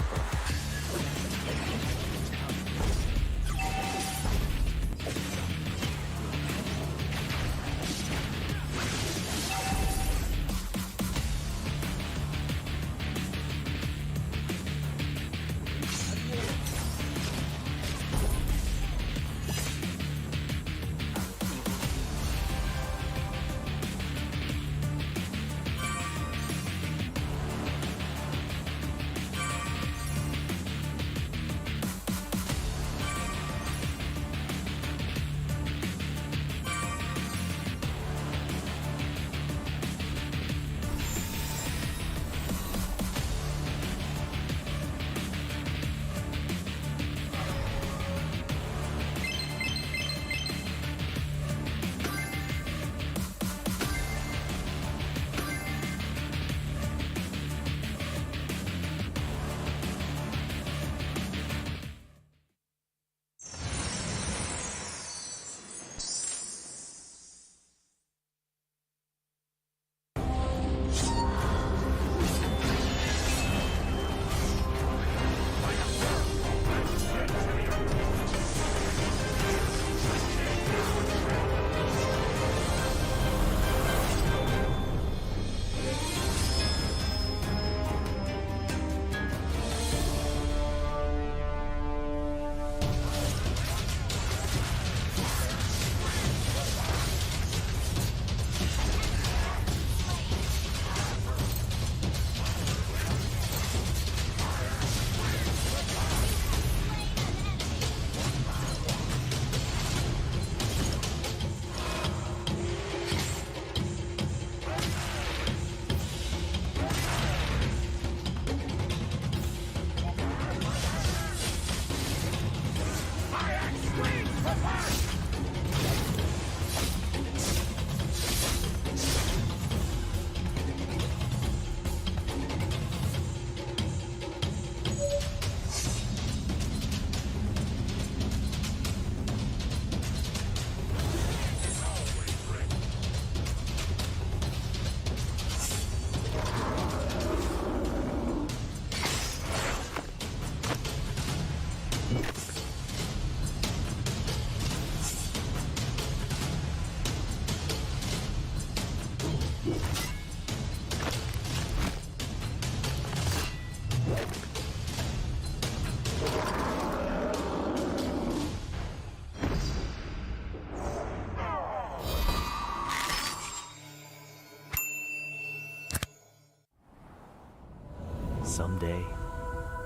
Speaker 8: Someday,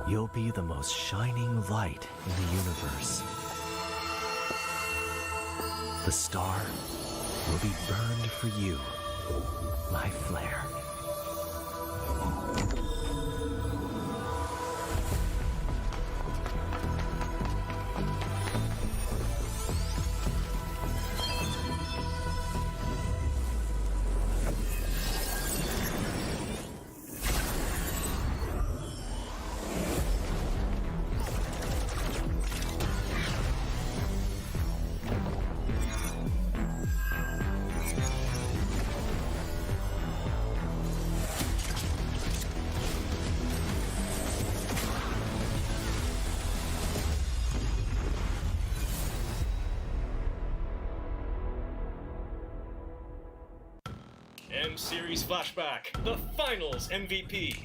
Speaker 8: you'll be the most shining light in the universe. The star will be burned for you, my flare.
Speaker 15: M-Series Flashback, the Finals MVP.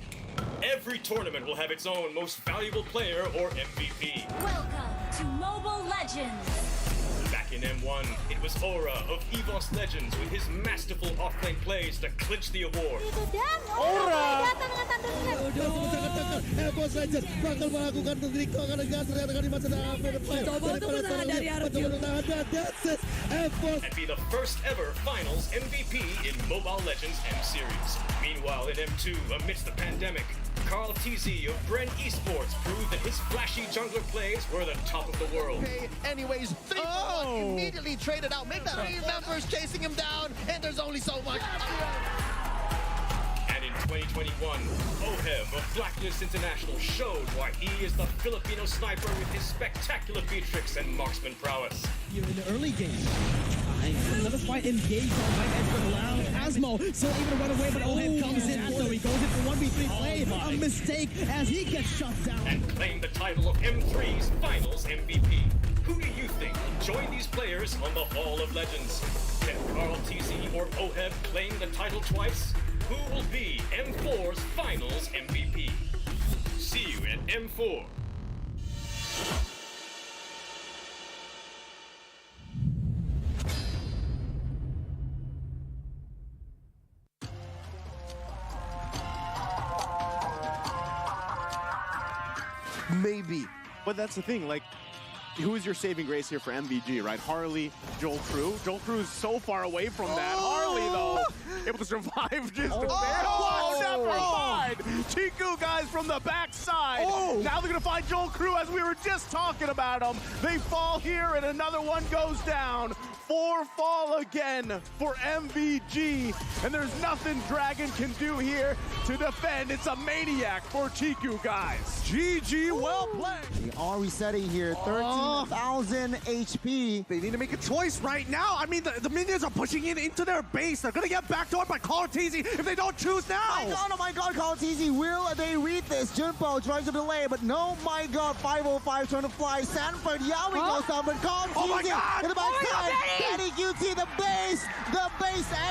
Speaker 15: Every tournament will have its own most valuable player or MVP.
Speaker 19: Welcome to Mobile Legends.
Speaker 15: Back in M1, it was Aura of EVOS Legends with his masterful off-lane plays to clinch the award.
Speaker 21: Aura! EVOS Legends bakal melakukan trik akan gas di masa
Speaker 15: And be the first ever Finals MVP in Mobile Legends M-Series. Meanwhile, in M2, amidst the pandemic, Carl TZ of Bren Esports proved that his flashy jungler plays were the top of the world.
Speaker 22: Okay, anyways, 3-1 immediately traded out. Make that 3 members chasing him down, and there's only so much.
Speaker 15: And in 2021, Ohem of Blacklist International showed why he is the Filipino sniper with his spectacular Beatrix and marksman prowess.
Speaker 21: Here in the early game. Another fight engaged on by Edward Loud. Asmo still able to run away, but Ohem comes in. So he goes in for 1v3 play. A mistake as he gets shut down.
Speaker 15: And claim the title of M3's Finals MVP. Who do you think will join these players on the Hall of Legends? Can Carl TZ or Oheb claim the title twice? Who will be M4's Finals MVP? See you at M4.
Speaker 6: Maybe. But that's the thing, like, who is your saving grace here for MVG, right? Harley, Joel Crew. Joel Crew is so far away from that. Harley, though, able to survive just a bit. Oh, never mind. Chiku, guys, from the backside. Now they're going to find Joel Crew as we were just talking about him. They fall here, and another one goes down. 4 fall again for MVG, and there's nothing Dragon can do here to defend. It's a maniac for Chiku, guys. GG, well played.
Speaker 25: They are resetting here, 13,000 HP.
Speaker 6: They need to make a choice right now. I mean, the minions are pushing in into their base. They're gonna get backdoored by Call of Teasy if they don't choose now.
Speaker 25: Oh my god, Call of Teasy, will they read this? Junpo tries to delay, but no, my god, 505 trying to fly. Sanford, Yaoi goes down, but Call of Teasy in the backside. Benny QT, the base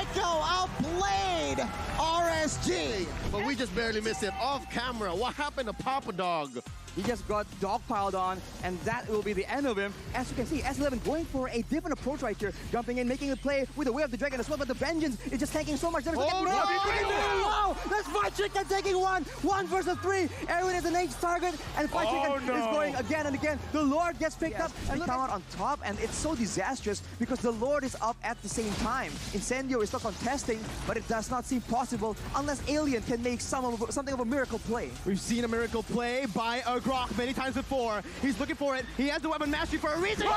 Speaker 25: echo outplayed RSG.
Speaker 14: But we just barely missed it off camera. What happened to Papa Dog?
Speaker 26: He just got dogpiled on, and that will be the end of him. As you can see, S11 going for a different approach right here. Jumping in, making a play with the Way of the Dragon as well, but the Vengeance is just tanking so much damage.
Speaker 25: Wow, that's Fight Chicken taking one versus 3. Erwin is an H target, and Fight Chicken is going again and again. The Lord gets picked up,
Speaker 26: and look out on top, and it's so disastrous because the Lord is up at the same time. Incendio is still contesting, but it does not seem possible unless Alien can make something of a miracle play.
Speaker 6: We've seen a miracle play by Grok many times before. He's looking for it. He has the weapon mastery for a reason. He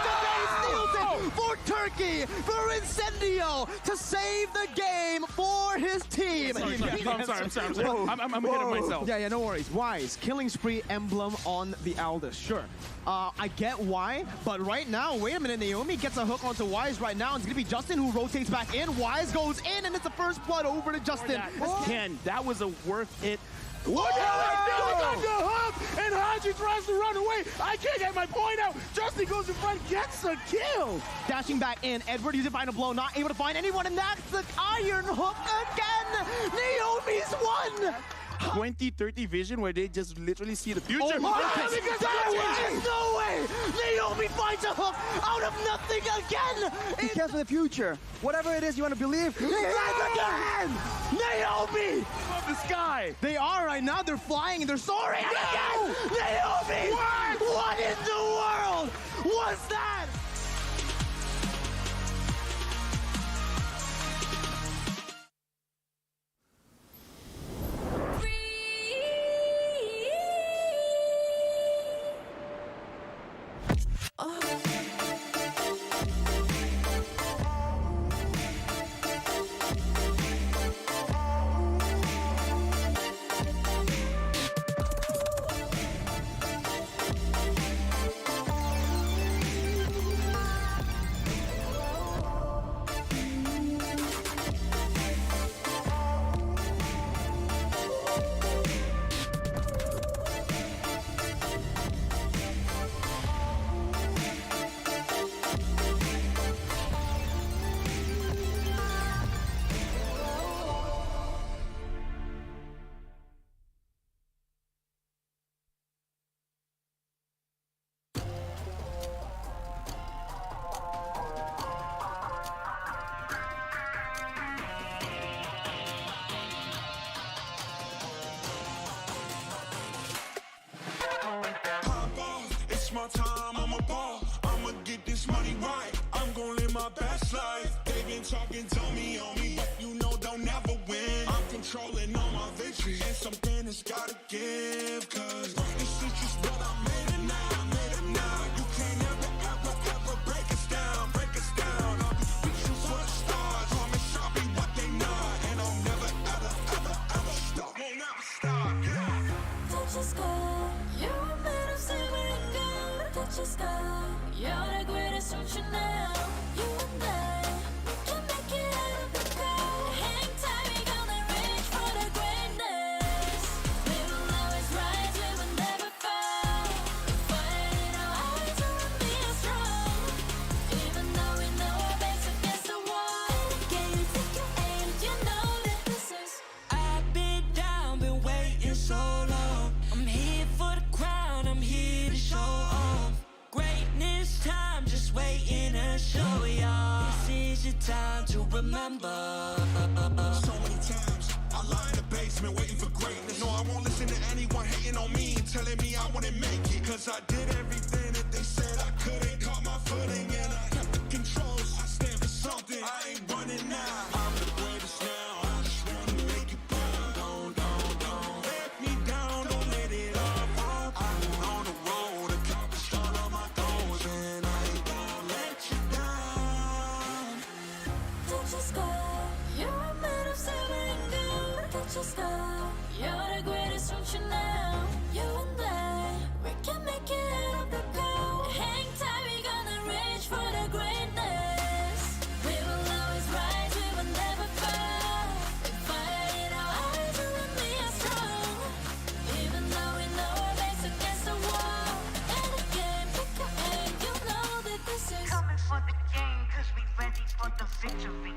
Speaker 6: steals it for Turkey, for Incendio to save the game for his team.
Speaker 27: I'm sorry. I'm ahead of myself.
Speaker 6: Yeah, no worries. Wise, killing spree emblem on the Aldous. Sure. I get why, but right now, wait a minute, Naomi gets a hook onto Wise right now. It's going to be Justin who rotates back in. Wise goes in, and it's the first blood over to Justin.
Speaker 27: Ken, that was a worth it.
Speaker 6: What?
Speaker 27: Got the hook, and Haji tries to run away. I can't get my point out. Justin goes in front, gets a kill.
Speaker 6: Dashing back in, Edward using final blow, not able to find anyone, and that's the iron hook again. Naomi's won. 2030 vision where they just literally see the future.
Speaker 22: Oh my God, there's no way! Naomi finds a hook out of nothing again!
Speaker 26: He cares for the future. Whatever it is you want to believe, he lands again!
Speaker 22: Naomi!
Speaker 6: Above the sky!
Speaker 22: They are right now, they're flying and they're soaring again! Naomi!
Speaker 6: What?
Speaker 22: What in the world was that?
Speaker 1: It's my time, I'm a ball. I'ma get this money right. I'm gonna live my best life. They been talking, tell me on me, but you know they'll never win. I'm controlling all my victories, and something has gotta give. Cause this is just what I made it now, I made it now. You can't ever, ever, ever break us down, break us down. I'll be reaching for the stars, promise I'll be what they not. And I'll never, ever, ever, ever stop. Won't never stop, yeah.
Speaker 19: Touch the sky, you're made of silver and gold. Touch the sky, you're the greatest ocean now. You and I, we can make it out of the cold. Hang tight, we gonna reach for the greatness. We will always rise, we will never fall. Fighting our eyes will be strong. Even though we know our backs against the wall. Can you take your aim? You know that this is.
Speaker 3: I've been down, been waiting so long. I'm here for the crown, I'm here to show off. Greatness time, just waiting to show y'all. This is your time to remember.
Speaker 1: So many times I lie in the basement waiting for greatness. No, I won't listen to anyone hating on me, telling me I wouldn't make it. Cause I did everything that they said I couldn't. Caught my footing and I kept the controls. I stand for something, I ain't running now. I'm the greatest now, I just wanna make it proud. Don't let me down, don't let it all fall. I've been on the road, accomplished all of my goals, and I ain't gonna let you down.
Speaker 19: Touch the sky, you're made of silver and gold. Touch the sky, you're the greatest ocean now. You and I, we can make it out of the cold. Hang tight, we gonna reach for the greatness. We will always rise, we will never fall. We fight it our eyes and we are strong. Even though we know our backs against the wall. And again, pick your aim, you know that this is coming for the game, cause we ready for the victory.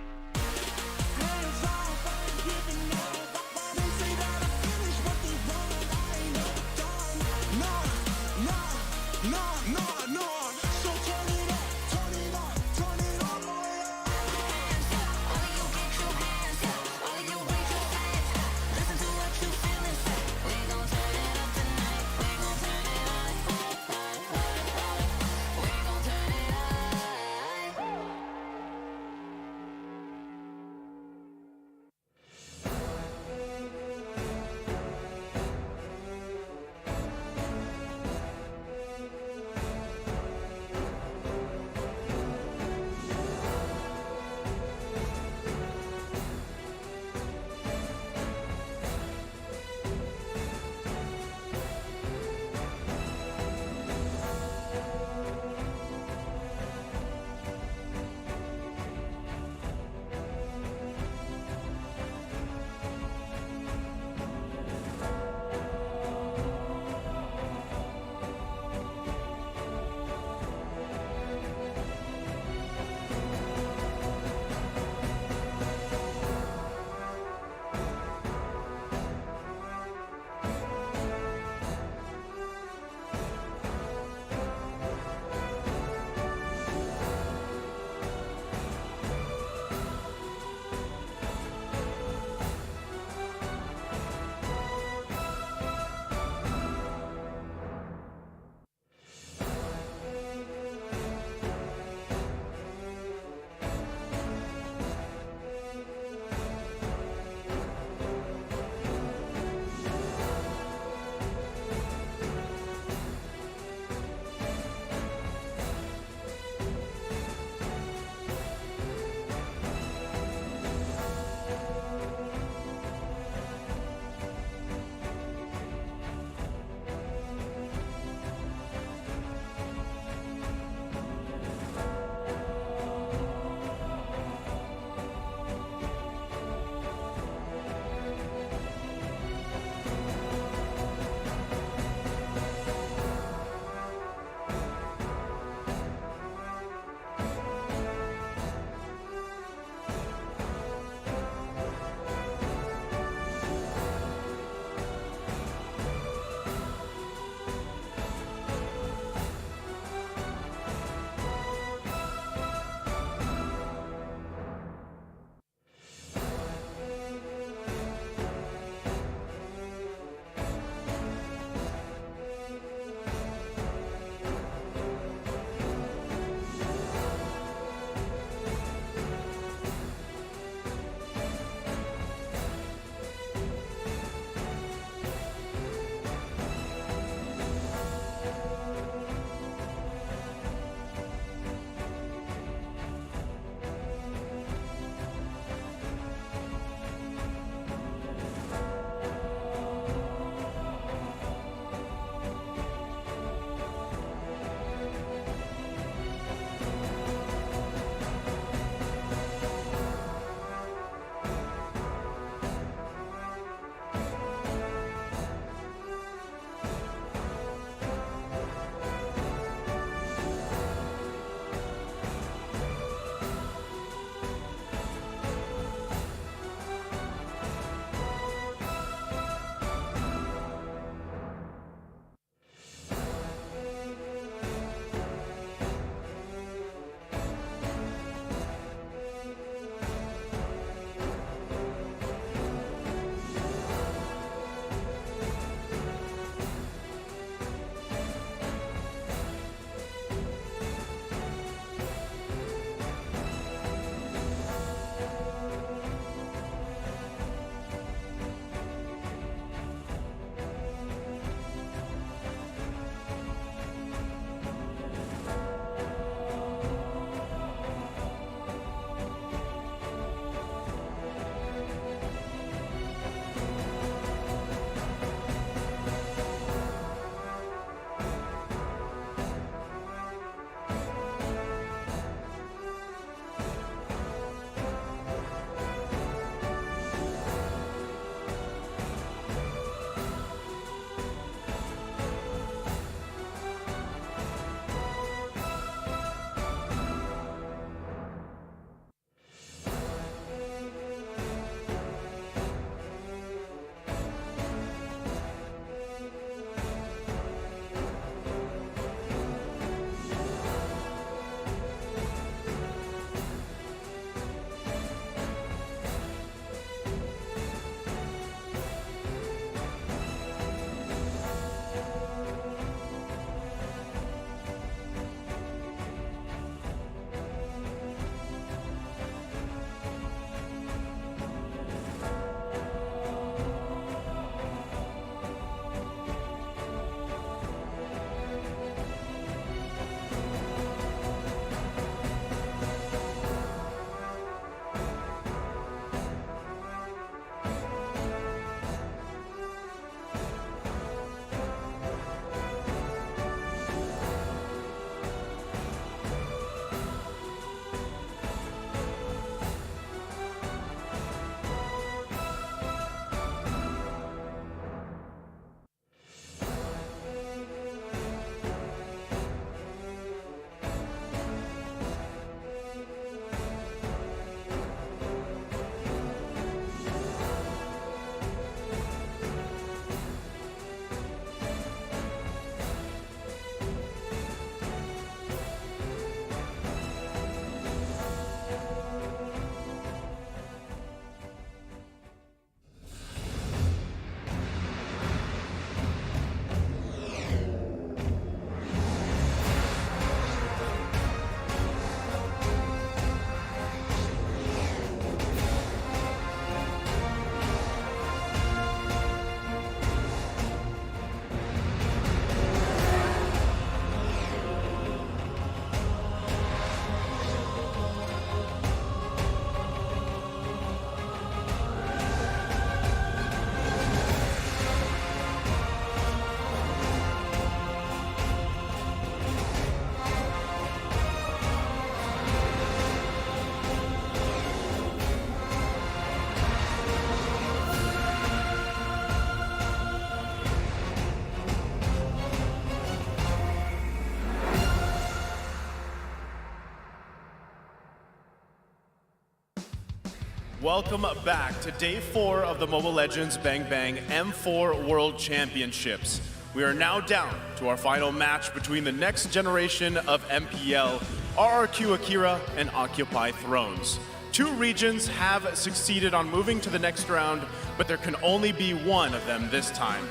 Speaker 6: Welcome back to Day 4 of the Mobile Legends Bang Bang M4 World Championships. We are now down to our final match between the next generation of MPL, RRQ Akira and Occupy Thrones. Two regions have succeeded on moving to the next round, but there can only be one of them this time.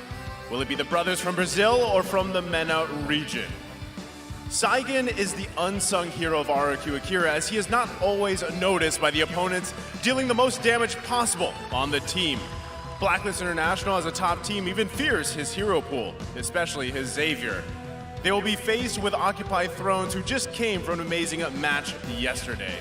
Speaker 6: Will it be the brothers from Brazil or from the MENA region? Saigon is the unsung hero of RRQ Akira, as he is not always noticed by the opponents, dealing the most damage possible on the team. Blacklist International as a top team even fears his hero pool, especially his Xavier. They will be faced with Occupy Thrones, who just came from an amazing match yesterday.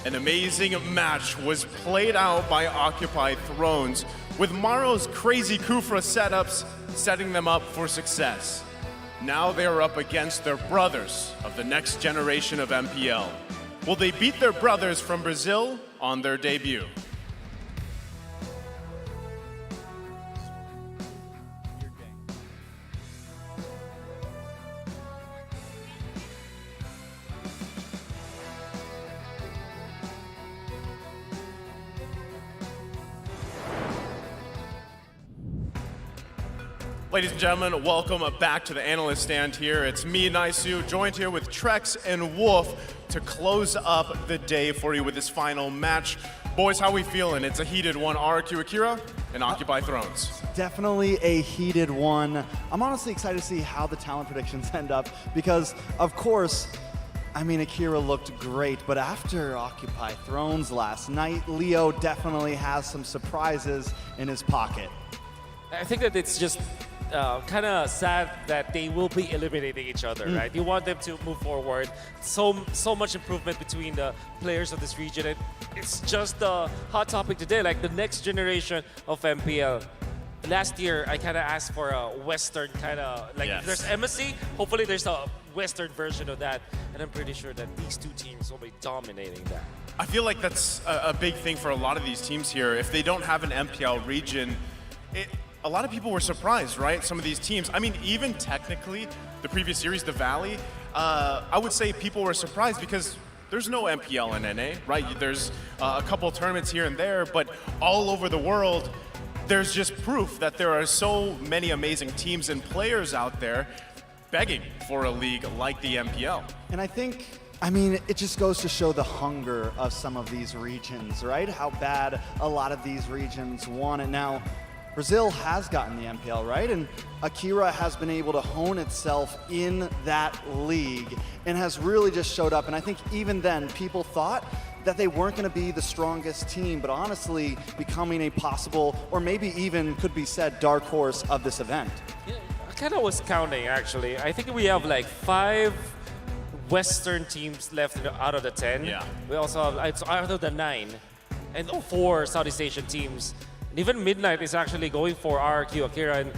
Speaker 6: An amazing match was played out by Occupy Thrones, with Maro's crazy Kufra setups setting them up for success. Now they are up against their brothers of the next generation of MPL. Will they beat their brothers from Brazil on their debut? Ladies and gentlemen, welcome back to the analyst stand here. It's me, Naisu, joined here with Trex and Wolf to close up the day for you with this final match. Boys, how we feeling? It's a heated one, RRQ Akira and Occupy Thrones.
Speaker 2: Definitely a heated one. I'm honestly excited to see how the talent predictions end up because, of course, I mean, Akira looked great, but after Occupy Thrones last night, Leo definitely has some surprises in his pocket.
Speaker 9: I think that it's just kind of sad that they will be eliminating each other, right? You want them to move forward. So much improvement between the players of this region, and it's just a hot topic today, like the next generation of MPL. Last year, I kind of asked for a Western kind of, like if there's MSC, hopefully there's a Western version of that, and I'm pretty sure that these two teams will be dominating that.
Speaker 6: I feel like that's a big thing for a lot of these teams here. If they don't have an MPL region, a lot of people were surprised, right? Some of these teams. I mean, even technically, the previous series, the Valley, I would say people were surprised because there's no MPL in NA, right? There's a couple tournaments here and there, but all over the world, there's just proof that there are so many amazing teams and players out there begging for a league like the MPL.
Speaker 2: And I mean, it just goes to show the hunger of some of these regions, right? How bad a lot of these regions want it. Now, Brazil has gotten the MPL, right? And Akira has been able to hone itself in that league and has really just showed up. And I think even then, people thought that they weren't going to be the strongest team, but honestly becoming a possible, or maybe even could be said, dark horse of this event.
Speaker 9: Yeah, I kind of was counting, actually. I think we have like 5 Western teams left out of the 10.
Speaker 6: Yeah. We
Speaker 9: also have, out of the 9, and 4 Southeast Asian teams. And even Midnight is actually going for RRQ Akira and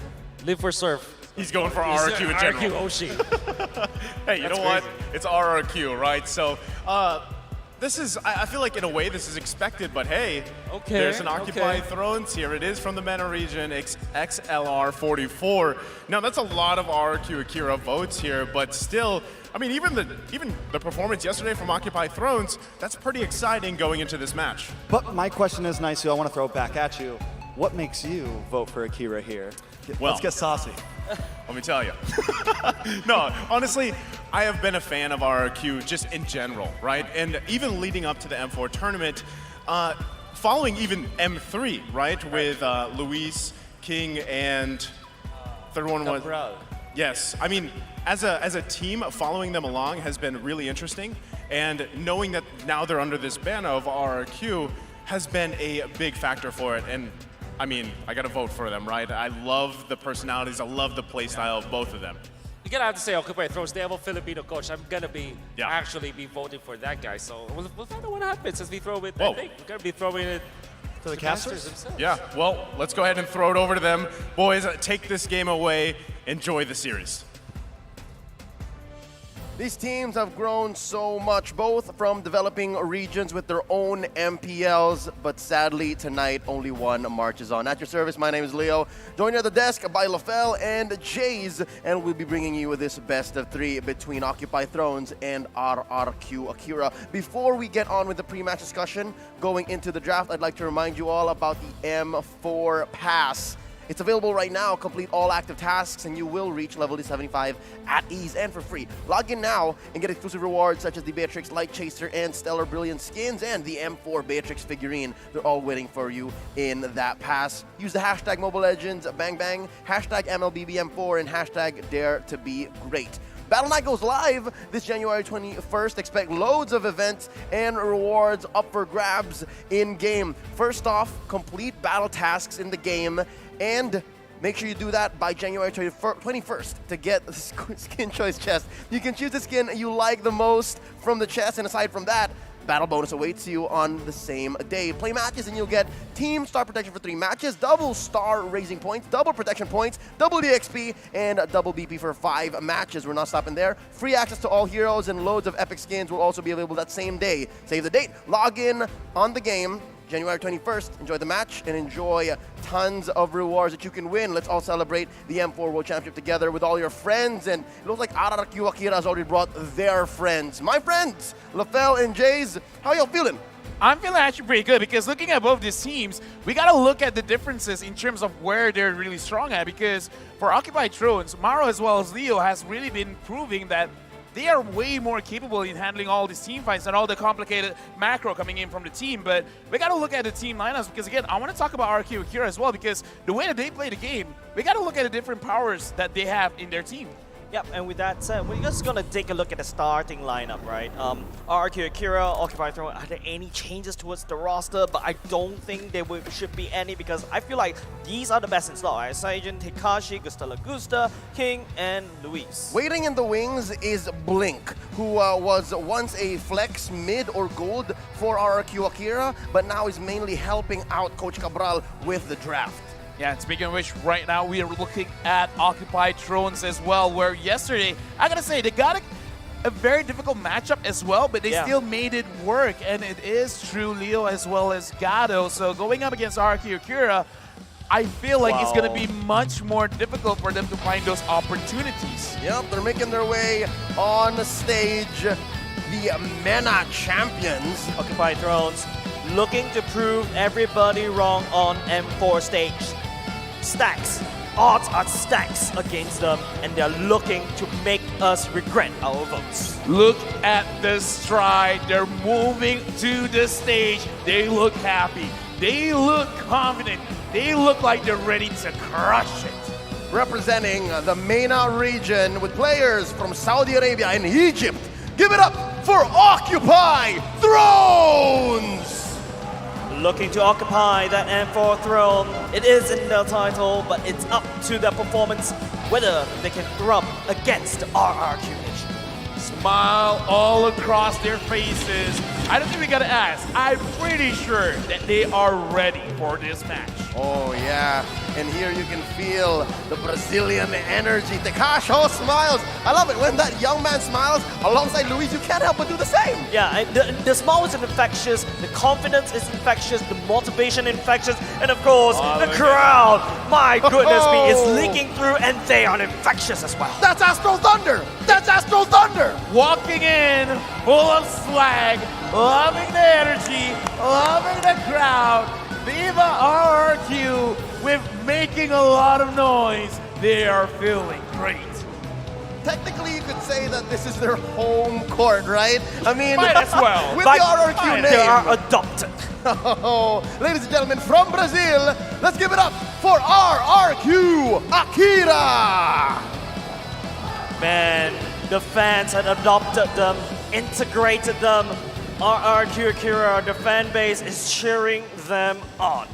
Speaker 9: Live for Surf.
Speaker 6: He's going for RRQ in general.
Speaker 9: RRQ Oshi.
Speaker 6: Hey, you know what? It's RRQ, right? So, this is, I feel like in a way this is expected, but hey, there's an Occupy Thrones. Here it is from the MENA region, XLR 44. Now that's a lot of RRQ Akira votes here, but still, I mean, even the performance yesterday from Occupy Thrones, that's pretty exciting going into this match.
Speaker 2: But my question is, Naisu, I want to throw it back at you. What makes you vote for Akira here? Let's get saucy.
Speaker 6: Let me tell you. No, honestly, I have been a fan of RRQ just in general, right? And even leading up to the M4 tournament, following even M3, right? With Luis, King, and third one was... Yes, I mean, as a team, following them along has been really interesting. And knowing that now they're under this banner of RRQ has been a big factor for it. And I mean, I gotta vote for them, right? I love the personalities, I love the play style of both of them.
Speaker 9: You're gonna have to say Occupy Thrones. They have a Filipino coach. I'm gonna actually be voting for that guy. So we'll find out what happens as we throw it. I think we're gonna be throwing it
Speaker 2: to the casters
Speaker 9: themselves.
Speaker 6: Yeah, well, let's go ahead and throw it over to them. Boys, take this game away. Enjoy the series.
Speaker 14: These teams have grown so much, both from developing regions with their own MPLs, but sadly tonight only one marches on. At your service, my name is Leo. Joined at the desk by LaFell and Jays, and we'll be bringing you this best of three between Occupy Thrones and RRQ Akira. Before we get on with the pre-match discussion, going into the draft, I'd like to remind you all about the M4 Pass. It's available right now. Complete all active tasks and you will reach level 75 at ease and for free. Log in now and get exclusive rewards such as the Beatrix Light Chaser and Stellar Brilliant skins and the M4 Beatrix figurine. They're all waiting for you in that pass. Use the hashtag Mobile Legends Bang Bang, hashtag MLBBM4, and hashtag Dare to Be Great. Battle Night goes live this January 21st. Expect loads of events and rewards up for grabs in-game. First off, complete battle tasks in the game, and make sure you do that by January 21st to get the skin choice chest. You can choose the skin you like the most from the chest, and aside from that, battle bonus awaits you on the same day. Play matches and you'll get team star protection for 3 matches, double star raising points, double protection points, double DXP, and double BP for 5 matches. We're not stopping there. Free access to all heroes and loads of epic skins will also be available that same day. Save the date, log in on the game, January 21st. Enjoy the match and enjoy tons of rewards that you can win. Let's all celebrate the M4 World Championship together with all your friends. And it looks like RRQ Akira has already brought their friends. My friends, LaFell and Jays, how y'all feeling?
Speaker 11: I'm feeling actually pretty good because looking at both these teams, we got to look at the differences in terms of where they're really strong at. Because for Occupy Thrones, Maro as well as Leo has really been proving that they are way more capable in handling all these team fights and all the complicated macro coming in from the team. But we got to look at the team lineups because, again, I want to talk about RQ Akira as well because the way that they play the game, we got to look at the different powers that they have in their team.
Speaker 10: Yep, and with that said, we're just going to take a look at the starting lineup, right? RRQ Akira, Occupy Throne, are there any changes towards the roster? But I don't think there should be any because I feel like these are the best in slot, right? Saijin, Tekashi, Gustala Gusta, King, and Luis.
Speaker 14: Waiting in the wings is Blink, who was once a flex mid or gold for RRQ Akira, but now is mainly helping out Coach Cabral with the draft.
Speaker 11: Yeah, and speaking of which, right now we are looking at Occupy Thrones as well, where yesterday, I gotta say, they got a very difficult matchup as well, but they still made it work, and it is true Leo as well as Gato. So going up against RQ Akira, I feel like it's gonna be much more difficult for them to find those opportunities.
Speaker 14: Yep, they're making their way on the stage. The MENA champions.
Speaker 10: Occupy Thrones, looking to prove everybody wrong on M4 stage. Stacks. Odds are stacks against them, and they're looking to make us regret our votes.
Speaker 11: Look at the stride. They're moving to the stage. They look happy. They look confident. They look like they're ready to crush it.
Speaker 14: Representing the MENA region with players from Saudi Arabia and Egypt. Give it up for Occupy Thrones!
Speaker 10: Looking to occupy that M4 throne. It is in their title, but it's up to their performance whether they can thrum against RRQ Nation.
Speaker 11: Smile all across their faces. I don't think we gotta ask. I'm pretty sure that they are ready for this match.
Speaker 14: Oh yeah, and here you can feel the Brazilian energy. Tekashi smiles. I love it when that young man smiles alongside Luis. You can't help but do the same.
Speaker 10: Yeah, and the smile is infectious, the confidence is infectious, the motivation infectious, and of course, the crowd, my goodness me, is leaking through, and they are infectious as well.
Speaker 14: That's Astro Thunder! That's Astro Thunder!
Speaker 11: Walking in, full of swag, loving the energy, loving the crowd. Viva RRQ with making a lot of noise. They are feeling great.
Speaker 14: Technically, you could say that this is their home court, right? I mean,
Speaker 11: might as well.
Speaker 14: With the RRQ name.
Speaker 10: They are adopted.
Speaker 14: Oh, ladies and gentlemen, from Brazil, let's give it up for RRQ Akira!
Speaker 10: Man, the fans had adopted them, integrated them. RRQ Akira, the fan base is cheering them on.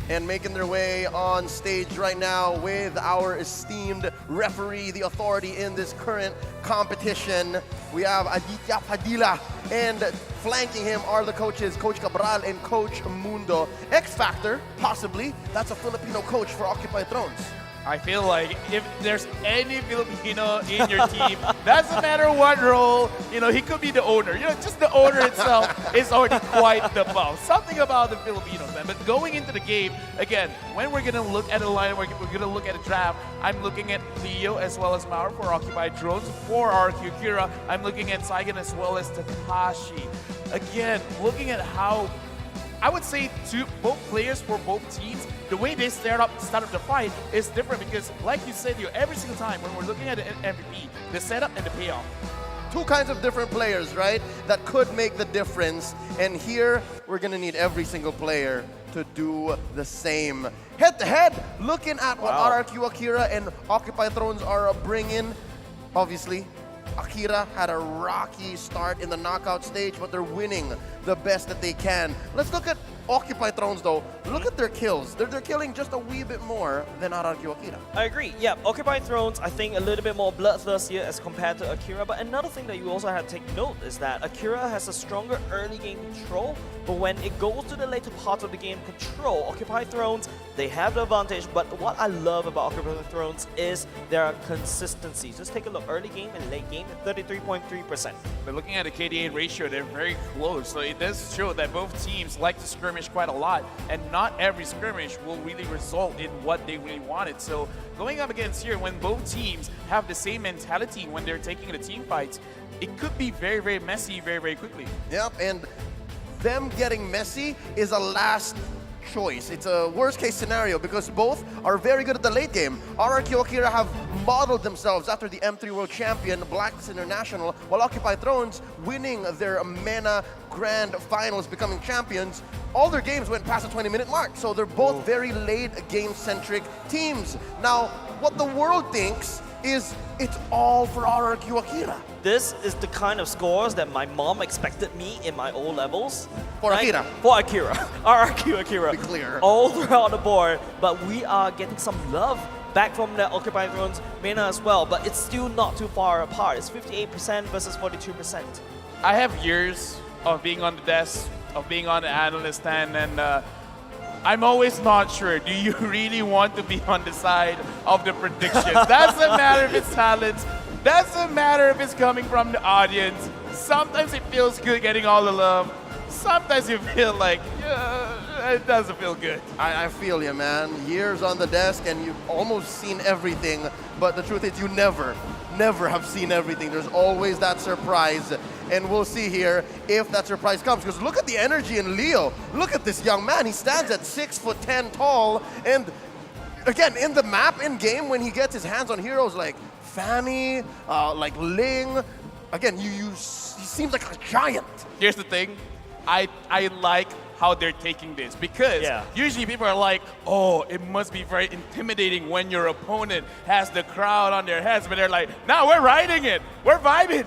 Speaker 14: And making their way on stage right now with our esteemed referee, the authority in this current competition. We have Aditya Padilla, and flanking him are the coaches, Coach Cabral and Coach Mundo. X Factor, possibly, that's a Filipino coach for Occupy Thrones.
Speaker 11: I feel like if there's any Filipino in your team, doesn't matter what role, he could be the owner. Just the owner itself is already quite the boss. Something about the Filipinos, man. But going into the game, again, when we're going to look at the line, we're going to look at the draft, I'm looking at Leo as well as Mauro for Occupied Drones. For RQ Kira, I'm looking at Saigon as well as Takashi. Again, looking at how I would say both players for both teams, the way they start up the fight is different because, like you said, every single time when we're looking at the MVP, the setup and the payoff.
Speaker 14: Two kinds of different players, right? That could make the difference. And here, we're gonna need every single player to do the same. Head-to-head, looking at what RRQ Akira and Occupy Thrones are bringing. Obviously, Akira had a rocky start in the knockout stage, but they're winning the best that they can. Let's look at Occupy Thrones though. Look at their kills. They're killing just a wee bit more than RRQ Akira.
Speaker 10: I agree. Yeah, Occupy Thrones, I think a little bit more bloodthirsty as compared to Akira. But another thing that you also have to take note is that Akira has a stronger early game control, but when it goes to the later part of the game control, Occupy Thrones, they have the advantage. But what I love about Occupy Thrones is their consistency. Just take a look, early game and late game at 33.3%.
Speaker 11: But looking at the KDA ratio, they're very close. So it does show that both teams like to skirmish quite a lot, and not every skirmish will really result in what they really wanted. So going up against here, when both teams have the same mentality when they're taking the team fights, it could be very, very messy very, very quickly.
Speaker 14: Yep, and them getting messy is a last choice. It's a worst case scenario because both are very good at the late game. RRQ Akira have modeled themselves after the M3 World Champion Blacklist International, while Occupy Thrones winning their MENA Grand Finals, becoming champions. All their games went past the 20-minute mark, so they're both very late game-centric teams. Now, what the world thinks is it's all for RRQ Akira.
Speaker 10: This is the kind of scores that my mom expected me in my O levels.
Speaker 14: For Akira.
Speaker 10: For Akira. RRQ Akira.
Speaker 14: Be clear.
Speaker 10: All throughout the board, but we are getting some love back from the Occupy Thrones MENA as well, but it's still not too far apart. It's 58% versus 42%.
Speaker 11: I have years of being on the desk, of being on the analyst stand, and I'm always not sure. Do you really want to be on the side of the predictions? Doesn't matter if it's talents. Doesn't matter if it's coming from the audience. Sometimes it feels good getting all the love. Sometimes you feel like, it doesn't feel good.
Speaker 14: I feel you, man. Years on the desk and you've almost seen everything, but the truth is you never have seen everything. There's always that surprise. And we'll see here if that surprise comes. Because look at the energy in Leo. Look at this young man. He stands at 6'10" tall. And again, in the map, in game, when he gets his hands on heroes like Fanny, like Ling, again, he seems like a giant.
Speaker 11: Here's the thing. I like how they're taking this because usually people are like, oh, it must be very intimidating when your opponent has the crowd on their heads, but they're like, no, we're riding it. We're vibing.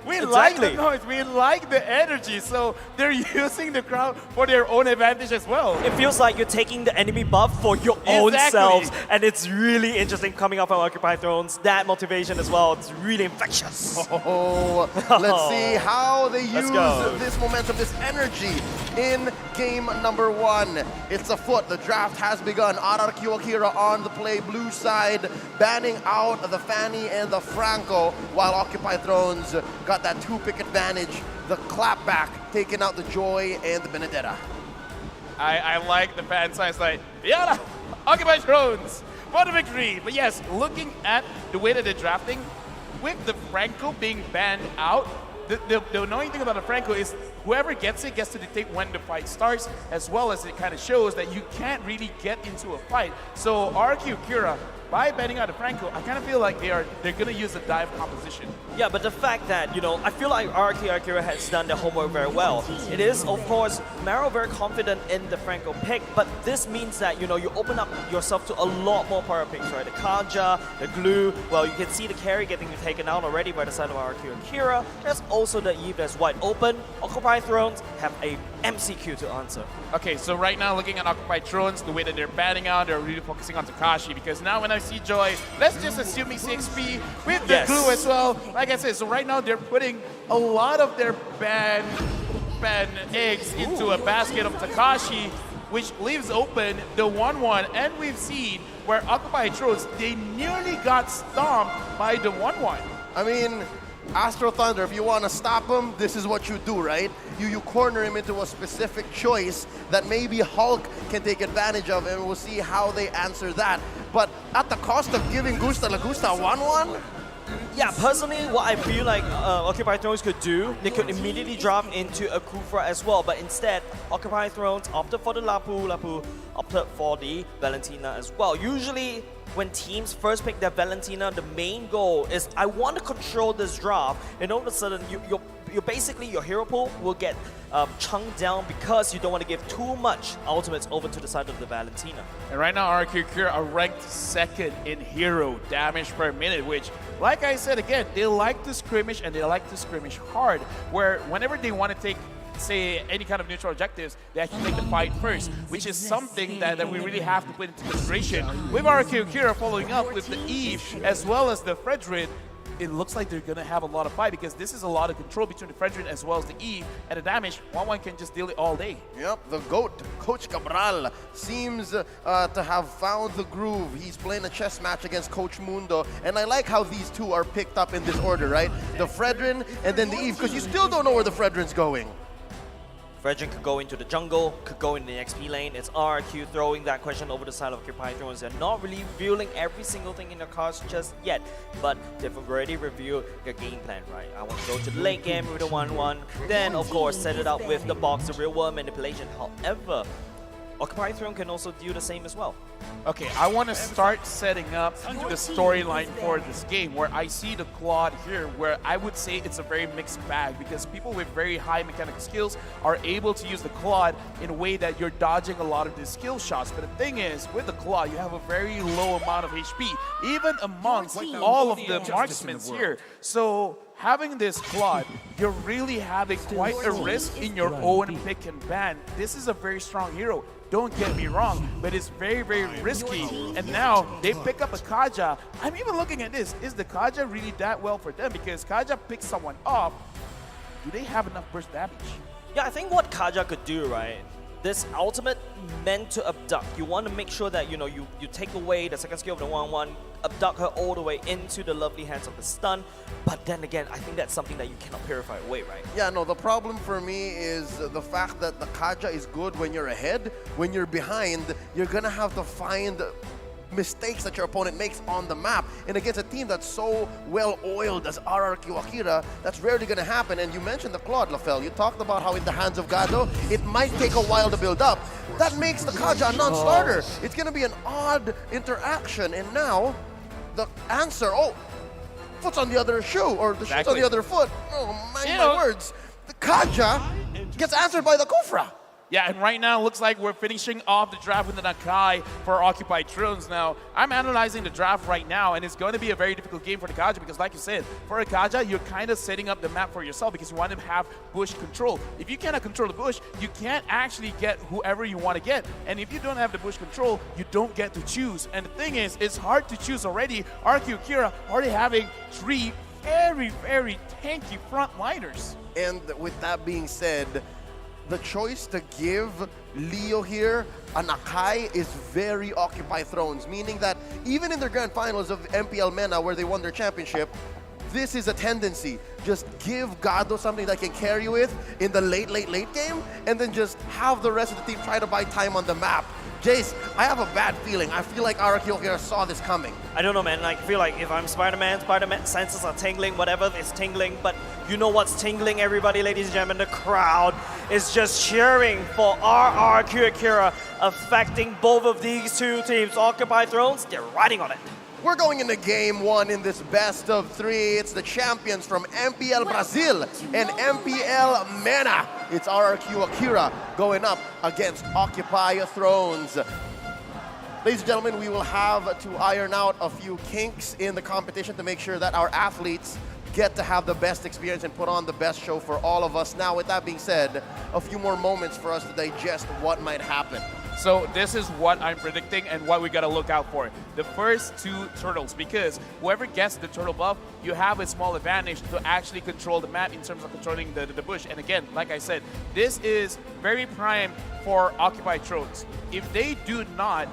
Speaker 11: We like the noise. We like the energy. So they're using the crowd for their own advantage as well.
Speaker 10: It feels like you're taking the enemy buff for your own selves, and it's really interesting coming up from Occupy Thrones. That motivation as well, it's really infectious.
Speaker 14: Oh, let's see how they use this momentum, this energy in game number one. It's afoot. The draft has begun. RRQ Akira on the play blue side, banning out the Fanny and the Franco, while Occupy Thrones got that two-pick advantage. The clapback taking out the Joy and the Benedetta.
Speaker 11: I like the fan signs like, Yara, Occupy Thrones for the victory. But yes, looking at the way that they're drafting, with the Franco being banned out, the annoying thing about the Franco is whoever gets it gets to dictate when the fight starts, as well as it kind of shows that you can't really get into a fight. So RQ Kira, by banning out the Franco, I kind of feel like they're going to use a dive composition.
Speaker 10: Yeah, but the fact that, I feel like RRQ Akira has done their homework very well. It is, of course, Maro very confident in the Franco pick, but this means that, you open up yourself to a lot more power picks, right? The Kanja, the Glue, well, you can see the carry getting taken out already by the side of RRQ Akira. There's also the Eve that's wide open. Occupy Thrones have a MCQ to answer.
Speaker 11: Okay, so right now, looking at Occupy Thrones, the way that they're batting out, they're really focusing on Takashi, because now when I see Joy, let's just assume he's 6P with the glue as well. Like I said, so right now they're putting a lot of their ban eggs into a basket of Takashi, which leaves open the 1-1. And we've seen where Occupy Thrones, they nearly got stomped by the 1-1.
Speaker 14: I mean, Astro Thunder, if you want to stop him, this is what you do, right? You corner him into a specific choice that maybe Hulk can take advantage of, and we'll see how they answer that. But at the cost of giving Gusta La Gusta 1-1?
Speaker 10: Yeah, personally, what I feel like Occupy Thrones could do, they could immediately drop into a Kufra as well, but instead, Occupy Thrones opted for the Lapu, Lapu opted for the Valentina as well. Usually, when teams first pick their Valentina, the main goal is, I want to control this draft, and all of a sudden, you're basically, your hero pool will get chunked down because you don't want to give too much ultimates over to the side of the Valentina.
Speaker 11: And right now, RQQ are ranked 2nd in hero damage per minute, which, like I said again, they like to skirmish and they like to skirmish hard, where whenever they want to take, say, any kind of neutral objectives, they actually take the fight first, which is something that we really have to put into consideration. With RQQ following up with the Eve as well as the Fredrin, it looks like they're going to have a lot of fight because this is a lot of control between the Fredrin as well as the Eve, and the damage, 1-1 can just deal it all day.
Speaker 14: Yep, the GOAT, Coach Cabral, seems to have found the groove. He's playing a chess match against Coach Mundo, and I like how these two are picked up in this order, right? The Fredrin and then the Eve, because you still don't know where the Fredrin's going.
Speaker 10: Fredrin could go into the jungle, could go in the XP lane. It's RQ throwing that question over the side of Occupy Thrones. They're not really revealing every single thing in their cards just yet, but they've already revealed their game plan, right? I want to go to the late game with a 1-1, then of course set it up with the box, the real world manipulation. However, Occupy Throne can also do the same as well.
Speaker 11: Okay, I want to start setting up the storyline for this game, where I see the Claude here, where I would say it's a very mixed bag, because people with very high mechanical skills are able to use the Claude in a way that you're dodging a lot of the skill shots. But the thing is, with the Claude, you have a very low amount of HP, even amongst all of the marksmen here. So having this Claude, you're really having quite a risk in your own pick and ban. This is a very strong hero. Don't get me wrong, but it's very, very risky. And now they pick up a Kaja. I'm even looking at this. Is the Kaja really that well for them? Because Kaja picks someone off. Do they have enough burst damage?
Speaker 10: Yeah, I think what Kaja could do, right? This ultimate meant to abduct. You want to make sure that, you know, you take away the second skill of the 1-1, abduct her all the way into the lovely hands of the stun. But then again, I think that's something that you cannot purify away, right?
Speaker 14: Yeah, no, the problem for me is the fact that the Kaja is good when you're ahead. When you're behind, you're gonna have to find mistakes that your opponent makes on the map. And against a team that's so well-oiled as RRQ Akira, that's rarely going to happen. And you mentioned the Claude, Lafell. You talked about how in the hands of Gado, it might take a while to build up. That makes the Kaja a non-starter. It's going to be an odd interaction. And now, the answer, foot's on the other shoe, or the shoe's on the other foot. Oh, my words. The Kaja gets answered by the Kufra.
Speaker 11: Yeah, and right now, it looks like we're finishing off the draft with the Nakai for Occupied Thrones. Now, I'm analyzing the draft right now, and it's going to be a very difficult game for the Kaja because, like you said, for a Kaja, you're kind of setting up the map for yourself because you want to have bush control. If you cannot control the bush, you can't actually get whoever you want to get. And if you don't have the bush control, you don't get to choose. And the thing is, it's hard to choose already. RQ Kira already having 3 very, very tanky frontliners.
Speaker 14: And with that being said, the choice to give Leo here a Nakai is very Occupy Thrones, meaning that even in their grand finals of MPL MENA where they won their championship, this is a tendency. Just give Gado something that can carry with in the late game, and then just have the rest of the team try to buy time on the map. Jace, I have a bad feeling. I feel like RRQ here saw this coming.
Speaker 10: I don't know, man. I feel like if I'm Spider-Man senses are tingling, whatever is tingling. But you know what's tingling, everybody, ladies and gentlemen? The crowd is just cheering for RRQ Akira, affecting both of these two teams. Occupy Thrones, they're riding on it.
Speaker 14: We're going into game 1 in this best of 3. It's the champions from MPL Brazil and MPL MENA. It's RRQ Akira going up against Occupy Thrones. Ladies and gentlemen, we will have to iron out a few kinks in the competition to make sure that our athletes get to have the best experience and put on the best show for all of us. Now, with that being said, a few more moments for us to digest what might happen.
Speaker 11: So this is what I'm predicting and what we got to look out for. The first 2 turtles, because whoever gets the turtle buff, you have a small advantage to actually control the map in terms of controlling the bush. And again, like I said, this is very prime for Occupy Thrones. If they do not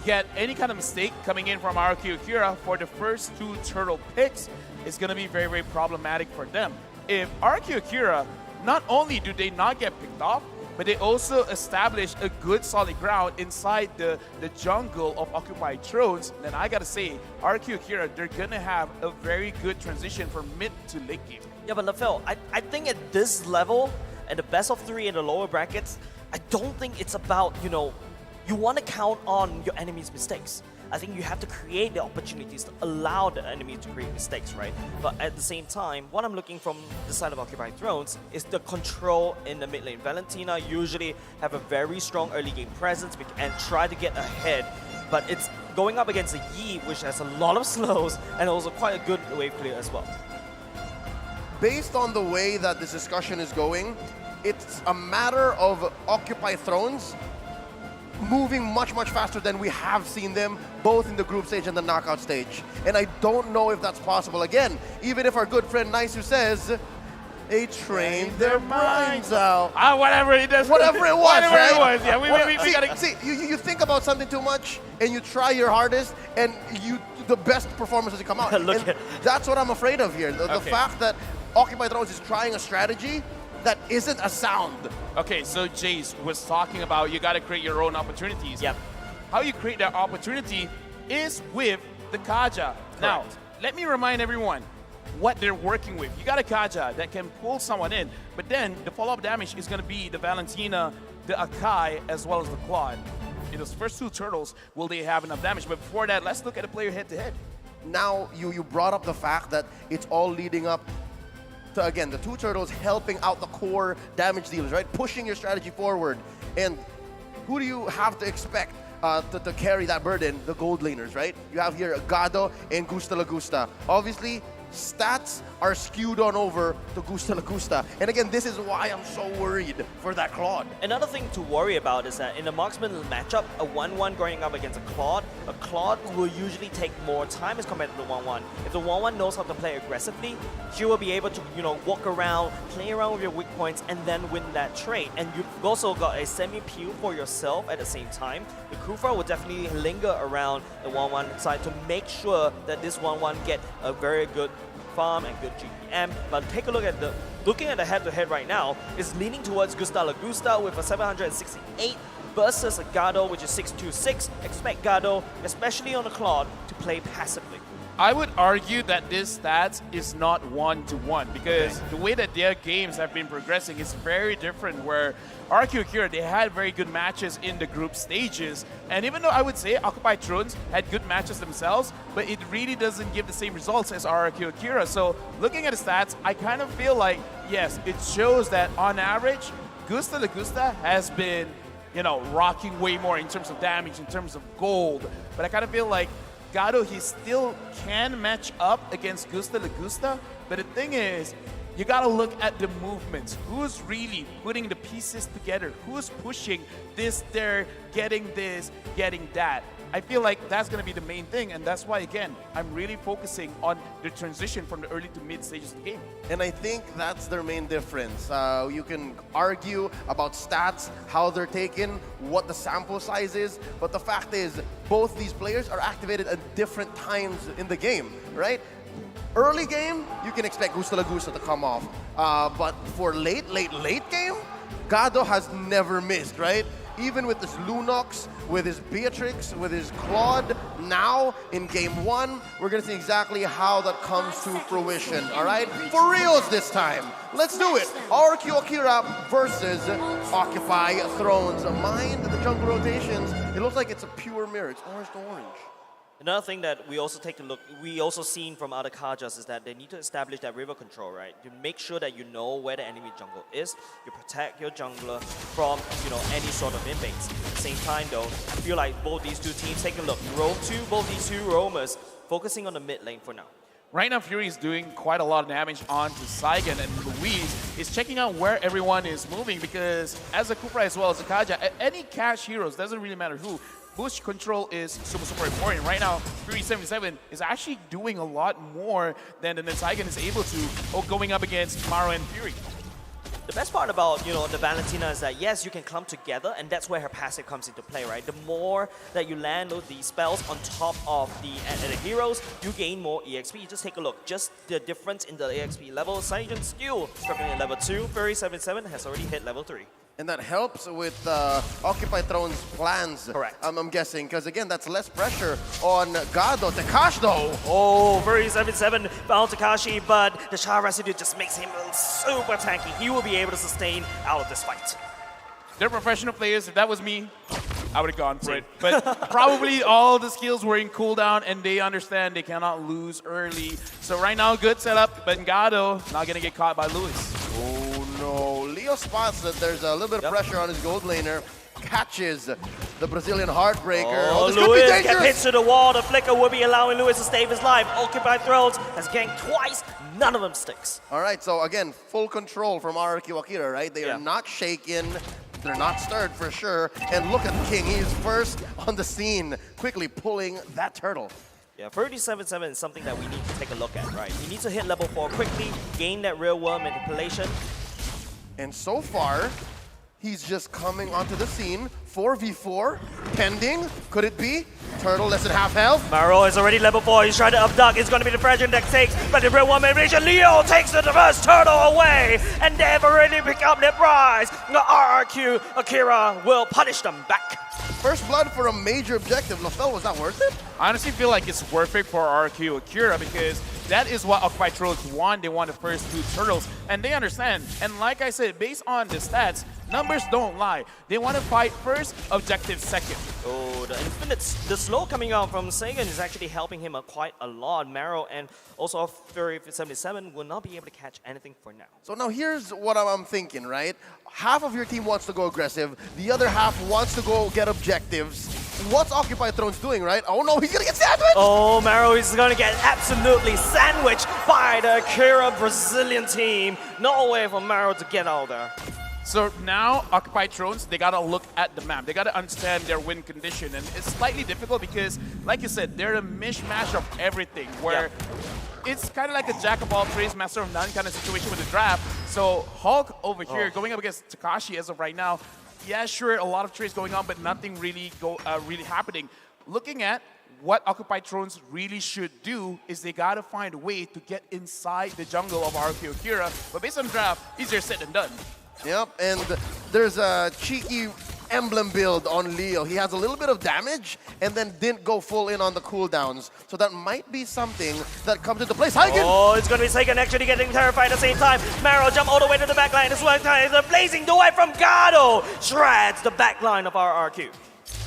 Speaker 11: get any kind of mistake coming in from Aoki Akira for the first 2 turtle picks, it's going to be very, very problematic for them. If Aoki Akira, not only do they not get picked off, but they also establish a good solid ground inside the jungle of Occupied Thrones, then I gotta say, Aoki Akira, they're gonna have a very good transition from mid to late game.
Speaker 10: Yeah, but LaFell, I think at this level, at the best of 3 in the lower brackets, I don't think it's about, you want to count on your enemy's mistakes. I think you have to create the opportunities to allow the enemy to create mistakes, right? But at the same time, what I'm looking from the side of Occupied Thrones is the control in the mid lane. Valentina usually have a very strong early game presence and try to get ahead, but it's going up against a Yi, which has a lot of slows and also quite a good wave clear as well.
Speaker 14: Based on the way that this discussion is going, it's a matter of Occupy Thrones moving much, much faster than we have seen them, both in the group stage and the knockout stage. And I don't know if that's possible. Again, even if our good friend Naisu says, they trained their minds out.
Speaker 11: Whatever it is.
Speaker 14: Whatever it was,
Speaker 11: Whatever
Speaker 14: right?
Speaker 11: it was, yeah. We gotta...
Speaker 14: See, you think about something too much, and you try your hardest, and the best performance doesn't come out. That's what I'm afraid of here. The fact that Occupy Thrones is trying a strategy that isn't a sound.
Speaker 11: Okay, so Jace was talking about you got to create your own opportunities. Yep. How you create that opportunity is with the Kaja. Now, let me remind everyone what they're working with. You got a Kaja that can pull someone in, but then the follow-up damage is going to be the Valentina, the Akai, as well as the Claude. In those first 2 turtles, will they have enough damage? But before that, let's look at the player head-to-head.
Speaker 14: Now, you brought up the fact that it's all leading up to, again, the 2 turtles helping out the core damage dealers, right? Pushing your strategy forward. And who do you have to expect to carry that burden? The gold laners, right? You have here Gado and Gusta Lagusta. Obviously, stats are skewed on over to Gusta Lagusta. And again, this is why I'm so worried for that Claude.
Speaker 10: Another thing to worry about is that in the marksman matchup, a 1-1 going up against a Claude will usually take more time as compared to the 1-1. If the 1-1 knows how to play aggressively, she will be able to, walk around, play around with your weak points, and then win that trade. And you've also got a semi-pew for yourself at the same time. The Kufa will definitely linger around the 1-1 side to make sure that this 1-1 get a very good farm and good GPM, but take a look at looking at the head-to-head right now, is leaning towards Gusta Lagusta with a 768 versus a Gado, which is 626. Expect Gado, especially on the Claude, to play passively.
Speaker 11: I would argue that this stats is not 1-to-1 because the way that their games have been progressing is very different, where Aoki Akira, they had very good matches in the group stages, and even though I would say Occupied Thrones had good matches themselves, but it really doesn't give the same results as Aoki Akira. So looking at the stats, I kind of feel like, yes, it shows that on average, Gusta Lagusta has been, rocking way more in terms of damage, in terms of gold, but I kind of feel like Gado, he still can match up against Gusta Lagusta, but the thing is, you gotta look at the movements. Who's really putting the pieces together? Who's pushing this there, getting this, getting that? I feel like that's gonna be the main thing, and that's why, again, I'm really focusing on the transition from the early to mid stages of the game.
Speaker 14: And I think that's their main difference. You can argue about stats, how they're taken, what the sample size is, but the fact is, both these players are activated at different times in the game, right? Early game, you can expect Gusta Lagusta to come off. But for late game, Gado has never missed, right? Even with his Lunox, with his Beatrix, with his Claude, now in game 1, we're gonna see exactly how that comes to fruition, all right? For reals this time. Let's do it. Aoki Akira versus Occupy Thrones. Mind the jungle rotations. It looks like it's a pure mirror. It's orange to orange.
Speaker 10: Another thing that we also seen from other Kajas is that they need to establish that river control, right? To make sure that you know where the enemy jungle is, you protect your jungler from, any sort of invades. At the same time though, I feel like both these 2 teams, take a look, both these 2 roamers, focusing on the mid lane for now.
Speaker 11: Right now, Fury is doing quite a lot of damage onto Saigon and Louise. is checking out where everyone is moving, because as a Kupra as well as a Kaja, any cash heroes, doesn't really matter who, push control is super important. Right now, Fury 77 is actually doing a lot more than the Saigon is able to, going up against Maro and Fury.
Speaker 10: The best part about, the Valentina is that, yes, you can clump together, and that's where her passive comes into play, right? The more that you land the spells on top of the heroes, you gain more EXP. Just take a look. Just the difference in the EXP level. Saigon skill starting at level 2. Fury 77 has already hit level 3.
Speaker 14: And that helps with Occupy Throne's plans.
Speaker 10: Correct.
Speaker 14: I'm guessing, because again, that's less pressure on Gado. Takashi though.
Speaker 10: Oh, Fury 77 found Takashi, but the Char Residue just makes him super tanky. He will be able to sustain out of this fight.
Speaker 11: They're professional players. If that was me, I would have gone for it. But probably all the skills were in cooldown, and they understand they cannot lose early. So right now, good setup, but Gado not going to get caught by Lewis.
Speaker 14: Oh no, Leo spots that there's a little bit of pressure on his gold laner, catches the Brazilian Heartbreaker.
Speaker 10: Oh,
Speaker 14: this
Speaker 10: Lewis
Speaker 14: could be
Speaker 10: gets hit
Speaker 14: dangerous.
Speaker 10: to the wall. The flicker will be allowing Lewis to save his life. Occupy Thrones has ganked twice. None of them sticks.
Speaker 14: All right, so again, full control from RRQ Akira, right? They are not shaken. They're not stirred for sure. And look at King. He is first on the scene, quickly pulling that turtle.
Speaker 10: Yeah, 37-7 is something that we need to take a look at, right? You need to hit level 4 quickly, gain that real world manipulation.
Speaker 14: And so far, he's just coming onto the scene. 4v4, pending. Could it be? Turtle less than half health.
Speaker 10: Maro is already level 4. He's trying to upduck. It's going to be the pressure that takes, but the real one manipulation. Leo takes the first turtle away, and they've already picked up their prize. The RRQ Akira will punish them back.
Speaker 14: First blood for a major objective. LaFell, was that worth it?
Speaker 11: I honestly feel like it's worth it for RRQ Akira, because that is what Occupy Trolls want. They want the first 2 turtles, and they understand. And like I said, based on the stats, numbers don't lie. They want to fight first, objective second.
Speaker 10: Oh, the the slow coming out from Sagan is actually helping him quite a lot. Maro and also Fury 77 will not be able to catch anything for now.
Speaker 14: So now here's what I'm thinking, right? Half of your team wants to go aggressive. The other half wants to go get objectives. What's Occupy Thrones doing, right? Oh no, he's gonna get sandwiched!
Speaker 10: Oh, Maro is gonna get absolutely sandwiched by the Akira Brazilian team. No way for Maro to get out there.
Speaker 11: So now, Occupy Thrones, they gotta look at the map. They gotta understand their win condition. And it's slightly difficult because, like you said, they're a mishmash of everything, where it's kind of like a jack of all trades, master of none kind of situation with the draft. So Hulk over here, going up against Takashi as of right now, yeah, sure, a lot of trades going on, but nothing really really happening. Looking at what Occupy Thrones really should do is they gotta find a way to get inside the jungle of RRQ Akira. But based on draft, easier said than done.
Speaker 14: Yep, and there's a cheeky emblem build on Leo. He has a little bit of damage and then didn't go full in on the cooldowns. So that might be something that comes into play. Saigon!
Speaker 10: Oh, it's going to be Saigon actually getting terrified at the same time. Maro jump all the way to the back line as well. The blazing away from Gado shreds the back line of RRQ.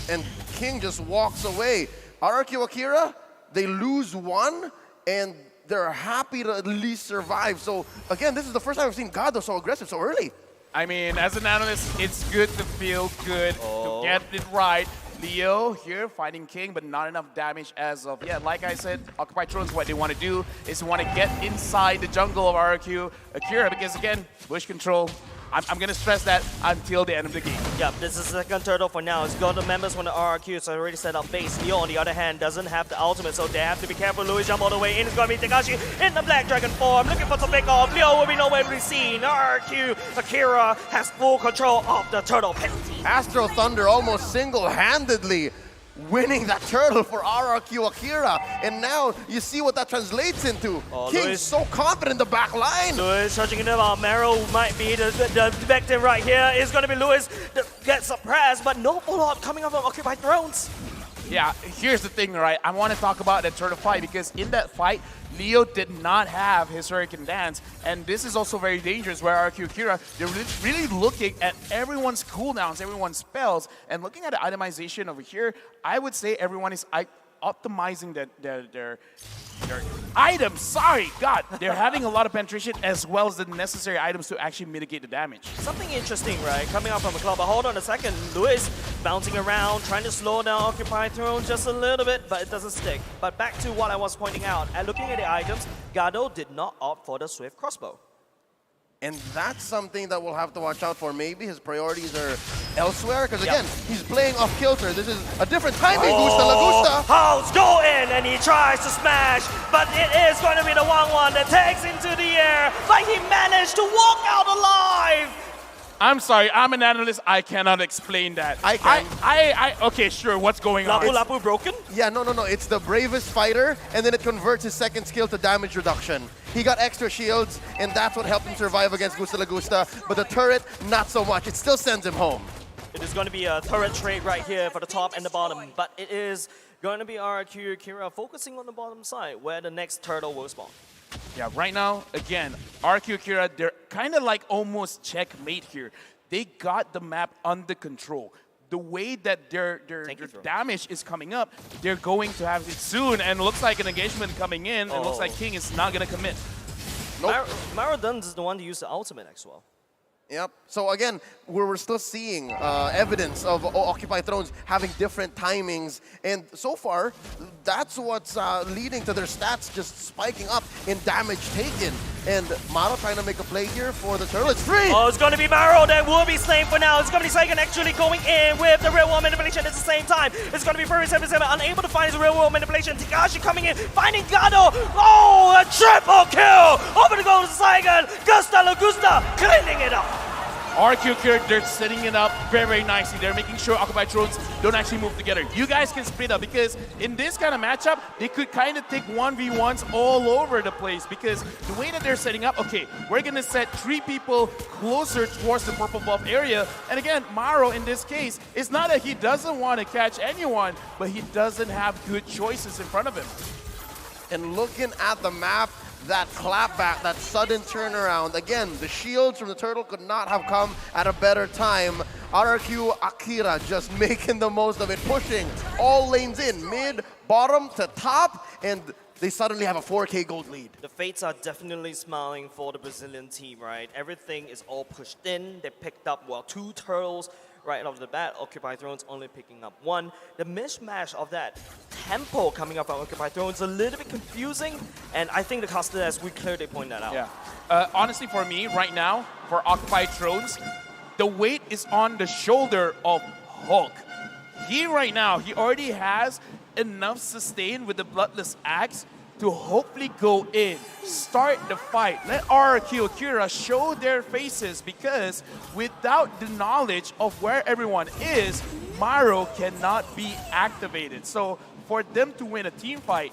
Speaker 14: And King just walks away. RRQ Akira, they lose 1 and they're happy to at least survive. So again, this is the first time I've seen Gado so aggressive so early.
Speaker 11: I mean, as an analyst, it's good to feel good, to get it right. Leo here fighting King, but not enough damage as of yet. Like I said, Occupy Thrones, what they want to do is want to get inside the jungle of RRQ Akira, because again, bush control. I'm going to stress that until the end of the game.
Speaker 10: Yeah, this is the second turtle for now. It's got the members from the RRQ, so already set up base. Leo, on the other hand, doesn't have the ultimate, so they have to be careful. Louis jump all the way in. It's going to be Takashi in the Black Dragon form, looking for some big off. Leo will be nowhere to be seen. RRQ Akira has full control of the turtle penalty.
Speaker 14: Astro Thunder almost single-handedly winning that turtle for RRQ Akira. And now you see what that translates into. King's
Speaker 10: Louis,
Speaker 14: so confident in the back line.
Speaker 10: Louis searching it out. Maro might be the victim right here. It's going to be Louis that gets suppressed, but no follow-up coming up from Occupy Thrones.
Speaker 11: Yeah, here's the thing, right? I want to talk about that turtle fight, because in that fight, Leo did not have his Hurricane Dance, and this is also very dangerous where RRQ Akira, they're really looking at everyone's cooldowns, everyone's spells, and looking at the itemization over here, I would say everyone is optimizing their items. Sorry, God, they're having a lot of penetration as well as the necessary items to actually mitigate the damage.
Speaker 10: Something interesting, right? Coming out from the club, but hold on a second. Luis bouncing around, trying to slow down Occupy Throne just a little bit, but it doesn't stick. But back to what I was pointing out, and looking at the items, Gado did not opt for the Swift Crossbow.
Speaker 14: And that's something that we'll have to watch out for. Maybe his priorities are elsewhere, because again, he's playing off kilter. This is a different timing. Gusta la Gusta.
Speaker 10: House go in and he tries to smash, but it is going to be the 1-1 that takes into the air, but he managed to walk out alive.
Speaker 11: I'm sorry, I'm an analyst. I cannot explain that.
Speaker 14: I can.
Speaker 11: Okay, sure. What's going on?
Speaker 10: Lapu broken?
Speaker 14: Yeah, no. It's the bravest fighter, and then it converts his second skill to damage reduction. He got extra shields, and that's what helped him survive against Gusta la Gusta. But the turret, not so much. It still sends him home.
Speaker 10: It is going to be a turret trade right here for the top and the bottom, but it is going to be RQ Kira focusing on the bottom side, where the next turtle will spawn.
Speaker 11: Yeah, right now, again, RQ Kira, they're kind of like almost checkmate here. They got the map under control. The way that their damage is coming up, they're going to have it soon. And looks like an engagement coming in. It looks like King is not going to commit.
Speaker 14: Nope.
Speaker 10: Maradon is the one to use the ultimate as well.
Speaker 14: Yep. So again, we're still seeing evidence of Occupy Thrones having different timings, and so far, that's what's leading to their stats just spiking up in damage taken. And Maro trying to make a play here for the turtle. It's free!
Speaker 10: Oh, it's going to be Maro that will be slain for now. It's going to be Saigon actually going in with the real world manipulation at the same time. It's going to be Furry 77 unable to find his real world manipulation. Takashi coming in, finding Gado. Oh, a triple kill! Over the goal to Saigon. Gusta la Gusta cleaning it up.
Speaker 11: RQ Kira, they're setting it up very, very nicely. They're making sure Occupy Thrones don't actually move together. You guys can split up, because in this kind of matchup, they could kind of take 1v1s all over the place, because the way that they're setting up, okay, we're going to set 3 people closer towards the purple buff area. And again, Maro in this case, it's not that he doesn't want to catch anyone, but he doesn't have good choices in front of him.
Speaker 14: And looking at the map, that clapback, that sudden turnaround. Again, the shields from the turtle could not have come at a better time. RRQ Akira just making the most of it, pushing all lanes in, mid, bottom to top, and they suddenly have a 4K gold lead.
Speaker 10: The fates are definitely smiling for the Brazilian team, right? Everything is all pushed in. They picked up, 2 turtles right off the bat. Occupy Thrones only picking up 1. The mismatch of that tempo coming up from Occupy Thrones is a little bit confusing, and I think the caster, as we clearly point that out.
Speaker 11: Yeah. Honestly, for me, right now, for Occupy Thrones, the weight is on the shoulder of Hulk. He right now, he already has enough sustain with the Bloodless Axe to hopefully go in, start the fight. Let RRQ Akira show their faces, because without the knowledge of where everyone is, Maro cannot be activated. So for them to win a team fight,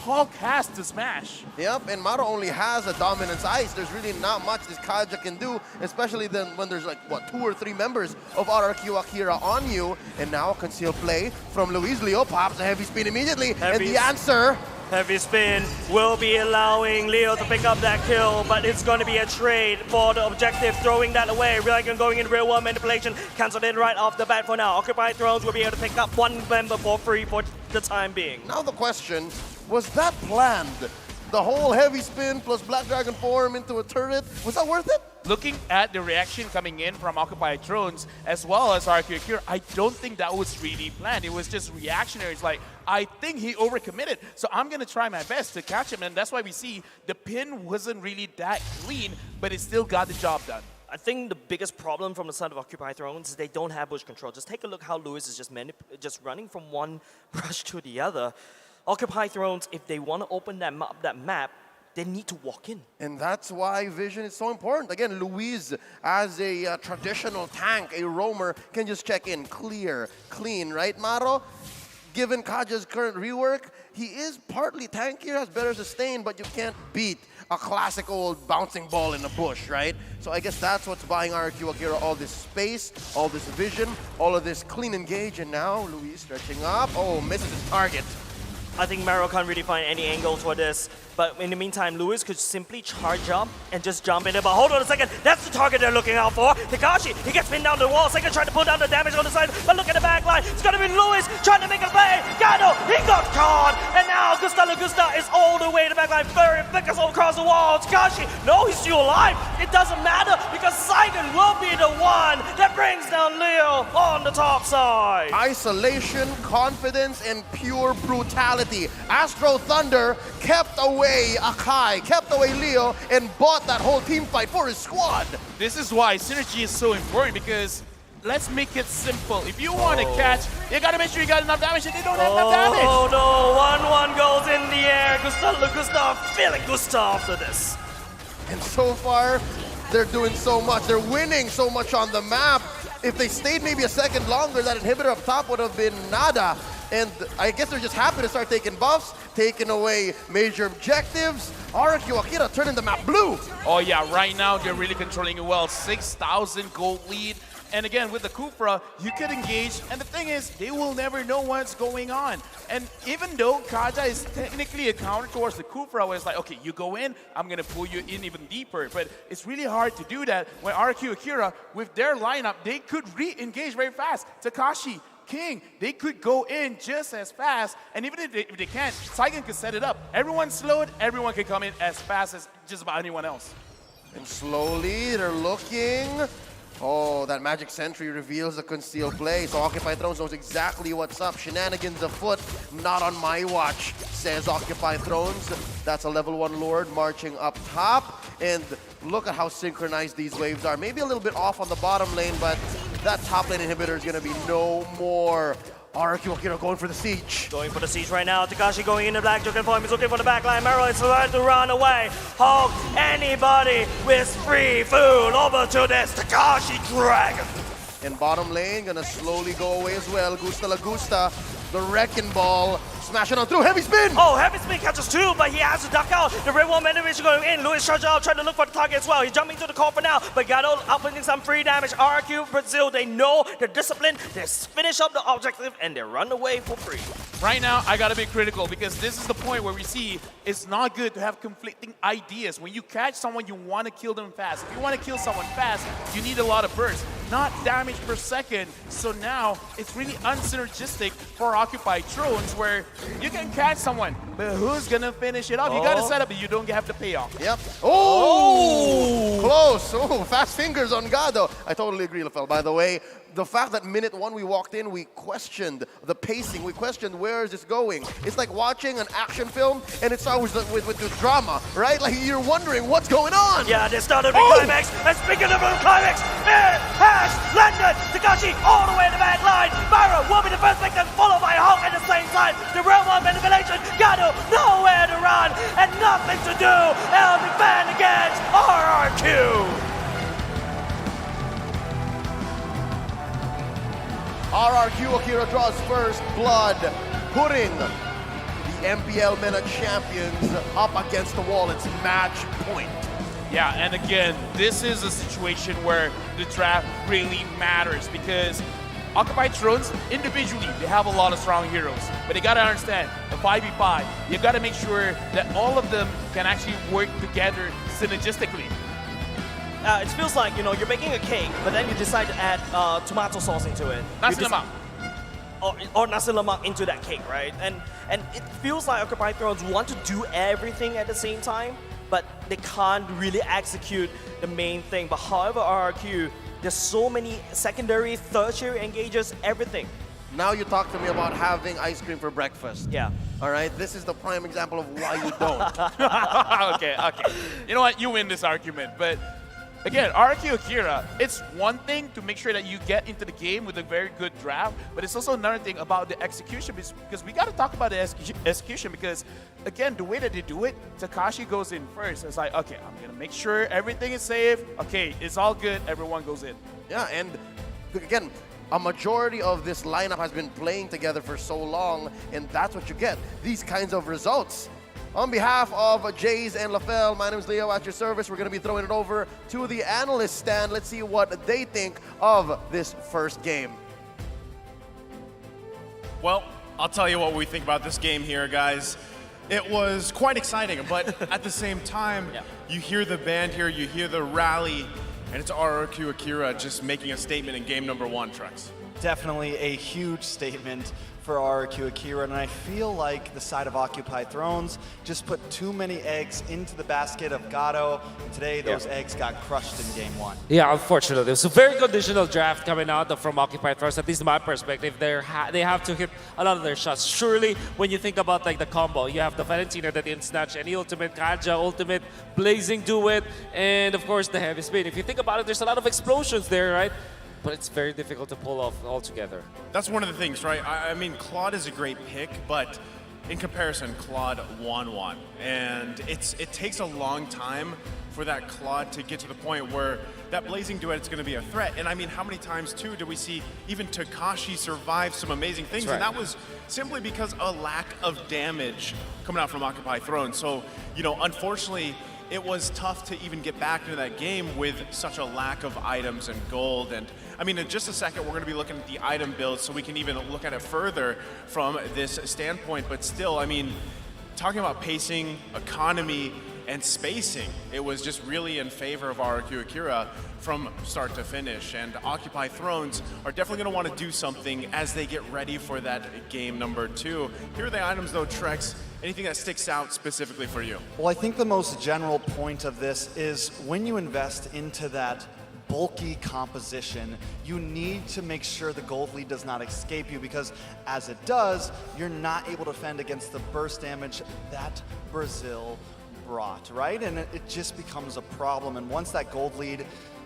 Speaker 11: Hulk has to smash.
Speaker 14: Yep, and Maro only has a dominance ice. There's really not much this Kaja can do, especially then when there's like, 2 or 3 members of RRQ Akira on you. And now concealed play from Luis. Leo pops a heavy spin immediately, and the answer...
Speaker 10: Heavy spin will be allowing Leo to pick up that kill, but it's going to be a trade for the objective, throwing that away. Reagan going in real world manipulation, cancelled in right off the bat for now. Occupy Thrones will be able to pick up 1 member for free for the time being.
Speaker 14: Now the question, was that planned? The whole heavy spin plus Black Dragon form into a turret, was that worth it?
Speaker 11: Looking at the reaction coming in from Occupy Thrones as well as RQ Akira, I don't think that was really planned. It was just reactionary. It's like, I think he overcommitted, so I'm going to try my best to catch him. And that's why we see the pin wasn't really that clean, but it still got the job done.
Speaker 10: I think the biggest problem from the side of Occupy Thrones is they don't have bush control. Just take a look how Lewis is just running from one brush to the other. Occupy Thrones, if they want to open that map, they need to walk in.
Speaker 14: And that's why vision is so important. Again, Luis, as a traditional tank, a roamer, can just check in, clear, clean, right, Maro? Given Kaja's current rework, he is partly tankier, has better sustain, but you can't beat a classic old bouncing ball in a bush, right? So I guess that's what's buying RQ Akira all this space, all this vision, all of this clean engage, and now Luis stretching up. Oh, misses his target.
Speaker 10: I think Maro can't really find any angles for this. But in the meantime, Lewis could simply charge up and just jump in there. But hold on a second, that's the target they're looking out for. Takashi, he gets pinned down the wall. Second trying to pull down the damage on the side. But look at the back line. It's gonna be Lewis trying to make a play. Gado, he got caught. And now Gusta is all the way to the back line. Very flickers all across the wall. Takashi, no, he's still alive. It doesn't matter because Saigon will be the one that brings down Leo on the top side.
Speaker 14: Isolation, confidence, and pure brutality. Astro Thunder kept away Akai, kept away Leo, and bought that whole team fight for his squad.
Speaker 11: This is why synergy is so important, because let's make it simple. If you want to catch, you gotta make sure you got enough damage, and they don't have enough damage.
Speaker 10: Oh no, 1-1 goes in the air. Gustav feeling Gustav after this.
Speaker 14: And so far, they're doing so much. They're winning so much on the map. If they stayed maybe a second longer, that inhibitor up top would have been nada. And I guess they're just happy to start taking buffs, taking away major objectives. RQ Akira turning the map blue.
Speaker 11: Oh yeah, right now they're really controlling it well. 6,000 gold lead. And again, with the Kufra, you could engage. And the thing is, they will never know what's going on. And even though Kaja is technically a counter towards the Kufra, where it's like, okay, you go in, I'm going to pull you in even deeper. But it's really hard to do that when RQ Akira, with their lineup, they could re-engage very fast. Takashi, King, they could go in just as fast. And even if they can't, Saigon could set it up. Everyone's slowed, everyone can come in as fast as just about anyone else.
Speaker 14: And slowly, they're looking. Oh, that Magic Sentry reveals the concealed play, so Occupy Thrones knows exactly what's up. Shenanigans afoot, not on my watch, says Occupy Thrones. That's a level 1 Lord marching up top. And look at how synchronized these waves are. Maybe a little bit off on the bottom lane, but that top lane inhibitor is going to be no more. RQ Akira going for the siege.
Speaker 10: Going for the siege right now. Takashi going in the black token form. He's looking for the backline. Mero is trying to run away. Hulk, anybody with free food over to this Takashi Dragon.
Speaker 14: And bottom lane gonna slowly go away as well. Gusta La Gusta, the Wrecking Ball, smashing on through. Heavy spin!
Speaker 10: Oh, Heavy spin catches 2, but he has to duck out. The Red One animation going in. Lewis charges out, trying to look for the target as well. He's jumping to the call for now, but Gato outputting some free damage. RQ, Brazil, they know they're disciplined. They finish up the objective, and they run away for free.
Speaker 11: Right now, I gotta be critical, because this is the point where we see it's not good to have conflicting ideas. When you catch someone, you want to kill them fast. If you want to kill someone fast, you need a lot of burst, not damage per second. So now, it's really unsynergistic for Occupy Drones, where you can catch someone, but who's gonna finish it off? You gotta set up, but you don't have the payoff.
Speaker 14: Yep. Oh! Close. Oh, fast fingers on Gado. I totally agree, Lafel. By the way, the fact that minute 1 we walked in, we questioned the pacing. We questioned where is this going. It's like watching an action film, and it's always with the drama, right? Like you're wondering what's going on.
Speaker 10: Yeah, they started with climax, and speaking of the climax, it has landed. Takashi all the way in the back line. Byron will be the first victim, followed by Hulk at the same time. The Realm of Manipulation, Gato nowhere to run, and nothing to do. They'll defend against RRQ.
Speaker 14: RRQ Akira draws first blood, putting the MPL MENA champions up against the wall. It's match point.
Speaker 11: Yeah, and again, this is a situation where the draft really matters, because Occupy Thrones, individually, they have a lot of strong heroes. But they gotta understand, the 5v5, you gotta make sure that all of them can actually work together synergistically.
Speaker 10: It feels like, you're making a cake, but then you decide to add tomato sauce into it.
Speaker 11: Nasi lemak.
Speaker 10: Or nasi lemak into that cake, right? And it feels like Occupy Thrones want to do everything at the same time, but they can't really execute the main thing. But however, RRQ, there's so many secondary, tertiary engages, everything.
Speaker 14: Now you talk to me about having ice cream for breakfast.
Speaker 10: Yeah.
Speaker 14: All right, this is the prime example of why you don't.
Speaker 11: Okay. You know what? You win this argument, but again, RQ Akira, it's one thing to make sure that you get into the game with a very good draft, but it's also another thing about the execution, because we got to talk about the execution, because again, the way that they do it, Takashi goes in first. It's like, okay, I'm going to make sure everything is safe. Okay, it's all good. Everyone goes in.
Speaker 14: Yeah, and again, a majority of this lineup has been playing together for so long, and that's what you get, these kinds of results. On behalf of Jays and LaFell, my name is Leo at your service. We're going to be throwing it over to the analyst stand. Let's see what they think of this first game.
Speaker 5: Well, I'll tell you what we think about this game here, guys. It was quite exciting, but at the same time, you hear the band here, you hear the rally, and it's RRQ Akira just making a statement in game number 1, Trex.
Speaker 2: definitely a huge statement for RRQ Akira, and I feel like the side of Occupy Thrones just put too many eggs into the basket of Gato, and today those eggs got crushed in game 1.
Speaker 9: Yeah, unfortunately. It's a very conditional draft coming out from Occupy Thrones, at least my perspective. They have to hit a lot of their shots. Surely, when you think about like the combo, you have the Valentina that didn't snatch any ultimate, Kaja ultimate, Blazing Duet, and of course the Heavy Spin. If you think about it, there's a lot of explosions there, right? But it's very difficult to pull off altogether.
Speaker 5: That's one of the things, right? I mean, Claude is a great pick, but in comparison, Claude won. And it takes a long time for that Claude to get to the point where that Blazing Duet is going to be a threat. And I mean, how many times, too, do we see even Takashi survive some amazing things?
Speaker 9: That's right.
Speaker 5: And that was simply because a lack of damage coming out from Occupy Throne. So, you know, unfortunately, it was tough to even get back into that game with such a lack of items and gold. And I mean, in just a second, we're going to be looking at the item build so we can even look at it further from this standpoint. But still, I mean, talking about pacing, economy, and spacing, it was just really in favor of RRQ Akira from start to finish. And Occupy Thrones are definitely going to want to do something as they get ready for that game number 2. Here are the items, though, Trex. Anything that sticks out specifically for you?
Speaker 2: Well, I think the most general point of this is when you invest into that bulky composition, you need to make sure the gold lead does not escape you, because as it does, you're not able to defend against the burst damage that Brazil brought, right? And it just becomes a problem. And once that gold lead,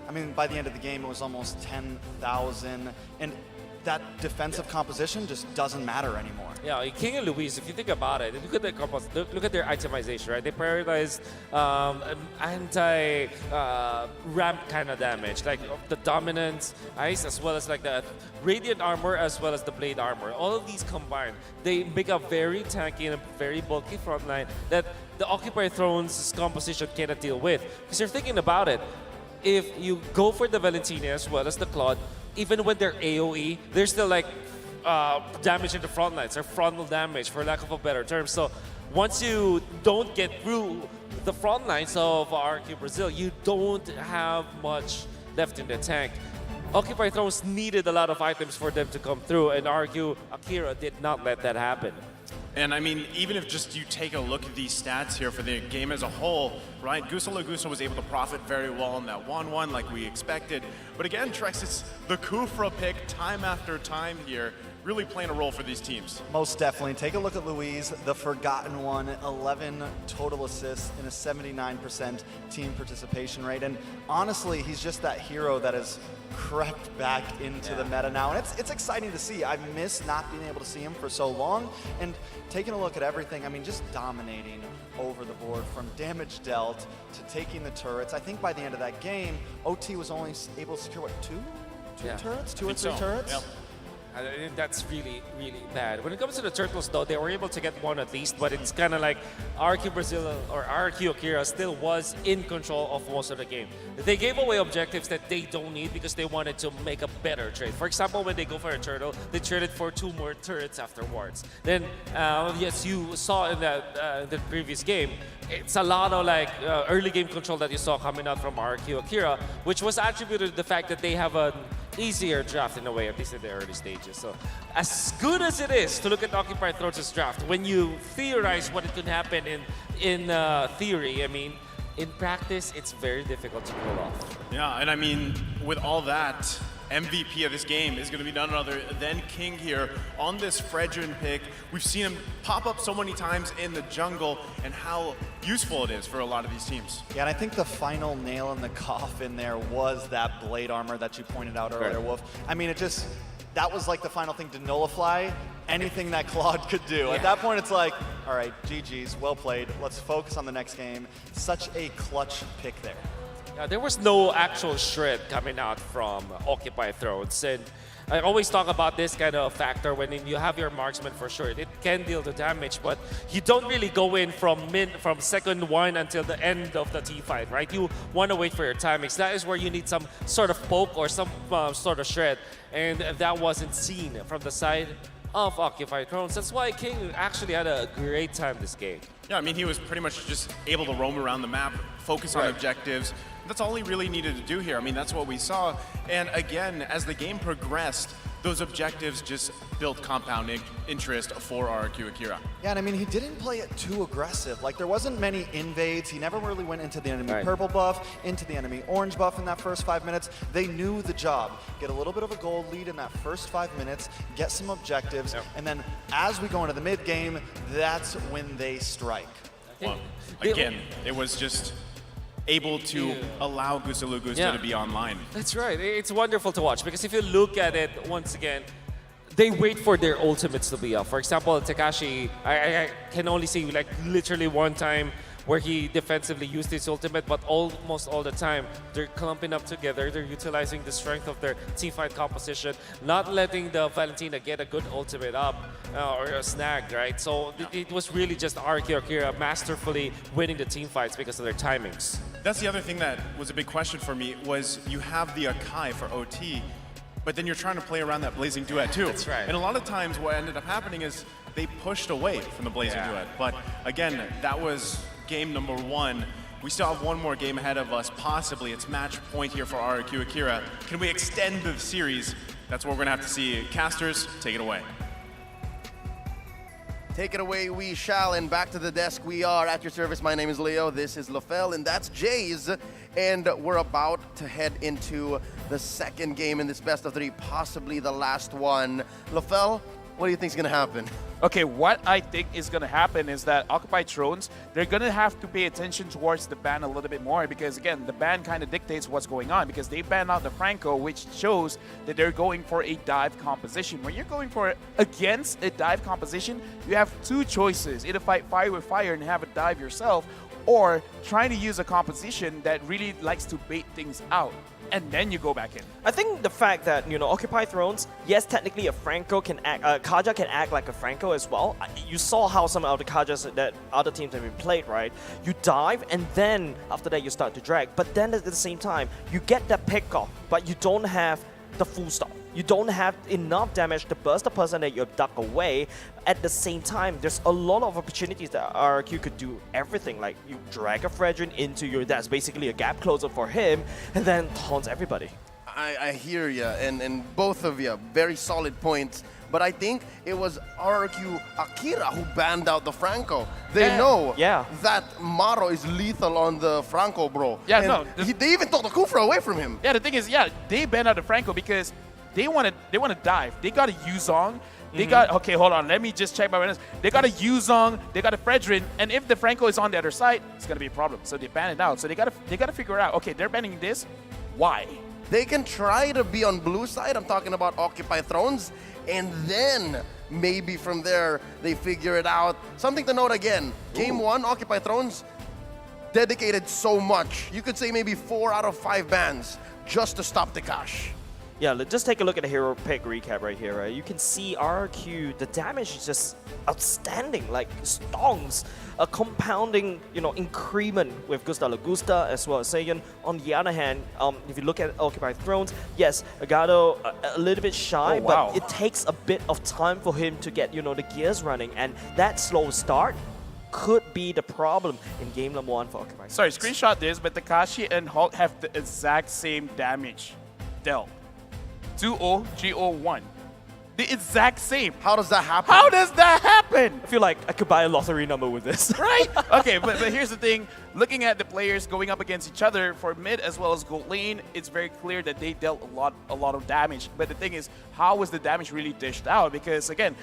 Speaker 2: I mean, by the end of the game, it was almost 10,000. And that defensive composition just doesn't matter anymore.
Speaker 9: Yeah, King and Luis, if you think about it, look at look at their itemization, right? They prioritize anti-ramp kind of damage, like the dominance, ice, as well as like the radiant armor, as well as the blade armor. All of these combined, they make a very tanky and a very bulky front line that the Occupy Thrones composition cannot deal with. Because you're thinking about it, if you go for the Valentina as well as the Claude, even when they're AoE, they're still like damage in the front lines, or frontal damage, for lack of a better term. So once you don't get through the front lines of RQ Brazil, you don't have much left in the tank. Occupy Thrones needed a lot of items for them to come through, and RQ Akira did not let that happen.
Speaker 5: And I mean, even if just you take a look at these stats here for the game as a whole, right? Gusa Lagusa was able to profit very well in that 1-1 like we expected. But again, Trex, it's the Kufra pick time after time here, really playing a role for these teams.
Speaker 2: Most definitely. Take a look at Louise, the forgotten one, 11 total assists and a 79% team participation rate. And honestly, he's just that hero that has crept back into the meta now. And it's exciting to see. I've missed not being able to see him for so long. And taking a look at everything, I mean, just dominating over the board from damage dealt to taking the turrets. I think by the end of that game, OT was only able to secure, what, two turrets? Two or three turrets?
Speaker 9: Yep. And that's really, really bad. When it comes to the Turtles, though, they were able to get one at least, but it's kind of like RQ Brazil or RQ Akira still was in control of most of the game. They gave away objectives that they don't need because they wanted to make a better trade. For example, when they go for a turtle, they traded for 2 more turrets afterwards. Then, yes, you saw in the previous game, it's a lot of like early game control that you saw coming out from RQ Akira, which was attributed to the fact that they have an easier draft in a way, at least in the early stages. So as good as it is to look at Occupy Thrones' draft, when you theorize what it could happen in theory, I mean, in practice, it's very difficult to pull off.
Speaker 5: Yeah, and I mean, with all that, MVP of this game is going to be none other than King here on this Fredrin pick. We've seen him pop up so many times in the jungle and how useful it is for a lot of these teams.
Speaker 2: Yeah, and I think the final nail in the coffin there was that blade armor that you pointed out earlier, Wolf. I mean, that was like the final thing to nullify anything that Claude could do. Yeah. At that point, it's like, all right, GG's, well played. Let's focus on the next game. Such a clutch pick there.
Speaker 9: There was no actual shred coming out from Occupy Thrones, and I always talk about this kind of factor when you have your marksman for sure. It can deal the damage, but you don't really go in from second 1 until the end of the team fight, right? You want to wait for your timings. That is where you need some sort of poke or some sort of shred, and that wasn't seen from the side of Occupy Thrones. That's why King actually had a great time this game.
Speaker 5: Yeah, I mean, he was pretty much just able to roam around the map, focus on objectives. That's all he really needed to do here. I mean, that's what we saw. And again, as the game progressed, those objectives just built compound interest for RRQ Akira.
Speaker 2: Yeah, and I mean, he didn't play it too aggressive. Like, there wasn't many invades. He never really went into the enemy purple buff, into the enemy orange buff in that first 5 minutes. They knew the job. Get a little bit of a gold lead in that first 5 minutes, get some objectives, and then as we go into the mid game, that's when they strike.
Speaker 5: Well, again, it was just able to allow Gusta Lugusta to be online.
Speaker 9: That's right. It's wonderful to watch because if you look at it once again, they wait for their ultimates to be up. For example, Takashi, I can only see like literally one time where he defensively used his ultimate, but almost all the time they're clumping up together. They're utilizing the strength of their teamfight composition, not letting the Valentina get a good ultimate up or a snag, right? So it was really just RRQ Akira masterfully winning the teamfights because of their timings.
Speaker 5: That's the other thing that was a big question for me was you have the Akai for OT, but then you're trying to play around that Blazing Duet too.
Speaker 9: That's right.
Speaker 5: And a lot of times what ended up happening is they pushed away from the Blazing Duet. But again, that was game number 1. We still have one more game ahead of us, possibly. It's match point here for RRQ Akira. Can we extend the series? That's what we're gonna have to see. Casters, take it away.
Speaker 14: Take it away, we shall, and back to the desk we are. At your service, my name is Leo, this is LaFell, and that's Jays. And we're about to head into the second game in this best of 3, possibly the last one. LaFell, what do you think is gonna happen?
Speaker 11: Okay, what I think is going to happen is that Occupy Thrones, they're going to have to pay attention towards the ban a little bit more because, again, the ban kind of dictates what's going on because they banned out the Franco, which shows that they're going for a dive composition. When you're going for against a dive composition, you have 2 choices. Either fight fire with fire and have a dive yourself, or trying to use a composition that really likes to bait things out. And then you go back in.
Speaker 10: I think the fact that, Occupy Thrones, yes, technically a Franco can act, Kaja can act like a Franco as well. You saw how some of the Kajas that other teams have been played, right? You dive, and then after that you start to drag. But then at the same time, you get that pick off, but you don't have the full stop. You don't have enough damage to burst the person that you abduct away. At the same time, there's a lot of opportunities that RRQ could do everything. Like, you drag a Fredrin into your, that's basically a gap closer for him, and then taunts everybody.
Speaker 14: I hear you, and both of you, very solid points. But I think it was RRQ Akira who banned out the Franco. They know that Maro is lethal on the Franco, bro.
Speaker 11: Yeah,
Speaker 14: and
Speaker 11: no.
Speaker 14: They even took the Kufra away from him.
Speaker 11: Yeah, the thing is, they banned out the Franco because they want to dive. They got a Yuzong. They got, okay, hold on, let me just check my awareness. They got a Yuzong, they got a Fredrin, and if the Franco is on the other side, it's gonna be a problem. So they ban it out. So they gotta figure out, okay, they're banning this, why?
Speaker 14: They can try to be on blue side. I'm talking about Occupy Thrones, and then maybe from there they figure it out. Something to note again, Game 1, Occupy Thrones dedicated so much. You could say maybe 4 out of 5 bans just to stop Takash.
Speaker 10: Yeah, let's just take a look at the hero pick recap right here, right? You can see RRQ, the damage is just outstanding, like stongs, a compounding, increment with Gusta Lagusta as well as Saiyan. On the other hand, if you look at Occupy Thrones, yes, Agado a little bit shy, but it takes a bit of time for him to get, the gears running, and that slow start could be the problem in game number 1 for Occupy.
Speaker 11: Sorry, screenshot this, but Takashi and Hulk have the exact same damage dealt. 2-0, 3-0-1. The exact same.
Speaker 14: How does that happen?
Speaker 11: How does that happen?
Speaker 10: I feel like I could buy a lottery number with this.
Speaker 11: Right? Okay, but here's the thing. Looking at the players going up against each other for mid as well as gold lane, it's very clear that they dealt a lot of damage. But the thing is, how was the damage really dished out? Because again,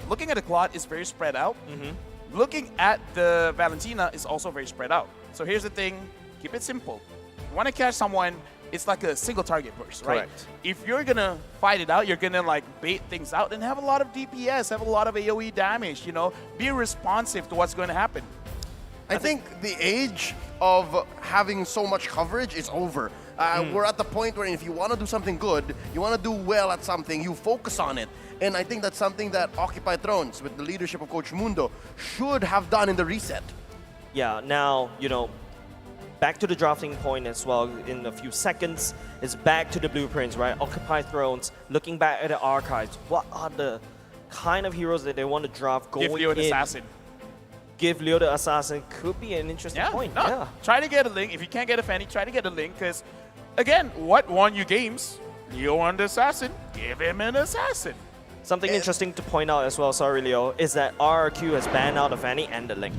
Speaker 11: looking at the Claude is very spread out. Looking at the Valentina is also very spread out. So here's the thing. Keep it simple. You want to catch someone, it's like a single target burst, right?
Speaker 10: Correct.
Speaker 11: If you're gonna fight it out, you're gonna like bait things out and have a lot of DPS, have a lot of AoE damage, be responsive to what's going to happen.
Speaker 14: I think the age of having so much coverage is over. We're at the point where if you want to do something good, you want to do well at something, you focus on it. And I think that's something that Occupy Thrones, with the leadership of Coach Mundo, should have done in the reset.
Speaker 10: Yeah, now, back to the drafting point as well in a few seconds. It's back to the blueprints, right? Occupy Thrones, looking back at the archives. What are the kind of heroes that they want to draft going in?
Speaker 11: Give Leo the Assassin.
Speaker 10: Give Leo the Assassin could be an interesting point.
Speaker 11: Try to get a link. If you can't get a Fanny, try to get a link. Because, again, what won you games Leo on the assassin. Give him an assassin.
Speaker 10: Something interesting to point out as well, sorry Leo, is that RRQ has banned out the Fanny and the Link.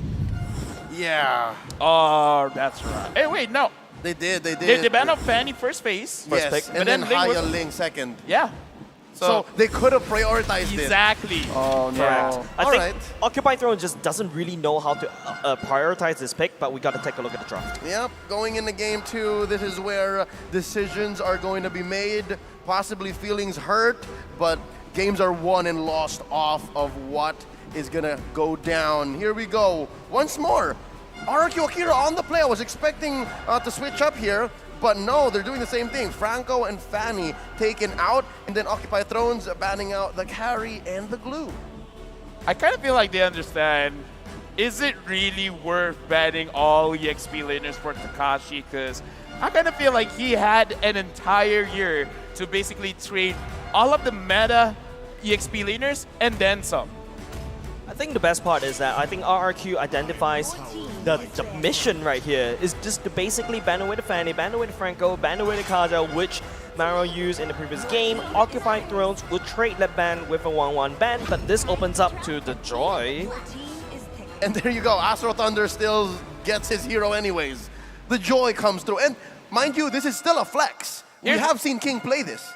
Speaker 14: Yeah.
Speaker 11: Oh, that's right. Hey, wait, no.
Speaker 14: They did.
Speaker 11: They banned out Fanny first phase.
Speaker 14: Yes,
Speaker 11: pick,
Speaker 14: and then Haya Ling second.
Speaker 11: Yeah.
Speaker 14: So they could have prioritized it.
Speaker 11: Exactly.
Speaker 14: Oh, no.
Speaker 10: Correct. I
Speaker 14: All
Speaker 10: think
Speaker 14: right.
Speaker 10: Occupy Throne just doesn't really know how to prioritize this pick, but we got to take a look at the draft.
Speaker 14: Yep, going into game 2, this is where decisions are going to be made, possibly feelings hurt, but games are won and lost off of what is going to go down. Here we go. Once more, RRQ Akira on the play. I was expecting to switch up here, but no, they're doing the same thing. Franco and Fanny taken out, and then Occupy Thrones banning out the carry and the glue.
Speaker 11: I kind of feel like they understand, is it really worth banning all EXP laners for Takashi? Because I kind of feel like he had an entire year to basically trade all of the meta EXP laners and then some.
Speaker 10: I think the best part is that I think RRQ identifies the mission right here is just to basically ban away the Fanny, ban away the Franco, ban away the Kaja, which Maro used in the previous game. Occupy Thrones will trade that ban with a 1-1 ban, but this opens up to the Joy.
Speaker 14: And there you go, Astro Thunder still gets his hero anyways. The Joy comes through, and mind you, this is still a flex. We have seen King play this.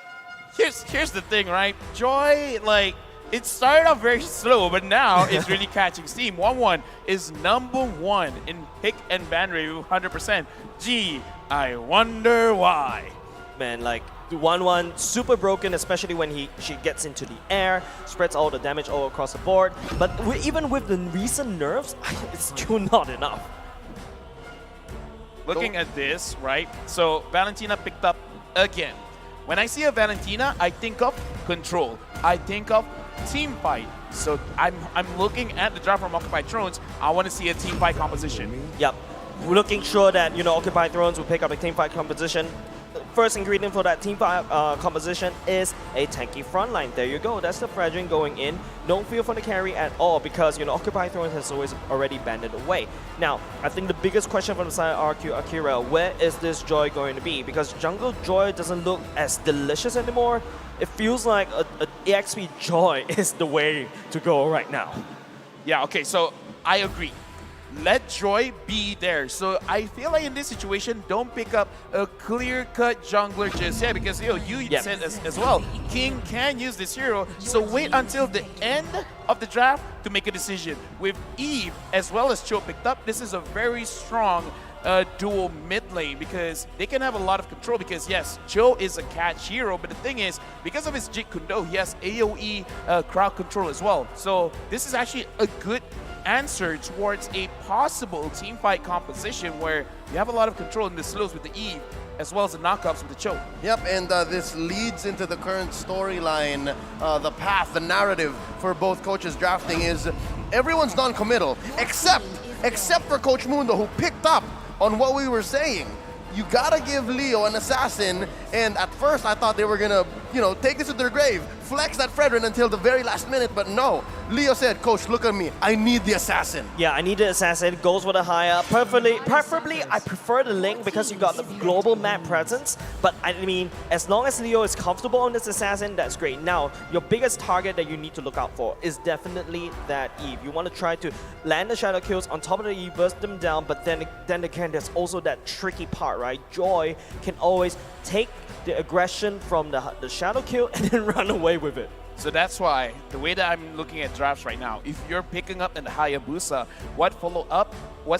Speaker 11: Here's the thing, right? Joy, like, it started off very slow, but now it's really catching steam. 1-1 is #1 in pick and ban rate with 100%. Gee, I wonder why.
Speaker 10: Man, like, 1-1, super broken, especially when she gets into the air, spreads all the damage all across the board. But even with the recent nerfs, it's still not enough.
Speaker 11: Looking at this, right? So Valentina picked up again. When I see a Valentina, I think of control. I think of team fight. So I'm looking at the draft from Occupy Thrones. I want to see a team fight composition.
Speaker 10: Yep. We're looking sure that, you know, Occupy Thrones will pick up a team fight composition. First ingredient for that team fight composition is a tanky frontline. There you go. That's the Fredrin going in. Don't feel for the carry at all because, you know, Occupy Thrones has always already banned it away. Now, I think the biggest question from the side of RQ Akira, where is this Joy going to be? Because Jungle Joy doesn't look as delicious anymore. It feels like a EXP Joy is the way to go right now.
Speaker 11: Yeah, okay, so I agree. Let Joy be there. So I feel like in this situation, don't pick up a clear-cut jungler just yet because you said as well, King can use this hero. So wait until the end of the draft to make a decision. With Eve as well as Cho picked up, this is a very strong dual mid lane because they can have a lot of control because yes, Cho is a catch hero, but the thing is, because of his Jit Kundo, he has AoE crowd control as well. So this is actually a good answer towards a possible team fight composition where you have a lot of control in the slows with the Eve as well as the knockups with the Cho.
Speaker 14: Yep, and this leads into the current storyline, the path, the narrative for both coaches drafting is everyone's non-committal except for Coach Mundo, who picked up on what we were saying. You gotta give Leo an assassin, and at first I thought they were gonna, take this to their grave, flex that Fredrin until the very last minute, but no. Leo said, Coach, look at me, I need the assassin.
Speaker 10: Yeah, I need the assassin, goes for the higher. Preferably, I prefer the Link because you got the global map presence, but I mean, as long as Leo is comfortable on this assassin, that's great. Now, your biggest target that you need to look out for is definitely that Eve. You want to try to land the shadow kills on top of the Eve, burst them down, but then again, there's also that tricky part, right? Joy can always take the aggression from the shadow kill and then run away with it.
Speaker 11: So that's why the way that I'm looking at drafts right now, if you're picking up an Hayabusa, what's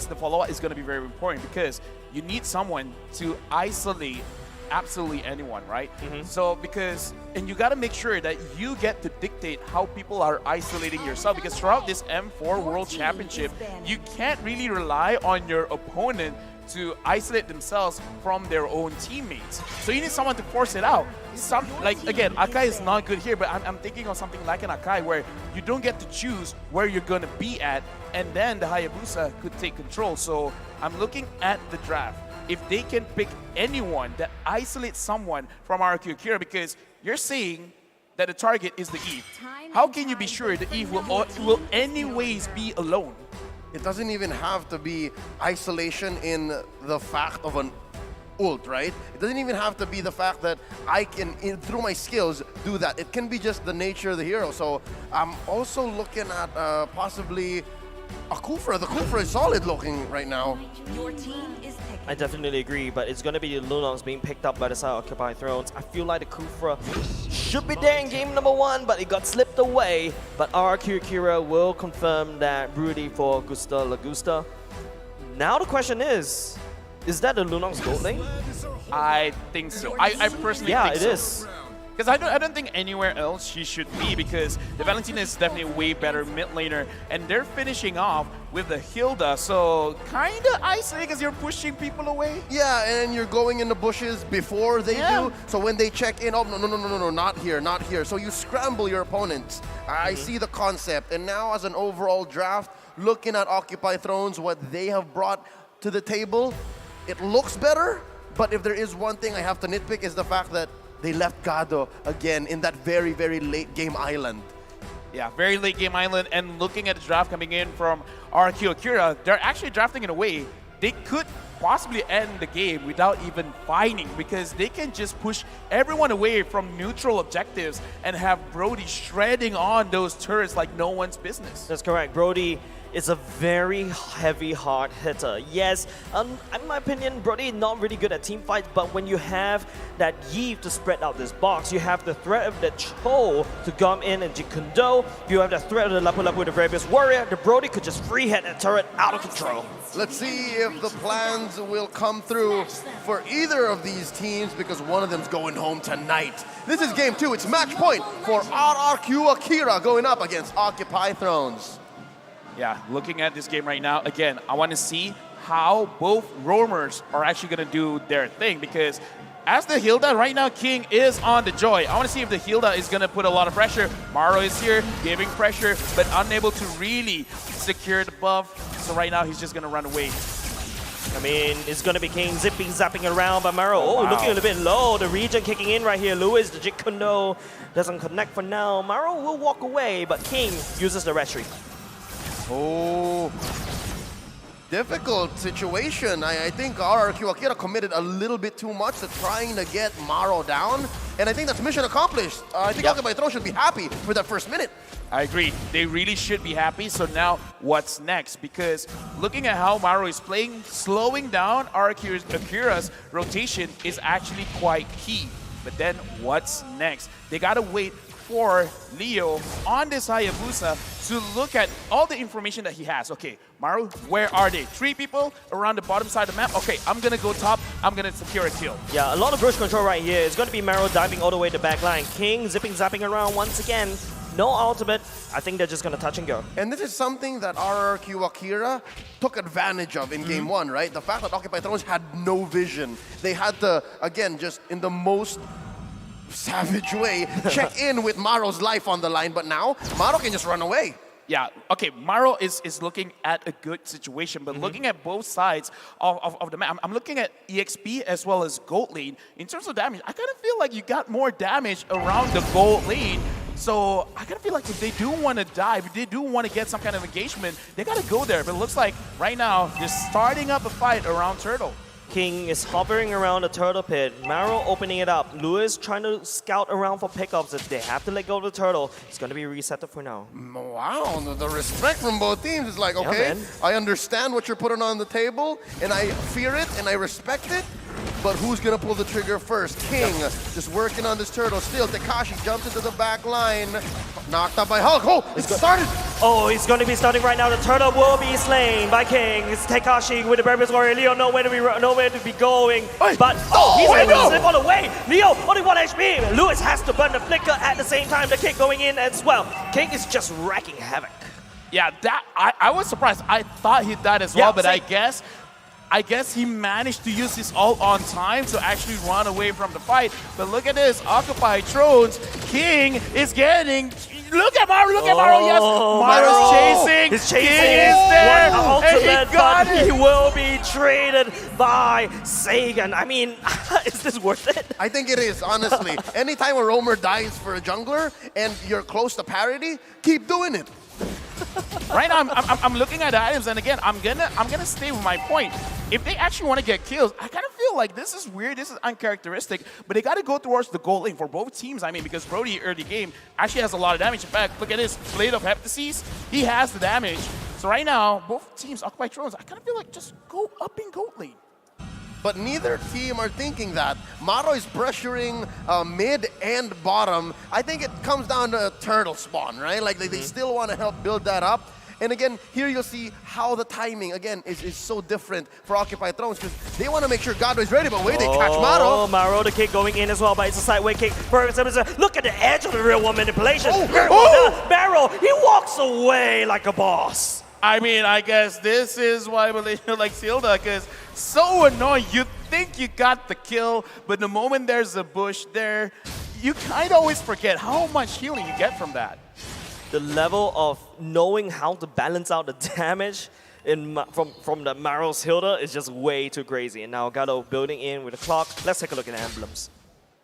Speaker 11: the follow-up is going to be very important because you need someone to isolate absolutely anyone, right? So and you got to make sure that you get to dictate how people are isolating yourself because throughout this M4 World Championship, you can't really rely on your opponent to isolate themselves from their own teammates. So you need someone to force it out. Again, Akai is not good here, but I'm thinking of something like an Akai where you don't get to choose where you're going to be at, and then the Hayabusa could take control. So I'm looking at the draft. If they can pick anyone that isolates someone from RQ Akira, because you're saying that the target is the Eve. How can you be sure the Eve will anyways be alone?
Speaker 14: It doesn't even have to be isolation in the fact of ult, right? It doesn't even have to be the fact that I can, through my skills, do that. It can be just the nature of the hero. So I'm also looking at possibly a Kufra. The Kufra is solid looking right now.
Speaker 13: Your team is picking.
Speaker 10: I definitely agree, but it's going to be the Lunox being picked up by the side of Occupy Thrones. I feel like the Kufra should be there in game number 1, but it got slipped away. But RQ Akira will confirm that Rudy for Gusta Lagusta. Now the question is that the Lunox gold lane?
Speaker 11: I think so. I personally think so.
Speaker 10: Yeah, it is.
Speaker 11: Because I don't think anywhere else she should be, because the Valentina is definitely a way better mid laner, and they're finishing off with the Hilda, so kind of isolating because you're pushing people away.
Speaker 14: Yeah, and you're going in the bushes before they do, so when they check in, oh, no, not here, not here. So you scramble your opponents. I see the concept, and now as an overall draft, looking at Occupy Thrones, what they have brought to the table, it looks better, but if there is one thing I have to nitpick is the fact that they left Gado again in that very, very late game island.
Speaker 11: Yeah, very late game island, and looking at the draft coming in from RQ Akira, they're actually drafting in a way they could possibly end the game without even fighting, because they can just push everyone away from neutral objectives and have Brody shredding on those turrets like no one's business.
Speaker 10: That's correct. Brody is a very heavy, hard hitter. Yes, in my opinion, Brody is not really good at team fights, but when you have that Yves to spread out this box, you have the threat of the Cho to come in and Jikundo, you have the threat of the Lapu Lapu, the very best warrior, the Brody could just free hit that turret out of control.
Speaker 14: Let's see if the plans will come through for either of these teams, because one of them's going home tonight. This is game 2. It's match point for RRQ Akira going up against Occupy Thrones.
Speaker 11: Yeah, looking at this game right now, again, I want to see how both roamers are actually going to do their thing, because as the Hilda right now, King is on the Joy. I want to see if the Hilda is going to put a lot of pressure. Maro is here, giving pressure, but unable to really secure the buff. So right now, he's just going to run away.
Speaker 10: I mean, it's going to be King zipping, zapping around, but Maro, looking a little bit low. The regen kicking in right here. Lewis, the Jit Kundo doesn't connect for now. Maro will walk away, but King uses the retreat.
Speaker 14: Oh, difficult situation. I think RRQ Akira committed a little bit too much to trying to get Maro down, and I think that's mission accomplished. I think Occupy Thrones should be happy for that first minute.
Speaker 11: I agree. They really should be happy. So now, what's next? Because looking at how Maro is playing, slowing down RRQ Akira's rotation is actually quite key. But then, what's next? They gotta wait for Leo on this Hayabusa to look at all the information that he has. Okay, Maru, where are they? 3 people around the bottom side of the map. Okay, I'm gonna go top. I'm gonna secure a kill.
Speaker 10: Yeah, a lot of brush control right here. It's gonna be Maro diving all the way to the back line. King zipping, zapping around once again. No ultimate. I think they're just gonna touch and go.
Speaker 14: And this is something that RRQ Akira took advantage of in game 1, right? The fact that Occupy Thrones had no vision. They had to, again, just in the most savage way, check in with Maro's life on the line, but now Maro can just run away.
Speaker 11: Yeah, okay, Maro is looking at a good situation, but looking at both sides of the map, I'm looking at EXP as well as gold lane. In terms of damage, I kind of feel like you got more damage around the gold lane. So I kind of feel like if they do want to dive, if they do want to get some kind of engagement, they got to go there. But it looks like right now they're starting up a fight around Turtle.
Speaker 10: King is hovering around the turtle pit. Maro opening it up. Lewis trying to scout around for pickups. If they have to let go of the turtle, it's going to be reset for now.
Speaker 14: Wow, the respect from both teams is like, okay, I understand what you're putting on the table, and I fear it, and I respect it, but who's going to pull the trigger first? King, just working on this turtle. Still, Tekashi jumps into the back line. Knocked out by Hulk. Oh, it started.
Speaker 10: Oh, he's going to be starting right now. The turtle will be slain by King. It's Tekashi with the Bear's Warrior. Leo nowhere to be going. But, he's able to slip all the way. Leo, only 1 HP. Lewis has to burn the flicker at the same time. The kick going in as well. King is just wrecking havoc.
Speaker 11: Yeah, that I was surprised. I thought he died as well, but I guess he managed to use his ult on time to actually run away from the fight. But look at this, Occupy Thrones. King is getting... Look at Maro, yes! Maro's chasing.
Speaker 10: He's chasing.
Speaker 11: King is there,
Speaker 10: ultimate,
Speaker 11: and he got it.
Speaker 10: He will be traded by Sagan. I mean, is this worth it?
Speaker 14: I think it is, honestly. Anytime a roamer dies for a jungler and you're close to parity, keep doing it.
Speaker 11: Right now, I'm looking at the items, and again, I'm gonna stay with my point. If they actually want to get kills, I kind of feel like this is weird, this is uncharacteristic, but they got to go towards the goal lane for both teams. I mean, because Brody early game actually has a lot of damage. In fact, look at this Blade of Heptases. He has the damage. So right now, both teams occupy thrones. I kind of feel like just go up in gold lane.
Speaker 14: But neither team are thinking that. Maro is pressuring mid and bottom. I think it comes down to turtle spawn, right? Like they still want to help build that up. And again, here you'll see how the timing, again, is so different for Occupy Thrones because they want to make sure Gado is ready, but wait, they catch Maro.
Speaker 10: Oh, Maro, the kick going in as well, but it's a sideway kick. Look at the edge of the real one manipulation. Maro, he walks away like a boss.
Speaker 11: I mean, I guess this is why Malaysia likes Hilda, because so annoying. You think you got the kill, but the moment there's a bush there, you kind of always forget how much healing you get from that.
Speaker 10: The level of knowing how to balance out the damage from the Maro's Hilda is just way too crazy. And now Gado building in with a clock. Let's take a look at the emblems.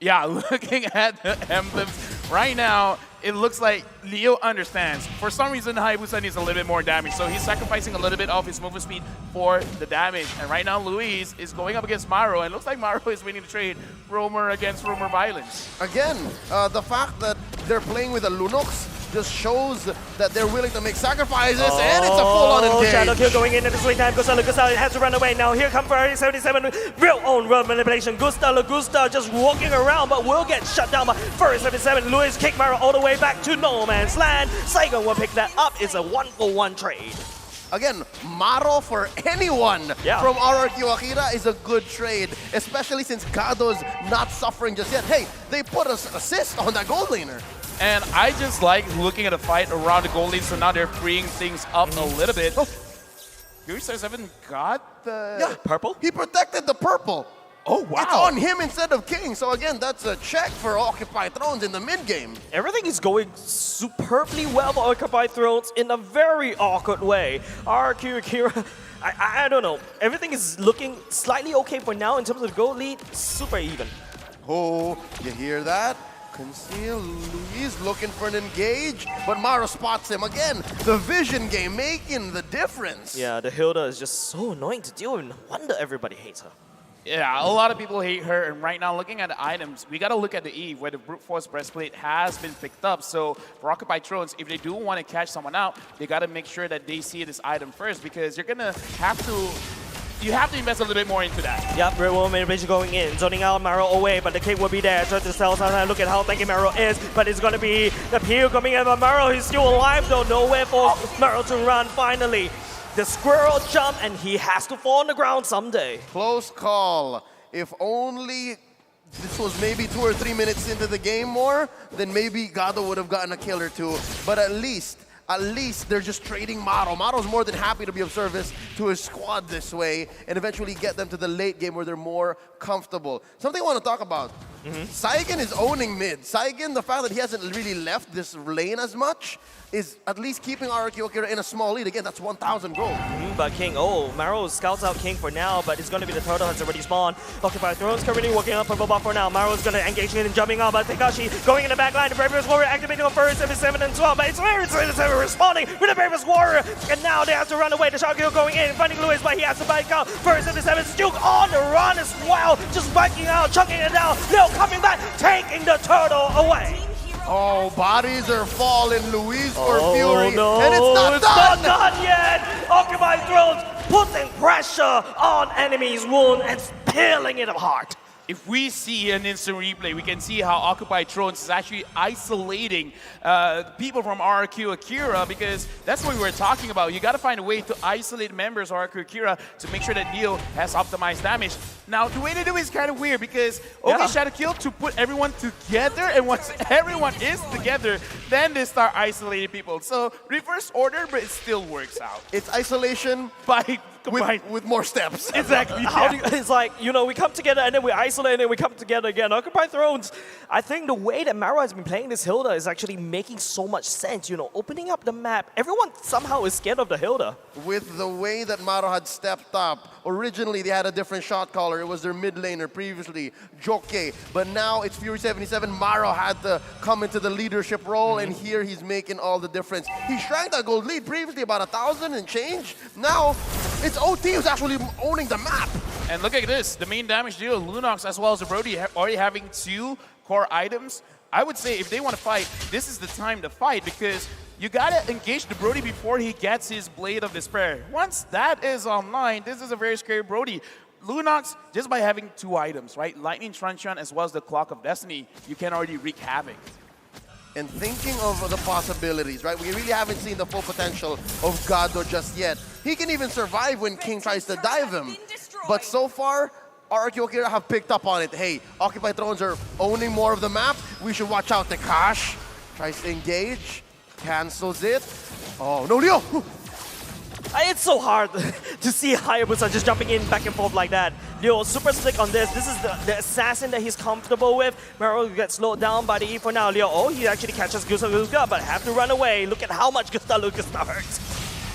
Speaker 11: Yeah, looking at the emblems right now, it looks like Leo understands. For some reason, Hayabusa needs a little bit more damage, so he's sacrificing a little bit of his movement speed for the damage. And right now, Luis is going up against Maro, and it looks like Maro is winning the trade. Roamer against Roamer violence.
Speaker 14: Again, the fact that they're playing with a Lunox just shows that they're willing to make sacrifices, and it's a full-on engage.
Speaker 10: Shadow kill going in at the same time. Gustavo has to run away. Now here comes Ferrari 77. Real own world manipulation. Gusta just walking around, but will get shut down by Ferrari 77. Luis kick Maro all the way back to no man's land. Saigon will pick that up. It's a 1-for-1 trade.
Speaker 14: Again, Maro for anyone from RRQ Akira is a good trade, especially since Gado's not suffering just yet. Hey, they put an assist on that gold laner.
Speaker 11: And I just like looking at a fight around the goal lane, so now they're freeing things up a little bit. Fury 77 got the
Speaker 10: purple?
Speaker 14: He protected the purple.
Speaker 11: Oh, wow.
Speaker 14: It's on him instead of King. So again, that's a check for Occupy Thrones in the mid-game.
Speaker 10: Everything is going superbly well for Occupy Thrones in a very awkward way. RQ Akira, I don't know. Everything is looking slightly okay for now in terms of the goal lead. Super even.
Speaker 14: Oh, you hear that? Conceal, Luis looking for an engage, but Maro spots him again. The vision game making the difference.
Speaker 10: Yeah, the Hilda is just so annoying to deal with. No wonder everybody hates her.
Speaker 11: Yeah, a lot of people hate her, and right now, looking at the items, we got to look at the Eve, where the Brute Force Breastplate has been picked up. So, for Occupy Thrones, if they do want to catch someone out, they got to make sure that they see this item first, because you're going to have to... You have to invest a little bit more into that.
Speaker 10: Yep, Real World Manipulation going in, zoning out Maro away, but the kick will be there. Try to sell something. Look at how tanky Maro is, but it's going to be the peel coming in. But Maro, he's still alive though. Nowhere for Maro to run finally. The squirrel jump, and he has to fall on the ground someday.
Speaker 14: Close call. If only this was maybe 2 or 3 minutes into the game more, then maybe Gado would have gotten a kill or two. But at least they're just trading Maro. Maro's more than happy to be of service to his squad this way and eventually get them to the late game where they're more comfortable. Something I want to talk about. Saigon is owning mid. Saigon, the fact that he hasn't really left this lane as much, is at least keeping RRQ Akira in a small lead. Again, that's 1,000 gold.
Speaker 10: But King, Maro scouts out King for now, but it's going to be the turtle that's already spawned. Occupy Thrones currently working on purple buff for now. Maro's going to engage in and jumping out, but Tekashi going in the back line. The Bravest Warrior activating on first, 77 and 12, but it's very 77 responding with the Bravest Warrior, and now they have to run away. The Shark Hill going in, finding Luis, but he has to bike out. First 77 still on the run as well, just biking out, chucking it down. Lil coming back, taking the turtle away.
Speaker 14: Oh, bodies are falling, Luis for Fury,
Speaker 10: no,
Speaker 14: and it's not
Speaker 10: done yet. Occupy Thrones putting pressure on enemies' wound and peeling it apart.
Speaker 11: If we see an instant replay, we can see how Occupy Thrones is actually isolating people from RRQ Akira, because that's what we were talking about. You got to find a way to isolate members of RRQ Akira to make sure that Neo has optimized damage. Now, the way to do it is kind of weird, because Shadow Kill to put everyone together, and once everyone is together, then they start isolating people. So, reverse order, but it still works out.
Speaker 14: It's isolation
Speaker 11: by
Speaker 14: with more steps.
Speaker 11: Exactly.
Speaker 10: It's like, we come together and then we isolate excellent, and we come together again. Occupy Thrones. I think the way that Maro has been playing this Hilda is actually making so much sense. You know, opening up the map. Everyone somehow is scared of the Hilda.
Speaker 14: With the way that Maro had stepped up, originally they had a different shot caller. It was their mid laner previously, Joke. But now it's Fury 77. Maro had to come into the leadership role, and here he's making all the difference. He shrank that gold lead previously about 1,000 and change. Now it's OT who's actually owning the map.
Speaker 11: And look at this, the main damage dealer, Lunox, as well as the Brody, already having 2 core items. I would say if they want to fight, this is the time to fight, because you gotta engage the Brody before he gets his Blade of Despair. Once that is online, this is a very scary Brody. Lunox, just by having 2 items, right? Lightning Truncheon as well as the Clock of Destiny, you can already wreak havoc.
Speaker 14: And thinking of the possibilities, right? We really haven't seen the full potential of Gado just yet. He can even survive when King tries to dive him. But so far, RRQ Akira have picked up on it. Hey, Occupy Thrones are owning more of the map. We should watch out. Tekash tries to engage, cancels it. Oh, no, Leo!
Speaker 10: It's so hard to see Hayabusa just jumping in back and forth like that. Leo, super slick on this. This is the assassin that he's comfortable with. Maro gets slowed down by the E for now. Leo, he actually catches Gusta, but have to run away. Look at how much Gusta hurts.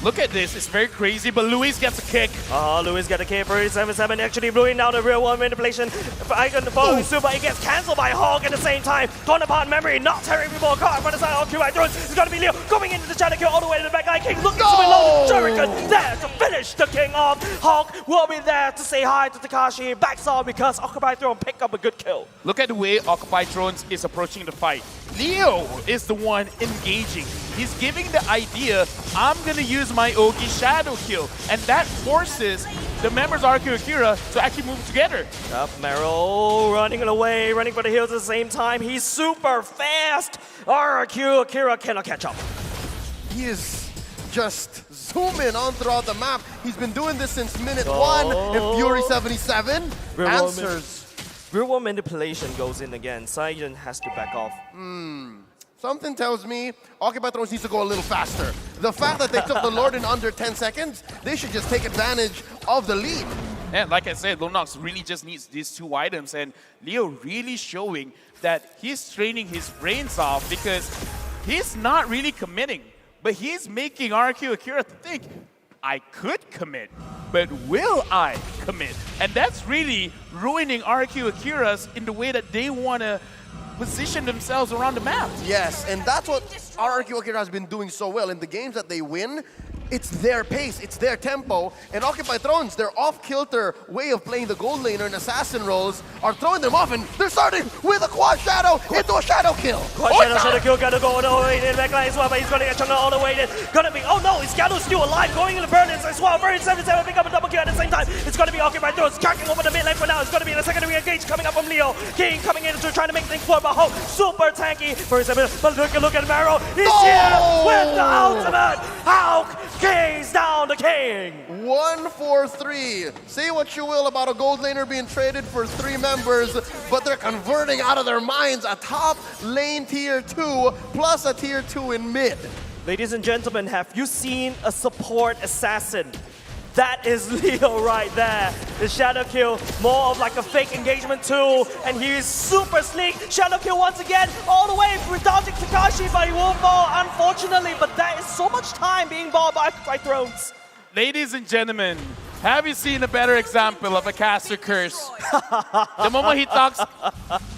Speaker 11: Look at this, it's very crazy, but Luis gets a kick.
Speaker 10: Oh, Luis got a kick for 77, actually blowing down the real one manipulation. Icon following suit, but it gets cancelled by Hawk at the same time. Torn apart memory, not tearing people apart. Front side, Occupy Thrones. It's gonna be Leo going into the shadow kill all the way to the back line. King looking to reload. Shuriken there to finish the King off. Hawk will be there to say hi to Tekashi. Backsaw because Occupy Thrones pick up a good kill.
Speaker 11: Look at the way Occupy Thrones is approaching the fight. Leo is the one engaging. He's giving the idea, I'm gonna use my Ogi Shadow Kill, and that forces the members of RRQ Akira to actually move together.
Speaker 10: Up Maro running away, running for the hills at the same time. He's super fast. RRQ Akira cannot catch up.
Speaker 14: He is just zooming on throughout the map. He's been doing this since minute 1, and Fury 77 answers.
Speaker 10: Real world manipulation goes in again. Saiyan has to back off.
Speaker 14: Something tells me Occupy Thrones needs to go a little faster. The fact that they took the Lord in under 10 seconds, they should just take advantage of the lead.
Speaker 11: And like I said, Lunox really just needs these 2 items, and Leo really showing that he's training his brains off because he's not really committing, but he's making RRQ Akira think, I could commit, but will I commit? And that's really ruining RRQ Akira's in the way that they want to position themselves around the map.
Speaker 14: Yes, and that's what RRQ Akira has been doing so well. In the games that they win, it's their pace, it's their tempo, and Occupy Thrones, their off-kilter way of playing the gold laner and assassin roles are throwing them off, and they're starting with a quad shadow into a shadow kill.
Speaker 10: Shadow kill, gotta go all the way in the back line as well, but he's gonna get chunga all the way in. Gonna be, oh no, is Gato still alive, going in the burnings as well. Burn 77, pick up a double kill at the same time. It's gonna be Occupy Thrones, cracking over the mid lane for now. It's gonna be in a secondary engage coming up from Leo. King coming in to trying to make things work, but Hulk, super tanky. Burn 7, but look at Maro. He's here with the ultimate. Hulk gaze down the King.
Speaker 14: 1-4-3. Say what you will about a gold laner being traded for 3 members, but they're converting out of their minds a top lane tier 2 plus a tier 2 in mid.
Speaker 10: Ladies and gentlemen, have you seen a support assassin? That is Leo right there. The Shadow Kill, more of like a fake engagement tool, and he is super sleek. Shadow Kill once again, all the way through dodging Tekashi, but he will fall, unfortunately. But there is so much time being bought by Occupy Thrones.
Speaker 11: Ladies and gentlemen, have you seen a better example of a caster curse? The moment he talks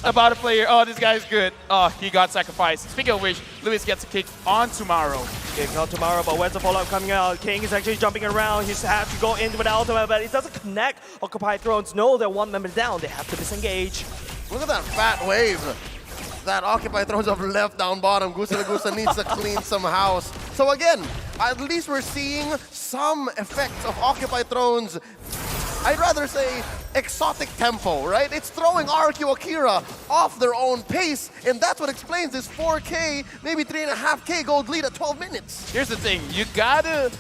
Speaker 11: about a player, oh, this guy's good. Oh, he got sacrificed. Speaking of which, Luis gets a kick on Tomorrow.
Speaker 10: Kick on Tomorrow, but where's the follow-up coming out? King is actually jumping around. He has to go in with the ultimate, but it doesn't connect. Occupy Thrones know they're 1 member down. They have to disengage.
Speaker 14: Look at that fat wave that Occupy Thrones have left down bottom. Gusa needs to clean some house. So again, at least we're seeing some effects of Occupy Thrones. I'd rather say exotic tempo, right? It's throwing RRQ Akira off their own pace, and that's what explains this 4K, maybe 3.5K gold lead at 12 minutes.
Speaker 11: Here's the thing, you gotta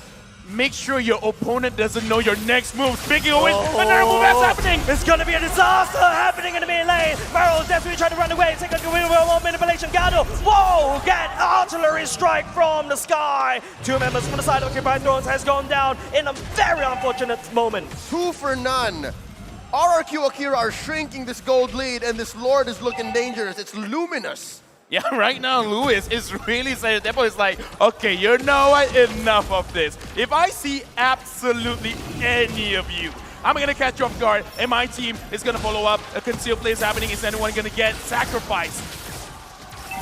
Speaker 11: make sure your opponent doesn't know your next move. Speaking of which, another move that's happening!
Speaker 10: It's gonna be a disaster happening in the main lane. Maro is desperately trying to run away. Take a real manipulation. Gato, whoa! Get artillery strike from the sky. 2 members from the side of Occupy Thrones has gone down in a very unfortunate moment.
Speaker 14: 2 for none. RRQ Akira are shrinking this gold lead, and this Lord is looking dangerous. It's luminous.
Speaker 11: Yeah, right now Lewis is really saying, Depo is like, okay, you know what? Enough of this. If I see absolutely any of you, I'm going to catch you off guard, and my team is going to follow up. A concealed play is happening. Is anyone going to get sacrificed?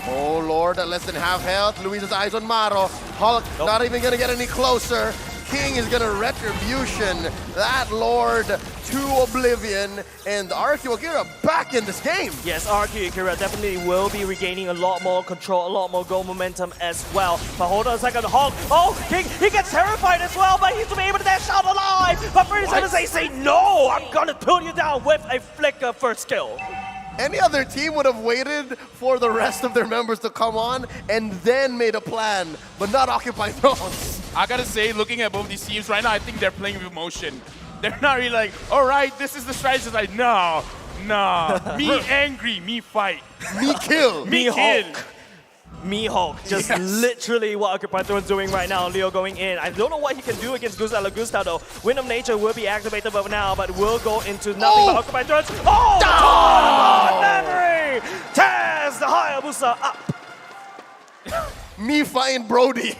Speaker 14: Oh, Lord, at less than half health. Luis's eyes on Maro. Hulk not even going to get any closer. King is going to retribution that Lord to oblivion, and RQ Akira back in this game.
Speaker 10: Yes, RQ Akira definitely will be regaining a lot more control, a lot more goal momentum as well. But hold on a second, Hulk. Oh, King, he gets terrified as well, but he's able to dash out alive. But 37 say no, I'm going to pull you down with a flicker first kill.
Speaker 14: Any other team would have waited for the rest of their members to come on and then made a plan, but not Occupy Thrones.
Speaker 11: I gotta say, looking at both these teams right now, I think they're playing with emotion. They're not really like, all right, this is the strategy. It's like, no, me angry, me fight.
Speaker 14: Me kill.
Speaker 11: Me kill.
Speaker 10: Hulk. Me Hulk, just literally what Occupy Throne is doing right now. Leo going in. I don't know what he can do against Gusta Lagusta though. Wind of Nature will be activated but now, but will go into nothing but Occupy Thrones. Oh, the memory! Tears the Hayabusa up.
Speaker 14: Me find Brody.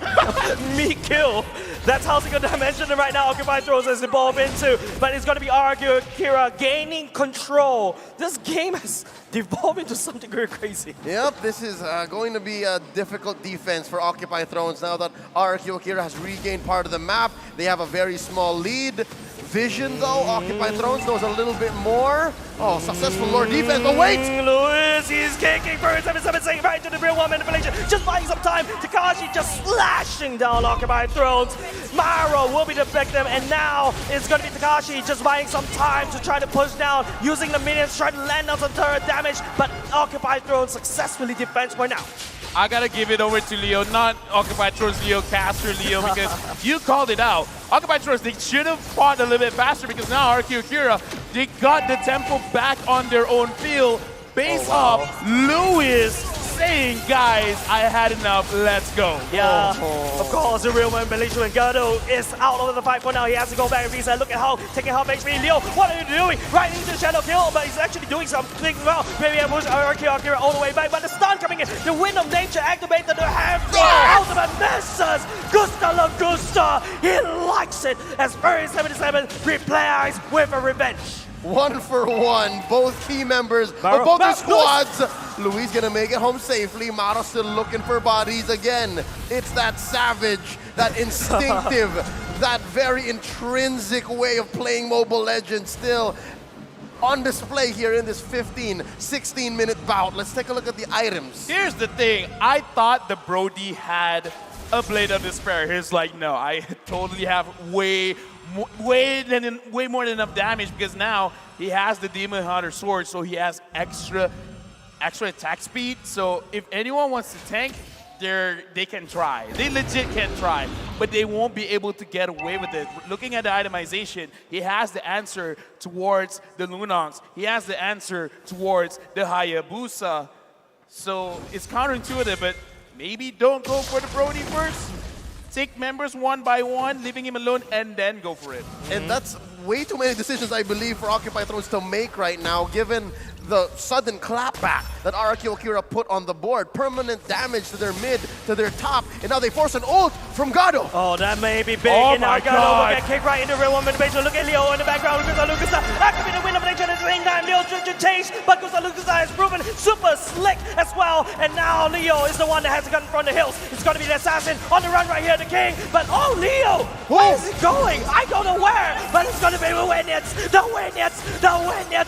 Speaker 10: Me kill. That's how Single Dimension right now Occupy Thrones has evolved into. But it's going to be RQ Akira gaining control. This game has devolved into something very crazy.
Speaker 14: Yep, this is going to be a difficult defense for Occupy Thrones now that RQ Akira has regained part of the map. They have a very small lead. Vision though, Occupy Thrones knows a little bit more. Oh, successful Lord defense, but wait!
Speaker 10: Lewis, he's kicking for 7-7 right to the real one manipulation. Just buying some time. Takashi just slashing down Occupy Thrones. Maro will be the victim, and now it's going to be Takashi just buying some time to try to push down, using the minions, trying to land on some turret damage, but Occupy Thrones successfully defends for now.
Speaker 11: I gotta give it over to Leo, not Occupy Thrones Leo, Caster Leo, because you called it out. Occupy Thrones, they should have fought a little bit faster because now RQ Akira, they got the tempo back on their own field based off Lewis saying, guys, I had enough, let's go.
Speaker 10: Yeah, of course, the real man, Malaysia and Gado is out of the fight for now. He has to go back and reset. Look at how taking half HP. Leo, what are you doing? Right into the shadow kill, but he's actually doing something well. Maybe I push RQ Akira all the way back, but the stun coming in. The Wind of Nature activated the hand throw. Ultimate misses. Gusta Lagusta, he likes it as Furry 77 replies with a revenge.
Speaker 14: 1 for 1, both key members of both their squads. Luis gonna make it home safely. Maro still looking for bodies again. It's that savage, that instinctive, that very intrinsic way of playing Mobile Legends still on display here in this 16-minute bout. Let's take a look at the items.
Speaker 11: Here's the thing, I thought the Brody had a Blade of Despair. He's like, no, I totally have way more than enough damage because now he has the Demon Hunter sword, so he has extra attack speed. So if anyone wants to tank, they can try. They legit can try, but they won't be able to get away with it. Looking at the itemization, he has the answer towards the Lunox. He has the answer towards the Hayabusa. So it's counterintuitive, but maybe don't go for the Brody first. Take members one by one, leaving him alone, and then go for it.
Speaker 14: And that's way too many decisions, I believe, for Occupy Thrones to make right now, given the sudden clapback that RQ Akira put on the board. Permanent damage to their mid, to their top, and now they force an ult from Gado.
Speaker 10: Oh, that may be big.
Speaker 11: Oh
Speaker 10: and now
Speaker 11: my
Speaker 10: Gado
Speaker 11: God.
Speaker 10: will get kicked right into real one motivation. Look at Leo in the background. Lucas, activating the Wind of Nature at the same time. Leo to chase, but Lucas has proven super slick as well. And now Leo is the one that has the gun from the hills. It's going to be the assassin on the run right here, the king. But oh, Leo, where is he going? I don't know where, but it's going to be the Windnets. The Windnets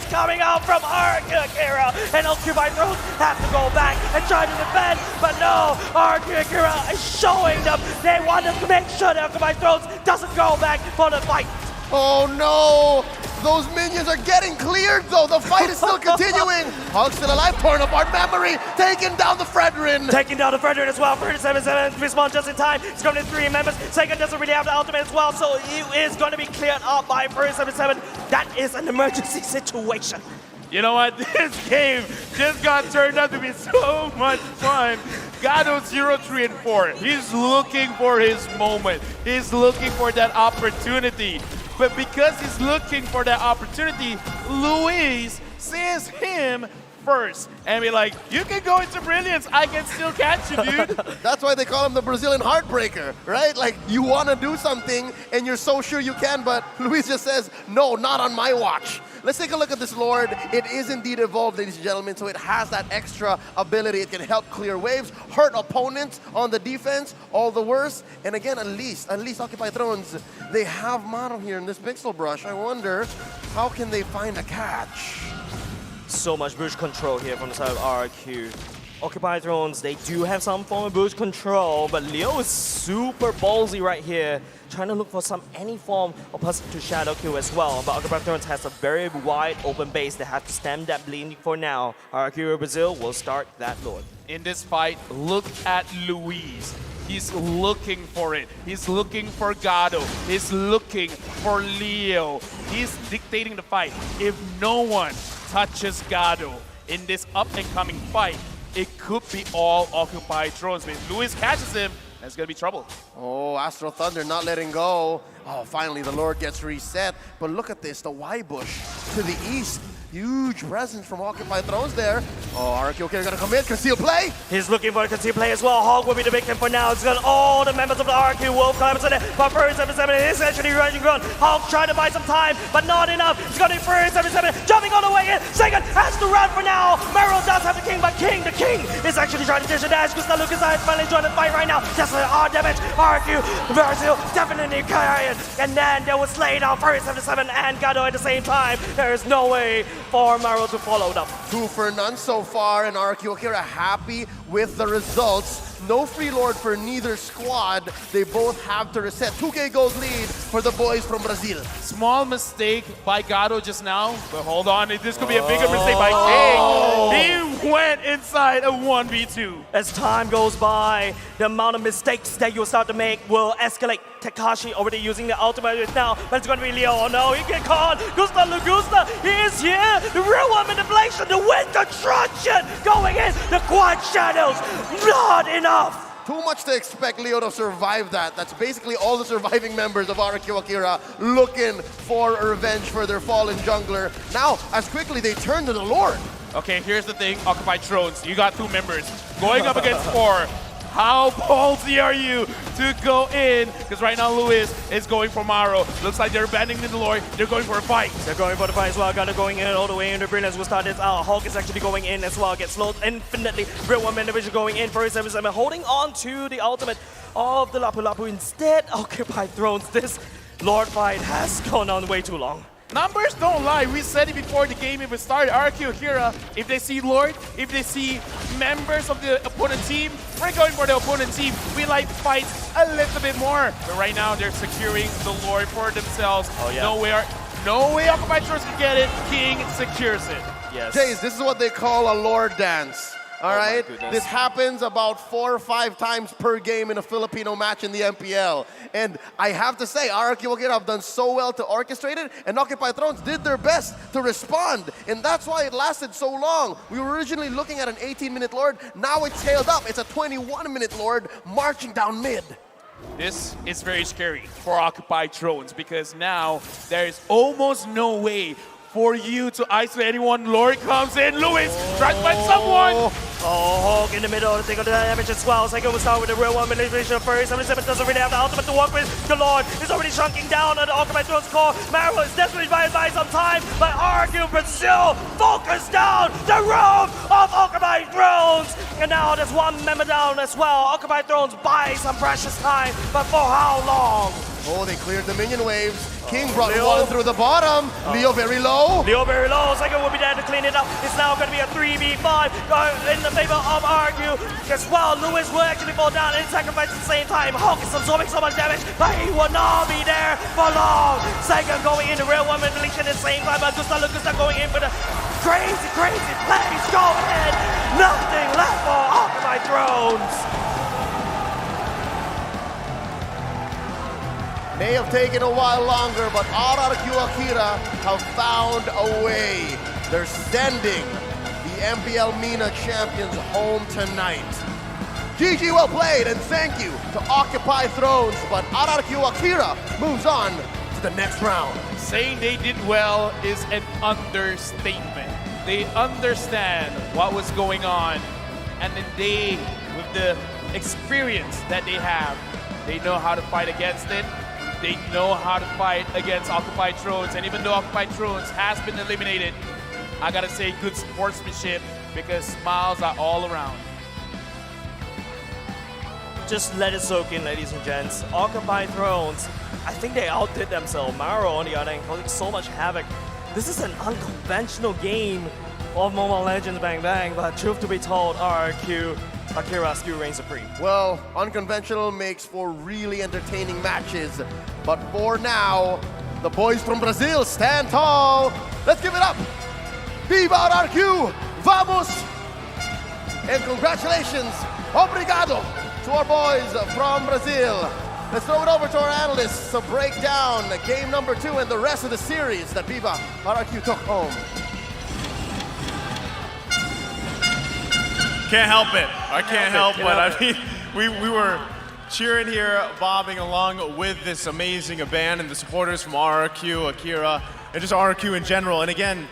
Speaker 10: coming out from RQ Akira. And Occupy Thrones have to go back and try to defend. But no, RQ Akira is showing them they want to make sure that Occupy Thrones doesn't go back for the fight.
Speaker 14: Oh no! Those minions are getting cleared though. The fight is still continuing. Hulk still alive, torn apart memory, taking down the Fredrin.
Speaker 10: Taking down the Fredrin as well. 37-7 respawn just in time. It's going to be 3 members. Sega doesn't really have the ultimate as well, so he is going to be cleared up by 37-7. That is an emergency situation.
Speaker 11: You know what? This game just got turned out to be so much fun. Gado 0, 3, and 4. He's looking for his moment. He's looking for that opportunity. but because he's looking for that opportunity, Luis sees him first and be like, you can go into brilliance, I can still catch you, dude.
Speaker 14: That's why they call him the Brazilian heartbreaker, right? Like, you want to do something and you're so sure you can, but Luis just says, no, not on my watch. Let's take a look at this Lord. It is indeed evolved, ladies and gentlemen, so it has that extra ability. It can help clear waves, hurt opponents on the defense, all the worse. And again, at least Occupy Thrones, they have Maro here in this Pixel Brush. I wonder, how can they find a catch?
Speaker 10: So much bush control here from the side of RRQ. Occupy Thrones, they do have some form of bush control, but Leo is super ballsy right here, trying to look for any form of person to shadow kill as well. But Occupy Thrones has a very wide open base. They have to stem that bleeding for now. RRQ Brazil will start that Lord.
Speaker 11: In this fight, look at Luis. He's looking for it. He's looking for Gado. He's looking for Leo. He's dictating the fight. If no one touches Gado in this up-and-coming fight, it could be all Occupy Thrones. But if Luis catches him, that's going to be trouble.
Speaker 14: Oh, Astro Thunder not letting go. Oh, finally the Lord gets reset. But look at this, the Y bush to the east. Huge presence from Occupy Thrones there. Oh, RRQ gonna come in, conceal play.
Speaker 10: He's looking for a conceal play as well. Hog will be the victim for now. It's got all the members of the RRQ Wolf climbers in it. But Furry 77 is actually running run. Hog trying to buy some time, but not enough. It's got Furry 77 jumping all the way in. Second has to run for now. Meryl does have the king, but the king is actually trying to dish a dash. Gustav Lucas is finally joining the fight right now. Just a hard damage. RRQ Brazil definitely carrying. And then there was laid out Furry 77 and Gado at the same time. There is no way for Maro to follow them.
Speaker 14: 2 for none so far, and RRQ Akira happy with the results. No free Lord for neither squad. They both have to reset. 2K gold lead for the boys from Brazil.
Speaker 11: Small mistake by Gado just now, but hold on, this could be a bigger mistake by King. He went inside a 1v2.
Speaker 10: As time goes by, the amount of mistakes that you'll start to make will escalate. Takashi already using the ultimate now, but it's going to be Leo. Oh no, he get caught. Gusta Lugusta, he is here. The real one manipulation, the wind construction going in. The quad shadows, not enough.
Speaker 14: Too much to expect Leo to survive that. That's basically all the surviving members of RRQ Akira looking for revenge for their fallen jungler. Now, as quickly they turn to the Lord.
Speaker 11: Okay, here's the thing, Occupy Thrones. You got 2 members going up against 4. How ballsy are you to go in? Because right now Luis is going for Maro. Looks like they're abandoning the Lord. They're going for a fight.
Speaker 10: They're going for the fight as well. Got it going in all the way into Brilliance. We'll start this out. Hulk is actually going in as well. Gets slowed infinitely. Real one man division going in for his 7-7. Holding on to the ultimate of the Lapu Lapu. Instead, Occupy Thrones. This Lord fight has gone on way too long.
Speaker 11: Numbers don't lie. We said it before the game even started. RRQ Akira, if they see Lord, if they see members of the opponent team, we're going for the opponent team. We like fights a little bit more. But right now, they're securing the Lord for themselves.
Speaker 10: Oh, yeah.
Speaker 11: No way Occupy Thrones can get it. King secures it.
Speaker 10: Yes.
Speaker 14: Jace, this is what they call a Lord dance. All right, this happens about 4 or 5 times per game in a Filipino match in the MPL. And I have to say, RRQ Akira have done so well to orchestrate it, and Occupy Thrones did their best to respond. And that's why it lasted so long. We were originally looking at an 18-minute Lord. Now it's scaled up. It's a 21-minute Lord marching down mid.
Speaker 11: This is very scary for Occupy Thrones because now there is almost no way for you to isolate anyone. Lord comes in. Luis tries to find someone.
Speaker 10: Oh, Hawk in the middle. They got the damage as well. Second will start with the real one manipulation first. 77 doesn't really have the ultimate to work with. The Lord is already chunking down on the Occupy Thrones core. Maro is desperately trying to buy some time, but RRQ Brazil focus down the roof of Occupy Thrones. And now there's one member down as well. Occupy Thrones buys some precious time, but for how long?
Speaker 14: Oh, they cleared the minion waves. King brought one through the bottom. Leo very low.
Speaker 10: Leo very low. Second will be there to clean it up. It's now going to be a 3v5 in the favor of RRQ. As well, Luis will actually fall down and sacrifice at the same time. Hawk is absorbing so much damage, but he will not be there for long. Second going in the real one manipulation at the same time, but Gustav Lucas going in for the crazy plays. Go ahead. Nothing left for Occupy Thrones.
Speaker 14: May have taken a while longer, but RRQ Akira have found a way. They're sending the MPL MENA champions home tonight. GG, well played, and thank you to Occupy Thrones, but RRQ Akira moves on to the next round.
Speaker 11: Saying they did well is an understatement. They understand what was going on, and then they, with the experience that they have, they know how to fight against it. They know how to fight against Occupied Thrones, and even though Occupied Thrones has been eliminated, I gotta say good sportsmanship because smiles are all around.
Speaker 10: Just let it soak in, ladies and gents. Occupied Thrones, I think they outdid themselves. Maro, on the other hand, causing so much havoc. This is an unconventional game of Mobile Legends Bang Bang, but truth to be told, RRQ, Akira still reigns supreme.
Speaker 14: Well, unconventional makes for really entertaining matches. But for now, the boys from Brazil stand tall. Let's give it up. Viva RRQ! Vamos! And congratulations, obrigado, to our boys from Brazil. Let's throw it over to our analysts to break down game number 2 and the rest of the series that Viva RRQ took home.
Speaker 5: Can't help it. I can't help but I mean, we were cheering here, bobbing along with this amazing band and the supporters from RRQ, Akira, and just RRQ in general. And again,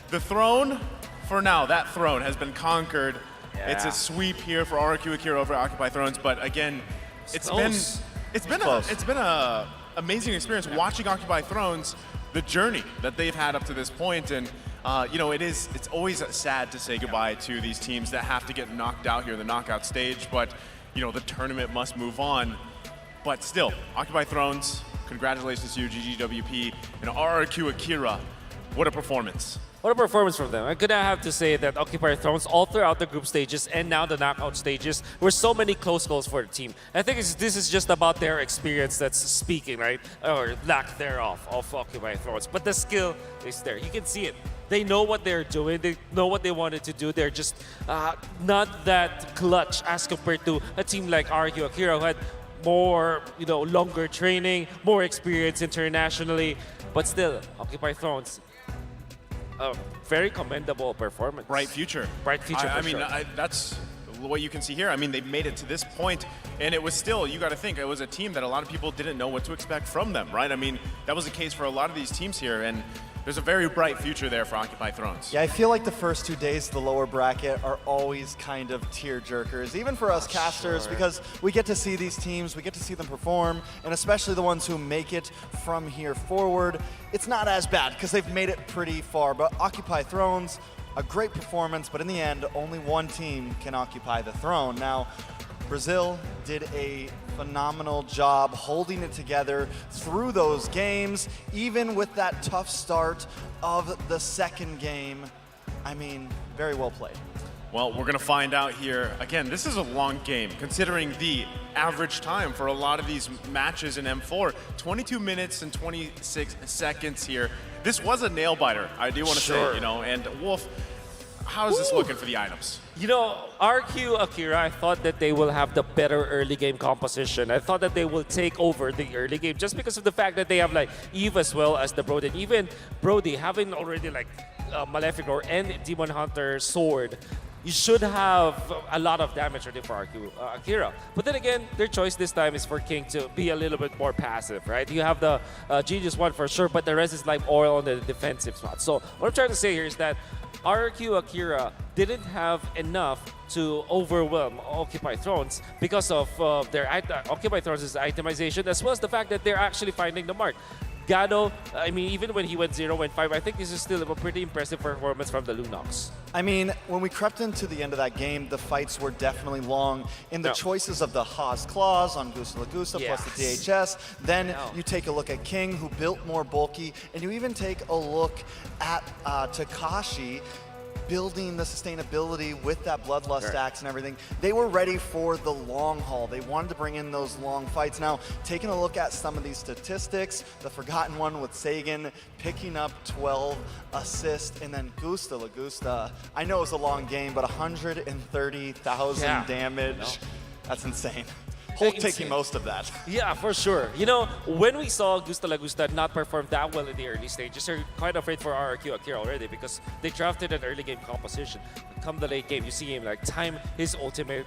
Speaker 5: the throne, for now, that throne has been conquered.
Speaker 9: Yeah.
Speaker 5: It's a sweep here for RRQ, Akira over Occupy Thrones. But again, it's been a amazing experience watching Occupy Thrones, the journey that they've had up to this point. And you know, it's always sad to say goodbye to these teams that have to get knocked out here in the knockout stage, but you know, the tournament must move on. But still, Occupy Thrones, congratulations to you, GGWP, and RRQ Akira. What a performance.
Speaker 9: What a performance from them. I'm gonna have to say that Occupied Thrones all throughout the group stages and now the knockout stages were so many close goals for the team. I think this is just about their experience that's speaking, right? Or lack thereof of Occupied Thrones. But the skill is there. You can see it. They know what they're doing. They know what they wanted to do. They're just not that clutch as compared to a team like RQ Akira, who had more, you know, longer training, more experience internationally. But still, Occupied Thrones, very commendable performance.
Speaker 5: Bright future.
Speaker 9: Bright future.
Speaker 5: I
Speaker 9: for
Speaker 5: mean,
Speaker 9: sure.
Speaker 5: that's what you can see here. I mean, they've made it to this point, and it was still, you got to think, it was a team that a lot of people didn't know what to expect from them, right? I mean, that was the case for a lot of these teams here, and there's a very bright future there for Occupy Thrones.
Speaker 2: Yeah, I feel like the first 2 days of the lower bracket are always kind of tear jerkers, even for us casters, because we get to see these teams, we get to see them perform, and especially the ones who make it from here forward. It's not as bad because they've made it pretty far, but Occupy Thrones, a great performance, but in the end, only one team can occupy the throne. Now, Brazil did a phenomenal job holding it together through those games, even with that tough start of the second game. I mean, very well played.
Speaker 5: Well, we're going to find out here. Again, this is a long game, considering the average time for a lot of these matches in M4. 22 minutes and 26 seconds here. This was a nail-biter, I do want to say, you know, and Wolf, how is this looking for the items?
Speaker 9: You know, RQ Akira, I thought that they will have the better early game composition. I thought that they will take over the early game just because of the fact that they have like Eve as well as the Brody. And even Brody having already like Maleficor and Demon Hunter sword, you should have a lot of damage ready for RQ Akira. But then again, their choice this time is for King to be a little bit more passive, right? You have the Genius one for sure, but the rest is like oil on the defensive spot. So what I'm trying to say here is that RQ Akira didn't have enough to overwhelm Occupy Thrones because of their Occupy Thrones' itemization, as well as the fact that they're actually finding the mark. Gado, I mean, even when he went 0-5, I think this is still a pretty impressive performance from the Lunox.
Speaker 2: I mean, when we crept into the end of that game, the fights were definitely long in the choices of the Haas Claws on Gusta Lagusta plus the DHS. Then you take a look at King, who built more bulky, and you even take a look at Takashi, building the sustainability with that Bloodlust axe and everything. They were ready for the long haul. They wanted to bring in those long fights. Now, taking a look at some of these statistics, the forgotten one with Sagan picking up 12 assists, and then Gusta Lagusta, I know it was a long game, but 130,000 damage. That's insane. Hulk taking most of that.
Speaker 9: Yeah, for sure. You know, when we saw Gusta Lagusta not perform that well in the early stages, you're quite afraid for RRQ Akira already because they drafted an early game composition. Come the late game, you see him like time his ultimate,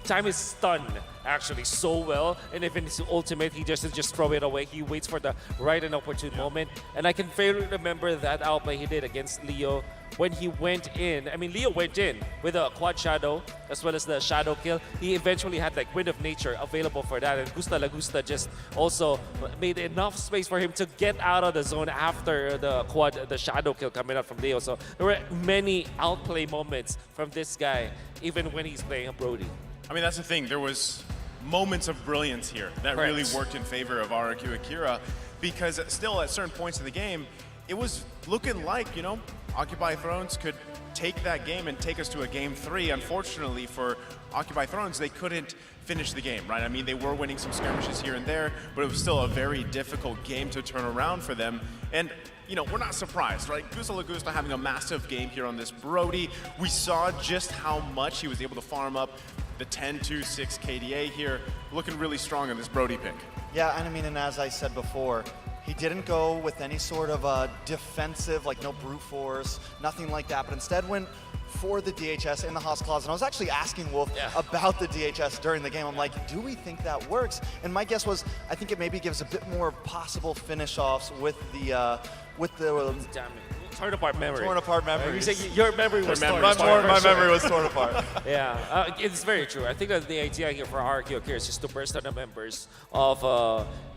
Speaker 9: time his stun actually so well, and even his ultimate, he just throw it away. He waits for the right and opportune moment, and I can fairly remember that outplay he did against Leo when he went in. I mean, Leo went in with a quad shadow as well as the shadow kill. He eventually had like Wind of Nature available for that, and Gusta Lagusta just also made enough space for him to get out of the zone after the shadow kill coming out from Leo. So there were many outplay moments from this guy, even when he's playing a Brody.
Speaker 5: I mean, that's the thing. There was moments of brilliance here that
Speaker 9: Correct.
Speaker 5: really worked in favor of RRQ Akira, because still at certain points in the game, it was looking like, you know, Occupy Thrones could take that game and take us to a game 3. Unfortunately for Occupy Thrones, they couldn't finish the game, right? I mean, they were winning some skirmishes here and there, but it was still a very difficult game to turn around for them. And, you know, we're not surprised, right? Gusta Lagusta having a massive game here on this Brody. We saw just how much he was able to farm up the 10-2-6 KDA here, looking really strong on this Brody pick.
Speaker 2: Yeah, and I mean, and as I said before, he didn't go with any sort of defensive, like no brute force, nothing like that, but instead went for the DHS in the Haas Claws. And I was actually asking Wolf about the DHS during the game. I'm like, do we think that works? And my guess was, I think it maybe gives a bit more possible finish-offs with the
Speaker 9: Damn it. Torn apart memory.
Speaker 2: Torn apart memories.
Speaker 9: You say your memory was torn apart.
Speaker 2: My memory was torn apart.
Speaker 9: Yeah, it's very true. I think that the idea here for RRQ Akira is just to burst on the members of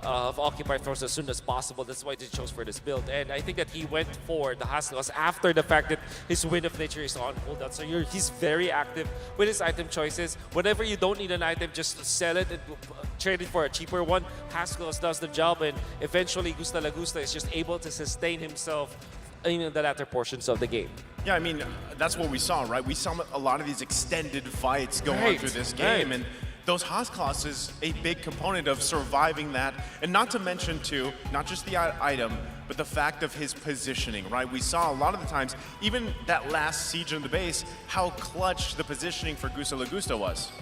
Speaker 9: Occupy Thrones as soon as possible. That's why they chose for this build. And I think that he went for the Haskell's after the fact that his Wind of Nature is on cooldown. So he's very active with his item choices. Whenever you don't need an item, just sell it and trade it for a cheaper one. Haskell's does the job, and eventually Gusta Lagusta is just able to sustain himself in the latter portions of the game.
Speaker 5: Yeah, I mean, that's what we saw, right? We saw a lot of these extended fights go on through this game, and those Haas Claws is a big component of surviving that, and not to mention, too, not just the item, but the fact of his positioning, right? We saw a lot of the times, even that last siege on the base, how clutch the positioning for Gusta Lagusta was.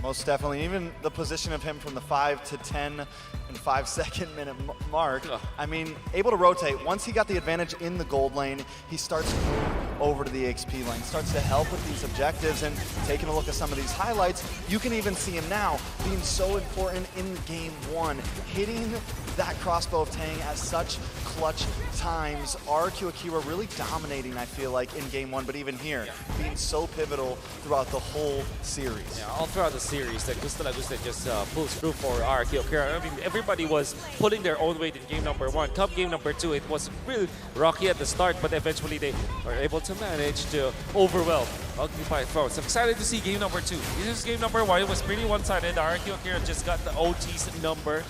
Speaker 2: Most definitely. Even the position of him from the 5 to 10 and 5 second minute mark. I mean, able to rotate. Once he got the advantage in the gold lane, he starts to move over to the XP lane, starts to help with these objectives. And taking a look at some of these highlights, you can even see him now being so important in game 1, hitting that crossbow of Tang at such clutch times. RQ Akira really dominating, I feel like, in game 1, but even here, being so pivotal throughout the whole series.
Speaker 9: Yeah, all throughout the series that Gusta Lagusta just pulls through for RRQ Akira. I mean, everybody was pulling their own weight in game number 1. Come game number 2, it was really rocky at the start, but eventually they were able to manage to overwhelm Occupy Thrones. I'm excited to see game number 2. This is game number 1. It was pretty one-sided. RRQ Akira just got the OT's number,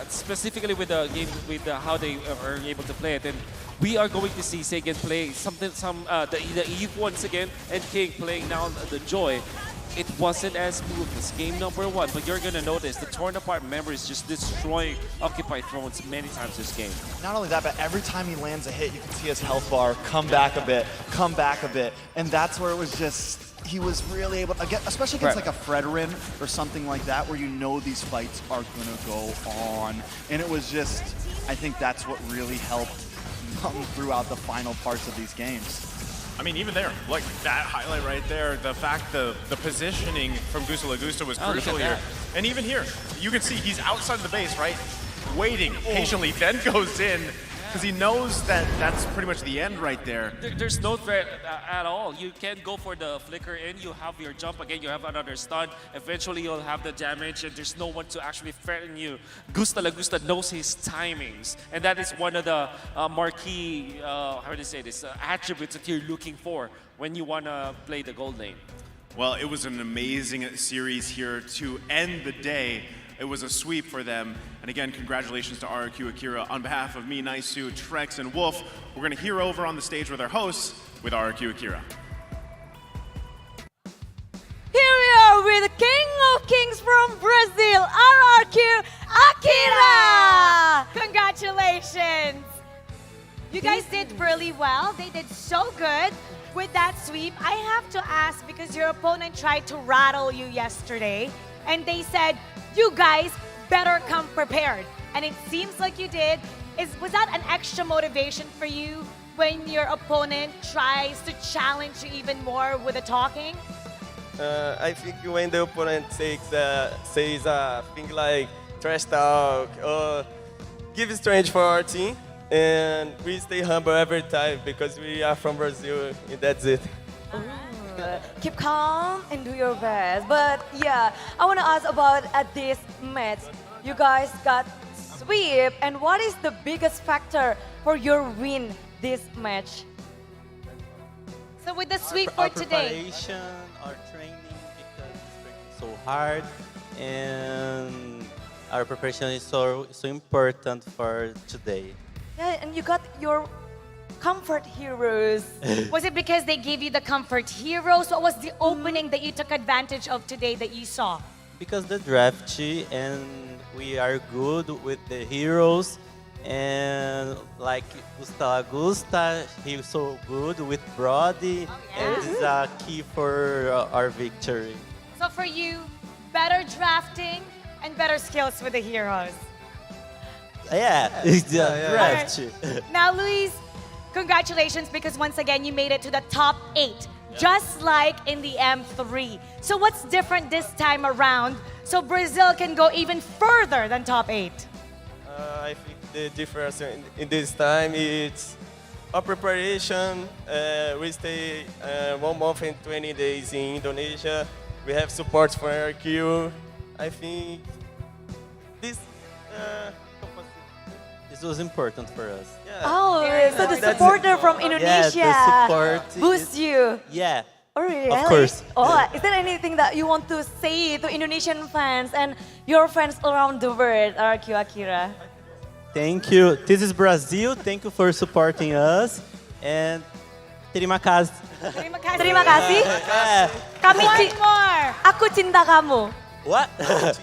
Speaker 9: specifically with the game, with how they are able to play it. And we are going to see Sagan play the Eve once again, and King playing now the Joy. It wasn't as smooth as game number 1, but you're gonna notice the torn apart memories just destroying Occupy Thrones many times this game.
Speaker 2: Not only that, but every time he lands a hit, you can see his health bar come back a bit, and that's where it was just, he was really able to get, especially against like a Fredrin or something like that, where you know these fights are gonna go on. And it was just, I think that's what really helped come throughout the final parts of these games.
Speaker 5: I mean, even there, like that highlight right there, the fact the positioning from Gusta Lagusta was crucial here. And even here, you can see he's outside the base, right? Waiting patiently, then goes in, because he knows that that's pretty much the end right there.
Speaker 9: There's no threat at all. You can go for the flicker in, you have your jump again, you have another stun, eventually you'll have the damage, and there's no one to actually threaten you. Gusta Lagusta knows his timings, and that is one of the marquee, how do you say this, attributes that you're looking for when you want to play the gold lane.
Speaker 5: Well, it was an amazing series here to end the day. It was a sweep for them. And again, congratulations to RQ Akira. On behalf of me, Naisu, Trex, and Wolf, we're going to hear over on the stage with our hosts with RQ Akira.
Speaker 13: Here we are with the King of Kings from Brazil, RRQ Akira! Congratulations! You guys did really well. They did so good with that sweep. I have to ask, because your opponent tried to rattle you yesterday, and they said, you guys better come prepared. And it seems like you did. Was that an extra motivation for you when your opponent tries to challenge you even more with the talking?
Speaker 12: I think when the opponent says thing like trash talk or give strength for our team, and we stay humble every time because we are from Brazil, and that's it.
Speaker 16: Keep calm and do your best. But yeah, I want to ask about this match. You guys got sweep, and what is the biggest factor for your win this match?
Speaker 13: So with the sweep for today,
Speaker 17: Preparation, our training, because it's working so hard, and our preparation is so important for today.
Speaker 16: Yeah, and you got your comfort heroes.
Speaker 13: was it because they gave you the comfort heroes? What was the opening that you took advantage of today that you saw?
Speaker 17: Because the draft, and we are good with the heroes, and like Gusta, he's so good with Brody, and this is a key for our victory.
Speaker 13: So for you, better drafting and better skills with the heroes.
Speaker 17: Yeah, it's the draft.
Speaker 13: Now, Luis, congratulations, because once again you made it to the top 8, just like in the M3. So what's different this time around so Brazil can go even further than top 8?
Speaker 12: I think the difference in this time is our preparation. We stay 1 month and 20 days in Indonesia. We have support for our crew. I think this
Speaker 17: was important for us.
Speaker 16: Oh, so the supporter from Indonesia
Speaker 17: the support
Speaker 16: boosts you.
Speaker 17: Yeah.
Speaker 16: Oh, really?
Speaker 17: Of course.
Speaker 16: Oh, is there anything that you want to say to Indonesian fans and your fans around the world, RQ Akira?
Speaker 17: Thank you. This is Brazil. Thank you for supporting us. And terima kasih.
Speaker 16: Terima kasih. Kami
Speaker 13: One more.
Speaker 16: Aku cinta kamu.
Speaker 17: What?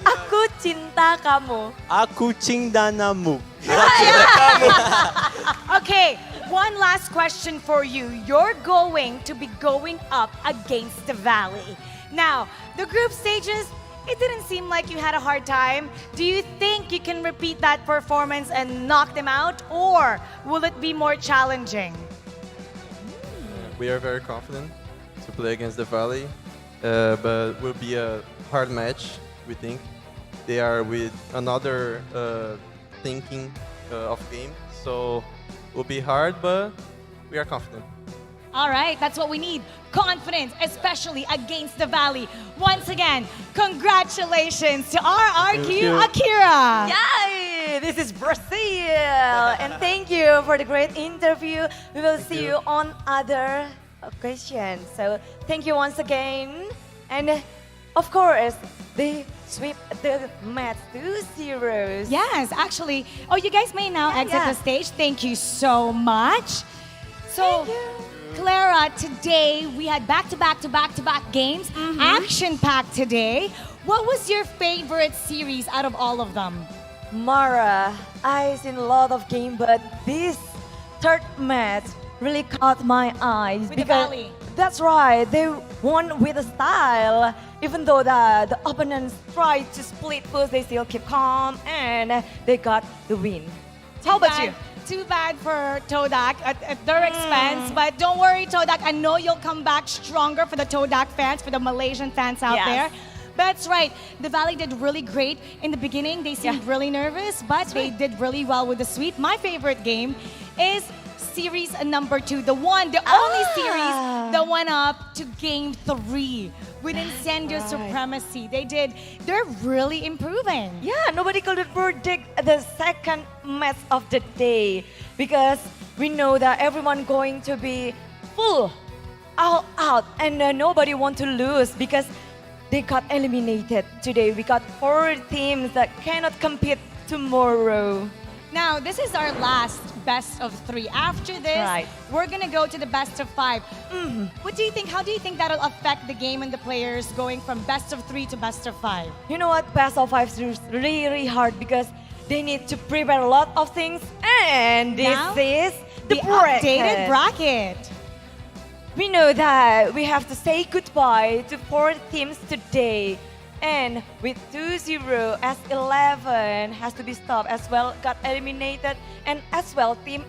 Speaker 16: Aku cinta kamu.
Speaker 17: Aku cinta namu.
Speaker 13: Okay, one last question for you. You're going to be going up against the Valley. Now, the group stages, it didn't seem like you had a hard time. Do you think you can repeat that performance and knock them out, or will it be more challenging?
Speaker 18: We are very confident to play against the Valley, but will be a hard match, we think. They are with another thinking of game, so will be hard, but we are confident.
Speaker 13: All right, that's what we need. Confidence, especially against the Valley. Once again, congratulations to our RQ Akira.
Speaker 16: Yay! This is Brazil! And thank you for the great interview. We will see you on other occasions. So thank you once again. And of course, they sweep the match 2-0.
Speaker 13: Yes, actually. Oh, you guys may now exit the stage. Thank you so much. So, Clara, today we had back-to-back games, action-packed today. What was your favorite series out of all of them?
Speaker 16: Mara, I've seen a lot of games, but this third match really caught my eyes.
Speaker 13: With the Valley.
Speaker 16: That's right, they won with a style. Even though the opponents tried to split push, they still keep calm and they got the win. How about you?
Speaker 13: Too bad for Todak at their expense, but don't worry, Todak. I know you'll come back stronger for the Todak fans, for the Malaysian fans out there. That's right. The Valley did really great in the beginning. They seemed really nervous, but they did really well with the sweep. My favorite game is series number 2, the only series that went up to game 3 with Incendio Supremacy. They're really improving.
Speaker 16: Yeah, nobody could predict the second match of the day because we know that everyone going to be full all out and nobody want to lose because they got eliminated today. We got 4 teams that cannot compete tomorrow.
Speaker 13: Now, this is our last best of 3. After this, we're gonna go to the best of 5. What do you think? How do you think that'll affect the game and the players going from best of 3 to best of 5?
Speaker 16: You know what? Best of 5 is really hard because they need to prepare a lot of things, and this is the
Speaker 13: updated bracket.
Speaker 16: We know that we have to say goodbye to 4 teams today. And with 2-0, S11 has to be stopped as well, got eliminated, and as well Team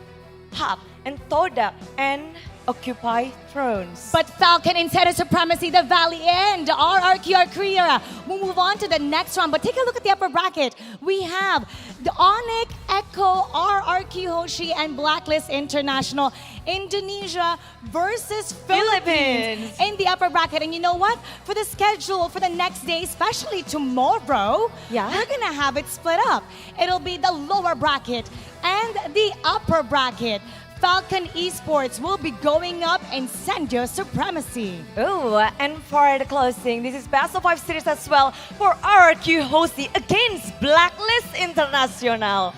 Speaker 16: Hub and Toda and Occupy Thrones.
Speaker 13: But Falcon instead of supremacy, the Valley and RRQ Korea will move on to the next round. But take a look at the upper bracket. We have the Onyx, Echo, RRQ Hoshi, and Blacklist International. Indonesia versus Philippines in the upper bracket. And you know what? For the schedule for the next day, especially tomorrow, we're gonna have it split up. It'll be the lower bracket and the upper bracket. Falcon Esports will be going up and Sendio Supremacy.
Speaker 16: Oh, and for the closing, this is best of 5 series as well for RRQ Hoshi against Blacklist International.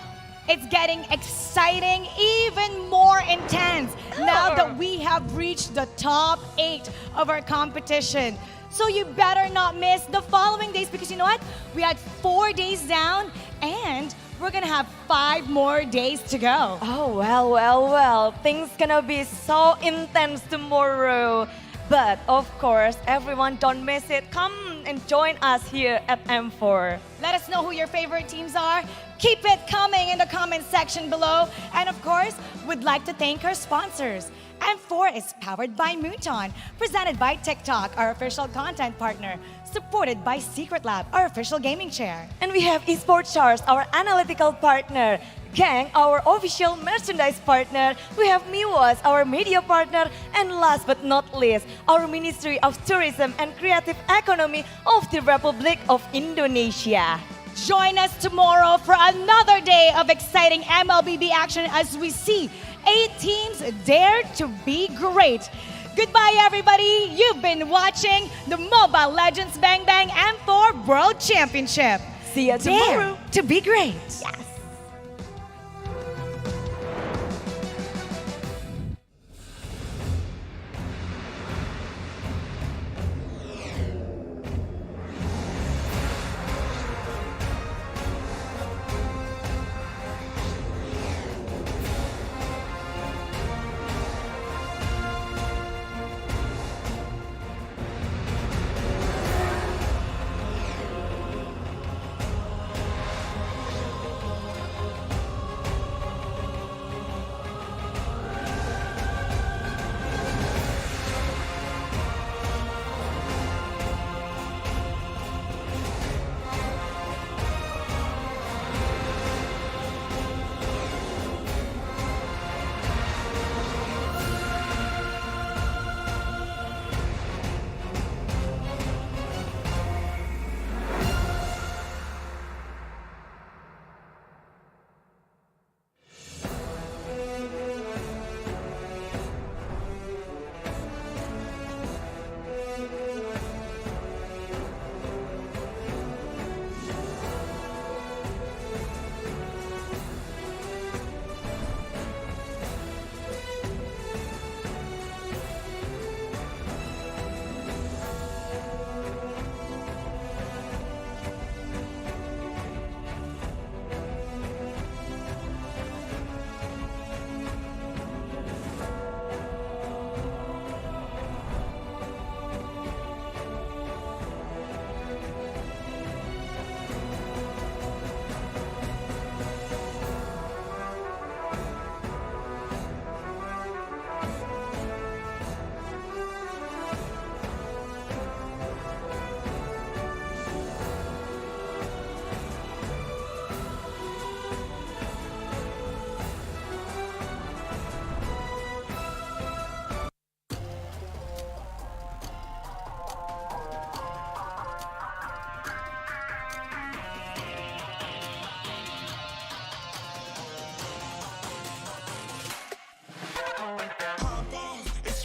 Speaker 13: It's getting exciting, even more intense now that we have reached the top 8 of our competition. So you better not miss the following days because you know what? We had 4 days down and we're gonna have 5 more days to go.
Speaker 16: Oh, well. Things gonna be so intense tomorrow. But of course, everyone don't miss it. Come and join us here at M4.
Speaker 13: Let us know who your favorite teams are. Keep it coming in the comment section below. And of course, we'd like to thank our sponsors. M4 is powered by Muton, presented by TikTok, our official content partner, supported by Secret Lab, our official gaming chair.
Speaker 16: And we have Esports Charts, our analytical partner. Gang, our official merchandise partner. We have Miwas, our media partner. And last but not least, our Ministry of Tourism and Creative Economy of the Republic of Indonesia.
Speaker 13: Join us tomorrow for another day of exciting MLBB action as we see 8 teams dare to be great. Goodbye, everybody. You've been watching the Mobile Legends Bang Bang M4 World Championship.
Speaker 16: See you tomorrow.
Speaker 13: Dare to be great.
Speaker 16: Yes.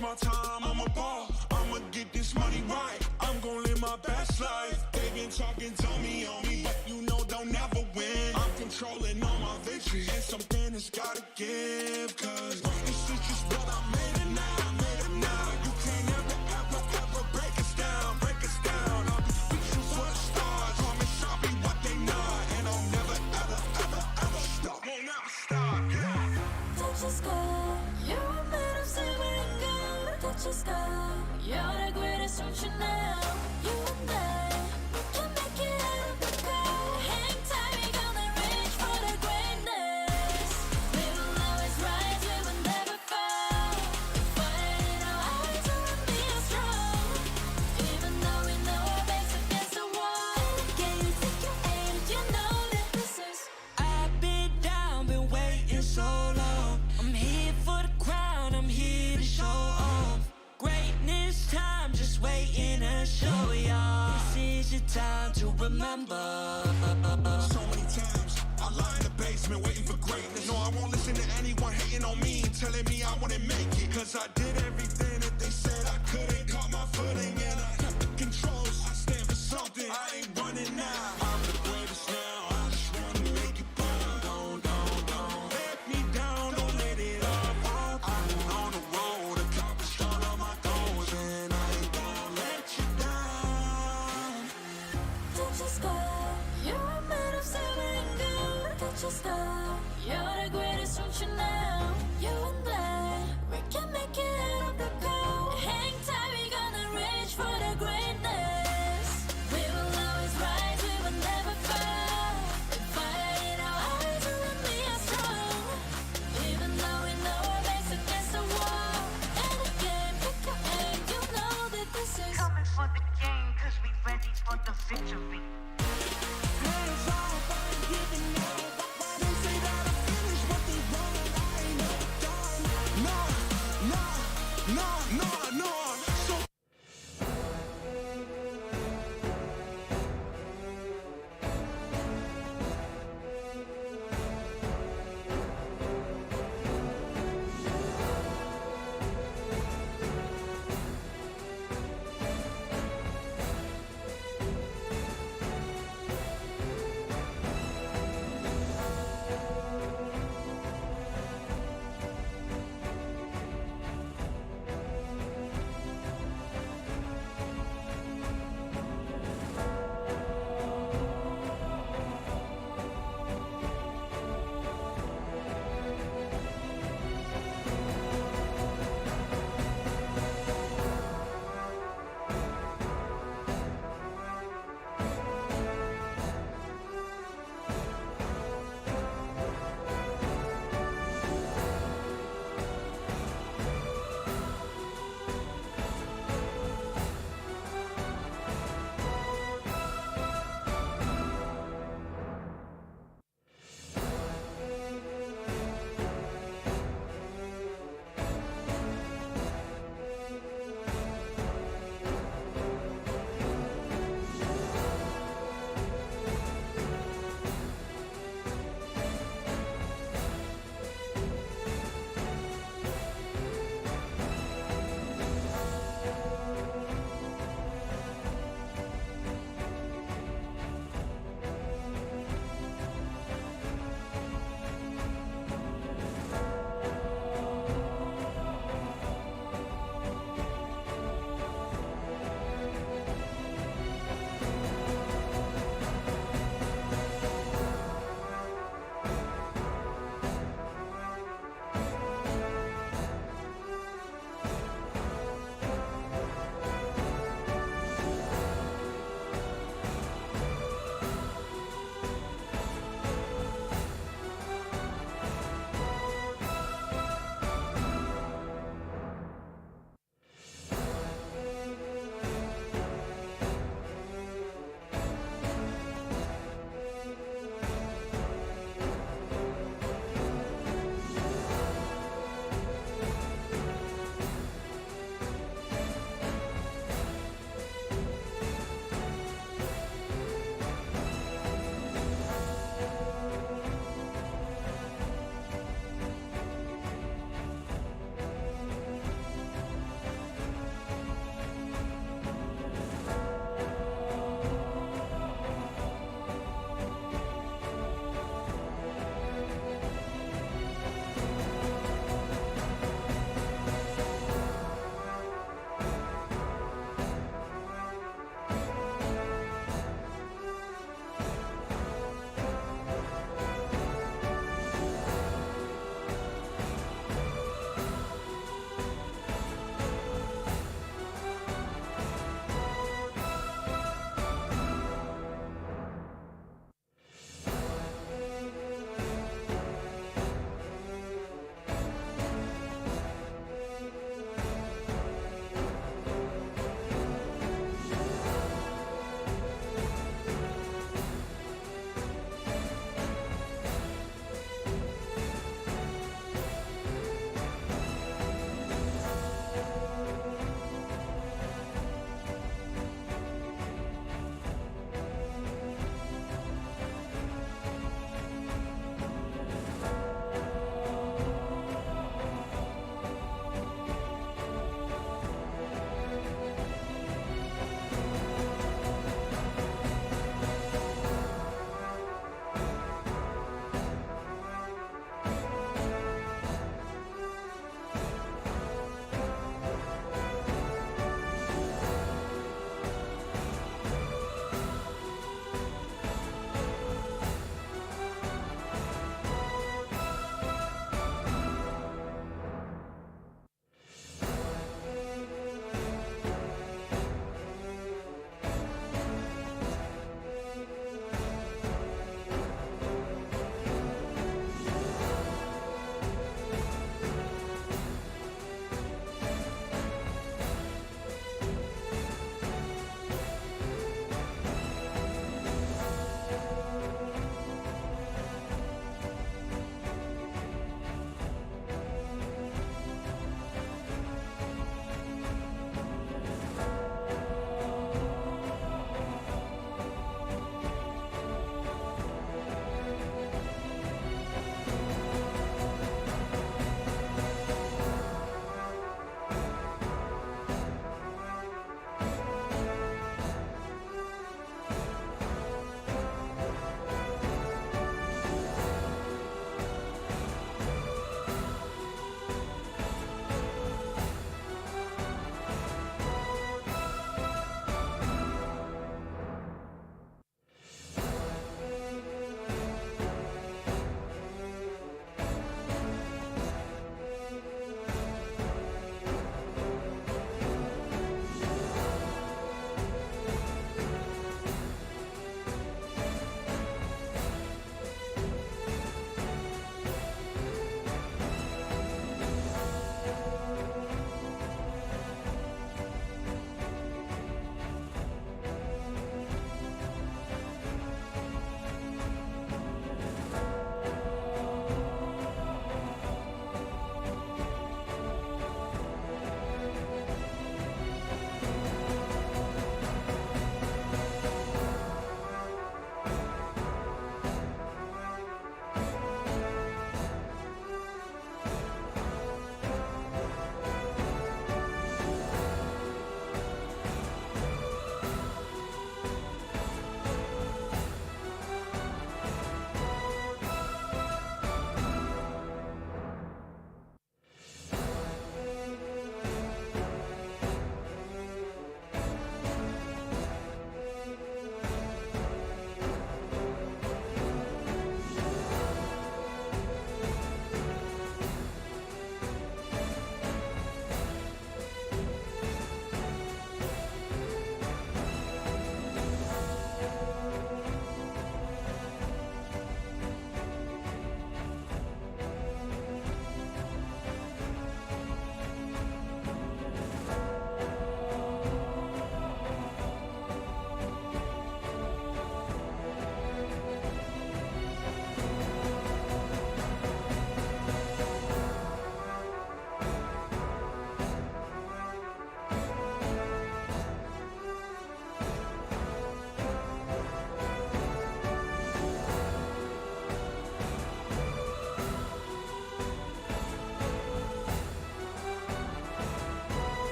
Speaker 1: My time, I'm a ball. I'ma get this money right. I'm gon' live my best life. They been talking, tell me on me, but you know don't never win. I'm controlling all my victories, and something has gotta give. Cause this is just what I made it now, made it now. You can't ever break us down, break us down. We shoot for the stars, promise I'll be what they not, and I'll never ever stop. Won't never stop. Yeah.
Speaker 19: Touch the sky, you're made of silver and gold. Touch the sky, you're the greatest option now. You and I, we can
Speaker 3: time to remember.
Speaker 1: So many times I lie in the basement waiting for greatness. No, I won't listen to anyone hating on me, telling me I wouldn't make it. Cause I